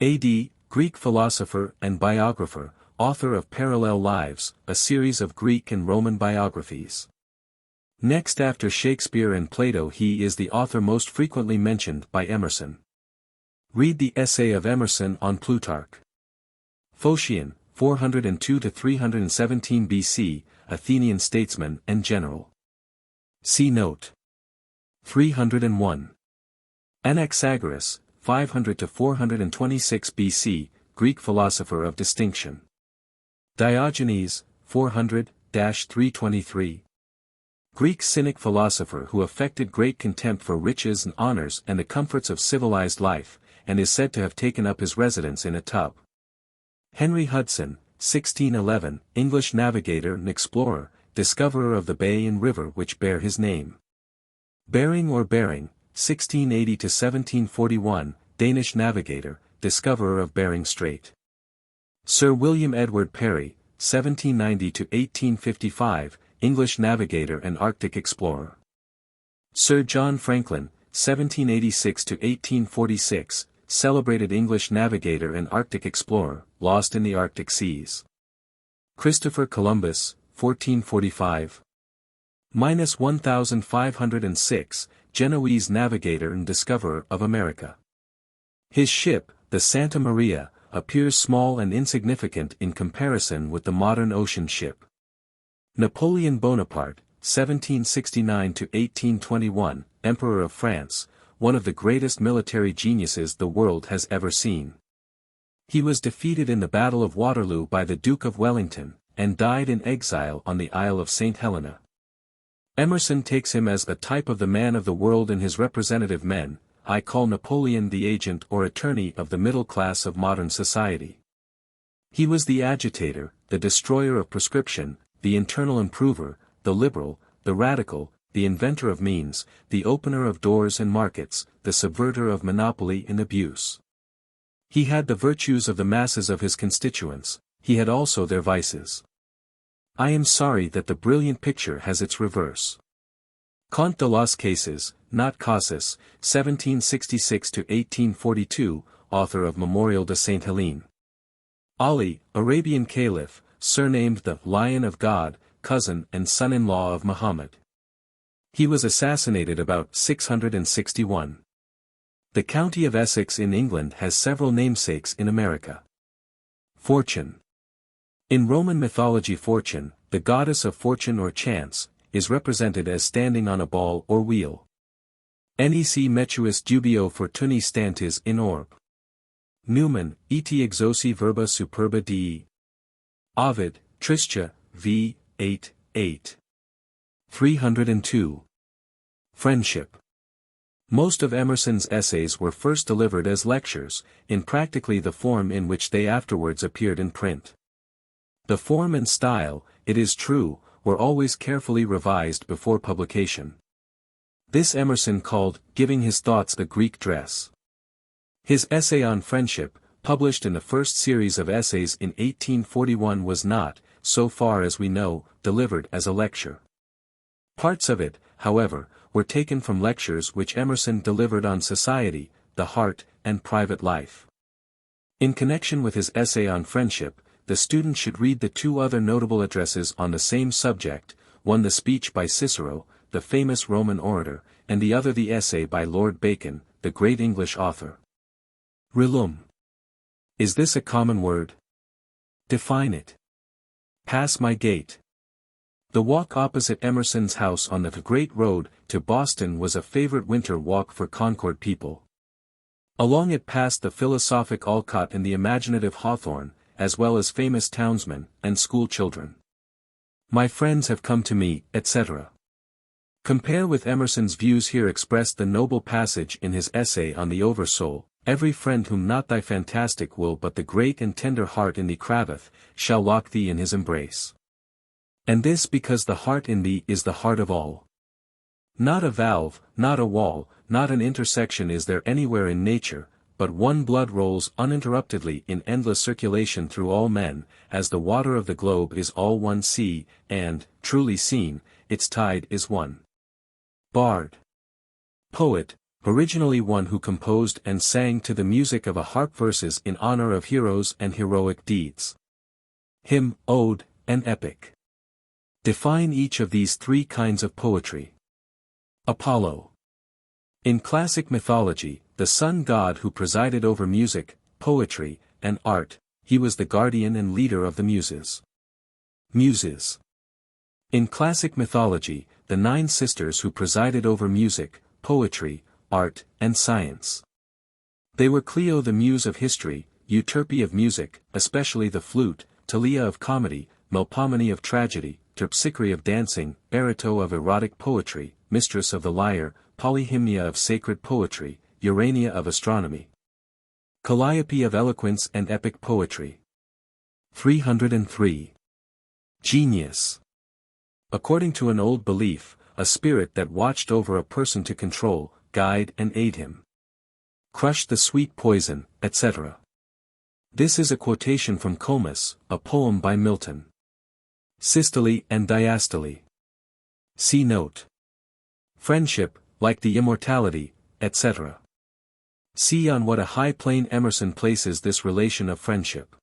A.D., Greek philosopher and biographer, author of Parallel Lives, a series of Greek and Roman biographies. Next after Shakespeare and Plato he is the author most frequently mentioned by Emerson. Read the essay of Emerson on Plutarch. Phocion, 402–317 BC, Athenian statesman and general. See note. 301. Anaxagoras, 500–426 BC, Greek philosopher of distinction. Diogenes, 400–323. Greek cynic philosopher who affected great contempt for riches and honors and the comforts of civilized life, and is said to have taken up his residence in a tub. Henry Hudson, 1611, English navigator and explorer, discoverer of the bay and river which bear his name. Bering or Bering, 1680–1741, Danish navigator, discoverer of Bering Strait. Sir William Edward Parry, 1790–1855, English navigator and Arctic explorer. Sir John Franklin, 1786–1846, celebrated English navigator and Arctic explorer, lost in the Arctic seas. Christopher Columbus, 1445. 1506, Genoese navigator and discoverer of America. His ship, the Santa Maria, appears small and insignificant in comparison with the modern ocean ship. Napoleon Bonaparte, 1769–1821, Emperor of France, one of the greatest military geniuses the world has ever seen. He was defeated in the Battle of Waterloo by the Duke of Wellington, and died in exile on the Isle of St. Helena. Emerson takes him as a type of the man of the world in his representative men. I call Napoleon the agent or attorney of the middle class of modern society. He was the agitator, the destroyer of prescription, the internal improver, the liberal, the radical, the inventor of means, the opener of doors and markets, the subverter of monopoly and abuse. He had the virtues of the masses of his constituents, he had also their vices. I am sorry that the brilliant picture has its reverse. Comte de Las Cases, not Casas, 1766–1842, author of Memorial de Saint Helene. Ali, Arabian caliph, surnamed the Lion of God, cousin and son-in-law of Muhammad. He was assassinated about 661. The county of Essex in England has several namesakes in America. Fortune. In Roman mythology Fortune, the goddess of fortune or chance, is represented as standing on a ball or wheel. Nec metuis dubio fortunae stantis in orb. Newman, et exosi verba superba dii. Ovid, Tristia, v. 8. 302. Friendship. Most of Emerson's essays were first delivered as lectures, in practically the form in which they afterwards appeared in print. The form and style, it is true, were always carefully revised before publication. This Emerson called giving his thoughts the Greek dress. His essay on friendship, published in the first series of essays in 1841 was not, so far as we know, delivered as a lecture. Parts of it, however, were taken from lectures which Emerson delivered on society, the heart, and private life. In connection with his essay on friendship, the student should read the 2 other notable addresses on the same subject, one the speech by Cicero, the famous Roman orator, and the other the essay by Lord Bacon, the great English author. Relum. Is this a common word? Define it. Pass my gate. The walk opposite Emerson's house on the Great Road to Boston was a favorite winter walk for Concord people. Along it passed the philosophic Alcott and the imaginative Hawthorne, as well as famous townsmen and school children. My friends have come to me, etc. Compare with Emerson's views here expressed the noble passage in his essay on the Oversoul, every friend whom not thy fantastic will but the great and tender heart in thee craveth, shall lock thee in his embrace. And this because the heart in thee is the heart of all. Not a valve, not a wall, not an intersection is there anywhere in nature, but one blood rolls uninterruptedly in endless circulation through all men, as the water of the globe is all one sea, and, truly seen, its tide is one. Bard. Poet, originally one who composed and sang to the music of a harp verses in honor of heroes and heroic deeds. Hymn, ode, and epic. Define each of these three kinds of poetry. Apollo. In classic mythology, the sun god who presided over music, poetry, and art, he was the guardian and leader of the Muses. Muses. In classic mythology, the 9 sisters who presided over music, poetry, art, and science. They were Clio the muse of history, Euterpe of music, especially the flute, Thalia of comedy, Melpomene of tragedy, Terpsichore of dancing, Erato of erotic poetry, mistress of the lyre, Polyhymnia of sacred poetry, Urania of astronomy. Calliope of eloquence and epic poetry. 303. Genius. According to an old belief, a spirit that watched over a person to control, guide and aid him. Crush the sweet poison, etc. This is a quotation from Comus, a poem by Milton. Systole and diastole. See note. Friendship, like the immortality, etc. See on what a high plane Emerson places this relation of friendship.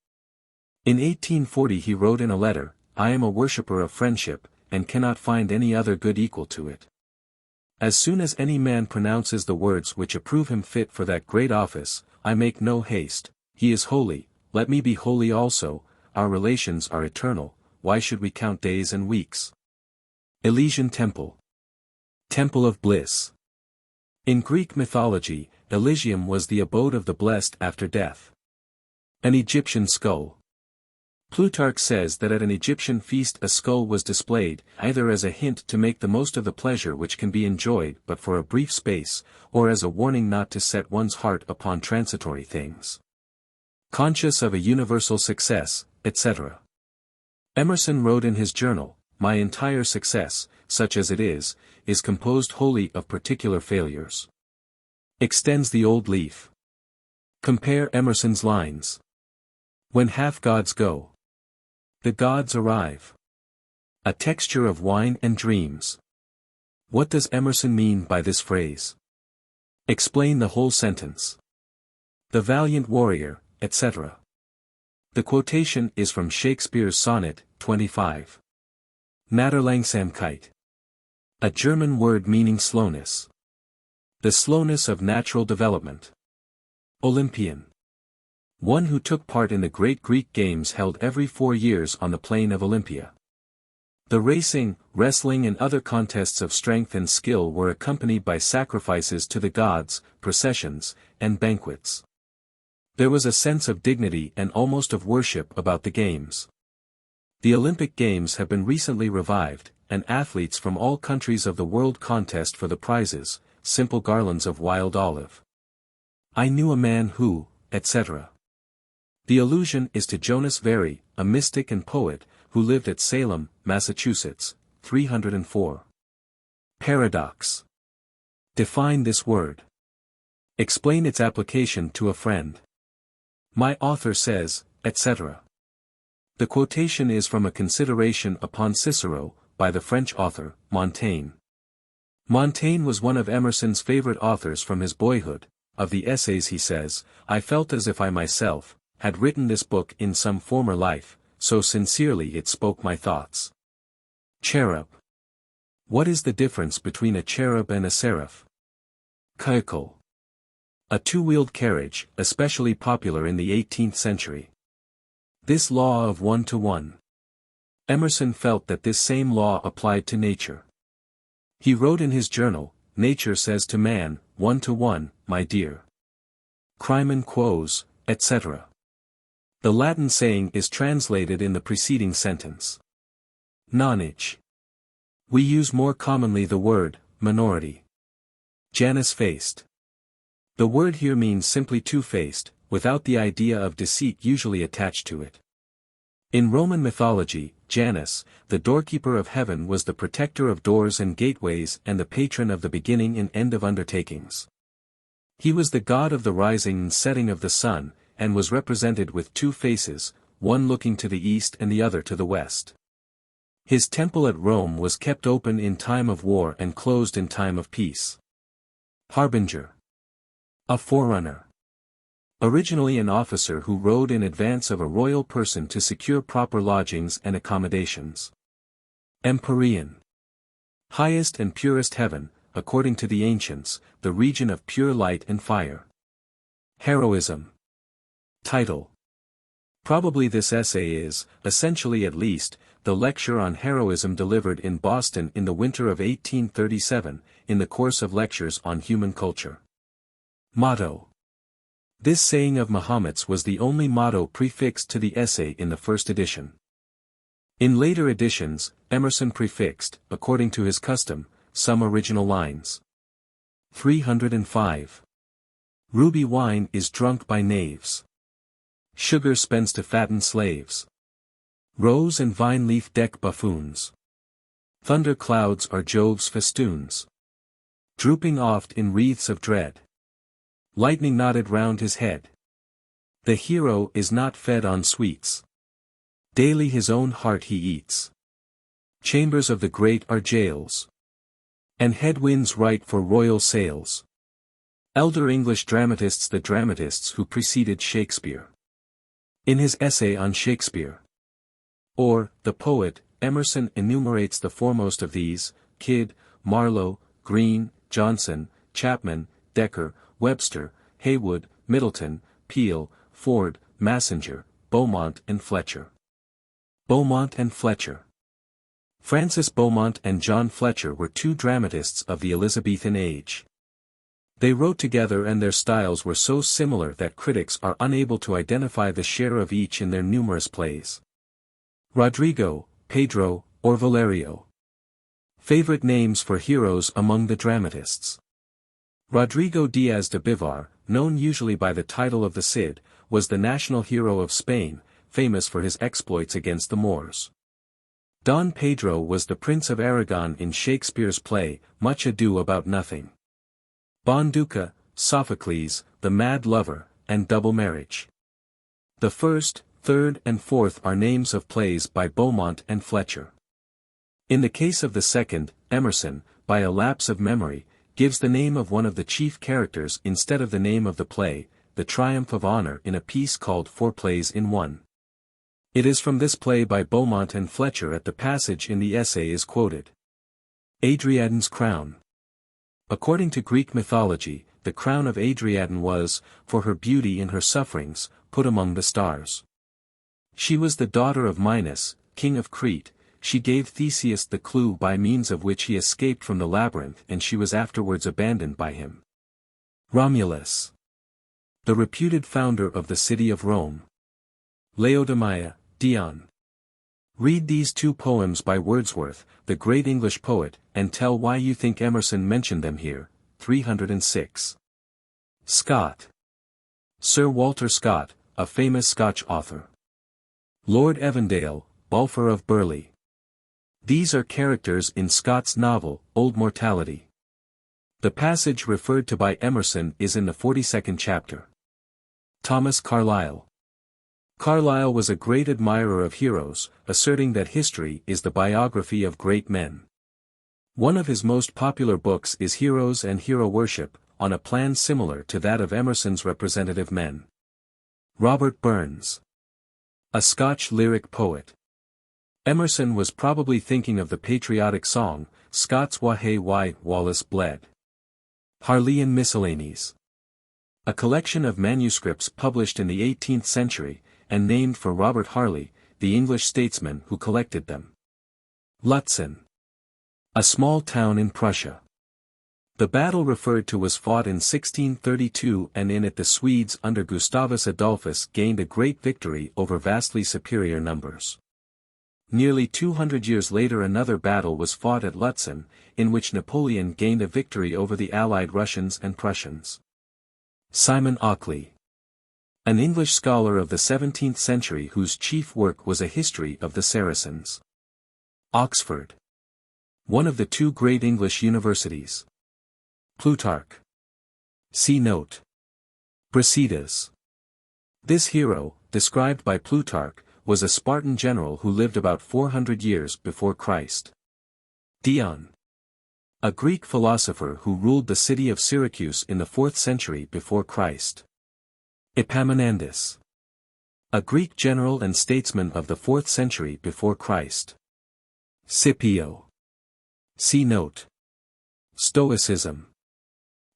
In 1840 he wrote in a letter, I am a worshipper of friendship, and cannot find any other good equal to it. As soon as any man pronounces the words which approve him fit for that great office, I make no haste, he is holy, let me be holy also, our relations are eternal, why should we count days and weeks? Elysian Temple. Temple of Bliss. In Greek mythology, Elysium was the abode of the blessed after death. An Egyptian skull. Plutarch says that at an Egyptian feast a skull was displayed, either as a hint to make the most of the pleasure which can be enjoyed but for a brief space, or as a warning not to set one's heart upon transitory things. Conscious of a universal success, etc. Emerson wrote in his journal, my entire success, such as it is composed wholly of particular failures. Extends the old leaf. Compare Emerson's lines. When half-gods go, the gods arrive. A texture of wine and dreams. What does Emerson mean by this phrase? Explain the whole sentence. The valiant warrior, etc. The quotation is from Shakespeare's Sonnet 25. Naderlangsamkeit. A German word meaning slowness. The slowness of natural development. Olympian. One who took part in the great Greek games held every 4 years on the plain of Olympia. The racing, wrestling and other contests of strength and skill were accompanied by sacrifices to the gods, processions, and banquets. There was a sense of dignity and almost of worship about the games. The Olympic Games have been recently revived, and athletes from all countries of the world contest for the prizes, simple garlands of wild olive. I knew a man who, etc. The allusion is to Jonas Very, a mystic and poet, who lived at Salem, Massachusetts, 304. Paradox. Define this word. Explain its application to a friend. My author says, etc. The quotation is from a Consideration upon Cicero, by the French author, Montaigne. Montaigne was one of Emerson's favorite authors from his boyhood. Of the essays he says, I felt as if I myself had written this book in some former life, so sincerely it spoke my thoughts. Cherub. What is the difference between a cherub and a seraph? Vehicle. A two-wheeled carriage, especially popular in the 18th century. This law of 1-to-1 Emerson felt that this same law applied to nature. He wrote in his journal, "Nature says to man, 1-to-1, my dear. Crimen quos, etc." The Latin saying is translated in the preceding sentence. Nonage. We use more commonly the word, minority. Janus-faced. The word here means simply two-faced, without the idea of deceit usually attached to it. In Roman mythology, Janus, the doorkeeper of heaven, was the protector of doors and gateways and the patron of the beginning and end of undertakings. He was the god of the rising and setting of the sun, and was represented with two faces, one looking to the east and the other to the west. His temple at Rome was kept open in time of war and closed in time of peace. Harbinger. A forerunner. Originally an officer who rode in advance of a royal person to secure proper lodgings and accommodations. Empyrean. Highest and purest heaven, according to the ancients, the region of pure light and fire. Heroism. Title. Probably this essay is, essentially at least, the lecture on heroism delivered in Boston in the winter of 1837, in the course of lectures on human culture. Motto. This saying of Muhammad's was the only motto prefixed to the essay in the first edition. In later editions, Emerson prefixed, according to his custom, some original lines. 305. Ruby wine is drunk by knaves. Sugar spends to fatten slaves. Rose and vine leaf deck buffoons. Thunder clouds are Jove's festoons. Drooping oft in wreaths of dread. Lightning knotted round his head. The hero is not fed on sweets. Daily his own heart he eats. Chambers of the great are jails. And headwinds right for royal sails. Elder English dramatists, the dramatists who preceded Shakespeare. In his essay on Shakespeare, or, the poet, Emerson enumerates the foremost of these: Kidd, Marlowe, Greene, Johnson, Chapman, Dekker, Webster, Heywood, Middleton, Peele, Ford, Massinger, Beaumont and Fletcher. Beaumont and Fletcher. Francis Beaumont and John Fletcher were two dramatists of the Elizabethan age. They wrote together and their styles were so similar that critics are unable to identify the share of each in their numerous plays. Rodrigo, Pedro, or Valerio. Favorite names for heroes among the dramatists. Rodrigo Diaz de Bivar, known usually by the title of the Cid, was the national hero of Spain, famous for his exploits against the Moors. Don Pedro was the Prince of Aragon in Shakespeare's play, Much Ado About Nothing. Bonduca, Sophocles, the Mad Lover, and Double Marriage. The first, third and fourth are names of plays by Beaumont and Fletcher. In the case of the second, Emerson, by a lapse of memory, gives the name of one of the chief characters instead of the name of the play, The Triumph of Honor, in a piece called Four Plays in One. It is from this play by Beaumont and Fletcher that the passage in the essay is quoted. Adriadan's crown. According to Greek mythology, the crown of Adriadan was, for her beauty and her sufferings, put among the stars. She was the daughter of Minos, king of Crete. She gave Theseus the clue by means of which he escaped from the labyrinth, and she was afterwards abandoned by him. Romulus. The reputed founder of the city of Rome. Laodamia, Dion. Read these two poems by Wordsworth, the great English poet, and tell why you think Emerson mentioned them here. 306. Scott. Sir Walter Scott, a famous Scotch author. Lord Evandale, Balfour of Burleigh. These are characters in Scott's novel, Old Mortality. The passage referred to by Emerson is in the 42nd chapter. Thomas Carlyle. Carlyle was a great admirer of heroes, asserting that history is the biography of great men. One of his most popular books is Heroes and Hero Worship, on a plan similar to that of Emerson's Representative Men. Robert Burns. A Scotch lyric poet. Emerson was probably thinking of the patriotic song, Scots wha hae why Wallace bled. Harleian Miscellanies. A collection of manuscripts published in the 18th century, and named for Robert Harley, the English statesman who collected them. Lutzen. A small town in Prussia. The battle referred to was fought in 1632, and in it the Swedes under Gustavus Adolphus gained a great victory over vastly superior numbers. Nearly 200 years later another battle was fought at Lutzen, in which Napoleon gained a victory over the allied Russians and Prussians. Simon Ockley. An English scholar of the 17th century whose chief work was a history of the Saracens. Oxford. One of the two great English universities. Plutarch. See note. Brasidas. This hero, described by Plutarch, was a Spartan general who lived about 400 years before Christ. Dion. A Greek philosopher who ruled the city of Syracuse in the 4th century before Christ. Epaminondas. A Greek general and statesman of the 4th century before Christ. Scipio. See note. Stoicism.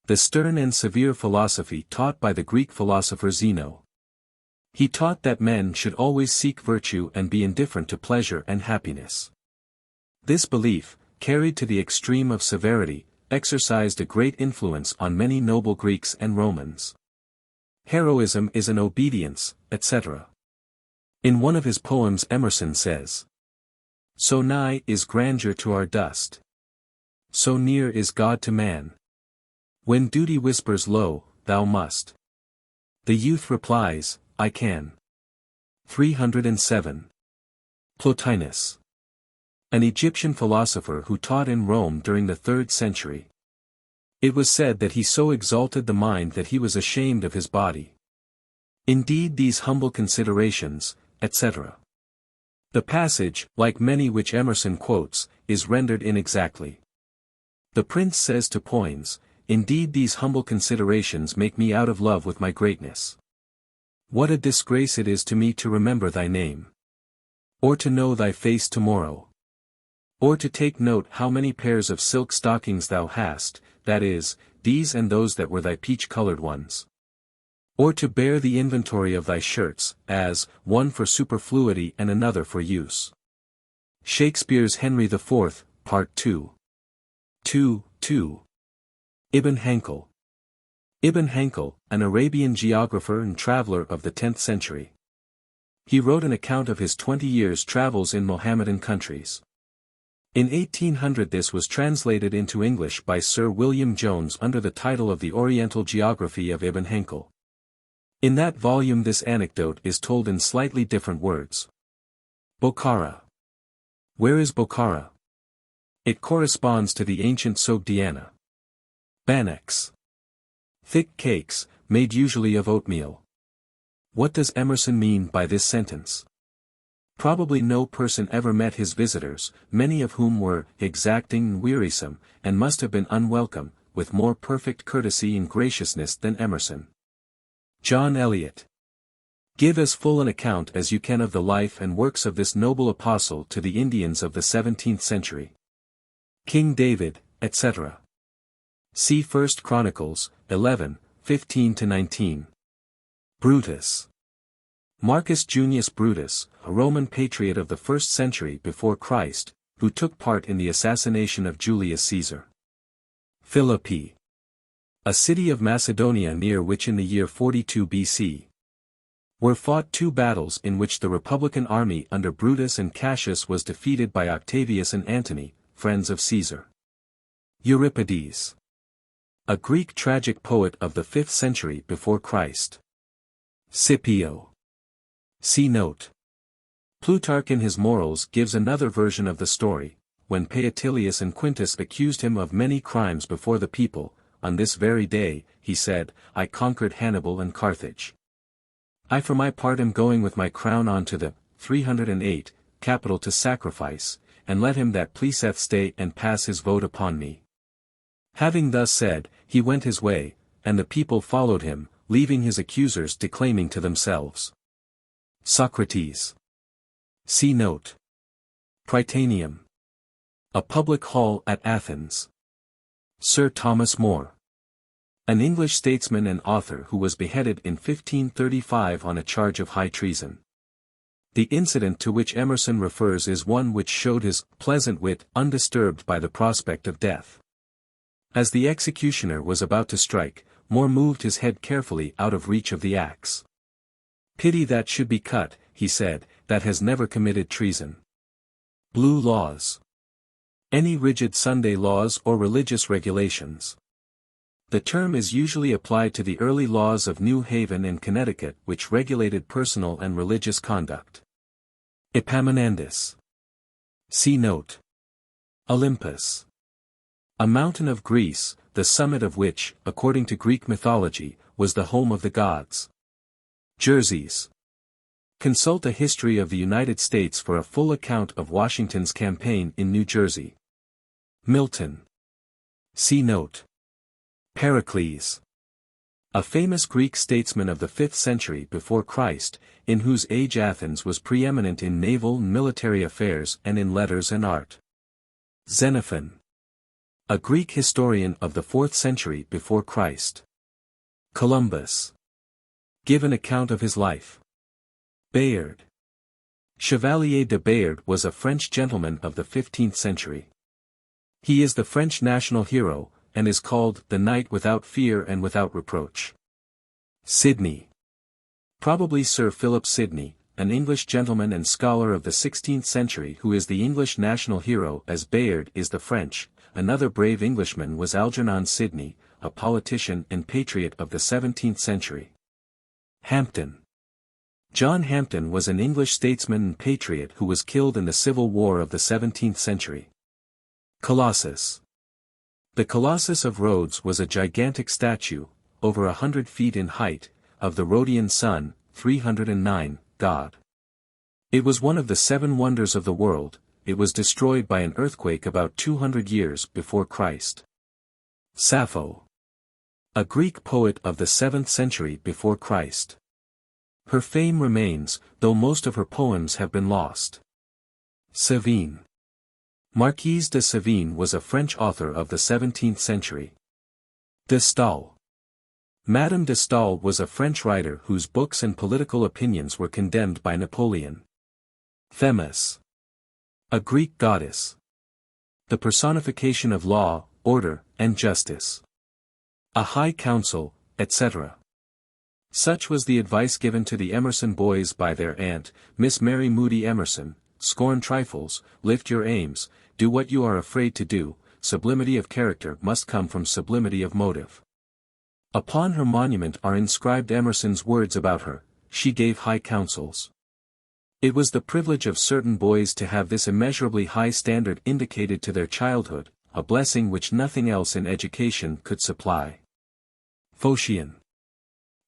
The stern and severe philosophy taught by the Greek philosopher Zeno. He taught that men should always seek virtue and be indifferent to pleasure and happiness. This belief, carried to the extreme of severity, exercised a great influence on many noble Greeks and Romans. Heroism is an obedience, etc. In one of his poems Emerson says, "So nigh is grandeur to our dust. So near is God to man. When duty whispers low, thou must. The youth replies, I can." 307. Plotinus. An Egyptian philosopher who taught in Rome during the 3rd century. It was said that he so exalted the mind that he was ashamed of his body. Indeed these humble considerations, etc. The passage, like many which Emerson quotes, is rendered inexactly. The prince says to Poins, "Indeed these humble considerations make me out of love with my greatness. What a disgrace it is to me to remember thy name. Or to know thy face tomorrow. Or to take note how many pairs of silk stockings thou hast, that is, these and those that were thy peach-colored ones. Or to bear the inventory of thy shirts, as, one for superfluity and another for use." Shakespeare's Henry IV, Part 2. 2. Ibn Hankel. Ibn Hankel, an Arabian geographer and traveler of the 10th century. He wrote an account of his 20 years' travels in Mohammedan countries. In 1800 this was translated into English by Sir William Jones under the title of The Oriental Geography of Ibn Hankel. In that volume this anecdote is told in slightly different words. Bokhara. Where is Bokhara? It corresponds to the ancient Sogdiana. Bannock's. Thick cakes, made usually of oatmeal. What does Emerson mean by this sentence? Probably no person ever met his visitors, many of whom were exacting and wearisome, and must have been unwelcome, with more perfect courtesy and graciousness than Emerson. John Eliot. Give as full an account as you can of the life and works of this noble apostle to the Indians of the 17th century. King David, etc. See 1 Chronicles, 11, 15-19. Brutus. Marcus Junius Brutus, a Roman patriot of the 1st century before Christ, who took part in the assassination of Julius Caesar. Philippi. A city of Macedonia near which in the year 42 BC were fought 2 battles in which the Republican army under Brutus and Cassius was defeated by Octavius and Antony, friends of Caesar. Euripides. A Greek tragic poet of the 5th century before Christ. Scipio. See note. Plutarch in his Morals gives another version of the story. When Paetilius and Quintus accused him of many crimes before the people, on this very day, he said, I conquered Hannibal and Carthage. I for my part am going with my crown on to the 308 capital to sacrifice, and let him that pleaseth stay and pass his vote upon me. Having thus said, he went his way, and the people followed him, leaving his accusers declaiming to themselves. Socrates. See note. Prytaneum. A public hall at Athens. Sir Thomas More. An English statesman and author who was beheaded in 1535 on a charge of high treason. The incident to which Emerson refers is one which showed his pleasant wit undisturbed by the prospect of death. As the executioner was about to strike, Moore moved his head carefully out of reach of the axe. "Pity that should be cut," he said, "that has never committed treason." Blue laws. Any rigid Sunday laws or religious regulations. The term is usually applied to the early laws of New Haven and Connecticut which regulated personal and religious conduct. Epaminondas. See note. Olympus. A mountain of Greece, the summit of which, according to Greek mythology, was the home of the gods. Jerseys. Consult a history of the United States for a full account of Washington's campaign in New Jersey. Milton. See note. Pericles. A famous Greek statesman of the 5th century before Christ, in whose age Athens was preeminent in naval and military affairs and in letters and art. Xenophon. A Greek historian of the 4th century before Christ. Columbus. Give an account of his life. Bayard. Chevalier de Bayard was a French gentleman of the 15th century. He is the French national hero, and is called the Knight without fear and without reproach. Sidney. Probably Sir Philip Sidney, an English gentleman and scholar of the 16th century who is the English national hero as Bayard is the French. Another brave Englishman was Algernon Sidney, a politician and patriot of the 17th century. Hampden. John Hampden was an English statesman and patriot who was killed in the Civil War of the 17th century. Colossus. The Colossus of Rhodes was a gigantic statue, over 100 feet in height, of the Rhodian sun, 309, god. It was one of the 7 wonders of the world. It was destroyed by an earthquake about 200 years before Christ. Sappho. A Greek poet of the 7th century before Christ. Her fame remains, though most of her poems have been lost. Sévigné. Marquise de Sévigné was a French author of the 17th century. De Staël. Madame de Staël was a French writer whose books and political opinions were condemned by Napoleon. Themis. A Greek goddess. The personification of law, order, and justice. A high council, etc. Such was the advice given to the Emerson boys by their aunt, Miss Mary Moody Emerson: scorn trifles, lift your aims, do what you are afraid to do. Sublimity of character must come from sublimity of motive. Upon her monument are inscribed Emerson's words about her: she gave high counsels. It was the privilege of certain boys to have this immeasurably high standard indicated to their childhood, a blessing which nothing else in education could supply. Phocion.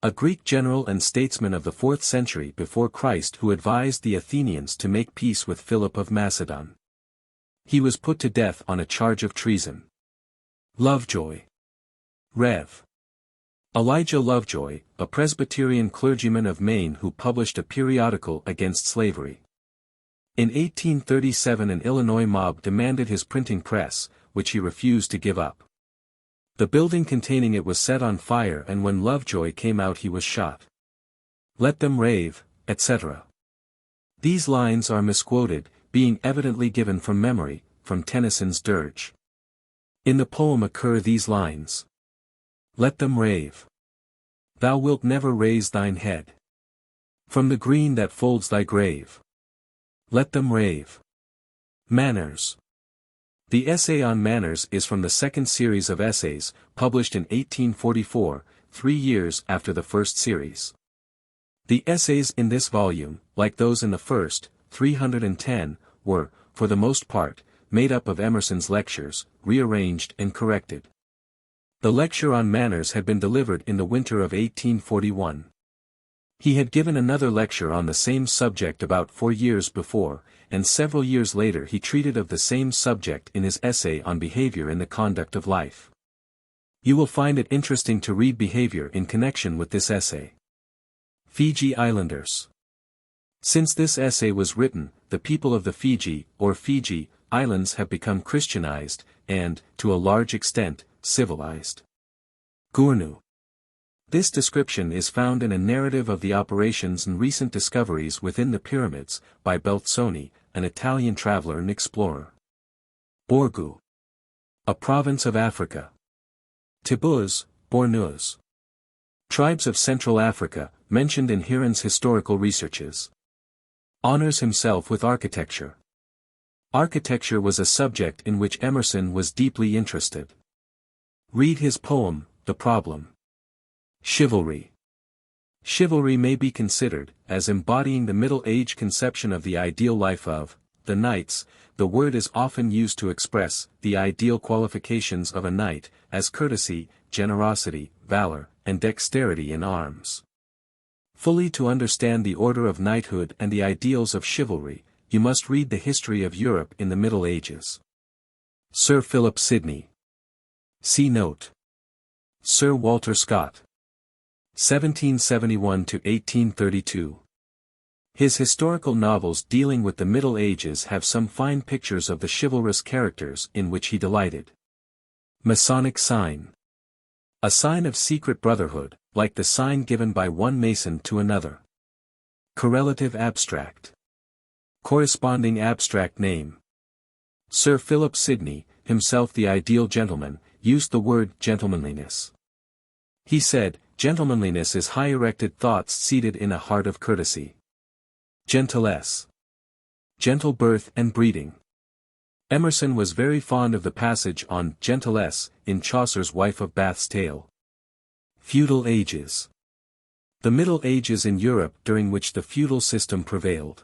A Greek general and statesman of the 4th century before Christ who advised the Athenians to make peace with Philip of Macedon. He was put to death on a charge of treason. Lovejoy. Rev. Elijah Lovejoy, a Presbyterian clergyman of Maine who published a periodical against slavery. In 1837 an Illinois mob demanded his printing press, which he refused to give up. The building containing it was set on fire, and when Lovejoy came out he was shot. Let them rave, etc. These lines are misquoted, being evidently given from memory, from Tennyson's dirge. In the poem occur these lines. Let them rave. Thou wilt never raise thine head from the green that folds thy grave. Let them rave. Manners. The essay on manners is from the second series of essays, published in 1844, 3 years after the first series. The essays in this volume, like those in the first, 310, were, for the most part, made up of Emerson's lectures, rearranged and corrected. The lecture on manners had been delivered in the winter of 1841. He had given another lecture on the same subject about 4 years before, and several years later he treated of the same subject in his essay on behavior in the conduct of life. You will find it interesting to read behavior in connection with this essay. Fiji Islanders. Since this essay was written, the people of the Fiji, or Fiji, Islands have become Christianized, and, to a large extent, civilized. Gournou. This description is found in a narrative of the operations and recent discoveries within the pyramids, by Belzoni, an Italian traveler and explorer. Borgu. A province of Africa. Tibuz, Bornuz. Tribes of Central Africa, mentioned in Heron's historical researches. Honors himself with architecture. Architecture was a subject in which Emerson was deeply interested. Read his poem, The Problem. Chivalry. Chivalry may be considered as embodying the Middle Age conception of the ideal life of the knights. The word is often used to express the ideal qualifications of a knight, as courtesy, generosity, valor, and dexterity in arms. Fully to understand the order of knighthood and the ideals of chivalry, you must read the history of Europe in the Middle Ages. Sir Philip Sidney. See note. Sir Walter Scott. 1771 to 1832. His historical novels dealing with the Middle Ages have some fine pictures of the chivalrous characters in which he delighted. Masonic sign. A sign of secret brotherhood, like the sign given by one Mason to another. Correlative abstract. Corresponding abstract name. Sir Philip Sidney, himself the ideal gentleman, used the word gentlemanliness. He said, gentlemanliness is high erected thoughts seated in a heart of courtesy. Gentilesse. Gentle birth and breeding. Emerson was very fond of the passage on gentilesse in Chaucer's Wife of Bath's Tale. Feudal ages. The Middle Ages in Europe during which the feudal system prevailed.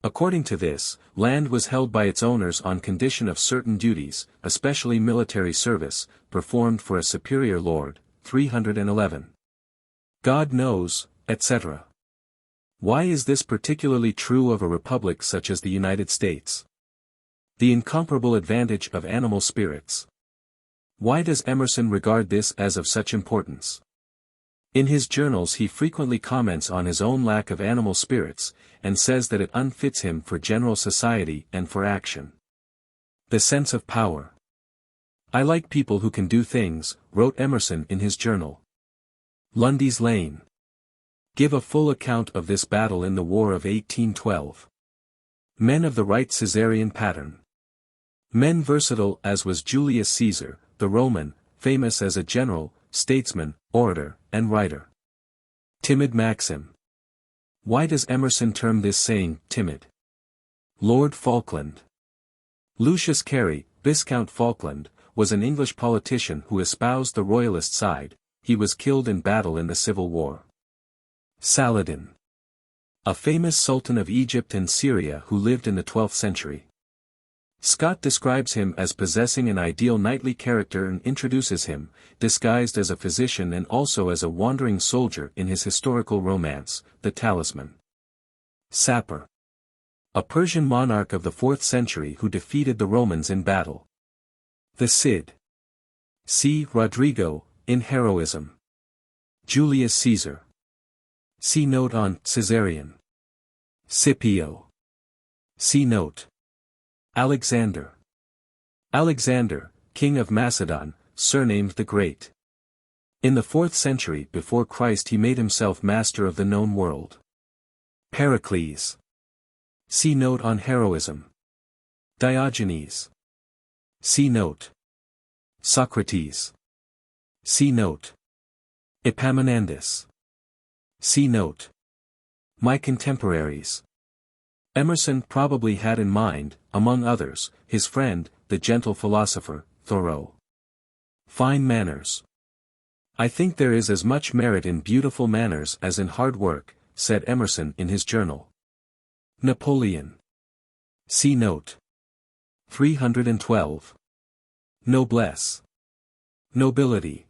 According to this, land was held by its owners on condition of certain duties, especially military service, performed for a superior lord. 311. God knows, etc. Why is this particularly true of a republic such as the United States? The incomparable advantage of animal spirits. Why does Emerson regard this as of such importance? In his journals he frequently comments on his own lack of animal spirits, and says that it unfits him for general society and for action. The sense of power. I like people who can do things, wrote Emerson in his journal. Lundy's Lane. Give a full account of this battle in the War of 1812. Men of the right Caesarian pattern. Men versatile as was Julius Caesar, the Roman, famous as a general, statesman, orator, and writer. Timid maxim. Why does Emerson term this saying, timid? Lord Falkland. Lucius Carey, Viscount Falkland, was an English politician who espoused the royalist side. He was killed in battle in the Civil War. Saladin. A famous sultan of Egypt and Syria who lived in the 12th century. Scott describes him as possessing an ideal knightly character and introduces him, disguised as a physician and also as a wandering soldier in his historical romance, The Talisman. Sapor. A Persian monarch of the 4th century who defeated the Romans in battle. The Cid. See Rodrigo, in Heroism. Julius Caesar. See note on Caesarian. Scipio. See note. Alexander. Alexander, king of Macedon, surnamed the Great. In the 4th century before Christ he made himself master of the known world. Pericles. See note on Heroism. Diogenes. See note. Socrates. See note. Epaminondas. See note. My contemporaries. Emerson probably had in mind, among others, his friend, the gentle philosopher, Thoreau. Fine manners. I think there is as much merit in beautiful manners as in hard work, said Emerson in his journal. Napoleon. See note. 312. Noblesse. Nobility.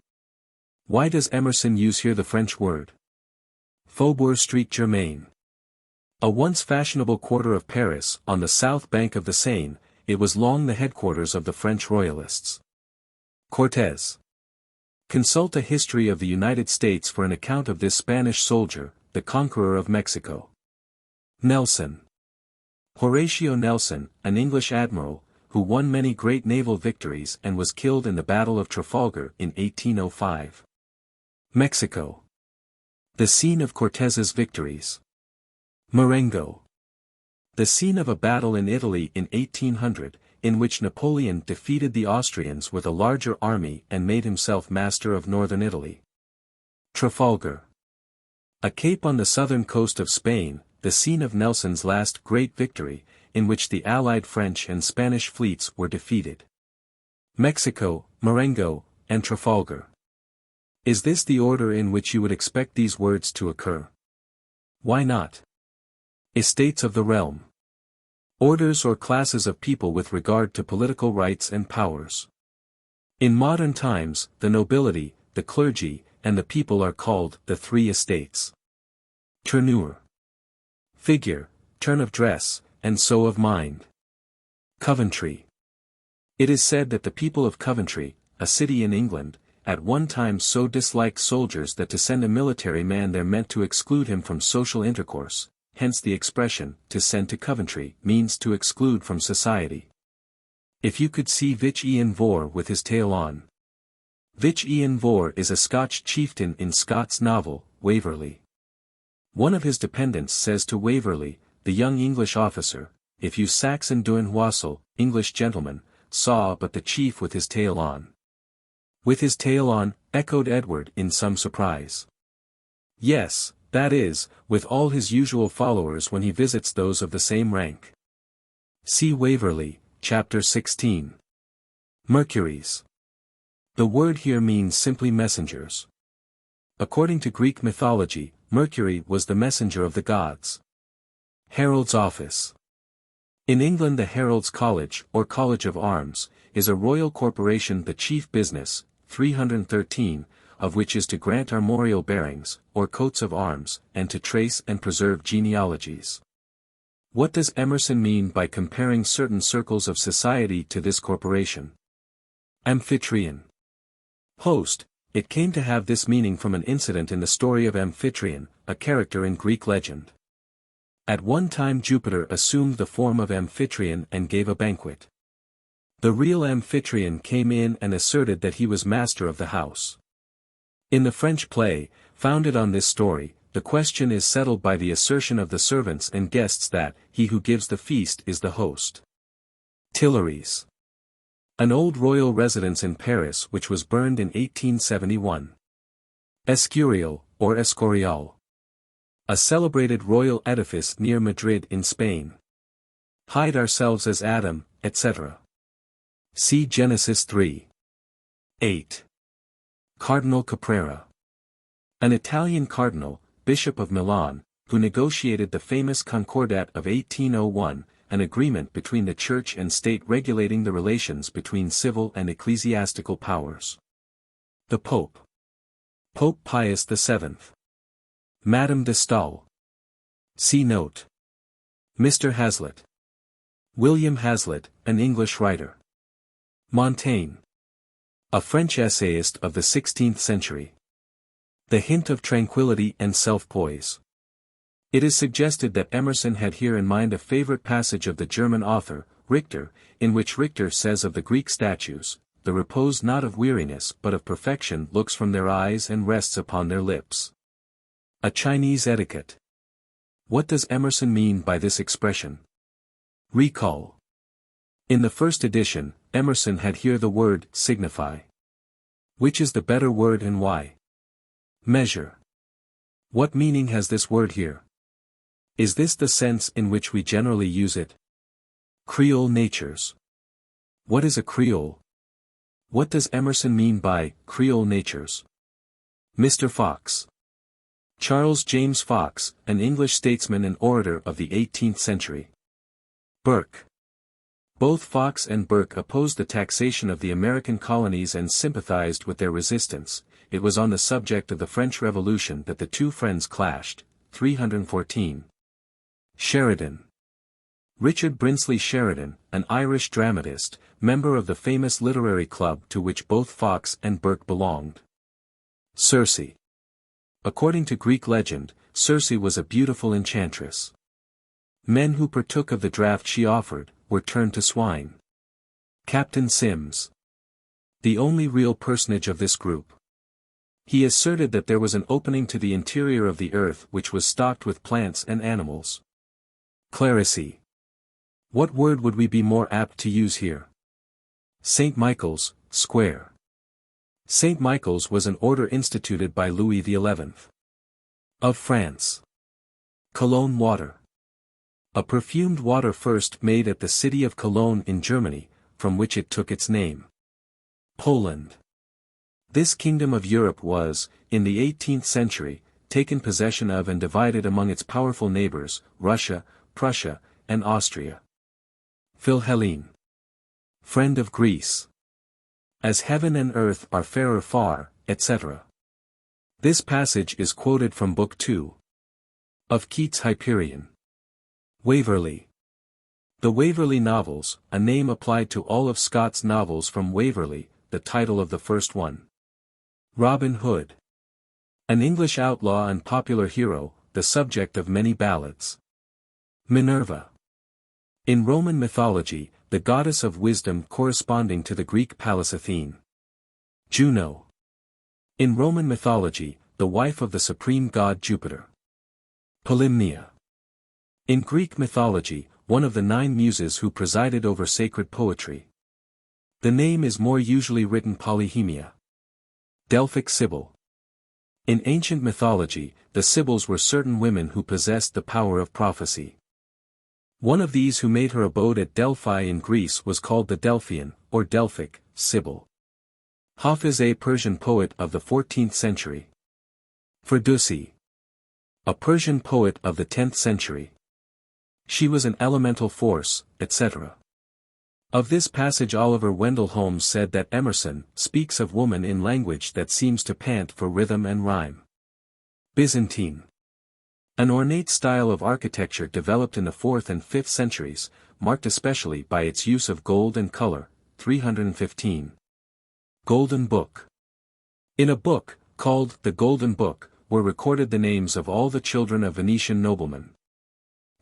Why does Emerson use here the French word? Faubourg Saint-Germain. A once fashionable quarter of Paris, on the south bank of the Seine, it was long the headquarters of the French royalists. Cortés. Consult a history of the United States for an account of this Spanish soldier, the conqueror of Mexico. Nelson. Horatio Nelson, an English admiral, who won many great naval victories and was killed in the Battle of Trafalgar in 1805. Mexico. The scene of Cortez's victories. Marengo. The scene of a battle in Italy in 1800, in which Napoleon defeated the Austrians with a larger army and made himself master of northern Italy. Trafalgar. A cape on the southern coast of Spain, the scene of Nelson's last great victory, in which the Allied French and Spanish fleets were defeated. Mexico, Marengo, and Trafalgar. Is this the order in which you would expect these words to occur? Why not? Estates of the realm. Orders or classes of people with regard to political rights and powers. In modern times, the nobility, the clergy, and the people are called the three estates. Tournure. Figure, turn of dress, and so of mind. Coventry. It is said that the people of Coventry, a city in England, at one time so disliked soldiers that to send a military man there meant to exclude him from social intercourse, hence the expression, to send to Coventry, means to exclude from society. If you could see Vich Ian Vohr with his tail on. Vich Ian Vohr is a Scotch chieftain in Scott's novel, Waverley. One of his dependents says to Waverley, the young English officer, if you Saxon Duin Wassel, English gentleman, saw but the chief with his tail on. With his tail on, echoed Edward in some surprise. Yes, that is, with all his usual followers when he visits those of the same rank. See Waverley, chapter 16. Mercuries. The word here means simply messengers. According to Greek mythology, Mercury was the messenger of the gods. Herald's office. In England the Herald's College, or College of Arms, is a royal corporation the chief business, 313, of which is to grant armorial bearings, or coats of arms, and to trace and preserve genealogies. What does Emerson mean by comparing certain circles of society to this corporation? Amphitryon. Host. It came to have this meaning from an incident in the story of Amphitryon, a character in Greek legend. At one time Jupiter assumed the form of Amphitryon and gave a banquet. The real Amphitryon came in and asserted that he was master of the house. In the French play, founded on this story, the question is settled by the assertion of the servants and guests that, he who gives the feast is the host. Tuileries. An old royal residence in Paris which was burned in 1871. Escurial, or Escorial. A celebrated royal edifice near Madrid in Spain. Hide ourselves as Adam, etc. See Genesis 3. 8. Cardinal Caprera. An Italian cardinal, Bishop of Milan, who negotiated the famous Concordat of 1801, an agreement between the church and state regulating the relations between civil and ecclesiastical powers. The Pope. Pope Pius VII. Madame de Staël. See note. Mr. Hazlitt. William Hazlitt, an English writer. Montaigne. A French essayist of the 16th century. The hint of tranquility and self-poise. It is suggested that Emerson had here in mind a favorite passage of the German author, Richter, in which Richter says of the Greek statues, the repose not of weariness but of perfection looks from their eyes and rests upon their lips. A Chinese etiquette. What does Emerson mean by this expression? Recall. In the first edition, Emerson had here the word signify. Which is the better word and why? Measure. What meaning has this word here? Is this the sense in which we generally use it? Creole natures. What is a Creole? What does Emerson mean by Creole natures? Mr. Fox. Charles James Fox, an English statesman and orator of the 18th century. Burke. Both Fox and Burke opposed the taxation of the American colonies and sympathized with their resistance. It was on the subject of the French Revolution that the two friends clashed. 314. Sheridan. Richard Brinsley Sheridan, an Irish dramatist, member of the famous literary club to which both Fox and Burke belonged. Circe. According to Greek legend, Circe was a beautiful enchantress. Men who partook of the draught she offered, were turned to swine. Captain Sims. The only real personage of this group. He asserted that there was an opening to the interior of the earth which was stocked with plants and animals. Clerisy. What word would we be more apt to use here? St. Michael's, Square. St. Michael's was an order instituted by Louis XI. Of France. Cologne water. A perfumed water first made at the city of Cologne in Germany, from which it took its name. Poland. This kingdom of Europe was, in the 18th century, taken possession of and divided among its powerful neighbors, Russia, Prussia, and Austria. Philhellene. Friend of Greece. As heaven and earth are fairer far, etc. This passage is quoted from Book 2 of Keats' Hyperion. Waverley. The Waverley Novels, a name applied to all of Scott's novels from Waverley, the title of the first one. Robin Hood. An English outlaw and popular hero, the subject of many ballads. Minerva. In Roman mythology, the goddess of wisdom corresponding to the Greek Pallas Athene. Juno. In Roman mythology, the wife of the supreme god Jupiter. Polymnia. In Greek mythology, one of the 9 muses who presided over sacred poetry. The name is more usually written Polyhemia. Delphic Sibyl. In ancient mythology, the Sibyls were certain women who possessed the power of prophecy. One of these who made her abode at Delphi in Greece was called the Delphian, or Delphic, Sibyl. Hafiz, a Persian poet of the 14th century. Firdusi. A Persian poet of the 10th century. She was an elemental force, etc. Of this passage Oliver Wendell Holmes said that Emerson speaks of woman in language that seems to pant for rhythm and rhyme. Byzantine. An ornate style of architecture developed in the 4th and 5th centuries, marked especially by its use of gold and color. 315. Golden Book. In a book, called the Golden Book, were recorded the names of all the children of Venetian noblemen.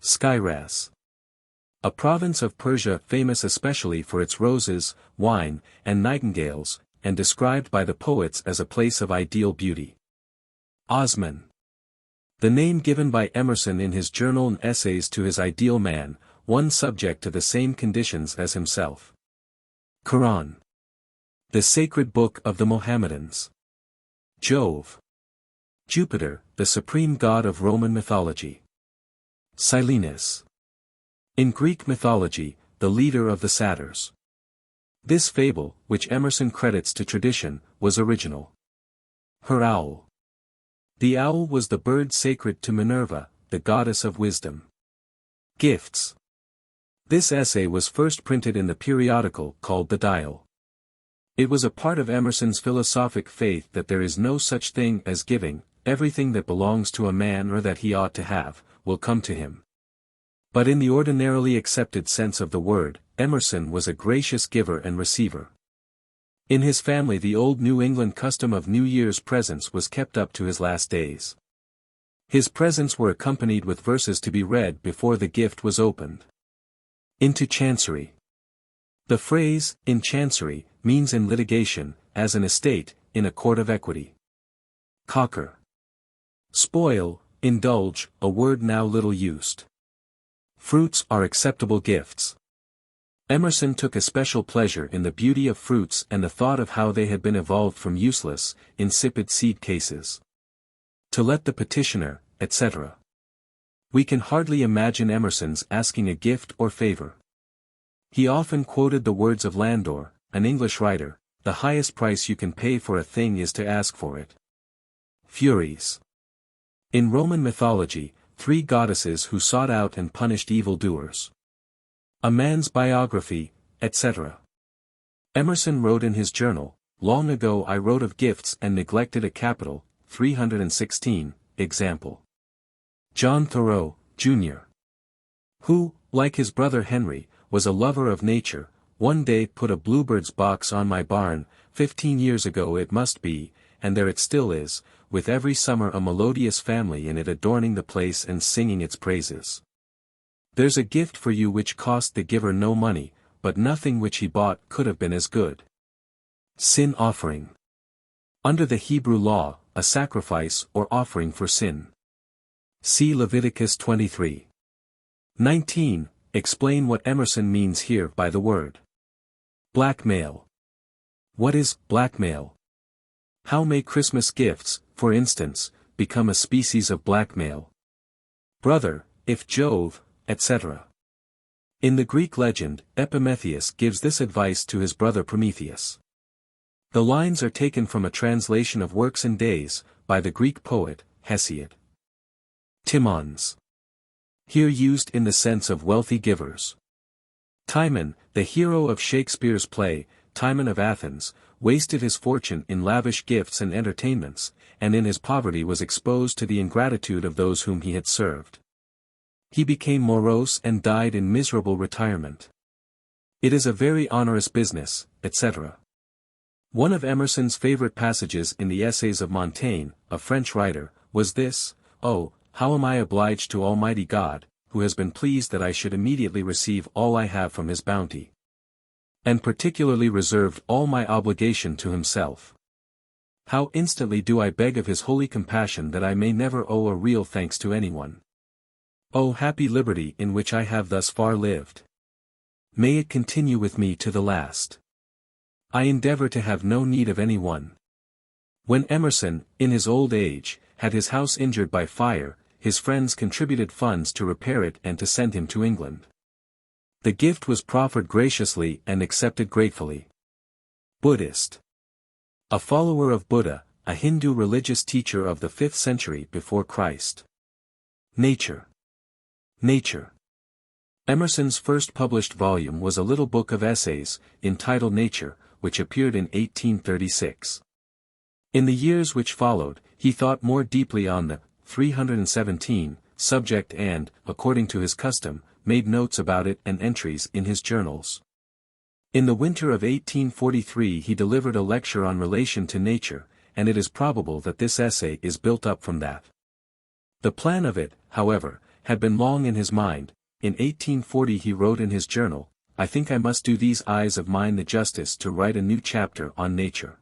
Skyras. A province of Persia famous especially for its roses, wine, and nightingales, and described by the poets as a place of ideal beauty. Osman. The name given by Emerson in his journal and essays to his ideal man, one subject to the same conditions as himself. Quran. The sacred book of the Mohammedans. Jove. Jupiter, the supreme god of Roman mythology. Silenus. In Greek mythology, the leader of the satyrs. This fable, which Emerson credits to tradition, was original. Her owl. The owl was the bird sacred to Minerva, the goddess of wisdom. Gifts. This essay was first printed in the periodical called The Dial. It was a part of Emerson's philosophic faith that there is no such thing as giving, everything that belongs to a man or that he ought to have, will come to him. But in the ordinarily accepted sense of the word, Emerson was a gracious giver and receiver. In his family the old New England custom of New Year's presents was kept up to his last days. His presents were accompanied with verses to be read before the gift was opened. Into Chancery. The phrase, in Chancery, means in litigation, as an estate, in a court of equity. Cocker. Spoil, indulge, a word now little used. Fruits are acceptable gifts. Emerson took especial pleasure in the beauty of fruits and the thought of how they had been evolved from useless, insipid seed cases. To let the petitioner, etc. We can hardly imagine Emerson's asking a gift or favor. He often quoted the words of Landor, an English writer, "The highest price you can pay for a thing is to ask for it." Furies. In Roman mythology, 3 goddesses who sought out and punished evildoers. A man's biography, etc. Emerson wrote in his journal, "Long ago I wrote of gifts and neglected a capital." 316, example. John Thoreau, Jr., who, like his brother Henry, was a lover of nature, one day put a bluebird's box on my barn, 15 years ago it must be, and there it still is, with every summer a melodious family in it adorning the place and singing its praises. There's a gift for you which cost the giver no money, but nothing which he bought could have been as good. Sin Offering. Under the Hebrew law, a sacrifice or offering for sin. See Leviticus 23. 19. Explain what Emerson means here by the word blackmail. What is blackmail? How may Christmas gifts, for instance, become a species of blackmail? Brother, if Jove, etc. In the Greek legend, Epimetheus gives this advice to his brother Prometheus. The lines are taken from a translation of Works and Days, by the Greek poet, Hesiod. Timons. Here used in the sense of wealthy givers. Timon, the hero of Shakespeare's play, Timon of Athens, wasted his fortune in lavish gifts and entertainments, and in his poverty was exposed to the ingratitude of those whom he had served. He became morose and died in miserable retirement. It is a very onerous business, etc. One of Emerson's favorite passages in the Essays of Montaigne, a French writer, was this: "Oh, how am I obliged to Almighty God, who has been pleased that I should immediately receive all I have from his bounty, and particularly reserved all my obligation to himself. How instantly do I beg of his holy compassion that I may never owe a real thanks to anyone. O happy liberty in which I have thus far lived! May it continue with me to the last. I endeavor to have no need of any one." When Emerson, in his old age, had his house injured by fire, his friends contributed funds to repair it and to send him to England. The gift was proffered graciously and accepted gratefully. Buddhist. A follower of Buddha, a Hindu religious teacher of the 5th century before Christ. Nature. Nature. Emerson's first published volume was a little book of essays, entitled Nature, which appeared in 1836. In the years which followed, he thought more deeply on the 317 subject and, according to his custom, made notes about it and entries in his journals. In the winter of 1843 he delivered a lecture on relation to nature, and it is probable that this essay is built up from that. The plan of it, however, had been long in his mind. In 1840 he wrote in his journal, "I think I must do these eyes of mine the justice to write a new chapter on nature.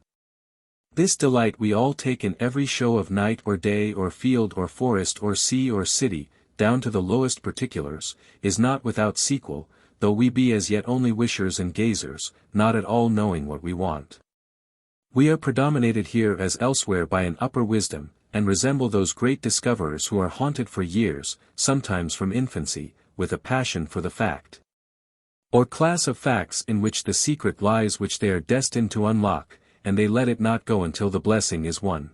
This delight we all take in every show of night or day or field or forest or sea or city, down to the lowest particulars, is not without sequel, though we be as yet only wishers and gazers, not at all knowing what we want. We are predominated here as elsewhere by an upper wisdom, and resemble those great discoverers who are haunted for years, sometimes from infancy, with a passion for the fact, or class of facts in which the secret lies which they are destined to unlock, and they let it not go until the blessing is won.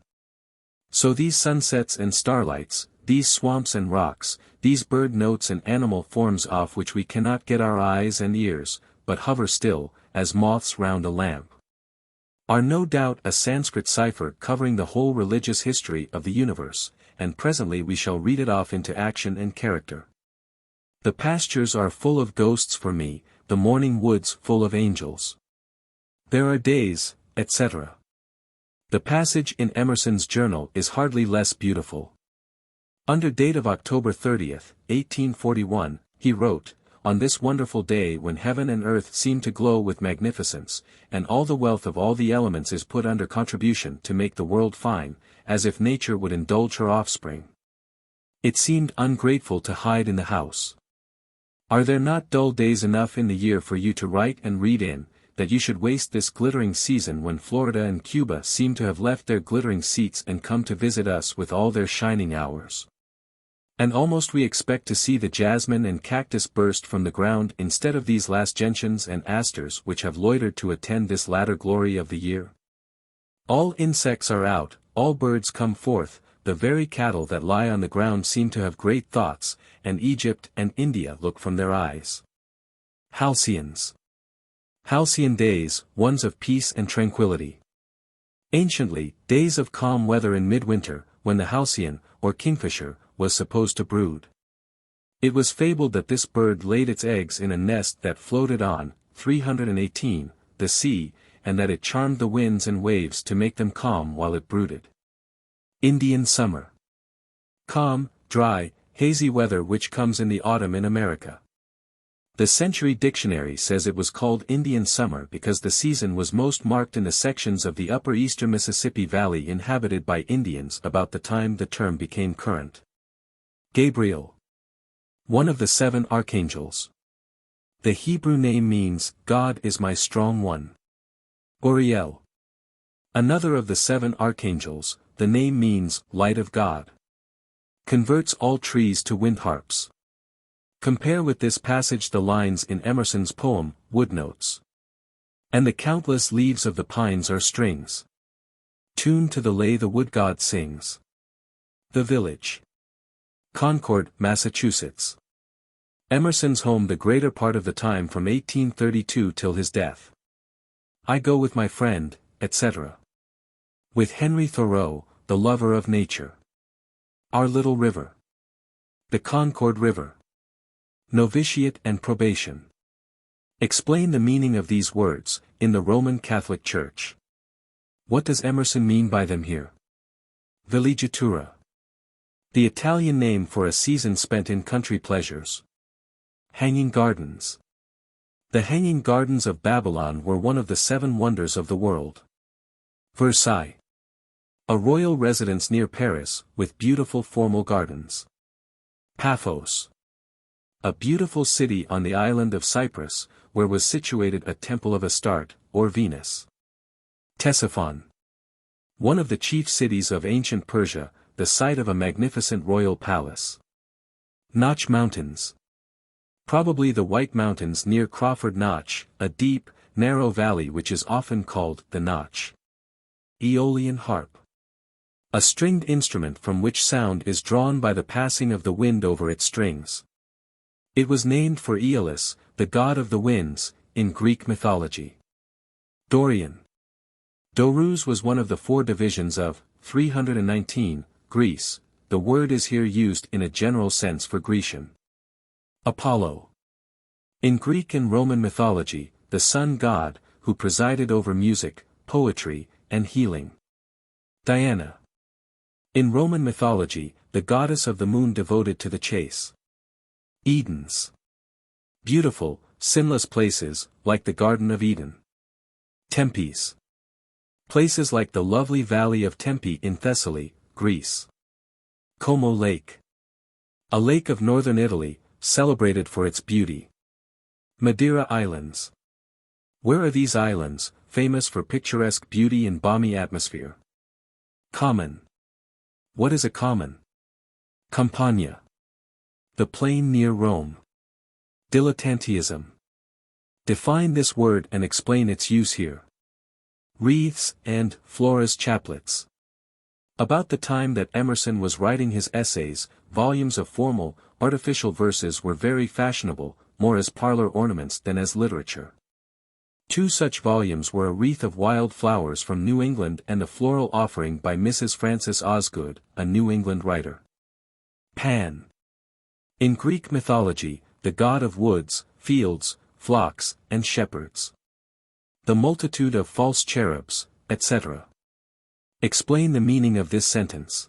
So these sunsets and starlights, these swamps and rocks, these bird notes and animal forms off which we cannot get our eyes and ears, but hover still, as moths round a lamp, are no doubt a Sanskrit cipher covering the whole religious history of the universe, and presently we shall read it off into action and character. The pastures are full of ghosts for me, the morning woods full of angels. There are days, etc. The passage in Emerson's journal is hardly less beautiful. Under date of October 30th, 1841, he wrote, "On this wonderful day when heaven and earth seem to glow with magnificence, and all the wealth of all the elements is put under contribution to make the world fine, as if nature would indulge her offspring. It seemed ungrateful to hide in the house. Are there not dull days enough in the year for you to write and read in, that you should waste this glittering season when Florida and Cuba seem to have left their glittering seats and come to visit us with all their shining hours? And almost we expect to see the jasmine and cactus burst from the ground instead of these last gentians and asters which have loitered to attend this latter glory of the year. All insects are out, all birds come forth, the very cattle that lie on the ground seem to have great thoughts, and Egypt and India look from their eyes. Halcyons. Halcyon days, ones of peace and tranquility. Anciently, days of calm weather in midwinter, when the halcyon, or kingfisher, was supposed to brood. It was fabled that this bird laid its eggs in a nest that floated on, 318, the sea, and that it charmed the winds and waves to make them calm while it brooded. Indian summer. Calm, dry, hazy weather which comes in the autumn in America. The Century Dictionary says it was called Indian summer because the season was most marked in the sections of the upper eastern Mississippi Valley inhabited by Indians about the time the term became current. Gabriel. One of the 7 archangels. The Hebrew name means, God is my strong one. Uriel. Another of the 7 archangels, the name means, light of God. Converts all trees to wind harps. Compare with this passage the lines in Emerson's poem, Woodnotes. And the countless leaves of the pines are strings, tuned to the lay the wood god sings. The Village. Concord, Massachusetts. Emerson's home the greater part of the time from 1832 till his death. I go with my friend, etc. With Henry Thoreau, the lover of nature. Our little river. The Concord River. Novitiate and probation. Explain the meaning of these words, in the Roman Catholic Church. What does Emerson mean by them here? Villeggiatura. The Italian name for a season spent in country pleasures. Hanging Gardens. The Hanging Gardens of Babylon were one of the 7 wonders of the world. Versailles. A royal residence near Paris, with beautiful formal gardens. Paphos. A beautiful city on the island of Cyprus, where was situated a temple of Astarte, or Venus. Ctesiphon. One of the chief cities of ancient Persia, the site of a magnificent royal palace. Notch Mountains. Probably the White Mountains near Crawford Notch, a deep, narrow valley which is often called the Notch. Aeolian harp. A stringed instrument from which sound is drawn by the passing of the wind over its strings. It was named for Aeolus, the god of the winds, in Greek mythology. Dorian. Dorus was one of the 4 divisions of 319, Greece. The word is here used in a general sense for Grecian. Apollo. In Greek and Roman mythology, the sun god, who presided over music, poetry, and healing. Diana. In Roman mythology, the goddess of the moon devoted to the chase. Edens. Beautiful, sinless places, like the Garden of Eden. Tempes. Places like the lovely valley of Tempe in Thessaly, Greece. Como Lake. A lake of northern Italy, celebrated for its beauty. Madeira Islands. Where are these islands, famous for picturesque beauty and balmy atmosphere? Common. What is a common? Campagna. The plain near Rome. Dilettantism. Define this word and explain its use here. Wreaths and Flora's chaplets. About the time that Emerson was writing his essays, volumes of formal, artificial verses were very fashionable, more as parlor ornaments than as literature. 2 such volumes were A Wreath of Wild Flowers from New England and A Floral Offering by Mrs. Frances Osgood, a New England writer. Pan. In Greek mythology, the god of woods, fields, flocks, and shepherds. The multitude of false cherubs, etc. Explain the meaning of this sentence.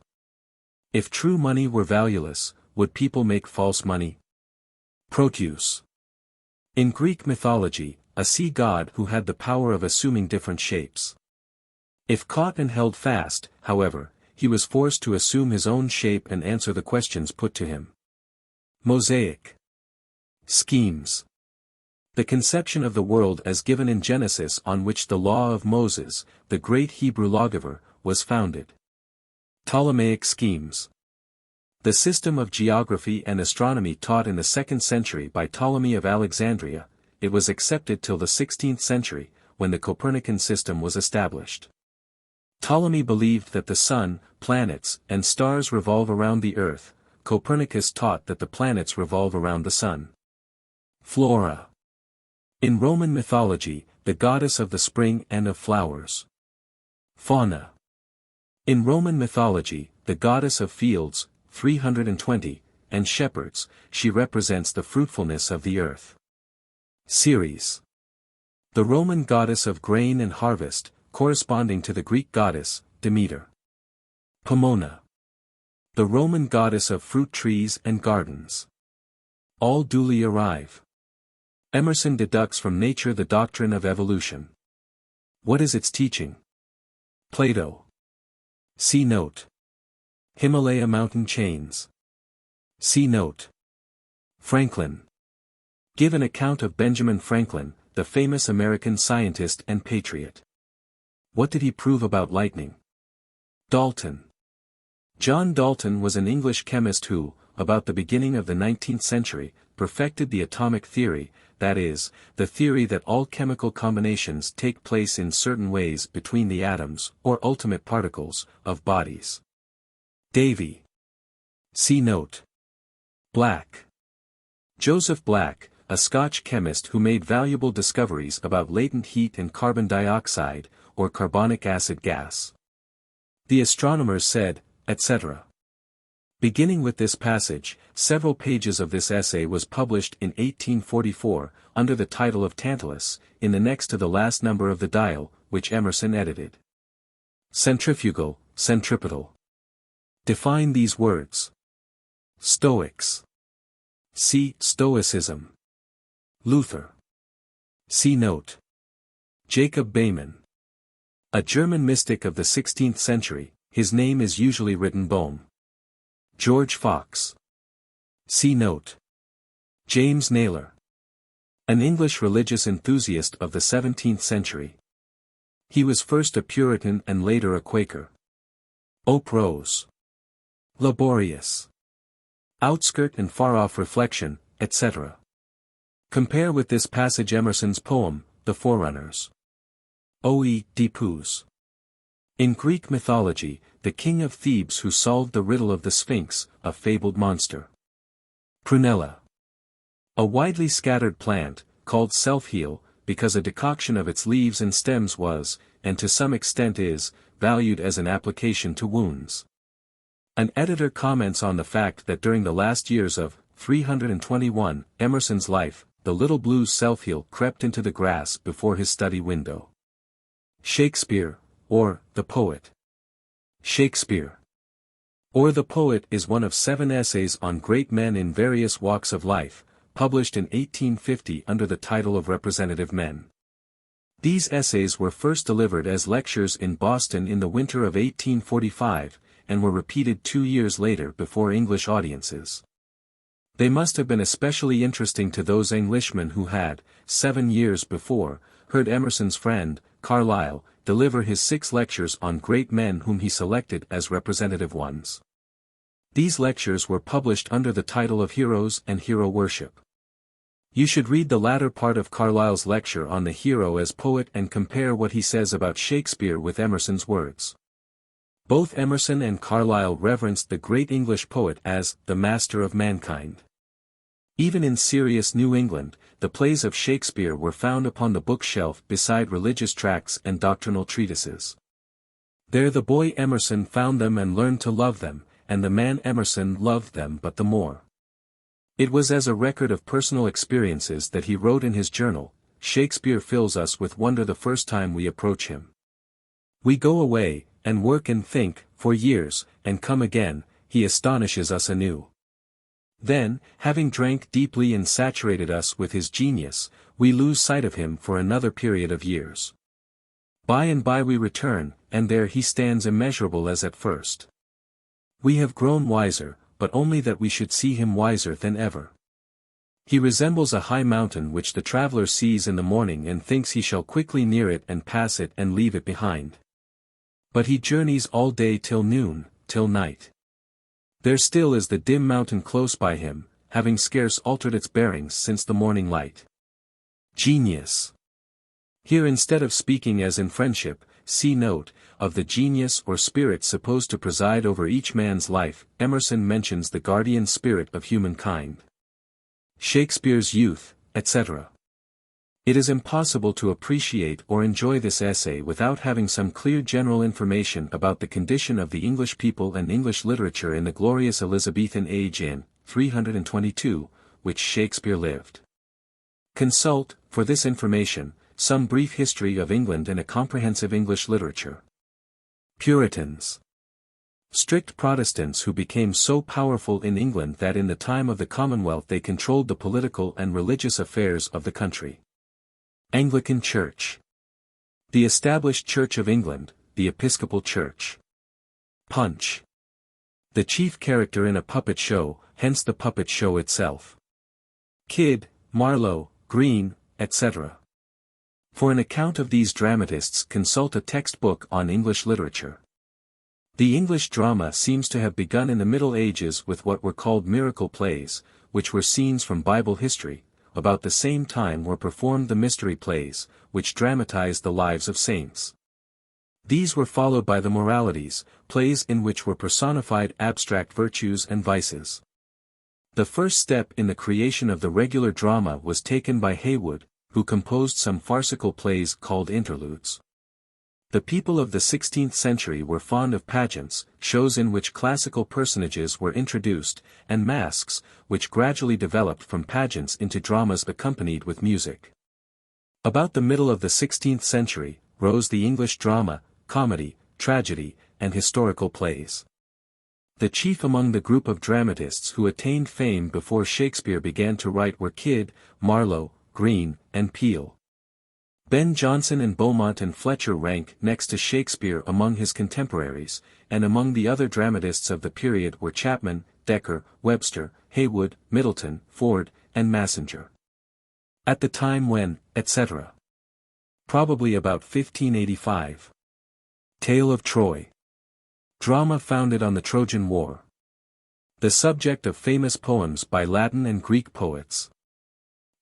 If true money were valueless, would people make false money? Proteus. In Greek mythology, a sea god who had the power of assuming different shapes. If caught and held fast, however, he was forced to assume his own shape and answer the questions put to him. Mosaic. Schemes. The conception of the world as given in Genesis on which the law of Moses, the great Hebrew lawgiver, was founded. Ptolemaic schemes. The system of geography and astronomy taught in the 2nd century by Ptolemy of Alexandria, it was accepted till the 16th century, when the Copernican system was established. Ptolemy believed that the sun, planets, and stars revolve around the earth. Copernicus taught that the planets revolve around the sun. Flora. In Roman mythology, the goddess of the spring and of flowers. Fauna. In Roman mythology, the goddess of fields, 320, and shepherds, she represents the fruitfulness of the earth. Ceres. The Roman goddess of grain and harvest, corresponding to the Greek goddess, Demeter. Pomona. The Roman goddess of fruit trees and gardens. All duly arrive. Emerson deducts from nature the doctrine of evolution. What is its teaching? Plato. See note. Himalaya mountain chains. See note. Franklin. Give an account of Benjamin Franklin, the famous American scientist and patriot. What did he prove about lightning? Dalton. John Dalton was an English chemist who, about the beginning of the 19th century, perfected the atomic theory, that is, the theory that all chemical combinations take place in certain ways between the atoms, or ultimate particles, of bodies. Davy. See note. Black. Joseph Black, a Scotch chemist who made valuable discoveries about latent heat and carbon dioxide, or carbonic acid gas. The astronomers said, etc. Beginning with this passage, several pages of this essay was published in 1844, under the title of Tantalus, in the next to the last number of the Dial, which Emerson edited. Centrifugal, centripetal. Define these words. Stoics. See Stoicism. Luther. See note. Jacob Behmen. A German mystic of the 16th century, his name is usually written Bohm. George Fox. See note. James Naylor. An English religious enthusiast of the 17th century. He was first a Puritan and later a Quaker. Ope Rose. Laborious. Outskirt and far-off reflection, etc. Compare with this passage Emerson's poem, The Forerunners. O.E. dipus. In Greek mythology, the king of Thebes who solved the riddle of the Sphinx, a fabled monster. Prunella. A widely scattered plant, called self-heal, because a decoction of its leaves and stems was, and to some extent is, valued as an application to wounds. An editor comments on the fact that during the last years of 321 Emerson's life, the little blue self-heal crept into the grass before his study window. Shakespeare, or the poet. Shakespeare. Or the Poet is one of 7 essays on great men in various walks of life, published in 1850 under the title of Representative Men. These essays were first delivered as lectures in Boston in the winter of 1845, and were repeated 2 years later before English audiences. They must have been especially interesting to those Englishmen who had, 7 years before, heard Emerson's friend, Carlyle, deliver his 6 lectures on great men whom he selected as representative ones. These lectures were published under the title of Heroes and Hero Worship. You should read the latter part of Carlyle's lecture on the hero as poet and compare what he says about Shakespeare with Emerson's words. Both Emerson and Carlyle reverenced the great English poet as the master of mankind. Even in serious New England, the plays of Shakespeare were found upon the bookshelf beside religious tracts and doctrinal treatises. There the boy Emerson found them and learned to love them, and the man Emerson loved them but the more. It was as a record of personal experiences that he wrote in his journal, Shakespeare fills us with wonder the first time we approach him. We go away, and work and think, for years, and come again, he astonishes us anew. Then, having drank deeply and saturated us with his genius, we lose sight of him for another period of years. By and by we return, and there he stands immeasurable as at first. We have grown wiser, but only that we should see him wiser than ever. He resembles a high mountain which the traveler sees in the morning and thinks he shall quickly near it and pass it and leave it behind. But he journeys all day till noon, till night. There still is the dim mountain close by him, having scarce altered its bearings since the morning light. Genius. Here instead of speaking as in friendship, see note, of the genius or spirit supposed to preside over each man's life, Emerson mentions the guardian spirit of humankind. Shakespeare's youth, etc. It is impossible to appreciate or enjoy this essay without having some clear general information about the condition of the English people and English literature in the glorious Elizabethan age in 322, which Shakespeare lived. Consult, for this information, some brief history of England and a comprehensive English literature. Puritans. Strict Protestants who became so powerful in England that in the time of the Commonwealth they controlled the political and religious affairs of the country. Anglican Church. The established Church of England, the Episcopal Church. Punch. The chief character in a puppet show, hence the puppet show itself. Kidd, Marlowe, Greene, etc. For an account of these dramatists consult a textbook on English literature. The English drama seems to have begun in the Middle Ages with what were called miracle plays, which were scenes from Bible history. About the same time were performed the mystery plays, which dramatized the lives of saints. These were followed by the moralities, plays in which were personified abstract virtues and vices. The first step in the creation of the regular drama was taken by Heywood, who composed some farcical plays called interludes. The people of the 16th century were fond of pageants, shows in which classical personages were introduced, and masques, which gradually developed from pageants into dramas accompanied with music. About the middle of the 16th century, rose the English drama, comedy, tragedy, and historical plays. The chief among the group of dramatists who attained fame before Shakespeare began to write were Kidd, Marlowe, Greene, and Peele. Ben Jonson and Beaumont and Fletcher rank next to Shakespeare among his contemporaries, and among the other dramatists of the period were Chapman, Dekker, Webster, Heywood, Middleton, Ford, and Massinger. At the time when, etc. Probably about 1585. Tale of Troy. Drama founded on the Trojan War. The subject of famous poems by Latin and Greek poets.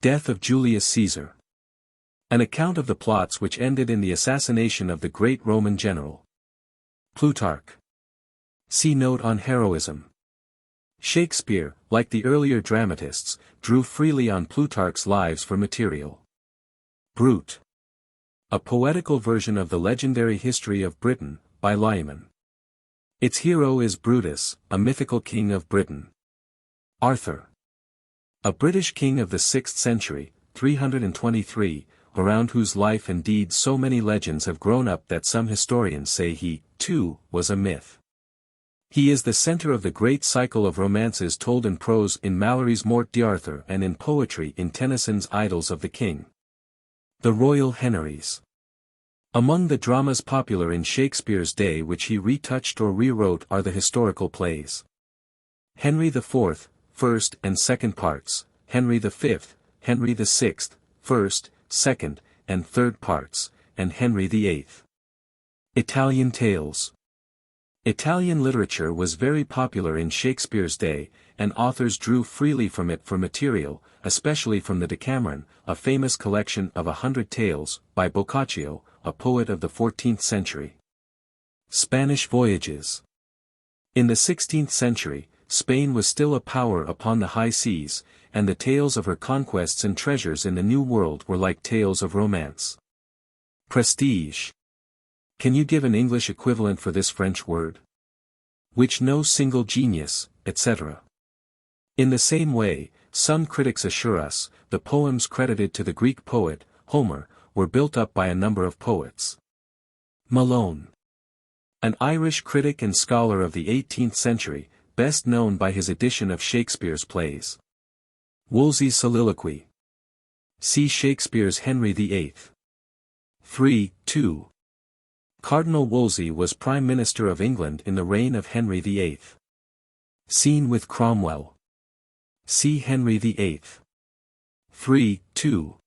Death of Julius Caesar. An account of the plots which ended in the assassination of the great Roman general. Plutarch. See note on heroism. Shakespeare, like the earlier dramatists, drew freely on Plutarch's lives for material. Brute. A poetical version of the legendary history of Britain, by Lyman. Its hero is Brutus, a mythical king of Britain. Arthur. A British king of the 6th century, 323, around whose life and deeds so many legends have grown up that some historians say he, too, was a myth. He is the center of the great cycle of romances told in prose in Malory's Morte d'Arthur and in poetry in Tennyson's Idylls of the King. The Royal Henries. Among the dramas popular in Shakespeare's day which he retouched or rewrote are the historical plays. Henry IV, first and second parts, Henry V, Henry VI, first, second, and third parts, and Henry VIII. Italian tales. Italian literature was very popular in Shakespeare's day, and authors drew freely from it for material, especially from the Decameron, a famous collection of 100 tales, by Boccaccio, a poet of the 14th century. Spanish voyages. In the 16th century, Spain was still a power upon the high seas, and the tales of her conquests and treasures in the New World were like tales of romance. Prestige. Can you give an English equivalent for this French word? Which no single genius, etc. In the same way, some critics assure us, the poems credited to the Greek poet, Homer, were built up by a number of poets. Malone. An Irish critic and scholar of the 18th century, best known by his edition of Shakespeare's plays. Wolsey's soliloquy. See Shakespeare's Henry VIII. 3:2. Cardinal Wolsey was Prime Minister of England in the reign of Henry VIII. Scene with Cromwell. See Henry VIII. 3:2.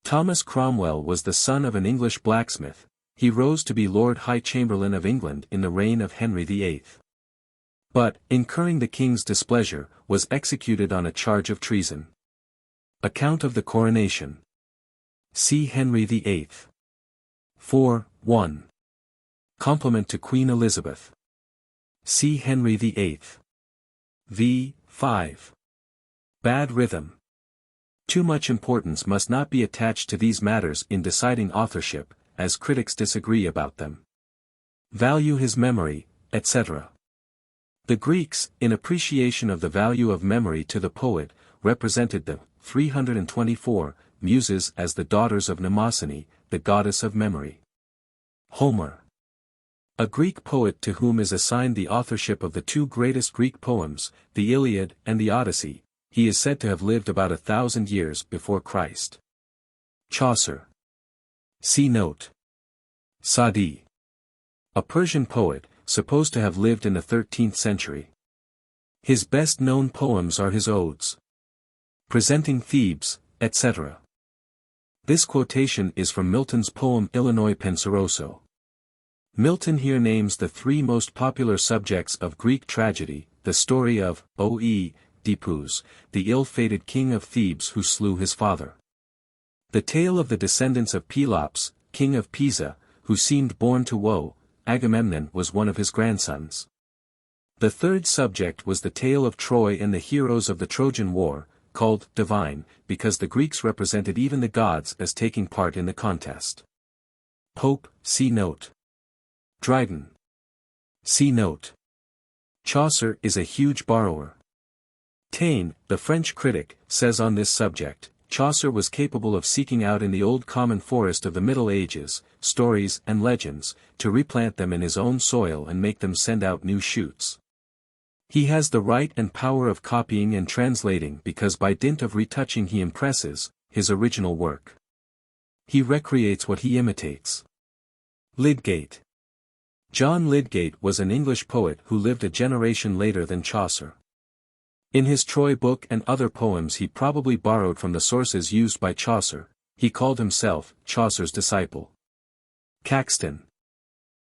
Thomas Cromwell was the son of an English blacksmith. He rose to be Lord High Chamberlain of England in the reign of Henry VIII. But, incurring the king's displeasure, was executed on a charge of treason. Account of the coronation. See Henry VIII. 4:1. Compliment to Queen Elizabeth. See Henry VIII. v. 5. Bad rhythm. Too much importance must not be attached to these matters in deciding authorship, as critics disagree about them. Value his memory, etc. The Greeks, in appreciation of the value of memory to the poet, represented the 324 Muses as the daughters of Mnemosyne, the goddess of memory. Homer. A Greek poet to whom is assigned the authorship of the two greatest Greek poems, the Iliad and the Odyssey, he is said to have lived about 1,000 years before Christ. Chaucer. See note. Sa'di. A Persian poet, supposed to have lived in the 13th century. His best-known poems are his odes, presenting Thebes, etc. This quotation is from Milton's poem Illinois Penseroso. Milton here names the three most popular subjects of Greek tragedy, the story of Dipus, the ill-fated king of Thebes who slew his father. The tale of the descendants of Pelops, king of Pisa, who seemed born to woe. Agamemnon was one of his grandsons. The third subject was the tale of Troy and the heroes of the Trojan War, called divine, because the Greeks represented even the gods as taking part in the contest. Pope, see note. Dryden. See note. Chaucer is a huge borrower. Taine, the French critic, says on this subject, Chaucer was capable of seeking out in the old common forest of the Middle Ages, stories and legends, to replant them in his own soil and make them send out new shoots. He has the right and power of copying and translating because by dint of retouching he impresses, his original work. He recreates what he imitates. Lydgate. John Lydgate was an English poet who lived a generation later than Chaucer. In his Troy book and other poems he probably borrowed from the sources used by Chaucer. He called himself Chaucer's disciple. Caxton.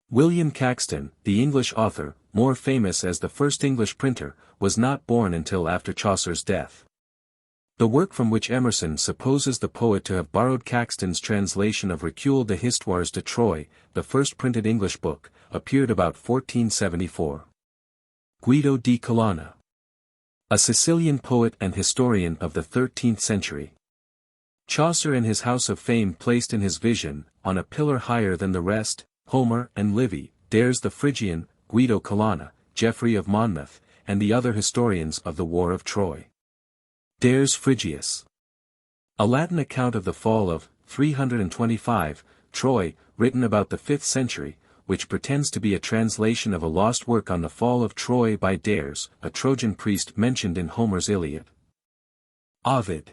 William Caxton, the English author, more famous as the first English printer, was not born until after Chaucer's death. The work from which Emerson supposes the poet to have borrowed Caxton's translation of Recule de Histoires de Troy, the first printed English book, appeared about 1474. Guido di Colonna. A Sicilian poet and historian of the 13th century. Chaucer in his House of Fame placed in his vision, on a pillar higher than the rest, Homer and Livy, Dares the Phrygian, Guido Colonna, Geoffrey of Monmouth, and the other historians of the War of Troy. Dares Phrygius. A Latin account of the fall of, 325, Troy, written about the 5th century, which pretends to be a translation of a lost work on the fall of Troy by Dares, a Trojan priest mentioned in Homer's Iliad. Ovid.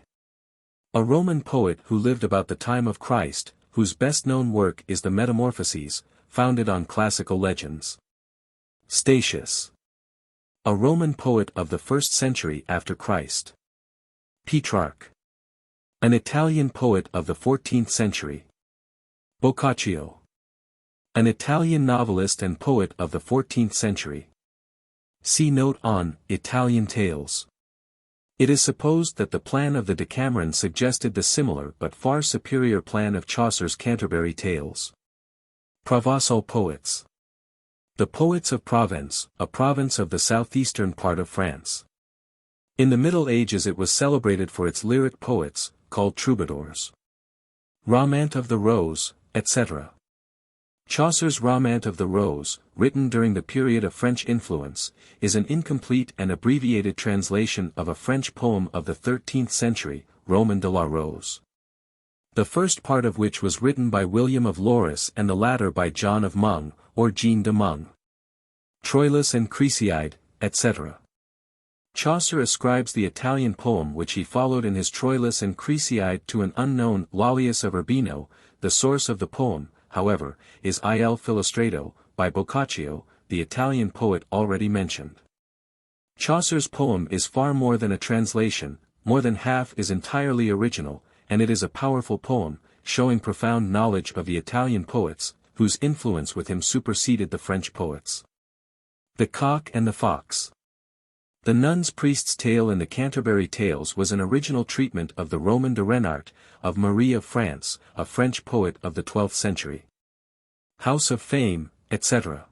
A Roman poet who lived about the time of Christ, whose best-known work is the Metamorphoses, founded on classical legends. Statius. A Roman poet of the 1st century after Christ. Petrarch. An Italian poet of the 14th century. Boccaccio. An Italian novelist and poet of the 14th century. See note on Italian tales. It is supposed that the plan of the Decameron suggested the similar but far superior plan of Chaucer's Canterbury Tales. Provençal poets. The poets of Provence, a province of the southeastern part of France. In the Middle Ages it was celebrated for its lyric poets, called troubadours. Romaunt of the Rose, etc. Chaucer's Romaunt of the Rose, written during the period of French influence, is an incomplete and abbreviated translation of a French poem of the 13th century, Roman de la Rose. The first part of which was written by William of Loris and the latter by John of Mung, or Jean de Mung. Troilus and Cresside, etc. Chaucer ascribes the Italian poem which he followed in his Troilus and Cresside to an unknown Lollius of Urbino. The source of the poem, however, is Il Filostrato, by Boccaccio, the Italian poet already mentioned. Chaucer's poem is far more than a translation, more than half is entirely original, and it is a powerful poem, showing profound knowledge of the Italian poets, whose influence with him superseded the French poets. The Cock and the Fox. The Nun's Priest's Tale in the Canterbury Tales was an original treatment of the Roman de Renart, of Marie of France, a French poet of the 12th century. House of Fame, etc.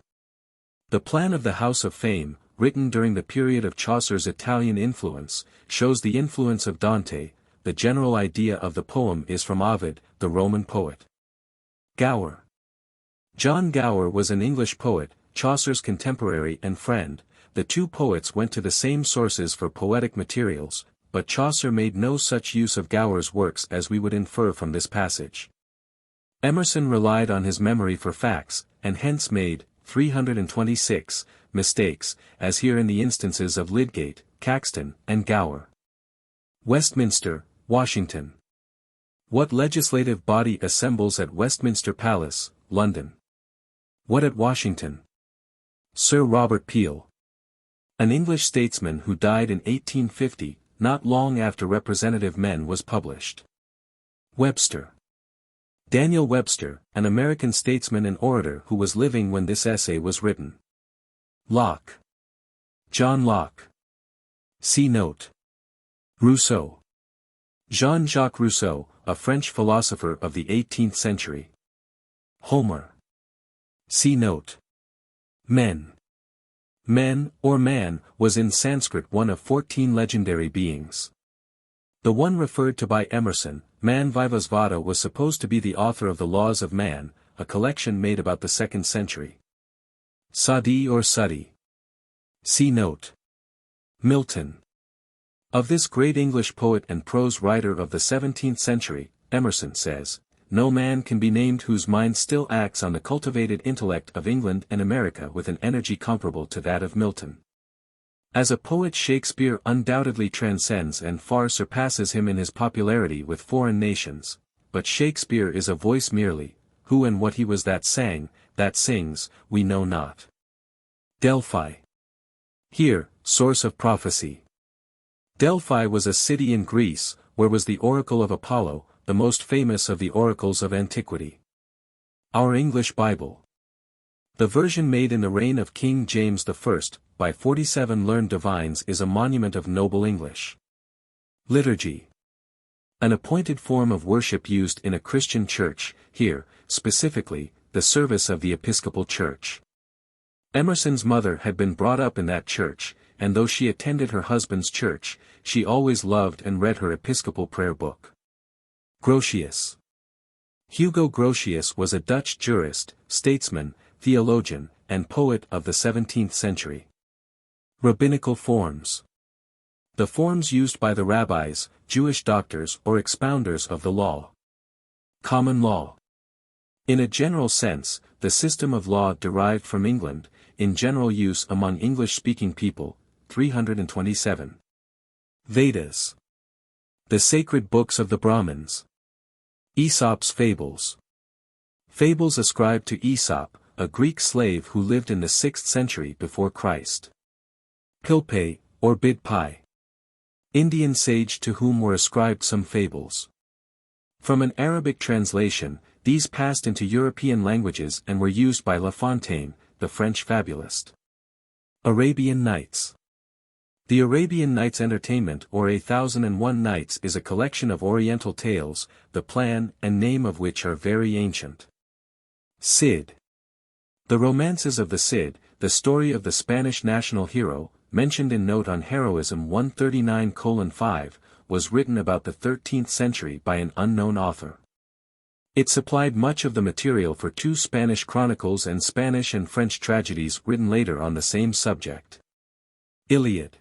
The plan of the House of Fame, written during the period of Chaucer's Italian influence, shows the influence of Dante. The general idea of the poem is from Ovid, the Roman poet. Gower. John Gower was an English poet, Chaucer's contemporary and friend. The two poets went to the same sources for poetic materials, but Chaucer made no such use of Gower's works as we would infer from this passage. Emerson relied on his memory for facts, and hence made, 326, mistakes, as here in the instances of Lydgate, Caxton, and Gower. Westminster, Washington. What legislative body assembles at Westminster Palace, London? What at Washington? Sir Robert Peel. An English statesman who died in 1850, not long after Representative Men was published. Webster. Daniel Webster, an American statesman and orator who was living when this essay was written. Locke. John Locke. See note. Rousseau. Jean-Jacques Rousseau, a French philosopher of the 18th century. Homer. See note. Men. Men, or man, was in Sanskrit one of 14 legendary beings. The one referred to by Emerson, Man Vivasvata, was supposed to be the author of the Laws of Man, a collection made about the 2nd century. Sadi or Sati. See note. Milton. Of this great English poet and prose writer of the 17th century, Emerson says, "No man can be named whose mind still acts on the cultivated intellect of England and America with an energy comparable to that of Milton." As a poet, Shakespeare undoubtedly transcends and far surpasses him in his popularity with foreign nations, but Shakespeare is a voice merely, who and what he was that sang, that sings, we know not. Delphi. Here, source of prophecy. Delphi was a city in Greece, where was the oracle of Apollo, the most famous of the oracles of antiquity. Our English Bible. The version made in the reign of King James I, by 47 learned divines, is a monument of noble English. Liturgy. An appointed form of worship used in a Christian church, here, specifically, the service of the Episcopal Church. Emerson's mother had been brought up in that church, and though she attended her husband's church, she always loved and read her Episcopal prayer book. Grotius. Hugo Grotius was a Dutch jurist, statesman, theologian, and poet of the 17th century. Rabbinical forms. The forms used by the rabbis, Jewish doctors or expounders of the law. Common law. In a general sense, the system of law derived from England, in general use among English-speaking people, 327. Vedas. The sacred books of the Brahmins. Aesop's fables. Fables ascribed to Aesop, a Greek slave who lived in the 6th century before Christ. Pilpay, or Bidpai. Indian sage to whom were ascribed some fables. From an Arabic translation, these passed into European languages and were used by La Fontaine, the French fabulist. Arabian Nights. The Arabian Nights Entertainment or 1001 Nights is a collection of Oriental tales, the plan and name of which are very ancient. Cid. The Romances of the Cid, the story of the Spanish national hero, mentioned in note on Heroism 139:5, was written about the 13th century by an unknown author. It supplied much of the material for 2 Spanish chronicles and Spanish and French tragedies written later on the same subject. Iliad.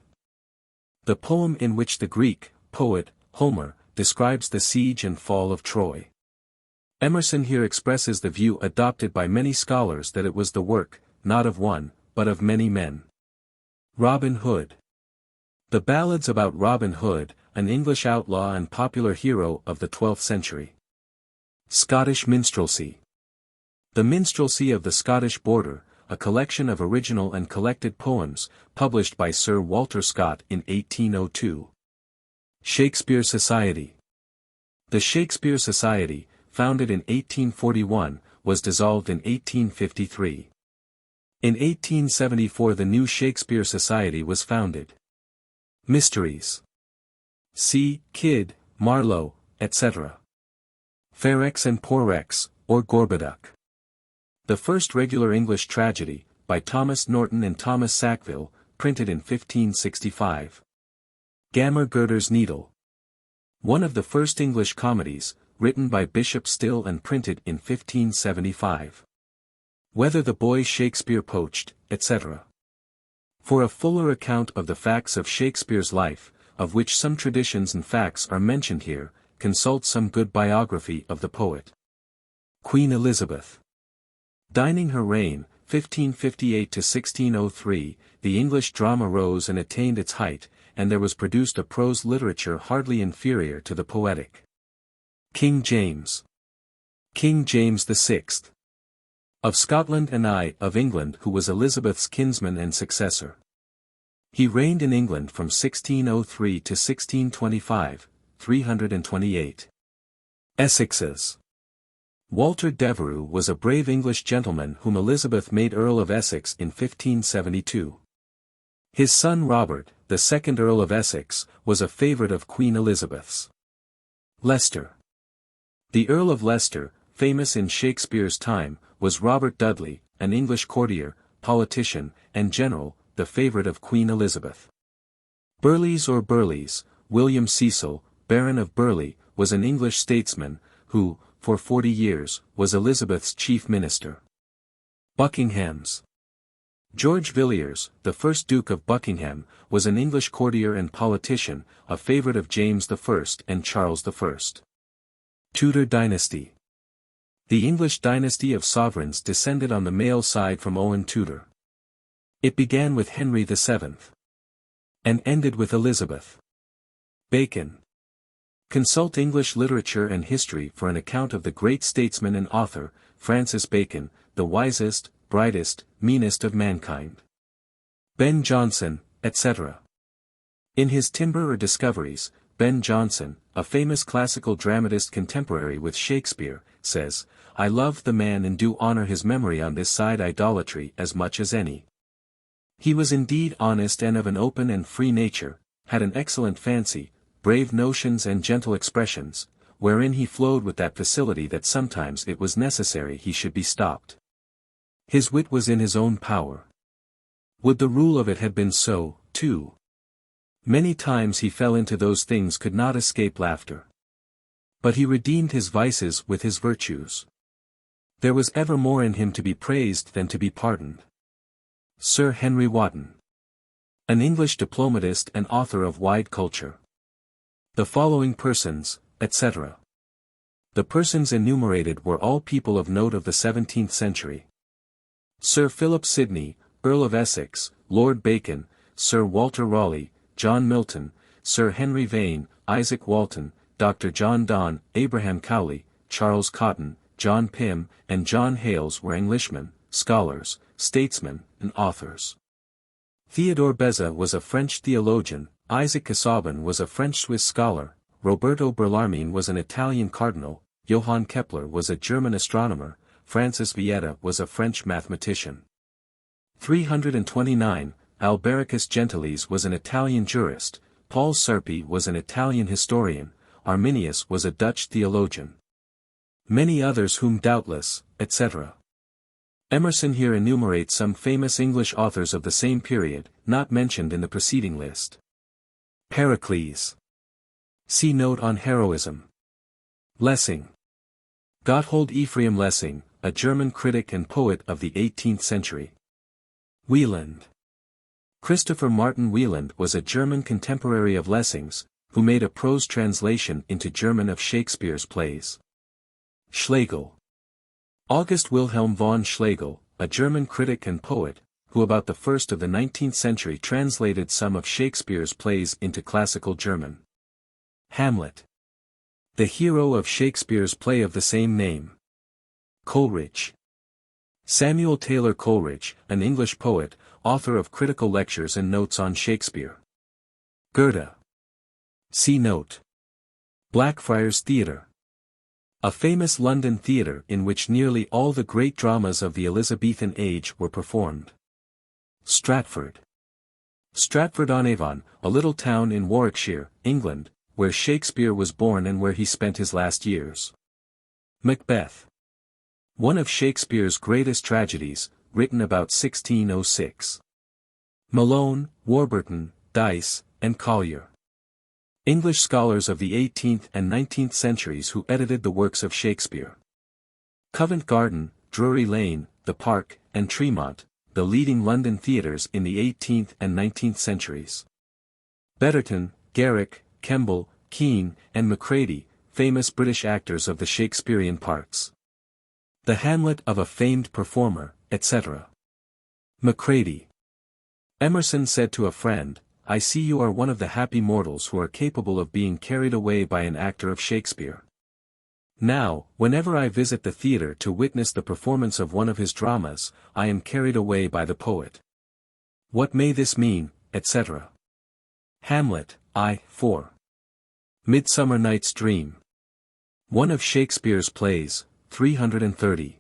The poem in which the Greek poet, Homer, describes the siege and fall of Troy. Emerson here expresses the view adopted by many scholars that it was the work, not of one, but of many men. Robin Hood. The ballads about Robin Hood, an English outlaw and popular hero of the 12th century. Scottish minstrelsy. The Minstrelsy of the Scottish Border, a collection of original and collected poems, published by Sir Walter Scott in 1802. Shakespeare Society. The Shakespeare Society, founded in 1841, was dissolved in 1853. In 1874 the new Shakespeare Society was founded. Mysteries. See, Kidd, Marlowe, etc. Ferex and Porrex, or Gorboduc. The first regular English tragedy, by Thomas Norton and Thomas Sackville, printed in 1565. Gammer Gurder's Needle. One of the first English comedies, written by Bishop Still and printed in 1575. Whether the Boy Shakespeare Poached, etc. For a fuller account of the facts of Shakespeare's life, of which some traditions and facts are mentioned here, consult some good biography of the poet. Queen Elizabeth. Dining her reign, 1558 to 1603, the English drama rose and attained its height, and there was produced a prose literature hardly inferior to the poetic. King James. King James VI. Of Scotland and I of England, who was Elizabeth's kinsman and successor. He reigned in England from 1603 to 1625, 328. Essexes. Walter Devereux was a brave English gentleman whom Elizabeth made Earl of Essex in 1572. His son Robert, the second Earl of Essex, was a favourite of Queen Elizabeth's. Leicester. The Earl of Leicester, famous in Shakespeare's time, was Robert Dudley, an English courtier, politician, and general, the favourite of Queen Elizabeth. Burleighs or Burleys, William Cecil, Baron of Burleigh, was an English statesman, who, for 40 years, was Elizabeth's chief minister. Buckinghams. George Villiers, the first Duke of Buckingham, was an English courtier and politician, a favourite of James I and Charles I. Tudor dynasty. The English dynasty of sovereigns descended on the male side from Owen Tudor. It began with Henry VII. And ended with Elizabeth. Bacon. Consult English literature and history for an account of the great statesman and author, Francis Bacon, the wisest, brightest, meanest of mankind. Ben Jonson, etc. In his Timber or Discoveries, Ben Jonson, a famous classical dramatist contemporary with Shakespeare, says, "I love the man and do honour his memory on this side idolatry as much as any. He was indeed honest and of an open and free nature, had an excellent fancy, brave notions and gentle expressions, wherein he flowed with that facility that sometimes it was necessary he should be stopped. His wit was in his own power. Would the rule of it had been so, too. Many times he fell into those things could not escape laughter. But he redeemed his vices with his virtues. There was ever more in him to be praised than to be pardoned." Sir Henry Wotton. An English diplomatist and author of wide culture. The following persons, etc. The persons enumerated were all people of note of the 17th century. Sir Philip Sidney, Earl of Essex, Lord Bacon, Sir Walter Raleigh, John Milton, Sir Henry Vane, Isaac Walton, Dr. John Donne, Abraham Cowley, Charles Cotton, John Pym, and John Hales were Englishmen, scholars, statesmen, and authors. Theodore Beza was a French theologian, Isaac Casaubon was a French-Swiss scholar, Roberto Bellarmine was an Italian cardinal, Johann Kepler was a German astronomer, Francis Vieta was a French mathematician. 329, Albericus Gentilis was an Italian jurist, Paul Sarpi was an Italian historian, Arminius was a Dutch theologian. Many others whom doubtless, etc. Emerson here enumerates some famous English authors of the same period, not mentioned in the preceding list. Pericles. See note on heroism. Lessing. Gotthold Ephraim Lessing, a German critic and poet of the 18th century. Wieland. Christopher Martin Wieland was a German contemporary of Lessing's, who made a prose translation into German of Shakespeare's plays. Schlegel. August Wilhelm von Schlegel, a German critic and poet, who about the first of the 19th century translated some of Shakespeare's plays into classical German. Hamlet. The hero of Shakespeare's play of the same name. Coleridge. Samuel Taylor Coleridge, an English poet, author of critical lectures and notes on Shakespeare. Goethe. See note. Blackfriars Theatre. A famous London theatre in which nearly all the great dramas of the Elizabethan age were performed. Stratford. Stratford-on-Avon, a little town in Warwickshire, England, where Shakespeare was born and where he spent his last years. Macbeth. One of Shakespeare's greatest tragedies, written about 1606. Malone, Warburton, Dyce, and Collier. English scholars of the 18th and 19th centuries who edited the works of Shakespeare. Covent Garden, Drury Lane, The Park, and Tremont, the leading London theatres in the 18th and 19th centuries. Betterton, Garrick, Kemble, Keane, and Macready, famous British actors of the Shakespearean parts. The Hamlet of a famed performer, etc. Macready. Emerson said to a friend, "I see you are one of the happy mortals who are capable of being carried away by an actor of Shakespeare. Now, whenever I visit the theatre to witness the performance of one of his dramas, I am carried away by the poet. What may this mean, etc." Hamlet, I-4. Midsummer Night's Dream. One of Shakespeare's plays, 330.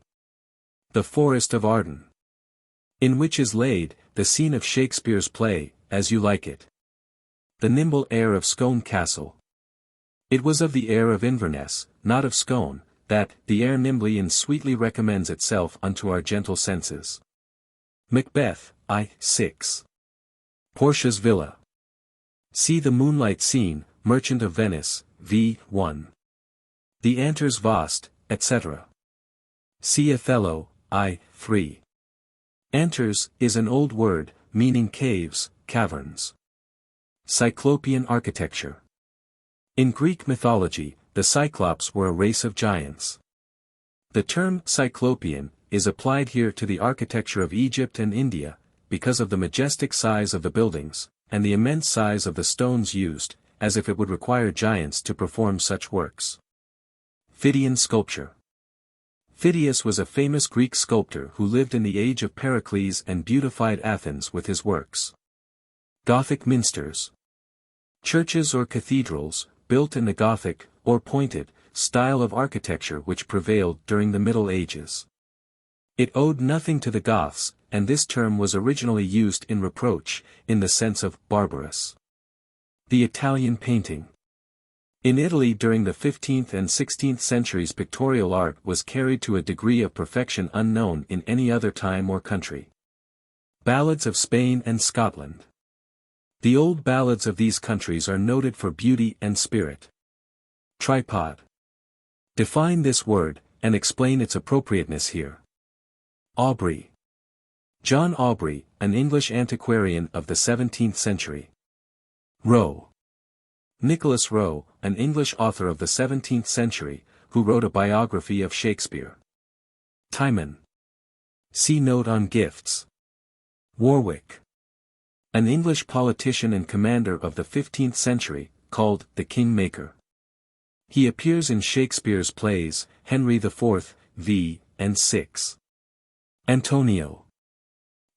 The Forest of Arden. In which is laid, the scene of Shakespeare's play, As You Like It. The nimble air of Scone Castle. It was of the air of Inverness, not of Scone, that the air nimbly and sweetly recommends itself unto our gentle senses. Macbeth, I-6. Portia's Villa. See the moonlight scene, Merchant of Venice, v. 1. The Antres Vast, etc. See Othello, I-3. Antres is an old word, meaning caves, caverns. Cyclopean architecture. In Greek mythology, the Cyclops were a race of giants. The term Cyclopean is applied here to the architecture of Egypt and India, because of the majestic size of the buildings, and the immense size of the stones used, as if it would require giants to perform such works. Phidian sculpture. Phidias was a famous Greek sculptor who lived in the age of Pericles and beautified Athens with his works. Gothic minsters. Churches or cathedrals, built in the Gothic, or pointed, style of architecture which prevailed during the Middle Ages. It owed nothing to the Goths, and this term was originally used in reproach, in the sense of barbarous. The Italian painting. In Italy during the 15th and 16th centuries pictorial art was carried to a degree of perfection unknown in any other time or country. Ballads of Spain and Scotland. The old ballads of these countries are noted for beauty and spirit. Tripod. Define this word, and explain its appropriateness here. Aubrey. John Aubrey, an English antiquarian of the 17th century. Rowe. Nicholas Rowe, an English author of the 17th century, who wrote a biography of Shakespeare. Timon. See note on gifts. Warwick. An English politician and commander of the 15th century, called the King-Maker. He appears in Shakespeare's plays, Henry IV, v. and 6. Antonio.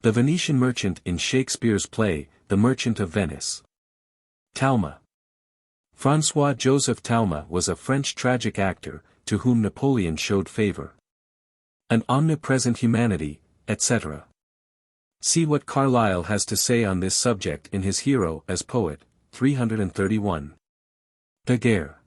The Venetian merchant in Shakespeare's play, The Merchant of Venice. Talma. François-Joseph Talma was a French tragic actor, to whom Napoleon showed favor. An omnipresent humanity, etc. See what Carlyle has to say on this subject in his Hero as Poet, 331. Daguerre.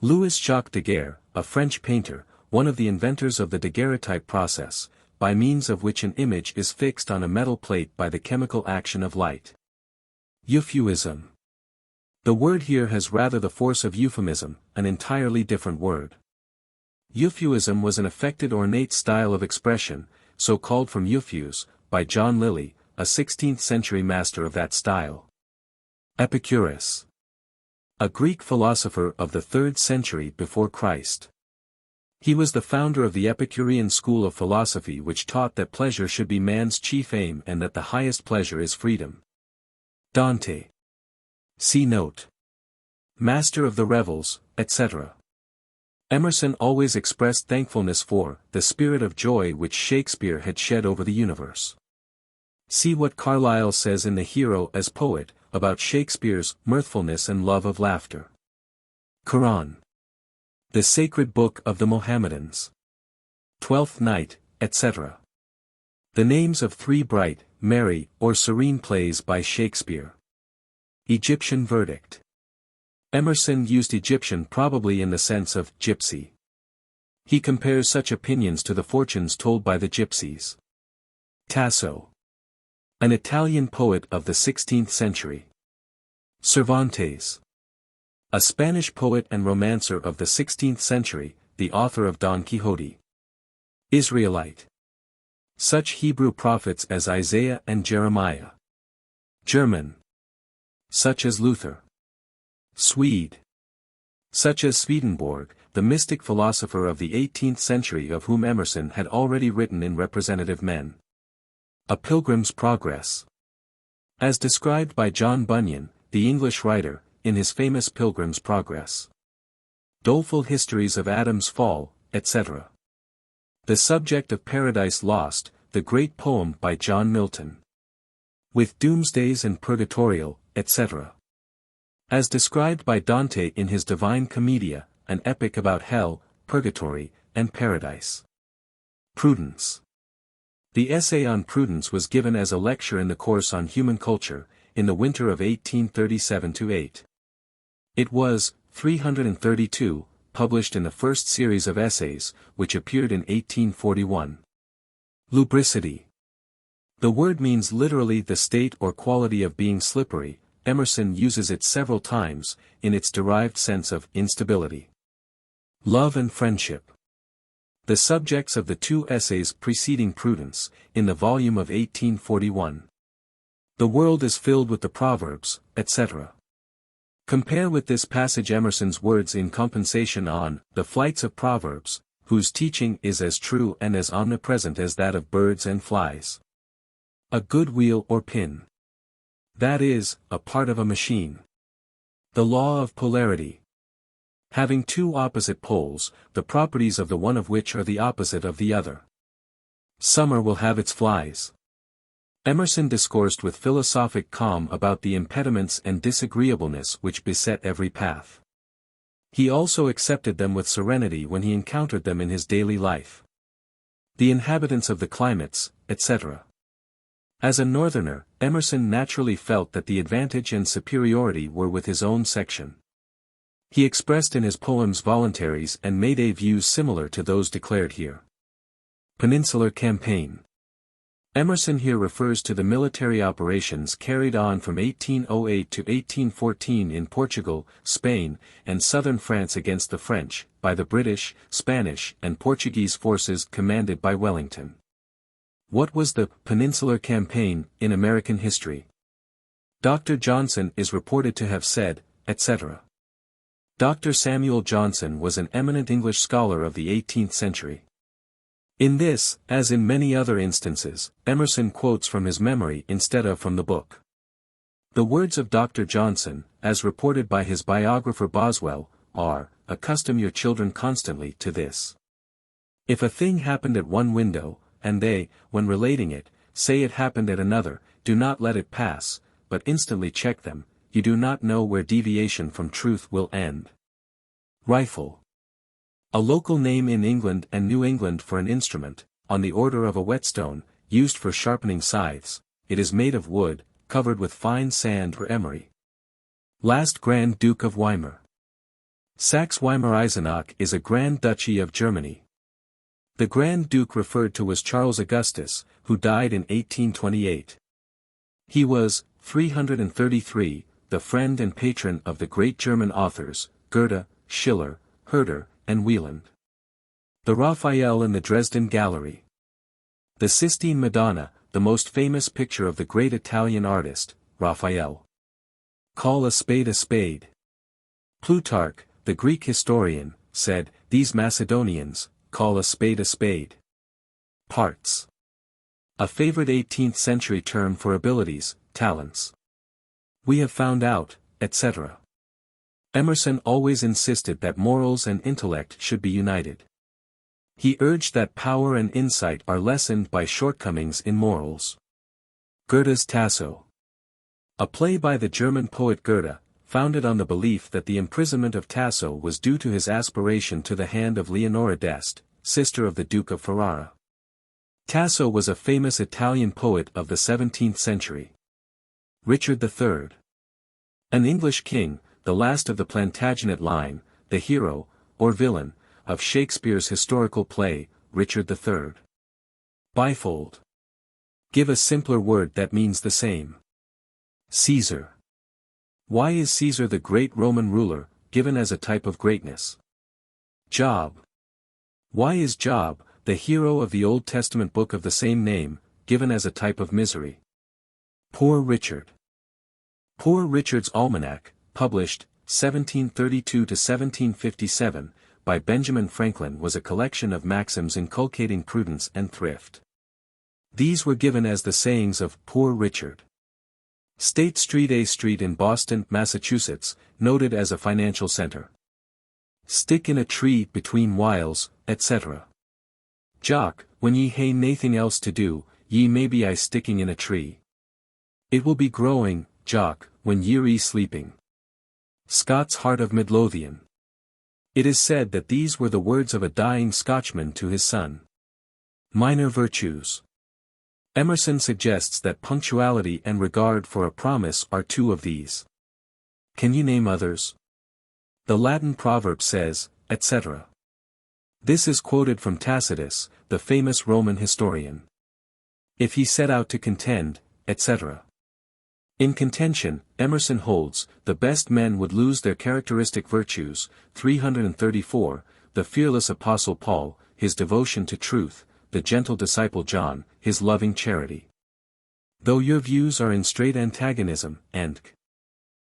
Louis-Jacques Daguerre, a French painter, one of the inventors of the daguerreotype process, by means of which an image is fixed on a metal plate by the chemical action of light. Euphuism. The word here has rather the force of euphemism, an entirely different word. Euphuism was an affected ornate style of expression, so called from euphuse, by John Lilly, a 16th-century master of that style. Epicurus. A Greek philosopher of the 3rd century before Christ. He was the founder of the Epicurean school of philosophy which taught that pleasure should be man's chief aim and that the highest pleasure is freedom. Dante. See note. Master of the Revels, etc. Emerson always expressed thankfulness for the spirit of joy which Shakespeare had shed over the universe. See what Carlyle says in The Hero as Poet, about Shakespeare's mirthfulness and love of laughter. Quran. The sacred book of the Mohammedans. Twelfth Night, etc. The names of 3 bright, merry, or serene plays by Shakespeare. Egyptian Verdict. Emerson used Egyptian probably in the sense of gypsy. He compares such opinions to the fortunes told by the gypsies. Tasso. An Italian poet of the 16th century. Cervantes. A Spanish poet and romancer of the 16th century, the author of Don Quixote. Israelite. Such Hebrew prophets as Isaiah and Jeremiah. German. Such as Luther. Swede. Such as Swedenborg, the mystic philosopher of the 18th century of whom Emerson had already written in Representative Men. A Pilgrim's Progress. As described by John Bunyan, the English writer, in his famous Pilgrim's Progress. Doleful histories of Adam's fall, etc. The Subject of Paradise Lost, the great poem by John Milton. With Doomsdays and Purgatorial, etc. As described by Dante in his Divine Commedia, an epic about hell, purgatory, and paradise. Prudence. The essay on Prudence was given as a lecture in the course on human culture, in the winter of 1837-8. It was, 332, published in the first series of essays, which appeared in 1841. Lubricity. The word means literally the state or quality of being slippery. Emerson uses it several times, in its derived sense of instability. Love and friendship. The subjects of the two essays preceding Prudence, in the volume of 1841. The world is filled with the proverbs, etc. Compare with this passage Emerson's words in compensation on the flights of Proverbs, whose teaching is as true and as omnipresent as that of birds and flies. A good wheel or pin. That is, a part of a machine. The law of polarity. Having two opposite poles, the properties of the one of which are the opposite of the other. Summer will have its flies. Emerson discoursed with philosophic calm about the impediments and disagreeableness which beset every path. He also accepted them with serenity when he encountered them in his daily life. The inhabitants of the climates, etc. As a northerner, Emerson naturally felt that the advantage and superiority were with his own section. He expressed in his poems voluntaries and May-Day views similar to those declared here. Peninsular Campaign. Emerson here refers to the military operations carried on from 1808 to 1814 in Portugal, Spain, and southern France against the French, by the British, Spanish, and Portuguese forces commanded by Wellington. What was the Peninsular Campaign in American history? Dr. Johnson is reported to have said, etc. Dr. Samuel Johnson was an eminent English scholar of the 18th century. In this, as in many other instances, Emerson quotes from his memory instead of from the book. The words of Dr. Johnson, as reported by his biographer Boswell, are, "Accustom your children constantly to this. If a thing happened at one window, and they, when relating it, say it happened at another, do not let it pass, but instantly check them, you do not know where deviation from truth will end." Rifle. A local name in England and New England for an instrument, on the order of a whetstone, used for sharpening scythes. It is made of wood, covered with fine sand or emery. Last Grand Duke of Weimar. Saxe-Weimar-Eisenach is a Grand Duchy of Germany. The Grand Duke referred to was Charles Augustus, who died in 1828. He was, 333, the friend and patron of the great German authors, Goethe, Schiller, Herder, and Wieland. The Raphael in the Dresden Gallery. The Sistine Madonna, the most famous picture of the great Italian artist, Raphael. Call a spade a spade. Plutarch, the Greek historian, said, "These Macedonians, call a spade a spade." Parts. A favorite 18th century term for abilities, talents. We have found out, etc. Emerson always insisted that morals and intellect should be united. He urged that power and insight are lessened by shortcomings in morals. Goethe's Tasso. A play by the German poet Goethe, founded on the belief that the imprisonment of Tasso was due to his aspiration to the hand of Leonora d'Este, sister of the Duke of Ferrara. Tasso was a famous Italian poet of the 17th century. Richard III. An English king, the last of the Plantagenet line, the hero, or villain, of Shakespeare's historical play, Richard III. Bifold. Give a simpler word that means the same. Caesar. Why is Caesar the great Roman ruler, given as a type of greatness? Job. Why is Job, the hero of the Old Testament book of the same name, given as a type of misery? Poor Richard. Poor Richard's Almanac, published, 1732-1757, by Benjamin Franklin was a collection of maxims inculcating prudence and thrift. These were given as the sayings of Poor Richard. State Street, A Street in Boston, Massachusetts, noted as a financial center. Stick in a tree between whiles, etc. Jock, when ye hae nathing else to do, ye may be I sticking in a tree. It will be growing, Jock, when ye're sleeping. Scott's Heart of Midlothian. It is said that these were the words of a dying Scotchman to his son. Minor virtues. Emerson suggests that punctuality and regard for a promise are two of these. Can you name others? The Latin proverb says, etc. This is quoted from Tacitus, the famous Roman historian. If he set out to contend, etc. In contention, Emerson holds, the best men would lose their characteristic virtues, 334, the fearless apostle Paul, his devotion to truth, the gentle disciple John, his loving charity. Though your views are in straight antagonism, and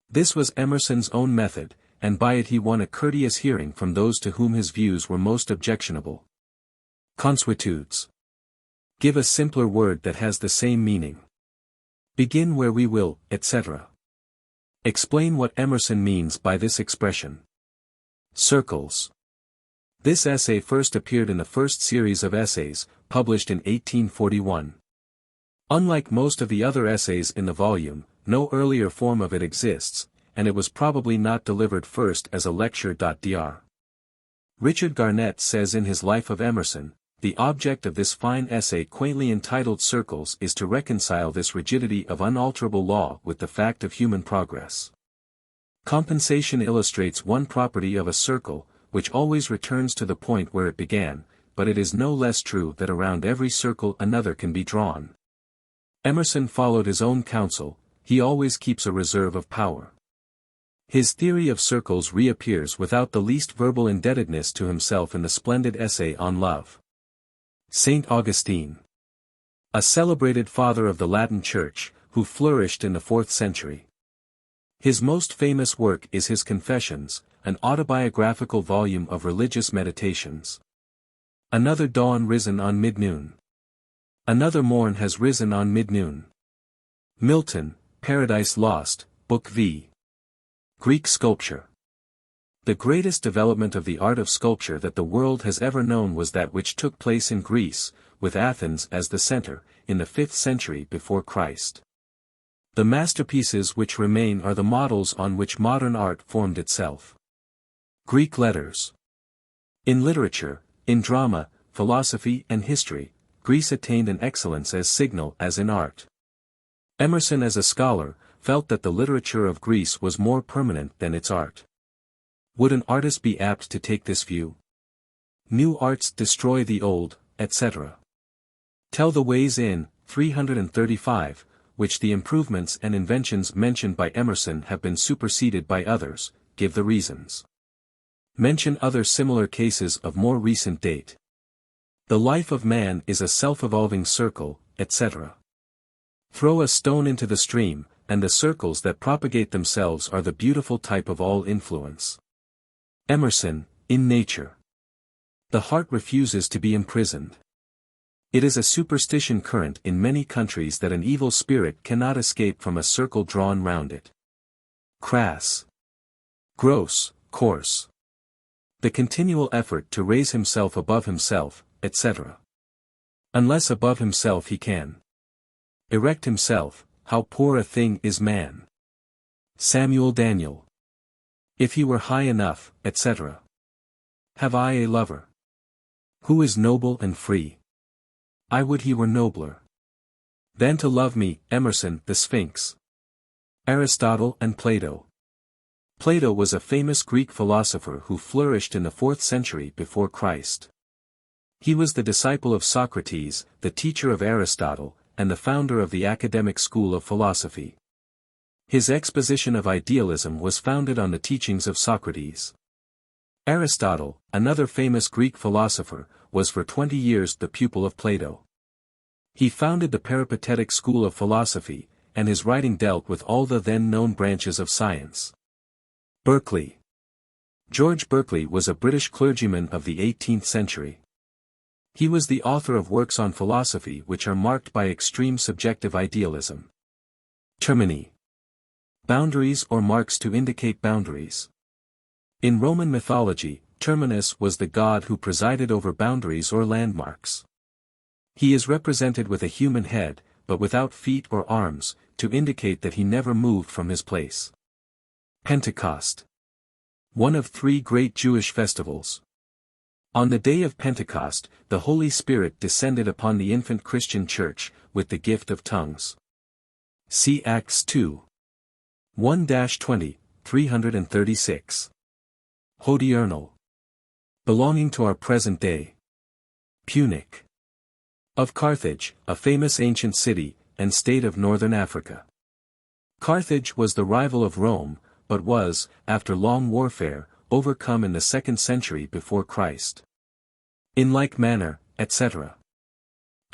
this was Emerson's own method, and by it he won a courteous hearing from those to whom his views were most objectionable. Consuetudes. Give a simpler word that has the same meaning. Begin where we will, etc. Explain what Emerson means by this expression. Circles. This essay first appeared in the first series of essays, published in 1841. Unlike most of the other essays in the volume, no earlier form of it exists, and it was probably not delivered first as a lecture. Dr. Richard Garnett says in his Life of Emerson, the object of this fine essay quaintly entitled Circles is to reconcile this rigidity of unalterable law with the fact of human progress. Compensation illustrates one property of a circle, which always returns to the point where it began, but it is no less true that around every circle another can be drawn. Emerson followed his own counsel, he always keeps a reserve of power. His theory of circles reappears without the least verbal indebtedness to himself in the splendid essay on love. Saint Augustine. A celebrated father of the Latin Church, who flourished in the 4th century. His most famous work is his Confessions, an autobiographical volume of religious meditations. Another dawn risen on mid-noon. Another morn has risen on mid-noon. Milton, Paradise Lost, Book V. Greek sculpture. The greatest development of the art of sculpture that the world has ever known was that which took place in Greece, with Athens as the center, in the 5th century before Christ. The masterpieces which remain are the models on which modern art formed itself. Greek letters. In literature, in drama, philosophy and history, Greece attained an excellence as signal as in art. Emerson as a scholar, felt that the literature of Greece was more permanent than its art. Would an artist be apt to take this view? New arts destroy the old, etc. Tell the ways in, 335, which the improvements and inventions mentioned by Emerson have been superseded by others, give the reasons. Mention other similar cases of more recent date. The life of man is a self-evolving circle, etc. Throw a stone into the stream, and the circles that propagate themselves are the beautiful type of all influence. Emerson, in Nature. The heart refuses to be imprisoned. It is a superstition current in many countries that an evil spirit cannot escape from a circle drawn round it. Crass. Gross, coarse. The continual effort to raise himself above himself, etc. Unless above himself he can erect himself, how poor a thing is man. Samuel Daniel. If he were high enough, etc. Have I a lover who is noble and free? I would he were nobler than to love me. Emerson, The Sphinx. Aristotle and Plato. Plato was a famous Greek philosopher who flourished in the 4th century before Christ. He was the disciple of Socrates, the teacher of Aristotle, and the founder of the academic school of philosophy. His exposition of idealism was founded on the teachings of Socrates. Aristotle, another famous Greek philosopher, was for 20 years the pupil of Plato. He founded the peripatetic school of philosophy, and his writing dealt with all the then-known branches of science. Berkeley. George Berkeley was a British clergyman of the 18th century. He was the author of works on philosophy which are marked by extreme subjective idealism. Termini. Boundaries or marks to indicate boundaries. In Roman mythology, Terminus was the god who presided over boundaries or landmarks. He is represented with a human head, but without feet or arms, to indicate that he never moved from his place. Pentecost. One of 3 great Jewish festivals. On the day of Pentecost, the Holy Spirit descended upon the infant Christian Church, with the gift of tongues. See Acts 2. 1-20, 336. Hodiernal. Belonging to our present day. Punic. Of Carthage, a famous ancient city, and state of northern Africa. Carthage was the rival of Rome, but was, after long warfare, overcome in the 2nd century before Christ. In like manner, etc.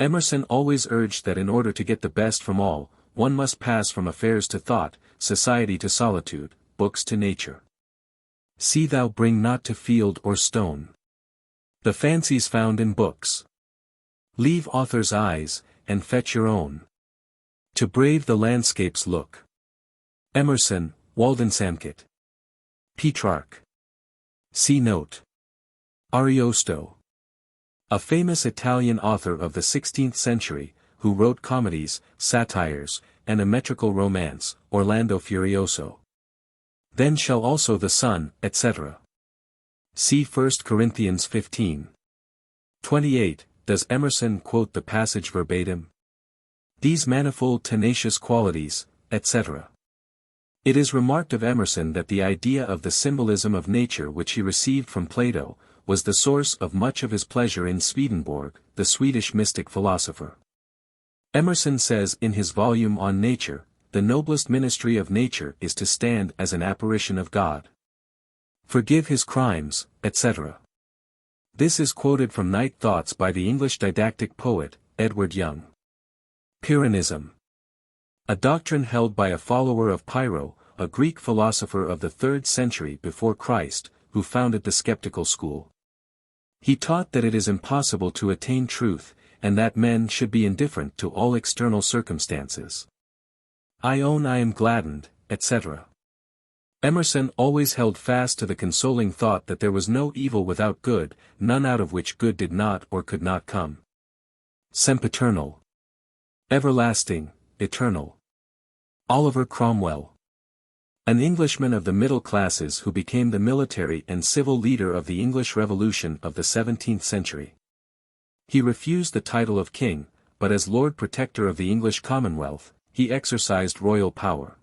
Emerson always urged that in order to get the best from all, one must pass from affairs to thought, society to solitude, books to nature. See thou bring not to field or stone the fancies found in books. Leave author's eyes, and fetch your own. To brave the landscape's look. Emerson, Waldensamkit. Petrarch. See note. Ariosto. A famous Italian author of the 16th century, who wrote comedies, satires, and a metrical romance, Orlando Furioso. Then shall also the sun, etc. See 1 Corinthians 15. 28. Does Emerson quote the passage verbatim? These manifold tenacious qualities, etc. It is remarked of Emerson that the idea of the symbolism of nature which he received from Plato, was the source of much of his pleasure in Swedenborg, the Swedish mystic philosopher. Emerson says in his volume on nature, the noblest ministry of nature is to stand as an apparition of God. Forgive his crimes, etc. This is quoted from Night Thoughts by the English didactic poet, Edward Young. Pyrrhonism. A doctrine held by a follower of Pyrrho, a Greek philosopher of the 3rd century before Christ, who founded the skeptical school. He taught that it is impossible to attain truth, and that men should be indifferent to all external circumstances. I own I am gladdened, etc. Emerson always held fast to the consoling thought that there was no evil without good, none out of which good did not or could not come. Sempiternal. Everlasting, eternal. Oliver Cromwell. An Englishman of the middle classes who became the military and civil leader of the English Revolution of the 17th century. He refused the title of king, but as Lord Protector of the English Commonwealth, he exercised royal power.